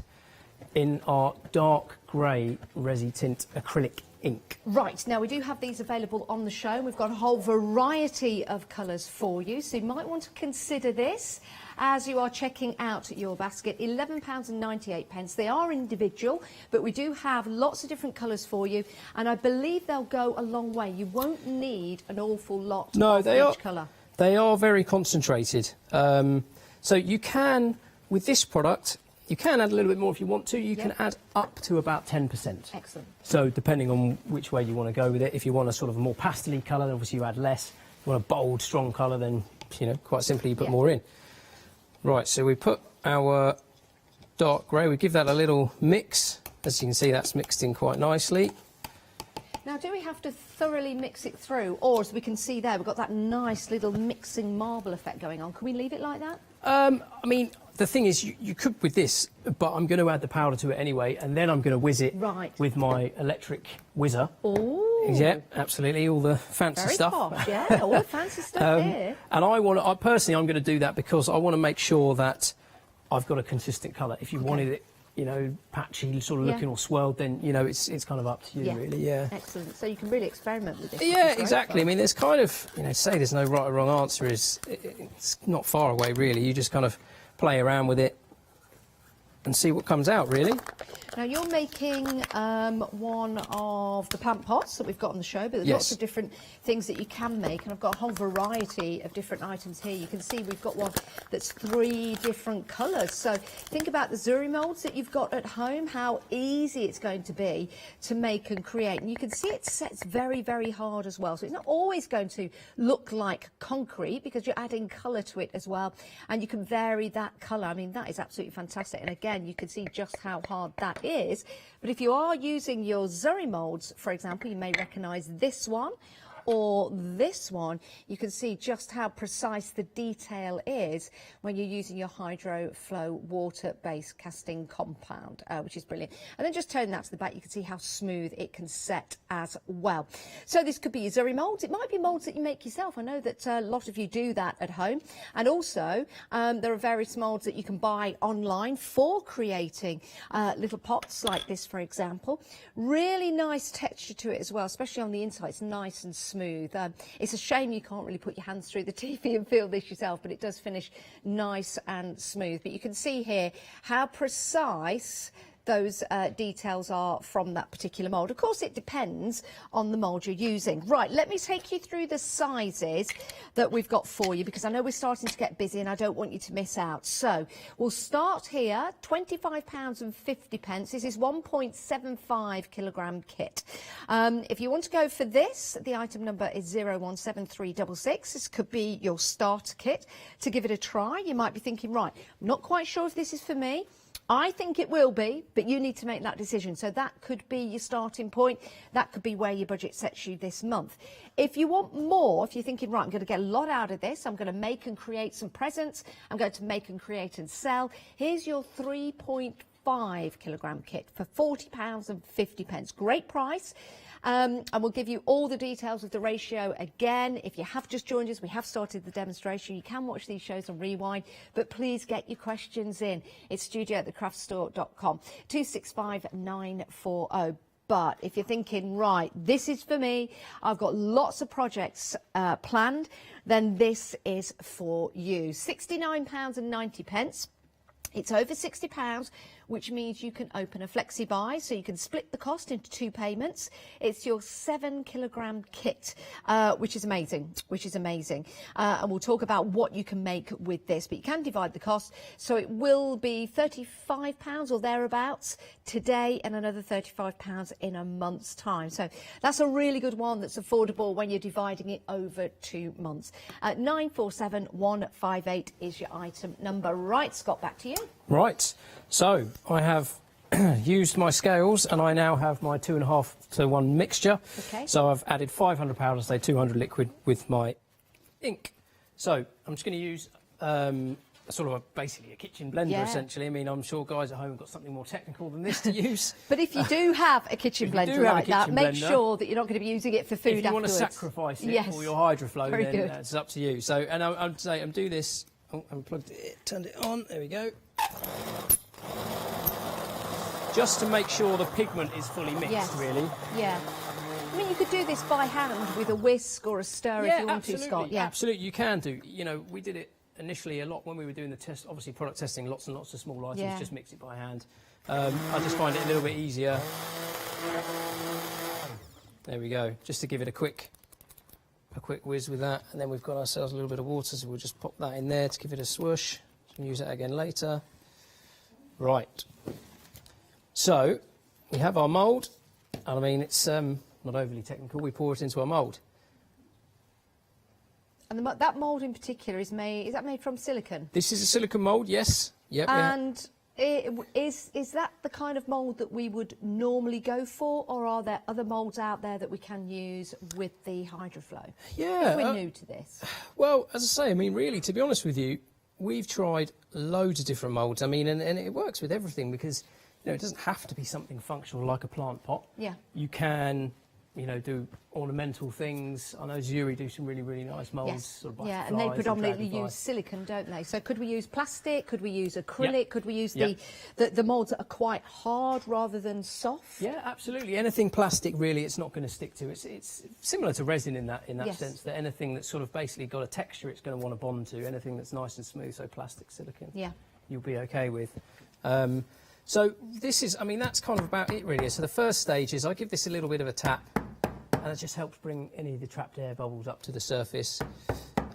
in our dark grey Resi Tint acrylic ink.
Right, now we do have these available on the show. We've got a whole variety of colours for you, so you might want to consider this as you are checking out your basket. £11.98. They are individual, but we do have lots of different colours for you, and I believe they'll go a long way. You won't need an awful lot of each colour.
They are very concentrated. So you can, with this product, you can add a little bit more if you want to. You can add up to about 10%.
Excellent.
So depending on which way you want to go with it, if you want a sort of a more pastel-y colour, then obviously you add less. If you want a bold, strong colour, then, you know, quite simply you put more in. Right, so we put our dark grey, we give that a little mix. As you can see, that's mixed in quite nicely.
Now, do we have to thoroughly mix it through? Or, as we can see there, we've got that nice little mixing marble effect going on. Can we leave it like that?
I mean, the thing is, you could with this, but I'm going to add the powder to it anyway, and then I'm going to whiz it with my electric whizzer.
Oh.
Yeah, absolutely, all the fancy
Very
stuff.
posh, yeah, all the fancy stuff here.
And personally, I'm going to do that because I want to make sure that I've got a consistent colour. If you wanted it, you know, patchy, sort of looking or swirled, then, you know, it's kind of up to you, really,
Excellent. So you can really experiment with this.
Yeah, exactly. I mean, there's kind of, you know, say there's no right or wrong answer it's not far away, really. You just kind of play around with it and see what comes out, really.
Now, you're making one of the plant pots that we've got on the show, but there's lots of different things that you can make, and I've got a whole variety of different items here. You can see we've got one that's 3 different colours. So think about the Zuri moulds that you've got at home, how easy it's going to be to make and create. And you can see it sets very, very hard as well. So it's not always going to look like concrete because you're adding colour to it as well, and you can vary that colour. I mean, that is absolutely fantastic. And again, you can see just how hard that is. But if you are using your Zuri moulds, for example, you may recognise this one or this one. You can see just how precise the detail is when you're using your hydro flow water-based casting compound, which is brilliant. And then just turn that to the back, you can see how smooth it can set as well. So this could be your Zuri moulds. It might be moulds that you make yourself. I know that a lot of you do that at home. And also there are various moulds that you can buy online for creating little pots like this, for example. Really nice texture to it as well, especially on the inside. It's nice and smooth. It's a shame you can't really put your hands through the TV and feel this yourself, but it does finish nice and smooth. But you can see here how precise those details are from that particular mould. Of course, it depends on the mould you're using. Right, let me take you through the sizes that we've got for you, because I know we're starting to get busy and I don't want you to miss out. So we'll start here, £25.50. This is 1.75 kilogram kit. If you want to go for this, the item number is 017366. This could be your starter kit to give it a try. You might be thinking, right, I'm not quite sure if this is for me. I think it will be, but you need to make that decision. So that could be your starting point. That could be where your budget sets you this month. If you want more, if you're thinking, right, I'm going to get a lot out of this, I'm going to make and create some presents, I'm going to make and create and sell, here's your 3.5 kilogram kit for £40.50. Great price. And we'll give you all the details of the ratio again. If you have just joined us, we have started the demonstration. You can watch these shows on rewind, but please get your questions in. It's studio@thecraftstore.com, 265940. But if you're thinking, right, this is for me, I've got lots of projects planned, then this is for you. £69.90. It's over £60, which means you can open a flexi buy, so you can split the cost into 2 payments. It's your 7 kilogram kit, which is amazing, and we'll talk about what you can make with this, but you can divide the cost, so it will be £35 or thereabouts today and another £35 in a month's time. So that's a really good one that's affordable when you're dividing it over 2 months. 947158 is your item number. Right, Scott, back to you.
Right, so I have used my scales and I now have my 2.5 to 1 mixture.
Okay.
So I've added 500 powder, say 200 liquid with my ink. So I'm just going to use basically a kitchen blender, essentially. I mean, I'm sure guys at home have got something more technical than this to use.
But if you do have a kitchen blender like that, make sure that you're not going to be using it for food afterwards.
If you want to sacrifice it for your hydroflow,
Very
then
good.
it's up to you. So, and I'm do this. Oh, I unplugged it, turned it on. There we go. Just to make sure the pigment is fully mixed, really.
Yeah. I mean, you could do this by hand with a whisk or a stir if you want to, Scott. Yeah,
absolutely, you can do. You know, we did it initially a lot when we were doing the test, obviously product testing, lots and lots of small items, just mix it by hand. I just find it a little bit easier. There we go, just to give it a quick whiz with that, and then we've got ourselves a little bit of water, so we'll just pop that in there to give it a swoosh. We'll use that again later. Right, so we have our mould, and I mean it's not overly technical. We pour it into our mould.
And that mould in particular is that made from silicone?
This is a silicone mould, yes. Yep.
And is that the kind of mould that we would normally go for, or are there other moulds out there that we can use with the hydroflow?
Yeah.
If we're new to this.
Well, as I say, I mean, really, to be honest with you, we've tried loads of different moulds. I mean, and it works with everything because, you know, it doesn't have to be something functional like a plant pot.
Yeah.
You can, you know, do ornamental things. I know jewellery do some really, really nice moulds.
Yes.
Sort of
Yeah, and they predominantly use silicone, don't they? So could we use plastic? Could we use acrylic?
Yep.
Could we use
Yep.
the moulds that are quite hard rather than soft?
Yeah, absolutely. Anything plastic, really, it's not going to stick to. It's similar to resin in that
Yes.
sense. That anything that's sort of basically got a texture, it's going to want to bond to. Anything that's nice and smooth, so plastic, silicone,
Yeah.
you'll be okay with. So this is, I mean, that's kind of about it, really. So the first stage is I give this a little bit of a tap, and it just helps bring any of the trapped air bubbles up to the surface.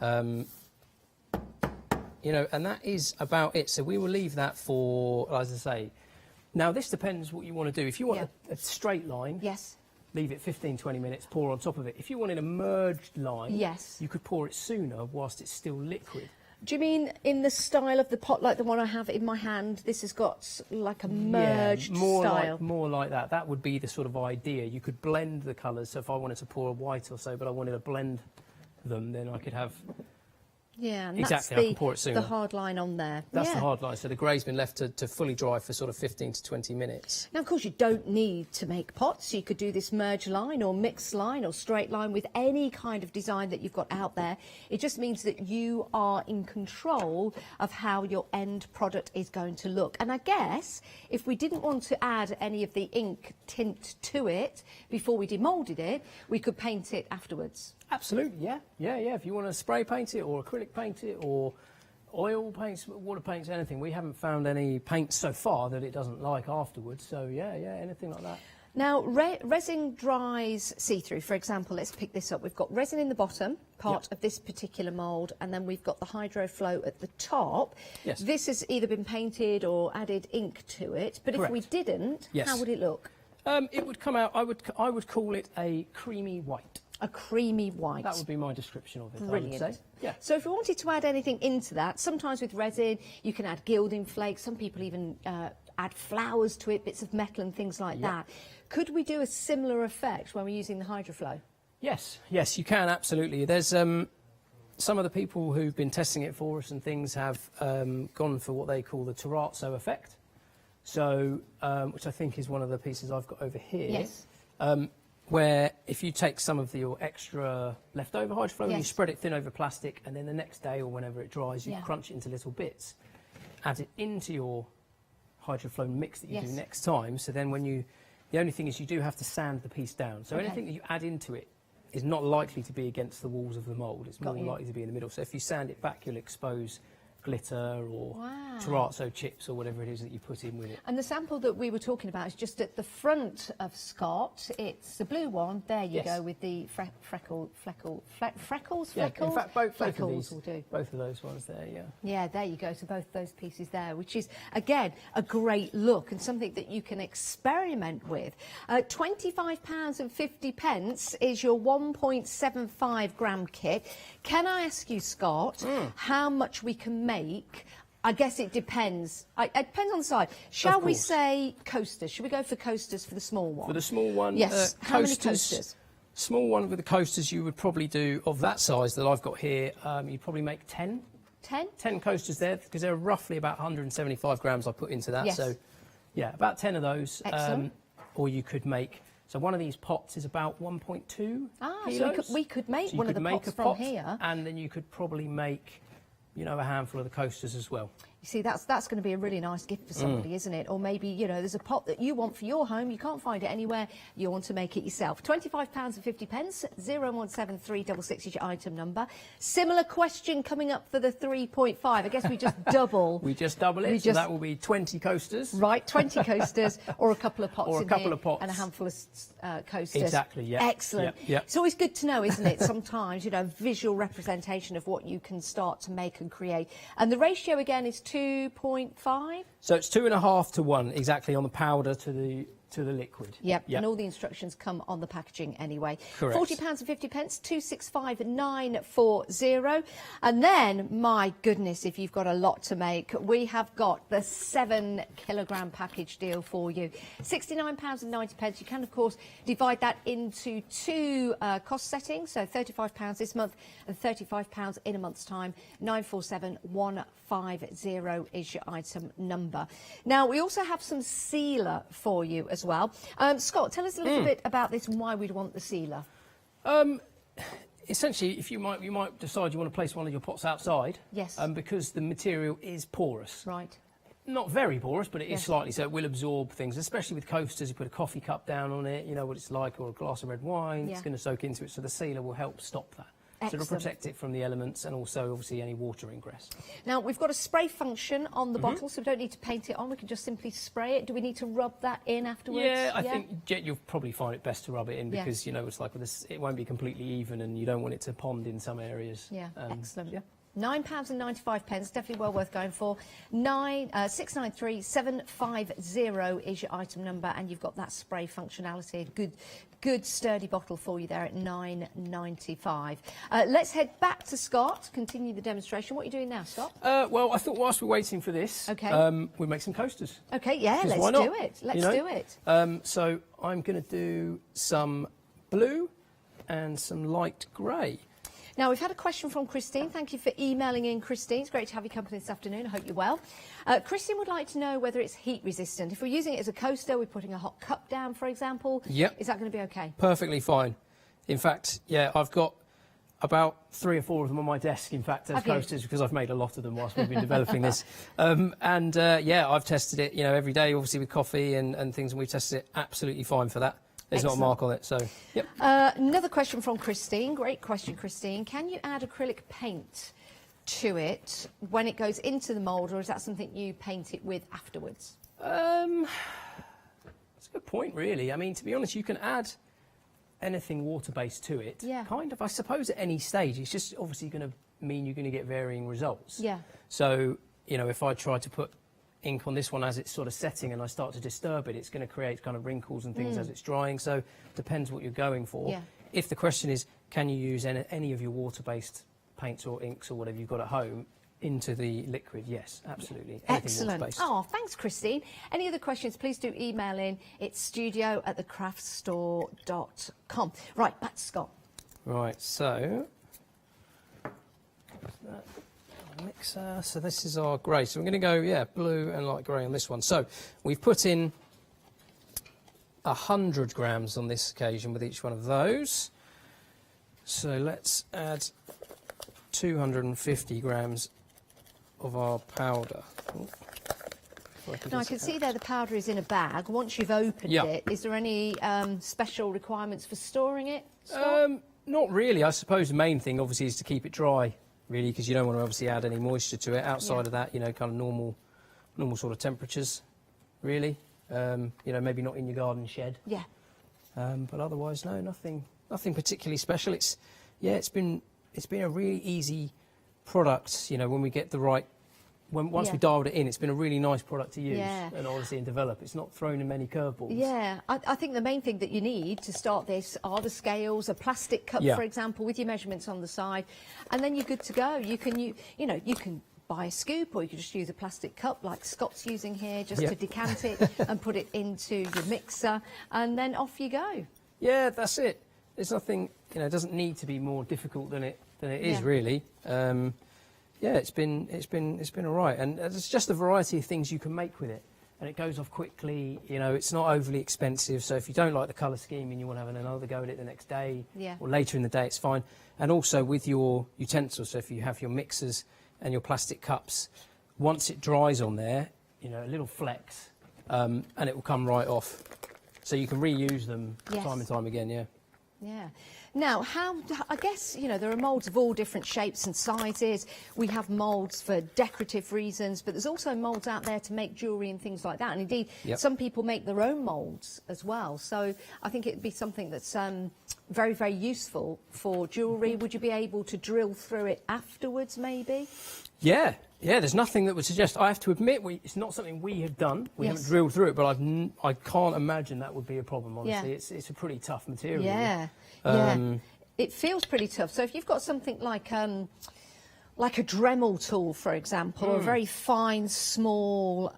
You know, and that is about it. So we will leave that for, as I say, now this depends what you want to do. If you want a straight line,
yes,
leave it 15-20 minutes, pour on top of it. If you wanted a merged line,
yes,
you could pour it sooner whilst it's still liquid.
Do you mean in the style of the pot, like the one I have in my hand? This has got like a merged style.
More like that. That would be the sort of idea. You could blend the colours. So if I wanted to pour a white or so, but I wanted to blend them, then I could have.
Yeah, and
exactly.
That's
I can pour it sooner.
the hard line on there.
That's the hard line. So the grey's been left to fully dry for sort of 15 to 20 minutes.
Now, of course, you don't need to make pots. You could do this merge line or mix line or straight line with any kind of design that you've got out there. It just means that you are in control of how your end product is going to look. And I guess if we didn't want to add any of the ink tint to it before we demoulded it, we could paint it afterwards.
Absolutely, yeah. If you want to spray paint it or acrylic paint it or oil paints, water paints, anything. We haven't found any paints so far that it doesn't like afterwards. So, yeah, anything like that.
Now, resin dries see-through. For example, let's pick this up. We've got resin in the bottom part of this particular mould, and then we've got the hydroflow at the top.
Yes.
This has either been painted or added ink to it, but
Correct.
if we didn't, how would it look?
It would come out, I would call it a creamy white.
A creamy white.
That would be my description of it,
Brilliant.
I would say. Yeah.
So if we wanted to add anything into that, sometimes with resin, you can add gilding flakes. Some people even add flowers to it, bits of metal and things like that. Could we do a similar effect when we're using the hydroflow?
Yes, you can, absolutely. There's some of the people who've been testing it for us and things have gone for what they call the terrazzo effect. So, which I think is one of the pieces I've got over here.
Yes.
Where if you take some of your extra leftover hydroflow and you spread it thin over plastic, and then the next day or whenever it dries, you crunch it into little bits, add it into your hydroflow mix that you do next time. So then the only thing is you do have to sand the piece down. So anything that you add into it is not likely to be against the walls of the mould. It's more likely to be in the middle. So if you sand it back, you'll expose glitter or terrazzo chips or whatever it is that you put in with it.
And the sample that we were talking about is just at the front of Scott. It's the blue one. There you go with the freckles.
Yeah, in fact, both of these
will do.
Both of those ones there, yeah.
Yeah, there you go. So both those pieces there, which is, again, a great look and something that you can experiment with. £25.50 is your 1.75 gram kit. Can I ask you, Scott, how much we can make? I guess it depends. It depends on the size. Shall we say coasters? Should we go for coasters for the small one?
For the small one?
Yes. How many coasters?
Small one with the coasters you would probably do, of that size that I've got here, you'd probably make 10.
10?
10 coasters there, because they're roughly about 175 grams I put into that.
Yes.
So, yeah, about 10 of those.
Excellent.
Or you could make... So one of these pots is about 1.2
kilos. So we could make one of the pots from here.
And then you could probably make, you know, a handful of the coasters as well.
You see, that's going to be a really nice gift for somebody, isn't it? Or maybe, you know, there's a pot that you want for your home, you can't find it anywhere, you want to make it yourself. £25.50, 017366 is your item number. Similar question coming up for the 3.5. I guess we just double.
We just double it, so that will be 20 coasters.
Right, 20 coasters, or a couple of pots
or a couple of pots.
and a handful of coasters.
Exactly, yeah.
Excellent.
Yeah.
It's always good to know, isn't it, sometimes, you know, visual representation of what you can start to make and create. And the ratio, again, is 2.5?
So it's 2.5 to 1 exactly on the powder to to the liquid.
Yep, and all the instructions come on the packaging anyway.
Correct.
£40.50, 265940. And then, my goodness, if you've got a lot to make, we have got the 7 kilogram package deal for you. £69.90. You can, of course, divide that into 2 cost settings, so £35 this month and £35 in a month's time. 947150 is your item number. Now, we also have some sealer for you as well. Scott, tell us a little bit about this and why we'd want the sealer.
Essentially, if you might decide you want to place one of your pots outside.
Yes.
Because the material is porous.
Right.
Not very porous, but it is slightly, so it will absorb things, especially with coasters. You put a coffee cup down on it, you know what it's like, or a glass of red wine, it's going to soak into it, so the sealer will help stop that.
Excellent.
So it'll protect it from the elements and also, obviously, any water ingress.
Now, we've got a spray function on the bottle, so we don't need to paint it on. We can just simply spray it. Do we need to rub that in afterwards?
Yeah, I think you'll probably find it best to rub it in because, you know, it's like with this, it won't be completely even and you don't want it to pond in some areas.
Yeah, excellent.
Yeah.
£9.95, definitely well worth going for. 693750 is your item number, and you've got that spray functionality. Good sturdy bottle for you there at £9.95. Let's head back to Scott, continue the demonstration. What are you doing now, Scott?
Well, I thought whilst we're waiting for this, we'll make some coasters.
Okay, yeah, let's do it. Let's do it.
So I'm going to do some blue and some light grey.
Now, we've had a question from Christine. Thank you for emailing in, Christine. It's great to have your company this afternoon. I hope you're well. Christine would like to know whether it's heat resistant. If we're using it as a coaster, we're putting a hot cup down, for example.
Yep.
Is that going to be okay?
Perfectly fine. In fact, yeah, I've got about 3 or 4 of them on my desk, in fact, as coasters, because I've made a lot of them whilst we've been developing this. Yeah, I've tested it, you know, every day, obviously, with coffee and things, and we've tested it absolutely fine for that. There's not a mark on it, so, yep.
Another question from Christine. Great question, Christine. Can you add acrylic paint to it when it goes into the mould, or is that something you paint it with afterwards?
That's a good point, really. I mean, to be honest, you can add anything water-based to it, kind of, I suppose, at any stage. It's just obviously going to mean you're going to get varying results.
Yeah.
So, you know, if I try to put ink on this one as it's sort of setting and I start to disturb it, it's going to create kind of wrinkles and things as it's drying, so depends what you're going for.
Yeah.
If the question is, can you use any of your water-based paints or inks or whatever you've got at home into the liquid? Yes, absolutely.
Excellent. Oh, thanks, Christine. Any other questions, please do email in. It's studio@thecraftstore.com. Right, back to Scott.
Right, so mixer. So this is our grey. So we're going to go, blue and light grey on this one. So we've put in 100 grams on this occasion with each one of those. So let's add 250 grams of our powder.
Now, I can see there the powder is in a bag. Once you've opened it, is there any special requirements for storing it?
Not really. I suppose the main thing, obviously, is to keep it dry. Really, because you don't want to obviously add any moisture to it. Outside of that, you know, kind of normal sort of temperatures, really. You know, maybe not in your garden shed.
Yeah.
But otherwise, no, nothing particularly special. It's been a really easy product. You know, when we get the right, once we dialed it in, it's been a really nice product to use and obviously and develop. It's not thrown in many curveballs.
Yeah, I think the main thing that you need to start this are the scales, a plastic cup, for example, with your measurements on the side, and then you're good to go. You can buy a scoop, or you can just use a plastic cup like Scott's using here, just to decant it and put it into your mixer, and then off you go.
Yeah, that's it. There's nothing, you know, it doesn't need to be more difficult than it is really. Yeah, it's been all right, and there's just a variety of things you can make with it, and it goes off quickly. You know, it's not overly expensive, so if you don't like the colour scheme and you want to have another go at it the next day or later in the day, it's fine. And also with your utensils, so if you have your mixers and your plastic cups, once it dries on there, you know, a little flex, and it will come right off, so you can reuse them time and time again.
Yeah. Now, I guess, you know, there are moulds of all different shapes and sizes. We have moulds for decorative reasons, but there's also moulds out there to make jewellery and things like that. And indeed, some people make their own moulds as well. So I think it'd be something that's very, very useful for jewellery. Would you be able to drill through it afterwards, maybe?
Yeah, there's nothing that would suggest. I have to admit, it's not something we have done. We haven't drilled through it, but I can't imagine that would be a problem, honestly.
Yeah.
It's a pretty tough material.
Yeah, it feels pretty tough. So if you've got something like a Dremel tool, for example, or a very fine, small,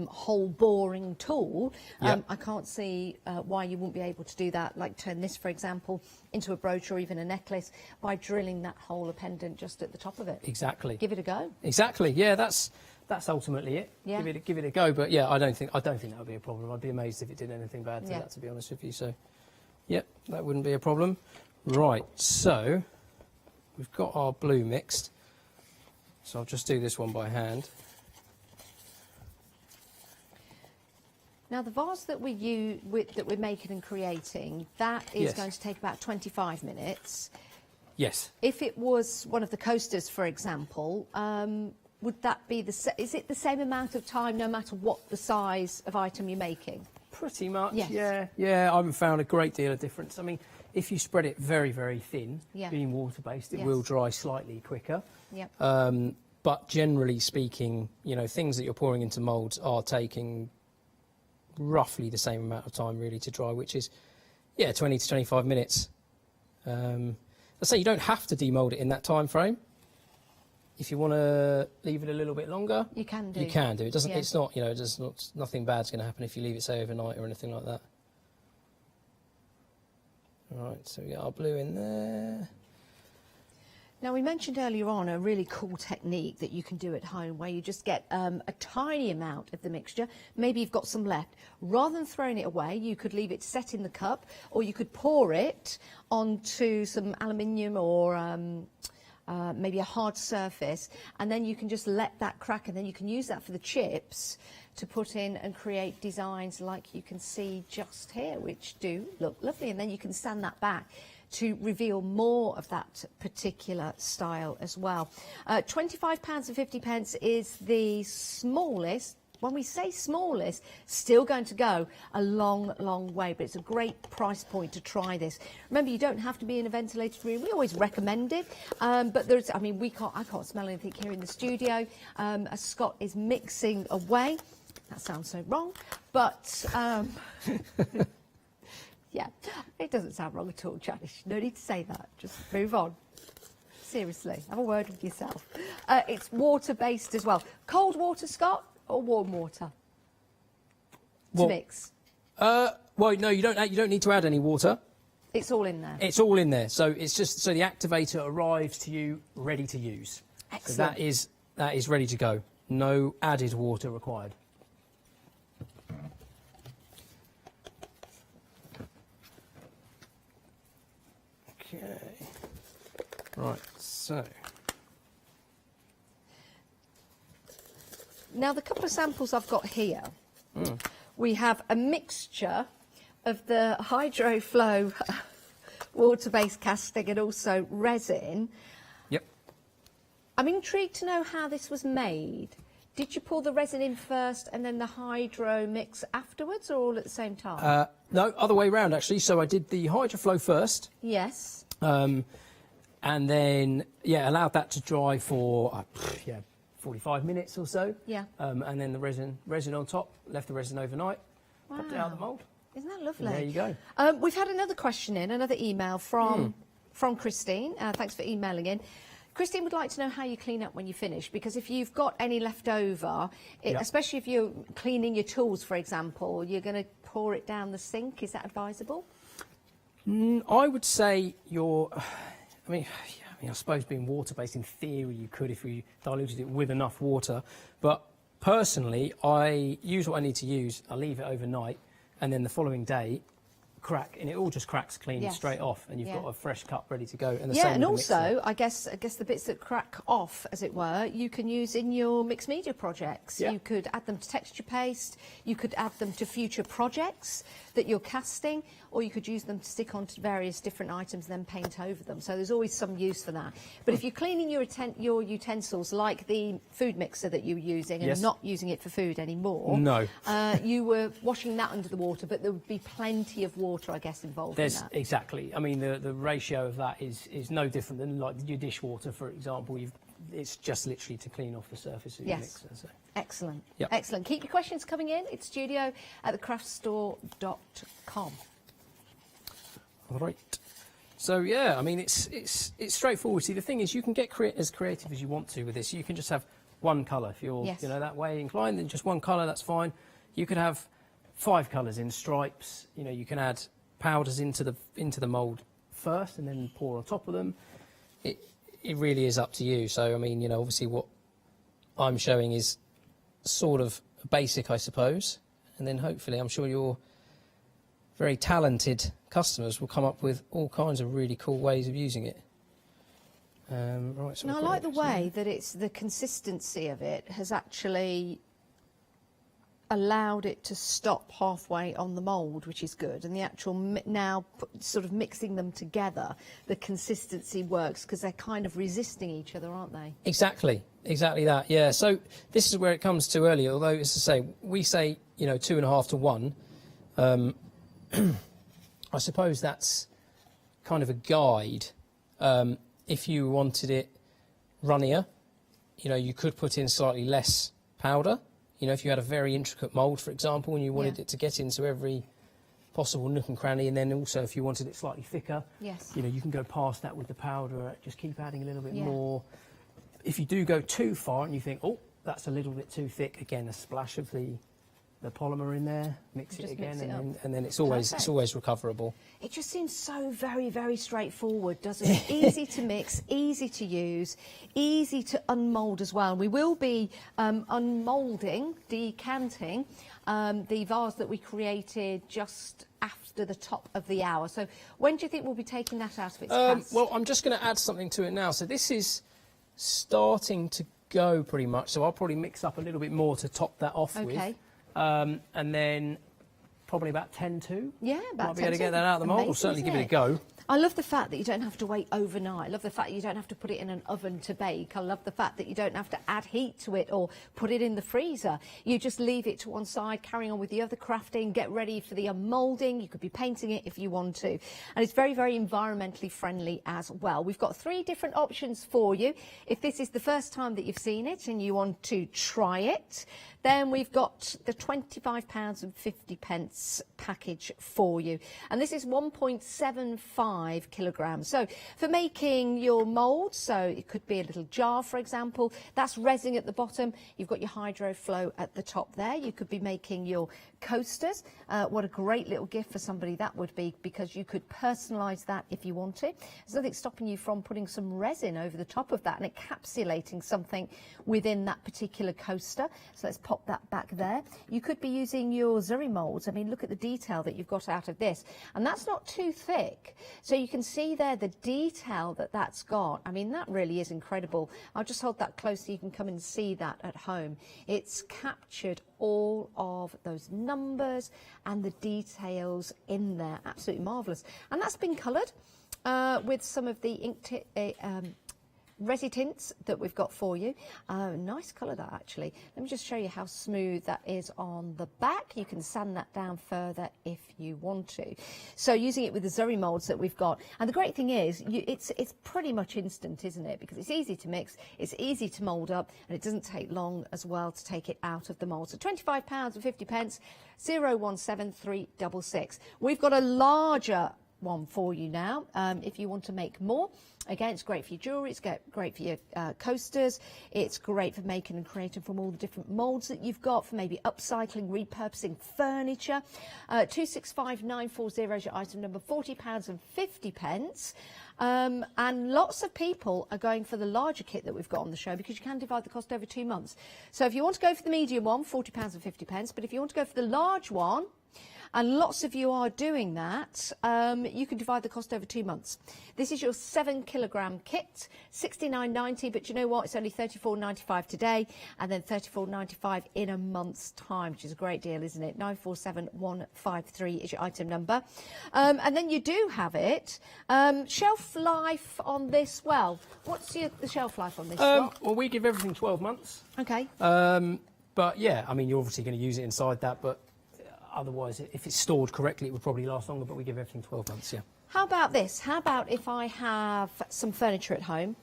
hole boring tool, I can't see why you wouldn't be able to do that, like turn this, for example, into a brooch or even a necklace by drilling that hole, a pendant, just at the top of it.
Exactly.
Give it a go.
Exactly. Yeah, that's ultimately it.
Yeah.
Give it a go. But yeah, I don't think that would be a problem. I'd be amazed if it did anything bad to that, to be honest with you. So, yep, that wouldn't be a problem. Right. So we've got our blue mixed. So I'll just do this one by hand.
Now the vase that we're making and creating, that is going to take about 25 minutes.
Yes.
If it was one of the coasters, for example, would that be is it the same amount of time no matter what the size of item you're making?
Pretty much.
Yes.
Yeah. I haven't found a great deal of difference. I mean, if you spread it very, very thin, being water-based, it will dry slightly quicker.
Yep.
But generally speaking, things that you're pouring into moulds are taking roughly the same amount of time really to dry, which is 20 to 25 minutes. Let's say you don't have to demould it in that time frame. If you want to leave it a little bit longer,
you can do.
You can do. It doesn't. It's not. Nothing bad's going to happen if you leave it, say, overnight or anything like that. All right. So we got our blue in there.
Now, we mentioned earlier on a really cool technique that you can do at home where you just get a tiny amount of the mixture. Maybe you've got some left. Rather than throwing it away, you could leave it set in the cup, or you could pour it onto some aluminium or maybe a hard surface, and then you can just let that crack, and then you can use that for the chips to put in and create designs like you can see just here, which do look lovely. And then you can stand that back to reveal more of that particular style as well. £25.50 is the smallest. When we say smallest, still going to go a long, long way, but it's a great price point to try this. Remember, you don't have to be in a ventilated room. We always recommend it, but there's, I mean, I can't smell anything here in the studio. As Scott is mixing away, that sounds so wrong, but yeah, it doesn't sound wrong at all, Janice. No need to say that. Just move on. Seriously, have a word with yourself. It's water-based as well. Cold water, Scott, or warm water to mix?
Well, no, you don't need to add any water.
It's all in there.
It's all in there. So it's just so the activator arrives to you ready to use.
Excellent.
So that is ready to go. No added water required. Okay. Right, so.
Now, the couple of samples I've got here, we have a mixture of the HydroFlow water-based casting and also resin.
Yep.
I'm intrigued to know how this was made. Did you pour the resin in first and then the hydro mix afterwards, or all at the same time?
No, other way round actually. So I did the HydroFlow first.
Yes.
And then, allowed that to dry for, 45 minutes or so.
Yeah.
And then the resin on top, left the resin overnight, popped it out of the mould.
Isn't that lovely?
And there you go.
We've had another question in, another email from Christine. Thanks for emailing in. Christine would like to know how you clean up when you finish, because if you've got any left over, especially if you're cleaning your tools, for example, you're going to pour it down the sink. Is that advisable?
I would say I suppose being water-based, in theory, you could if you diluted it with enough water. But personally, I use what I need to use. I leave it overnight, and then the following day, crack, and it all just cracks clean straight off, and you've got a fresh cup ready to go. And the same
and
with the
also,
mixer.
I guess the bits that crack off, as it were, you can use in your mixed media projects.
Yeah.
You could add them to texture paste, you could add them to future projects that you're casting, or you could use them to stick onto various different items and then paint over them. So there's always some use for that. But if you're cleaning your utensils, like the food mixer that you're using and not using it for food anymore, you were washing that under the water, but there would be plenty of water, I guess, involved in that.
Exactly. I mean, the ratio of that is no different than like your dishwater, for example. You've it's just literally to clean off the surface of
Yes.
your mixer. So.
Excellent.
Yep.
Excellent. Keep your questions coming in. It's studio@thecraftstore.com.
All right. So yeah, I mean it's straightforward. See, the thing is, you can get as creative as you want to with this. You can just have one colour if you're
Yes.
that way inclined. Then just one colour, that's fine. You could have 5 colours in stripes. You can add powders into the mould first and then pour on top of them. It really is up to you. So I mean, obviously what I'm showing is sort of basic, I suppose, and then hopefully I'm sure your very talented customers will come up with all kinds of really cool ways of using it. Right, so
Now, I like the way that it's the consistency of it has actually allowed it to stop halfway on the mould, which is good, and the actual now sort of mixing them together, the consistency works because they're kind of resisting each other, aren't they?
Exactly that. Yeah. So this is where it comes to earlier. Although, as I say, we say 2.5 to 1. I suppose that's kind of a guide. If you wanted it runnier, you could put in slightly less powder. If you had a very intricate mould, for example, and you wanted it to get into every possible nook and cranny, and then also if you wanted it slightly thicker,
yes,
you can go past that with the powder, just keep adding a little bit more. If you do go too far and you think, oh, that's a little bit too thick, again, a splash of the polymer in there, mix it again, and then it's always recoverable.
It just seems so very, very straightforward, doesn't it? Easy to mix, easy to use, easy to unmould as well. We will be unmoulding, decanting the vase that we created just after the top of the hour. So when do you think we'll be taking that out of its cast?
Well, I'm just going to add something to it now. So this is starting to go pretty much. So I'll probably mix up a little bit more to top that off with. And then probably about 10 to.
Yeah, about 10
might be able to get that out of the mould. We'll certainly give it a go.
I love the fact that you don't have to wait overnight. I love the fact that you don't have to put it in an oven to bake. I love the fact that you don't have to add heat to it or put it in the freezer. You just leave it to one side, carrying on with the other crafting, get ready for the unmoulding. You could be painting it if you want to. And it's very, very environmentally friendly as well. We've got 3 different options for you. If this is the first time that you've seen it and you want to try it, then we've got the £25.50 package for you. And this is 1.75 kilograms. So for making your mould, so it could be a little jar, for example, that's resin at the bottom. You've got your hydro flow at the top there. You could be making your coasters. What a great little gift for somebody that would be, because you could personalise that if you wanted. There's nothing stopping you from putting some resin over the top of that and encapsulating something within that particular coaster. So let's pop that back there. You could be using your zuri moulds. I mean, look at the detail that you've got out of this. And that's not too thick. So you can see there the detail that that's got. I mean, that really is incredible. I'll just hold that close so you can come and see that at home. It's captured all of those numbers and the details in there. Absolutely marvellous. And that's been coloured with some of the ink resi tints that we've got for you. Nice colour that, actually. Let me just show you how smooth that is on the back. You can sand that down further if you want to. So using it with the zuri moulds that we've got. And the great thing is, it's pretty much instant, isn't it? Because it's easy to mix, it's easy to mould up, and it doesn't take long as well to take it out of the mould. So £25.50, 017366. We've got a larger one for you now if you want to make more. Again, it's great for your jewellery, it's great for your coasters, it's great for making and creating from all the different moulds that you've got, for maybe upcycling, repurposing furniture. 265940 is your item number, £40.50. And lots of people are going for the larger kit that we've got on the show, because you can divide the cost over 2 months. So if you want to go for the medium one, £40.50, but if you want to go for the large one, and lots of you are doing that, you can divide the cost over 2 months. This is your 7 kilogram kit, $69.90, but you know what? It's only $34.95 today, and then $34.95 in a month's time, which is a great deal, isn't it? 947153 is your item number. And then you do have it. Shelf life on this, well, what's the shelf life on this?
Well, we give everything 12 months.
Okay.
But yeah, I mean, you're obviously going to use it inside that, but otherwise, if it's stored correctly, it would probably last longer, but we give everything 12 months, yeah.
How about this? How about if I have some furniture at home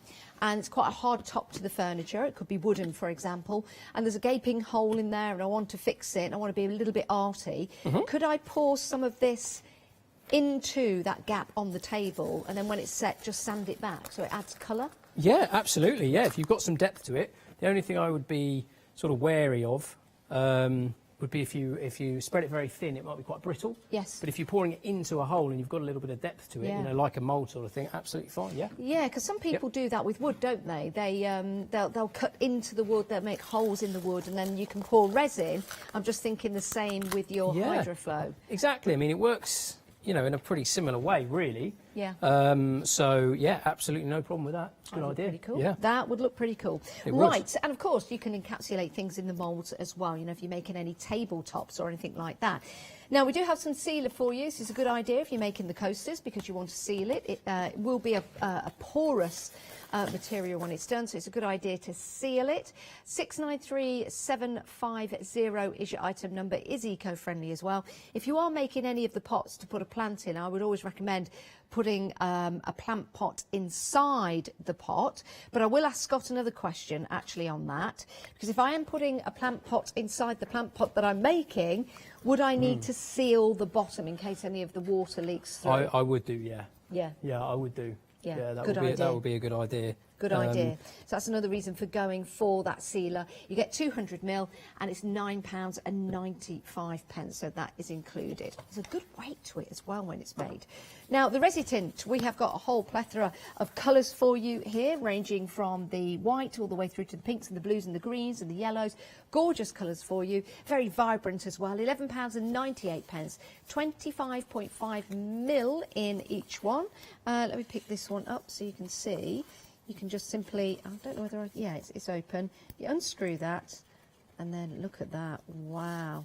and it's quite a hard top to the furniture. It could be wooden, for example, and there's a gaping hole in there and I want to fix it and I want to be a little bit arty. Could I pour some of this into that gap on the table, and then when it's set, just sand it back so it adds colour?
Yeah, absolutely. Yeah, if you've got some depth to it, the only thing I would be sort of wary of would be if you spread it very thin, it might be quite brittle.
Yes.
But if you're pouring it into a hole and you've got a little bit of depth to it,
Yeah.
you know, like a mould sort of thing, absolutely fine. Yeah.
Yeah, because some people do that with wood, don't they? They'll cut into the wood, they'll make holes in the wood, and then you can pour resin. I'm just thinking the same with your HydroFlow.
Exactly. I mean, it works, you know, in a pretty similar way, really.
Yeah.
So yeah, absolutely no problem with that. It's a good idea.
Pretty cool.
Yeah.
That would look pretty cool.
It would.
Right, and of course you can encapsulate things in the moulds as well, you know, if you're making any tabletops or anything like that. Now, we do have some sealer for you. This is a good idea if you're making the coasters because you want to seal it. It will be a porous material when it's done, so it's a good idea to seal it. 693750 is your item number. Is eco-friendly as well. If you are making any of the pots to put a plant in, I would always recommend putting a plant pot inside the pot, but I will ask Scott another question actually on that, because if I am putting a plant pot inside the plant pot that I'm making, would I need to seal the bottom in case any of the water leaks through?
I would do, yeah.
Yeah.
Yeah, I would do.
Yeah,
that
good
would be
idea.
that would be a good idea.
Good idea. So that's another reason for going for that sealer. You get 200ml and it's £9.95, so that is included. There's a good weight to it as well when it's made. Now, the Resitint, we have got a whole plethora of colours for you here, ranging from the white all the way through to the pinks and the blues and the greens and the yellows. Gorgeous colours for you, very vibrant as well. £11.98, 25.5ml in each one. Let me pick this one up so you can see. You can just simply, I don't know whether yeah, it's open. You unscrew that and then look at that. Wow.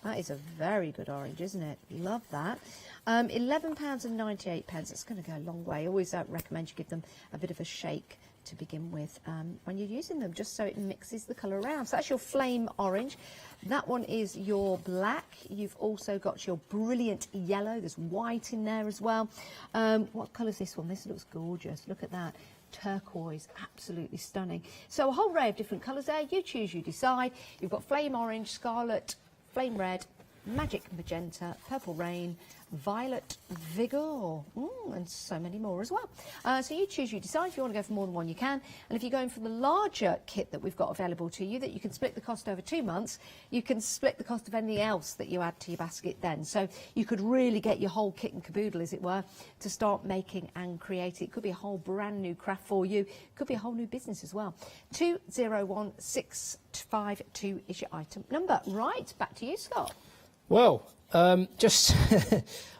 That is a very good orange, isn't it? Love that. £11.98. It's going to go a long way. I always recommend you give them a bit of a shake to begin with when you're using them, just so it mixes the colour around. So that's your flame orange. That one is your black. You've also got your brilliant yellow. There's white in there as well. What colour is this one? This looks gorgeous. Look at that. Turquoise, absolutely stunning. So a whole array of different colours there. You choose, you decide. You've got flame orange, scarlet, flame red, magic magenta, purple rain, violet vigor, and so many more as well. So you choose, you decide. If you want to go for more than one, you can. And if you're going for the larger kit that we've got available to you, that you can split the cost over 2 months, you can split the cost of anything else that you add to your basket then. So you could really get your whole kit and caboodle, as it were, to start making and creating. It could be a whole brand new craft for you. It could be a whole new business as well. 201652 is your item number. Right, back to you, Scott.
Well, just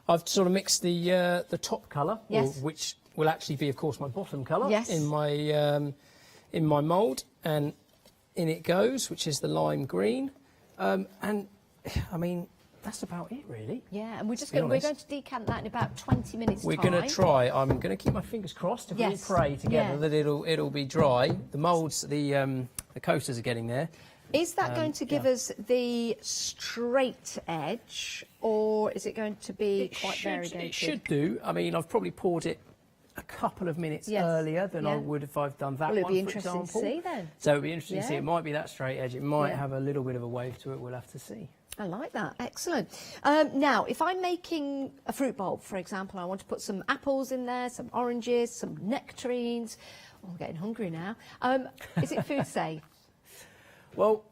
I've sort of mixed the top colour,
Yes.
which will actually be, of course, my bottom colour
Yes.
in my mould, and in it goes, which is the lime green, and I mean that's about it really.
Yeah, and we're
be honest.
going to decant that in about 20 minutes.
We're
time.
going to try. I'm going to keep my fingers crossed. If we all
Yes.
pray together
Yeah.
that it'll be dry. The moulds, the coasters are getting there.
Is that going to give us the straight edge, or is it going to be quite variegated?
It should do. I mean, I've probably poured it a couple of minutes
Yes.
earlier than I
Yeah.
would if I've done that
Well, it'll
one,
be
for
interesting to
example.
see then.
So it'll be interesting to see.
Yeah.
It might be that straight edge. It might
Yeah.
have a little bit of a wave to it. We'll have to see.
I like that. Excellent. Now, if I'm making a fruit bowl, for example, I want to put some apples in there, some oranges, some nectarines. Oh, I'm getting hungry now. Is it food safe?
Well,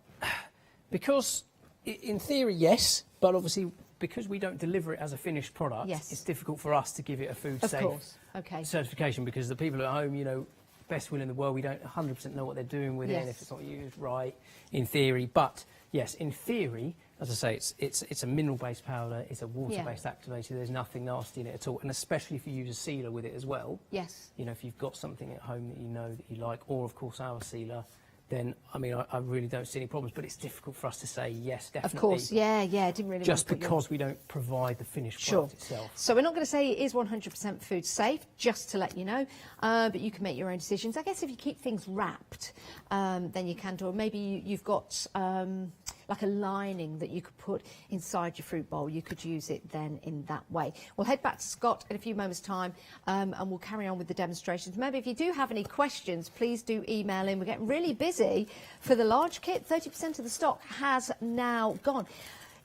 because in theory, yes, but obviously because we don't deliver it as a finished product,
Yes.
it's difficult for us to give it a food
Of
safe
course. Okay.
certification, because the people at home, you know, best will in the world, we don't 100% know what they're doing with it and
Yes.
if it's not used right in theory. But yes, in theory, as I say, it's a mineral-based powder, it's a water-based activator, there's nothing nasty in it at all, and especially if you use a sealer with it as well.
Yes.
You know, if you've got something at home that you know that you like, or of course our sealer, then, I mean, I really don't see any problems, but it's difficult for us to say yes, definitely.
Of course, yeah, I didn't really
Just
want to put
because we don't provide the finished product itself.
So we're not going to say it is 100% food safe, just to let you know, but you can make your own decisions. I guess if you keep things wrapped, then you can do, or maybe you've got like a lining that you could put inside your fruit bowl, you could use it then in that way. We'll head back to Scott in a few moments' time, and we'll carry on with the demonstrations. Remember, if you do have any questions, please do email in. We're getting really busy for the large kit. 30% of the stock has now gone.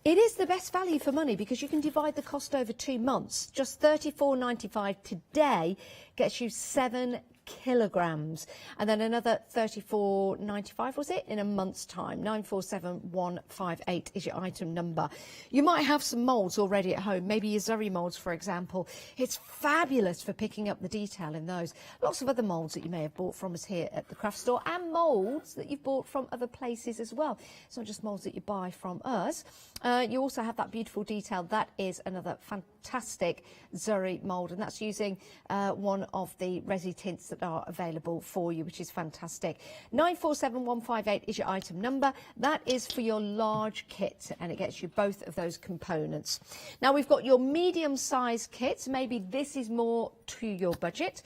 It is the best value for money because you can divide the cost over 2 months. Just $34.95 today gets you 7 kilograms, and then another $34.95 was it in a month's time. 947158 is your item number. You might have some moulds already at home, maybe your Zuri moulds, for example. It's fabulous for picking up the detail in those. Lots of other moulds that you may have bought from us here at the craft store, and moulds that you've bought from other places as well. It's not just moulds that you buy from us. You also have that beautiful detail. That is another fantastic Zuri mould, and that's using one of the resi tints that are available for you, which is fantastic. 947158 is your item number. That is for your large kit, and it gets you both of those components. Now we've got your medium-sized kits. Maybe this is more to your budget,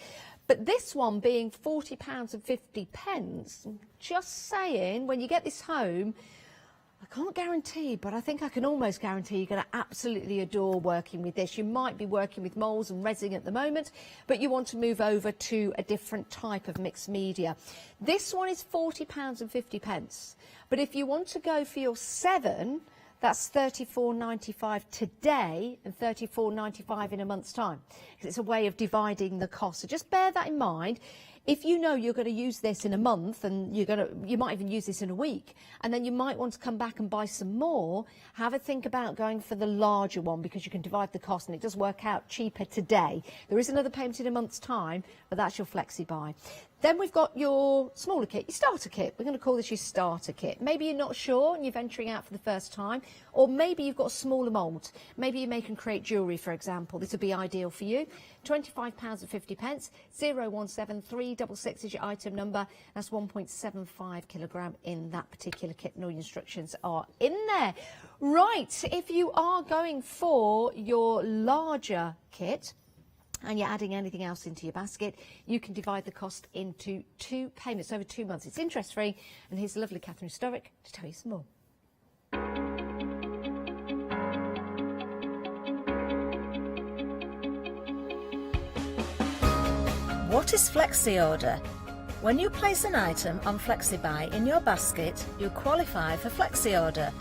but this one being £40.50, just saying, when you get this home, I can't guarantee, but I think I can almost guarantee you're going to absolutely adore working with this. You might be working with moulds and resin at the moment, but you want to move over to a different type of mixed media. This one is £40.50. But if you want to go for your 7, that's $34.95 today and $34.95 in a month's time. Because it's a way of dividing the cost. So just bear that in mind. If you know you're going to use this in a month, and you might even use this in a week, and then you might want to come back and buy some more, have a think about going for the larger one, because you can divide the cost and it does work out cheaper today. There is another payment in a month's time, but that's your flexi buy. Then we've got your smaller kit, your starter kit. We're going to call this your starter kit. Maybe you're not sure and you're venturing out for the first time, or maybe you've got a smaller mould. Maybe you make and create jewellery, for example. This would be ideal for you. £25.50. 017366 is your item number. That's 1.75 kilogram in that particular kit, and all your instructions are in there. Right, if you are going for your larger kit, and you're adding anything else into your basket, you can divide the cost into 2 payments over 2 months. It's interest-free, and here's the lovely Catherine Sturrock to tell you some more.
What is Flexi Order? When you place an item on FlexiBuy in your basket, you qualify for Flexi Order,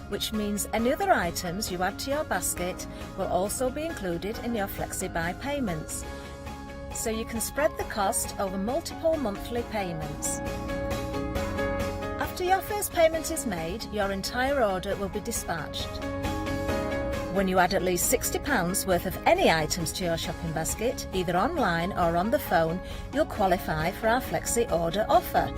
which means any other items you add to your basket will also be included in your FlexiBuy payments. So you can spread the cost over multiple monthly payments. After your first payment is made, your entire order will be dispatched. When you add at least £60 worth of any items to your shopping basket, either online or on the phone, you'll qualify for our Flexi Order offer.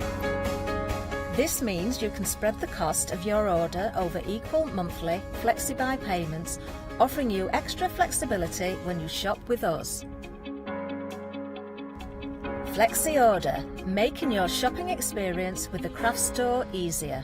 This means you can spread the cost of your order over equal monthly FlexiBuy payments, offering you extra flexibility when you shop with us. Flexi Order, making your shopping experience with the craft store easier.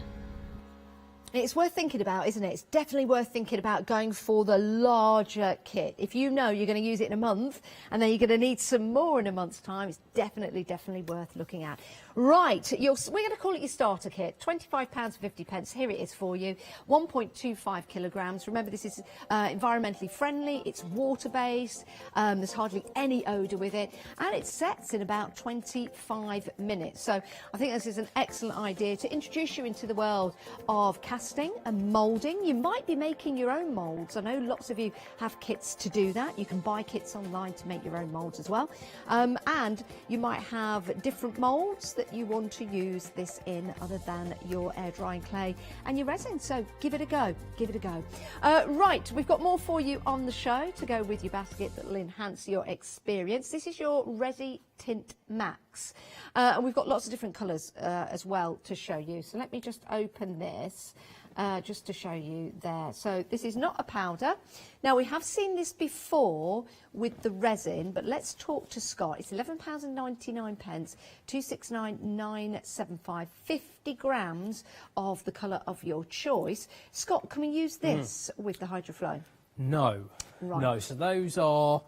It's worth thinking about, isn't it? It's definitely worth thinking about going for the larger kit. If you know you're going to use it in a month and then you're going to need some more in a month's time, it's definitely worth looking at. Right, we're going to call it your starter kit. £25.50. Here it is for you. 1.25 kilograms. Remember, this is environmentally friendly. It's water-based. There's hardly any odour with it. And it sets in about 25 minutes. So I think this is an excellent idea to introduce you into the world of casting and moulding. You might be making your own moulds. I know lots of you have kits to do that. You can buy kits online to make your own moulds as well. And you might have different moulds that you want to use this in other than your air drying clay and your resin. So give it a go. Give it a go. Right, we've got more for you on the show to go with your basket that will enhance your experience. This is your Resi Tint Max. And we've got lots of different colours as well to show you. So let me just open this. Just to show you there. So this is not a powder. Now, we have seen this before with the resin, but let's talk to Scott. It's £11.99, 269,975, 50 grams of the colour of your choice. Scott, can we use this with the HydroFlow?
No.
Right.
No, so those are,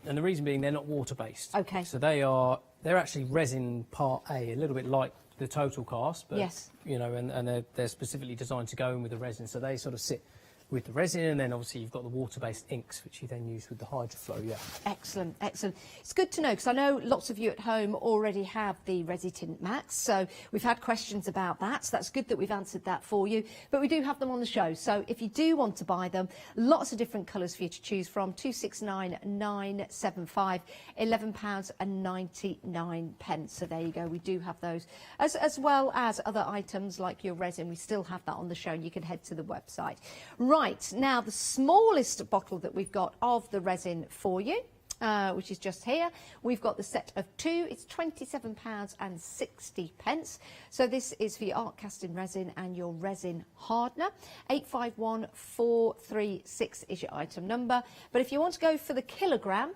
and the reason being they're not water-based.
Okay.
So they're actually resin part A, a little bit like the total cost, but
Yes.
you know, and they're specifically designed to go in with the resin, so they sort of sit with the resin, and then obviously you've got the water-based inks, which you then use with the HydroFlow. Yeah.
Excellent, excellent. It's good to know, because I know lots of you at home already have the ResiTint Max, so we've had questions about that, so that's good that we've answered that for you. But we do have them on the show, so if you do want to buy them, lots of different colours for you to choose from. 269,975, £11.99. So there you go, we do have those, as well as other items like your resin. We still have that on the show, and you can head to the website. Right, now the smallest bottle that we've got of the resin for you, which is just here, we've got the set of 2. It's £27.60. So this is for your art casting resin and your resin hardener. 851436 is your item number. But if you want to go for the kilogram,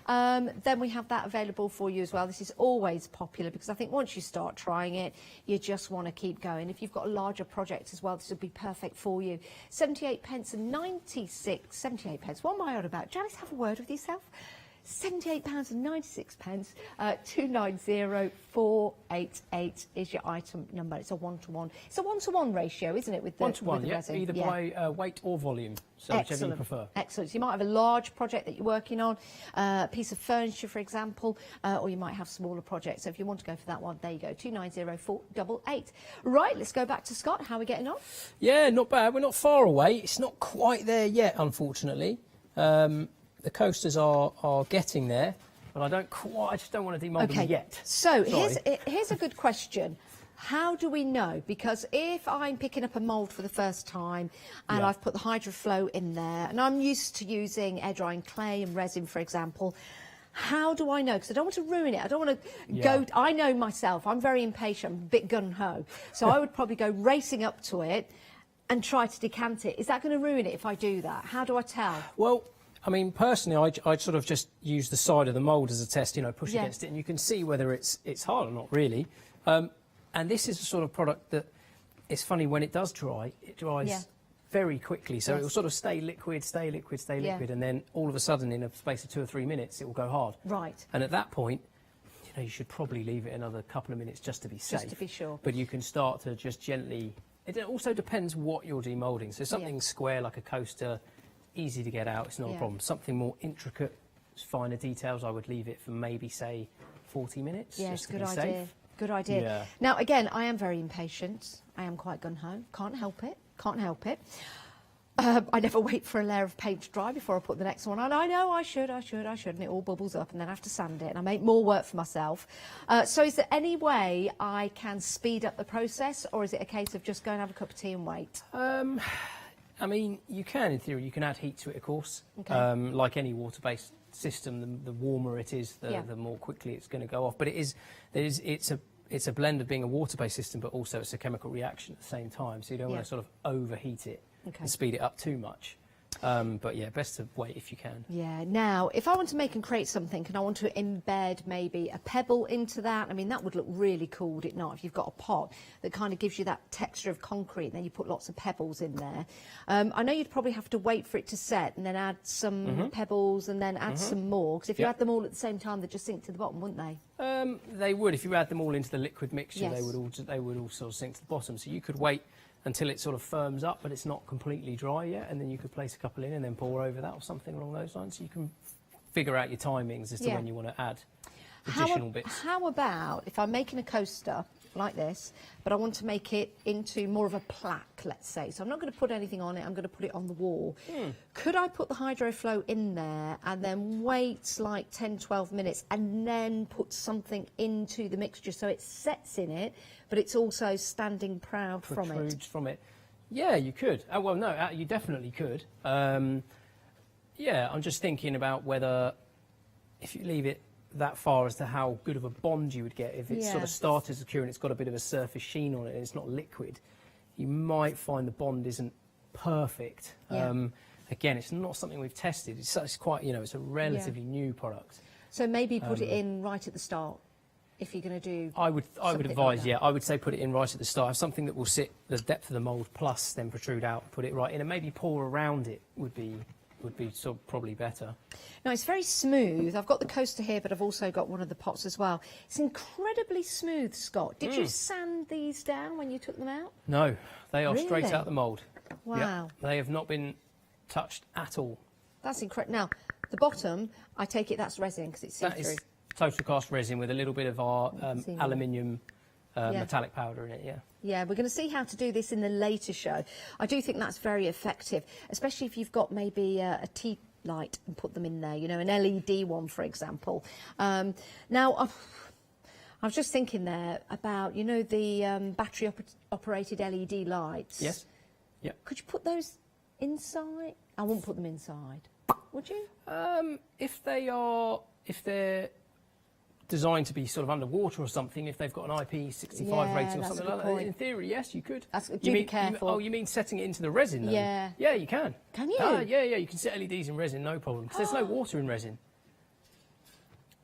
then we have that available for you as well. This is always popular, because I think once you start trying it, you just want to keep going. If you've got a larger project as well, this would be perfect for you. 78.96. 78 pence. What am I on about? Janice, have a word with yourself. £78.96, 290488 is your item number. It's a one-to-one. It's a one-to-one ratio, isn't it? With the
one-to-one, yeah.
resin?
Either by weight or volume, so whichever you prefer.
Excellent. So you might have a large project that you're working on, a piece of furniture, for example, or you might have smaller projects. So if you want to go for that one, there you go, 290488. Right, let's go back to Scott. How are we getting on?
Yeah, not bad. We're not far away. It's not quite there yet, unfortunately. The coasters are getting there, but I just don't want to demold them yet.
So here's a good question. How do we know? Because if I'm picking up a mould for the first time and I've put the HydroFlow in there, and I'm used to using air drying clay and resin, for example, how do I know? Because I don't want to ruin it. I don't want to go. I know myself. I'm very impatient. I'm a bit gun-ho. So I would probably go racing up to it and try to decant it. Is that going to ruin it if I do that? How do I tell?
Well, I mean, personally, I'd sort of just use the side of the mould as a test, you know, push against it, and you can see whether it's hard or not, really. And this is a sort of product that, it's funny, when it does dry, it dries very quickly. So it will sort of stay liquid, and then all of a sudden, in a space of 2 or 3 minutes, it will go hard.
Right.
And at that point, you know, you should probably leave it another couple of minutes just to be safe.
Just to be sure.
But you can start to just gently... It also depends what you're demoulding. So something square like a coaster, easy to get out, it's not a problem. Something more intricate, finer details, I would leave it for maybe, say, 40 minutes.
Yes,
just to
good
be
idea.
safe.
Good idea.
Yeah.
Now, again, I am very impatient. I am quite gun-ho. Can't help it. Can't help it. I never wait for a layer of paint to dry before I put the next one on. I know I should, and it all bubbles up, and then I have to sand it, and I make more work for myself. So is there any way I can speed up the process, or is it a case of just go and have a cup of tea and wait?
I mean, you can, in theory. You can add heat to it, of course.
Okay.
Like any water-based system, the warmer it is, the more quickly it's going to go off. But it's a blend of being a water-based system, but also it's a chemical reaction at the same time. So you don't want to sort of overheat it and speed it up too much. But yeah, best to wait if you can.
Yeah. Now, if I want to make and create something, and I want to embed maybe a pebble into that, I mean, that would look really cool, would it not? If you've got a pot that kind of gives you that texture of concrete, and then you put lots of pebbles in there. I know you'd probably have to wait for it to set, and then add some pebbles, and then add some more. Because if you add them all at the same time, they'd just sink to the bottom, wouldn't they?
They would. If you add them all into the liquid mixture, they would all sort of sink to the bottom. So you could wait until it sort of firms up, but it's not completely dry yet, and then you could place a couple in and then pour over that or something along those lines. So you can figure out your timings as to when you want to add additional bits.
How about if I'm making a coaster like this, but I want to make it into more of a plaque, let's say. So I'm not going to put anything on it, I'm going to put it on the wall. Could I put the HydroFlow in there and then wait like 10, 12 minutes and then put something into the mixture so it sets in it, but it's also standing proud from it?
Protrudes from it. Yeah, you could. Oh, well, no, you definitely could. Yeah, I'm just thinking about whether, if you leave it that far, as to how good of a bond you would get if it sort of started secure and it's got a bit of a surface sheen on it and it's not liquid. You might find the bond isn't perfect. Again, it's not something we've tested. It's quite, you know, it's a relatively new product.
So maybe put it in right at the start if you're going to do.
I would advise, I would say put it in right at the start. Have something that will sit the depth of the mould plus then protrude out. Put it right in and maybe pour around it would be would be sort of probably better.
Now, it's very smooth. I've got the coaster here, but I've also got one of the pots as well. It's incredibly smooth, Scott. Did you sand these down when you took them out?
No, they are straight
Really?
out the mould.
Wow.
Yep. They have not been touched at all.
That's incredible. Now, the bottom, I take it that's resin because it's
That
see-through.
is total cast resin with a little bit of our
See.
aluminium
Yeah.
metallic powder in it, yeah.
Yeah, we're going to see how to do this in the later show. I do think that's very effective, especially if you've got maybe a tea light and put them in there, you know, an LED one, for example. Now, I was just thinking there about, you know, the battery-operated LED lights.
Yes. Yeah.
Could you put those inside? I wouldn't put them inside. Would you?
If they're designed to be sort of underwater or something, if they've got an IP65 rating or something like that, in theory, yes, you could.
Be careful.
You mean setting it into the resin, though?
Yeah.
Yeah, you can.
Can you?
Yeah, you can set LEDs in resin, no problem, because there's no water in resin.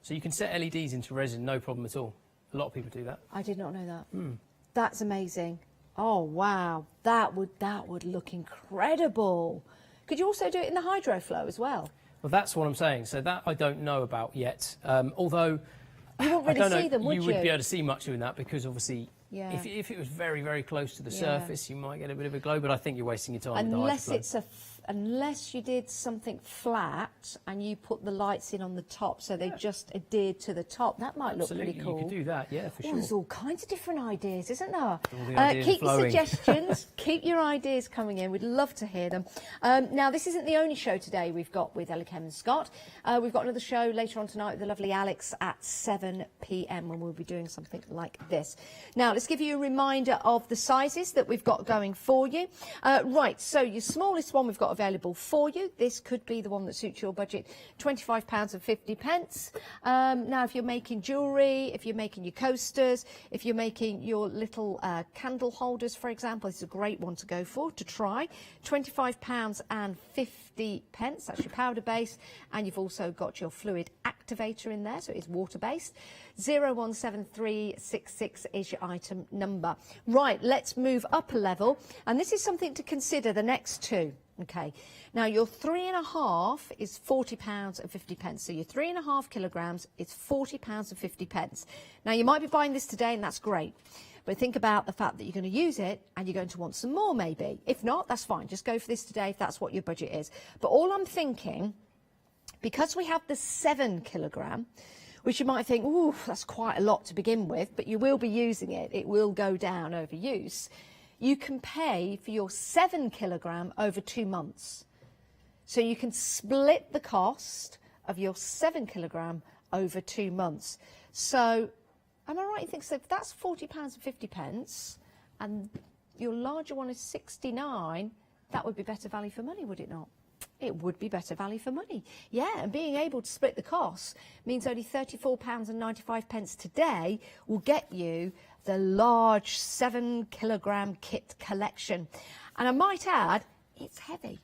So you can set LEDs into resin, no problem at all. A lot of people do that.
I did not know that.
Mm.
That's amazing. Oh, wow. That would look incredible. Could you also do it in the hydro flow as well?
Well, that's what I'm saying. So that I don't know about yet. Although
you won't really see them, would you?
You would be able to see much doing that because obviously,
Yeah.
if it was very, very close to the
Yeah.
surface, you might get a bit of a glow. But I think you're wasting your time.
Unless you did something flat and you put the lights in on the top, so they just adhered to the top. That might look
Absolutely,
pretty cool.
you could do that, yeah, for
Oh,
sure.
there's all kinds of different ideas, isn't there?
All the ideas
Keep your
flowing.
suggestions, keep your ideas coming in. We'd love to hear them. Now, this isn't the only show today we've got with Ella Kem and Scott. We've got another show later on tonight with the lovely Alex at 7 p.m. when we'll be doing something like this. Now, let's give you a reminder of the sizes that we've got going for you. Right, so your smallest one we've got available for you. This could be the one that suits your budget, £25.50. Now, if you're making jewellery, if you're making your coasters, if you're making your little candle holders, for example, this is a great one to go for, to try. £25.50. That's your powder base. And you've also got your fluid activator in there, so it's water-based. 017366 is your item number. Right, let's move up a level. And this is something to consider, the next two. Okay, now your 3.5 is £40.50. So your 3.5 kilograms is £40.50. Now you might be buying this today and that's great. But think about the fact that you're going to use it and you're going to want some more maybe. If not, that's fine. Just go for this today if that's what your budget is. But all I'm thinking, because we have the 7 kilogram, which you might think, ooh, that's quite a lot to begin with, but you will be using it. It will go down over use. You can pay for your 7 kilogram over 2 months. So you can split the cost of your 7 kilogram over 2 months. So, am I right? You think so? If that's £40.50 and your larger one is 69, that would be better value for money, would it not? It would be better value for money. Yeah, and being able to split the costs means only £34.95 today will get you the large 7 kilogram kit collection. And I might add, it's heavy.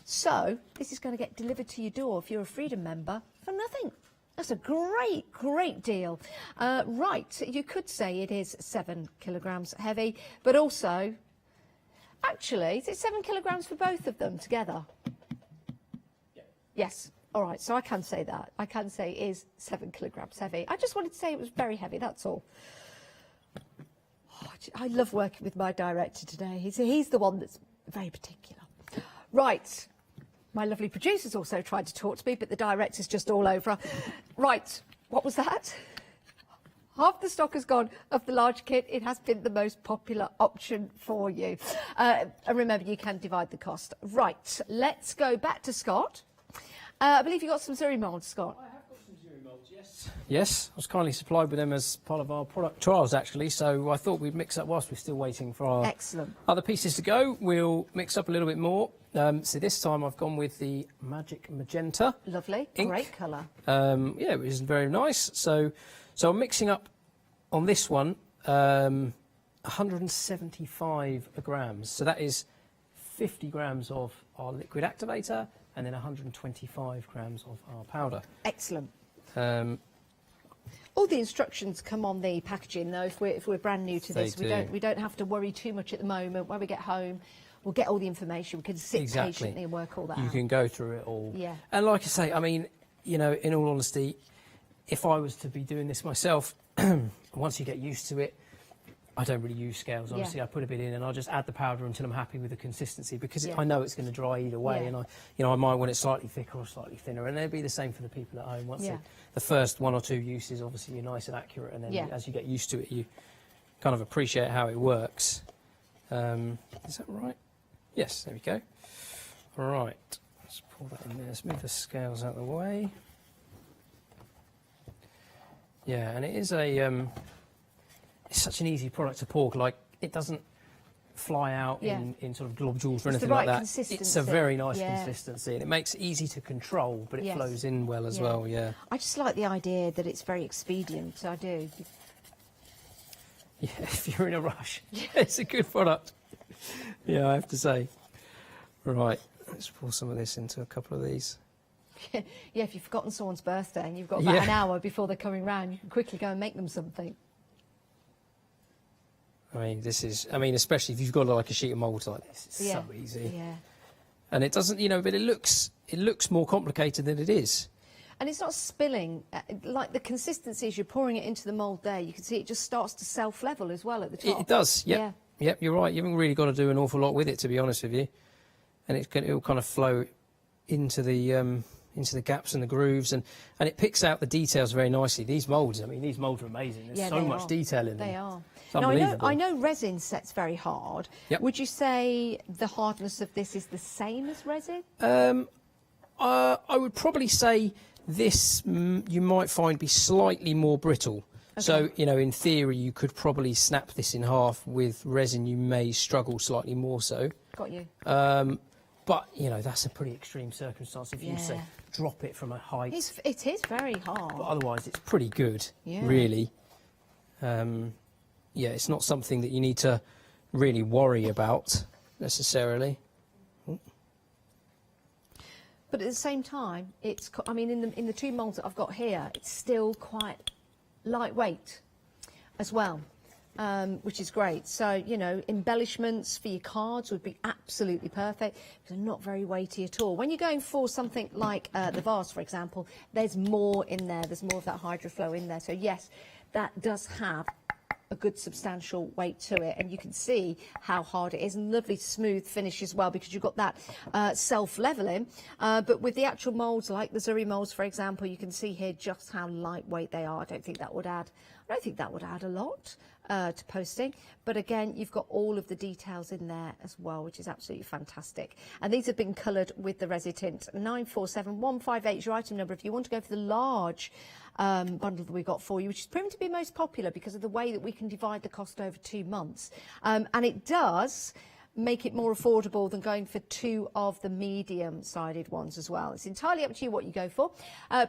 So this is going to get delivered to your door if you're a Freedom member for nothing. That's a great, great deal. Right, you could say it is 7 kilograms heavy, but also, actually, is it 7 kilograms for both of them together? Yes. All right, so I can say that. I can say it is 7 kilograms heavy. I just wanted to say it was very heavy, that's all. Oh, I love working with my director today. He's the one that's very particular. Right. My lovely producer's also tried to talk to me, but the director's just all over. Right. What was that? Half the stock has gone of the large kit. It has been the most popular option for you. And remember, you can divide the cost. Right. Let's go back to Scott. I believe you got some Zuri moulds, Scott.
I have got some Zuri moulds, yes. Yes, I was kindly supplied with them as part of our product trials, actually, so I thought we'd mix up whilst we're still waiting for our other pieces to go. We'll mix up a little bit more. So this time I've gone with the Magic Magenta.
Lovely,
ink.
great colour.
Yeah, it was very nice. So I'm mixing up on this one 175 grams. So that is 50 grams of our liquid activator and then 125 grams of our powder.
Excellent. All the instructions come on the packaging, though. If we're brand new to this, we don't have to worry too much at the moment. When we get home, we'll get all the information, we can sit
Exactly.
patiently and work all that
You
out.
can go through it all.
Yeah.
And like I say, I mean, you know, in all honesty, if I was to be doing this myself, once you get used to it, I don't really use scales, honestly.
Yeah.
I put a bit in and I'll just add the powder until I'm happy with the consistency, because
Yeah.
I know it's going to dry either way.
Yeah.
And I might want it slightly thicker or slightly thinner, and it'll be the same for the people at home. Once
Yeah.
the first 1 or 2 uses, obviously you're nice and accurate, and then
Yeah.
as you get used to it, you kind of appreciate how it works. Is that right? Yes, there we go. All right, let's pull that in there. Let's move the scales out of the way. Yeah, and it is it's such an easy product to pour. Like, it doesn't fly out
Yeah.
in sort of globules or
It's the
anything
right
like that. It's a
consistency.
very nice
Yeah.
consistency, and it makes it easy to control, but it
Yes.
flows in well as
Yeah.
well. Yeah.
I just like the idea that it's very expedient. I do.
Yeah, if you're in a rush, it's a good product. Yeah, I have to say. Right, let's pour some of this into a couple of these.
Yeah, if you've forgotten someone's birthday and you've got about
Yeah.
an hour before they're coming round, you can quickly go and make them something.
I mean, especially if you've got like a sheet of mould like this, it's
Yeah.
so easy.
Yeah.
And it doesn't, but it looks more complicated than it is.
And it's not spilling. Like the consistency as you're pouring it into the mould there, you can see it just starts to self-level as well at the top.
It does, yep.
Yeah.
Yep, you're right. You haven't really got to do an awful lot with it, to be honest with you. And it'll kind of flow into the gaps and the grooves, and it picks out the details very nicely. These moulds, I mean, these moulds are amazing. There's so much detail in them.
They are.
It's
Now,
unbelievable.
I know resin sets very hard.
Yep.
Would you say the hardness of this is the same as resin?
I would probably say this you might find be slightly more brittle.
Okay.
So, in theory, you could probably snap this in half. With resin, you may struggle slightly more so.
Got you.
But, that's a pretty extreme circumstance if you say
Yeah.
drop it from a height.
It is very hard.
But otherwise, it's pretty good,
Yeah.
really. Yeah, it's not something that you need to really worry about necessarily.
But at the same time, I mean, in the two moulds that I've got here, it's still quite lightweight as well, which is great. So, embellishments for your cards would be absolutely perfect because they're not very weighty at all. When you're going for something like the vase, for example, there's more in there. There's more of that hydroflow in there. So, yes, that does have a good substantial weight to it, and you can see how hard it is, and lovely smooth finish as well because you've got that self-leveling, but with the actual moulds like the Zuri moulds, for example, you can see here just how lightweight they are. I don't think that would add a lot to posting, but again, you've got all of the details in there as well, which is absolutely fantastic. And these have been coloured with the Resi Tint. 947158 is your item number if you want to go for the large bundle that we got for you, which is proven to be most popular because of the way that we can divide the cost over 2 months. And it does make it more affordable than going for 2 of the medium-sided ones as well. It's entirely up to you what you go for.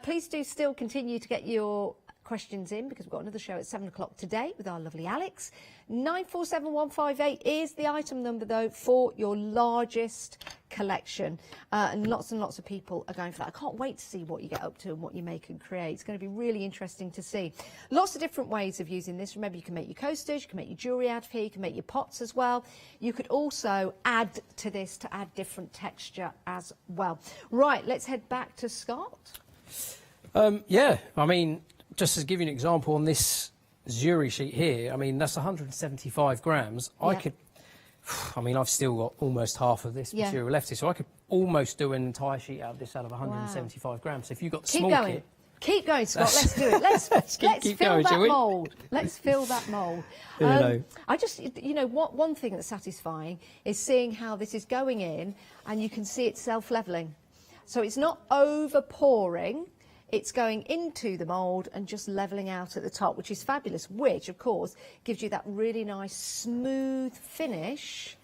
Please do still continue to get your questions in because we've got another show at 7 o'clock today with our lovely Alex. 947158 is the item number, though, for your largest collection. And lots of people are going for that. I can't wait to see what you get up to and what you make and create. It's going to be really interesting to see. Lots of different ways of using this. Remember, you can make your coasters, you can make your jewellery out of here, you can make your pots as well. You could also add to this to add different texture as well. Right, let's head back to Scott.
Yeah, I mean, just to give you an example on this Zuri sheet here, I mean, that's 175 grams.
Yeah.
I've still got almost half of this material left here, so I could almost do an entire sheet out of this out of 175 grams. So if you've got the
Keep
small
going.
kit...
Keep going, Scott. Let's do it. Let's
keep
fill
going,
that
shall we?
mould. Let's fill that mould. I just, one thing that's satisfying is seeing how this is going in, and you can see it self-leveling. So it's not over-pouring. It's going into the mould and just levelling out at the top, which is fabulous, which, of course, gives you that really nice, smooth finish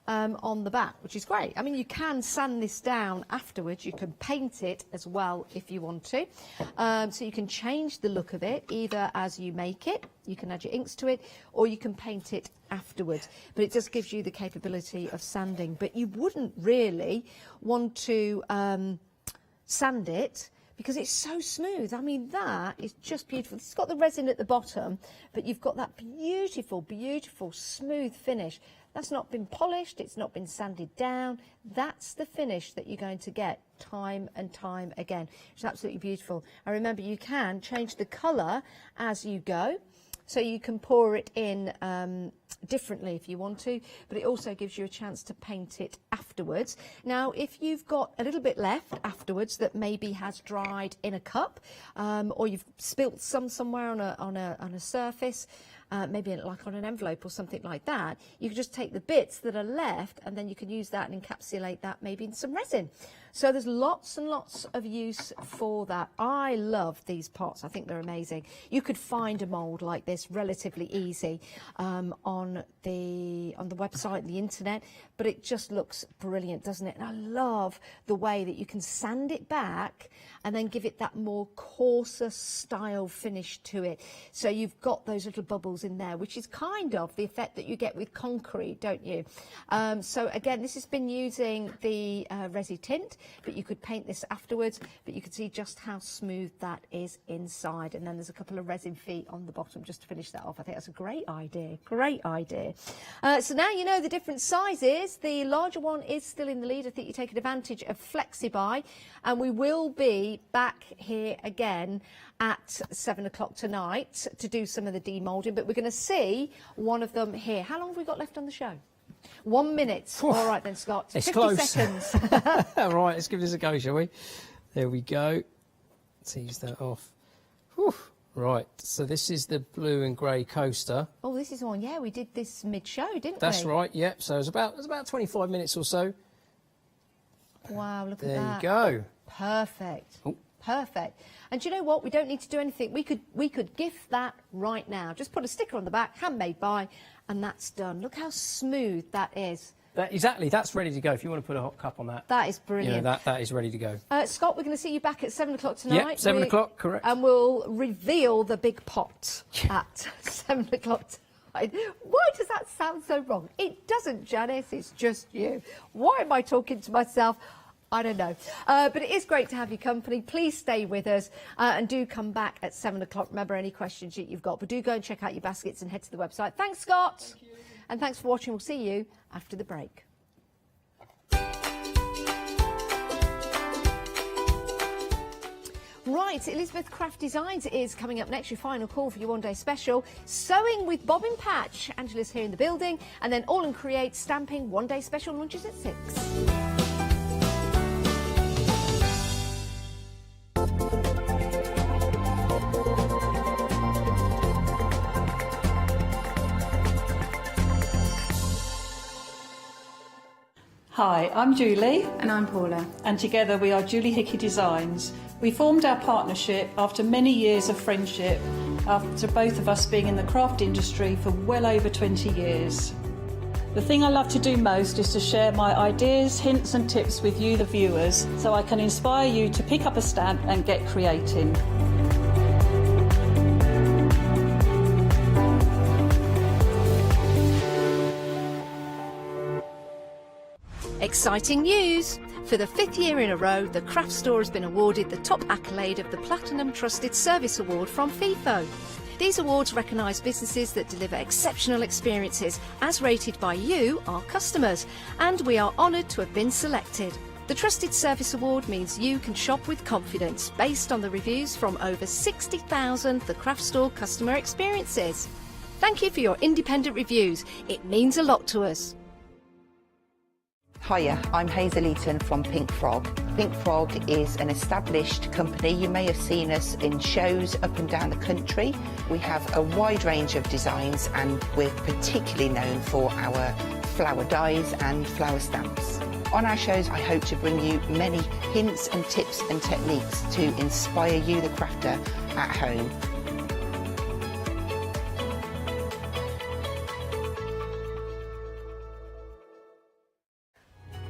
on the back, which is great. I mean, you can sand this down afterwards. You can paint it as well if you want to. So you can change the look of it, either as you make it, you can add your inks to it, or you can paint it afterwards. But it just gives you the capability of sanding. But you wouldn't really want to sand it, because it's so smooth. I mean, that is just beautiful. It's got the resin at the bottom, but you've got that beautiful, beautiful, smooth finish. That's not been polished, it's not been sanded down. That's the finish that you're going to get time and time again. It's absolutely beautiful. And remember, you can change the colour as you go. So you can pour it in differently if you want to, but it also gives you a chance to paint it afterwards. Now, if you've got a little bit left afterwards that maybe has dried in a cup, or you've spilt some somewhere on a surface, maybe like on an envelope or something like that, you can just take the bits that are left and then you can use that and encapsulate that maybe in some resin. So there's lots and lots of use for that. I love these pots. I think they're amazing. You could find a mould like this relatively easy on the website, the internet, but it just looks brilliant, doesn't it? And I love the way that you can sand it back and then give it that more coarser style finish to it. So you've got those little bubbles in there, which is kind of the effect that you get with concrete, don't you? So again, this has been using the resi tint, but you could paint this afterwards, but you can see just how smooth that is inside. And then there's a couple of resin feet on the bottom just to finish that off. I think that's a great idea, great idea. So now you know the different sizes. The larger one is still in the lead. I think you're taking advantage of FlexiBuy, and we will be back here again at 7 o'clock tonight to do some of the demoulding, but we're going to see one of them here. How long have we got left on the show? 1 minute. All right then, Scott.
It's
50
close.
seconds.
All right, let's give this a go, shall we? There we go. Let's ease that off. Whew. Right, so this is the blue and grey coaster.
Oh, this is one. Yeah, we did this mid-show, didn't we?
That's right. Yep. So it was about 25 minutes or so.
Wow, look at
There
that.
you go.
Perfect.
Oh.
Perfect. And do you know what? We don't need to do anything. We could gift that right now. Just put a sticker on the back, handmade by, and that's done. Look how smooth that is.
Exactly. That's ready to go. If you want to put a hot cup on that.
That is brilliant.
You know, that is ready to go.
Scott, we're going to see you back at 7 o'clock tonight.
Yep, 7 o'clock, correct.
And we'll reveal the big pot at 7 o'clock tonight. Why does that sound so wrong? It doesn't, Janice. It's just you. Why am I talking to myself? I don't know. But it is great to have your company. Please stay with us and do come back at 7 o'clock. Remember any questions that you've got. But do go and check out your baskets and head to the website. Thanks, Scott. Thank you. And thanks for watching. We'll see you after the break. Right, Elizabeth Craft Designs is coming up next, your final call for your one-day special. Sewing with Bobbin Patch. Angela's here in the building. And then AALL Create stamping one-day special launches at 6.
Hi, I'm Julie. And I'm Paula. And together we are Julie Hickey Designs. We formed our partnership after many years of friendship, after both of us being in the craft industry for well over 20 years. The thing I love to do most is to share my ideas, hints and tips with you, the viewers, so I can inspire you to pick up a stamp and get creating.
Exciting news! For the 5th year in a row, the craft store has been awarded the top accolade of the Platinum Trusted Service Award from FIFO. These awards recognise businesses that deliver exceptional experiences as rated by you, our customers, and we are honoured to have been selected. The Trusted Service Award means you can shop with confidence based on the reviews from over 60,000 The Craft Store customer experiences. Thank you for your independent reviews. It means a lot to us.
Hiya, I'm Hazel Eaton from Pink Frog. Pink Frog is an established company. You may have seen us in shows up and down the country. We have a wide range of designs and we're particularly known for our flower dies and flower stamps. On our shows, I hope to bring you many hints and tips and techniques to inspire you, the crafter, at home.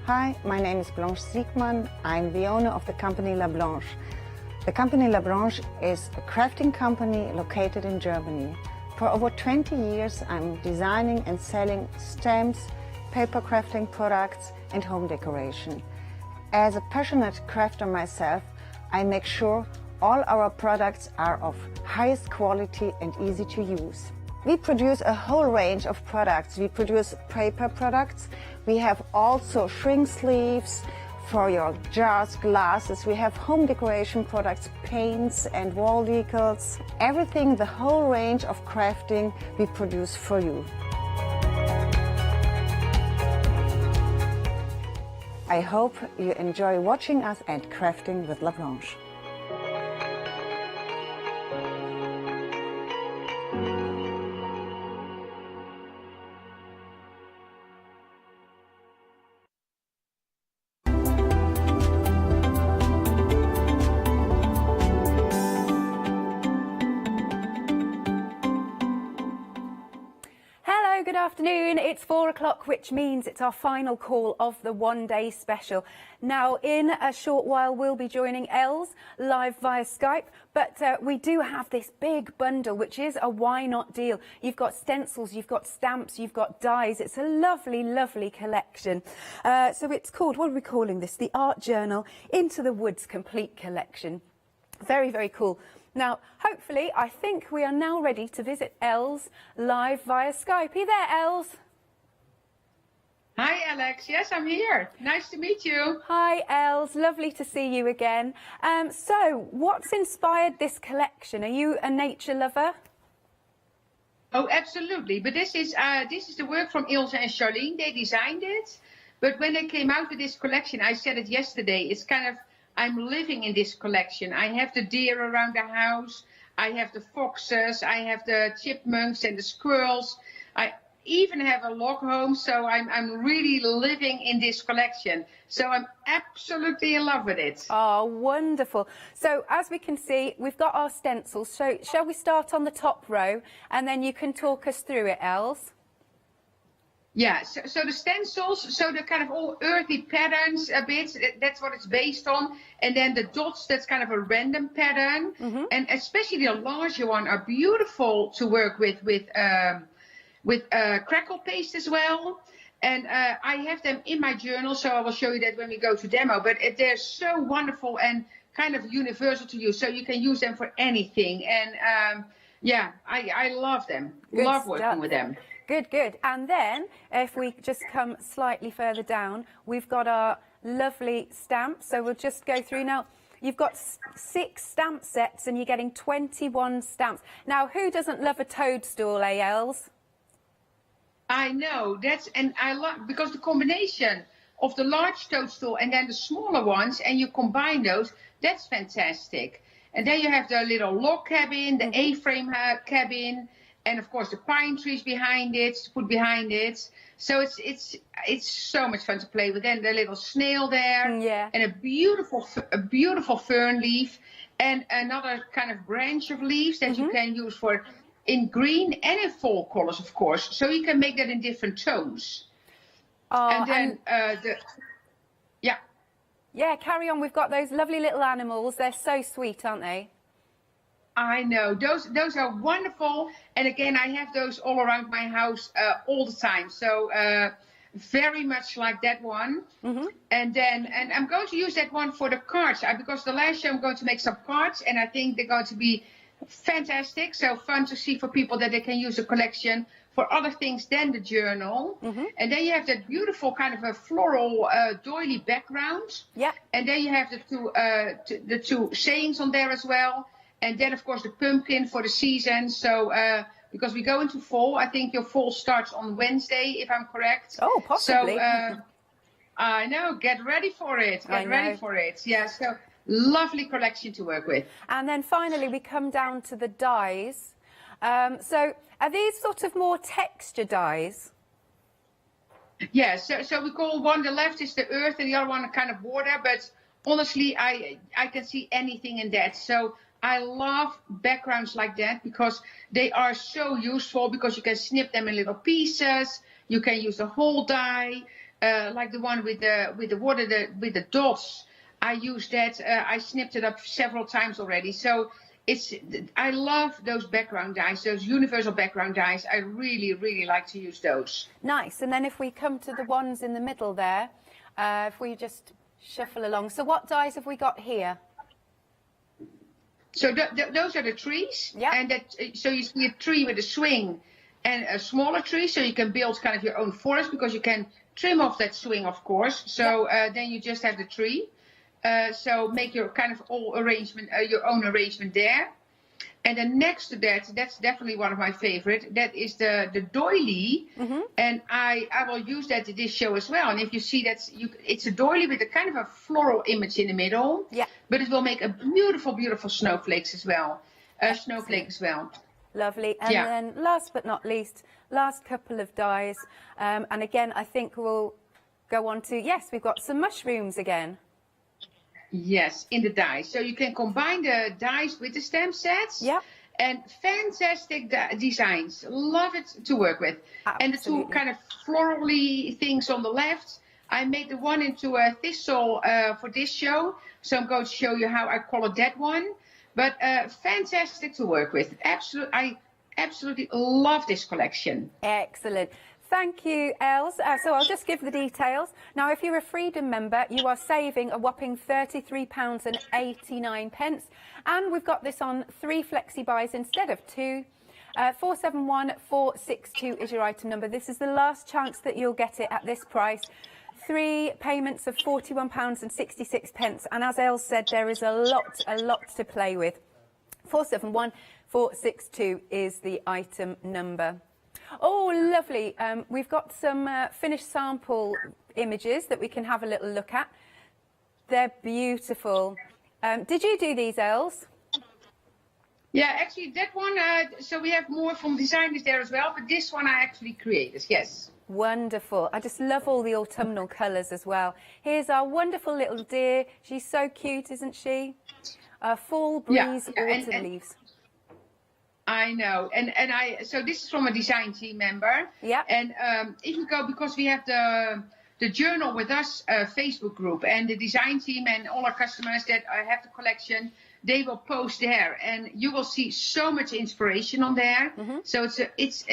Hi, my name is Blanche Siegmann. I'm the owner of the company La Blanche. The company La Blanche is a crafting company located in Germany. For over 20 years, I'm designing and selling stamps, paper crafting products, and home decoration. As a passionate crafter myself, I make sure all our products are of highest quality and easy to use. We produce a whole range of products. We produce paper products. We have also shrink sleeves for your jars, glasses. We have home decoration products, paints and wall decals. Everything, the whole range of crafting we produce for you. I hope you enjoy watching us and crafting with La Blanche.
Good afternoon, it's 4 o'clock, which means it's our final call of the one-day special. Now, in a short while, we'll be joining Els live via Skype, but we do have this big bundle, which is a why not deal. You've got stencils, you've got stamps, you've got dies. It's a lovely, lovely collection. So it's called, what are we calling this? The Art Journal Into the Woods Complete Collection. Very, very cool. Now, hopefully, I think we are now ready to visit Els live via Skype. Are you there, Els?
Hi, Alex. Yes, I'm here. Nice to meet you.
Hi, Els. Lovely to see you again. So, what's inspired this collection? Are you a nature lover?
Oh, absolutely. But this is the work from Ilse and Charlene. They designed it. But when they came out with this collection, I said it yesterday, it's kind of, I'm living in this collection. I have the deer around the house. I have the foxes. I have the chipmunks and the squirrels. I even have a log home. So I'm really living in this collection. So I'm absolutely in love with it.
Oh, wonderful. So as we can see, we've got our stencils. So shall we start on the top row and then you can talk us through it, Els?
Yeah, so the stencils, so they're kind of all earthy patterns a bit, that's what it's based on. And then the dots, that's kind of a random pattern. And especially the larger one are beautiful to work with crackle paste as well. And I have them in my journal, so I will show you that when we go to demo. But they're so wonderful and kind of universal to use, so you can use them for anything. And yeah, I love them, love working with them.
Good, good. And then, if we just come slightly further down, we've got our lovely stamps. So we'll just go through now. You've got 6 stamp sets and you're getting 21 stamps. Now, who doesn't love a toadstool, Els?
I know, and I love, because the combination of the large toadstool and then the smaller ones, and you combine those, that's fantastic. And then you have the little log cabin, the A-frame cabin, and of course the pine trees behind it, put behind it. So it's so much fun to play with. And the little snail there, and a beautiful fern leaf, and another kind of branch of leaves that you can use for in green and in fall colors, of course. So you can make that in different tones. And then
yeah, carry on. We've got those lovely little animals. They're so sweet, aren't they?
I know, those are wonderful, and again I have those all around my house all the time, so very much like that one. And I'm going to use that one for the cards, because the last year I'm going to make some cards, and I think they're going to be fantastic, so fun to see for people that they can use the collection for other things than the journal. And then you have that beautiful kind of a floral doily background, and then you have the two sayings on there as well. And then, of course, the pumpkin for the season. So, because we go into fall, I think your fall starts on Wednesday, if I'm correct.
Oh, possibly.
So, I know. Get ready for it. Get ready for it. Yeah, so lovely collection to work with.
And then finally, we come down to the dies. So, are these sort of more texture dies?
Yeah, so we call one, the left is the earth, and the other one a kind of water. But honestly, I can see anything in that. So I love backgrounds like that because they are so useful, because you can snip them in little pieces. You can use the whole die, like the one with the water, with the dots. I used that. I snipped it up several times already. So I love those background dies, those universal background dies. I really, really like to use those.
Nice. And then if we come to the ones in the middle there, if we just shuffle along. So what dies have we got here?
So those are the trees, and so you see a tree with a swing, and a smaller tree, so you can build kind of your own forest, because you can trim off that swing, of course. So then you just have the tree. So make your kind of your own arrangement there. And then next to that, that's definitely one of my favorite. That is the doily, and I will use that in this show as well. And if you see it's a doily with a kind of a floral image in the middle. Yeah. But it will make a beautiful, beautiful snowflake as well.
Lovely. And then last but not least, last couple of dies. And again, I think we'll go on to, yes, we've got some mushrooms again.
Yes, in the dies. So you can combine the dies with the stamp sets. Yeah. And fantastic designs. Love it to work with. Absolutely. And the two kind of florally things on the left. I made the one into a thistle for this show. So I'm going to show you how I color that one. But fantastic to work with. I absolutely love this collection.
Excellent. Thank you, Els. So I'll just give the details. Now, if you're a Freedom member, you are saving a whopping £33.89. And we've got this on 3 flexi buys instead of 2. 471462 is your item number. This is the last chance that you'll get it at this price. 3 payments of £41.66. And as Els said, there is a lot to play with. 471462 is the item number. Oh, lovely. We've got some finished sample images that we can have a little look at. They're beautiful. Did you do these, Els?
Yeah, actually that one, so we have more from designers there as well, but this one I actually created, yes.
Wonderful. I just love all the autumnal colours as well. Here's our wonderful little deer. She's so cute, isn't she? Fall breeze, autumn leaves.
I know, so this is from a design team member. Yeah. And if you go, because we have the Journal With Us Facebook group, and the design team and all our customers that have the collection, they will post there, and you will see so much inspiration on there. So it's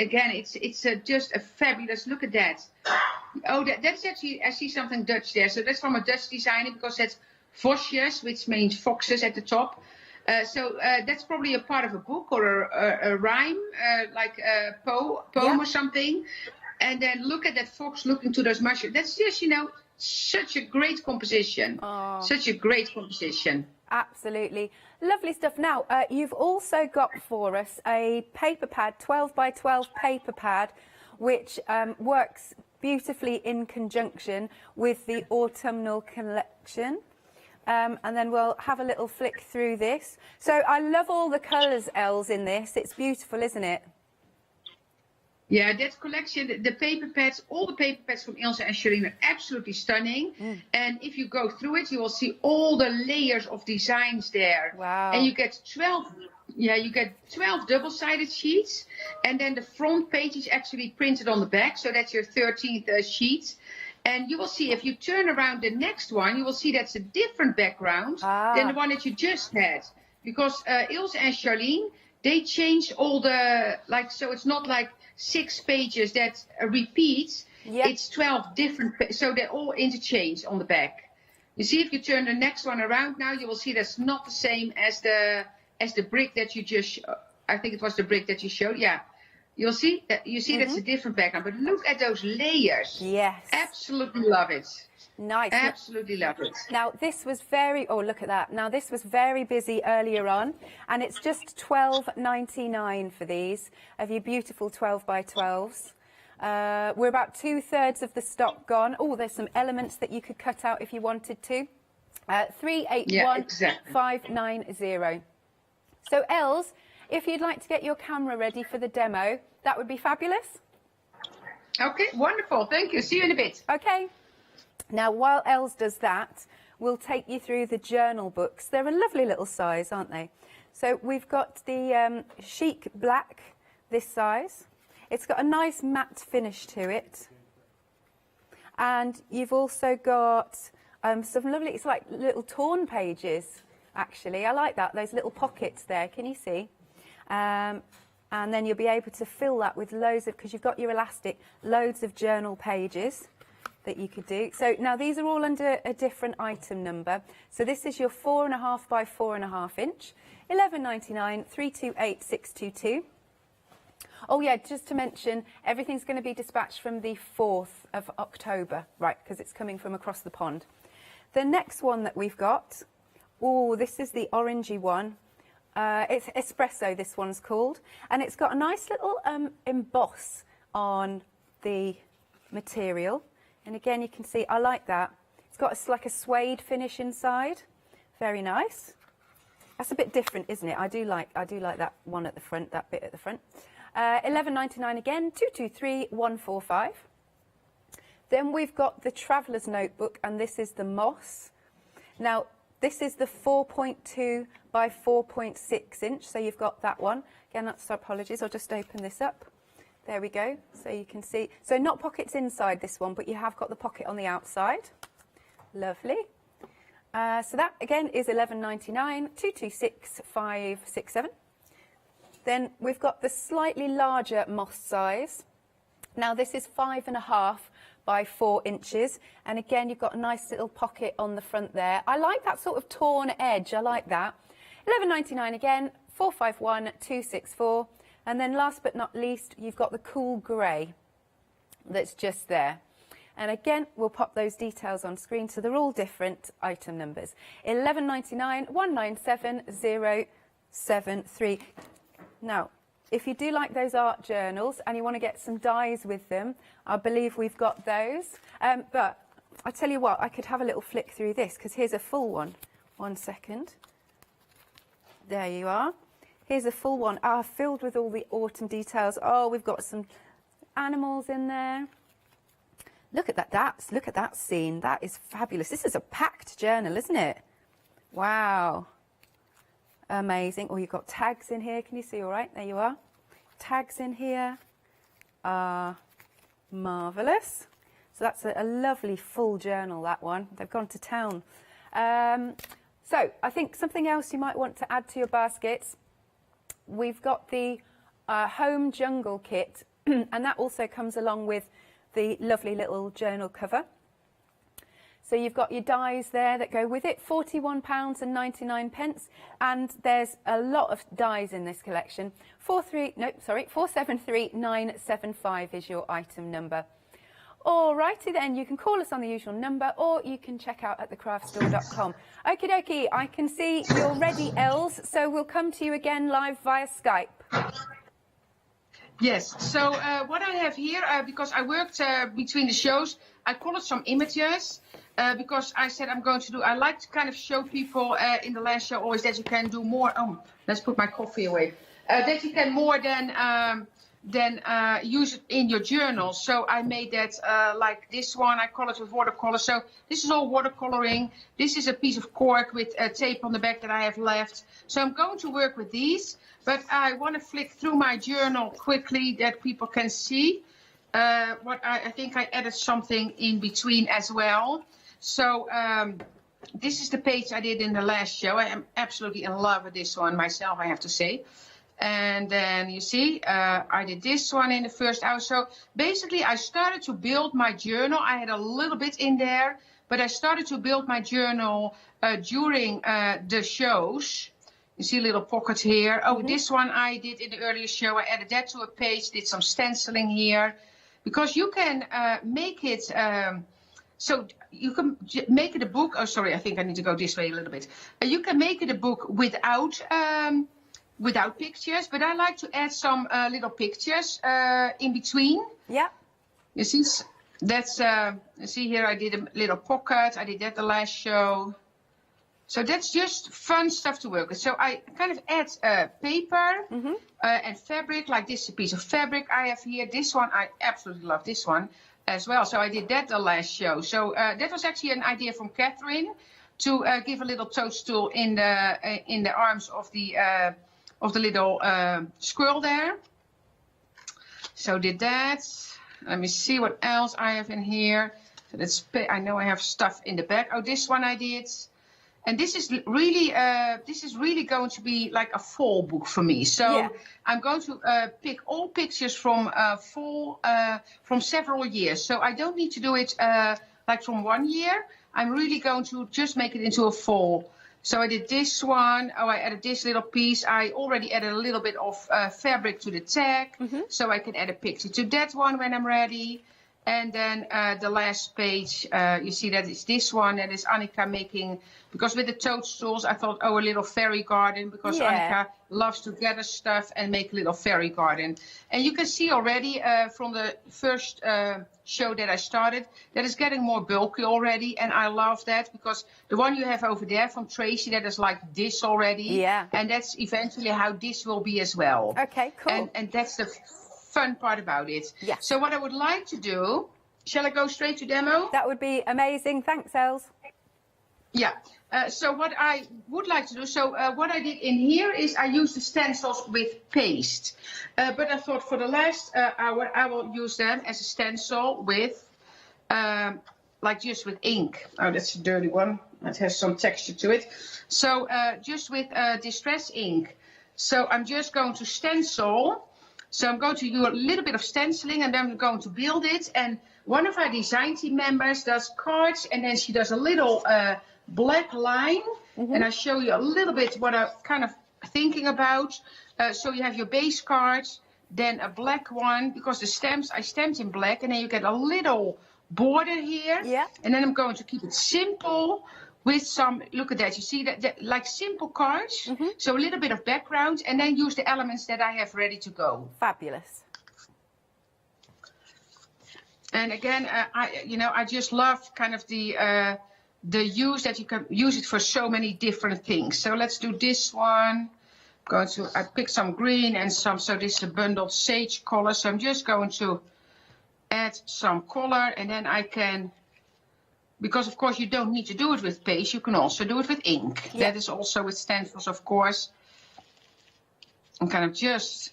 just a fabulous. Look at that. Oh, that's actually, I see something Dutch there. So that's from a Dutch designer, because that's vosjes, which means foxes at the top. So that's probably a part of a book or a rhyme, like a poem or something. And then look at that fox looking to those mushrooms. That's just, such a great composition. Oh. Such a great composition.
Absolutely. Lovely stuff. Now, you've also got for us a paper pad, 12 by 12 paper pad, which works beautifully in conjunction with the autumnal collection. And then we'll have a little flick through this. So I love all the colours, Els, in this. It's beautiful, isn't it?
Yeah, that collection, the paper pads, all the paper pads from Ilse and Charlene are absolutely stunning. And if you go through it, you will see all the layers of designs there. Wow. And you get 12 double-sided sheets. And then the front page is actually printed on the back. So that's your 13th sheet. And you will see, if you turn around the next one, you will see that's a different background than the one that you just had. Because Ilse and Charlene, they changed all the, so it's not like 6 pages that repeat. Yep. It's 12 different, so they're all interchanged on the back. You see, if you turn the next one around now, you will see that's not the same as the brick that you just, I think it was the brick that you showed, yeah. You'll see that that's a different background, but look at those layers. Yes. Absolutely love it.
Nice.
Absolutely love it.
Now, this was look at that. Now, this was very busy earlier on, and it's just £12.99 for these of your beautiful 12 by 12s. We're about 2/3 of the stock gone. Oh, there's some elements that you could cut out if you wanted to. 381590. So, Els, if you'd like to get your camera ready for the demo, that would be fabulous.
Okay, wonderful. Thank you. See you in a bit.
Okay. Now, while Els does that, we'll take you through the journal books. They're a lovely little size, aren't they? So we've got the chic black, this size. It's got a nice matte finish to it. And you've also got some lovely, it's like little torn pages, actually. I like that, those little pockets there. Can you see? And then you'll be able to fill that with loads of, because you've got your elastic, loads of journal pages that you could do. So now these are all under a different item number. So this is your 4.5 by 4.5 inch, £11.99, 328622. Oh yeah, just to mention, everything's going to be dispatched from the 4th of October, right, because it's coming from across the pond. The next one that we've got, oh, this is the orangey one. It's espresso, this one's called, and it's got a nice little emboss on the material. And again, you can see, I like that. It's got like a suede finish inside. Very nice. That's a bit different, isn't it? I do like that one at the front, that bit at the front. £11.99 again, 223145. Then we've got the Traveller's Notebook, and this is the moss. Now, this is the 4.2 by 4.6 inch, so you've got that one. Again, that's apologies, I'll just open this up. There we go, so you can see. So not pockets inside this one, but you have got the pocket on the outside. Lovely. So that, again, is £11.99, 226567. Then we've got the slightly larger moss size. Now, this is 5.5 by 4 inches. And again, you've got a nice little pocket on the front there. I like that sort of torn edge. I like that. £11.99 again, 451264. And then last but not least, you've got the cool grey that's just there. And again, we'll pop those details on screen, so they're all different item numbers. £11.99, 197073. Now, if you do like those art journals and you want to get some dies with them, I believe we've got those. But I tell you what, I could have a little flick through this, because here's a full one. 1 second. There you are. Here's a full one, filled with all the autumn details. Oh, we've got some animals in there. Look at that, look at that scene. That is fabulous. This is a packed journal, isn't it? Wow. Amazing. Oh, you've got tags in here. Can you see all right? There you are. Tags in here are marvellous. So that's a lovely full journal, that one. They've gone to town. So I think something else you might want to add to your baskets. We've got the home jungle kit, and that also comes along with the lovely little journal cover. So you've got your dies there that go with it, £41.99, and there's a lot of dies in this collection. 473975 is your item number. Alrighty then, you can call us on the usual number, or you can check out at thecraftstore.com. Okie dokie, I can see you're ready, Els, so we'll come to you again live via Skype.
Yes, so what I have here, because I worked between the shows, I colored some images, because I said I like to kind of show people in the last show always that you can do more. Let's put my coffee away. That you can more than use it in your journal. So I made that like this one, I colored with watercolor. So this is all watercoloring. This is a piece of cork with tape on the back that I have left. So I'm going to work with these, but I want to flick through my journal quickly that people can see. What I think I added something in between as well. So this is the page I did in the last show. I am absolutely in love with this one myself, I have to say. And then you see, I did this one in the first hour. So basically, I started to build my journal. I had a little bit in there, but I started to build my journal during the shows. You see a little pocket here. Oh, this one I did in the earlier show. I added that to a page, did some stenciling here. Because you can make it, so you can make it a book. Oh, sorry, I think I need to go this way a little bit. You can make it a book without pictures, but I like to add some little pictures in between.
Yeah.
You see, that's, you see here I did a little pocket. I did that the last show. So that's just fun stuff to work with. So I kind of add paper and fabric, like this piece of fabric I have here. This one, I absolutely love this one as well. So I did that the last show. So that was actually an idea from Catherine to give a little toadstool in the arms of the little squirrel there. So did that. Let me see what else I have in here. So that's, I know I have stuff in the back. Oh, this one I did. And this is really going to be like a fall book for me. So yeah. I'm going to pick all pictures from fall from several years. So I don't need to do it like from 1 year. I'm really going to just make it into a fall. So I did this one. Oh, I added this little piece. I already added a little bit of fabric to the tag, so I can add a picture to that one when I'm ready. And then the last page, you see that it's this one, that is Annika making, because with the toadstools, I thought, oh, a little fairy garden, because Annika loves to gather stuff and make a little fairy garden. And you can see already from the first show that I started, that is getting more bulky already, and I love that, because the one you have over there from Tracy, that is like this already.
Yeah.
And that's eventually how this will be as well.
Okay, cool.
And that's the fun part about it.
Yeah.
So what I would like to do, shall I go straight to demo?
That would be amazing. Thanks, Els.
Yeah. So what I would like to do, what I did in here is I used the stencils with paste. But I thought for the last hour, I will use them as a stencil with, like just with ink. Oh, that's a dirty one. It has some texture to it. So just with distress ink. So I'm just going to stencil. So I'm going to do a little bit of stenciling, and then I'm going to build it. And one of our design team members does cards, and then she does a little black line. And I show you a little bit what I'm kind of thinking about. So you have your base card, then a black one, because the stamps, I stamped in black, and then you get a little border here.
Yeah.
And then I'm going to keep it simple with some, look at that, you see that like simple cards, so a little bit of background, and then use the elements that I have ready to go.
Fabulous.
And again, I just love kind of the use that you can use it for so many different things. So let's do this one. I picked some green and some, so this is a bundled sage color, so I'm just going to add some color, and then I can, because of course you don't need to do it with paste, you can also do it with ink. Yeah. That is also with stencils, of course. I'm kind of just,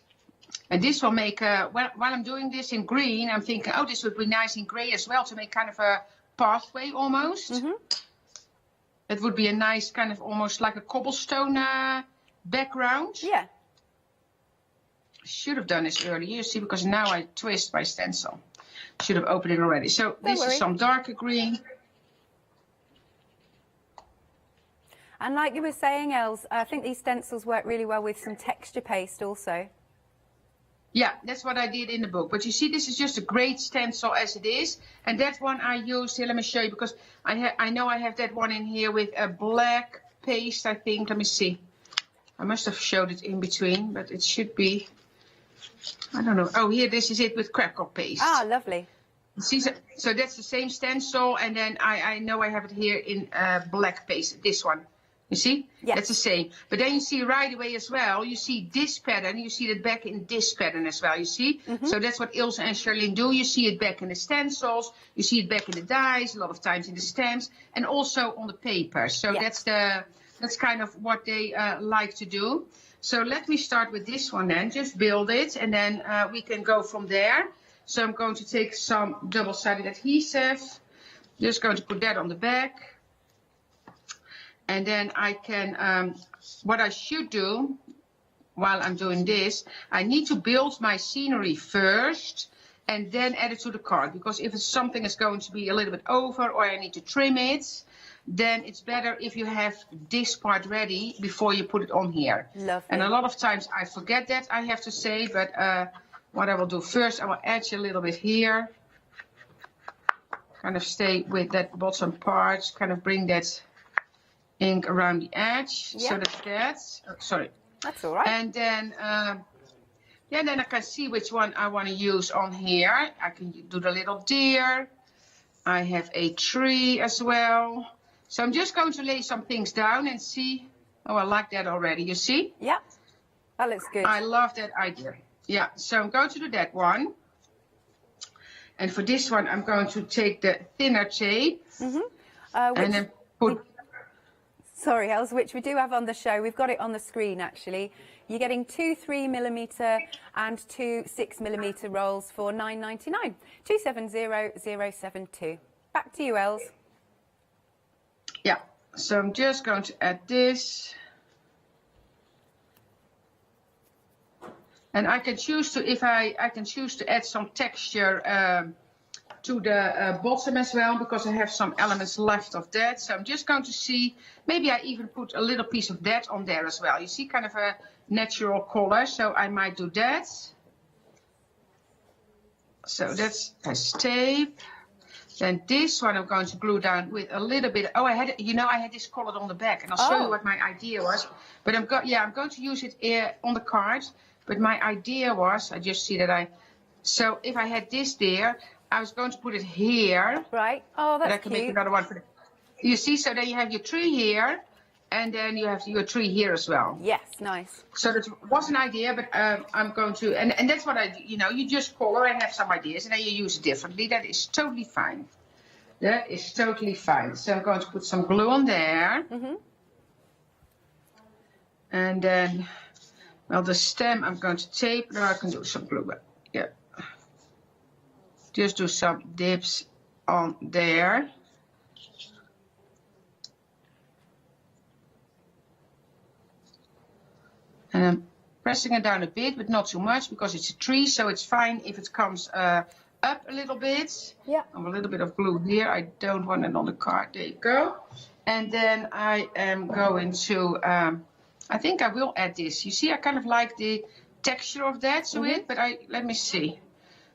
and this will make, while I'm doing this in green, I'm thinking, oh, this would be nice in grey as well, to make kind of a pathway almost. It would be a nice kind of almost like a cobblestone background.
Yeah.
Should have done this earlier, you see, because now I twist my stencil. Should have opened it already. So this is some darker green.
And like you were saying, Els, I think these stencils work really well with some texture paste also.
Yeah, that's what I did in the book. But you see, this is just a great stencil as it is. And that one I used, here, let me show you, because I know I have that one in here with a black paste, I think. Let me see. I must have showed it in between, but it should be, I don't know. Oh, here, this is it with crackle paste.
Ah, lovely.
See, so that's the same stencil, and then I know I have it here in black paste, this one. You see?
Yes.
That's the same. But then you see right away as well, you see this pattern, you see it back in this pattern as well, you see? So that's what Ilse and Charlene do. You see it back in the stencils, you see it back in the dies, a lot of times in the stamps, and also on the paper. So that's kind of what they like to do. So let me start with this one then, just build it, and then we can go from there. So I'm going to take some double-sided adhesive, just going to put that on the back. And then I can, what I should do while I'm doing this, I need to build my scenery first and then add it to the card. Because if it's something that's going to be a little bit over or I need to trim it, then it's better if you have this part ready before you put it on here.
Lovely.
And a lot of times I forget that, I have to say, but what I will do first, I will add a little bit here. Kind of stay with that bottom part, kind of bring that ink around the edge, so that's sorry.
That's all right.
And then, then I can see which one I want to use on here. I can do the little deer. I have a tree as well. So I'm just going to lay some things down and see. Oh, I like that already. You see?
Yeah, that looks good.
I love that idea. Yeah, so I'm going to do that one. And for this one, I'm going to take the thinner tape and then put.
Sorry, Els, which we do have on the show. We've got it on the screen, actually. You're getting 2 3mm and 2 6mm rolls for $9.99. 270072. Back to you, Els.
Yeah, so I'm just going to add this. And I can choose to, if I can choose to add some texture to the bottom as well, because I have some elements left of that. So I'm just going to see, maybe I even put a little piece of that on there as well. You see, kind of a natural color, so I might do that. So that's as tape. Then this one I'm going to glue down with a little bit. Oh, I had this colored on the back, and I'll show you what my idea was. But I'm going to use it on the card. But my idea was, I just see that so if I had this there, I was going to put it here.
Right. Oh, that's
cute. I can make another one for the. You see, so then you have your tree here, and then you have your tree here as well.
Yes, nice.
So that was an idea, but I'm going to, and that's what you just color and have some ideas, and then you use it differently. That is totally fine. That is totally fine. So I'm going to put some glue on there.
Mm-hmm.
And then, well, the stem I'm going to tape. Now I can do some glue. Yeah. Just do some dips on there. And I'm pressing it down a bit, but not too much, because it's a tree, so it's fine if it comes up a little bit.
Yeah.
A little bit of glue here. I don't want it on the card. There you go. And then I am going to, I think I will add this. You see, I kind of like the texture of that to it, but let me see.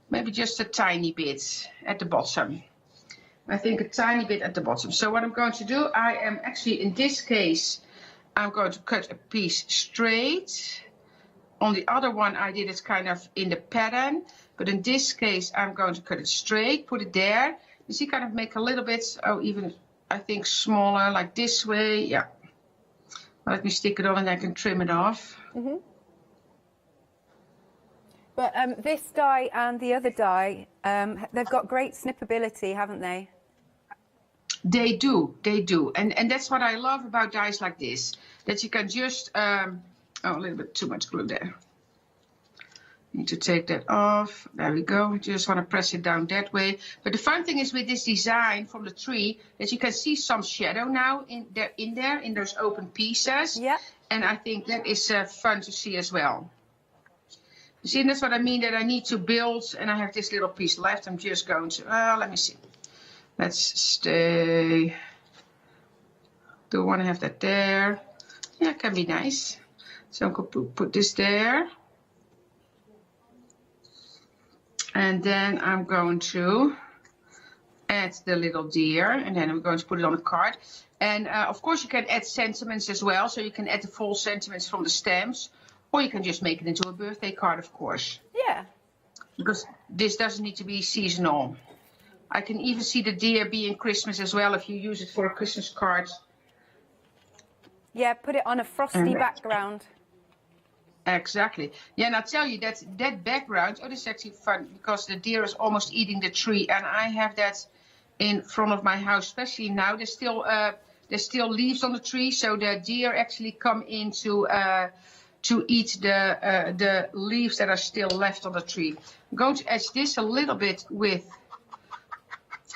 Maybe just a tiny bit at the bottom. I think a tiny bit at the bottom. So what I'm going to do, I am actually, in this case, I'm going to cut a piece straight. On the other one, I did it kind of in the pattern. But in this case, I'm going to cut it straight, put it there. You see, kind of make a little bit, even, I think, smaller, like this way. Yeah. Let me stick it on and I can trim it off.
Mm-hmm. But this die and the other die, they've got great snippability, haven't they?
They do. And that's what I love about dies like this, that you can just, a little bit too much glue there. Need to take that off. There we go. Just want to press it down that way. But the fun thing is with this design from the tree, that you can see some shadow now in there, in those open pieces.
Yeah.
And I think that is fun to see as well. You see, that's what I mean, that I need to build, and I have this little piece left. I'm just going to, let me see. Let's stay. Do want to have that there. Yeah, it can be nice. So I'm going to put this there. And then I'm going to add the little deer, and then I'm going to put it on the card. And of course you can add sentiments as well, so you can add the fall sentiments from the stamps, or you can just make it into a birthday card, of course.
Yeah.
Because this doesn't need to be seasonal. I can even see the deer being Christmas as well if you use it for a Christmas card.
Yeah, put it on a frosty background.
Exactly. Yeah, and I'll tell you that background, this is actually fun, because the deer is almost eating the tree, and I have that in front of my house, especially now. There's still leaves on the tree, so the deer actually come in to eat the leaves that are still left on the tree. I'm going to etch this a little bit with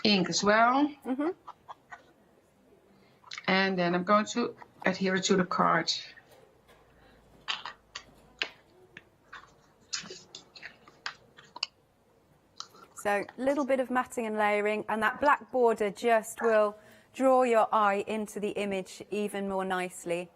ink as well.
Mm-hmm.
And then I'm going to adhere it to the card.
So a little bit of matting and layering, and that black border just will draw your eye into the image even more nicely.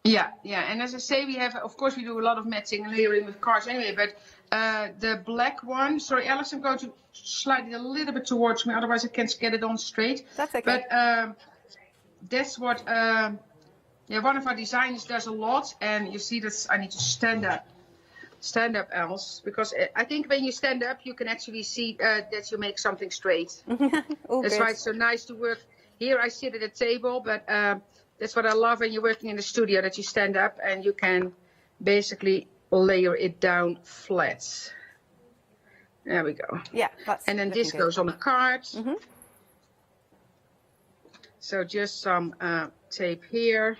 Yeah, and as I say, we have, of course, we do a lot of matting and layering with cards anyway, but the black one, sorry, Alice, I'm going to slide it a little bit towards me, otherwise I can't get it on straight.
That's okay.
But that's what, one of our designers does a lot, and you see that I need to stand up, Alice, because I think when you stand up, you can actually see that you make something straight. That's why it's so nice to work. Here I sit at a table, but that's what I love when you're working in the studio, that you stand up and you can basically layer it down flat. There we go.
Yeah,
and then this goes on the card.
Mm-hmm.
So just some tape here.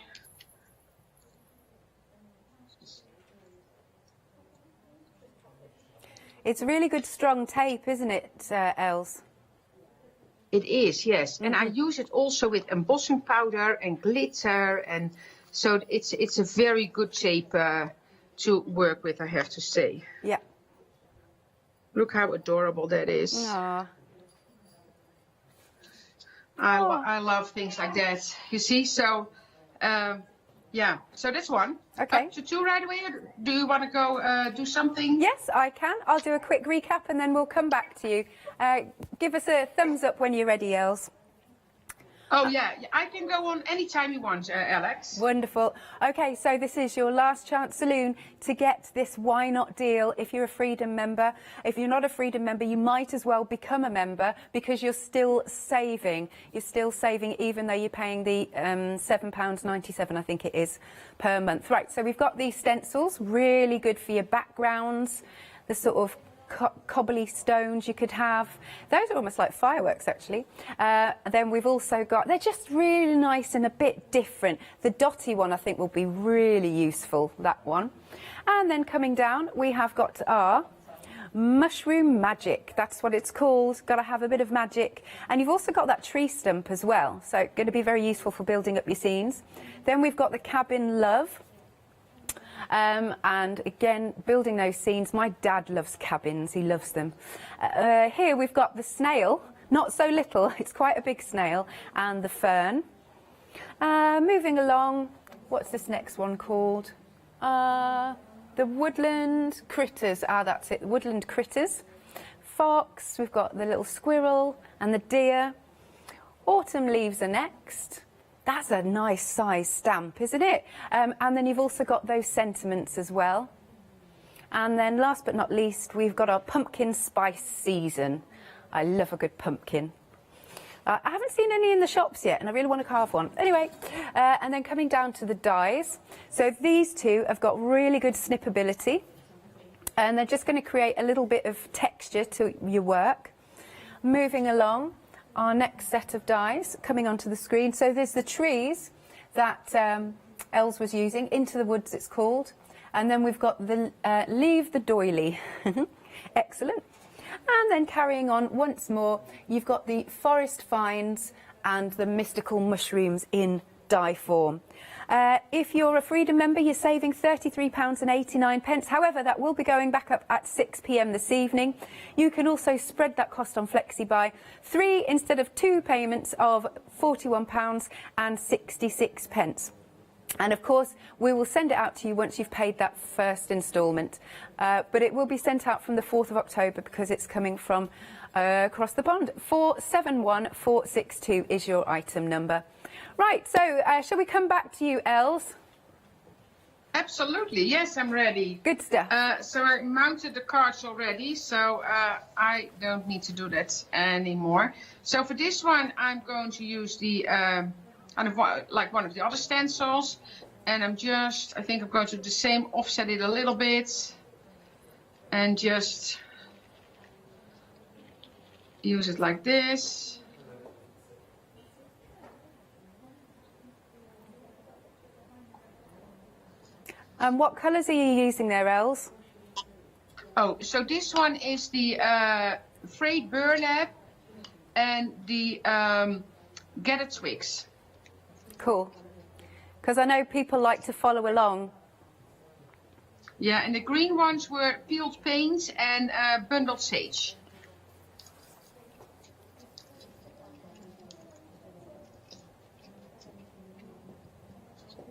It's really good strong tape, isn't it, Els?
It is, yes. And I use it also with embossing powder and glitter, and so it's a very good tape to work with, I have to say.
Yeah.
Look how adorable that is.
Aww.
I love things like that. You see, so yeah, so that's one.
Okay.
Up to two right away. Or do you want to go do something?
Yes, I can. I'll do a quick recap and then we'll come back to you. Give us a thumbs up when you're ready, Els.
Oh yeah, I can go on anytime you want, Alex.
Wonderful. Okay, so this is your last chance saloon to get this Why Not deal if you're a Freedom member. If you're not a Freedom member, you might as well become a member because you're still saving. You're still saving even though you're paying the £7.97, I think it is, per month. Right, so we've got these stencils, really good for your backgrounds, the sort of cobbly stones you could have. Those are almost like fireworks, actually. Then we've also got, they're just really nice and a bit different. The dotty one I think will be really useful, that one. And then coming down we have got our mushroom magic. That's what it's called. Got to have a bit of magic. And you've also got that tree stump as well, so going to be very useful for building up your scenes. Then we've got the cabin love. And again, building those scenes. My dad loves cabins, he loves them. Here we've got the snail, not so little, it's quite a big snail, and the fern. Moving along, what's this next one called? The woodland critters, that's it, the woodland critters. Fox, we've got the little squirrel and the deer. Autumn leaves are next. That's a nice size stamp, isn't it? And then you've also got those sentiments as well. And then last but not least, we've got our pumpkin spice season. I love a good pumpkin. I haven't seen any in the shops yet, and I really want to carve one. Anyway, and then coming down to the dies. So these two have got really good snippability, and they're just going to create a little bit of texture to your work. Moving along, our next set of dies coming onto the screen. So there's the trees that Els was using, Into the Woods it's called. And then we've got the Leave the Doily. Excellent. And then carrying on once more, you've got the Forest Finds and the Mystical Mushrooms in die form. If you're a Freedom member, you're saving £33.89. However, that will be going back up at 6 p.m. this evening. You can also spread that cost on FlexiBuy. 3 instead of 2 payments of £41.66. And of course, we will send it out to you once you've paid that first instalment. But it will be sent out from the 4th of October because it's coming from across the pond. 471462 is your item number. Right, so shall we come back to you, Els?
Absolutely, yes, I'm ready.
Good stuff.
So I mounted the cards already, so I don't need to do that anymore. So for this one, I'm going to use the like one of the other stencils, and I think I'm going to do the same, offset it a little bit, and just use it like this.
And what colours are you using there, Els?
Oh, so this one is the frayed burlap and the Gather Twigs.
Cool. Because I know people like to follow along.
Yeah, and the green ones were peeled paint and bundled sage.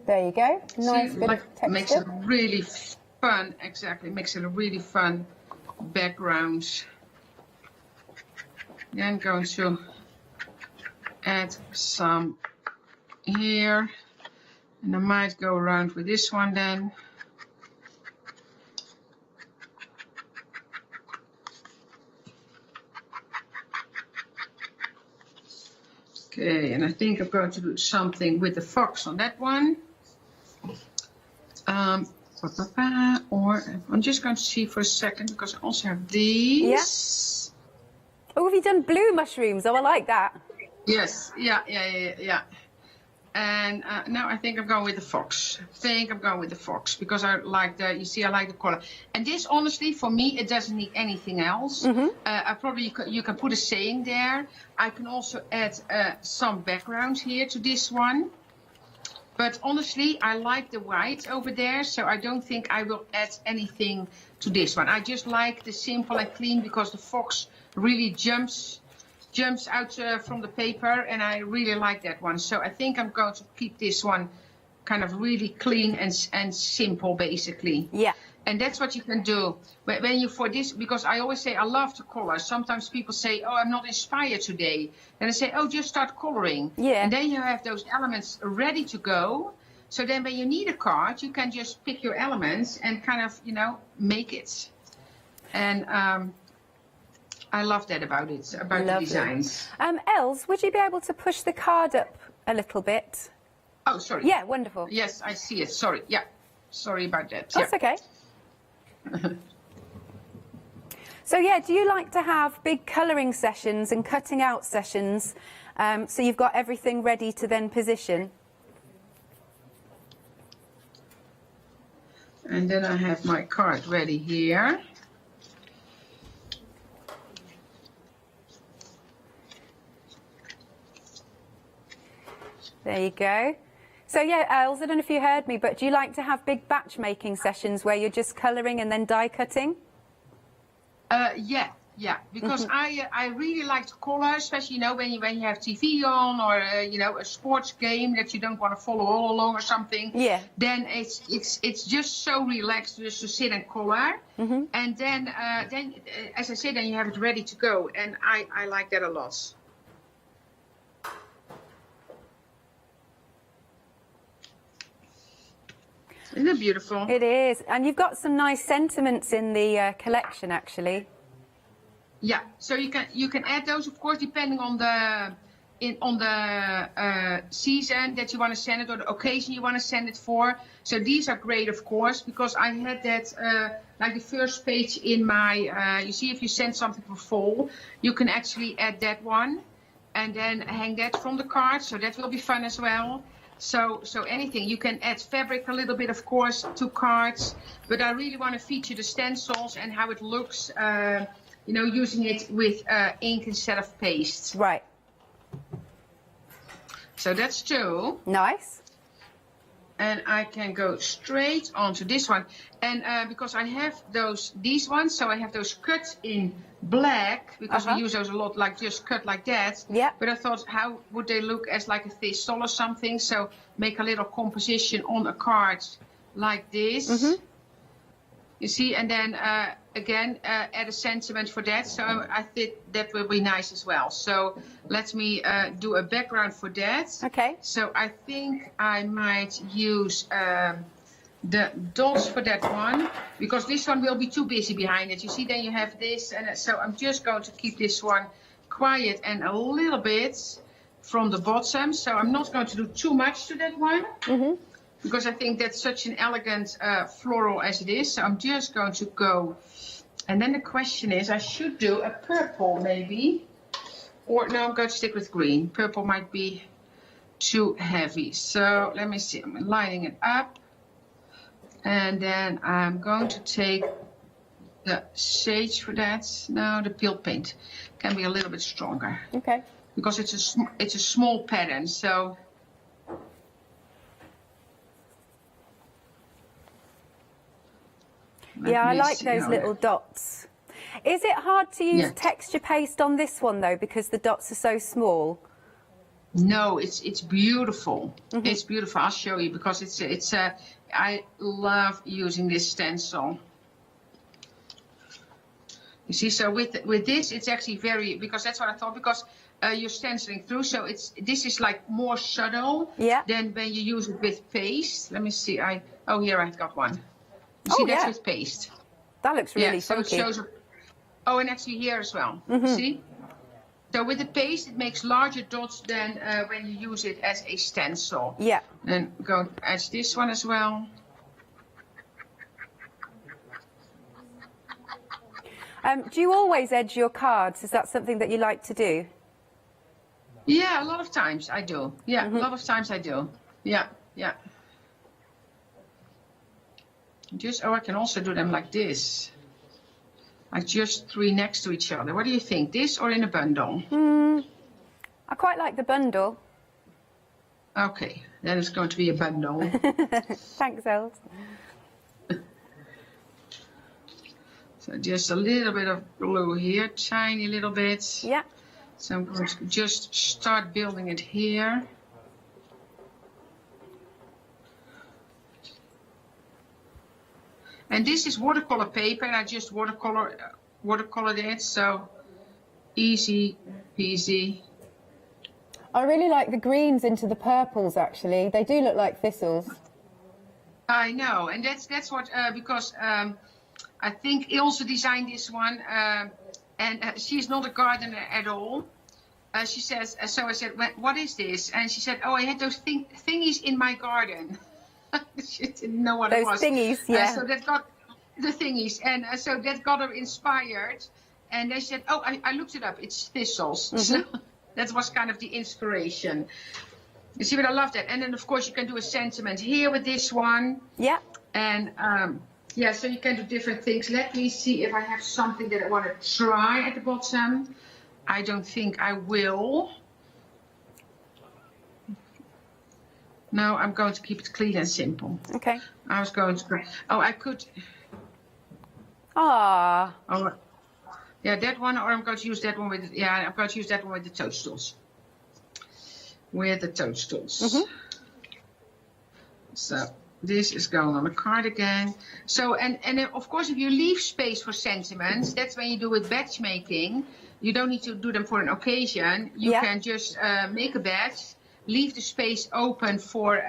There you go. Nice
See,
bit
like,
of texture.
makes it really fun. Exactly, makes it a really fun background. Then I'm going to add some here, and I might go around with this one then. Okay, and I think I'm going to do something with the fox on that one. Or I'm just going to see for a second because I also have these.
Yeah. Oh, have you done blue mushrooms? Oh, I like that.
Yes, yeah. And now I think I'm going with the fox. Because I like the, you see, I like the color. And this, honestly, for me, it doesn't need anything else. You can put a saying there. I can also add some background here to this one. But honestly, I like the white over there, so I don't think I will add anything to this one. I just like the simple and clean because the fox really jumps out from the paper, and I really like that one. So I think I'm going to keep this one kind of really clean and simple, basically.
Yeah.
And that's what you can do when you for this, because I always say I love to color. Sometimes people say, oh, I'm not inspired today. And I say, oh, just start coloring.
Yeah.
And then you have those elements ready to go. So then when you need a card, you can just pick your elements and kind of, you know, make it. And I love that about it, about the designs.
Els, would you be able to push the card up a little bit?
Oh, sorry.
Yeah, wonderful.
Yes, I see it. Sorry. Yeah. Sorry about that.
That's okay. So yeah, do you like to have big colouring sessions and cutting out sessions, so you've got everything ready to then position?
And then I have my card ready here.
There you go. So yeah, Els, I don't know if you heard me, but do you like to have big batch making sessions where you're just colouring and then die cutting?
Yeah, because I really like to color, especially, you know, when you have TV on or you know, a sports game that you don't want to follow all along or something.
Yeah.
Then it's just so relaxed just to sit and color, and then as I said, then you have it ready to go, and I like that a lot. Isn't it beautiful?
It is, and you've got some nice sentiments in the collection, actually.
Yeah, so you can add those, of course, depending on the season that you want to send it or the occasion you want to send it for. So these are great, of course, because I had that like the first page in my. You see, if you send something for fall, you can actually add that one, and then hang that from the card. So that will be fun as well. So anything, you can add fabric a little bit, of course, to cards, but I really want to feature the stencils and how it looks, you know, using it with ink instead of paste.
Right.
So that's two.
Nice.
And I can go straight onto this one. And because I have these ones, so I have those cut in black, because we use those a lot, like just cut like that.
Yeah.
But I thought, how would they look as like a thistle or something? So make a little composition on a card like this. You see, and then again, add a sentiment for that. So I think that will be nice as well. So let me do a background for that.
Okay.
So I think I might use the dots for that one, because this one will be too busy behind it. You see, then you have this, and so I'm just going to keep this one quiet and a little bit from the bottom. So I'm not going to do too much to that one. Because I think that's such an elegant floral as it is. So I'm just going to go. And then the question is, I should do a purple maybe. Or no, I'm going to stick with green. Purple might be too heavy. So let me see. I'm lining it up. And then I'm going to take the sage for that. No, the peel paint can be a little bit stronger.
Okay.
Because it's a small pattern. So...
Yeah, I like those little dots. Is it hard to use texture paste on this one, though, because the dots are so small?
No, it's beautiful. It's beautiful. I'll show you, because it's I love using this stencil. You see, so with this, it's actually very, because that's what I thought, because you're stenciling through, so this is like more subtle than when you use it with paste. Let me see. Here I've got one. You see, that's with paste.
That looks really
funky. So it shows. Oh, and actually here as well. See? So with the paste, it makes larger dots than when you use it as a stencil.
Yeah.
Then go to add this one as well.
Do you always edge your cards? Is that something that you like to do?
Yeah, a lot of times I do. Yeah, a lot of times I do. Yeah. I can also do them like this. Like just three next to each other. What do you think? This or in a bundle?
I quite like the bundle.
Okay, then it's going to be a bundle.
Thanks, Els.
So just a little bit of glue here, tiny little bit.
Yeah.
So I'm going to just start building it here. And this is watercolor paper, and I just watercolored it, so easy peasy.
I really like the greens into the purples, actually. They do look like thistles.
I know, and that's what, because I think Ilse designed this one, and she's not a gardener at all. She says, so I said, what is this? And she said, oh, I had those thingies in my garden. She didn't know what it was.
Those thingies, yeah.
So that got the thingies, and so that got her inspired. And they said, oh, I looked it up. It's thistles. So that was kind of the inspiration. You see, but I love that. And then, of course, you can do a sentiment here with this one.
Yeah.
And, yeah, so you can do different things. Let me see if I have something that I want to try at the bottom. I don't think I will. No, I'm going to keep it clean and simple.
Okay.
I was going to... Oh, I could...
Ah.
Oh, yeah, that one, or I'm going to use that one with... Yeah, I'm going to use that one with the toadstools. With the toadstools. So this is going on a cardigan. So, and then, of course, if you leave space for sentiments, that's when you do with batch making. You don't need to do them for an occasion. You can just make a batch, leave the space open for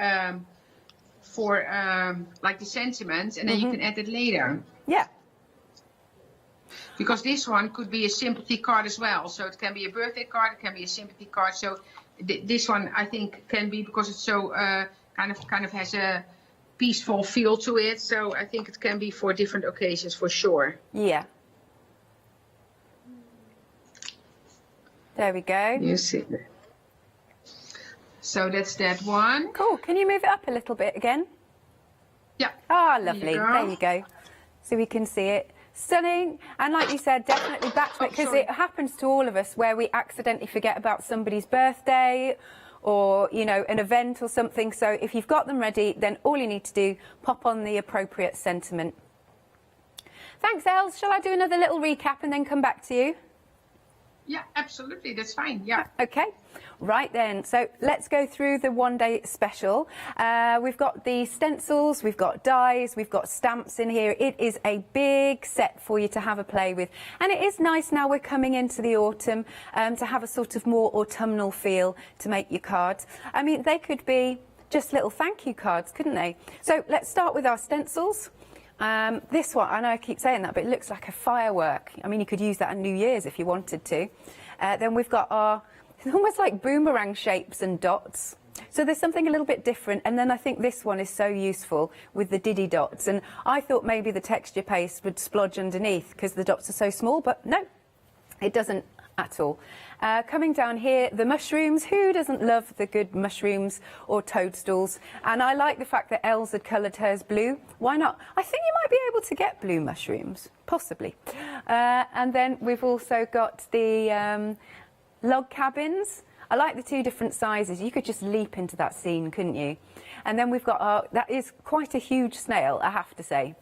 like the sentiments, and then you can add it later.
Yeah.
Because this one could be a sympathy card as well. So it can be a birthday card, it can be a sympathy card. So this one I think can be, because it's so kind of has a peaceful feel to it. So I think it can be for different occasions for sure.
Yeah. There we go.
You see. So that's that one.
Cool. Can you move it up a little bit again?
Yeah.
Ah, lovely. There you go. So we can see it. Stunning. And like you said, definitely batch make, because it happens to all of us where we accidentally forget about somebody's birthday or, you know, an event or something. So if you've got them ready, then all you need to do, pop on the appropriate sentiment. Thanks, Els. Shall I do another little recap and then come back to you?
Yeah, absolutely. That's fine. Yeah.
Okay. Right then. So let's go through the one-day special. We've got the stencils, we've got dies, we've got stamps in here. It is a big set for you to have a play with. And it is nice now we're coming into the autumn to have a sort of more autumnal feel to make your cards. I mean, they could be just little thank you cards, couldn't they? So let's start with our stencils. This one, I know I keep saying that, but it looks like a firework. I mean, you could use that on New Year's if you wanted to. Then we've got our, it's almost like boomerang shapes and dots. So there's something a little bit different. And then I think this one is so useful with the diddy dots. And I thought maybe the texture paste would splodge underneath because the dots are so small, but no, it doesn't at all. Coming down here, the mushrooms. Who doesn't love the good mushrooms or toadstools? And I like the fact that Els had coloured hers blue. Why not? I think you might be able to get blue mushrooms, possibly. And then we've also got the log cabins. I like the two different sizes. You could just leap into that scene, couldn't you? And then we've got our, that is quite a huge snail, I have to say.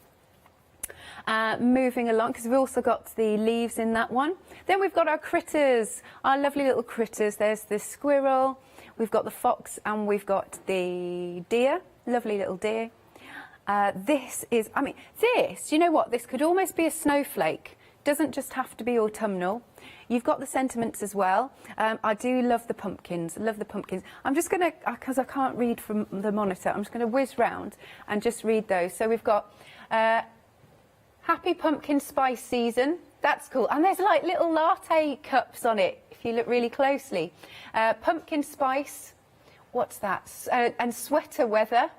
Moving along, because we've also got the leaves in that one. Then we've got our critters, our lovely little critters. There's the squirrel, we've got the fox, and we've got the deer, lovely little deer. This is, I mean, this, you know what, this could almost be a snowflake. Doesn't just have to be autumnal. You've got the sentiments as well. I do love the pumpkins, love the pumpkins. I'm just going to, because I can't read from the monitor, I'm just going to whiz round and just read those. So we've got Happy Pumpkin Spice Season. That's cool. And there's like little latte cups on it, if you look really closely. Pumpkin Spice, what's that? And sweater weather,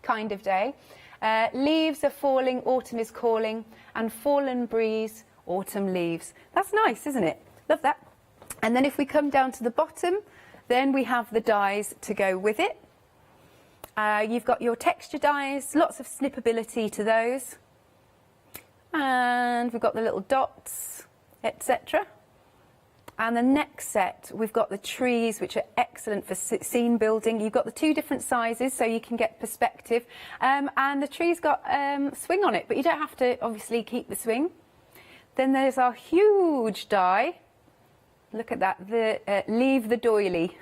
kind of day. Leaves are falling, autumn is calling. And fallen breeze, autumn leaves. That's nice, isn't it? Love that. And then if we come down to the bottom, then we have the dies to go with it. You've got your texture dies, lots of snippability to those. And we've got the little dots, etc. And the next set, we've got the trees, which are excellent for scene building. You've got the 2 different sizes, so you can get perspective. And the tree's got swing on it, but you don't have to, obviously, keep the swing. Then there's our huge die. Look at that, leave the doily.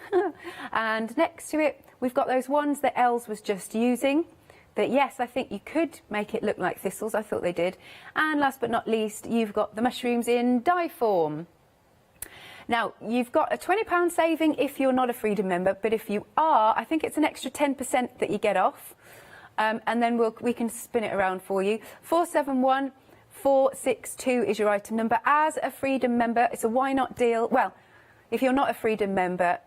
And next to it, we've got those ones that Els was just using. That, yes, I think you could make it look like thistles. I thought they did. And last but not least, you've got the mushrooms in die form. Now, you've got a £20 saving if you're not a Freedom member, but if you are, I think it's an extra 10% that you get off. And then we can spin it around for you. 471462 is your item number. As a Freedom member, it's a why not deal. Well, if you're not a Freedom member,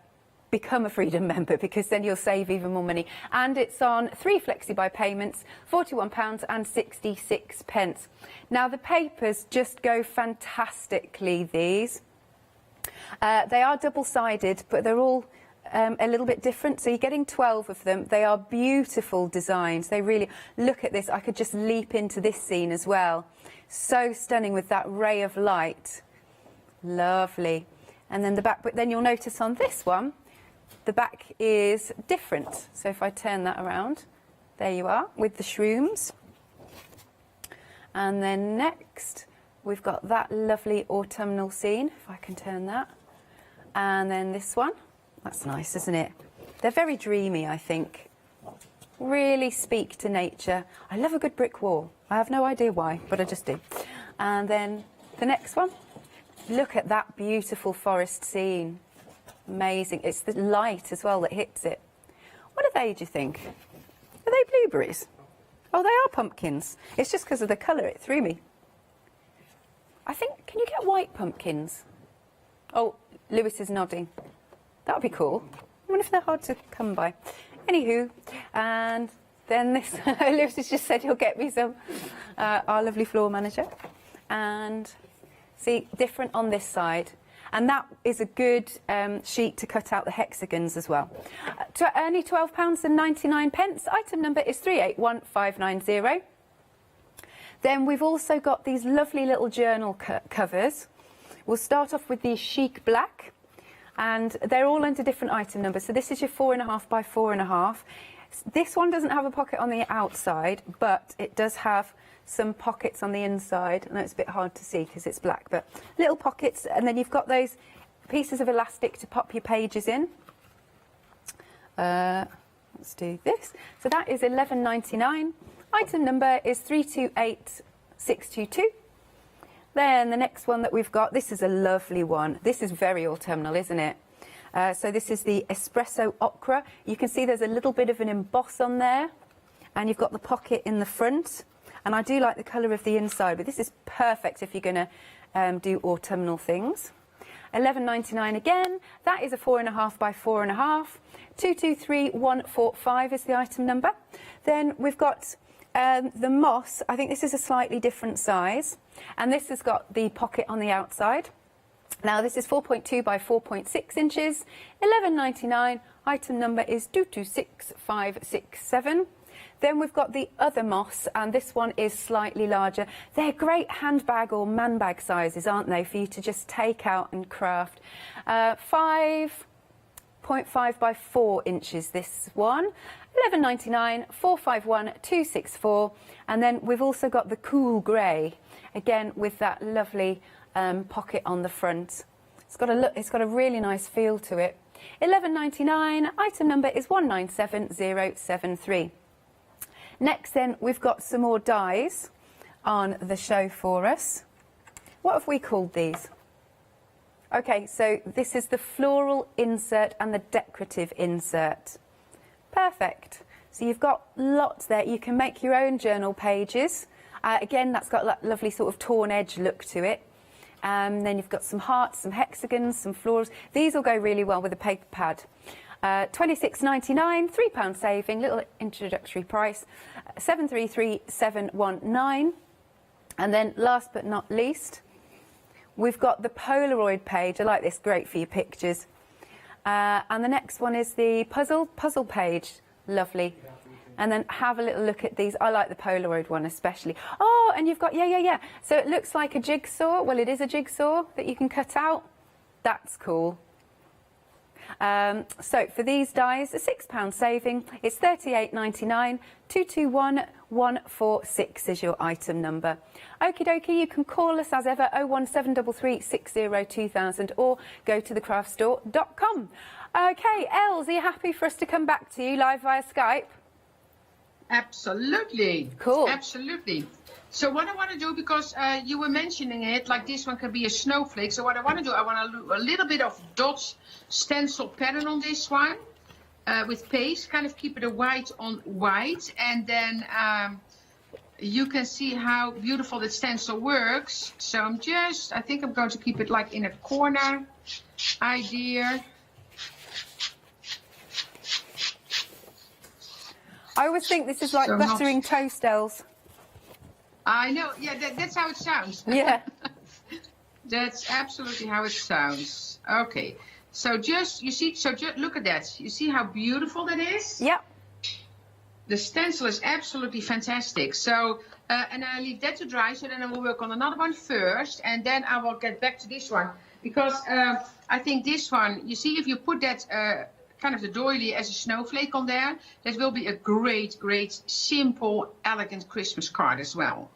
become a Freedom member, because then you'll save even more money. And it's on 3 flexi-buy payments, £41.66. Now, the papers just go fantastically, these. They are double-sided, but they're all a little bit different. So you're getting 12 of them. They are beautiful designs. They really, look at this. I could just leap into this scene as well. So stunning with that ray of light. Lovely. And then the back, but then you'll notice on this one, the back is different. So if I turn that around, there you are with the shrooms. And then next, we've got that lovely autumnal scene, if I can turn that. And then this one. That's nice, isn't it? They're very dreamy, I think. Really speak to nature. I love a good brick wall. I have no idea why, but I just do. And then the next one. Look at that beautiful forest scene. Amazing. It's the light as well that hits it. What are they, do you think? Are they blueberries? Oh, they are pumpkins. It's just because of the colour it threw me. I think, can you get white pumpkins? Oh, Lewis is nodding. That would be cool. I wonder if they're hard to come by. Anywho, and then this, Lewis has just said he'll get me some, our lovely floor manager. And see, different on this side. And that is a good sheet to cut out the hexagons as well. Only £12.99. Item number is 381590. Then we've also got these lovely little journal covers. We'll start off with the chic black, and they're all under different item numbers. So this is your 4.5 by 4.5. This one doesn't have a pocket on the outside, but it does have some pockets on the inside. I know it's a bit hard to see because it's black, but little pockets. And then you've got those pieces of elastic to pop your pages in. Let's do this. So that is £11.99. Item number is 328622. Then the next one that we've got, this is a lovely one. This is very autumnal, isn't it? So this is the Espresso Ochre. You can see there's a little bit of an emboss on there, and you've got the pocket in the front. And I do like the colour of the inside, but this is perfect if you're going to do autumnal things. £11.99 again. That is a 4.5 by 4.5. 223145 is the item number. Then we've got the moss. I think this is a slightly different size, and this has got the pocket on the outside. Now this is 4.2 by 4.6 inches. £11.99. Item number is 226567. Then we've got the other moss, and this one is slightly larger. They're great handbag or man bag sizes, aren't they, for you to just take out and craft. 5.5 by 4 inches, this one. £11.99, 451264. And then we've also got the cool grey, again with that lovely pocket on the front. It's got a really nice feel to it. £11.99. Item number is 197073. Next then, we've got some more dies on the show for us. What have we called these? Okay, so this is the floral insert and the decorative insert. Perfect. So you've got lots there. You can make your own journal pages. Again, that's got that lovely sort of torn edge look to it. Then you've got some hearts, some hexagons, some florals. These will go really well with a paper pad. £26.99, £3 saving, little introductory price, 733719. And then last but not least, we've got the Polaroid page. I like this, great for your pictures. And the next one is the puzzle page, lovely. And then have a little look at these. I like the Polaroid one especially. Oh, and you've got, yeah. So it looks like a jigsaw. Well, it is a jigsaw that you can cut out. That's cool. So for these dies, a £6 saving. It's £38.99. 221146 is your item number. Okie dokie, you can call us as ever 01733 60 2000 or go to thecraftstore.com. Okay, Els, are you happy for us to come back to you live via Skype?
Absolutely.
Cool.
Absolutely. So what I want to do, because you were mentioning it, like this one can be a snowflake. So what I want to do, I want to do a little bit of dots stencil pattern on this one with paste, kind of keep it a white on white. And then you can see how beautiful the stencil works. So I think I'm going to keep it like in a corner idea.
I always think this is like buttering toast, Els.
I know, yeah, that's how it sounds.
Yeah.
That's absolutely how it sounds. Okay, so you see, look at that. You see how beautiful that is?
Yep.
The stencil is absolutely fantastic. So, and I leave that to dry, so then I will work on another one first, and then I will get back to this one. Because I think this one, you see, if you put that kind of the doily as a snowflake on there, that will be a great, simple, elegant Christmas card as well.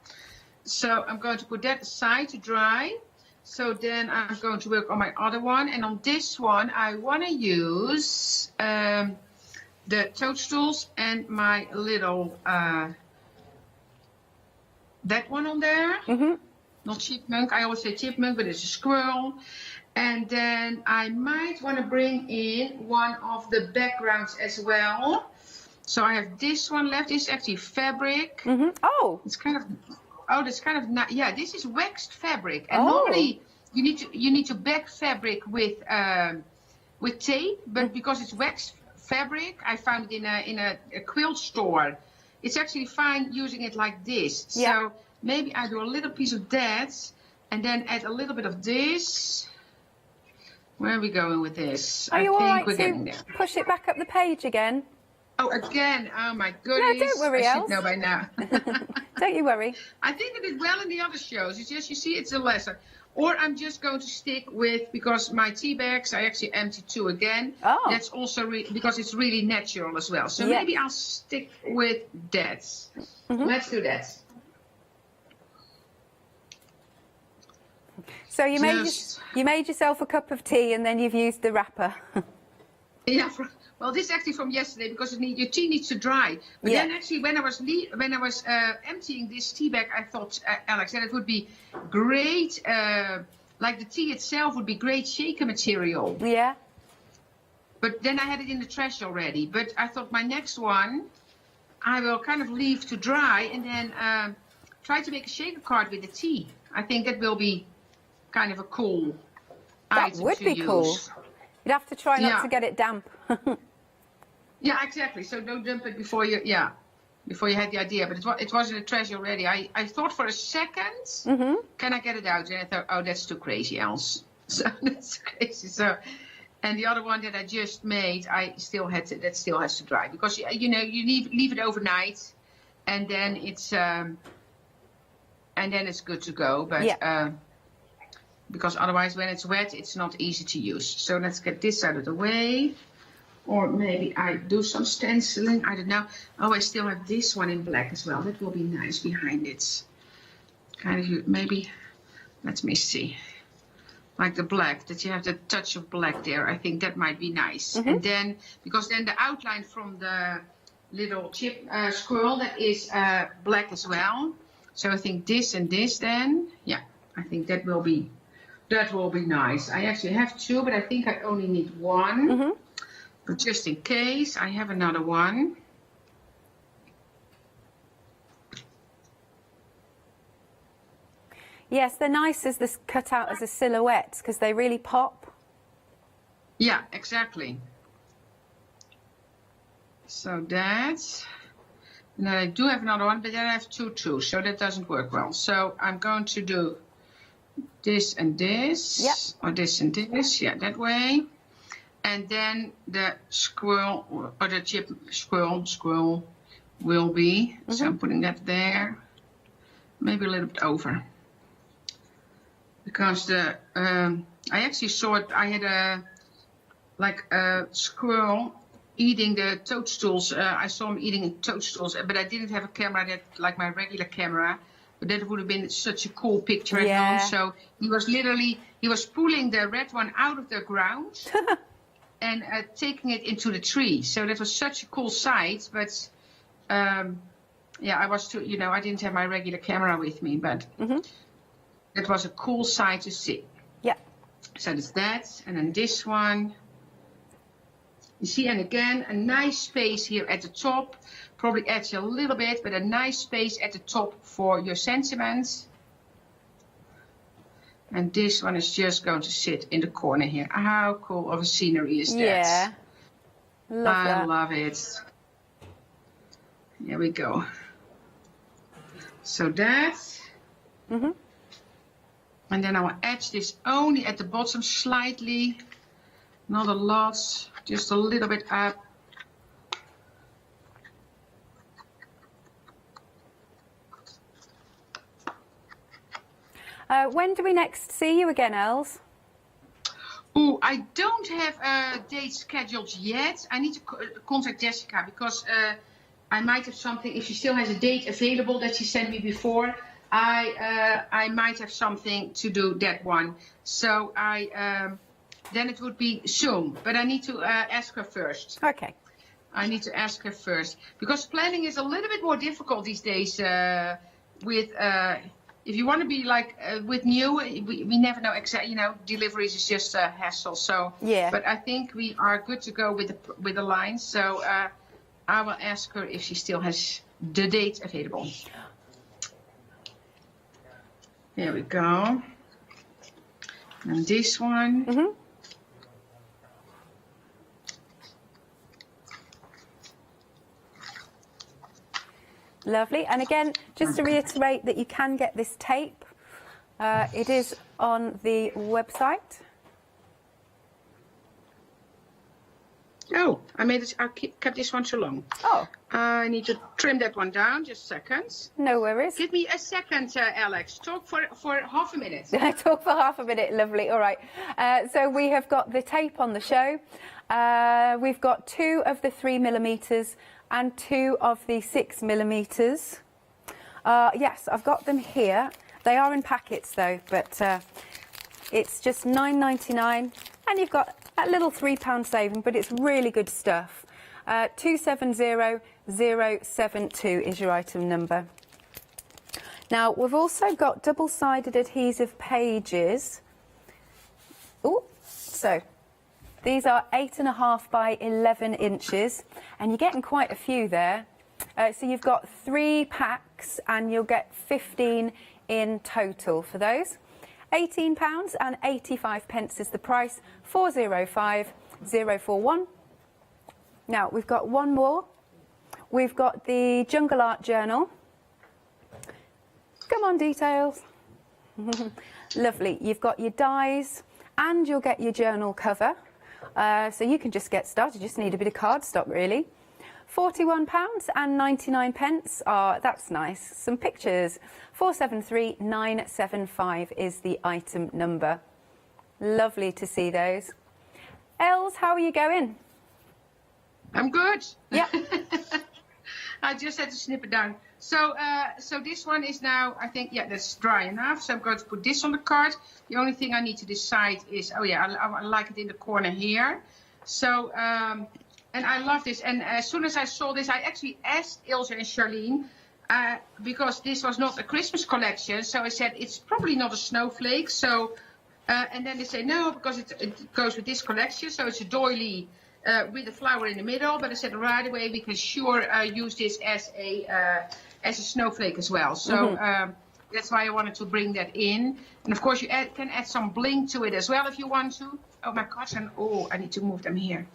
So I'm going to put that aside to dry. So then I'm going to work on my other one. And on this one, I want to use the toadstools and my little, that one on there.
Mm-hmm.
Not chipmunk, I always say chipmunk, but it's a squirrel. And then I might want to bring in one of the backgrounds as well. So I have this one left. This is actually fabric.
Mm-hmm. Oh,
it's kind of. Oh, that's kind of not. Yeah, this is waxed fabric. And normally you need to back fabric with tape, but because it's waxed fabric, I found it in a quilt store. It's actually fine using it like this.
Yeah.
So maybe I do a little piece of that, and then add a little bit of this. Where are we going with this?
Are you all right
we're getting
to
there.
push it back up the page again?
Oh, again? Oh, my goodness.
No, don't worry,
I
Els.
should know by now.
Don't you worry.
I think I did well in the other shows. It's just, you see, it's a lesson. Or I'm just going to stick with, because my tea bags, I actually emptied 2 again.
Oh.
That's also because it's really natural as well. So maybe I'll stick with that. Mm-hmm. Let's do that.
So you made yourself a cup of tea and then you've used the wrapper.
Yeah, well, this is actually from yesterday because your tea needs to dry. But then actually, when I was emptying this tea bag, I thought, Alex, that it would be great. Like the tea itself would be great shaker material.
Yeah.
But then I had it in the trash already. But I thought my next one, I will kind of leave to dry and then try to make a shaker card with the tea. I think that will be kind of a cool item to use.
That would be cool. You'd have to try not to get it damp.
Yeah, exactly. So don't dump it before you had the idea. But it was in the trash already. I thought for a second, can I get it out? And I thought, oh, that's too crazy, Els. So that's crazy. So, and the other one that I just made, that still has to dry because you leave it overnight, and then it's good to go. But because otherwise, when it's wet, it's not easy to use. So let's get this out of the way. Or maybe I do some stenciling. I don't know. Oh, I still have this one in black as well. That will be nice behind it. Kind of maybe, let me see. Like the black, that you have the touch of black there. I think that might be nice. And then, because then the outline from the little chip squirrel, that is black as well. So I think this and this then. Yeah, I think that will be nice. I actually have 2, but I think I only need 1. But just in case, I have another one.
Yes, they're nice as this cut out as a silhouette because they really pop.
Yeah, exactly. So that's, and then I do have another one, but then I have 2 too, so that doesn't work well. So I'm going to do this and this, or this and this, yeah, that way. And then the squirrel, or the chip squirrel will be, so I'm putting that there, maybe a little bit over. Because I I actually saw it. I had a squirrel eating the toadstools. I saw him eating toadstools, but I didn't have a camera that like my regular camera. But that would have been such a cool picture at home. So he was pulling the red one out of the ground and taking it into the tree. So that was such a cool sight. But yeah, I was too, I didn't have my regular camera with me, but it was a cool sight to see.
Yeah.
So there's that, and then this one. You see, and again, a nice space here at the top. Probably adds a little bit, but a nice space at the top for your sentiments. And this one is just going to sit in the corner here. How cool of a scenery is that?
Yeah.
I love it. Here we go. So that. And then I will edge this only at the bottom slightly. Not a lot, just a little bit up.
When do we next see you again, Els?
Oh, I don't have a date scheduled yet. I need to contact Jessica because I might have something. If she still has a date available that she sent me before, I might have something to do that one. So then it would be soon. But I need to ask her first.
Okay.
I need to ask her first because planning is a little bit more difficult these days. If you want to be like with new, we never know exactly. Deliveries is just a hassle. So
yeah.
But I think we are good to go with the lines. So I will ask her if she still has the date available. There we go. And this one.
Lovely. And again, just to reiterate that you can get this tape. It is on the website.
Oh, I kept this one too long.
Oh.
I need to trim that one down. Just seconds.
No worries.
Give me a second, Alex. Talk for half a minute.
Talk for half a minute. Lovely. All right. So we have got the tape on the show. We've got 2 of the 3mm and 2 of the 6mm. Yes, I've got them here. They are in packets though, but it's just £9.99, and you've got a little £3 saving, but it's really good stuff. 270072 is your item number. Now we've also got double-sided adhesive pages. Oh, so these are 8.5 by 11 inches, and you're getting quite a few there. So you've got 3 packs, and you'll get 15 in total for those. £18.85 is the price. 405041. Now we've got one more. We've got the Jungle Art Journal. Come on, details. Lovely. You've got your dies, and you'll get your journal cover. So you can just get started. You just need a bit of cardstock, really. £41.99. That's nice. Some pictures. 473975 is the item number. Lovely to see those. Els, how are you going?
I'm good.
Yeah.
I just had to snip it down. So this one is now, I think, yeah, that's dry enough. So I'm going to put this on the card. The only thing I need to decide is, oh yeah, I like it in the corner here. So, and I love this. And as soon as I saw this, I actually asked Ilse and Charlene, because this was not a Christmas collection. So I said, it's probably not a snowflake. So, and then they say, no, because it goes with this collection. So it's a doily with a flower in the middle. But I said, right away, we can sure use this as a snowflake as well. So that's why I wanted to bring that in. And of course, you can add some bling to it as well if you want to. Oh my gosh, and I need to move them here.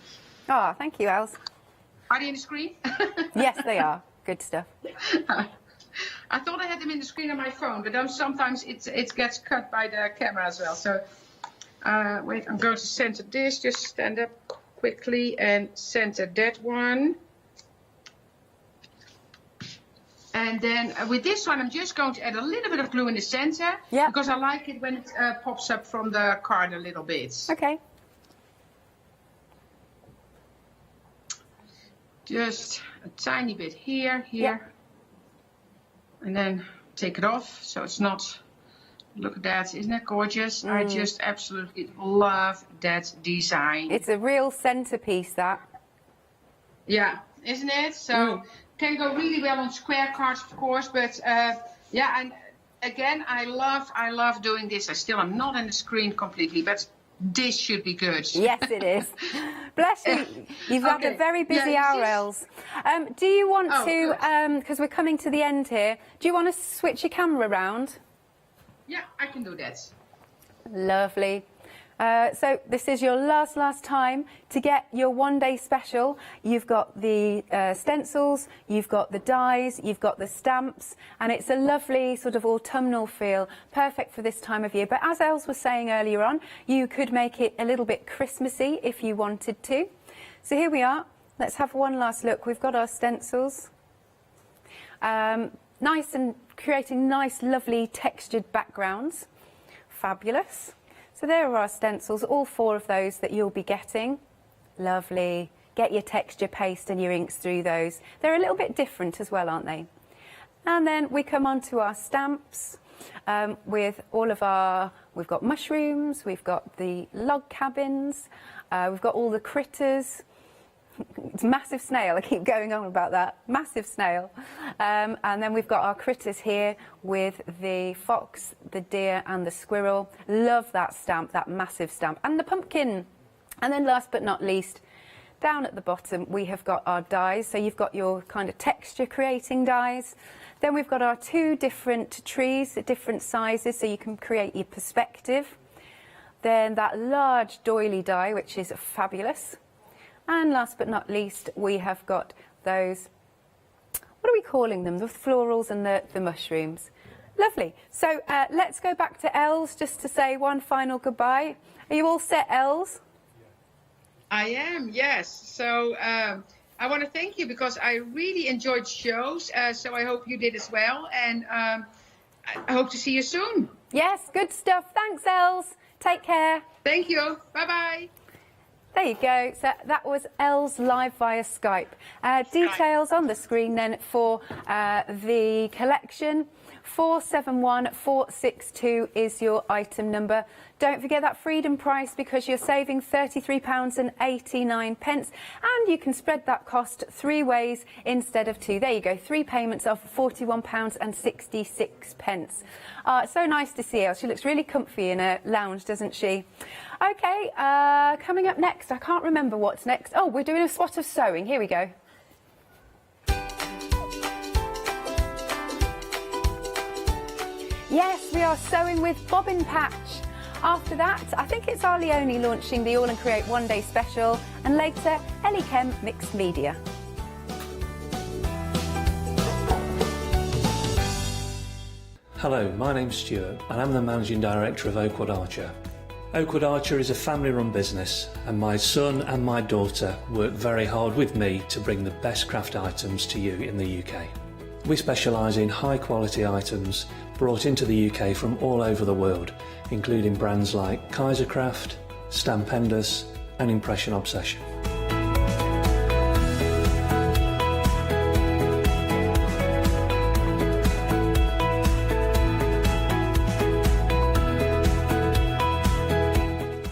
Oh, thank you, Els.
Are they in the screen?
Yes, they are. Good stuff.
I thought I had them in the screen on my phone, but then sometimes it gets cut by the camera as well. So wait, I'm going to center this. Just stand up quickly and center that one. And then with this one, I'm just going to add a little bit of glue in the center.
Yeah.
Because I like it when it pops up from the card a little bit.
Okay.
Just a tiny bit here. And then take it off so it's not, look at that, isn't that gorgeous? I just absolutely love that design.
It's a real centerpiece, that.
Yeah, isn't it? So can go really well on square cards, of course, but yeah, and again, I love doing this. I still am not on the screen completely, but this should be good.
Yes, it is. Bless you. You've had a very busy hour, Els. Do you want to, because we're coming to the end here, do you want to switch your camera around?
Yeah, I can do that.
Lovely. So this is your last time to get your one-day special. You've got the stencils, you've got the dies, you've got the stamps, and it's a lovely sort of autumnal feel, perfect for this time of year. But as Els was saying earlier on, you could make it a little bit Christmassy if you wanted to. So here we are. Let's have one last look. We've got our stencils. Nice and creating nice, lovely textured backgrounds. Fabulous. So there are our stencils, all 4 of those that you'll be getting. Lovely. Get your texture paste and your inks through those. They're a little bit different as well, aren't they? And then we come on to our stamps with all of our, we've got mushrooms, we've got the log cabins, we've got all the critters. It's a massive snail, I keep going on about that, massive snail. And then we've got our critters here with the fox, the deer and the squirrel. Love that stamp, that massive stamp. And the pumpkin. And then last but not least, down at the bottom we have got our dies. So you've got your kind of texture creating dies. Then we've got our 2 different trees at different sizes so you can create your perspective. Then that large doily die, which is fabulous. And last but not least, we have got those, what are we calling them? The florals and the mushrooms. Lovely. So let's go back to Els just to say one final goodbye. Are you all set, Els?
I am, yes. So I want to thank you because I really enjoyed shows. So I hope you did as well. And I hope to see you soon.
Yes, good stuff. Thanks, Els. Take care.
Thank you. Bye-bye.
There you go. So that was Els live via Skype. Details on the screen then for the collection. 471462 is your item number. Don't forget that freedom price because you're saving £33.89 and you can spread that cost 3 ways instead of 2. There you go, 3 payments of £41.66. So nice to see her. She looks really comfy in a lounge, doesn't she? Okay, coming up next, I can't remember what's next. Oh, we're doing a swat of sewing. Here we go. Yes, we are sewing with Bobbin Patch. After that, I think it's our Leonie launching the AALL Create one-day special, and later, Ellie Kem Mixed Media.
Hello, my name's Stuart and I'm the Managing Director of Oakwood Archer. Oakwood Archer is a family-run business and my son and my daughter work very hard with me to bring the best craft items to you in the UK. We specialise in high-quality items brought into the UK from all over the world, including brands like Kaisercraft, Stampendous and Impression Obsession.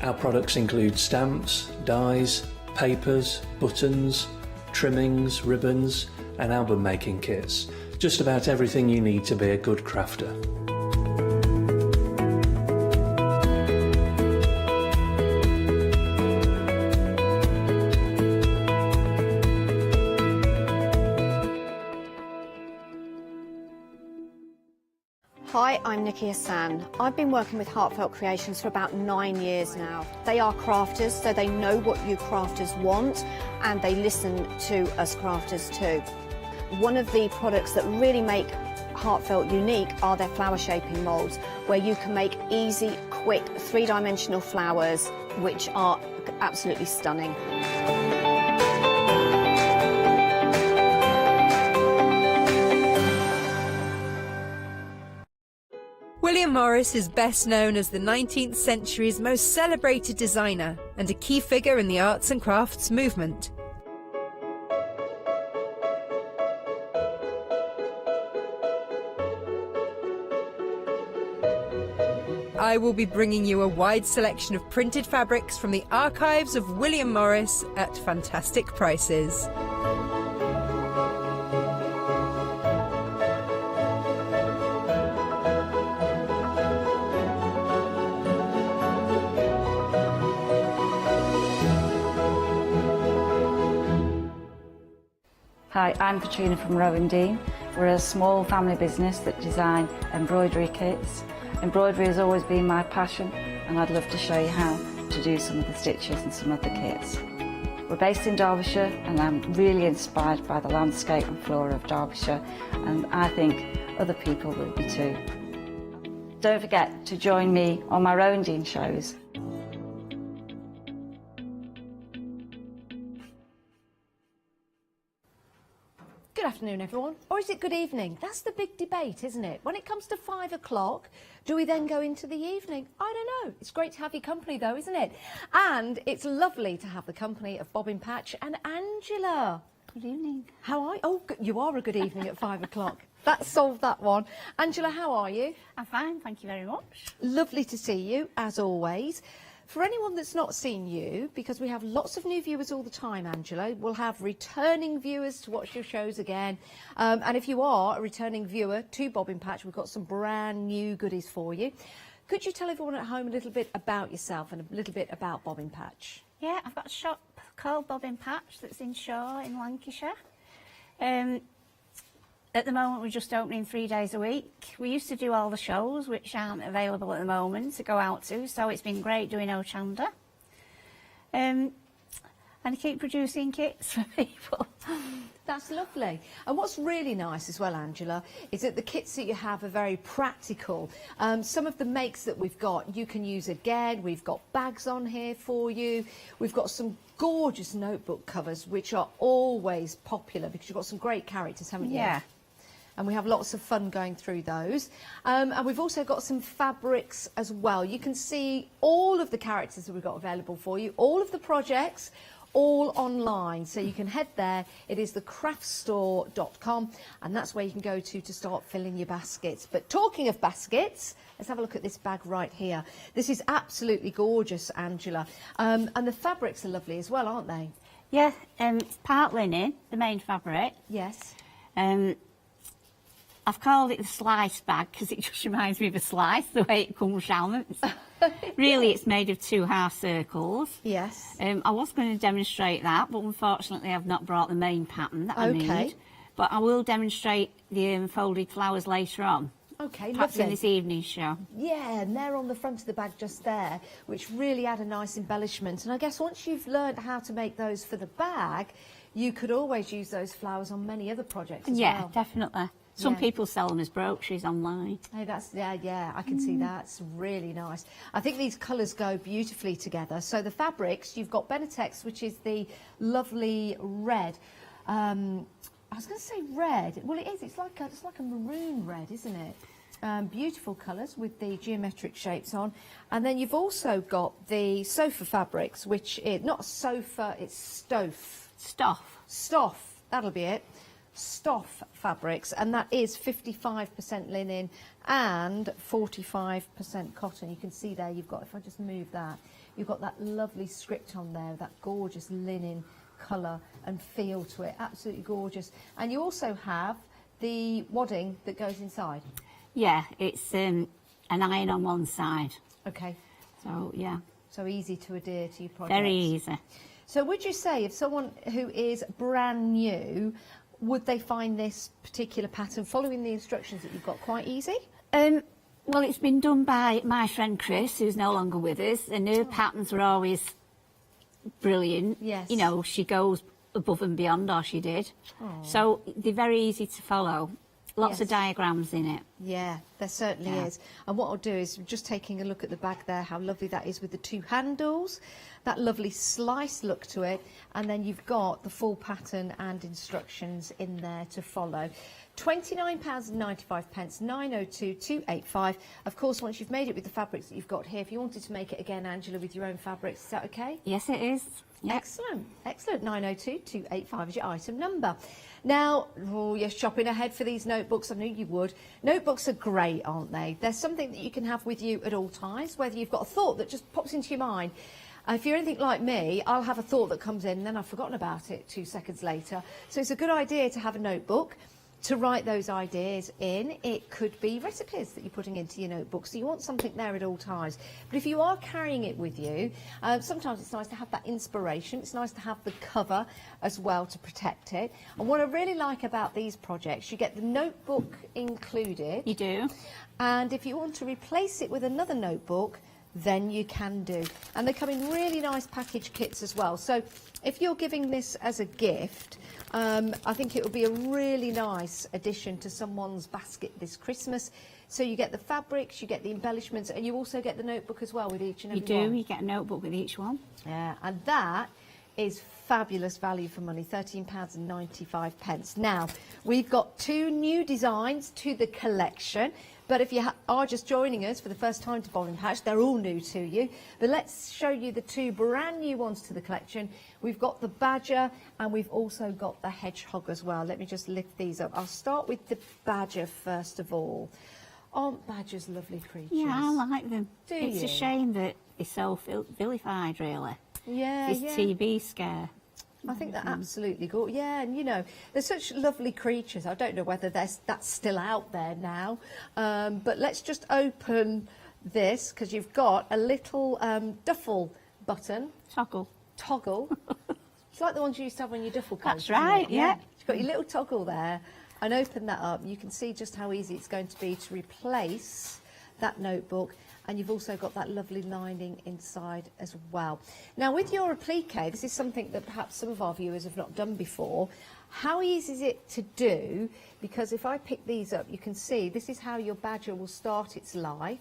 Our products include stamps, dies, papers, buttons, trimmings, ribbons and album making kits. Just about everything you need to be a good crafter.
Hi, I'm Nikki Hassan. I've been working with Heartfelt Creations for about 9 years now. They are crafters, so they know what you crafters want, and they listen to us crafters too. One of the products that really make Heartfelt unique are their flower shaping moulds, where you can make easy, quick, 3-dimensional flowers, which are absolutely stunning.
William Morris is best known as the 19th century's most celebrated designer and a key figure in the arts and crafts movement. I will be bringing you a wide selection of printed fabrics from the archives of William Morris at fantastic prices.
Hi, I'm Katrina from Rowan Dean. We're a small family business that design embroidery kits. Embroidery has always been my passion, and I'd love to show you how to do some of the stitches and some of the kits. We're based in Derbyshire, and I'm really inspired by the landscape and flora of Derbyshire, and I think other people will be too. Don't forget to join me on my Rowan Dean shows.
Good afternoon, everyone. Or is it good evening? That's the big debate, isn't it? When it comes to 5 o'clock, do we then go into the evening? I don't know. It's great to have your company, though, isn't it? And it's lovely to have the company of Bobbin Patch and Angela.
Good evening.
How are you? Oh, you are a good evening at 5 o'clock. That solved that one. Angela, how are you?
I'm fine, thank you very much.
Lovely to see you, as always. For anyone that's not seen you, because we have lots of new viewers all the time, Angela, we'll have returning viewers to watch your shows again. And if you are a returning viewer to Bobbin Patch, we've got some brand new goodies for you. Could you tell everyone at home a little bit about yourself and a little bit about Bobbin Patch?
Yeah, I've got a shop called Bobbin Patch that's in Shaw in Lancashire. At the moment, we're just opening 3 days a week. We used to do all the shows, which aren't available at the moment to go out to, so it's been great doing Ochanda. And I keep producing kits for people.
That's lovely. And what's really nice as well, Angela, is that the kits that you have are very practical. Some of the makes that we've got, you can use again. We've got bags on here for you. We've got some gorgeous notebook covers, which are always popular because you've got some great characters, haven't you?
Yeah.
And we have lots of fun going through those. And we've also got some fabrics as well. You can see all of the characters that we've got available for you, all of the projects, all online. So you can head there. It is thecraftstore.com, and that's where you can go to start filling your baskets. But talking of baskets, let's have a look at this bag right here. This is absolutely gorgeous, Angela. And the fabrics are lovely as well, aren't they?
Yeah, it's part linen, the main fabric.
Yes.
I've called it the slice bag because it just reminds me of a slice, the way it comes down. Really, it's made of 2 half circles.
Yes.
I was going to demonstrate that, but unfortunately I've not brought the main pattern that I made. But I will demonstrate the folded flowers later on.
Okay,
perhaps
lovely.
in this evening's show.
Yeah, and they're on the front of the bag just there, which really add a nice embellishment. And I guess once you've learned how to make those for the bag, you could always use those flowers on many other projects as well.
Yeah, definitely. Some people sell them as brooches online.
Hey, that's yeah, I can see that. It's really nice. I think these colours go beautifully together. So the fabrics, you've got Benetex, which is the lovely red. I was going to say red. Well, it is. It's like a maroon red, isn't it? Beautiful colours with the geometric shapes on. And then you've also got the sofa fabrics, which is not sofa, it's stoff. Stoff, that'll be it. Stoff fabrics, and that is 55% linen and 45% cotton. You can see there, you've got, if I just move that, you've got that lovely script on there, that gorgeous linen colour and feel to it, absolutely gorgeous. And you also have the wadding that goes inside.
Yeah, it's an iron on one side.
Okay.
So, yeah.
So easy to adhere to your projects.
Very easy.
So would you say if someone who is brand new, would they find this particular pattern, following the instructions that you've got, quite easy?
Well, it's been done by my friend Chris, who's no longer with us, and her patterns were always brilliant.
Yes.
You know, she goes above and beyond, or she did.
Aww.
So they're very easy to follow. Lots of diagrams in it.
Yeah, there certainly is. And what I'll do is just taking a look at the back there, how lovely that is with the two handles, that lovely slice look to it, and then you've got the full pattern and instructions in there to follow. £29.95, 902-285. Of course, once you've made it with the fabrics that you've got here, if you wanted to make it again, Angela, with your own fabrics, is that okay?
Yes, it is. Yep.
Excellent, excellent. 902-285 is your item number. Now, you're shopping ahead for these notebooks. I knew you would. Notebooks are great, aren't they? They're something that you can have with you at all times, whether you've got a thought that just pops into your mind. If you're anything like me, I'll have a thought that comes in and then I've forgotten about it 2 seconds later. So it's a good idea to have a notebook to write those ideas in. It could be recipes that you're putting into your notebook, so you want something there at all times. But if you are carrying it with you, sometimes it's nice to have that inspiration. It's nice to have the cover as well to protect it. And what I really like about these projects, you get the notebook included.
You do.
And if you want to replace it with another notebook, then you can do. And they come in really nice package kits as well. So if you're giving this as a gift, I think it would be a really nice addition to someone's basket this Christmas. So you get the fabrics, you get the embellishments, and you also get the notebook as well with each and every one.
You do, you get a notebook with each one.
Yeah, and that is fabulous value for money, £13.95. Now, we've got 2 new designs to the collection. But if you are just joining us for the first time to Bobbin Patch, they're all new to you. But let's show you the 2 brand new ones to the collection. We've got the badger and we've also got the hedgehog as well. Let me just lift these up. I'll start with the badger first of all. Aren't badgers lovely creatures?
Yeah, I like them. It's
you?
a shame that they're so vilified, really.
Yeah,
This
yeah.
TB scare.
I think they're absolutely gorgeous. Yeah, and you know, they're such lovely creatures. I don't know whether that's still out there now. But let's just open this, because you've got a little duffel button. Toggle. It's like the ones you used to have on your duffel coat.
That's right, yeah.
You've got your little toggle there, and open that up. You can see just how easy it's going to be to replace that notebook. And you've also got that lovely lining inside as well. Now, with your applique, this is something that perhaps some of our viewers have not done before. How easy is it to do? Because if I pick these up, you can see this is how your badger will start its life.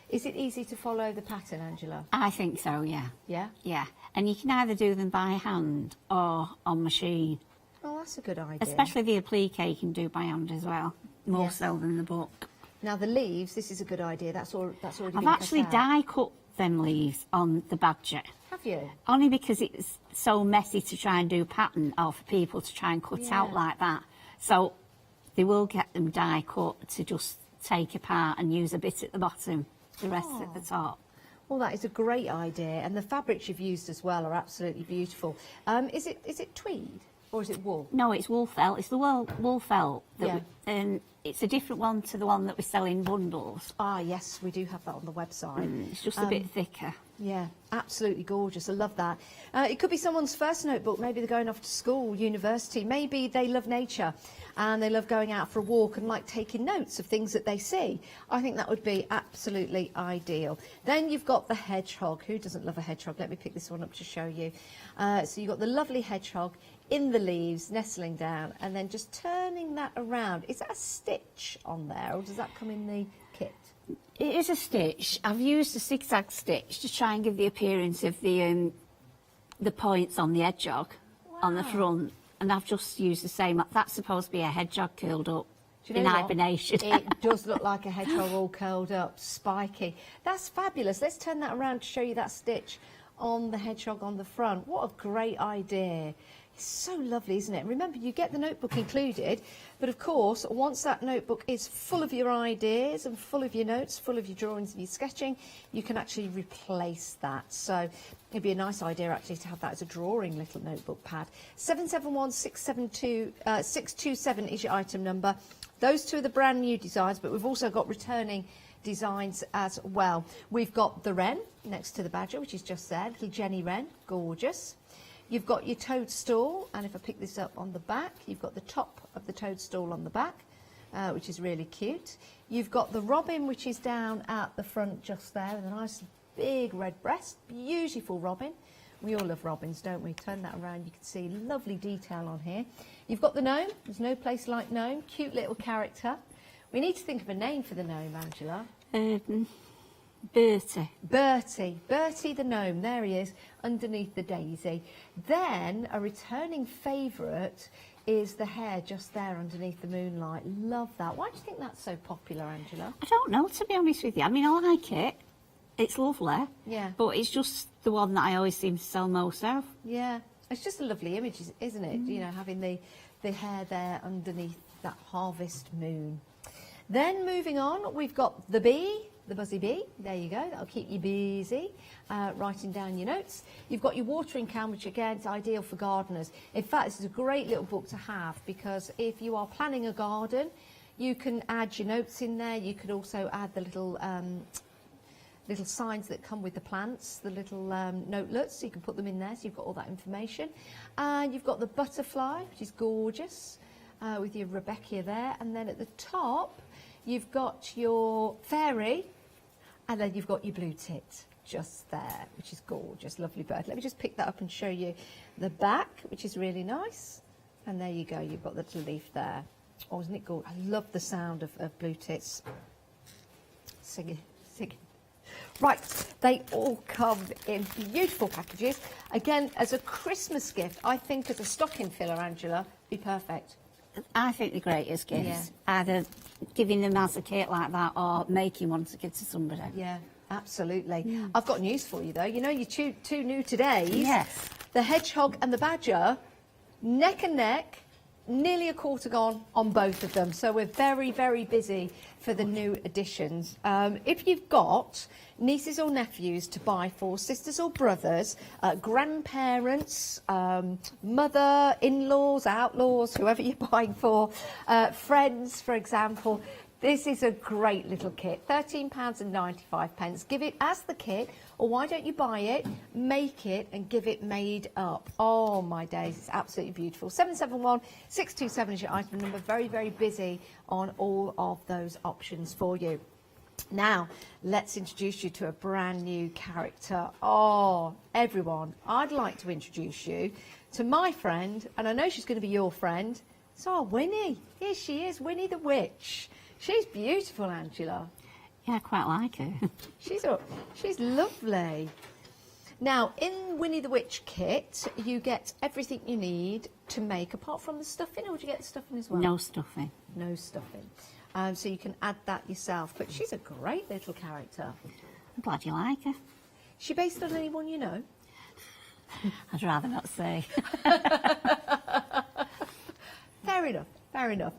Is it easy to follow the pattern, Angela?
I think so, yeah.
Yeah?
Yeah. And you can either do them by hand or on machine.
Oh, that's a good idea.
Especially the applique you can do by hand as well, more so than the book.
Now the leaves, this is a good idea. That's already
I've actually die cut them leaves on the badger.
Have you?
Only because it's so messy to try and do pattern or for people to try and cut out like that. So they will get them die cut to just take apart and use a bit at the bottom, the rest at the top.
Well, that is a great idea, and the fabrics you've used as well are absolutely beautiful. Is it tweed or is it wool?
No, it's wool felt. It's the wool felt. And it's a different one to the one that we sell in bundles.
Ah, yes, we do have that on the website.
It's just a bit thicker.
Yeah, absolutely gorgeous. I love that. It could be someone's first notebook. Maybe they're going off to school, university. Maybe they love nature and they love going out for a walk and like taking notes of things that they see. I think that would be absolutely ideal. Then you've got the hedgehog. Who doesn't love a hedgehog? Let me pick this one up to show you. So you've got the lovely hedgehog in the leaves, nestling down, and then just turning that around. Is that a stitch on there, or does that come in the kit?
It is a stitch. I've used a zigzag stitch to try and give the appearance of the points on the hedgehog on the front, and I've just used the same. That's supposed to be a hedgehog curled up in hibernation.
It does look like a hedgehog all curled up, spiky. That's fabulous. Let's turn that around to show you that stitch on the hedgehog on the front. What a great idea. It's so lovely, isn't it? Remember, you get the notebook included, but of course, once that notebook is full of your ideas and full of your notes, full of your drawings and your sketching, you can actually replace that. So it'd be a nice idea actually to have that as a drawing little notebook pad. 771-627 is your item number. Those two are the brand new designs, but we've also got returning designs as well. We've got the wren next to the badger, which is just there, little Jenny Wren, gorgeous. You've got your toadstool, and if I pick this up on the back, you've got the top of the toadstool on the back, which is really cute. You've got the robin, which is down at the front just there, with a nice big red breast, beautiful robin. We all love robins, don't we? Turn that around, you can see lovely detail on here. You've got the gnome. There's no place like gnome. Cute little character. We need to think of a name for the gnome, Angela.
Bertie.
Bertie. Bertie the gnome. There he is, underneath the daisy. Then, a returning favourite is the hare just there underneath the moonlight. Love that. Why do you think that's so popular, Angela?
I don't know, to be honest with you. I mean, I like it. It's lovely.
Yeah.
But it's just the one that I always seem to sell most of.
Yeah. It's just a lovely image, isn't it? You know, having the hare there underneath that harvest moon. Then moving on, we've got the bee, the buzzy bee. There you go. That'll keep you busy, writing down your notes. You've got your watering can, which again is ideal for gardeners. In fact, this is a great little book to have because if you are planning a garden, you can add your notes in there. You could also add the little little signs that come with the plants, the little notelets, so you can put them in there, so you've got all that information. And you've got the butterfly, which is gorgeous, with your Rebecca there. And then at the top, you've got your fairy, and then you've got your blue tit just there, which is gorgeous, lovely bird. Let me just pick that up and show you the back, which is really nice. And there you go, you've got the little leaf there. Oh, isn't it gorgeous? I love the sound of blue tits. Singing, singing. Right, they all come in beautiful packages. Again, as a Christmas gift, I think as a stocking filler, Angela, be perfect.
I think the greatest gifts.
Yeah.
Either giving them as a kit like that or making one to give to somebody.
Yeah, absolutely. I've got news for you, though. You know your two new todays?
Yes.
The hedgehog and the badger, neck and neck, nearly a quarter gone on both of them. So we're very, very busy for the new additions. If you've got nieces or nephews to buy for, sisters or brothers, grandparents, mother, in-laws, outlaws, whoever you're buying for, friends, for example, this is a great little kit, £13.95. Give it as the kit, or why don't you buy it, make it, and give it made up. Oh, my days, it's absolutely beautiful. 771-627 is your item number. Very, very busy on all of those options for you. Now, let's introduce you to a brand new character. Oh, everyone, I'd like to introduce you to my friend, and I know she's going to be your friend. It's our Winnie. Here she is, Winnie the Witch. She's beautiful, Angela.
Yeah, I quite like her.
She's lovely. Now, in Winnie the Witch kit, you get everything you need to make, apart from the stuffing, or would you get the stuffing as well?
No stuffing.
No stuffing. So you can add that yourself. But she's a great little character.
I'm glad you like her.
She based on anyone you know?
I'd rather not say.
Fair enough, fair enough.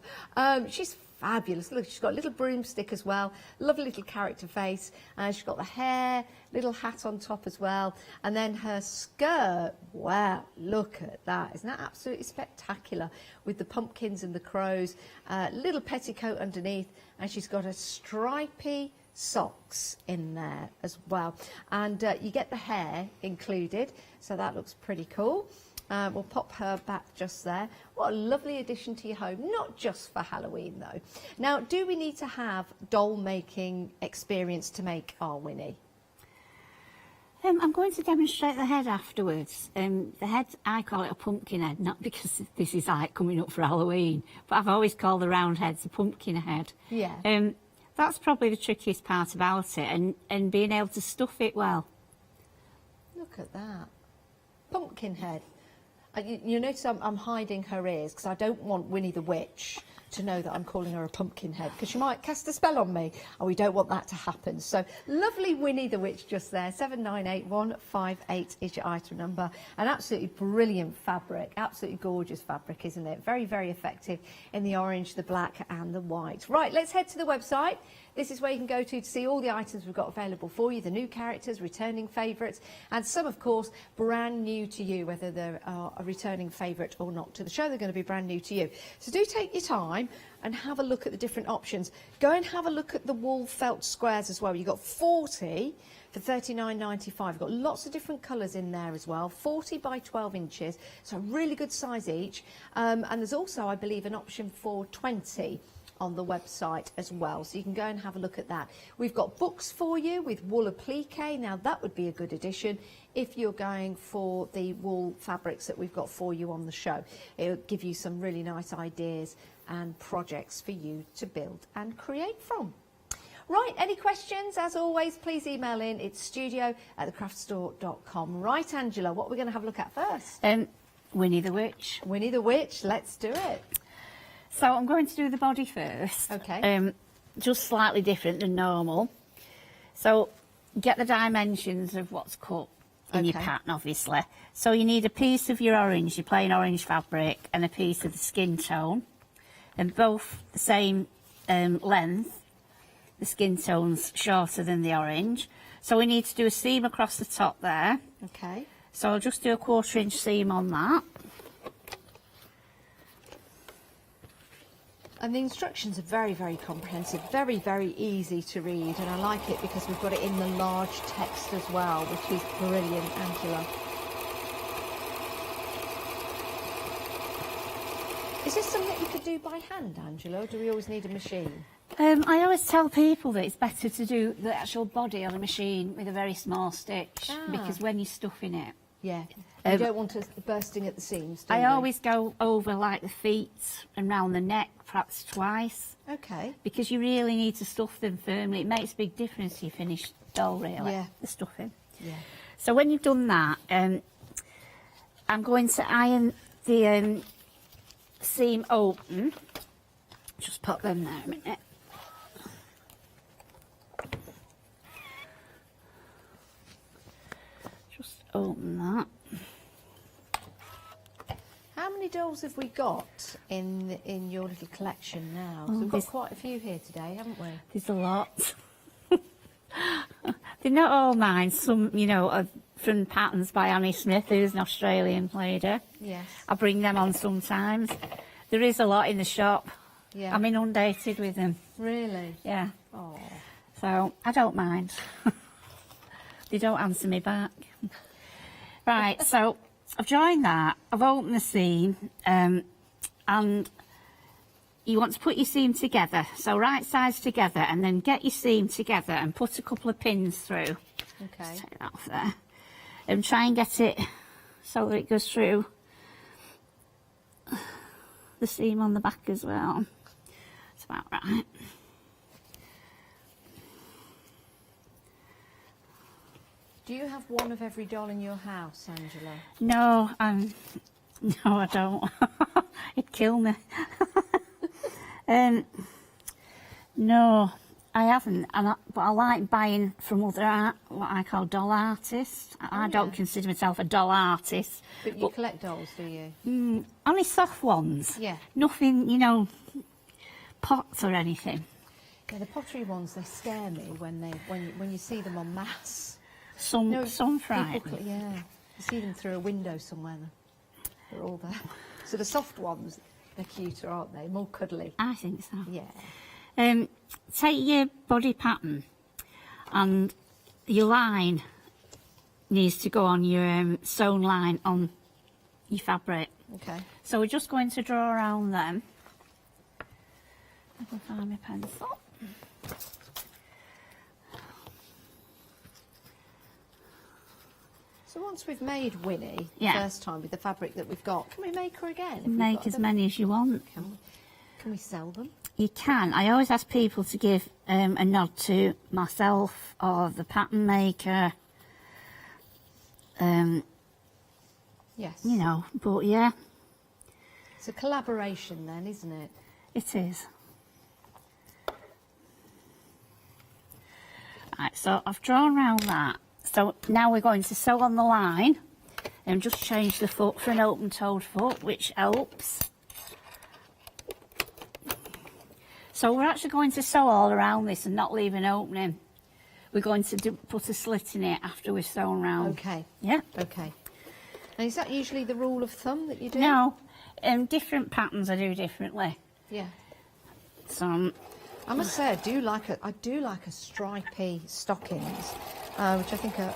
She's fabulous. Look, she's got a little broomstick as well, lovely little character face. She's got the hair, little hat on top as well. And then her skirt, wow, look at that. Isn't that absolutely spectacular? With the pumpkins and the crows, little petticoat underneath, and she's got a stripy socks in there as well. And you get the hair included, so that looks pretty cool. We'll pop her back just there. What a lovely addition to your home, not just for Halloween though. Now, do we need to have doll making experience to make our Winnie?
I'm going to demonstrate the head afterwards. The head, I call it a pumpkin head, not because this is like coming up for Halloween, but I've always called the round heads a pumpkin head.
Yeah.
That's probably the trickiest part about it, and being able to stuff it well.
Look at that. Pumpkin head. You notice I'm hiding her ears because I don't want Winnie the Witch to know that I'm calling her a pumpkin head, because she might cast a spell on me, and we don't want that to happen. So lovely Winnie the Witch just there. 798158 is your item number. An absolutely brilliant fabric, absolutely gorgeous fabric, isn't it? Very, very effective in the orange, the black and the white. Right, let's head to the website. This is where you can go to see all the items we've got available for you, the new characters, returning favourites, and some, of course, brand new to you, whether they're a returning favourite or not to the show. They're going to be brand new to you. So do take your time and have a look at the different options. Go and have a look at the wool felt squares as well. You've got 40 for $39.95. You've got lots of different colours in there as well. 40 by 12 inches, so a really good size each. And there's also, I believe, an option for 20 on the website as well, so you can go and have a look at that. We've got books for you with wool applique. Now that would be a good addition if you're going for the wool fabrics that we've got for you on the show. It'll give you some really nice ideas and projects for you to build and create from. Right, any questions? As always, please email in. It's studio@thecraftstore.com. Right, Angela, what are we going to have a look at first?
Winnie the Witch.
Winnie the Witch, let's do it.
So I'm going to do the body first.
Okay.
Just slightly different than normal. So get the dimensions of what's cut in your pattern, obviously. So you need a piece of your orange, your plain orange fabric, and a piece of the skin tone, and both the same length. The skin tone's shorter than the orange. So we need to do a seam across the top there.
Okay.
So I'll just do a 1/4 inch seam on that.
And the instructions are very, very comprehensive, very, very easy to read, and I like it because we've got it in the large text as well, which is brilliant, Angela. Is this something that you could do by hand, Angela, or do we always need a machine?
I always tell people that it's better to do the actual body on a machine with a very small stitch, because when you're stuffing it...
Yeah, you don't want it bursting at the seams, do you?
I always go over like the feet and round the neck, perhaps twice.
Okay.
Because you really need to stuff them firmly. It makes a big difference to your finished doll, really, the stuffing.
Yeah.
So when you've done that, I'm going to iron the seam open. Just pop them there a minute. Just open that.
How many dolls have we got in your little collection now? So we've got quite a few here today, haven't we?
There's a lot. They're not all mine. Some, you know, are from patterns by Annie Smith, who's an Australian plater.
Yes.
I bring them on sometimes. There is a lot in the shop.
Yeah.
I'm inundated with them.
Really?
Yeah.
Oh.
So I don't mind. They don't answer me back. Right, so I've joined that. I've opened the seam, and you want to put your seam together. So right sides together, and then get your seam together and put a couple of pins through.
Okay.
Just take that off there. And try and get it so that it goes through the seam on the back as well. It's about right.
Do you have one of every doll in your house, Angela?
No, no, I don't. It'd kill me. No, I haven't. But I like buying from other what I call doll artists. I don't consider myself a doll artist.
But you collect dolls, do you?
Only soft ones.
Yeah.
Nothing, you know, pots or anything.
Yeah, the pottery ones, they scare me when you see them en masse.
Some frightened.
Yeah, you see them through a window somewhere. They're all there. So the soft ones, they're cuter, aren't they? More cuddly.
I think so.
Yeah.
Take your body pattern, and your line needs to go on your sewn line on your fabric.
Okay.
So we're just going to draw around them. I can find my pencil.
So once we've made Winnie the first time with the fabric that we've got, can we make her again?
Make as many as you want.
Can we sell them?
You can. I always ask people to give a nod to myself or the pattern maker.
Yes.
You know, but yeah.
It's a collaboration then, isn't it?
It is. Right, so I've drawn around that. So now we're going to sew on the line and just change the foot for an open-toed foot, which helps. So we're actually going to sew all around this and not leave an opening. We're going to put a slit in it after we've sewn round.
Okay.
Yeah.
Okay. And is that usually the rule of thumb that you do?
No. Different patterns I do differently.
Yeah.
So
I must say I do like a stripy stockings, which I think are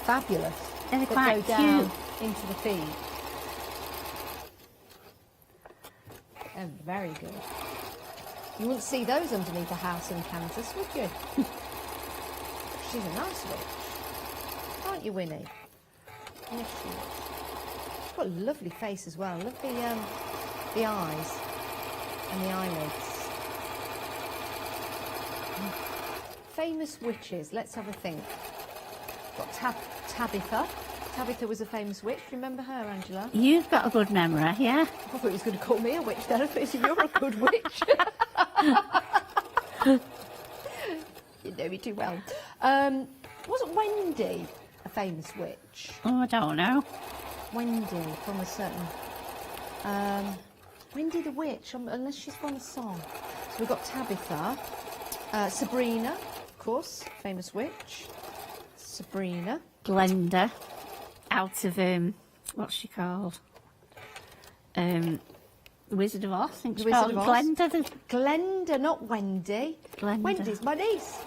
fabulous.
And they're
that
quite
go down
cute.
into the feet. They're very good. You wouldn't see those underneath a house in Kansas, would you? She's a nice witch. Aren't you, Winnie? Yes, she is. She's got a lovely face as well. Love the eyes and the eyelids. Famous witches. Let's have a think. Got Tabitha. Tabitha was a famous witch. Remember her, Angela?
You've got a good memory, yeah?
I thought he was going to call me a witch then. I thought you're a good witch. You know me too well. Wasn't Wendy a famous witch?
Oh, I don't know.
Wendy from a certain... Wendy the Witch, unless she's from a song. So we've got Tabitha. Sabrina, of course, famous witch. Sabrina.
Glenda, out of, what's she called? The Wizard of Oz, I think she's called Glenda.
Glenda, not Wendy.
Glenda.
Wendy's my niece.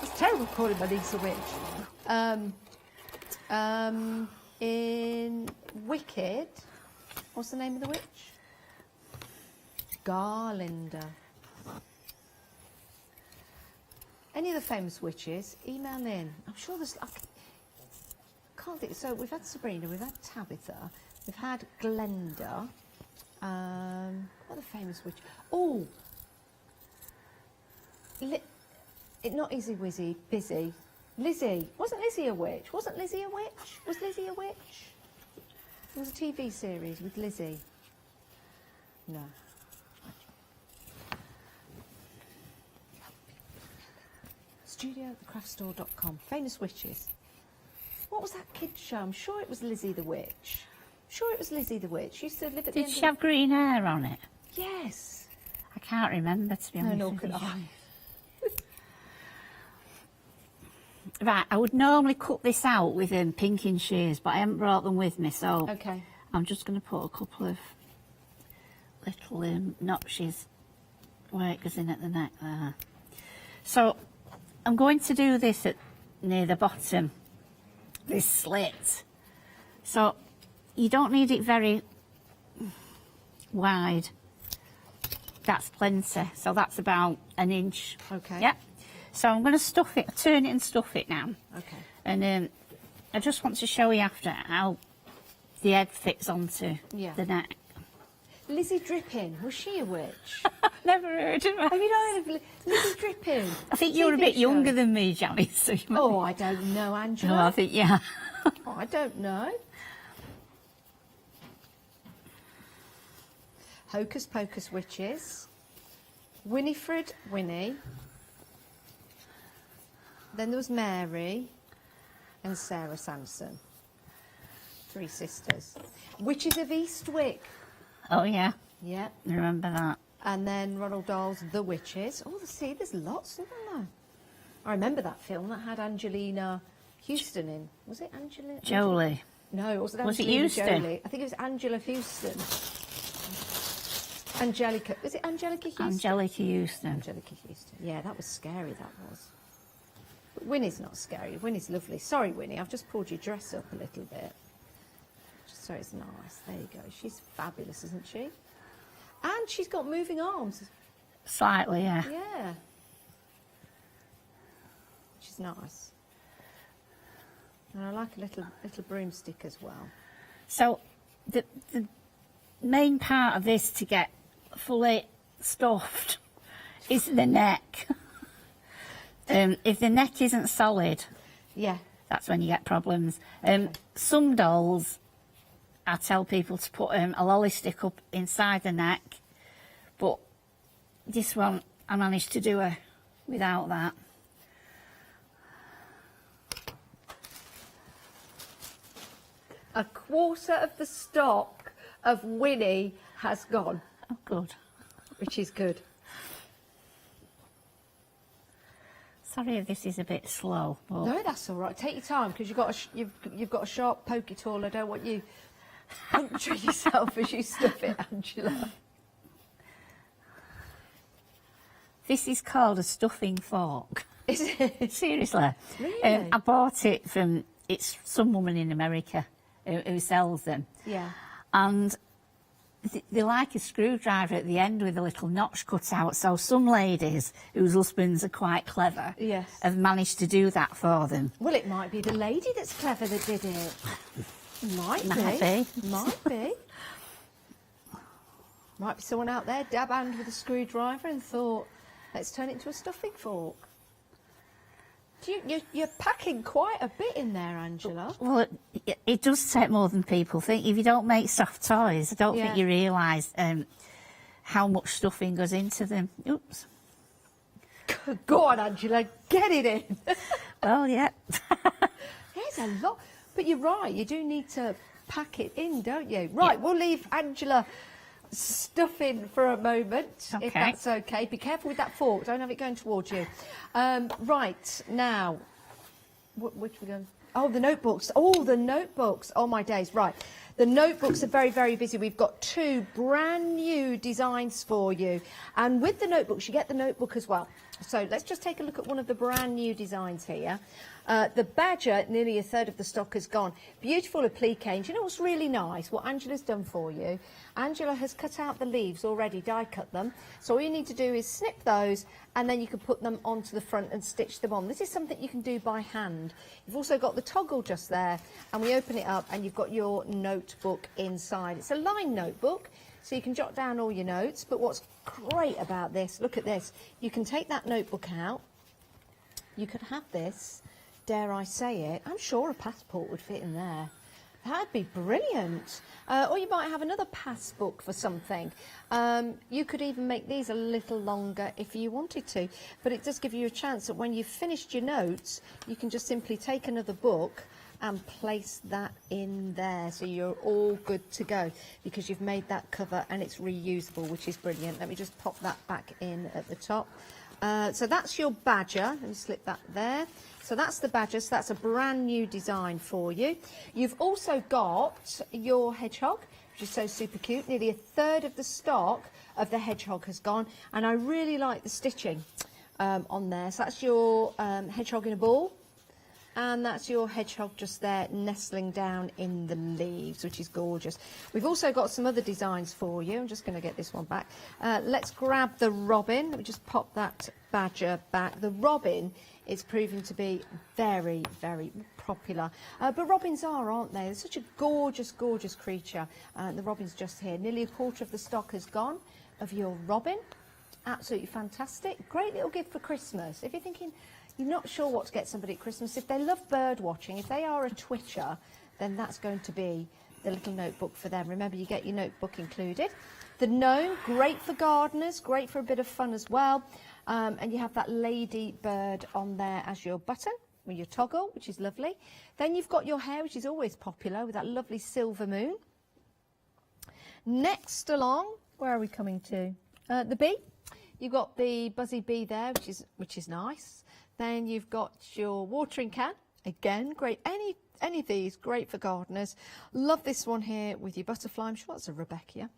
It's terrible calling my niece a witch. In Wicked, what's the name of the witch? Garlinda. Any of the famous witches, email in. I'm sure there's... I can't think... So we've had Sabrina, we've had Tabitha, we've had Glenda. What are the famous witches? Oh! Not Izzy Wizzy, Busy. Lizzie. Wasn't Lizzie a witch? Wasn't Lizzie a witch? Was Lizzie a witch? There was a TV series with Lizzie. No. Studio@thecraftstore.com. Famous witches. What was that kids' show? I'm sure it was Lizzie the Witch. I'm sure it was Lizzie the Witch. She used to live at the
Did
end
she have green hair on it?
Yes.
I can't remember, to be honest.
No, nor
with
could
you.
I.
Right, I would normally cut this out with pinking shears, but I haven't brought them with me, so
Okay.
I'm just going to put a couple of little notches where it goes in at the neck there. So I'm going to do this near the bottom, this slit. So you don't need it very wide. That's plenty. So that's about an inch.
Okay.
Yep. So I'm going to stuff it, turn it and stuff it now.
Okay.
And I just want to show you after how the egg fits onto the neck.
Lizzie Dripping, was she a witch?
Never heard of her.
Have you not heard of Lizzie Dripping?
I think you're a bit younger than me, Janice. So you might...
Oh, I don't know, Angela.
Oh, I think, yeah.
Oh, I don't know. Hocus Pocus Witches. Winifred, Winnie. Then there was Mary and Sarah Sanson. 3 sisters. Witches of Eastwick.
Oh, yeah.
Yeah.
I remember that.
And then Ronald Dahl's The Witches. Oh, see, there's lots of them there. I remember that film that had Angelina Houston in. Was it Angela?
Jolie.
No, it wasn't
Was it
Angelina
Houston?
Jolie. I think it was Angela Houston. Angelica. Was it Angelica Houston?
Angelica Houston.
Angelica Houston. Yeah, that was scary, that was. But Winnie's not scary. Winnie's lovely. Sorry, Winnie, I've just pulled your dress up a little bit. Just so it's nice. There you go. She's fabulous, isn't she? And she's got moving arms.
Slightly, yeah.
Yeah. She's nice. And I like a little broomstick as well.
So the main part of this to get fully stuffed is the neck. If the neck isn't solid, that's when you get problems. Some dolls, I tell people to put a lolly stick up inside the neck, but this one I managed to do without that.
A quarter of the stock of Winnie has gone.
Oh, good.
Which is good.
Sorry if this is a bit slow. But...
No, that's all right. Take your time because you've got a sharp pokey tool. I don't want you puncture yourself as you stuff it, Angela.
This is called a stuffing fork.
Is it?
Seriously.
Really?
I bought it from some woman in America who sells them.
Yeah.
And they like a screwdriver at the end with a little notch cut out. So some ladies whose husbands are quite clever have managed to do that for them.
Well, it might be the lady that's clever that did it. Might be. Might be. Might be someone out there dab hand with a screwdriver and thought, let's turn it into a stuffing fork. You're packing quite a bit in there, Angela.
Well, it does take more than people think. If you don't make soft toys, I don't think you realise how much stuffing goes into them. Oops.
Go on, Angela, get it in.
Well, yeah.
There's a lot. But you're right, you do need to pack it in, don't you? Right, we'll leave Angela stuffing for a moment, if that's okay. Be careful with that fork, don't have it going towards you. Right, now, which we going? Oh, the notebooks. Oh, the notebooks. Oh, my days. Right. The notebooks are very, very busy. We've got 2 brand new designs for you. And with the notebooks, you get the notebook as well. So let's just take a look at one of the brand new designs here. The Badger, nearly a third of the stock has gone. Beautiful applique. And you know what's really nice? What Angela's done for you? Angela has cut out the leaves already, die cut them. So all you need to do is snip those and then you can put them onto the front and stitch them on. This is something you can do by hand. You've also got the toggle just there and we open it up and you've got your notebook inside. It's a lined notebook, so you can jot down all your notes. But what's great about this, look at this, you can take that notebook out, you could have this, dare I say it, I'm sure a passport would fit in there. That'd be brilliant. Or you might have another passbook for something. You could even make these a little longer if you wanted to, but it does give you a chance that when you've finished your notes, you can just simply take another book and place that in there, so you're all good to go because you've made that cover and it's reusable, which is brilliant. Let me just pop that back in at the top. So that's your Badger. Let me slip that there. So that's the Badger, so that's a brand new design for you. You've also got your Hedgehog, which is so super cute. Nearly a third of the stock of the Hedgehog has gone, and I really like the stitching on there. So that's your Hedgehog in a ball. And that's your Hedgehog just there nestling down in the leaves, which is gorgeous. We've also got some other designs for you. I'm just going to get this one back. Let's grab the Robin. Let me just pop that Badger back. The Robin is proving to be very, very popular. But robins aren't they? They're such a gorgeous, gorgeous creature. The Robin's just here. Nearly a quarter of the stock has gone of your Robin. Absolutely fantastic. Great little gift for Christmas. If you're thinking you're not sure what to get somebody at Christmas, if they love bird watching, if they are a twitcher, then that's going to be the little notebook for them. Remember, you get your notebook included. The Gnome, great for gardeners, great for a bit of fun as well. And you have that lady bird on there as your button with your toggle, which is lovely. Then you've got your hare, which is always popular, with that lovely silver moon. Next along, where are we coming to? The bee. You've got the buzzy bee there, which is nice. Then you've got your watering can. Again, great. Any of these, great for gardeners. Love this one here with your butterfly. I'm sure that's a Rebecca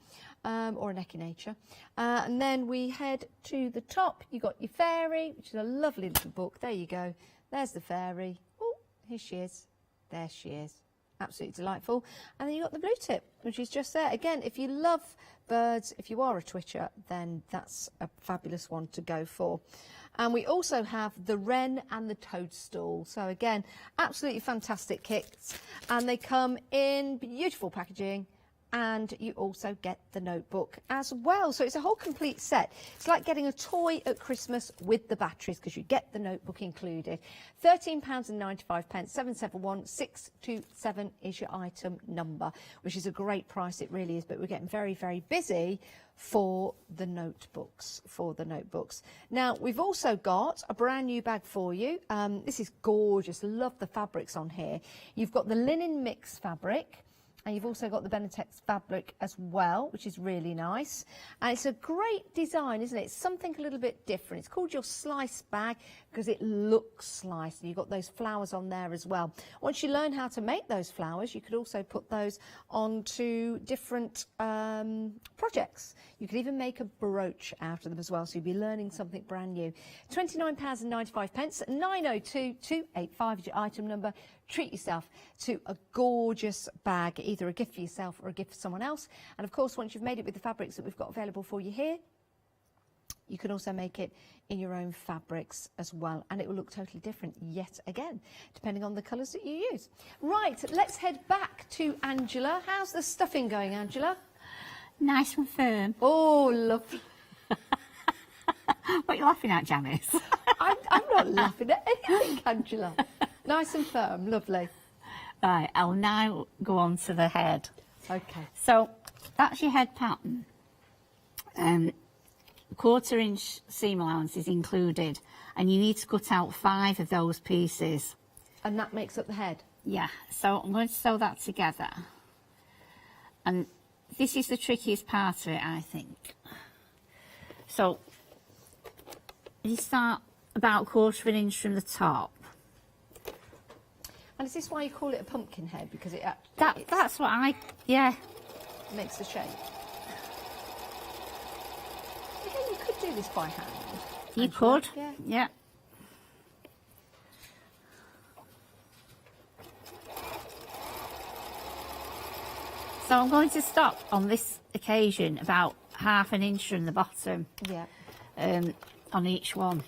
or an Echinature. And then we head to the top. You've got your fairy, which is a lovely little book. There you go. There's the fairy. Oh, here she is. There she is. Absolutely delightful. And then you've got the blue tip, which is just there. Again, if you love birds, if you are a twitcher, then that's a fabulous one to go for. And we also have the wren and the toadstool. So again, absolutely fantastic kits. And they come in beautiful packaging. And you also get the notebook as well. So it's a whole complete set. It's like getting a toy at Christmas with the batteries, because you get the notebook included. £13.95, 771627 is your item number, which is a great price. It really is. But we're getting very, very busy for the notebooks. Now, we've also got a brand new bag for you. This is gorgeous. Love the fabrics on here. You've got the linen mix fabric. And you've also got the Benetex fabric as well, which is really nice. And it's a great design, isn't it? It's something a little bit different. It's called your slice bag because it looks sliced. And you've got those flowers on there as well. Once you learn how to make those flowers, you could also put those onto different projects. You could even make a brooch out of them as well. So you'll be learning something brand new. £29.95, 902285 is your item number. Treat yourself to a gorgeous bag. either a gift for yourself or a gift for someone else. And of course, once you've made it with the fabrics that we've got available for you here, you can also make it in your own fabrics as well, and it will look totally different yet again, depending on the colours that you use. Right, let's head back to Angela. How's the stuffing going, Angela?
Nice and firm.
Oh, lovely.
What are you laughing at, Janice?
I'm not laughing at anything, Angela. Nice and firm, lovely.
Right, I'll now go on to the head.
Okay.
So that's your head pattern. 1/4 inch seam allowance is included, and you need to cut out 5 of those pieces.
And that makes up the head?
Yeah, so I'm going to sew that together. And this is the trickiest part of it, I think. So you start about 1/4 inch from the top.
And is this why you call it a pumpkin head? Because it
that's what yeah.
Makes the shape. Again, you could do this by hand.
You could, yeah. So I'm going to stop on this occasion about 1/2 inch from the bottom.
Yeah.
On each one.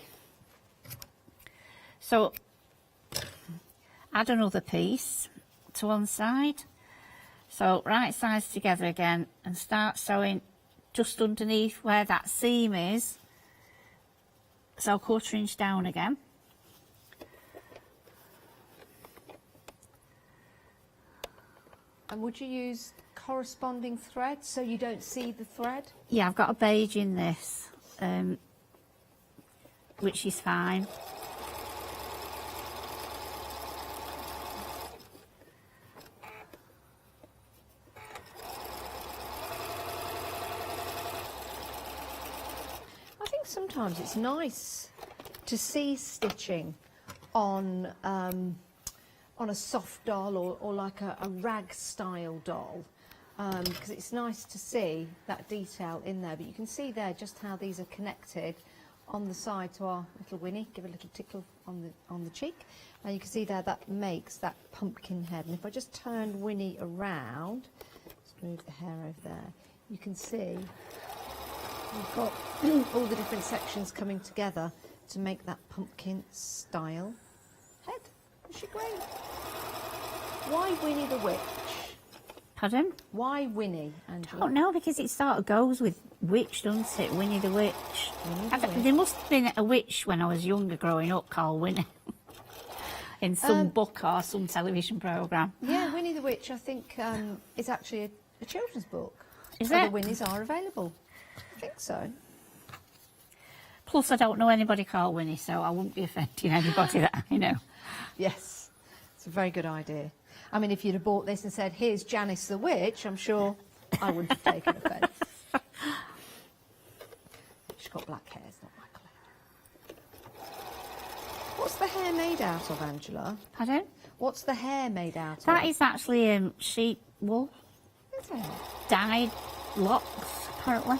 So add another piece to one side. So right sides together again and start sewing just underneath where that seam is. So 1/4 inch down again.
And would you use corresponding thread so you don't see the thread?
Yeah, I've got a beige in this, which is fine.
I think sometimes it's nice to see stitching on a soft doll or like a rag style doll, because it's nice to see that detail in there. But you can see there just how these are connected on the side to our little Winnie. Give a little tickle on the cheek, and you can see there that makes that pumpkin head. And if I just turn Winnie around, let's move the hair over there, you can see we've got all the different sections coming together to make that pumpkin style head. Is she great? Why Winnie the Witch?
Pardon?
Why Winnie, Angela?
Oh no, because it sort of goes with witch, doesn't it? Winnie the Witch. There must have been a witch when I was younger growing up called Winnie. In some book or some television programme.
Yeah, Winnie the Witch, I think, is actually a children's book.
Is
Other
it?
Winnies are available. I think so.
Plus, I don't know anybody called Winnie, so I wouldn't be offending anybody that I know.
Yes, it's a very good idea. I mean, if you'd have bought this and said, here's Janice the Witch, I'm sure I wouldn't have taken offence. She's got black hair, it's not my colour. What's the hair made out of, Angela?
Pardon?
What's the hair made out of?
That is actually sheep wool.
Is it?
Dyed locks, apparently.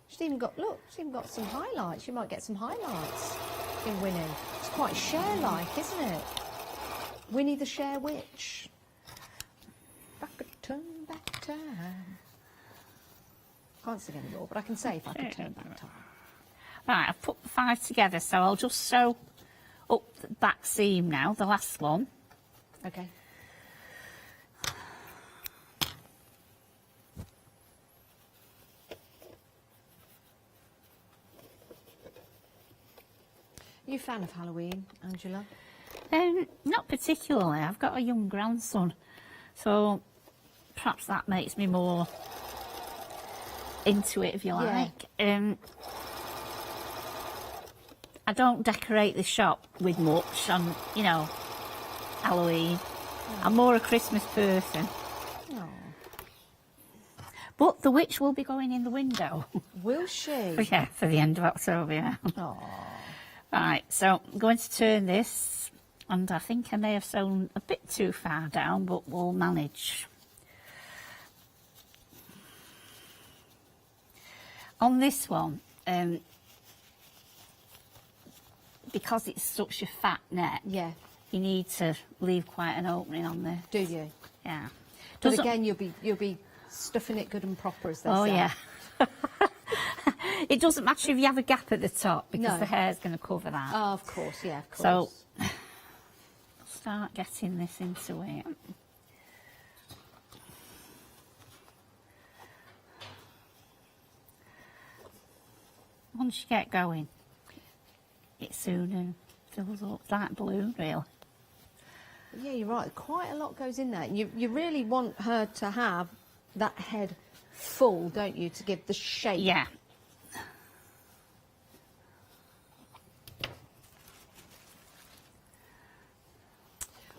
She's even got, look, she's even got some highlights. You might get some highlights in Winnie. It's quite Cher-like, isn't it? Winnie the Cher Witch. Back a turn, back time. Can't sing anymore, but I can say if I could turn back time.
Right, I've put the 5 together, so I'll just sew up the back seam now, the last one.
Okay. Are you a fan of Halloween, Angela?
Not particularly. I've got a young grandson, so perhaps that makes me more into it, if you like. I don't decorate the shop with much on, you know, Halloween. I'm more a Christmas person.
Oh.
But the witch will be going in the window.
Will she?
Yeah, for the end of October, yeah.
Oh.
Right, so I'm going to turn this, and I think I may have sewn a bit too far down, but we'll manage. On this one, because it's such a fat net, you need to leave quite an opening on there.
Do you?
Yeah.
But
Doesn't-
again, you'll be stuffing it good and proper, as they
Oh
say.
yeah. It doesn't matter if you have a gap at the top because
No.
the hair's going to cover that.
Oh, of course, yeah, of course.
So start getting this into it. Once you get going, it soon fills up. It's like blue, really.
Yeah, you're right. Quite a lot goes in there. You really want her to have that head full, don't you, to give the shape?
Yeah.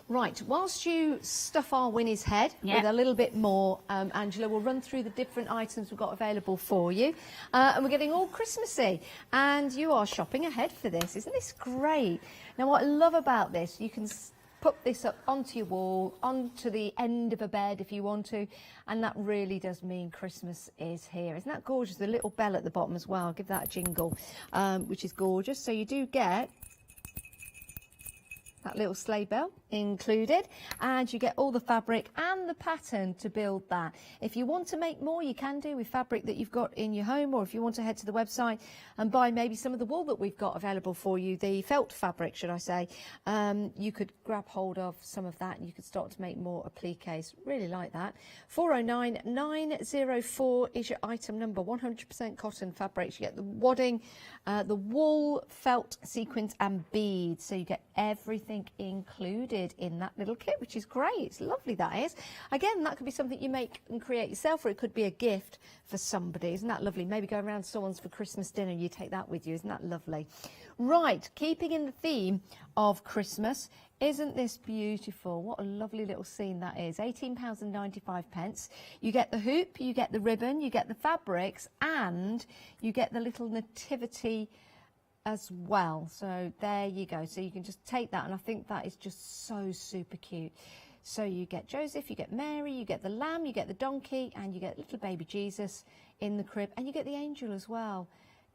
Right, whilst you stuff our Winnie's head with a little bit more, Angela, we'll run through the different items we've got available for you. And we're getting all Christmassy. And you are shopping ahead for this. Isn't this great? Now, what I love about this, you can put this up onto your wall, onto the end of a bed if you want to. And that really does mean Christmas is here. Isn't that gorgeous? The little bell at the bottom as well. I'll give that a jingle, which is gorgeous. So you do get that little sleigh bell included, and you get all the fabric and the pattern to build that. If you want to make more, you can do with fabric that you've got in your home, or if you want to head to the website and buy maybe some of the wool that we've got available for you, the felt fabric, should I say, you could grab hold of some of that and you could start to make more appliques. Really like that. 409904 is your item number. 100% cotton fabrics. You get the wadding, the wool, felt, sequins and beads, so you get everything included in that little kit, which is great. It's lovely, that is. Again, that could be something you make and create yourself, or it could be a gift for somebody. Isn't that lovely? Maybe go around someone's for Christmas dinner and you take that with you. Isn't that lovely? Right, keeping in the theme of Christmas, isn't this beautiful? What a lovely little scene that is. £18.95. You get the hoop, you get the ribbon, you get the fabrics, and you get the little nativity as well. So there you go. So you can just take that, and I think that is just so super cute. So you get Joseph, you get Mary, you get the lamb, you get the donkey, and you get little baby Jesus in the crib, and you get the angel as well.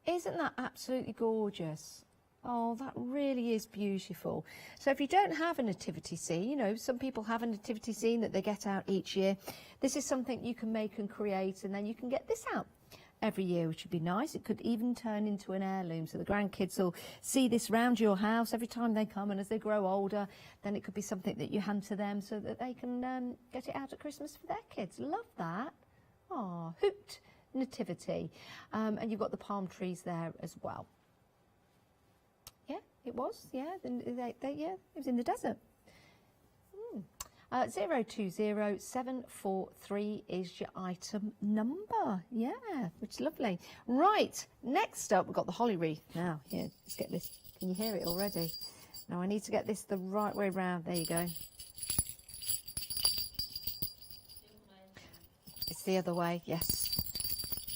Isn't that absolutely gorgeous? Oh, that really is beautiful. So if you don't have a nativity scene, you know, some people have a nativity scene that they get out each year. This is something you can make and create, and then you can get this out every year, which would be nice. It could even turn into an heirloom, so the grandkids will see this round your house every time they come, and as they grow older, then it could be something that you hand to them so that they can get it out at Christmas for their kids. Love that. Oh, hooped nativity. And you've got the palm trees there as well. Yeah, it was. Yeah, yeah, it was in the desert. 020743 is your item number. Yeah, which is lovely. Right, next up, we've got the holly wreath. Now, here, let's get this. Can you hear it already? Now, I need to get this the right way round. There you go. It's the other way, yes.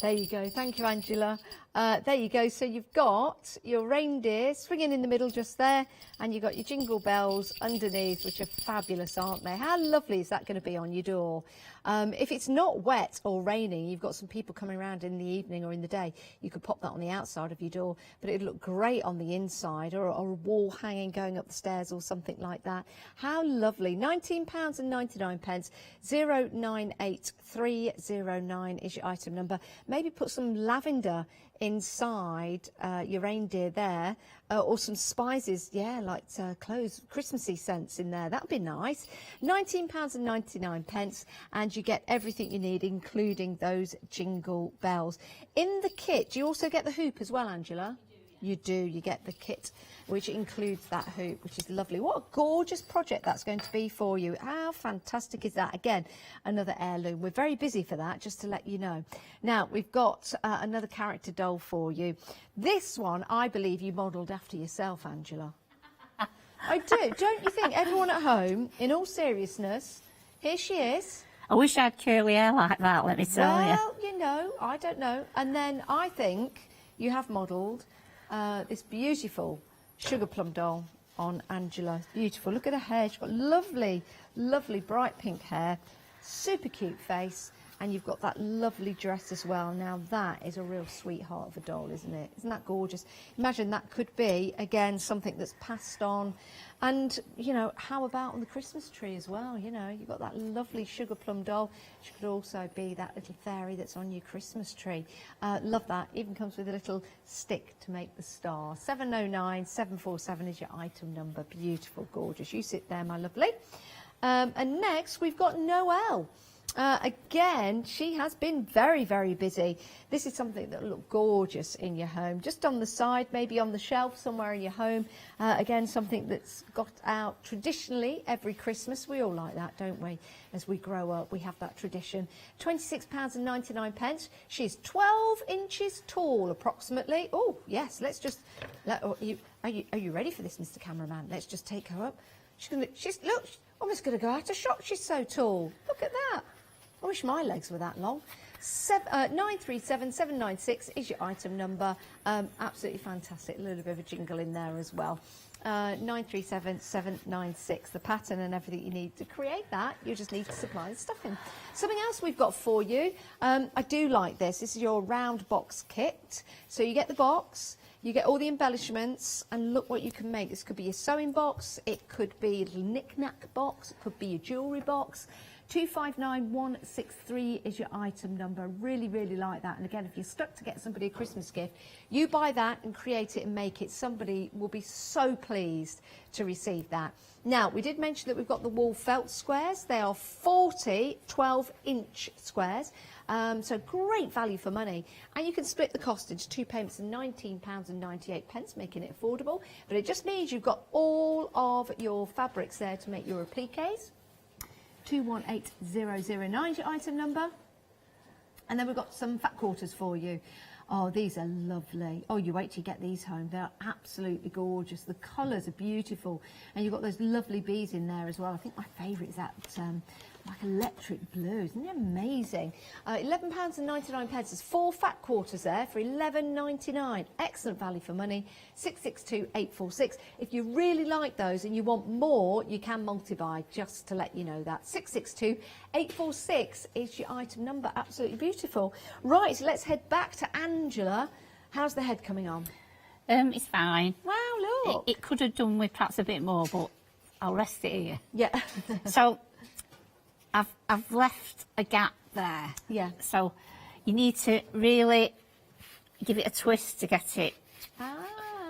There you go. Thank you, Angela. There you go. So you've got your reindeer swinging in the middle just there, and you've got your jingle bells underneath, which are fabulous, aren't they? How lovely is that going to be on your door? If it's not wet or raining, you've got some people coming around in the evening or in the day, you could pop that on the outside of your door, but it'd look great on the inside, or a wall hanging going up the stairs or something like that. How lovely. £19.99. 098309 is your item number. Maybe put some lavender inside your reindeer there, or some spices, yeah, like cloves, Christmassy scents in there. That'd be nice. £19.99, and you get everything you need, including those jingle bells. In the kit, you also get the hoop as well, Angela? You do. You get the kit, which includes that hoop, which is lovely. What a gorgeous project that's going to be for you. How fantastic is that? Again, another heirloom. We're very busy for that, just to let you know. Now, we've got another character doll for you. This one, I believe you modelled after yourself, Angela. I do. Don't you think? Everyone at home, in all seriousness, here she is.
I wish I had curly hair like that, let me tell you.
Well, you know, I don't know. And then I think you have modelled this beautiful sugar plum doll on Angela. Beautiful. Look at her hair. She's got lovely, lovely bright pink hair, super cute face, And you've got that lovely dress as well. Now that is a real sweetheart of a doll, isn't it? Isn't that gorgeous? Imagine that could be, again, something that's passed on. And, you know, how about on the Christmas tree as well? You know, you've got that lovely sugar plum doll. She could also be that little fairy that's on your Christmas tree. Love that. Even comes with a little stick to make the star. 709 747 is your item number. Beautiful, gorgeous. You sit there, my lovely. And next, we've got Noelle. Again, she has been very, very busy. This is something that will look gorgeous in your home, just on the side, maybe on the shelf somewhere in your home. Again, something that's got out traditionally every Christmas. We all like that, don't we? As we grow up, we have that tradition. £26.99. She's 12 inches tall, approximately. Oh, yes, let's just... are you ready for this, Mr. Cameraman? Let's just take her up. She's almost going to go out of shot. She's so tall. Look at that. I wish my legs were that long. 937796 is your item number. Absolutely fantastic. A little bit of a jingle in there as well. 937796. The pattern and everything you need to create that. You just need to supply the stuffing. Something else we've got for you. I do like this. This is your round box kit. So you get the box. You get all the embellishments, and look what you can make. This could be your sewing box, it could be a little knick-knack box, it could be your jewellery box. 259163 is your item number. Really, really like that. And again, if you're stuck to get somebody a Christmas gift, you buy that and create it and make it. Somebody will be so pleased to receive that. Now, we did mention that we've got the wall felt squares. They are 40 12-inch squares. So great value for money. And you can split the cost into 2 payments of £19.98, making it affordable. But it just means you've got all of your fabrics there to make your appliques. 218009 is your item number. And then we've got some fat quarters for you. Oh, these are lovely. Oh, you wait till you get these home. They're absolutely gorgeous. The colours are beautiful. And you've got those lovely bees in there as well. I think my favourite is that like electric blue. Isn't it amazing? £11.99. There's 4 fat quarters there for £11.99. Excellent value for money. 662846. If you really like those and you want more, you can multi-buy, just to let you know that. 662846 is your item number. Absolutely beautiful. Right, so let's head back to Angela. How's the head coming on?
It's fine.
Wow, look.
It could have done with perhaps a bit more, but I'll rest it here.
Yeah.
So I've left a gap there.
Yeah.
So you need to really give it a twist to get it.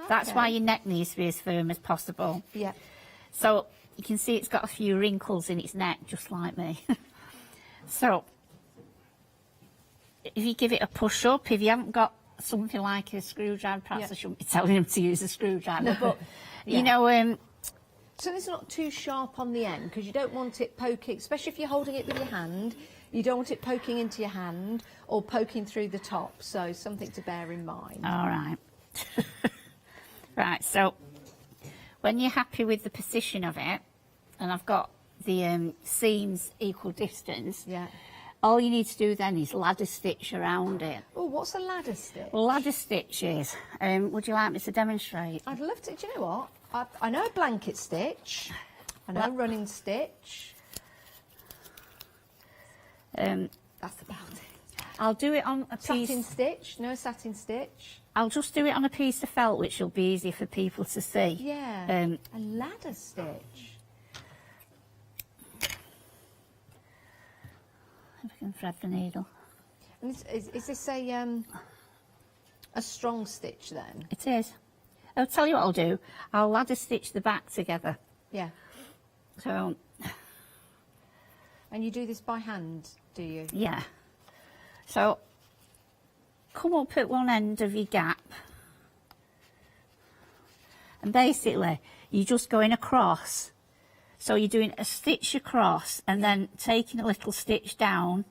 That's why your neck needs to be as firm as possible.
Yeah.
So you can see it's got a few wrinkles in its neck, just like me. So if you give it a push up, if you haven't got something like a screwdriver, perhaps I shouldn't be telling him to use a screwdriver, but you know.
So it's not too sharp on the end, because you don't want it poking, especially if you're holding it with your hand, you don't want it poking into your hand or poking through the top. So something to bear in mind.
All right. Right, so when you're happy with the position of it, and I've got the seams equal distance, all you need to do then is ladder stitch around it.
Oh, what's a ladder stitch?
Well, ladder stitches, would you like me to demonstrate?
I'd love to. Do you know what? I know a blanket stitch, I know a running stitch. That's about it.
I'll do it on a piece...
Satin stitch? No satin stitch?
I'll just do it on a piece of felt, which will be easy for people to see.
Yeah, a ladder stitch.
If I can thread the needle.
And is this a strong stitch then?
It is. I'll tell you what I'll do. I'll ladder stitch the back together.
Yeah.
So.
And you do this by hand, do you?
Yeah. So, come up at one end of your gap. And basically, you're just going across. So you're doing a stitch across and then taking a little stitch down.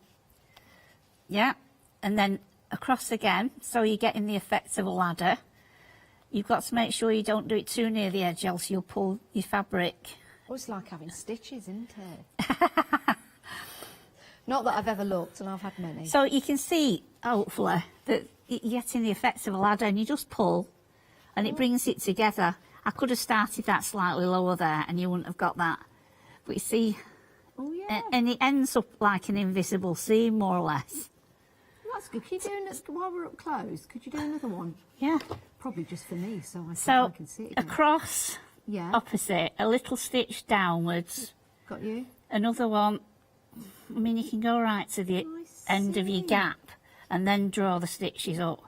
Yeah. And then across again. So you're getting the effect of a ladder. You've got to make sure you don't do it too near the edge, else you'll pull your fabric.
Oh, it's like having stitches, isn't it? Not that I've ever looked, and I've had many.
So you can see, hopefully, that you're getting the effects of a ladder, and you just pull, and it brings it together. I could have started that slightly lower there, and you wouldn't have got that. But you see...
Oh, yeah.
And it ends up like an invisible seam, more or less.
That's good. Could you do this while we're up close? Could you do another one?
Yeah.
Probably just for me, so I can see it again.
Across,
yeah.
opposite, a little stitch downwards.
Got you.
Another one. I mean, you can go right to the end of your gap and then draw the stitches up.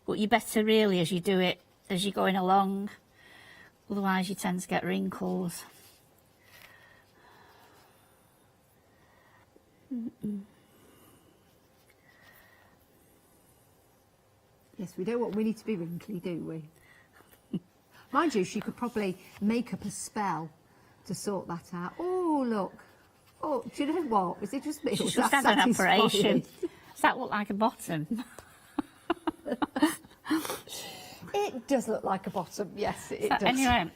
But you better really, as you do it, as you're going along. Otherwise, you tend to get wrinkles.
Yes, we don't want Winnie to be wrinkly, do we? Mind you, she could probably make up a spell to sort that out. Oh, look. Oh, do you know what? Is it just me?
She's just had an operation. Does that look like a bottom?
It does look like a bottom, yes, it does.
Anyway,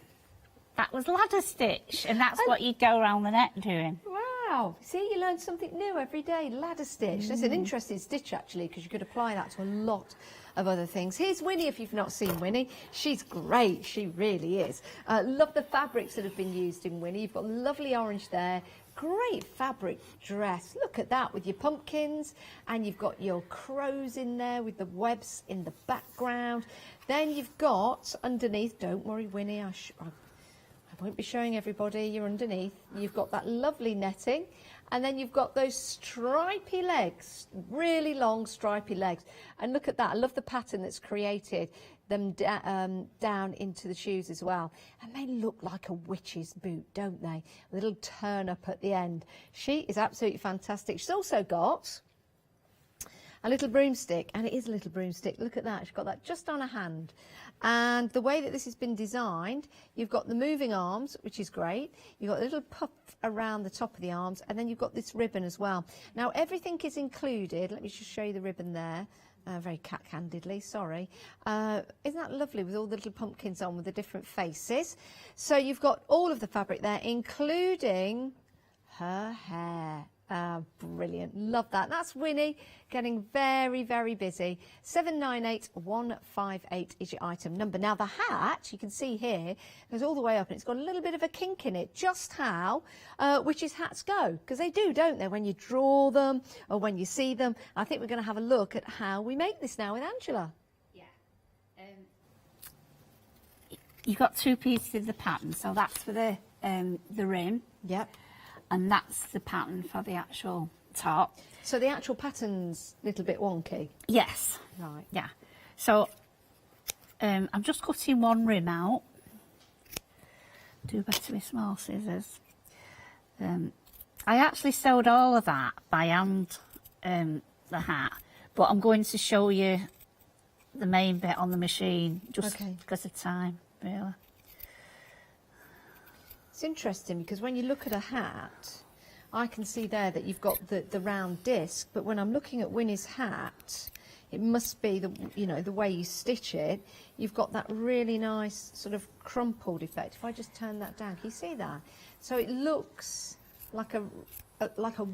that was ladder stitch, and that's what you go around the neck doing.
Wow, see, you learn something new every day. Ladder stitch. That's an interesting stitch, actually, because you could apply that to a lot of other things. Here's Winnie, if you've not seen Winnie. She's great, she really is. Love the fabrics that have been used in Winnie. You've got lovely orange there. Great fabric dress. Look at that with your pumpkins, and you've got your crows in there with the webs in the background. Then you've got underneath, don't worry Winnie, I won't be showing everybody, you're underneath. You've got that lovely netting, and then you've got those stripy legs, really long stripy legs. And look at that, I love the pattern that's created them down into the shoes as well. And they look like a witch's boot, don't they? A little turn up at the end. She is absolutely fantastic. She's also got a little broomstick, and it is a little broomstick. Look at that, she's got that just on her hand. And the way that this has been designed, you've got the moving arms, which is great. You've got a little puff around the top of the arms, and then you've got this ribbon as well. Now, everything is included. Let me just show you the ribbon there. Very cat-handedly, sorry. Isn't that lovely with all the little pumpkins on with the different faces? So you've got all of the fabric there, including her hair. Brilliant, love that. That's Winnie getting very, very busy. 798158 is your item number. Now the hat, you can see here, goes all the way up, and it's got a little bit of a kink in it, just how witches' hats go, because they do, don't they, when you draw them or when you see them. I think we're going to have a look at how we make this now with Angela.
Yeah. You've got two pieces of the pattern, so that's for the rim.
Yep.
And that's the pattern for the actual top.
So the actual pattern's a little bit wonky?
Yes.
Right.
Yeah. So I'm just cutting one rim out. Do better with small scissors. I actually sewed all of that by hand, the hat, but I'm going to show you the main bit on the machine just because of time, really.
It's interesting because when you look at a hat, I can see there that you've got the round disc, but when I'm looking at Winnie's hat, it must be the way you stitch it. You've got that really nice sort of crumpled effect. If I just turn that down, can you see that? So it looks like a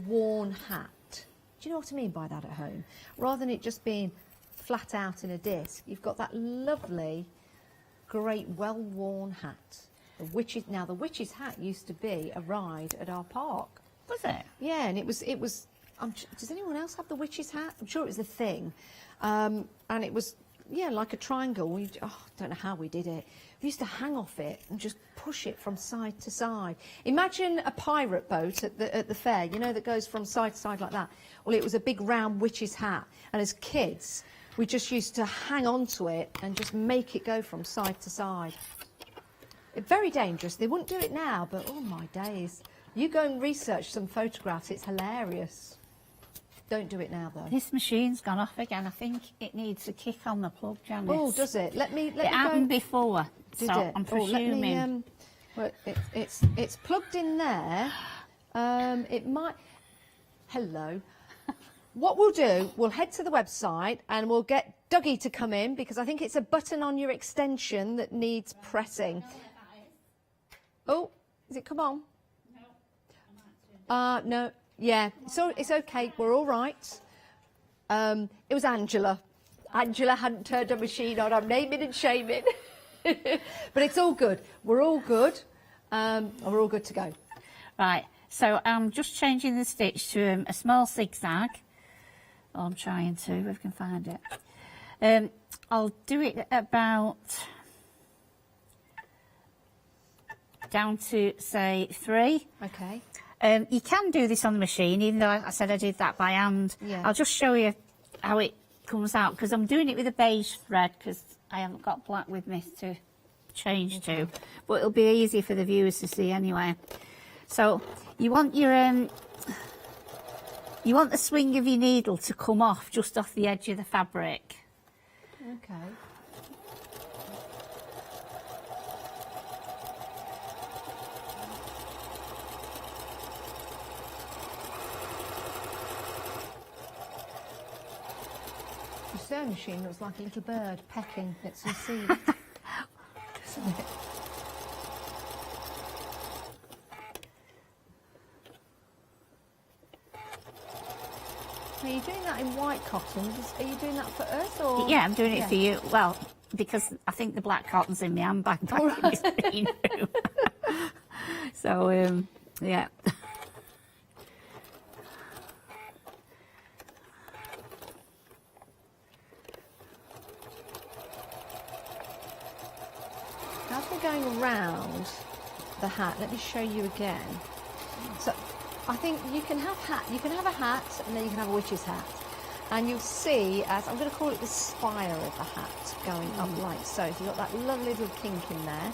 worn hat. Do you know what I mean by that at home? Rather than it just being flat out in a disc, you've got that lovely, great, well-worn hat. The witch's hat used to be a ride at our park.
Was it?
Yeah, and it was. Does anyone else have the witch's hat? I'm sure it was the thing, and it was like a triangle. I don't know how we did it. We used to hang off it and just push it from side to side. Imagine a pirate boat at the fair, you know, that goes from side to side like that. Well, it was a big round witch's hat, and as kids, we just used to hang on to it and just make it go from side to side. Very dangerous. They wouldn't do it now, but oh my days. You go and research some photographs, it's hilarious. Don't do it now, though.
This machine's gone off again. I think it needs a kick on the plug, Janice.
Oh, does it? Let me
it happened before,
Did
so
it?
I'm presuming.
Let me, well, it's plugged in there. It might... Hello. What we'll do, we'll head to the website and we'll get Dougie to come in, because I think it's a button on your extension that needs pressing. Oh, is it come on? No. No. Yeah, so it's okay. We're all right. It was Angela. Angela hadn't turned her machine on. I'm naming and shaming. But it's all good. We're all good. We're all good to go.
Right. So I'm just changing the stitch to a small zigzag. Oh, I'm trying to, if I can find it. I'll do it about down to, say, 3.
Okay.
You can do this on the machine, even though I said I did that by hand.
Yeah.
I'll just show you how it comes out, because I'm doing it with a beige thread, because I haven't got black with me to change to. But it'll be easy for the viewers to see anyway. So you want your you want the swing of your needle to come off just off the edge of the fabric.
Okay. The sewing machine looks like a little bird pecking at some seed. Doesn't it? Are you doing that in white cotton? Are you doing that for us, or...?
Yeah, I'm doing it for you. Well, because I think the black cotton's in my handbag back in this green room. So, yeah.
As we're going around the hat, let me show you again. So, I think you can have a hat, and then you can have a witch's hat. And you'll see, as I'm going to call it the spire of the hat, going up like so. So you've got that lovely little kink in there.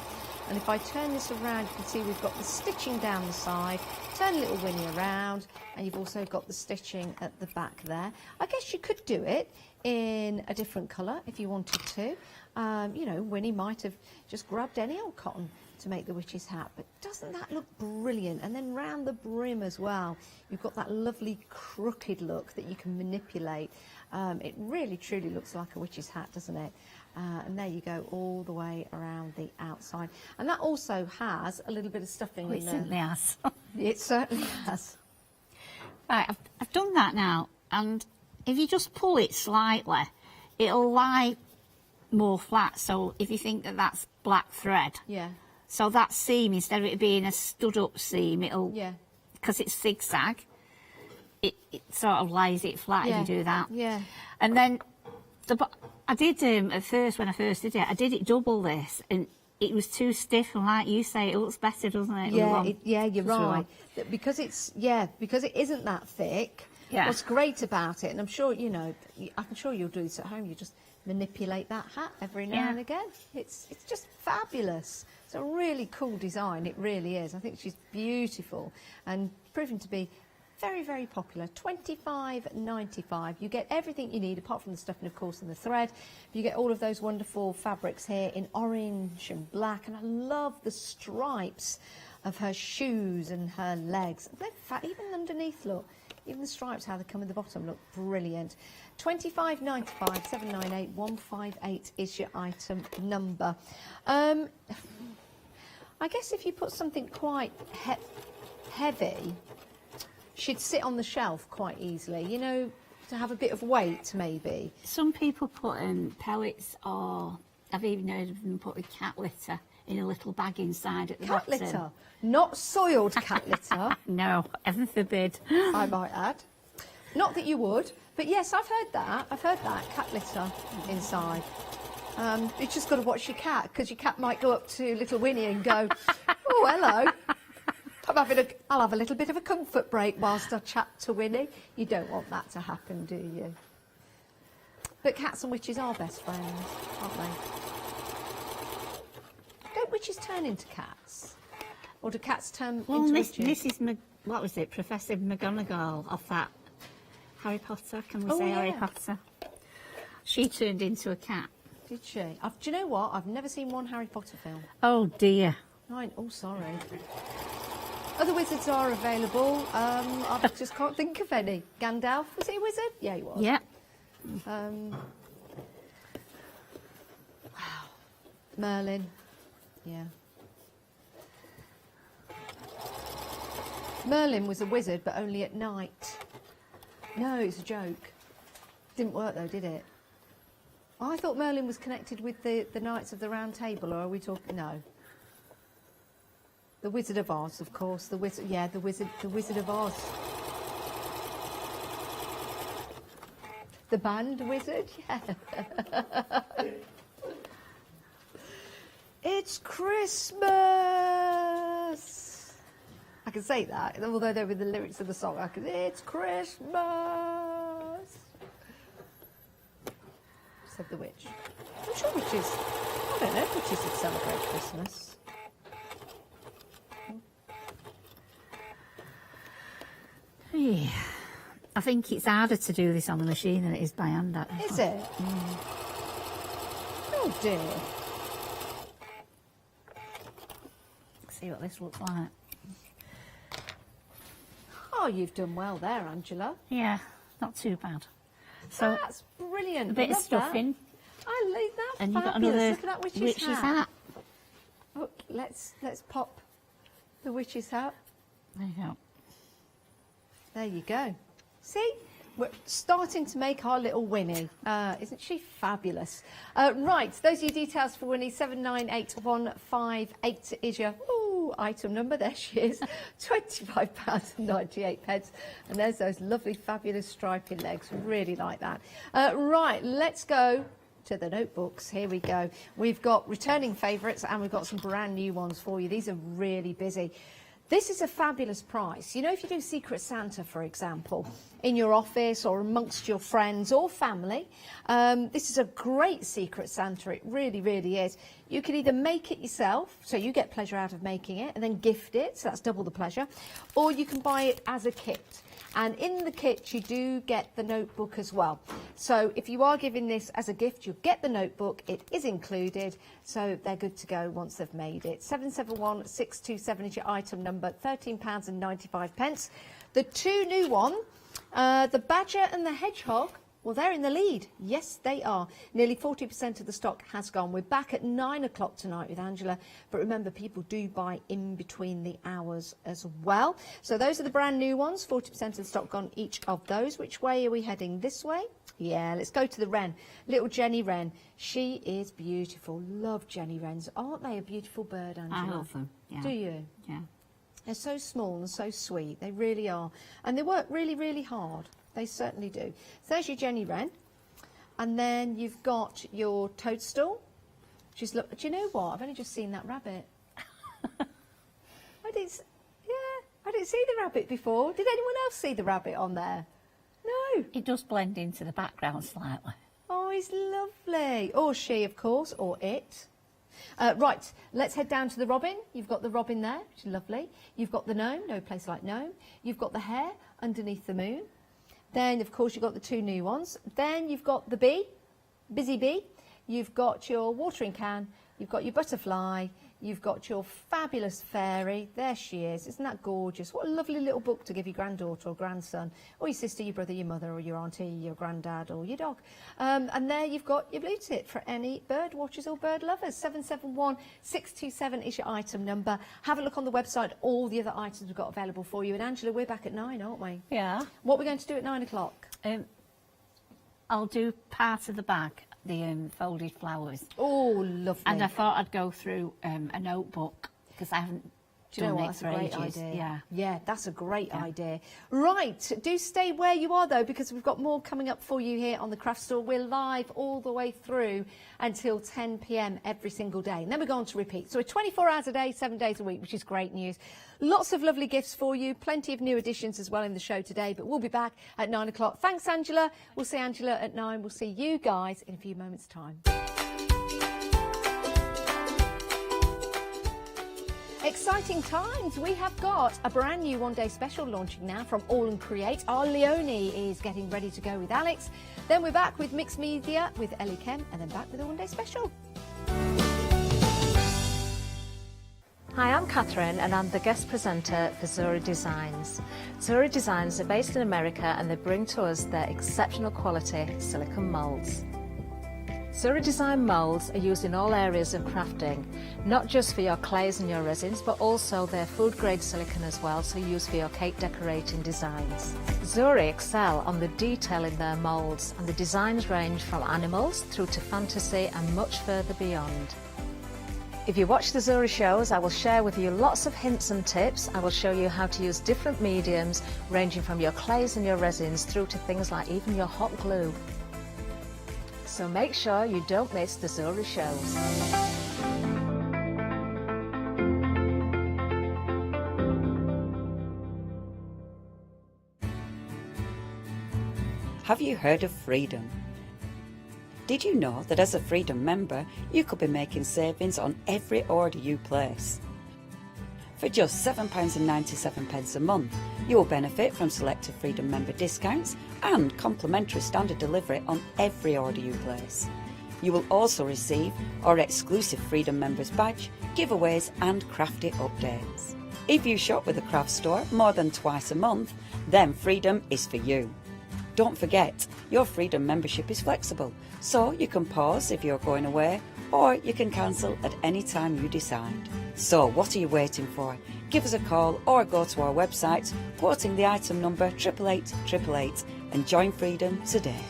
And if I turn this around, you can see we've got the stitching down the side, turn a little Winnie around, and you've also got the stitching at the back there. I guess you could do it in a different colour if you wanted to. You know, Winnie might have just grabbed any old cotton to make the witch's hat, but doesn't that look brilliant? And then round the brim as well, you've got that lovely crooked look that you can manipulate. It really truly looks like a witch's hat, doesn't it? And there you go, all the way around the outside. And that also has a little bit of stuffing in
It
there.
certainly has.
It certainly has.
Right, I've done that now, and if you just pull it slightly, it'll lie more flat. So if you think that that's black thread,
Yeah.
so that seam, instead of it being a stood-up seam, it'll,
Yeah.
because it's zigzag, it sort of lays it flat if you do that.
Yeah.
And then I did at first, when I first did it, I did it double this, and it was too stiff, and like you say, it looks better, doesn't it?
Yeah, you're right. Because because it isn't that thick.
Yeah.
What's great about it, and I'm sure I'm sure you'll do this at home. You just manipulate that hat every now and again. It's just fabulous. It's a really cool design. It really is. I think she's beautiful and proven to be very, very popular. $25.95. You get everything you need apart from the stuffing, of course, and the thread. You get all of those wonderful fabrics here in orange and black, and I love the stripes of her shoes and her legs. Even underneath, look. Even the stripes, how they come at the bottom, look brilliant. $25.95, 798 158 is your item number. I guess if you put something quite heavy, she'd sit on the shelf quite easily, you know, to have a bit of weight, maybe.
Some people put pellets, or I've even heard of them putting cat litter in a little bag inside at the
Cat
bottom.
litter? Not soiled cat litter?
No, heaven forbid.
I might add. Not that you would, but yes, I've heard that. I've heard that, cat litter inside. You've just got to watch your cat, because your cat might go up to little Winnie and go, oh, hello. I'll have a little bit of a comfort break whilst I chat to Winnie. You don't want that to happen, do you? But cats and witches are best friends, aren't they? Don't witches turn into cats? Or do cats turn into witches?
Mrs. What was it? Professor McGonagall of that Harry Potter. Can we say Harry Potter? She turned into a cat.
Did she? Do you know what? I've never seen one Harry Potter film.
Oh dear.
Oh, sorry. Other wizards are available. I just can't think of any. Gandalf, was he a wizard? Yeah, he was.
Yeah.
Wow. Merlin. Yeah. Merlin was a wizard, but only at night. No, it's a joke. Didn't work though, did it? I thought Merlin was connected with the Knights of the Round Table, or are we talking... No. The Wizard of Oz, of course. The Wizard of Oz. The band wizard, yeah. It's Christmas! I can say that, although they're with the lyrics of the song. It's Christmas! Said the witch. I'm sure witches, I don't know if witches would celebrate Christmas.
Yeah. I think it's harder to do this on the machine than it is by hand.
Is it? Oh dear.
Let's see what this looks like.
Oh, you've done well there, Angela.
Yeah, not too bad. So
that's brilliant.
A bit of
Love
stuffing.
That. I like that.
And you've got
Fabulous.
another
Look at that witch's hat. Look, let's pop the witch's hat.
There you go.
There you go. See, we're starting to make our little Winnie. Isn't she fabulous? Right, those are your details for Winnie. 798158 is your item number. There she is. £25.98. And there's those lovely, fabulous stripy legs. Really like that. Right, let's go to the notebooks. Here we go. We've got returning favourites and we've got some brand new ones for you. These are really busy. This is a fabulous price. You know, if you do Secret Santa, for example, in your office or amongst your friends or family, this is a great Secret Santa. It really, really is. You can either make it yourself, so you get pleasure out of making it, and then gift it, so that's double the pleasure, or you can buy it as a kit. And in the kit, you do get the notebook as well. So if you are giving this as a gift, you'll get the notebook. It is included, so they're good to go once they've made it. 771627 is your item number, £13.95. The two new one, the Badger and the Hedgehog, well, they're in the lead. Yes, they are. Nearly 40% of the stock has gone. We're back at 9 o'clock tonight with Angela. But remember, people do buy in between the hours as well. So those are the brand new ones. 40% of the stock gone each of those. Which way are we heading? This way? Yeah, let's go to the wren. Little Jenny Wren. She is beautiful. Love Jenny Wrens. Aren't they a beautiful bird, Angela?
I love them. Yeah.
Do you?
Yeah.
They're so small and so sweet. They really are. And they work really, really hard. They certainly do. So there's your Jenny Wren. And then you've got your toadstool. She's look. Do you know what? I've only just seen that rabbit. I didn't see the rabbit before. Did anyone else see the rabbit on there? No.
It does blend into the background slightly.
Oh, he's lovely. Or she, of course, or it. Right, let's head down to the robin. You've got the robin there, which is lovely. You've got the gnome, no place like gnome. You've got the hare underneath the moon. Then, of course, you've got the two new ones. Then you've got the bee, busy bee. You've got your watering can. You've got your butterfly. You've got your fabulous fairy. There she is. Isn't that gorgeous? What a lovely little book to give your granddaughter or grandson, or your sister, your brother, your mother, or your auntie, your granddad, or your dog. And there you've got your blue tip for any bird watchers or bird lovers. 771627 is your item number. Have a look on the website. All the other items we've got available for you. And Angela, we're back at 9, aren't we?
Yeah.
What are we going to do at 9 o'clock?
I'll do part of the bag, the folded flowers.
Oh, lovely.
And I thought I'd go through a notebook because I haven't
Do you know what?
done it
That's
for
a great
ages.
idea.
Yeah.
Yeah, that's a great idea. Right, do stay where you are though, because we've got more coming up for you here on the Craft Store. We're live all the way through until 10 p.m. every single day. And then we go on to repeat. So we're 24 hours a day, 7 days a week, which is great news. Lots of lovely gifts for you. Plenty of new additions as well in the show today, but we'll be back at 9 o'clock. Thanks, Angela. We'll see Angela at 9. We'll see you guys in a few moments' time. Exciting times. We have got a brand new one-day special launching now from AALL Create. Our Leonie is getting ready to go with Alex. Then we're back with Mixed Media with Ellie Kem, and then back with a one-day special.
Hi, I'm Catherine and I'm the guest presenter for Zora Designs. Zora Designs are based in America and they bring to us their exceptional quality silicone moulds. Zora Design moulds are used in all areas of crafting, not just for your clays and your resins, but also their food grade silicone as well, so used for your cake decorating designs. Zora excel on the detail in their moulds, and the designs range from animals through to fantasy and much further beyond. If you watch the Zuri shows, I will share with you lots of hints and tips. I will show you how to use different mediums, ranging from your clays and your resins through to things like even your hot glue. So make sure you don't miss the Zuri shows.
Have you heard of Freedom? Did you know that as a Freedom member, you could be making savings on every order you place? For just £7.97 a month, you will benefit from selected Freedom member discounts and complimentary standard delivery on every order you place. You will also receive our exclusive Freedom members badge, giveaways and crafty updates. If you shop with the craft store more than twice a month, then Freedom is for you. Don't forget, your Freedom membership is flexible, so you can pause if you're going away, or you can cancel at any time you decide. So what are you waiting for? Give us a call or go to our website, quoting the item number 88888 and join Freedom today.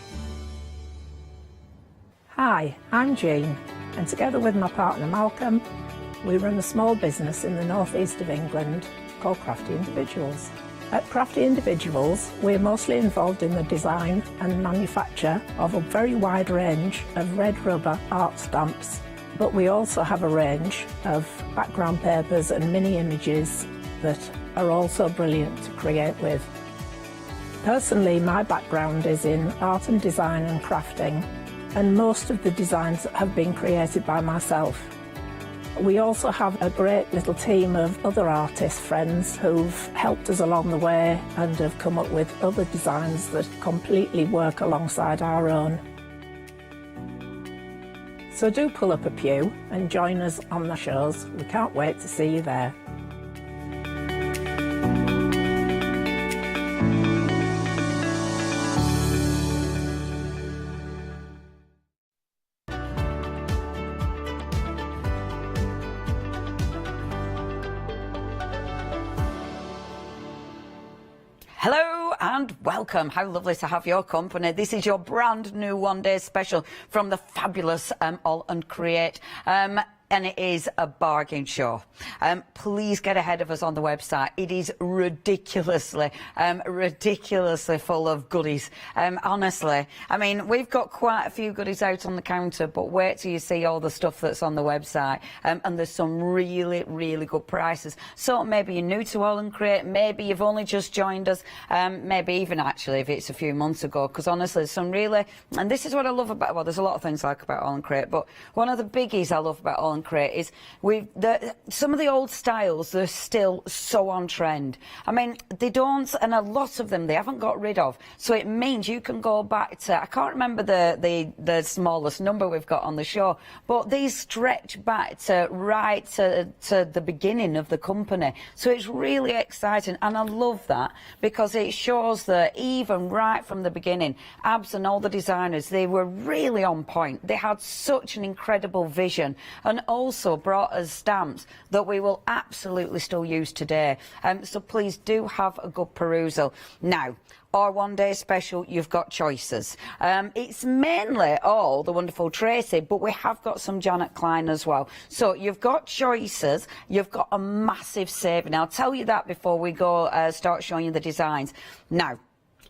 Hi, I'm Jean, and together with my partner Malcolm, we run a small business in the northeast of England called Crafty Individuals. At Crafty Individuals, we're mostly involved in the design and manufacture of a very wide range of red rubber art stamps, but we also have a range of background papers and mini images that are also brilliant to create with. Personally, my background is in art and design and crafting, and most of the designs have been created by myself. We also have a great little team of other artist friends who've helped us along the way and have come up with other designs that completely work alongside our own. So do pull up a pew and join us on the shows. We can't wait to see you there.
Hello and welcome. How lovely to have your company. This is your brand new one-day special from the fabulous AALL Create. And it is a bargain show. Please get ahead of us on the website. It is ridiculously full of goodies. Honestly, I mean, we've got quite a few goodies out on the counter, but wait till you see all the stuff that's on the website. And there's some really, really good prices. So maybe you're new to AALL Create, maybe you've only just joined us, maybe even actually if it's a few months ago, because honestly, there's some really, and this is what I love about, well, there's a lot of things I like about AALL Create, but one of the biggies I love about AALL Create is some of the old styles, they're still so on trend. I mean, they don't, and a lot of them they haven't got rid of. So it means you can go back to, I can't remember the smallest number we've got on the show, but these stretch back to right to the beginning of the company. So it's really exciting, and I love that because it shows that even right from the beginning, Abs and all the designers, they were really on point. They had such an incredible vision, and also brought us stamps that we will absolutely still use today. So please do have a good perusal. Now, our one-day special, you've got choices. It's mainly all the wonderful Tracy, but we have got some Janet Klein as well. So you've got choices, you've got a massive saving. I'll tell you that before we go start showing you the designs. Now,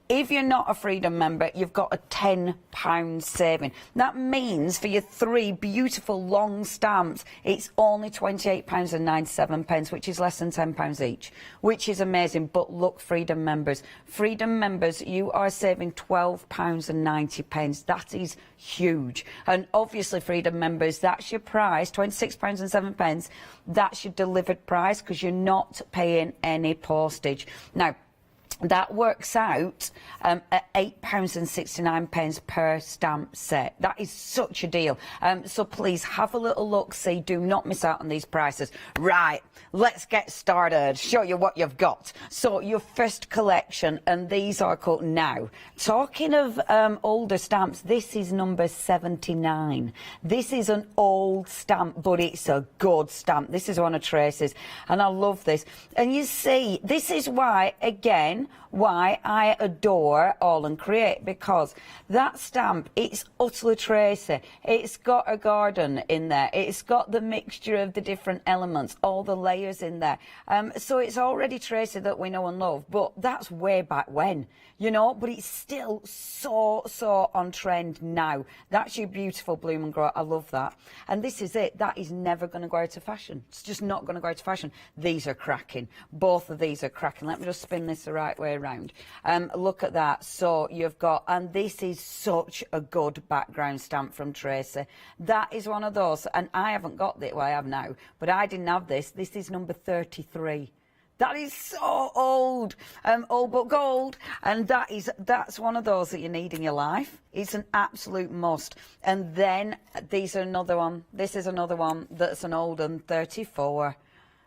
if you're not a Freedom member, you've got a £10 saving. That means for your 3 beautiful long stamps, it's only £28.97, which is less than £10 each, which is amazing. But look, Freedom members, you are saving £12.90. That is huge. And obviously, Freedom members, that's your price, £26.07. That's your delivered price because you're not paying any postage. Now, that works out at £8.69 per stamp set. That is such a deal. So please have a little look, see, do not miss out on these prices. Right, let's get started. Show you what you've got. So your first collection, and these are called now. Talking of older stamps, this is number 79. This is an old stamp, but it's a good stamp. This is one of Tracy's, and I love this. And you see, this is why, again, why I adore AALL Create, because that stamp, it's utterly Tracy. It's got a garden in there. It's got the mixture of the different elements, all the layers in there. So it's already Tracy that we know and love, but that's way back when, you know, but it's still so on trend now. That's your beautiful bloom and grow. I love that. And this is it. That is never going to go out of fashion. It's just not going to go out of fashion. These are cracking. Both of these are cracking. Let me just spin this the right way around. Look at that. So you've got, and this is such a good background stamp from Tracy. That is one of those, and I haven't got it, well I have now, but I didn't have this. This is number 33. That is so old, old but gold, and that's one of those that you need in your life. It's an absolute must. And then these are another one. This is another one that's an old one, 34.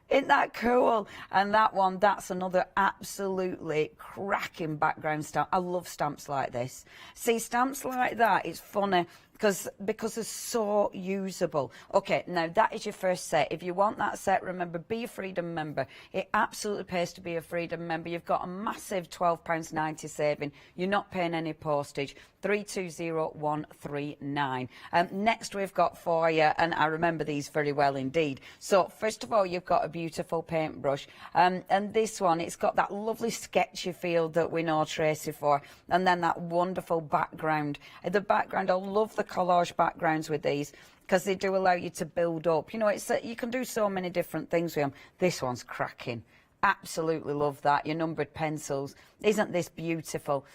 Isn't that cool? And that one, that's another absolutely cracking background stamp. I love stamps like this. See, stamps like that, it's funny because they're so usable. Okay, now that is your first set. If you want that set, remember, be a Freedom member. It absolutely pays to be a Freedom member. You've got a massive £12.90 saving. You're not paying any postage. 320139. Next we've got for you, and I remember these very well indeed. So first of all, you've got a beautiful paintbrush, and this one, it's got that lovely sketchy feel that we know Tracy for, and then that wonderful background. The background, I love the collage backgrounds with these, because they do allow you to build up. You know, it's you can do so many different things with them. This one's cracking. Absolutely love that. Your numbered pencils. Isn't this beautiful?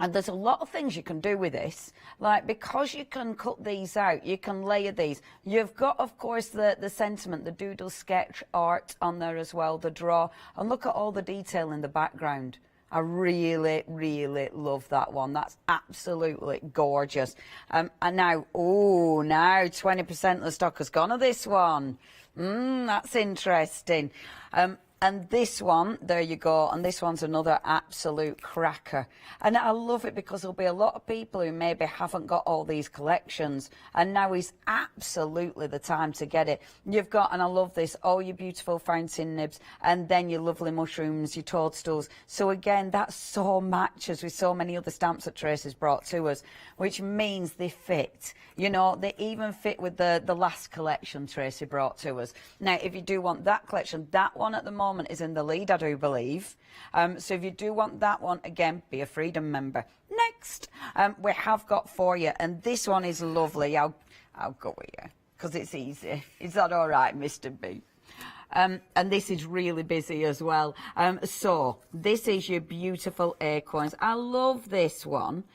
And there's a lot of things you can do with this, like because you can cut these out, you can layer these. You've got, of course, the sentiment, the doodle sketch art on there as well, the draw. And look at all the detail in the background. I really, really love that one. That's absolutely gorgeous. And now, now 20% of the stock has gone of this one. That's interesting. And this one, there you go, and this one's another absolute cracker. And I love it because there'll be a lot of people who maybe haven't got all these collections, and now is absolutely the time to get it. You've got, and I love this, all your beautiful fountain nibs, and then your lovely mushrooms, your toadstools. So again, that so matches with so many other stamps that Tracy's brought to us, which means they fit. You know, they even fit with the last collection Tracy brought to us. Now, if you do want that collection, that one at the moment is in the lead, I do believe. So if you do want that one, again, be a Freedom member. Next, we have got for you, and this one is lovely. I'll go with you because it's easy. Is that all right, Mr. B? And this is really busy as well. So this is your beautiful acorns. I love this one.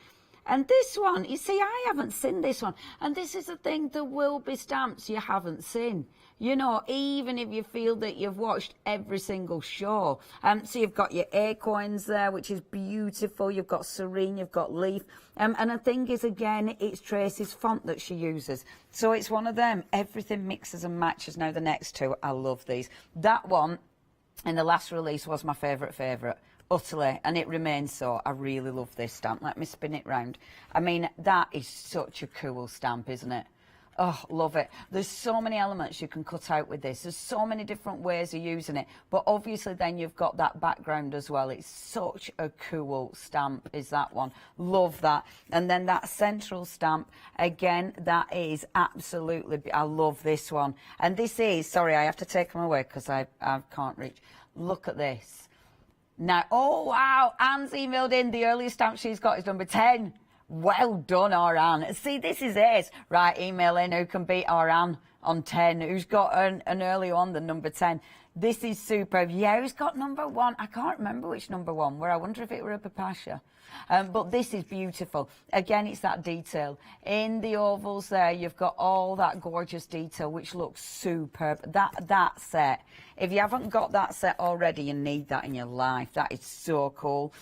And this one, you see, I haven't seen this one. And this is the thing, there will be stamps you haven't seen. You know, even if you feel that you've watched every single show. So you've got your acorns there, which is beautiful. You've got serene, you've got leaf. And the thing is, again, it's Tracy's font that she uses. So it's one of them. Everything mixes and matches. Now the next two, I love these. That one in the last release was my favourite. Utterly, and it remains so. I really love this stamp. Let me spin it round. I mean, that is such a cool stamp, isn't it? Oh, love it. There's so many elements you can cut out with this. There's so many different ways of using it. But obviously then you've got that background as well. It's such a cool stamp, is that one. Love that. And then that central stamp, again, that is absolutely, I love this one. And this is, sorry, I have to take them away because I can't reach. Look at this. Now, oh, wow, Anne's emailed in. The earliest stamp she's got is number 10. Well done, our Anne. See, this is it. Right, email in who can beat our Anne on 10. Who's got an earlier one than number 10? This is superb. Yeah, who's got number 1? I can't remember which number 1 were. I wonder if it were a Papasha. But this is beautiful. Again, it's that detail. In the ovals there, you've got all that gorgeous detail, which looks superb. That set, if you haven't got that set already, you need that in your life. That is so cool.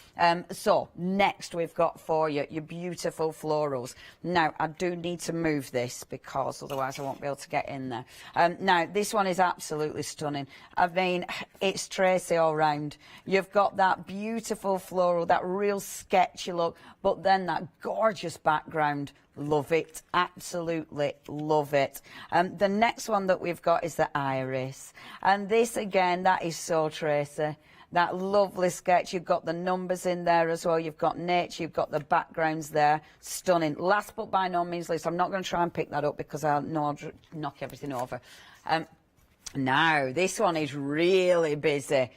So next we've got for you your beautiful florals. Now, I do need to move this because otherwise I won't be able to get in there. Now, this one is absolutely stunning. I mean, it's Tracy all round. You've got that beautiful floral, that real sketchy look, but then that gorgeous background. Love it. Absolutely love it. The next one that we've got is the iris. And this, again, that is so Tracy. That lovely sketch. You've got the numbers in there as well. You've got nature. You've got the backgrounds there. Stunning. Last but by no means least, I'm not going to try and pick that up because I'll knock everything over. Now, this one is really busy.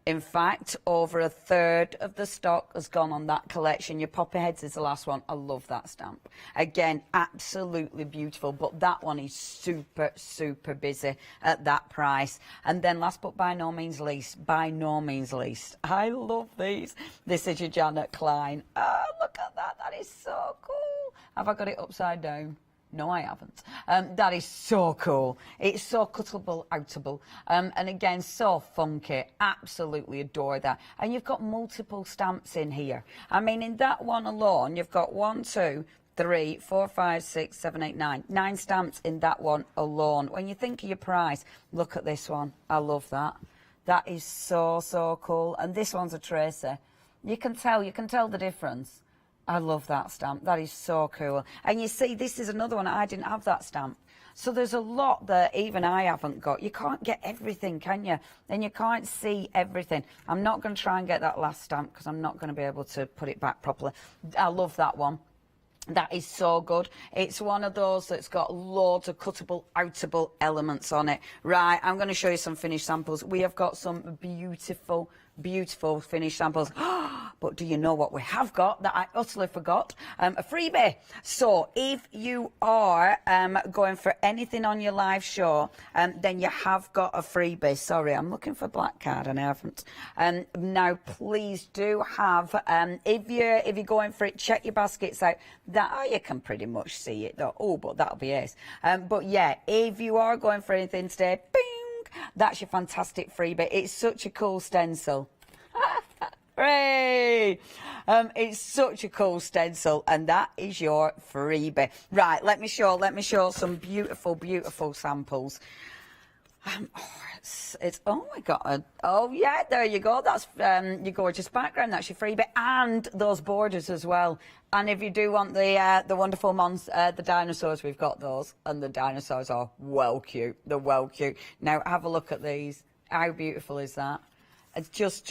In fact, over a third of the stock has gone on that collection. Your poppy heads is the last one. I love that stamp. Again, absolutely beautiful, but that one is super, super busy at that price. And then last but by no means least, I love these. This is your Janet Klein. Oh, look at that. That is so cool. Have I got it upside down? No, I haven't. That is so cool. It's so cuttable, outable. And again, so funky. Absolutely adore that. And you've got multiple stamps in here. I mean, in that one alone, you've got 1, 2, 3, 4, 5, 6, 7, 8, 9. 9 stamps in that one alone. When you think of your price, look at this one. I love that. That is so, so cool. And this one's a Tracy. You can tell the difference. I love that stamp. That is so cool. And you see, this is another one. I didn't have that stamp. So there's a lot that even I haven't got. You can't get everything, can you? And you can't see everything. I'm not going to try and get that last stamp because I'm not going to be able to put it back properly. I love that one. That is so good. It's one of those that's got loads of cuttable, outable elements on it. Right, I'm going to show you some finished samples. We have got some beautiful, beautiful finished samples. But do you know what we have got that I utterly forgot? A freebie. So if you are going for anything on your live show, then you have got a freebie. Sorry, I'm looking for black card and I haven't. Now, please do have, if you're going for it, check your baskets out. You can pretty much see it though. Oh, but that'll be ace. But yeah, if you are going for anything today, bing, that's your fantastic freebie. It's such a cool stencil. Hooray! It's such a cool stencil, and that is your freebie. Right, let me show some beautiful, beautiful samples. Oh my God! Oh yeah, there you go. That's your gorgeous background. That's your freebie, and those borders as well. And if you do want the wonderful the dinosaurs, we've got those, and the dinosaurs are well cute. They're well cute. Now have a look at these. How beautiful is that? Just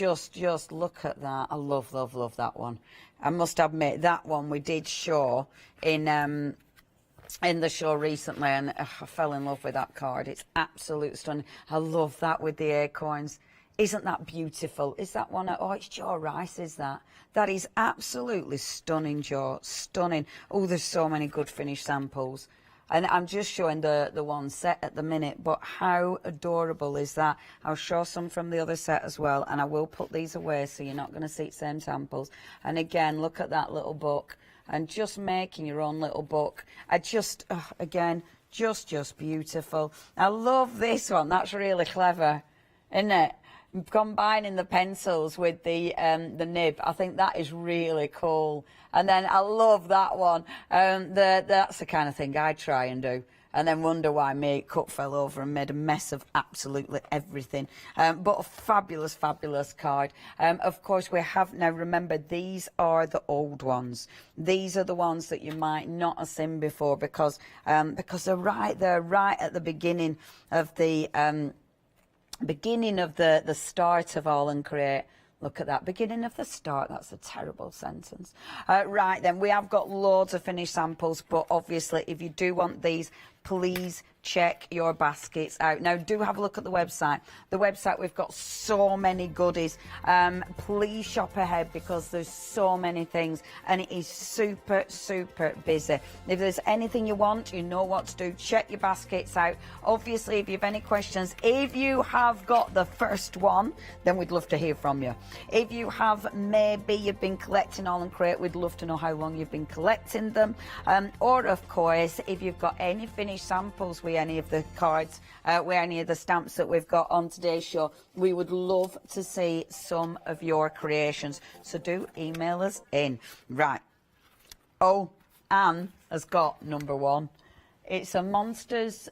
look at that. I love that one. I must admit, that one we did show in the show recently, and I fell in love with that card. It's absolutely stunning. I love that with the acorns. Isn't that beautiful? Is that one? Oh, it's Joe Rice, is that? That is absolutely stunning, Joe. Stunning. Oh, there's so many good finished samples. And I'm just showing the one set at the minute, but how adorable is that? I'll show some from the other set as well, and I will put these away so you're not going to see the same samples. And again, look at that little book, and just making your own little book. Again, just beautiful. I love this one. That's really clever, isn't it? Combining the pencils with the nib, I think that is really cool. And then I love that one. That's the kind of thing I try and do, and then wonder why my cup fell over and made a mess of absolutely everything. But a fabulous, fabulous card. Of course, we have now. Remember, these are the old ones. These are the ones that you might not have seen before because they're right there, right at the beginning of the start of AALL Create. Look at that, beginning of the start. That's a terrible sentence. Right then, we have got loads of finished samples, but obviously if you do want these, please check your baskets out. Now, do have a look at the website. The website, we've got so many goodies. Please shop ahead because there's so many things and it is super, super busy. If there's anything you want, you know what to do. Check your baskets out. Obviously, if you have any questions, if you have got the first one, then we'd love to hear from you. If you have, maybe you've been collecting AALL Create, we'd love to know how long you've been collecting them. Or, of course, if you've got any finished samples with any of the cards, with any of the stamps that we've got on today's show, we would love to see some of your creations. So do email us in. Right. Oh, Anne has got number one. It's the Monsters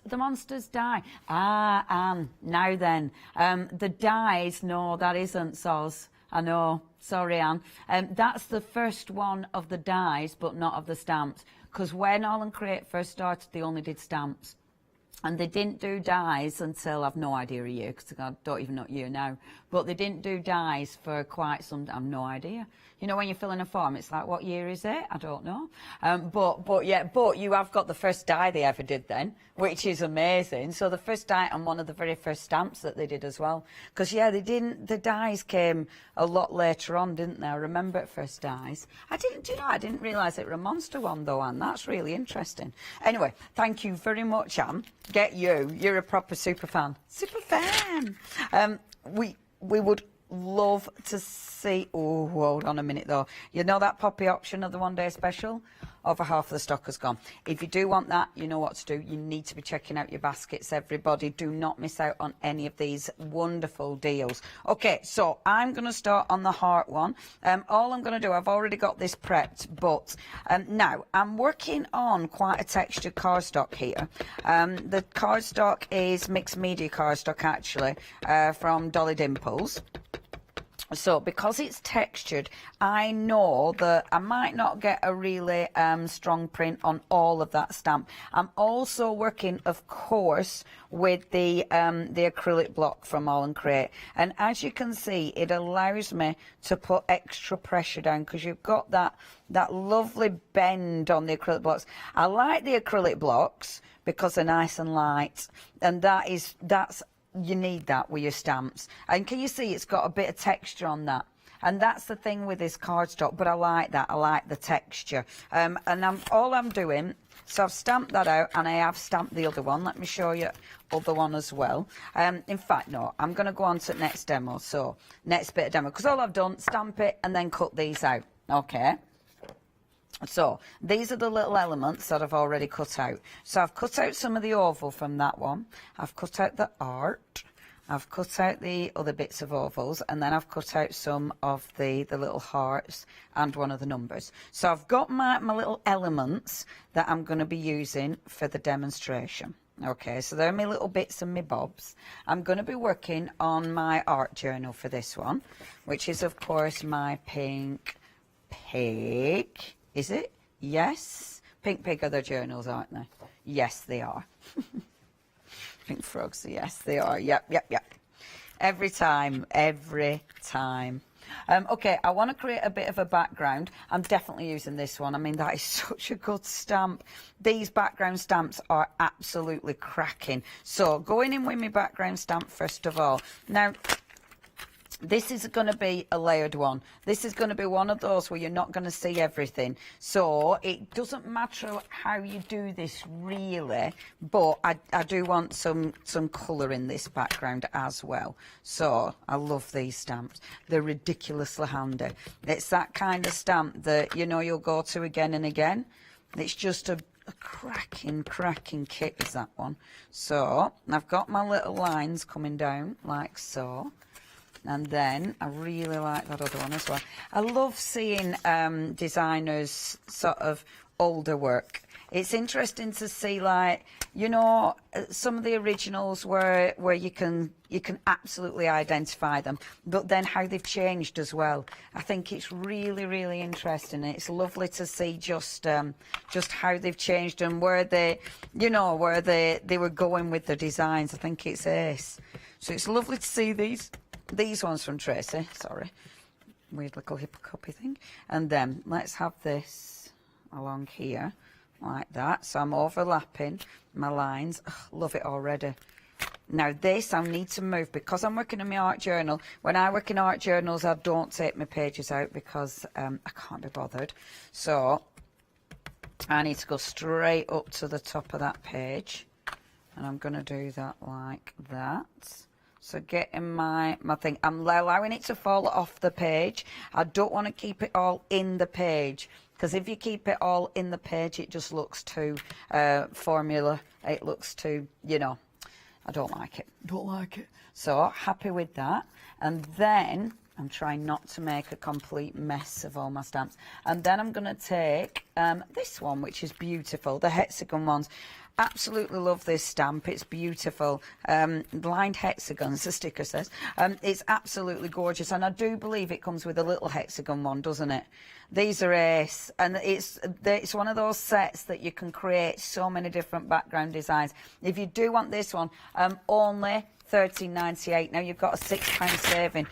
die. Ah, Anne, now then. The dies, no, that isn't Soz. I know, sorry, Anne. That's the first one of the dies, but not of the stamps. Because when AALL Create first started, they only did stamps. And they didn't do dies until, I've no idea a year, because I don't even know what year now, but they didn't do dies for quite some, I've no idea. You know, when you fill in a form, it's like, what year is it? I don't know. But you have got the first die they ever did then, which is amazing. So the first die and one of the very first stamps that they did as well. Because, yeah, the dies came a lot later on, didn't they? I remember at first dies. I didn't realise it was a monster one, though, Anne. That's really interesting. Anyway, thank you very much, Anne. Get you. You're a proper super fan. Super fan. We would love to see, oh, hold on a minute though. You know that poppy option of the one day special? Over half of the stock has gone. If you do want that, you know what to do. You need to be checking out your baskets, everybody. Do not miss out on any of these wonderful deals. Okay, so I'm going to start on the heart one. All I'm going to do, I've already got this prepped, but now I'm working on quite a textured cardstock here. The cardstock is mixed media cardstock, actually, from Dolly Dimples. So because it's textured, I know that I might not get a really strong print on all of that stamp. I'm also working, of course, with the acrylic block from AALL Create. And as you can see, it allows me to put extra pressure down because you've got that lovely bend on the acrylic blocks. I like the acrylic blocks because they're nice and light, and that's you need that with your stamps. And can you see it's got a bit of texture on that? And that's the thing with this cardstock, but I like that. I like the texture. And all I'm doing, so I've stamped that out and I have stamped the other one. Let me show you the other one as well. In fact, no, I'm going to go on to the next demo. So next bit of demo, because all I've done, stamp it and then cut these out. Okay. So these are the little elements that I've already cut out. So I've cut out some of the oval from that one. I've cut out the art. I've cut out the other bits of ovals, and then I've cut out some of the little hearts and one of the numbers. So I've got my little elements that I'm going to be using for the demonstration. Okay, so they're my little bits and my bobs. I'm going to be working on my art journal for this one, which is, of course, my pink pig. Is it? Yes. Pink pig are the journals, aren't they? Yes, they are. Pink frogs, yes, they are. Yep. Every time. Okay, I want to create a bit of a background. I'm definitely using this one. I mean, that is such a good stamp. These background stamps are absolutely cracking. So, going in with my background stamp first of all. Now, this is going to be a layered one. This is going to be one of those where you're not going to see everything. So it doesn't matter how you do this really, but I do want some colour in this background as well. So I love these stamps. They're ridiculously handy. It's that kind of stamp that, you know, you'll go to again and again. It's just a cracking kit is that one. So I've got my little lines coming down like so. And then I really like that other one as well. I love seeing designers sort of older work. It's interesting to see, like, you know, some of the originals where you can absolutely identify them, but then how they've changed as well. I think it's really interesting. It's lovely to see just how they've changed and where they were going with the designs. I think it's ace. So it's lovely to see these ones from Tracy, sorry, weird little hippocopy thing. And then let's have this along here like that. So I'm overlapping my lines. Ugh, love it already. Now this I need to move because I'm working in my art journal. When I work in art journals, I don't take my pages out because I can't be bothered. So I need to go straight up to the top of that page, and I'm going to do that like that. So getting my thing, I'm allowing it to fall off the page. I don't want to keep it all in the page, because if you keep it all in the page, it just looks too formula. It looks too, you know, I don't like it. So happy with that. And then I'm trying not to make a complete mess of all my stamps. And then I'm going to take this one, which is beautiful, the hexagon ones. absolutely love this stamp. It's beautiful. Lined hexagons, the sticker says. It's absolutely gorgeous, and I do believe it comes with a little hexagon one, doesn't it? These are ace, and it's one of those sets that you can create so many different background designs. If you do want this one, only £13.98. Now you've got a £6 saving.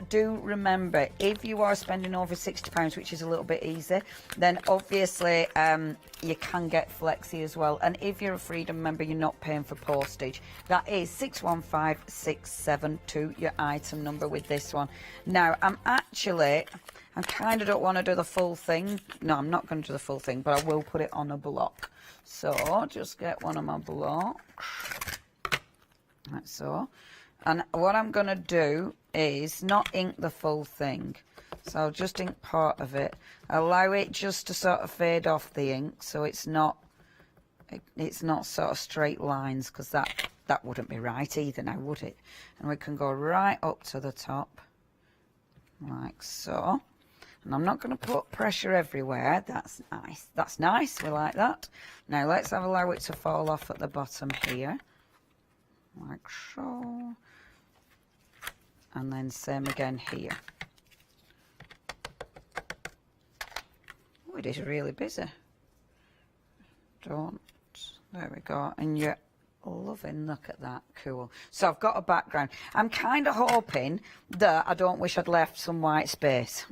Do remember, if you are spending over £60, which is a little bit easy, then obviously you can get flexi as well. And if you're a Freedom member, you're not paying for postage. That is 615672, your item number with this one. Now I kind of don't want to do the full thing. No, I'm not going to do the full thing, but I will put it on a block. So just get one of my blocks. Like so. And what I'm going to do is not ink the full thing. So I'll just ink part of it. Allow it just to sort of fade off the ink, so it's not sort of straight lines, because that wouldn't be right either now, would it? And we can go right up to the top, like so. And I'm not going to put pressure everywhere. That's nice. That's nice. We like that. Now let's allow it to fall off at the bottom here. Like so. And then same again here. Oh, it is really busy. There we go. And you're loving, look at that, cool. So I've got a background. I'm kind of hoping that I don't wish I'd left some white space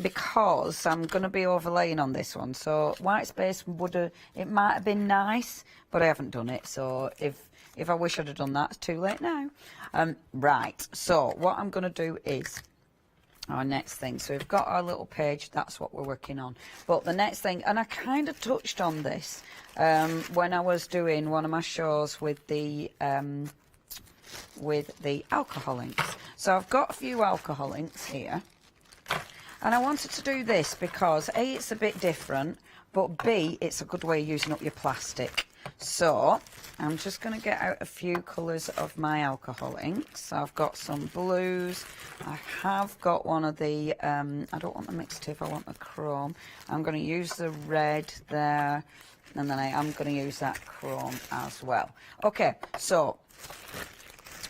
because I'm going to be overlaying on this one. So white space it might have been nice, but I haven't done it. So if I wish I'd have done that, it's too late now. Right, so what I'm going to do is our next thing. So we've got our little page, that's what we're working on. But the next thing, and I kind of touched on this when I was doing one of my shows with the alcohol inks. So I've got a few alcohol inks here. And I wanted to do this because A, it's a bit different, but B, it's a good way of using up your plastic. So I'm just going to get out a few colours of my alcohol inks. So I've got some blues. I have got one of the, I don't want the mixative, I want the chrome. I'm going to use the red there, and then I am going to use that chrome as well. Okay, so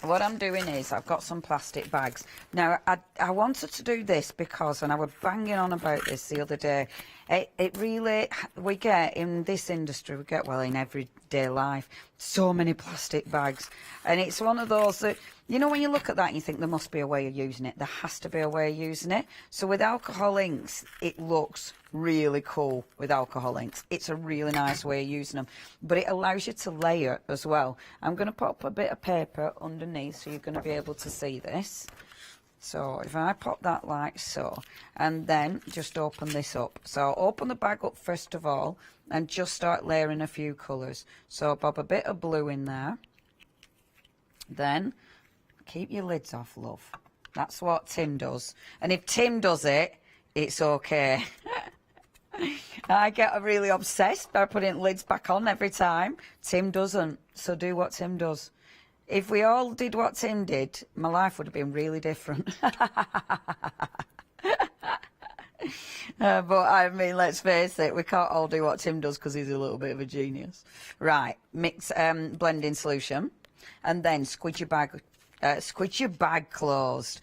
what I'm doing is I've got some plastic bags. Now, I wanted to do this because, and I was banging on about this the other day, it really, we get in this industry, well, in everyday life, so many plastic bags. And it's one of those that, you know, when you look at that and you think there must be a way of using it, there has to be a way of using it. So with alcohol inks, it looks really cool with alcohol inks. It's a really nice way of using them, but it allows you to layer as well. I'm going to pop a bit of paper underneath so you're going to be able to see this. So if I pop that like so, and then just open this up. So open the bag up first of all and just start layering a few colours. So pop a bit of blue in there. Then keep your lids off, love. That's what Tim does. And if Tim does it, it's okay. I get really obsessed by putting lids back on every time. Tim doesn't. So do what Tim does. If we all did what Tim did, my life would have been really different. But I mean, let's face it, we can't all do what Tim does because he's a little bit of a genius. Right, mix blending solution, and then squidge your bag closed.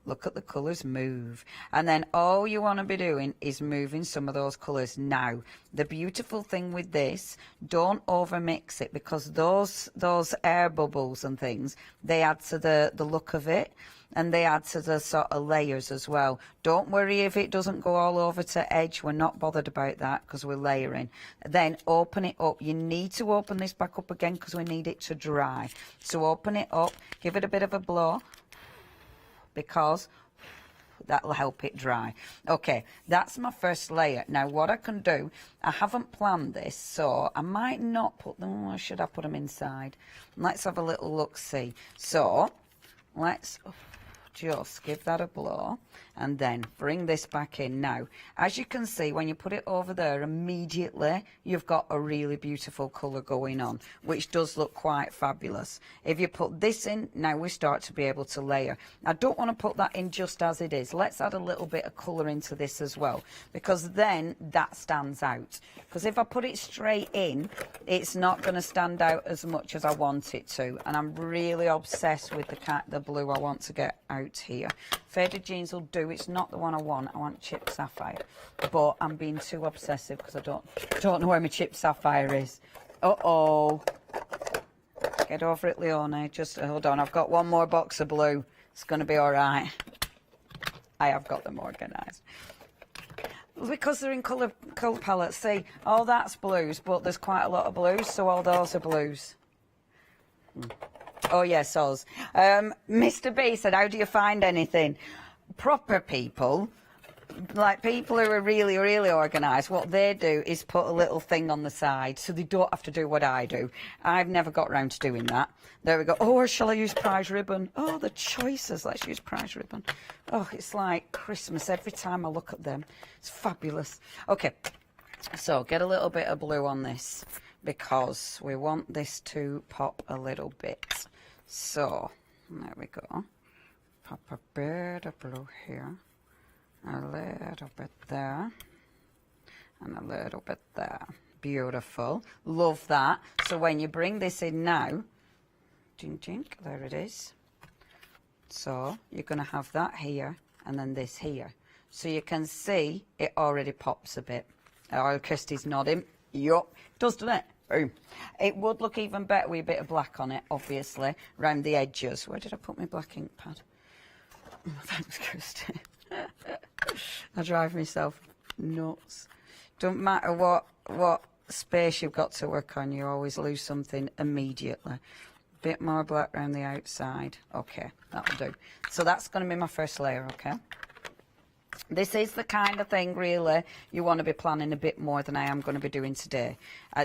Look at the colours move. And then all you want to be doing is moving some of those colours. Now, the beautiful thing with this, don't over mix it, because those air bubbles and things, they add to the look of it, and they add to the sort of layers as well. Don't worry if it doesn't go all over to edge. We're not bothered about that because we're layering. Then open it up. You need to open this back up again because we need it to dry. So open it up, give it a bit of a blow, because that will help it dry. Okay, that's my first layer. Now what I can do, I haven't planned this, so I might not put them, or should I put them inside? Let's have a little look see. So let's just give that a blow and then bring this back in. Now, as you can see, when you put it over there, immediately you've got a really beautiful colour going on, which does look quite fabulous. If you put this in, now we start to be able to layer. I don't want to put that in just as it is. Let's add a little bit of colour into this as well, because then that stands out. Because if I put it straight in, it's not going to stand out as much as I want it to. And I'm really obsessed with the blue I want to get out here. Faded jeans will do. It's not the one I want. I want chipped sapphire. But I'm being too obsessive because I don't know where my chipped sapphire is. Uh-oh. Get over it, Leonie. Just hold on. I've got one more box of blue. It's going to be all right. I have got them organised. Because they're in colour palettes. See, all that's blues, but there's quite a lot of blues, so all those are blues. Oh, yes, Oz. Mr. B said, how do you find anything? Proper people, like people who are really, really organised, what they do is put a little thing on the side so they don't have to do what I do. I've never got round to doing that. There we go. Oh, or shall I use prize ribbon? Oh, the choices. Let's use prize ribbon. Oh, it's like Christmas every time I look at them. It's fabulous. Okay, so get a little bit of blue on this because we want this to pop a little bit. So, there we go. Pop a bit of blue here. A little bit there. And a little bit there. Beautiful. Love that. So when you bring this in now, jink, jink, there it is. So you're going to have that here and then this here. So you can see it already pops a bit. Oh, Kirsty's nodding. Yup. Doesn't it? Boom. It would look even better with a bit of black on it, obviously, around the edges. Where did I put my black ink pad? Oh, thanks, Kirsty. I drive myself nuts. Don't matter what space you've got to work on, you always lose something immediately. Bit more black around the outside. Okay, that'll do. So that's going to be my first layer, okay? This is the kind of thing, really, you want to be planning a bit more than I am going to be doing today.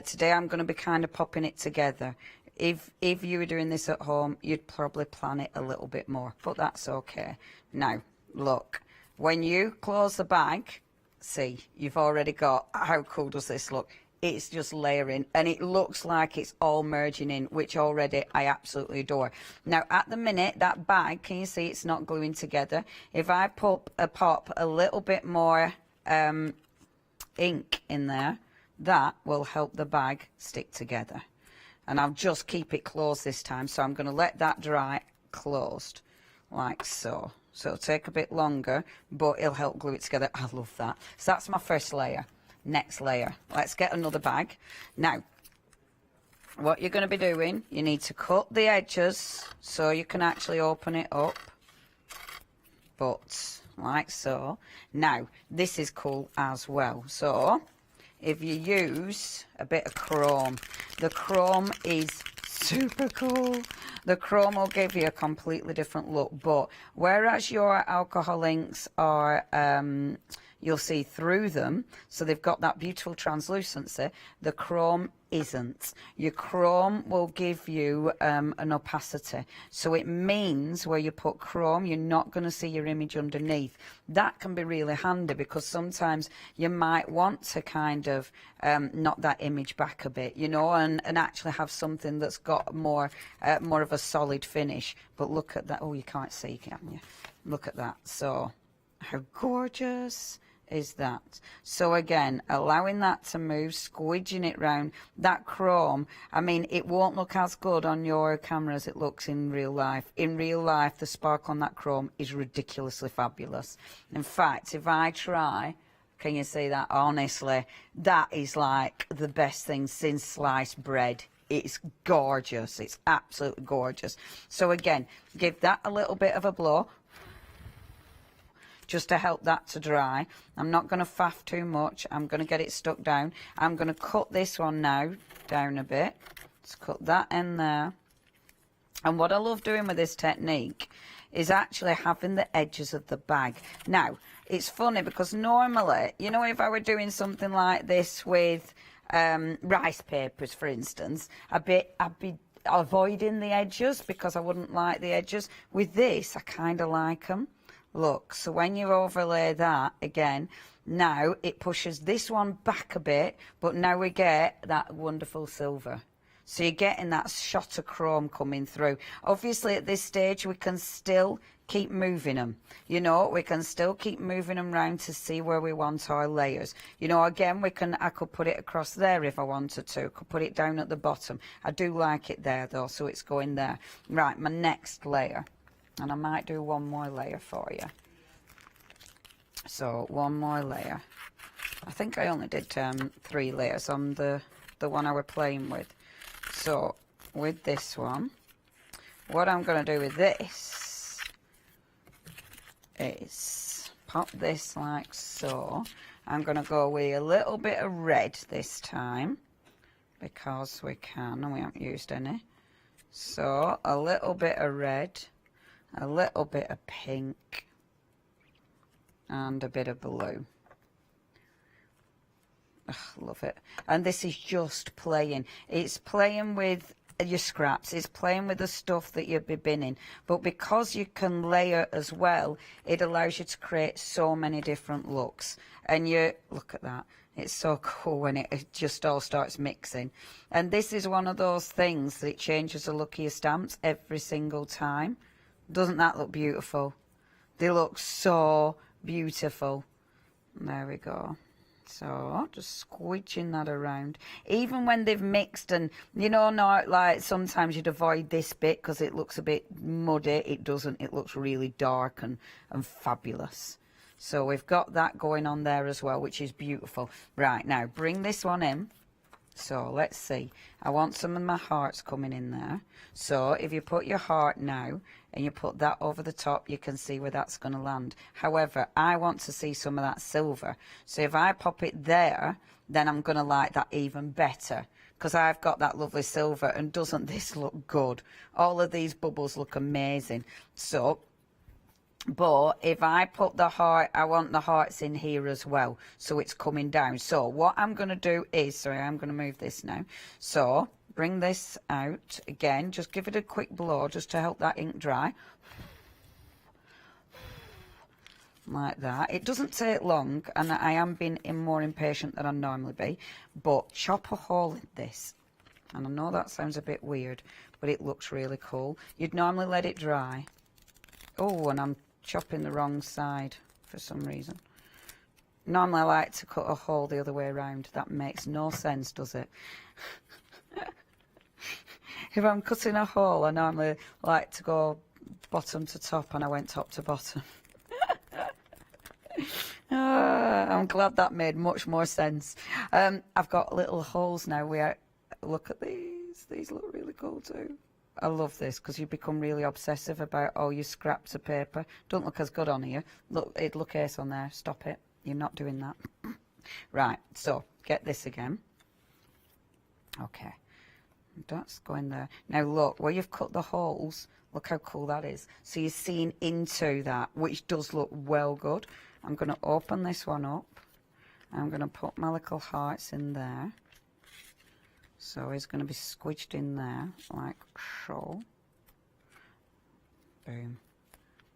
Today I'm going to be kind of popping it together. If you were doing this at home, you'd probably plan it a little bit more, but that's okay. Now, look, when you close the bag, see, you've already got, how cool does this look? It's just layering, and it looks like it's all merging in, which already I absolutely adore. Now, at the minute, that bag, can you see it's not gluing together? If I pop a little bit more ink in there, that will help the bag stick together. And I'll just keep it closed this time, so I'm going to let that dry closed, like so. So it'll take a bit longer, but it'll help glue it together. I love that. So that's my first layer. Next layer. Let's get another bag. Now, what you're going to be doing, you need to cut the edges so you can actually open it up. But, like so. Now, this is cool as well. So, if you use a bit of chrome, the chrome is super cool. The chrome will give you a completely different look, but whereas your alcohol inks are, you'll see through them, so they've got that beautiful translucency, the chrome isn't. Your chrome will give you an opacity, so it means where you put chrome, you're not going to see your image underneath. That can be really handy because sometimes you might want to kind of knock that image back a bit, you know, and actually have something that's got more of a solid finish. But look at that. Oh, you can't see, can you? Look at that. So how gorgeous is that? So again, allowing that to move, squidging it round. That chrome, I mean, it won't look as good on your camera as it looks in real life. In real life, the sparkle on that chrome is ridiculously fabulous. In fact, if I try, can you see that? Honestly, that is like the best thing since sliced bread. It's gorgeous. It's absolutely gorgeous. So again, give that a little bit of a blow, just to help that to dry. I'm not going to faff too much. I'm going to get it stuck down. I'm going to cut this one now down a bit. Let's cut that in there. And what I love doing with this technique is actually having the edges of the bag. Now, it's funny because normally, you know, if I were doing something like this with rice papers, for instance, I'd be avoiding the edges because I wouldn't like the edges. With this, I kind of like them. Look, so when you overlay that again, now it pushes this one back a bit, but now we get that wonderful silver. So you're getting that shot of chrome coming through. Obviously at this stage we can still keep moving them. You know, we can still keep moving them round to see where we want our layers. You know, again, I could put it across there if I wanted to. Could put it down at the bottom. I do like it there though, so it's going there. Right, my next layer. And I might do one more layer for you. So one more layer. I think I only did 3 layers on the one I were playing with. So with this one, what I'm going to do with this is pop this like so. I'm going to go with a little bit of red this time because we can and we haven't used any. So a little bit of red, a little bit of pink and a bit of blue. Ugh, love it. And this is just playing. It's playing with your scraps. It's playing with the stuff that you'll be binning. But because you can layer as well, it allows you to create so many different looks. And you look at that. It's so cool when it just all starts mixing. And this is one of those things that it changes the look of your stamps every single time. Doesn't that look beautiful? They look so beautiful. There we go. So just squidging that around. Even when they've mixed and, you know, not like sometimes you'd avoid this bit because it looks a bit muddy. It doesn't. It looks really dark and fabulous. So we've got that going on there as well, which is beautiful. Right, now bring this one in. So let's see. I want some of my hearts coming in there. So if you put your heart now and you put that over the top, you can see where that's going to land. However, I want to see some of that silver. So if I pop it there, then I'm going to like that even better because I've got that lovely silver. And doesn't this look good? All of these bubbles look amazing. So, but if I put the heart, I want the hearts in here as well, so it's coming down. So what I'm going to do is, sorry, I'm going to move this now. So bring this out again, just give it a quick blow just to help that ink dry. Like that. It doesn't take long, and I am being more impatient than I normally be, but chop a hole in this. And I know that sounds a bit weird, but it looks really cool. You'd normally let it dry. Oh, and I'm chopping the wrong side for some reason. Normally I like to cut a hole the other way around. That makes no sense, does it? If I'm cutting a hole, I normally like to go bottom to top, and I went top to bottom. I'm glad that made much more sense. I've got little holes now where, look at these. These look really cool too. I love this because you become really obsessive about all your scraps of paper. Don't look as good on here. Look, it'd look ace on there. Stop it. You're not doing that. Right, so get this again. Okay, that's going there. Now look, where you've cut the holes, look how cool that is. So you're seeing into that, which does look well good. I'm going to open this one up. I'm going to put my little hearts in there. So it's going to be squidged in there, like so. Boom.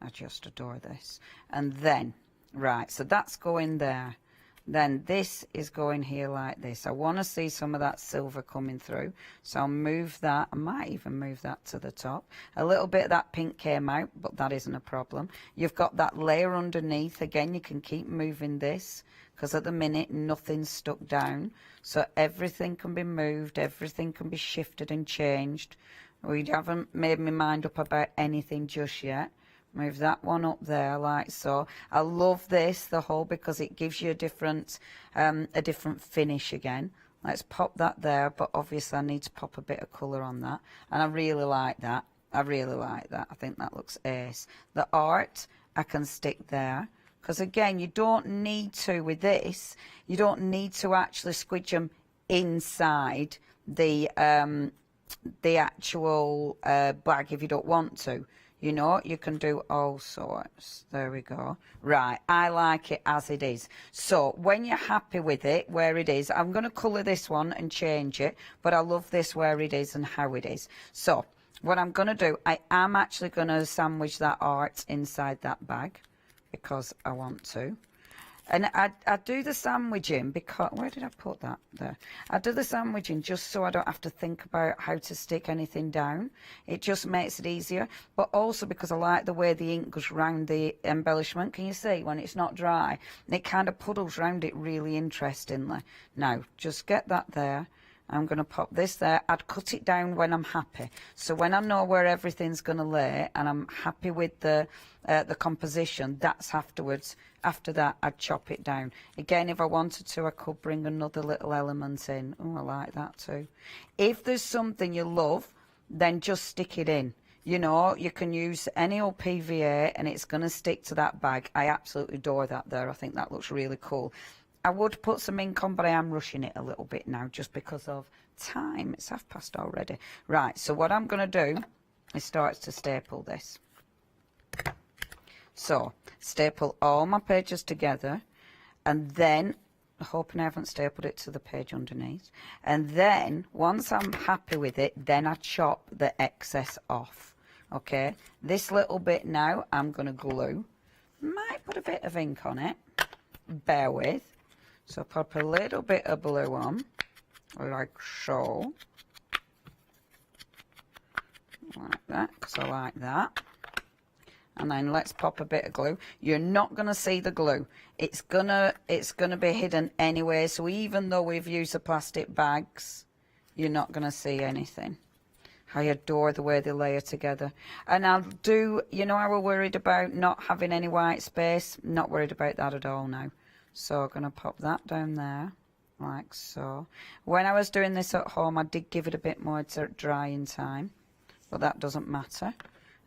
I just adore this. And then, right, so that's going there. Then this is going here like this. I want to see some of that silver coming through. So I'll move that. I might even move that to the top. A little bit of that pink came out, but that isn't a problem. You've got that layer underneath. Again, you can keep moving this, because at the minute nothing's stuck down, so everything can be moved, everything can be shifted and changed. We haven't made my mind up about anything just yet. Move that one up there like so. I love this, the whole, because it gives you a different finish again. Let's pop that there, but obviously I need to pop a bit of colour on that, and I really like that. I really like that. I think that looks ace. The art I can stick there. Because again, you don't need to, with this, you don't need to actually squidge them inside the actual bag if you don't want to. You know, you can do all sorts. There we go. Right, I like it as it is. So when you're happy with it, where it is, I'm going to colour this one and change it, but I love this where it is and how it is. So what I'm going to do, I am actually going to sandwich that art inside that bag because I want to. And I do the sandwiching because, where did I put that? There. I do the sandwiching just so I don't have to think about how to stick anything down. It just makes it easier. But also because I like the way the ink goes round the embellishment. Can you see when it's not dry? And it kind of puddles round it really interestingly. Now, just get that there. I'm going to pop this there. I'd cut it down when I'm happy. So when I know where everything's going to lay and I'm happy with the composition, that's afterwards. After that, I'd chop it down. Again, if I wanted to, I could bring another little element in. Oh, I like that too. If there's something you love, then just stick it in. You know, you can use any old PVA and it's going to stick to that bag. I absolutely adore that there. I think that looks really cool. I would put some ink on, but I am rushing it a little bit now just because of time. It's past already. Right, so what I'm going to do is start to staple this. So, staple all my pages together, and then, hoping I haven't stapled it to the page underneath, and then, once I'm happy with it, then I chop the excess off. Okay, this little bit now, I'm going to glue. Might put a bit of ink on it, bear with. So pop a little bit of blue on, like so. Like that, because I like that. And then let's pop a bit of glue. You're not going to see the glue. It's gonna be hidden anyway. So even though we've used the plastic bags, you're not going to see anything. I adore the way they layer together. And I'll do, you know, I was worried about not having any white space. Not worried about that at all now. So I'm going to pop that down there, like so. When I was doing this at home, I did give it a bit more drying time, but that doesn't matter.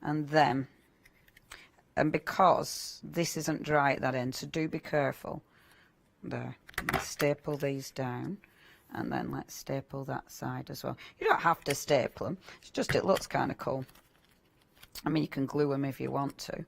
And then, and because this isn't dry at that end, so do be careful. There, let's staple these down, and then let's staple that side as well. You don't have to staple them, it's just it looks kind of cool. I mean, you can glue them if you want to.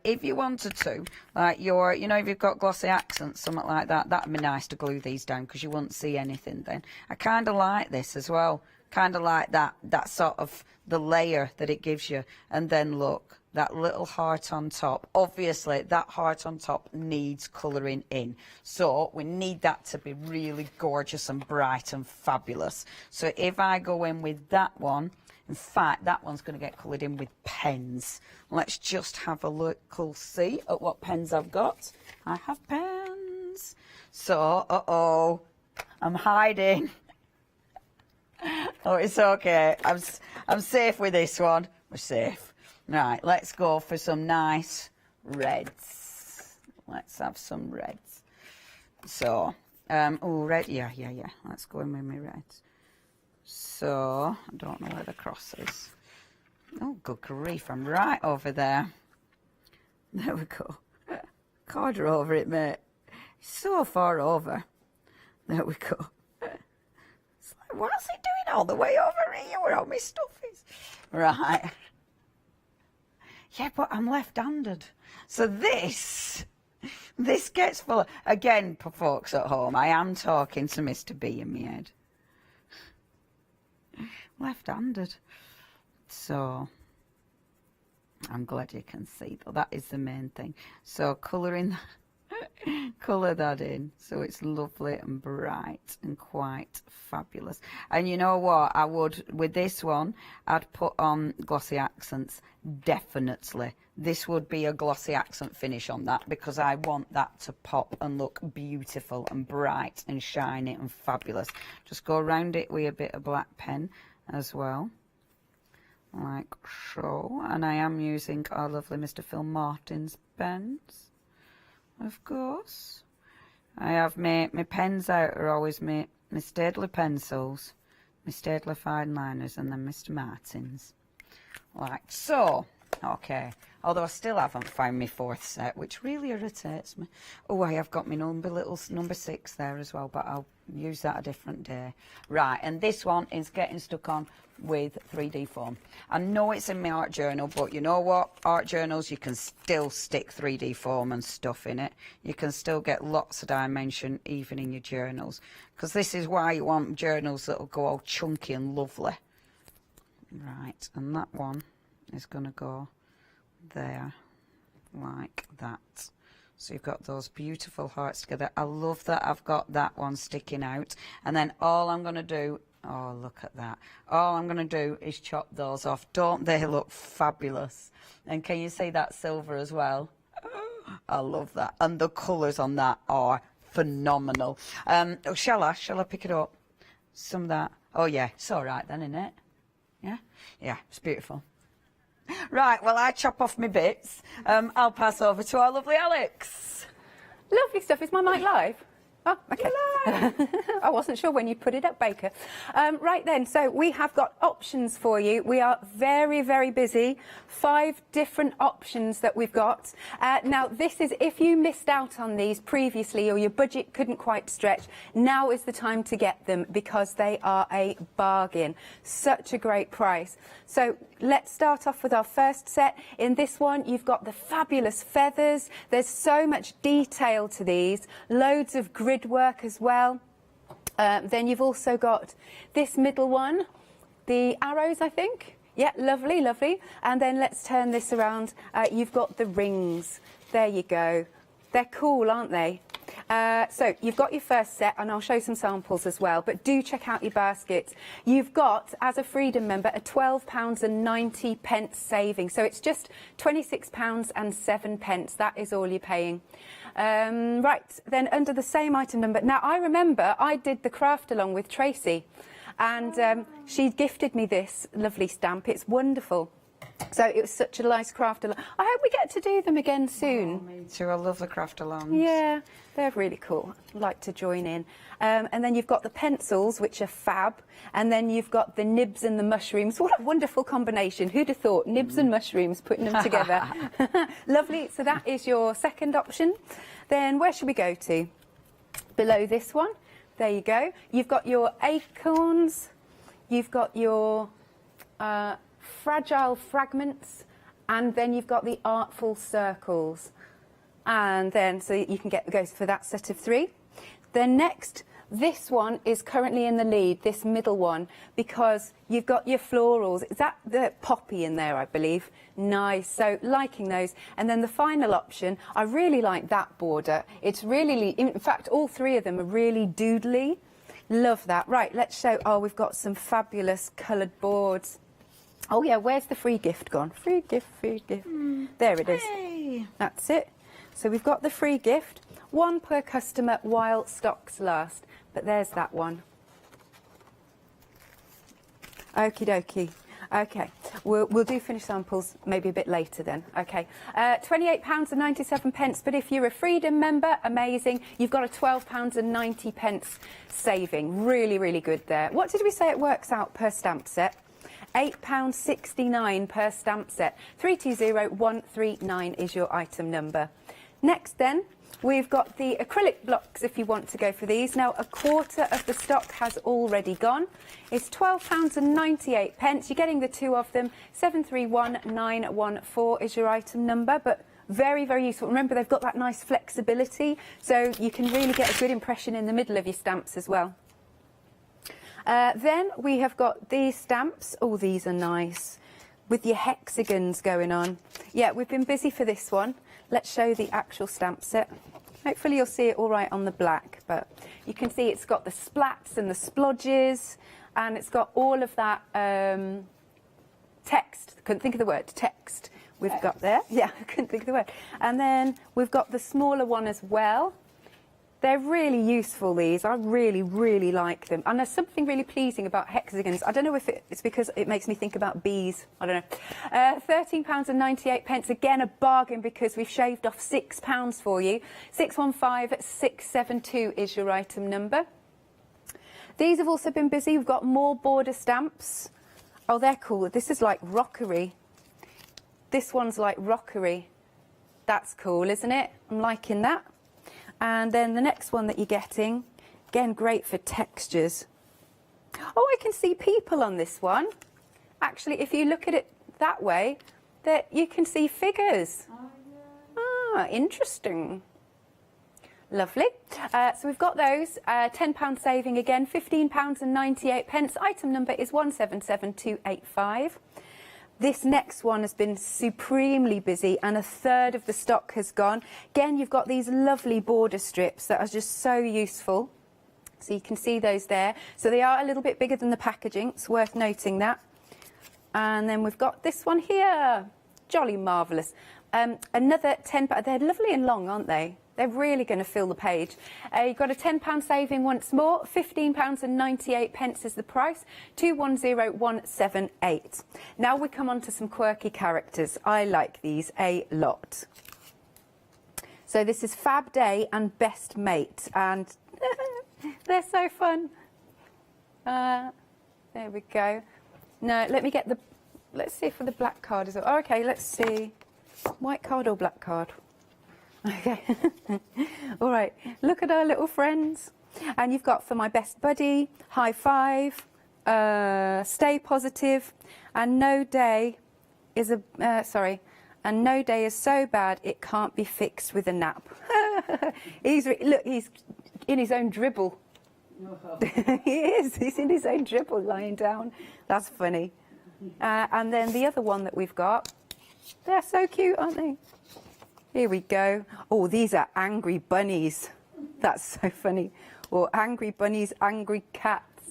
If you wanted to, like you know, if you've got glossy accents, something like that, that'd be nice to glue these down because you wouldn't see anything then. I kind of like this as well. Kind of like that sort of the layer that it gives you. And then look, that little heart on top. Obviously, that heart on top needs colouring in. So we need that to be really gorgeous and bright and fabulous. So if I go in with that one, in fact, that one's going to get coloured in with pens. Let's just have a look, see at what pens I've got. I have pens. So, uh-oh, I'm hiding. Oh, it's okay. I'm safe with this one. We're safe. Right, let's go for some nice reds. Let's have some reds. So, oh, red, yeah. Let's go in with my reds. So, I don't know where the cross is. Oh, good grief, I'm right over there. There we go. Corner over it, mate. So far over. There we go. It's like, what's it doing all the way over here where all my stuff is? Right. Yeah, but I'm left-handed. So this gets full of, again, for folks at home, I am talking to Mr. B in my head. Left-handed. So, I'm glad you can see, though. That is the main thing. So, colour that in so it's lovely and bright and quite fabulous. And you know what, I would, with this one, I'd put on glossy accents, definitely. This would be a glossy accent finish on that because I want that to pop and look beautiful and bright and shiny and fabulous. Just go around it with a bit of black pen as well, like so. And I am using our lovely Mr. Phil Martin's pens, of course. I have my pens out are always my Staedtler pencils, my Staedtler fine liners, and then Mr. Martin's, like so. Okay, although I still haven't found my fourth set, which really irritates me. Oh, I have got my number 6 there as well, but I'll use that a different day. Right, and this one is getting stuck on with 3D foam. I know it's in my art journal, but you know what? Art journals, you can still stick 3D foam and stuff in it. You can still get lots of dimension even in your journals, because this is why you want journals that will go all chunky and lovely. Right, and that one is going to go there like that. So you've got those beautiful hearts together. I love that I've got that one sticking out. And then all I'm going to do, oh, look at that. All I'm going to do is chop those off. Don't they look fabulous? And can you see that silver as well? I love that. And the colours on that are phenomenal. Shall I pick it up? Some of that. Oh, yeah, it's all right then, isn't it? Yeah? Yeah, it's beautiful. Right, well, I chop off my bits. I'll pass over to our lovely Alex.
Lovely stuff. Is my mic live? Oh, okay. I wasn't sure when you put it up, Baker. Right then, so we have got options for you. We are very, very busy. 5 different options that we've got. Now, this is if you missed out on these previously or your budget couldn't quite stretch, now is the time to get them because they are a bargain. Such a great price. So let's start off with our first set. In this one, you've got the fabulous feathers. There's so much detail to these. Loads of grid work as well. Then you've also got this middle one, the arrows, I think. Yeah, lovely, lovely. And then let's turn this around. You've got the rings. There you go. They're cool, aren't they? So you've got your first set, and I'll show some samples as well, but do check out your basket. You've got, as a Freedom member, a £12.90 saving. So it's just £26.07. That is all you're paying. Right, then under the same item number. Now, I remember I did the craft along with Tracy, and she gifted me this lovely stamp. It's wonderful. So it was such a nice craft along. I hope we get to do them again soon.
Oh, me too. I love the craft alongs.
Yeah, they're really cool. I'd like to join in. And then you've got the pencils, which are fab. And then you've got the nibs and the mushrooms. What a wonderful combination. Who'd have thought? Nibs and mushrooms, putting them together. Lovely. So that is your second option. Then where should we go to? Below this one. There you go. You've got your acorns. You've got your fragile fragments, and then you've got the artful circles, and then so you can go for that set of 3. Then next, this one is currently in the lead, this middle one, because you've got your florals. Is that the poppy in there, I believe? Nice. So liking those. And then the final option, I really like that border. It's really, in fact, all 3 of them are really doodly. Love that. Right, let's show. Oh, we've got some fabulous coloured boards. Oh, yeah, where's the free gift gone? Free gift, free gift. There it is. Hey. That's it. So we've got the free gift. 1 per customer while stocks last. But there's that one. Okie dokie. OK, we'll do finish samples maybe a bit later then. OK, £28.97, but if you're a Freedom member, amazing. You've got a £12.90 saving. Really, really good there. What did we say it works out per stamp set? £8.69 per stamp set. 320139 is your item number. Next then, we've got the acrylic blocks if you want to go for these. Now, a quarter of the stock has already gone. It's £12.98. You're getting the 2 of them. 731914 is your item number, but very, very useful. Remember, they've got that nice flexibility, so you can really get a good impression in the middle of your stamps as well. Then we have got these stamps. Oh, these are nice, with your hexagons going on. Yeah, we've been busy for this one. Let's show the actual stamp set. Hopefully you'll see it all right on the black, but you can see it's got the splats and the splodges, and it's got all of that text. Couldn't think of the word, text. We've got there. Yeah, I couldn't think of the word. And then we've got the smaller one as well. They're really useful, these. I really, really like them. And there's something really pleasing about hexagons. I don't know if it's because it makes me think about bees. I don't know. £13.98. Again, a bargain because we've shaved off £6 for you. 615672 is your item number. These have also been busy. We've got more border stamps. Oh, they're cool. This is like rockery. This one's like rockery. That's cool, isn't it? I'm liking that. And then the next one that you're getting, again, great for textures. Oh, I can see people on this one. actually, if you look at it that way, that you can see figures. Ah, interesting. Lovely. So we've got those. £10 saving again, £15.98. Item number is 177285. This next one has been supremely busy and a third of the stock has gone. Again, you've got these lovely border strips that are just so useful. So you can see those there. So they are a little bit bigger than the packaging. It's worth noting that. And then we've got this one here. Jolly marvellous. Another £10. They're lovely and long, aren't they? They're really going to fill the page. You've got a £10 saving once more. £15.98 is the price. 210178. Now we come on to some quirky characters. I like these a lot. So this is Fab Day and Best Mate. And they're so fun. There we go. No, let me get the... Let's see for the black card. Oh, okay, let's see. White card or black card? Okay. All right. Look at our little friends. And you've got for my best buddy, high five, stay positive, and no day is and no day is so bad it can't be fixed with a nap. He's in his own dribble. He is. He's in his own dribble, lying down. That's funny. And then the other one that we've got, they're so cute, aren't they? Here we go. Oh, these are angry bunnies. That's so funny. Or angry bunnies, angry cats.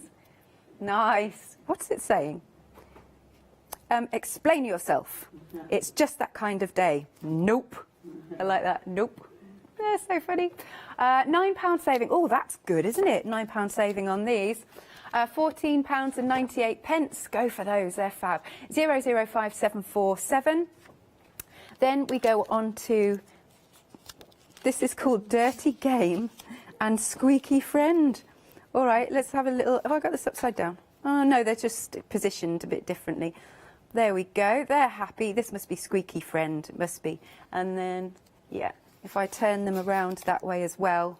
Nice. What's it saying? Explain yourself. It's just that kind of day. Nope. I like that. Nope. They're so funny. £9 saving. Oh, that's good, isn't it? £9 saving on these. £14.98. Go for those. They're fab. 005747. Then we go on to, this is called Dirty Game and Squeaky Friend. All right, let's have a little, have I got this upside down? Oh no, they're just positioned a bit differently. There we go, they're happy. This must be Squeaky Friend, it must be. And then, yeah, if I turn them around that way as well,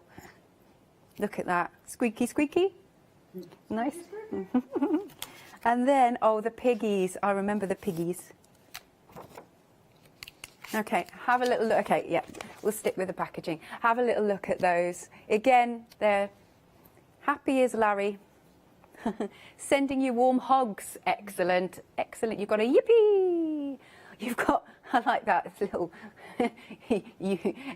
look at that. Squeaky, squeaky. Nice. And then, oh, the piggies. I remember the piggies. Okay, have a little look. Okay, yeah, we'll stick with the packaging. Have a little look at those. Again, they're happy as Larry. Sending you warm hugs. Excellent, excellent. You've got a yippee. You've got, I like that little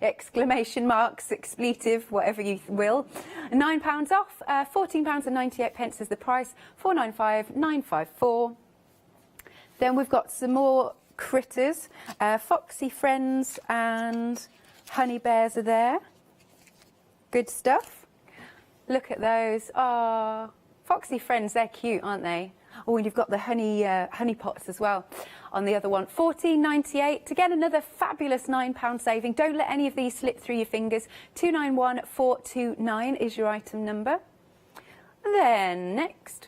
exclamation marks, expletive, whatever you will. £9 off. £14.98 is the price. 495,954. Then we've got some more critters. Foxy Friends and Honey Bears are there. Good stuff. Look at those. Ah, Foxy Friends, they're cute, aren't they? Oh, and you've got the honey pots as well on the other one. £14.98. Again, another fabulous £9 saving. Don't let any of these slip through your fingers. 291429 is your item number. Then next,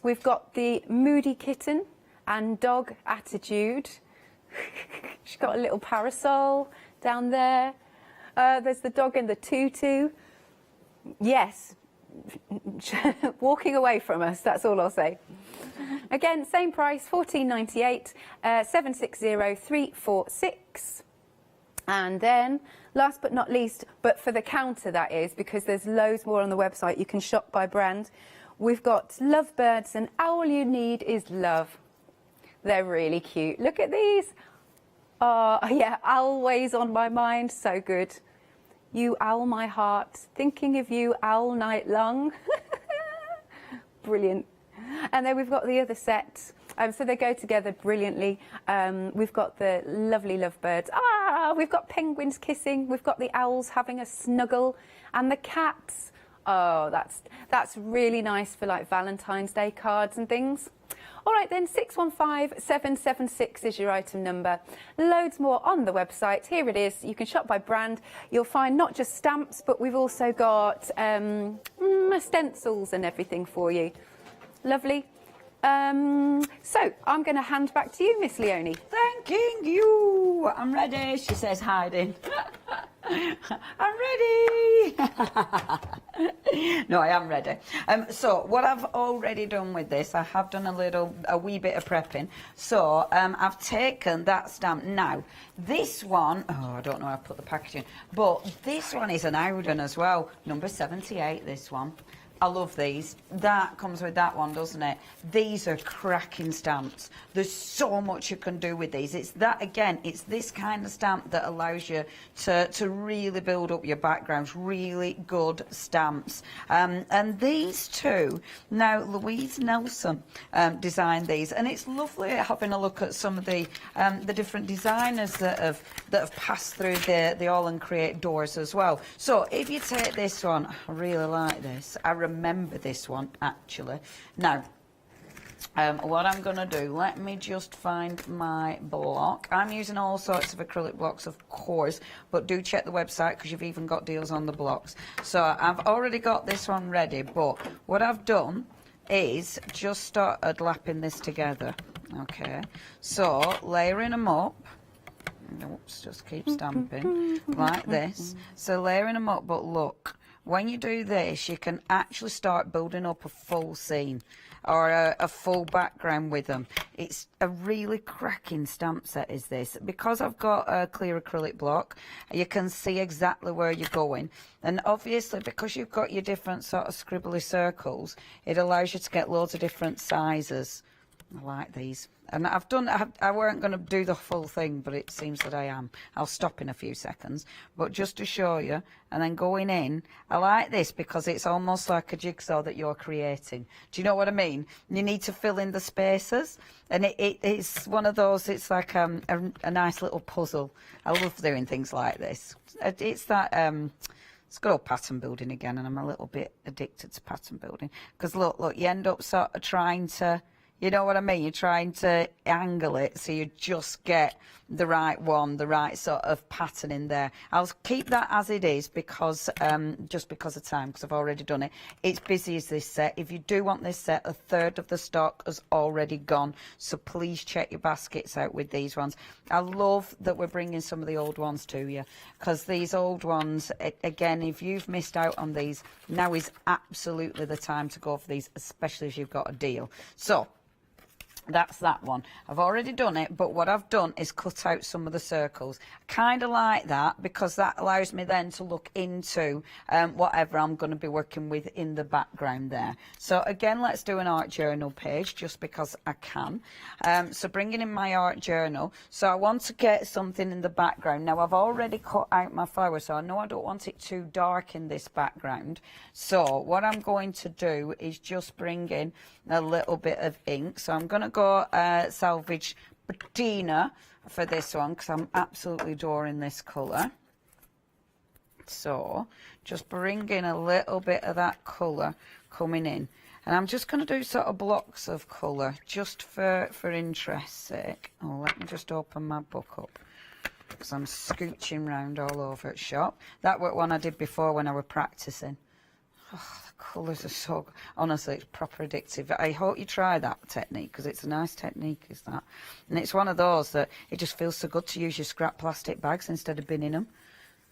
we've got the Moody Kitten and Dog Attitude. She's got a little parasol down there. There's the dog in the tutu. Yes, walking away from us, that's all I'll say. Again, same price, £14.98, 760346. And then, last but not least, but for the counter that is, because there's loads more on the website, you can shop by brand. We've got lovebirds, and all you need is love. They're really cute. Look at these. Oh, yeah, always on my mind. So good. You owl my heart. Thinking of you all night long. Brilliant. And then we've got the other set. So they go together brilliantly. We've got the lovely lovebirds. Ah, we've got penguins kissing. We've got the owls having a snuggle. And the cats. Oh, that's really nice for like Valentine's Day cards and things. All right then, 615776 is your item number. Loads more on the website. Here it is. You can shop by brand. You'll find not just stamps, but we've also got stencils and everything for you. Lovely. So I'm going to hand back to you, Miss Leonie.
Thanking you. I'm ready, she says, hiding. I'm ready. ready? No, I am ready. So what I've already done with this, I have done a wee bit of prepping. So I've taken that stamp. Now, this one, oh, I don't know how to put the packaging, but this one is an Auden as well. Number 78, this one. I love these. That comes with that one, doesn't it? These are cracking stamps. There's so much you can do with these. It's that, again, it's this kind of stamp that allows you to really build up your backgrounds. Really good stamps. And these two, now Louise Nelson designed these, and it's lovely having a look at some of the different designers that have passed through the AALL Create doors as well. So if you take this one, I really like this. I remember this one actually. Now what I'm going to do, let me just find my block. I'm using all sorts of acrylic blocks, of course, but do check the website because you've even got deals on the blocks. So I've already got this one ready, but what I've done is just started lapping this together. Okay, so layering them up. Oops, just keep stamping like this. So layering them up, but look, when you do this, you can actually start building up a full scene or a full background with them. It's a really cracking stamp set, is this. Because I've got a clear acrylic block, you can see exactly where you're going. And obviously, because you've got your different sort of scribbly circles, it allows you to get loads of different sizes. I like these. And I weren't going to do the full thing, but it seems that I am. I'll stop in a few seconds. But just to show you, and then going in, I like this because it's almost like a jigsaw that you're creating. Do you know what I mean? You need to fill in the spaces. And it's one of those, it's like a nice little puzzle. I love doing things like this. It's that... It's good old pattern building again, and I'm a little bit addicted to pattern building. Because look, you end up sort of trying to... You know what I mean? You're trying to angle it so you just get the right one, the right sort of pattern in there. I'll keep that as it is because just because of time, because I've already done it. It's busy as this set. If you do want this set, a third of the stock has already gone. So please check your baskets out with these ones. I love that we're bringing some of the old ones to you because these old ones, again, if you've missed out on these, now is absolutely the time to go for these, especially if you've got a deal. So that's that one. I've already done it, but what I've done is cut out some of the circles. I kind of like that because that allows me then to look into whatever I'm going to be working with in the background there. So again, let's do an art journal page just because I can. So bringing in my art journal. So I want to get something in the background. Now I've already cut out my flower, so I know I don't want it too dark in this background. So what I'm going to do is just bring in a little bit of ink. So I'm going to go Salvage Patina for this one because I'm absolutely adoring this colour. So just bring in a little bit of that colour coming in, and I'm just going to do sort of blocks of colour just for interest's sake. Oh, let me just open my book up because I'm scooching round all over at shop. That was one I did before when I was practising. Oh, the colours are so good. Honestly, it's proper addictive. I hope you try that technique because it's a nice technique, is that. And it's one of those that it just feels so good to use your scrap plastic bags instead of binning them.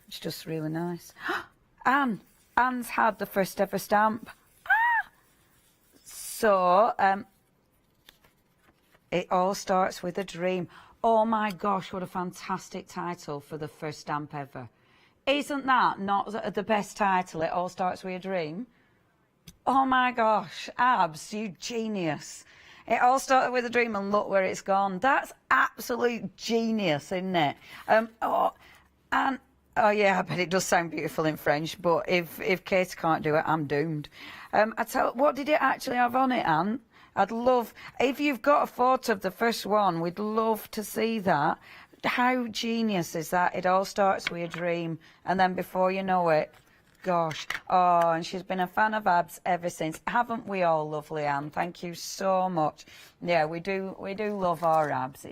It's just really nice. Anne's had the first ever stamp. So, it all starts with a dream. Oh my gosh, what a fantastic title for the first stamp ever. Isn't that not the best title? It all starts with a dream. Oh my gosh, Abs, you genius. It all started with a dream and look where it's gone. That's absolute genius, isn't it? Oh yeah, I bet it does sound beautiful in French, but if Kate can't do it, I'm doomed. What did it actually have on it, Anne? I'd love, if you've got a photo of the first one, we'd love to see that. How genius is that? It all starts with a dream, and then before you know it, gosh. Oh, and she's been a fan of Abs ever since. Haven't we all, lovely Anne? Thank you so much. Yeah, we do love our Abs.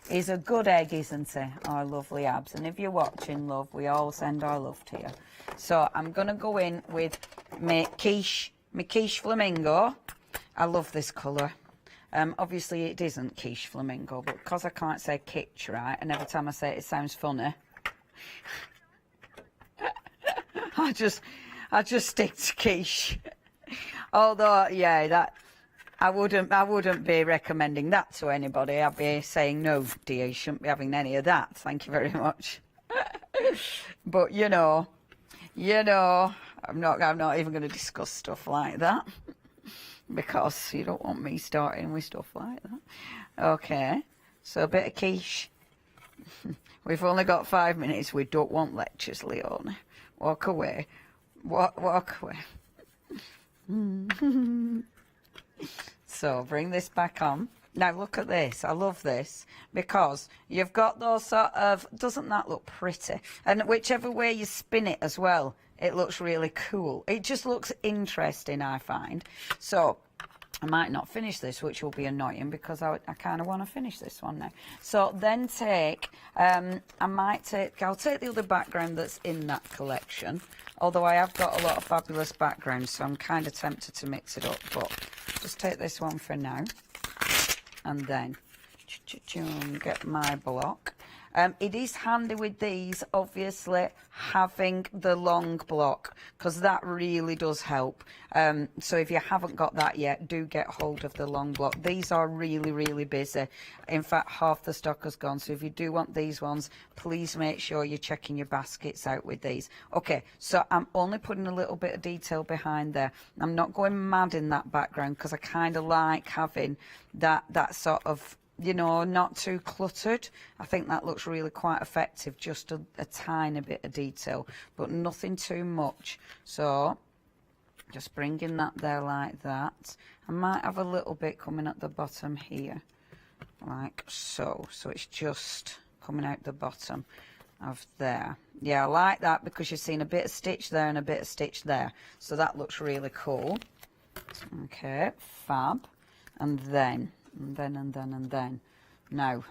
He's a good egg, isn't he? Our lovely Abs. And if you're watching, love, we all send our love to you. So I'm going to go in with my quiche flamingo. I love this colour. Obviously it isn't quiche flamingo, but because I can't say kitsch right, and every time I say it, it sounds funny, I just stick to quiche. Although, yeah, that I wouldn't be recommending that to anybody. I'd be saying, no, dear, you shouldn't be having any of that. Thank you very much. But you know, I'm not even going to discuss stuff like that because you don't want me starting with stuff like that. Okay, so a bit of quiche. We've only got 5 minutes. We don't want lectures, Leonie. Walk away. Walk away. So bring this back on. Now look at this. I love this because you've got those sort of, doesn't that look pretty? And whichever way you spin it as well, it looks really cool. It just looks interesting, I find. So I might not finish this, which will be annoying because I kind of want to finish this one now. So then I'll take the other background that's in that collection. Although I have got a lot of fabulous backgrounds, so I'm kind of tempted to mix it up. But just take this one for now. And then get my block. It is handy with these, obviously, having the long block, because that really does help. So if you haven't got that yet, do get hold of the long block. These are really, really busy. In fact, half the stock has gone. So if you do want these ones, please make sure you're checking your baskets out with these. Okay, so I'm only putting a little bit of detail behind there. I'm not going mad in that background because I kind of like having that sort of, you know, not too cluttered. I think that looks really quite effective, just a tiny bit of detail, but nothing too much. So just bringing that there like that. I might have a little bit coming at the bottom here, like so. So it's just coming out the bottom of there. Yeah, I like that because you've seen a bit of stitch there and a bit of stitch there. So that looks really cool. Okay, fab. And then. Now,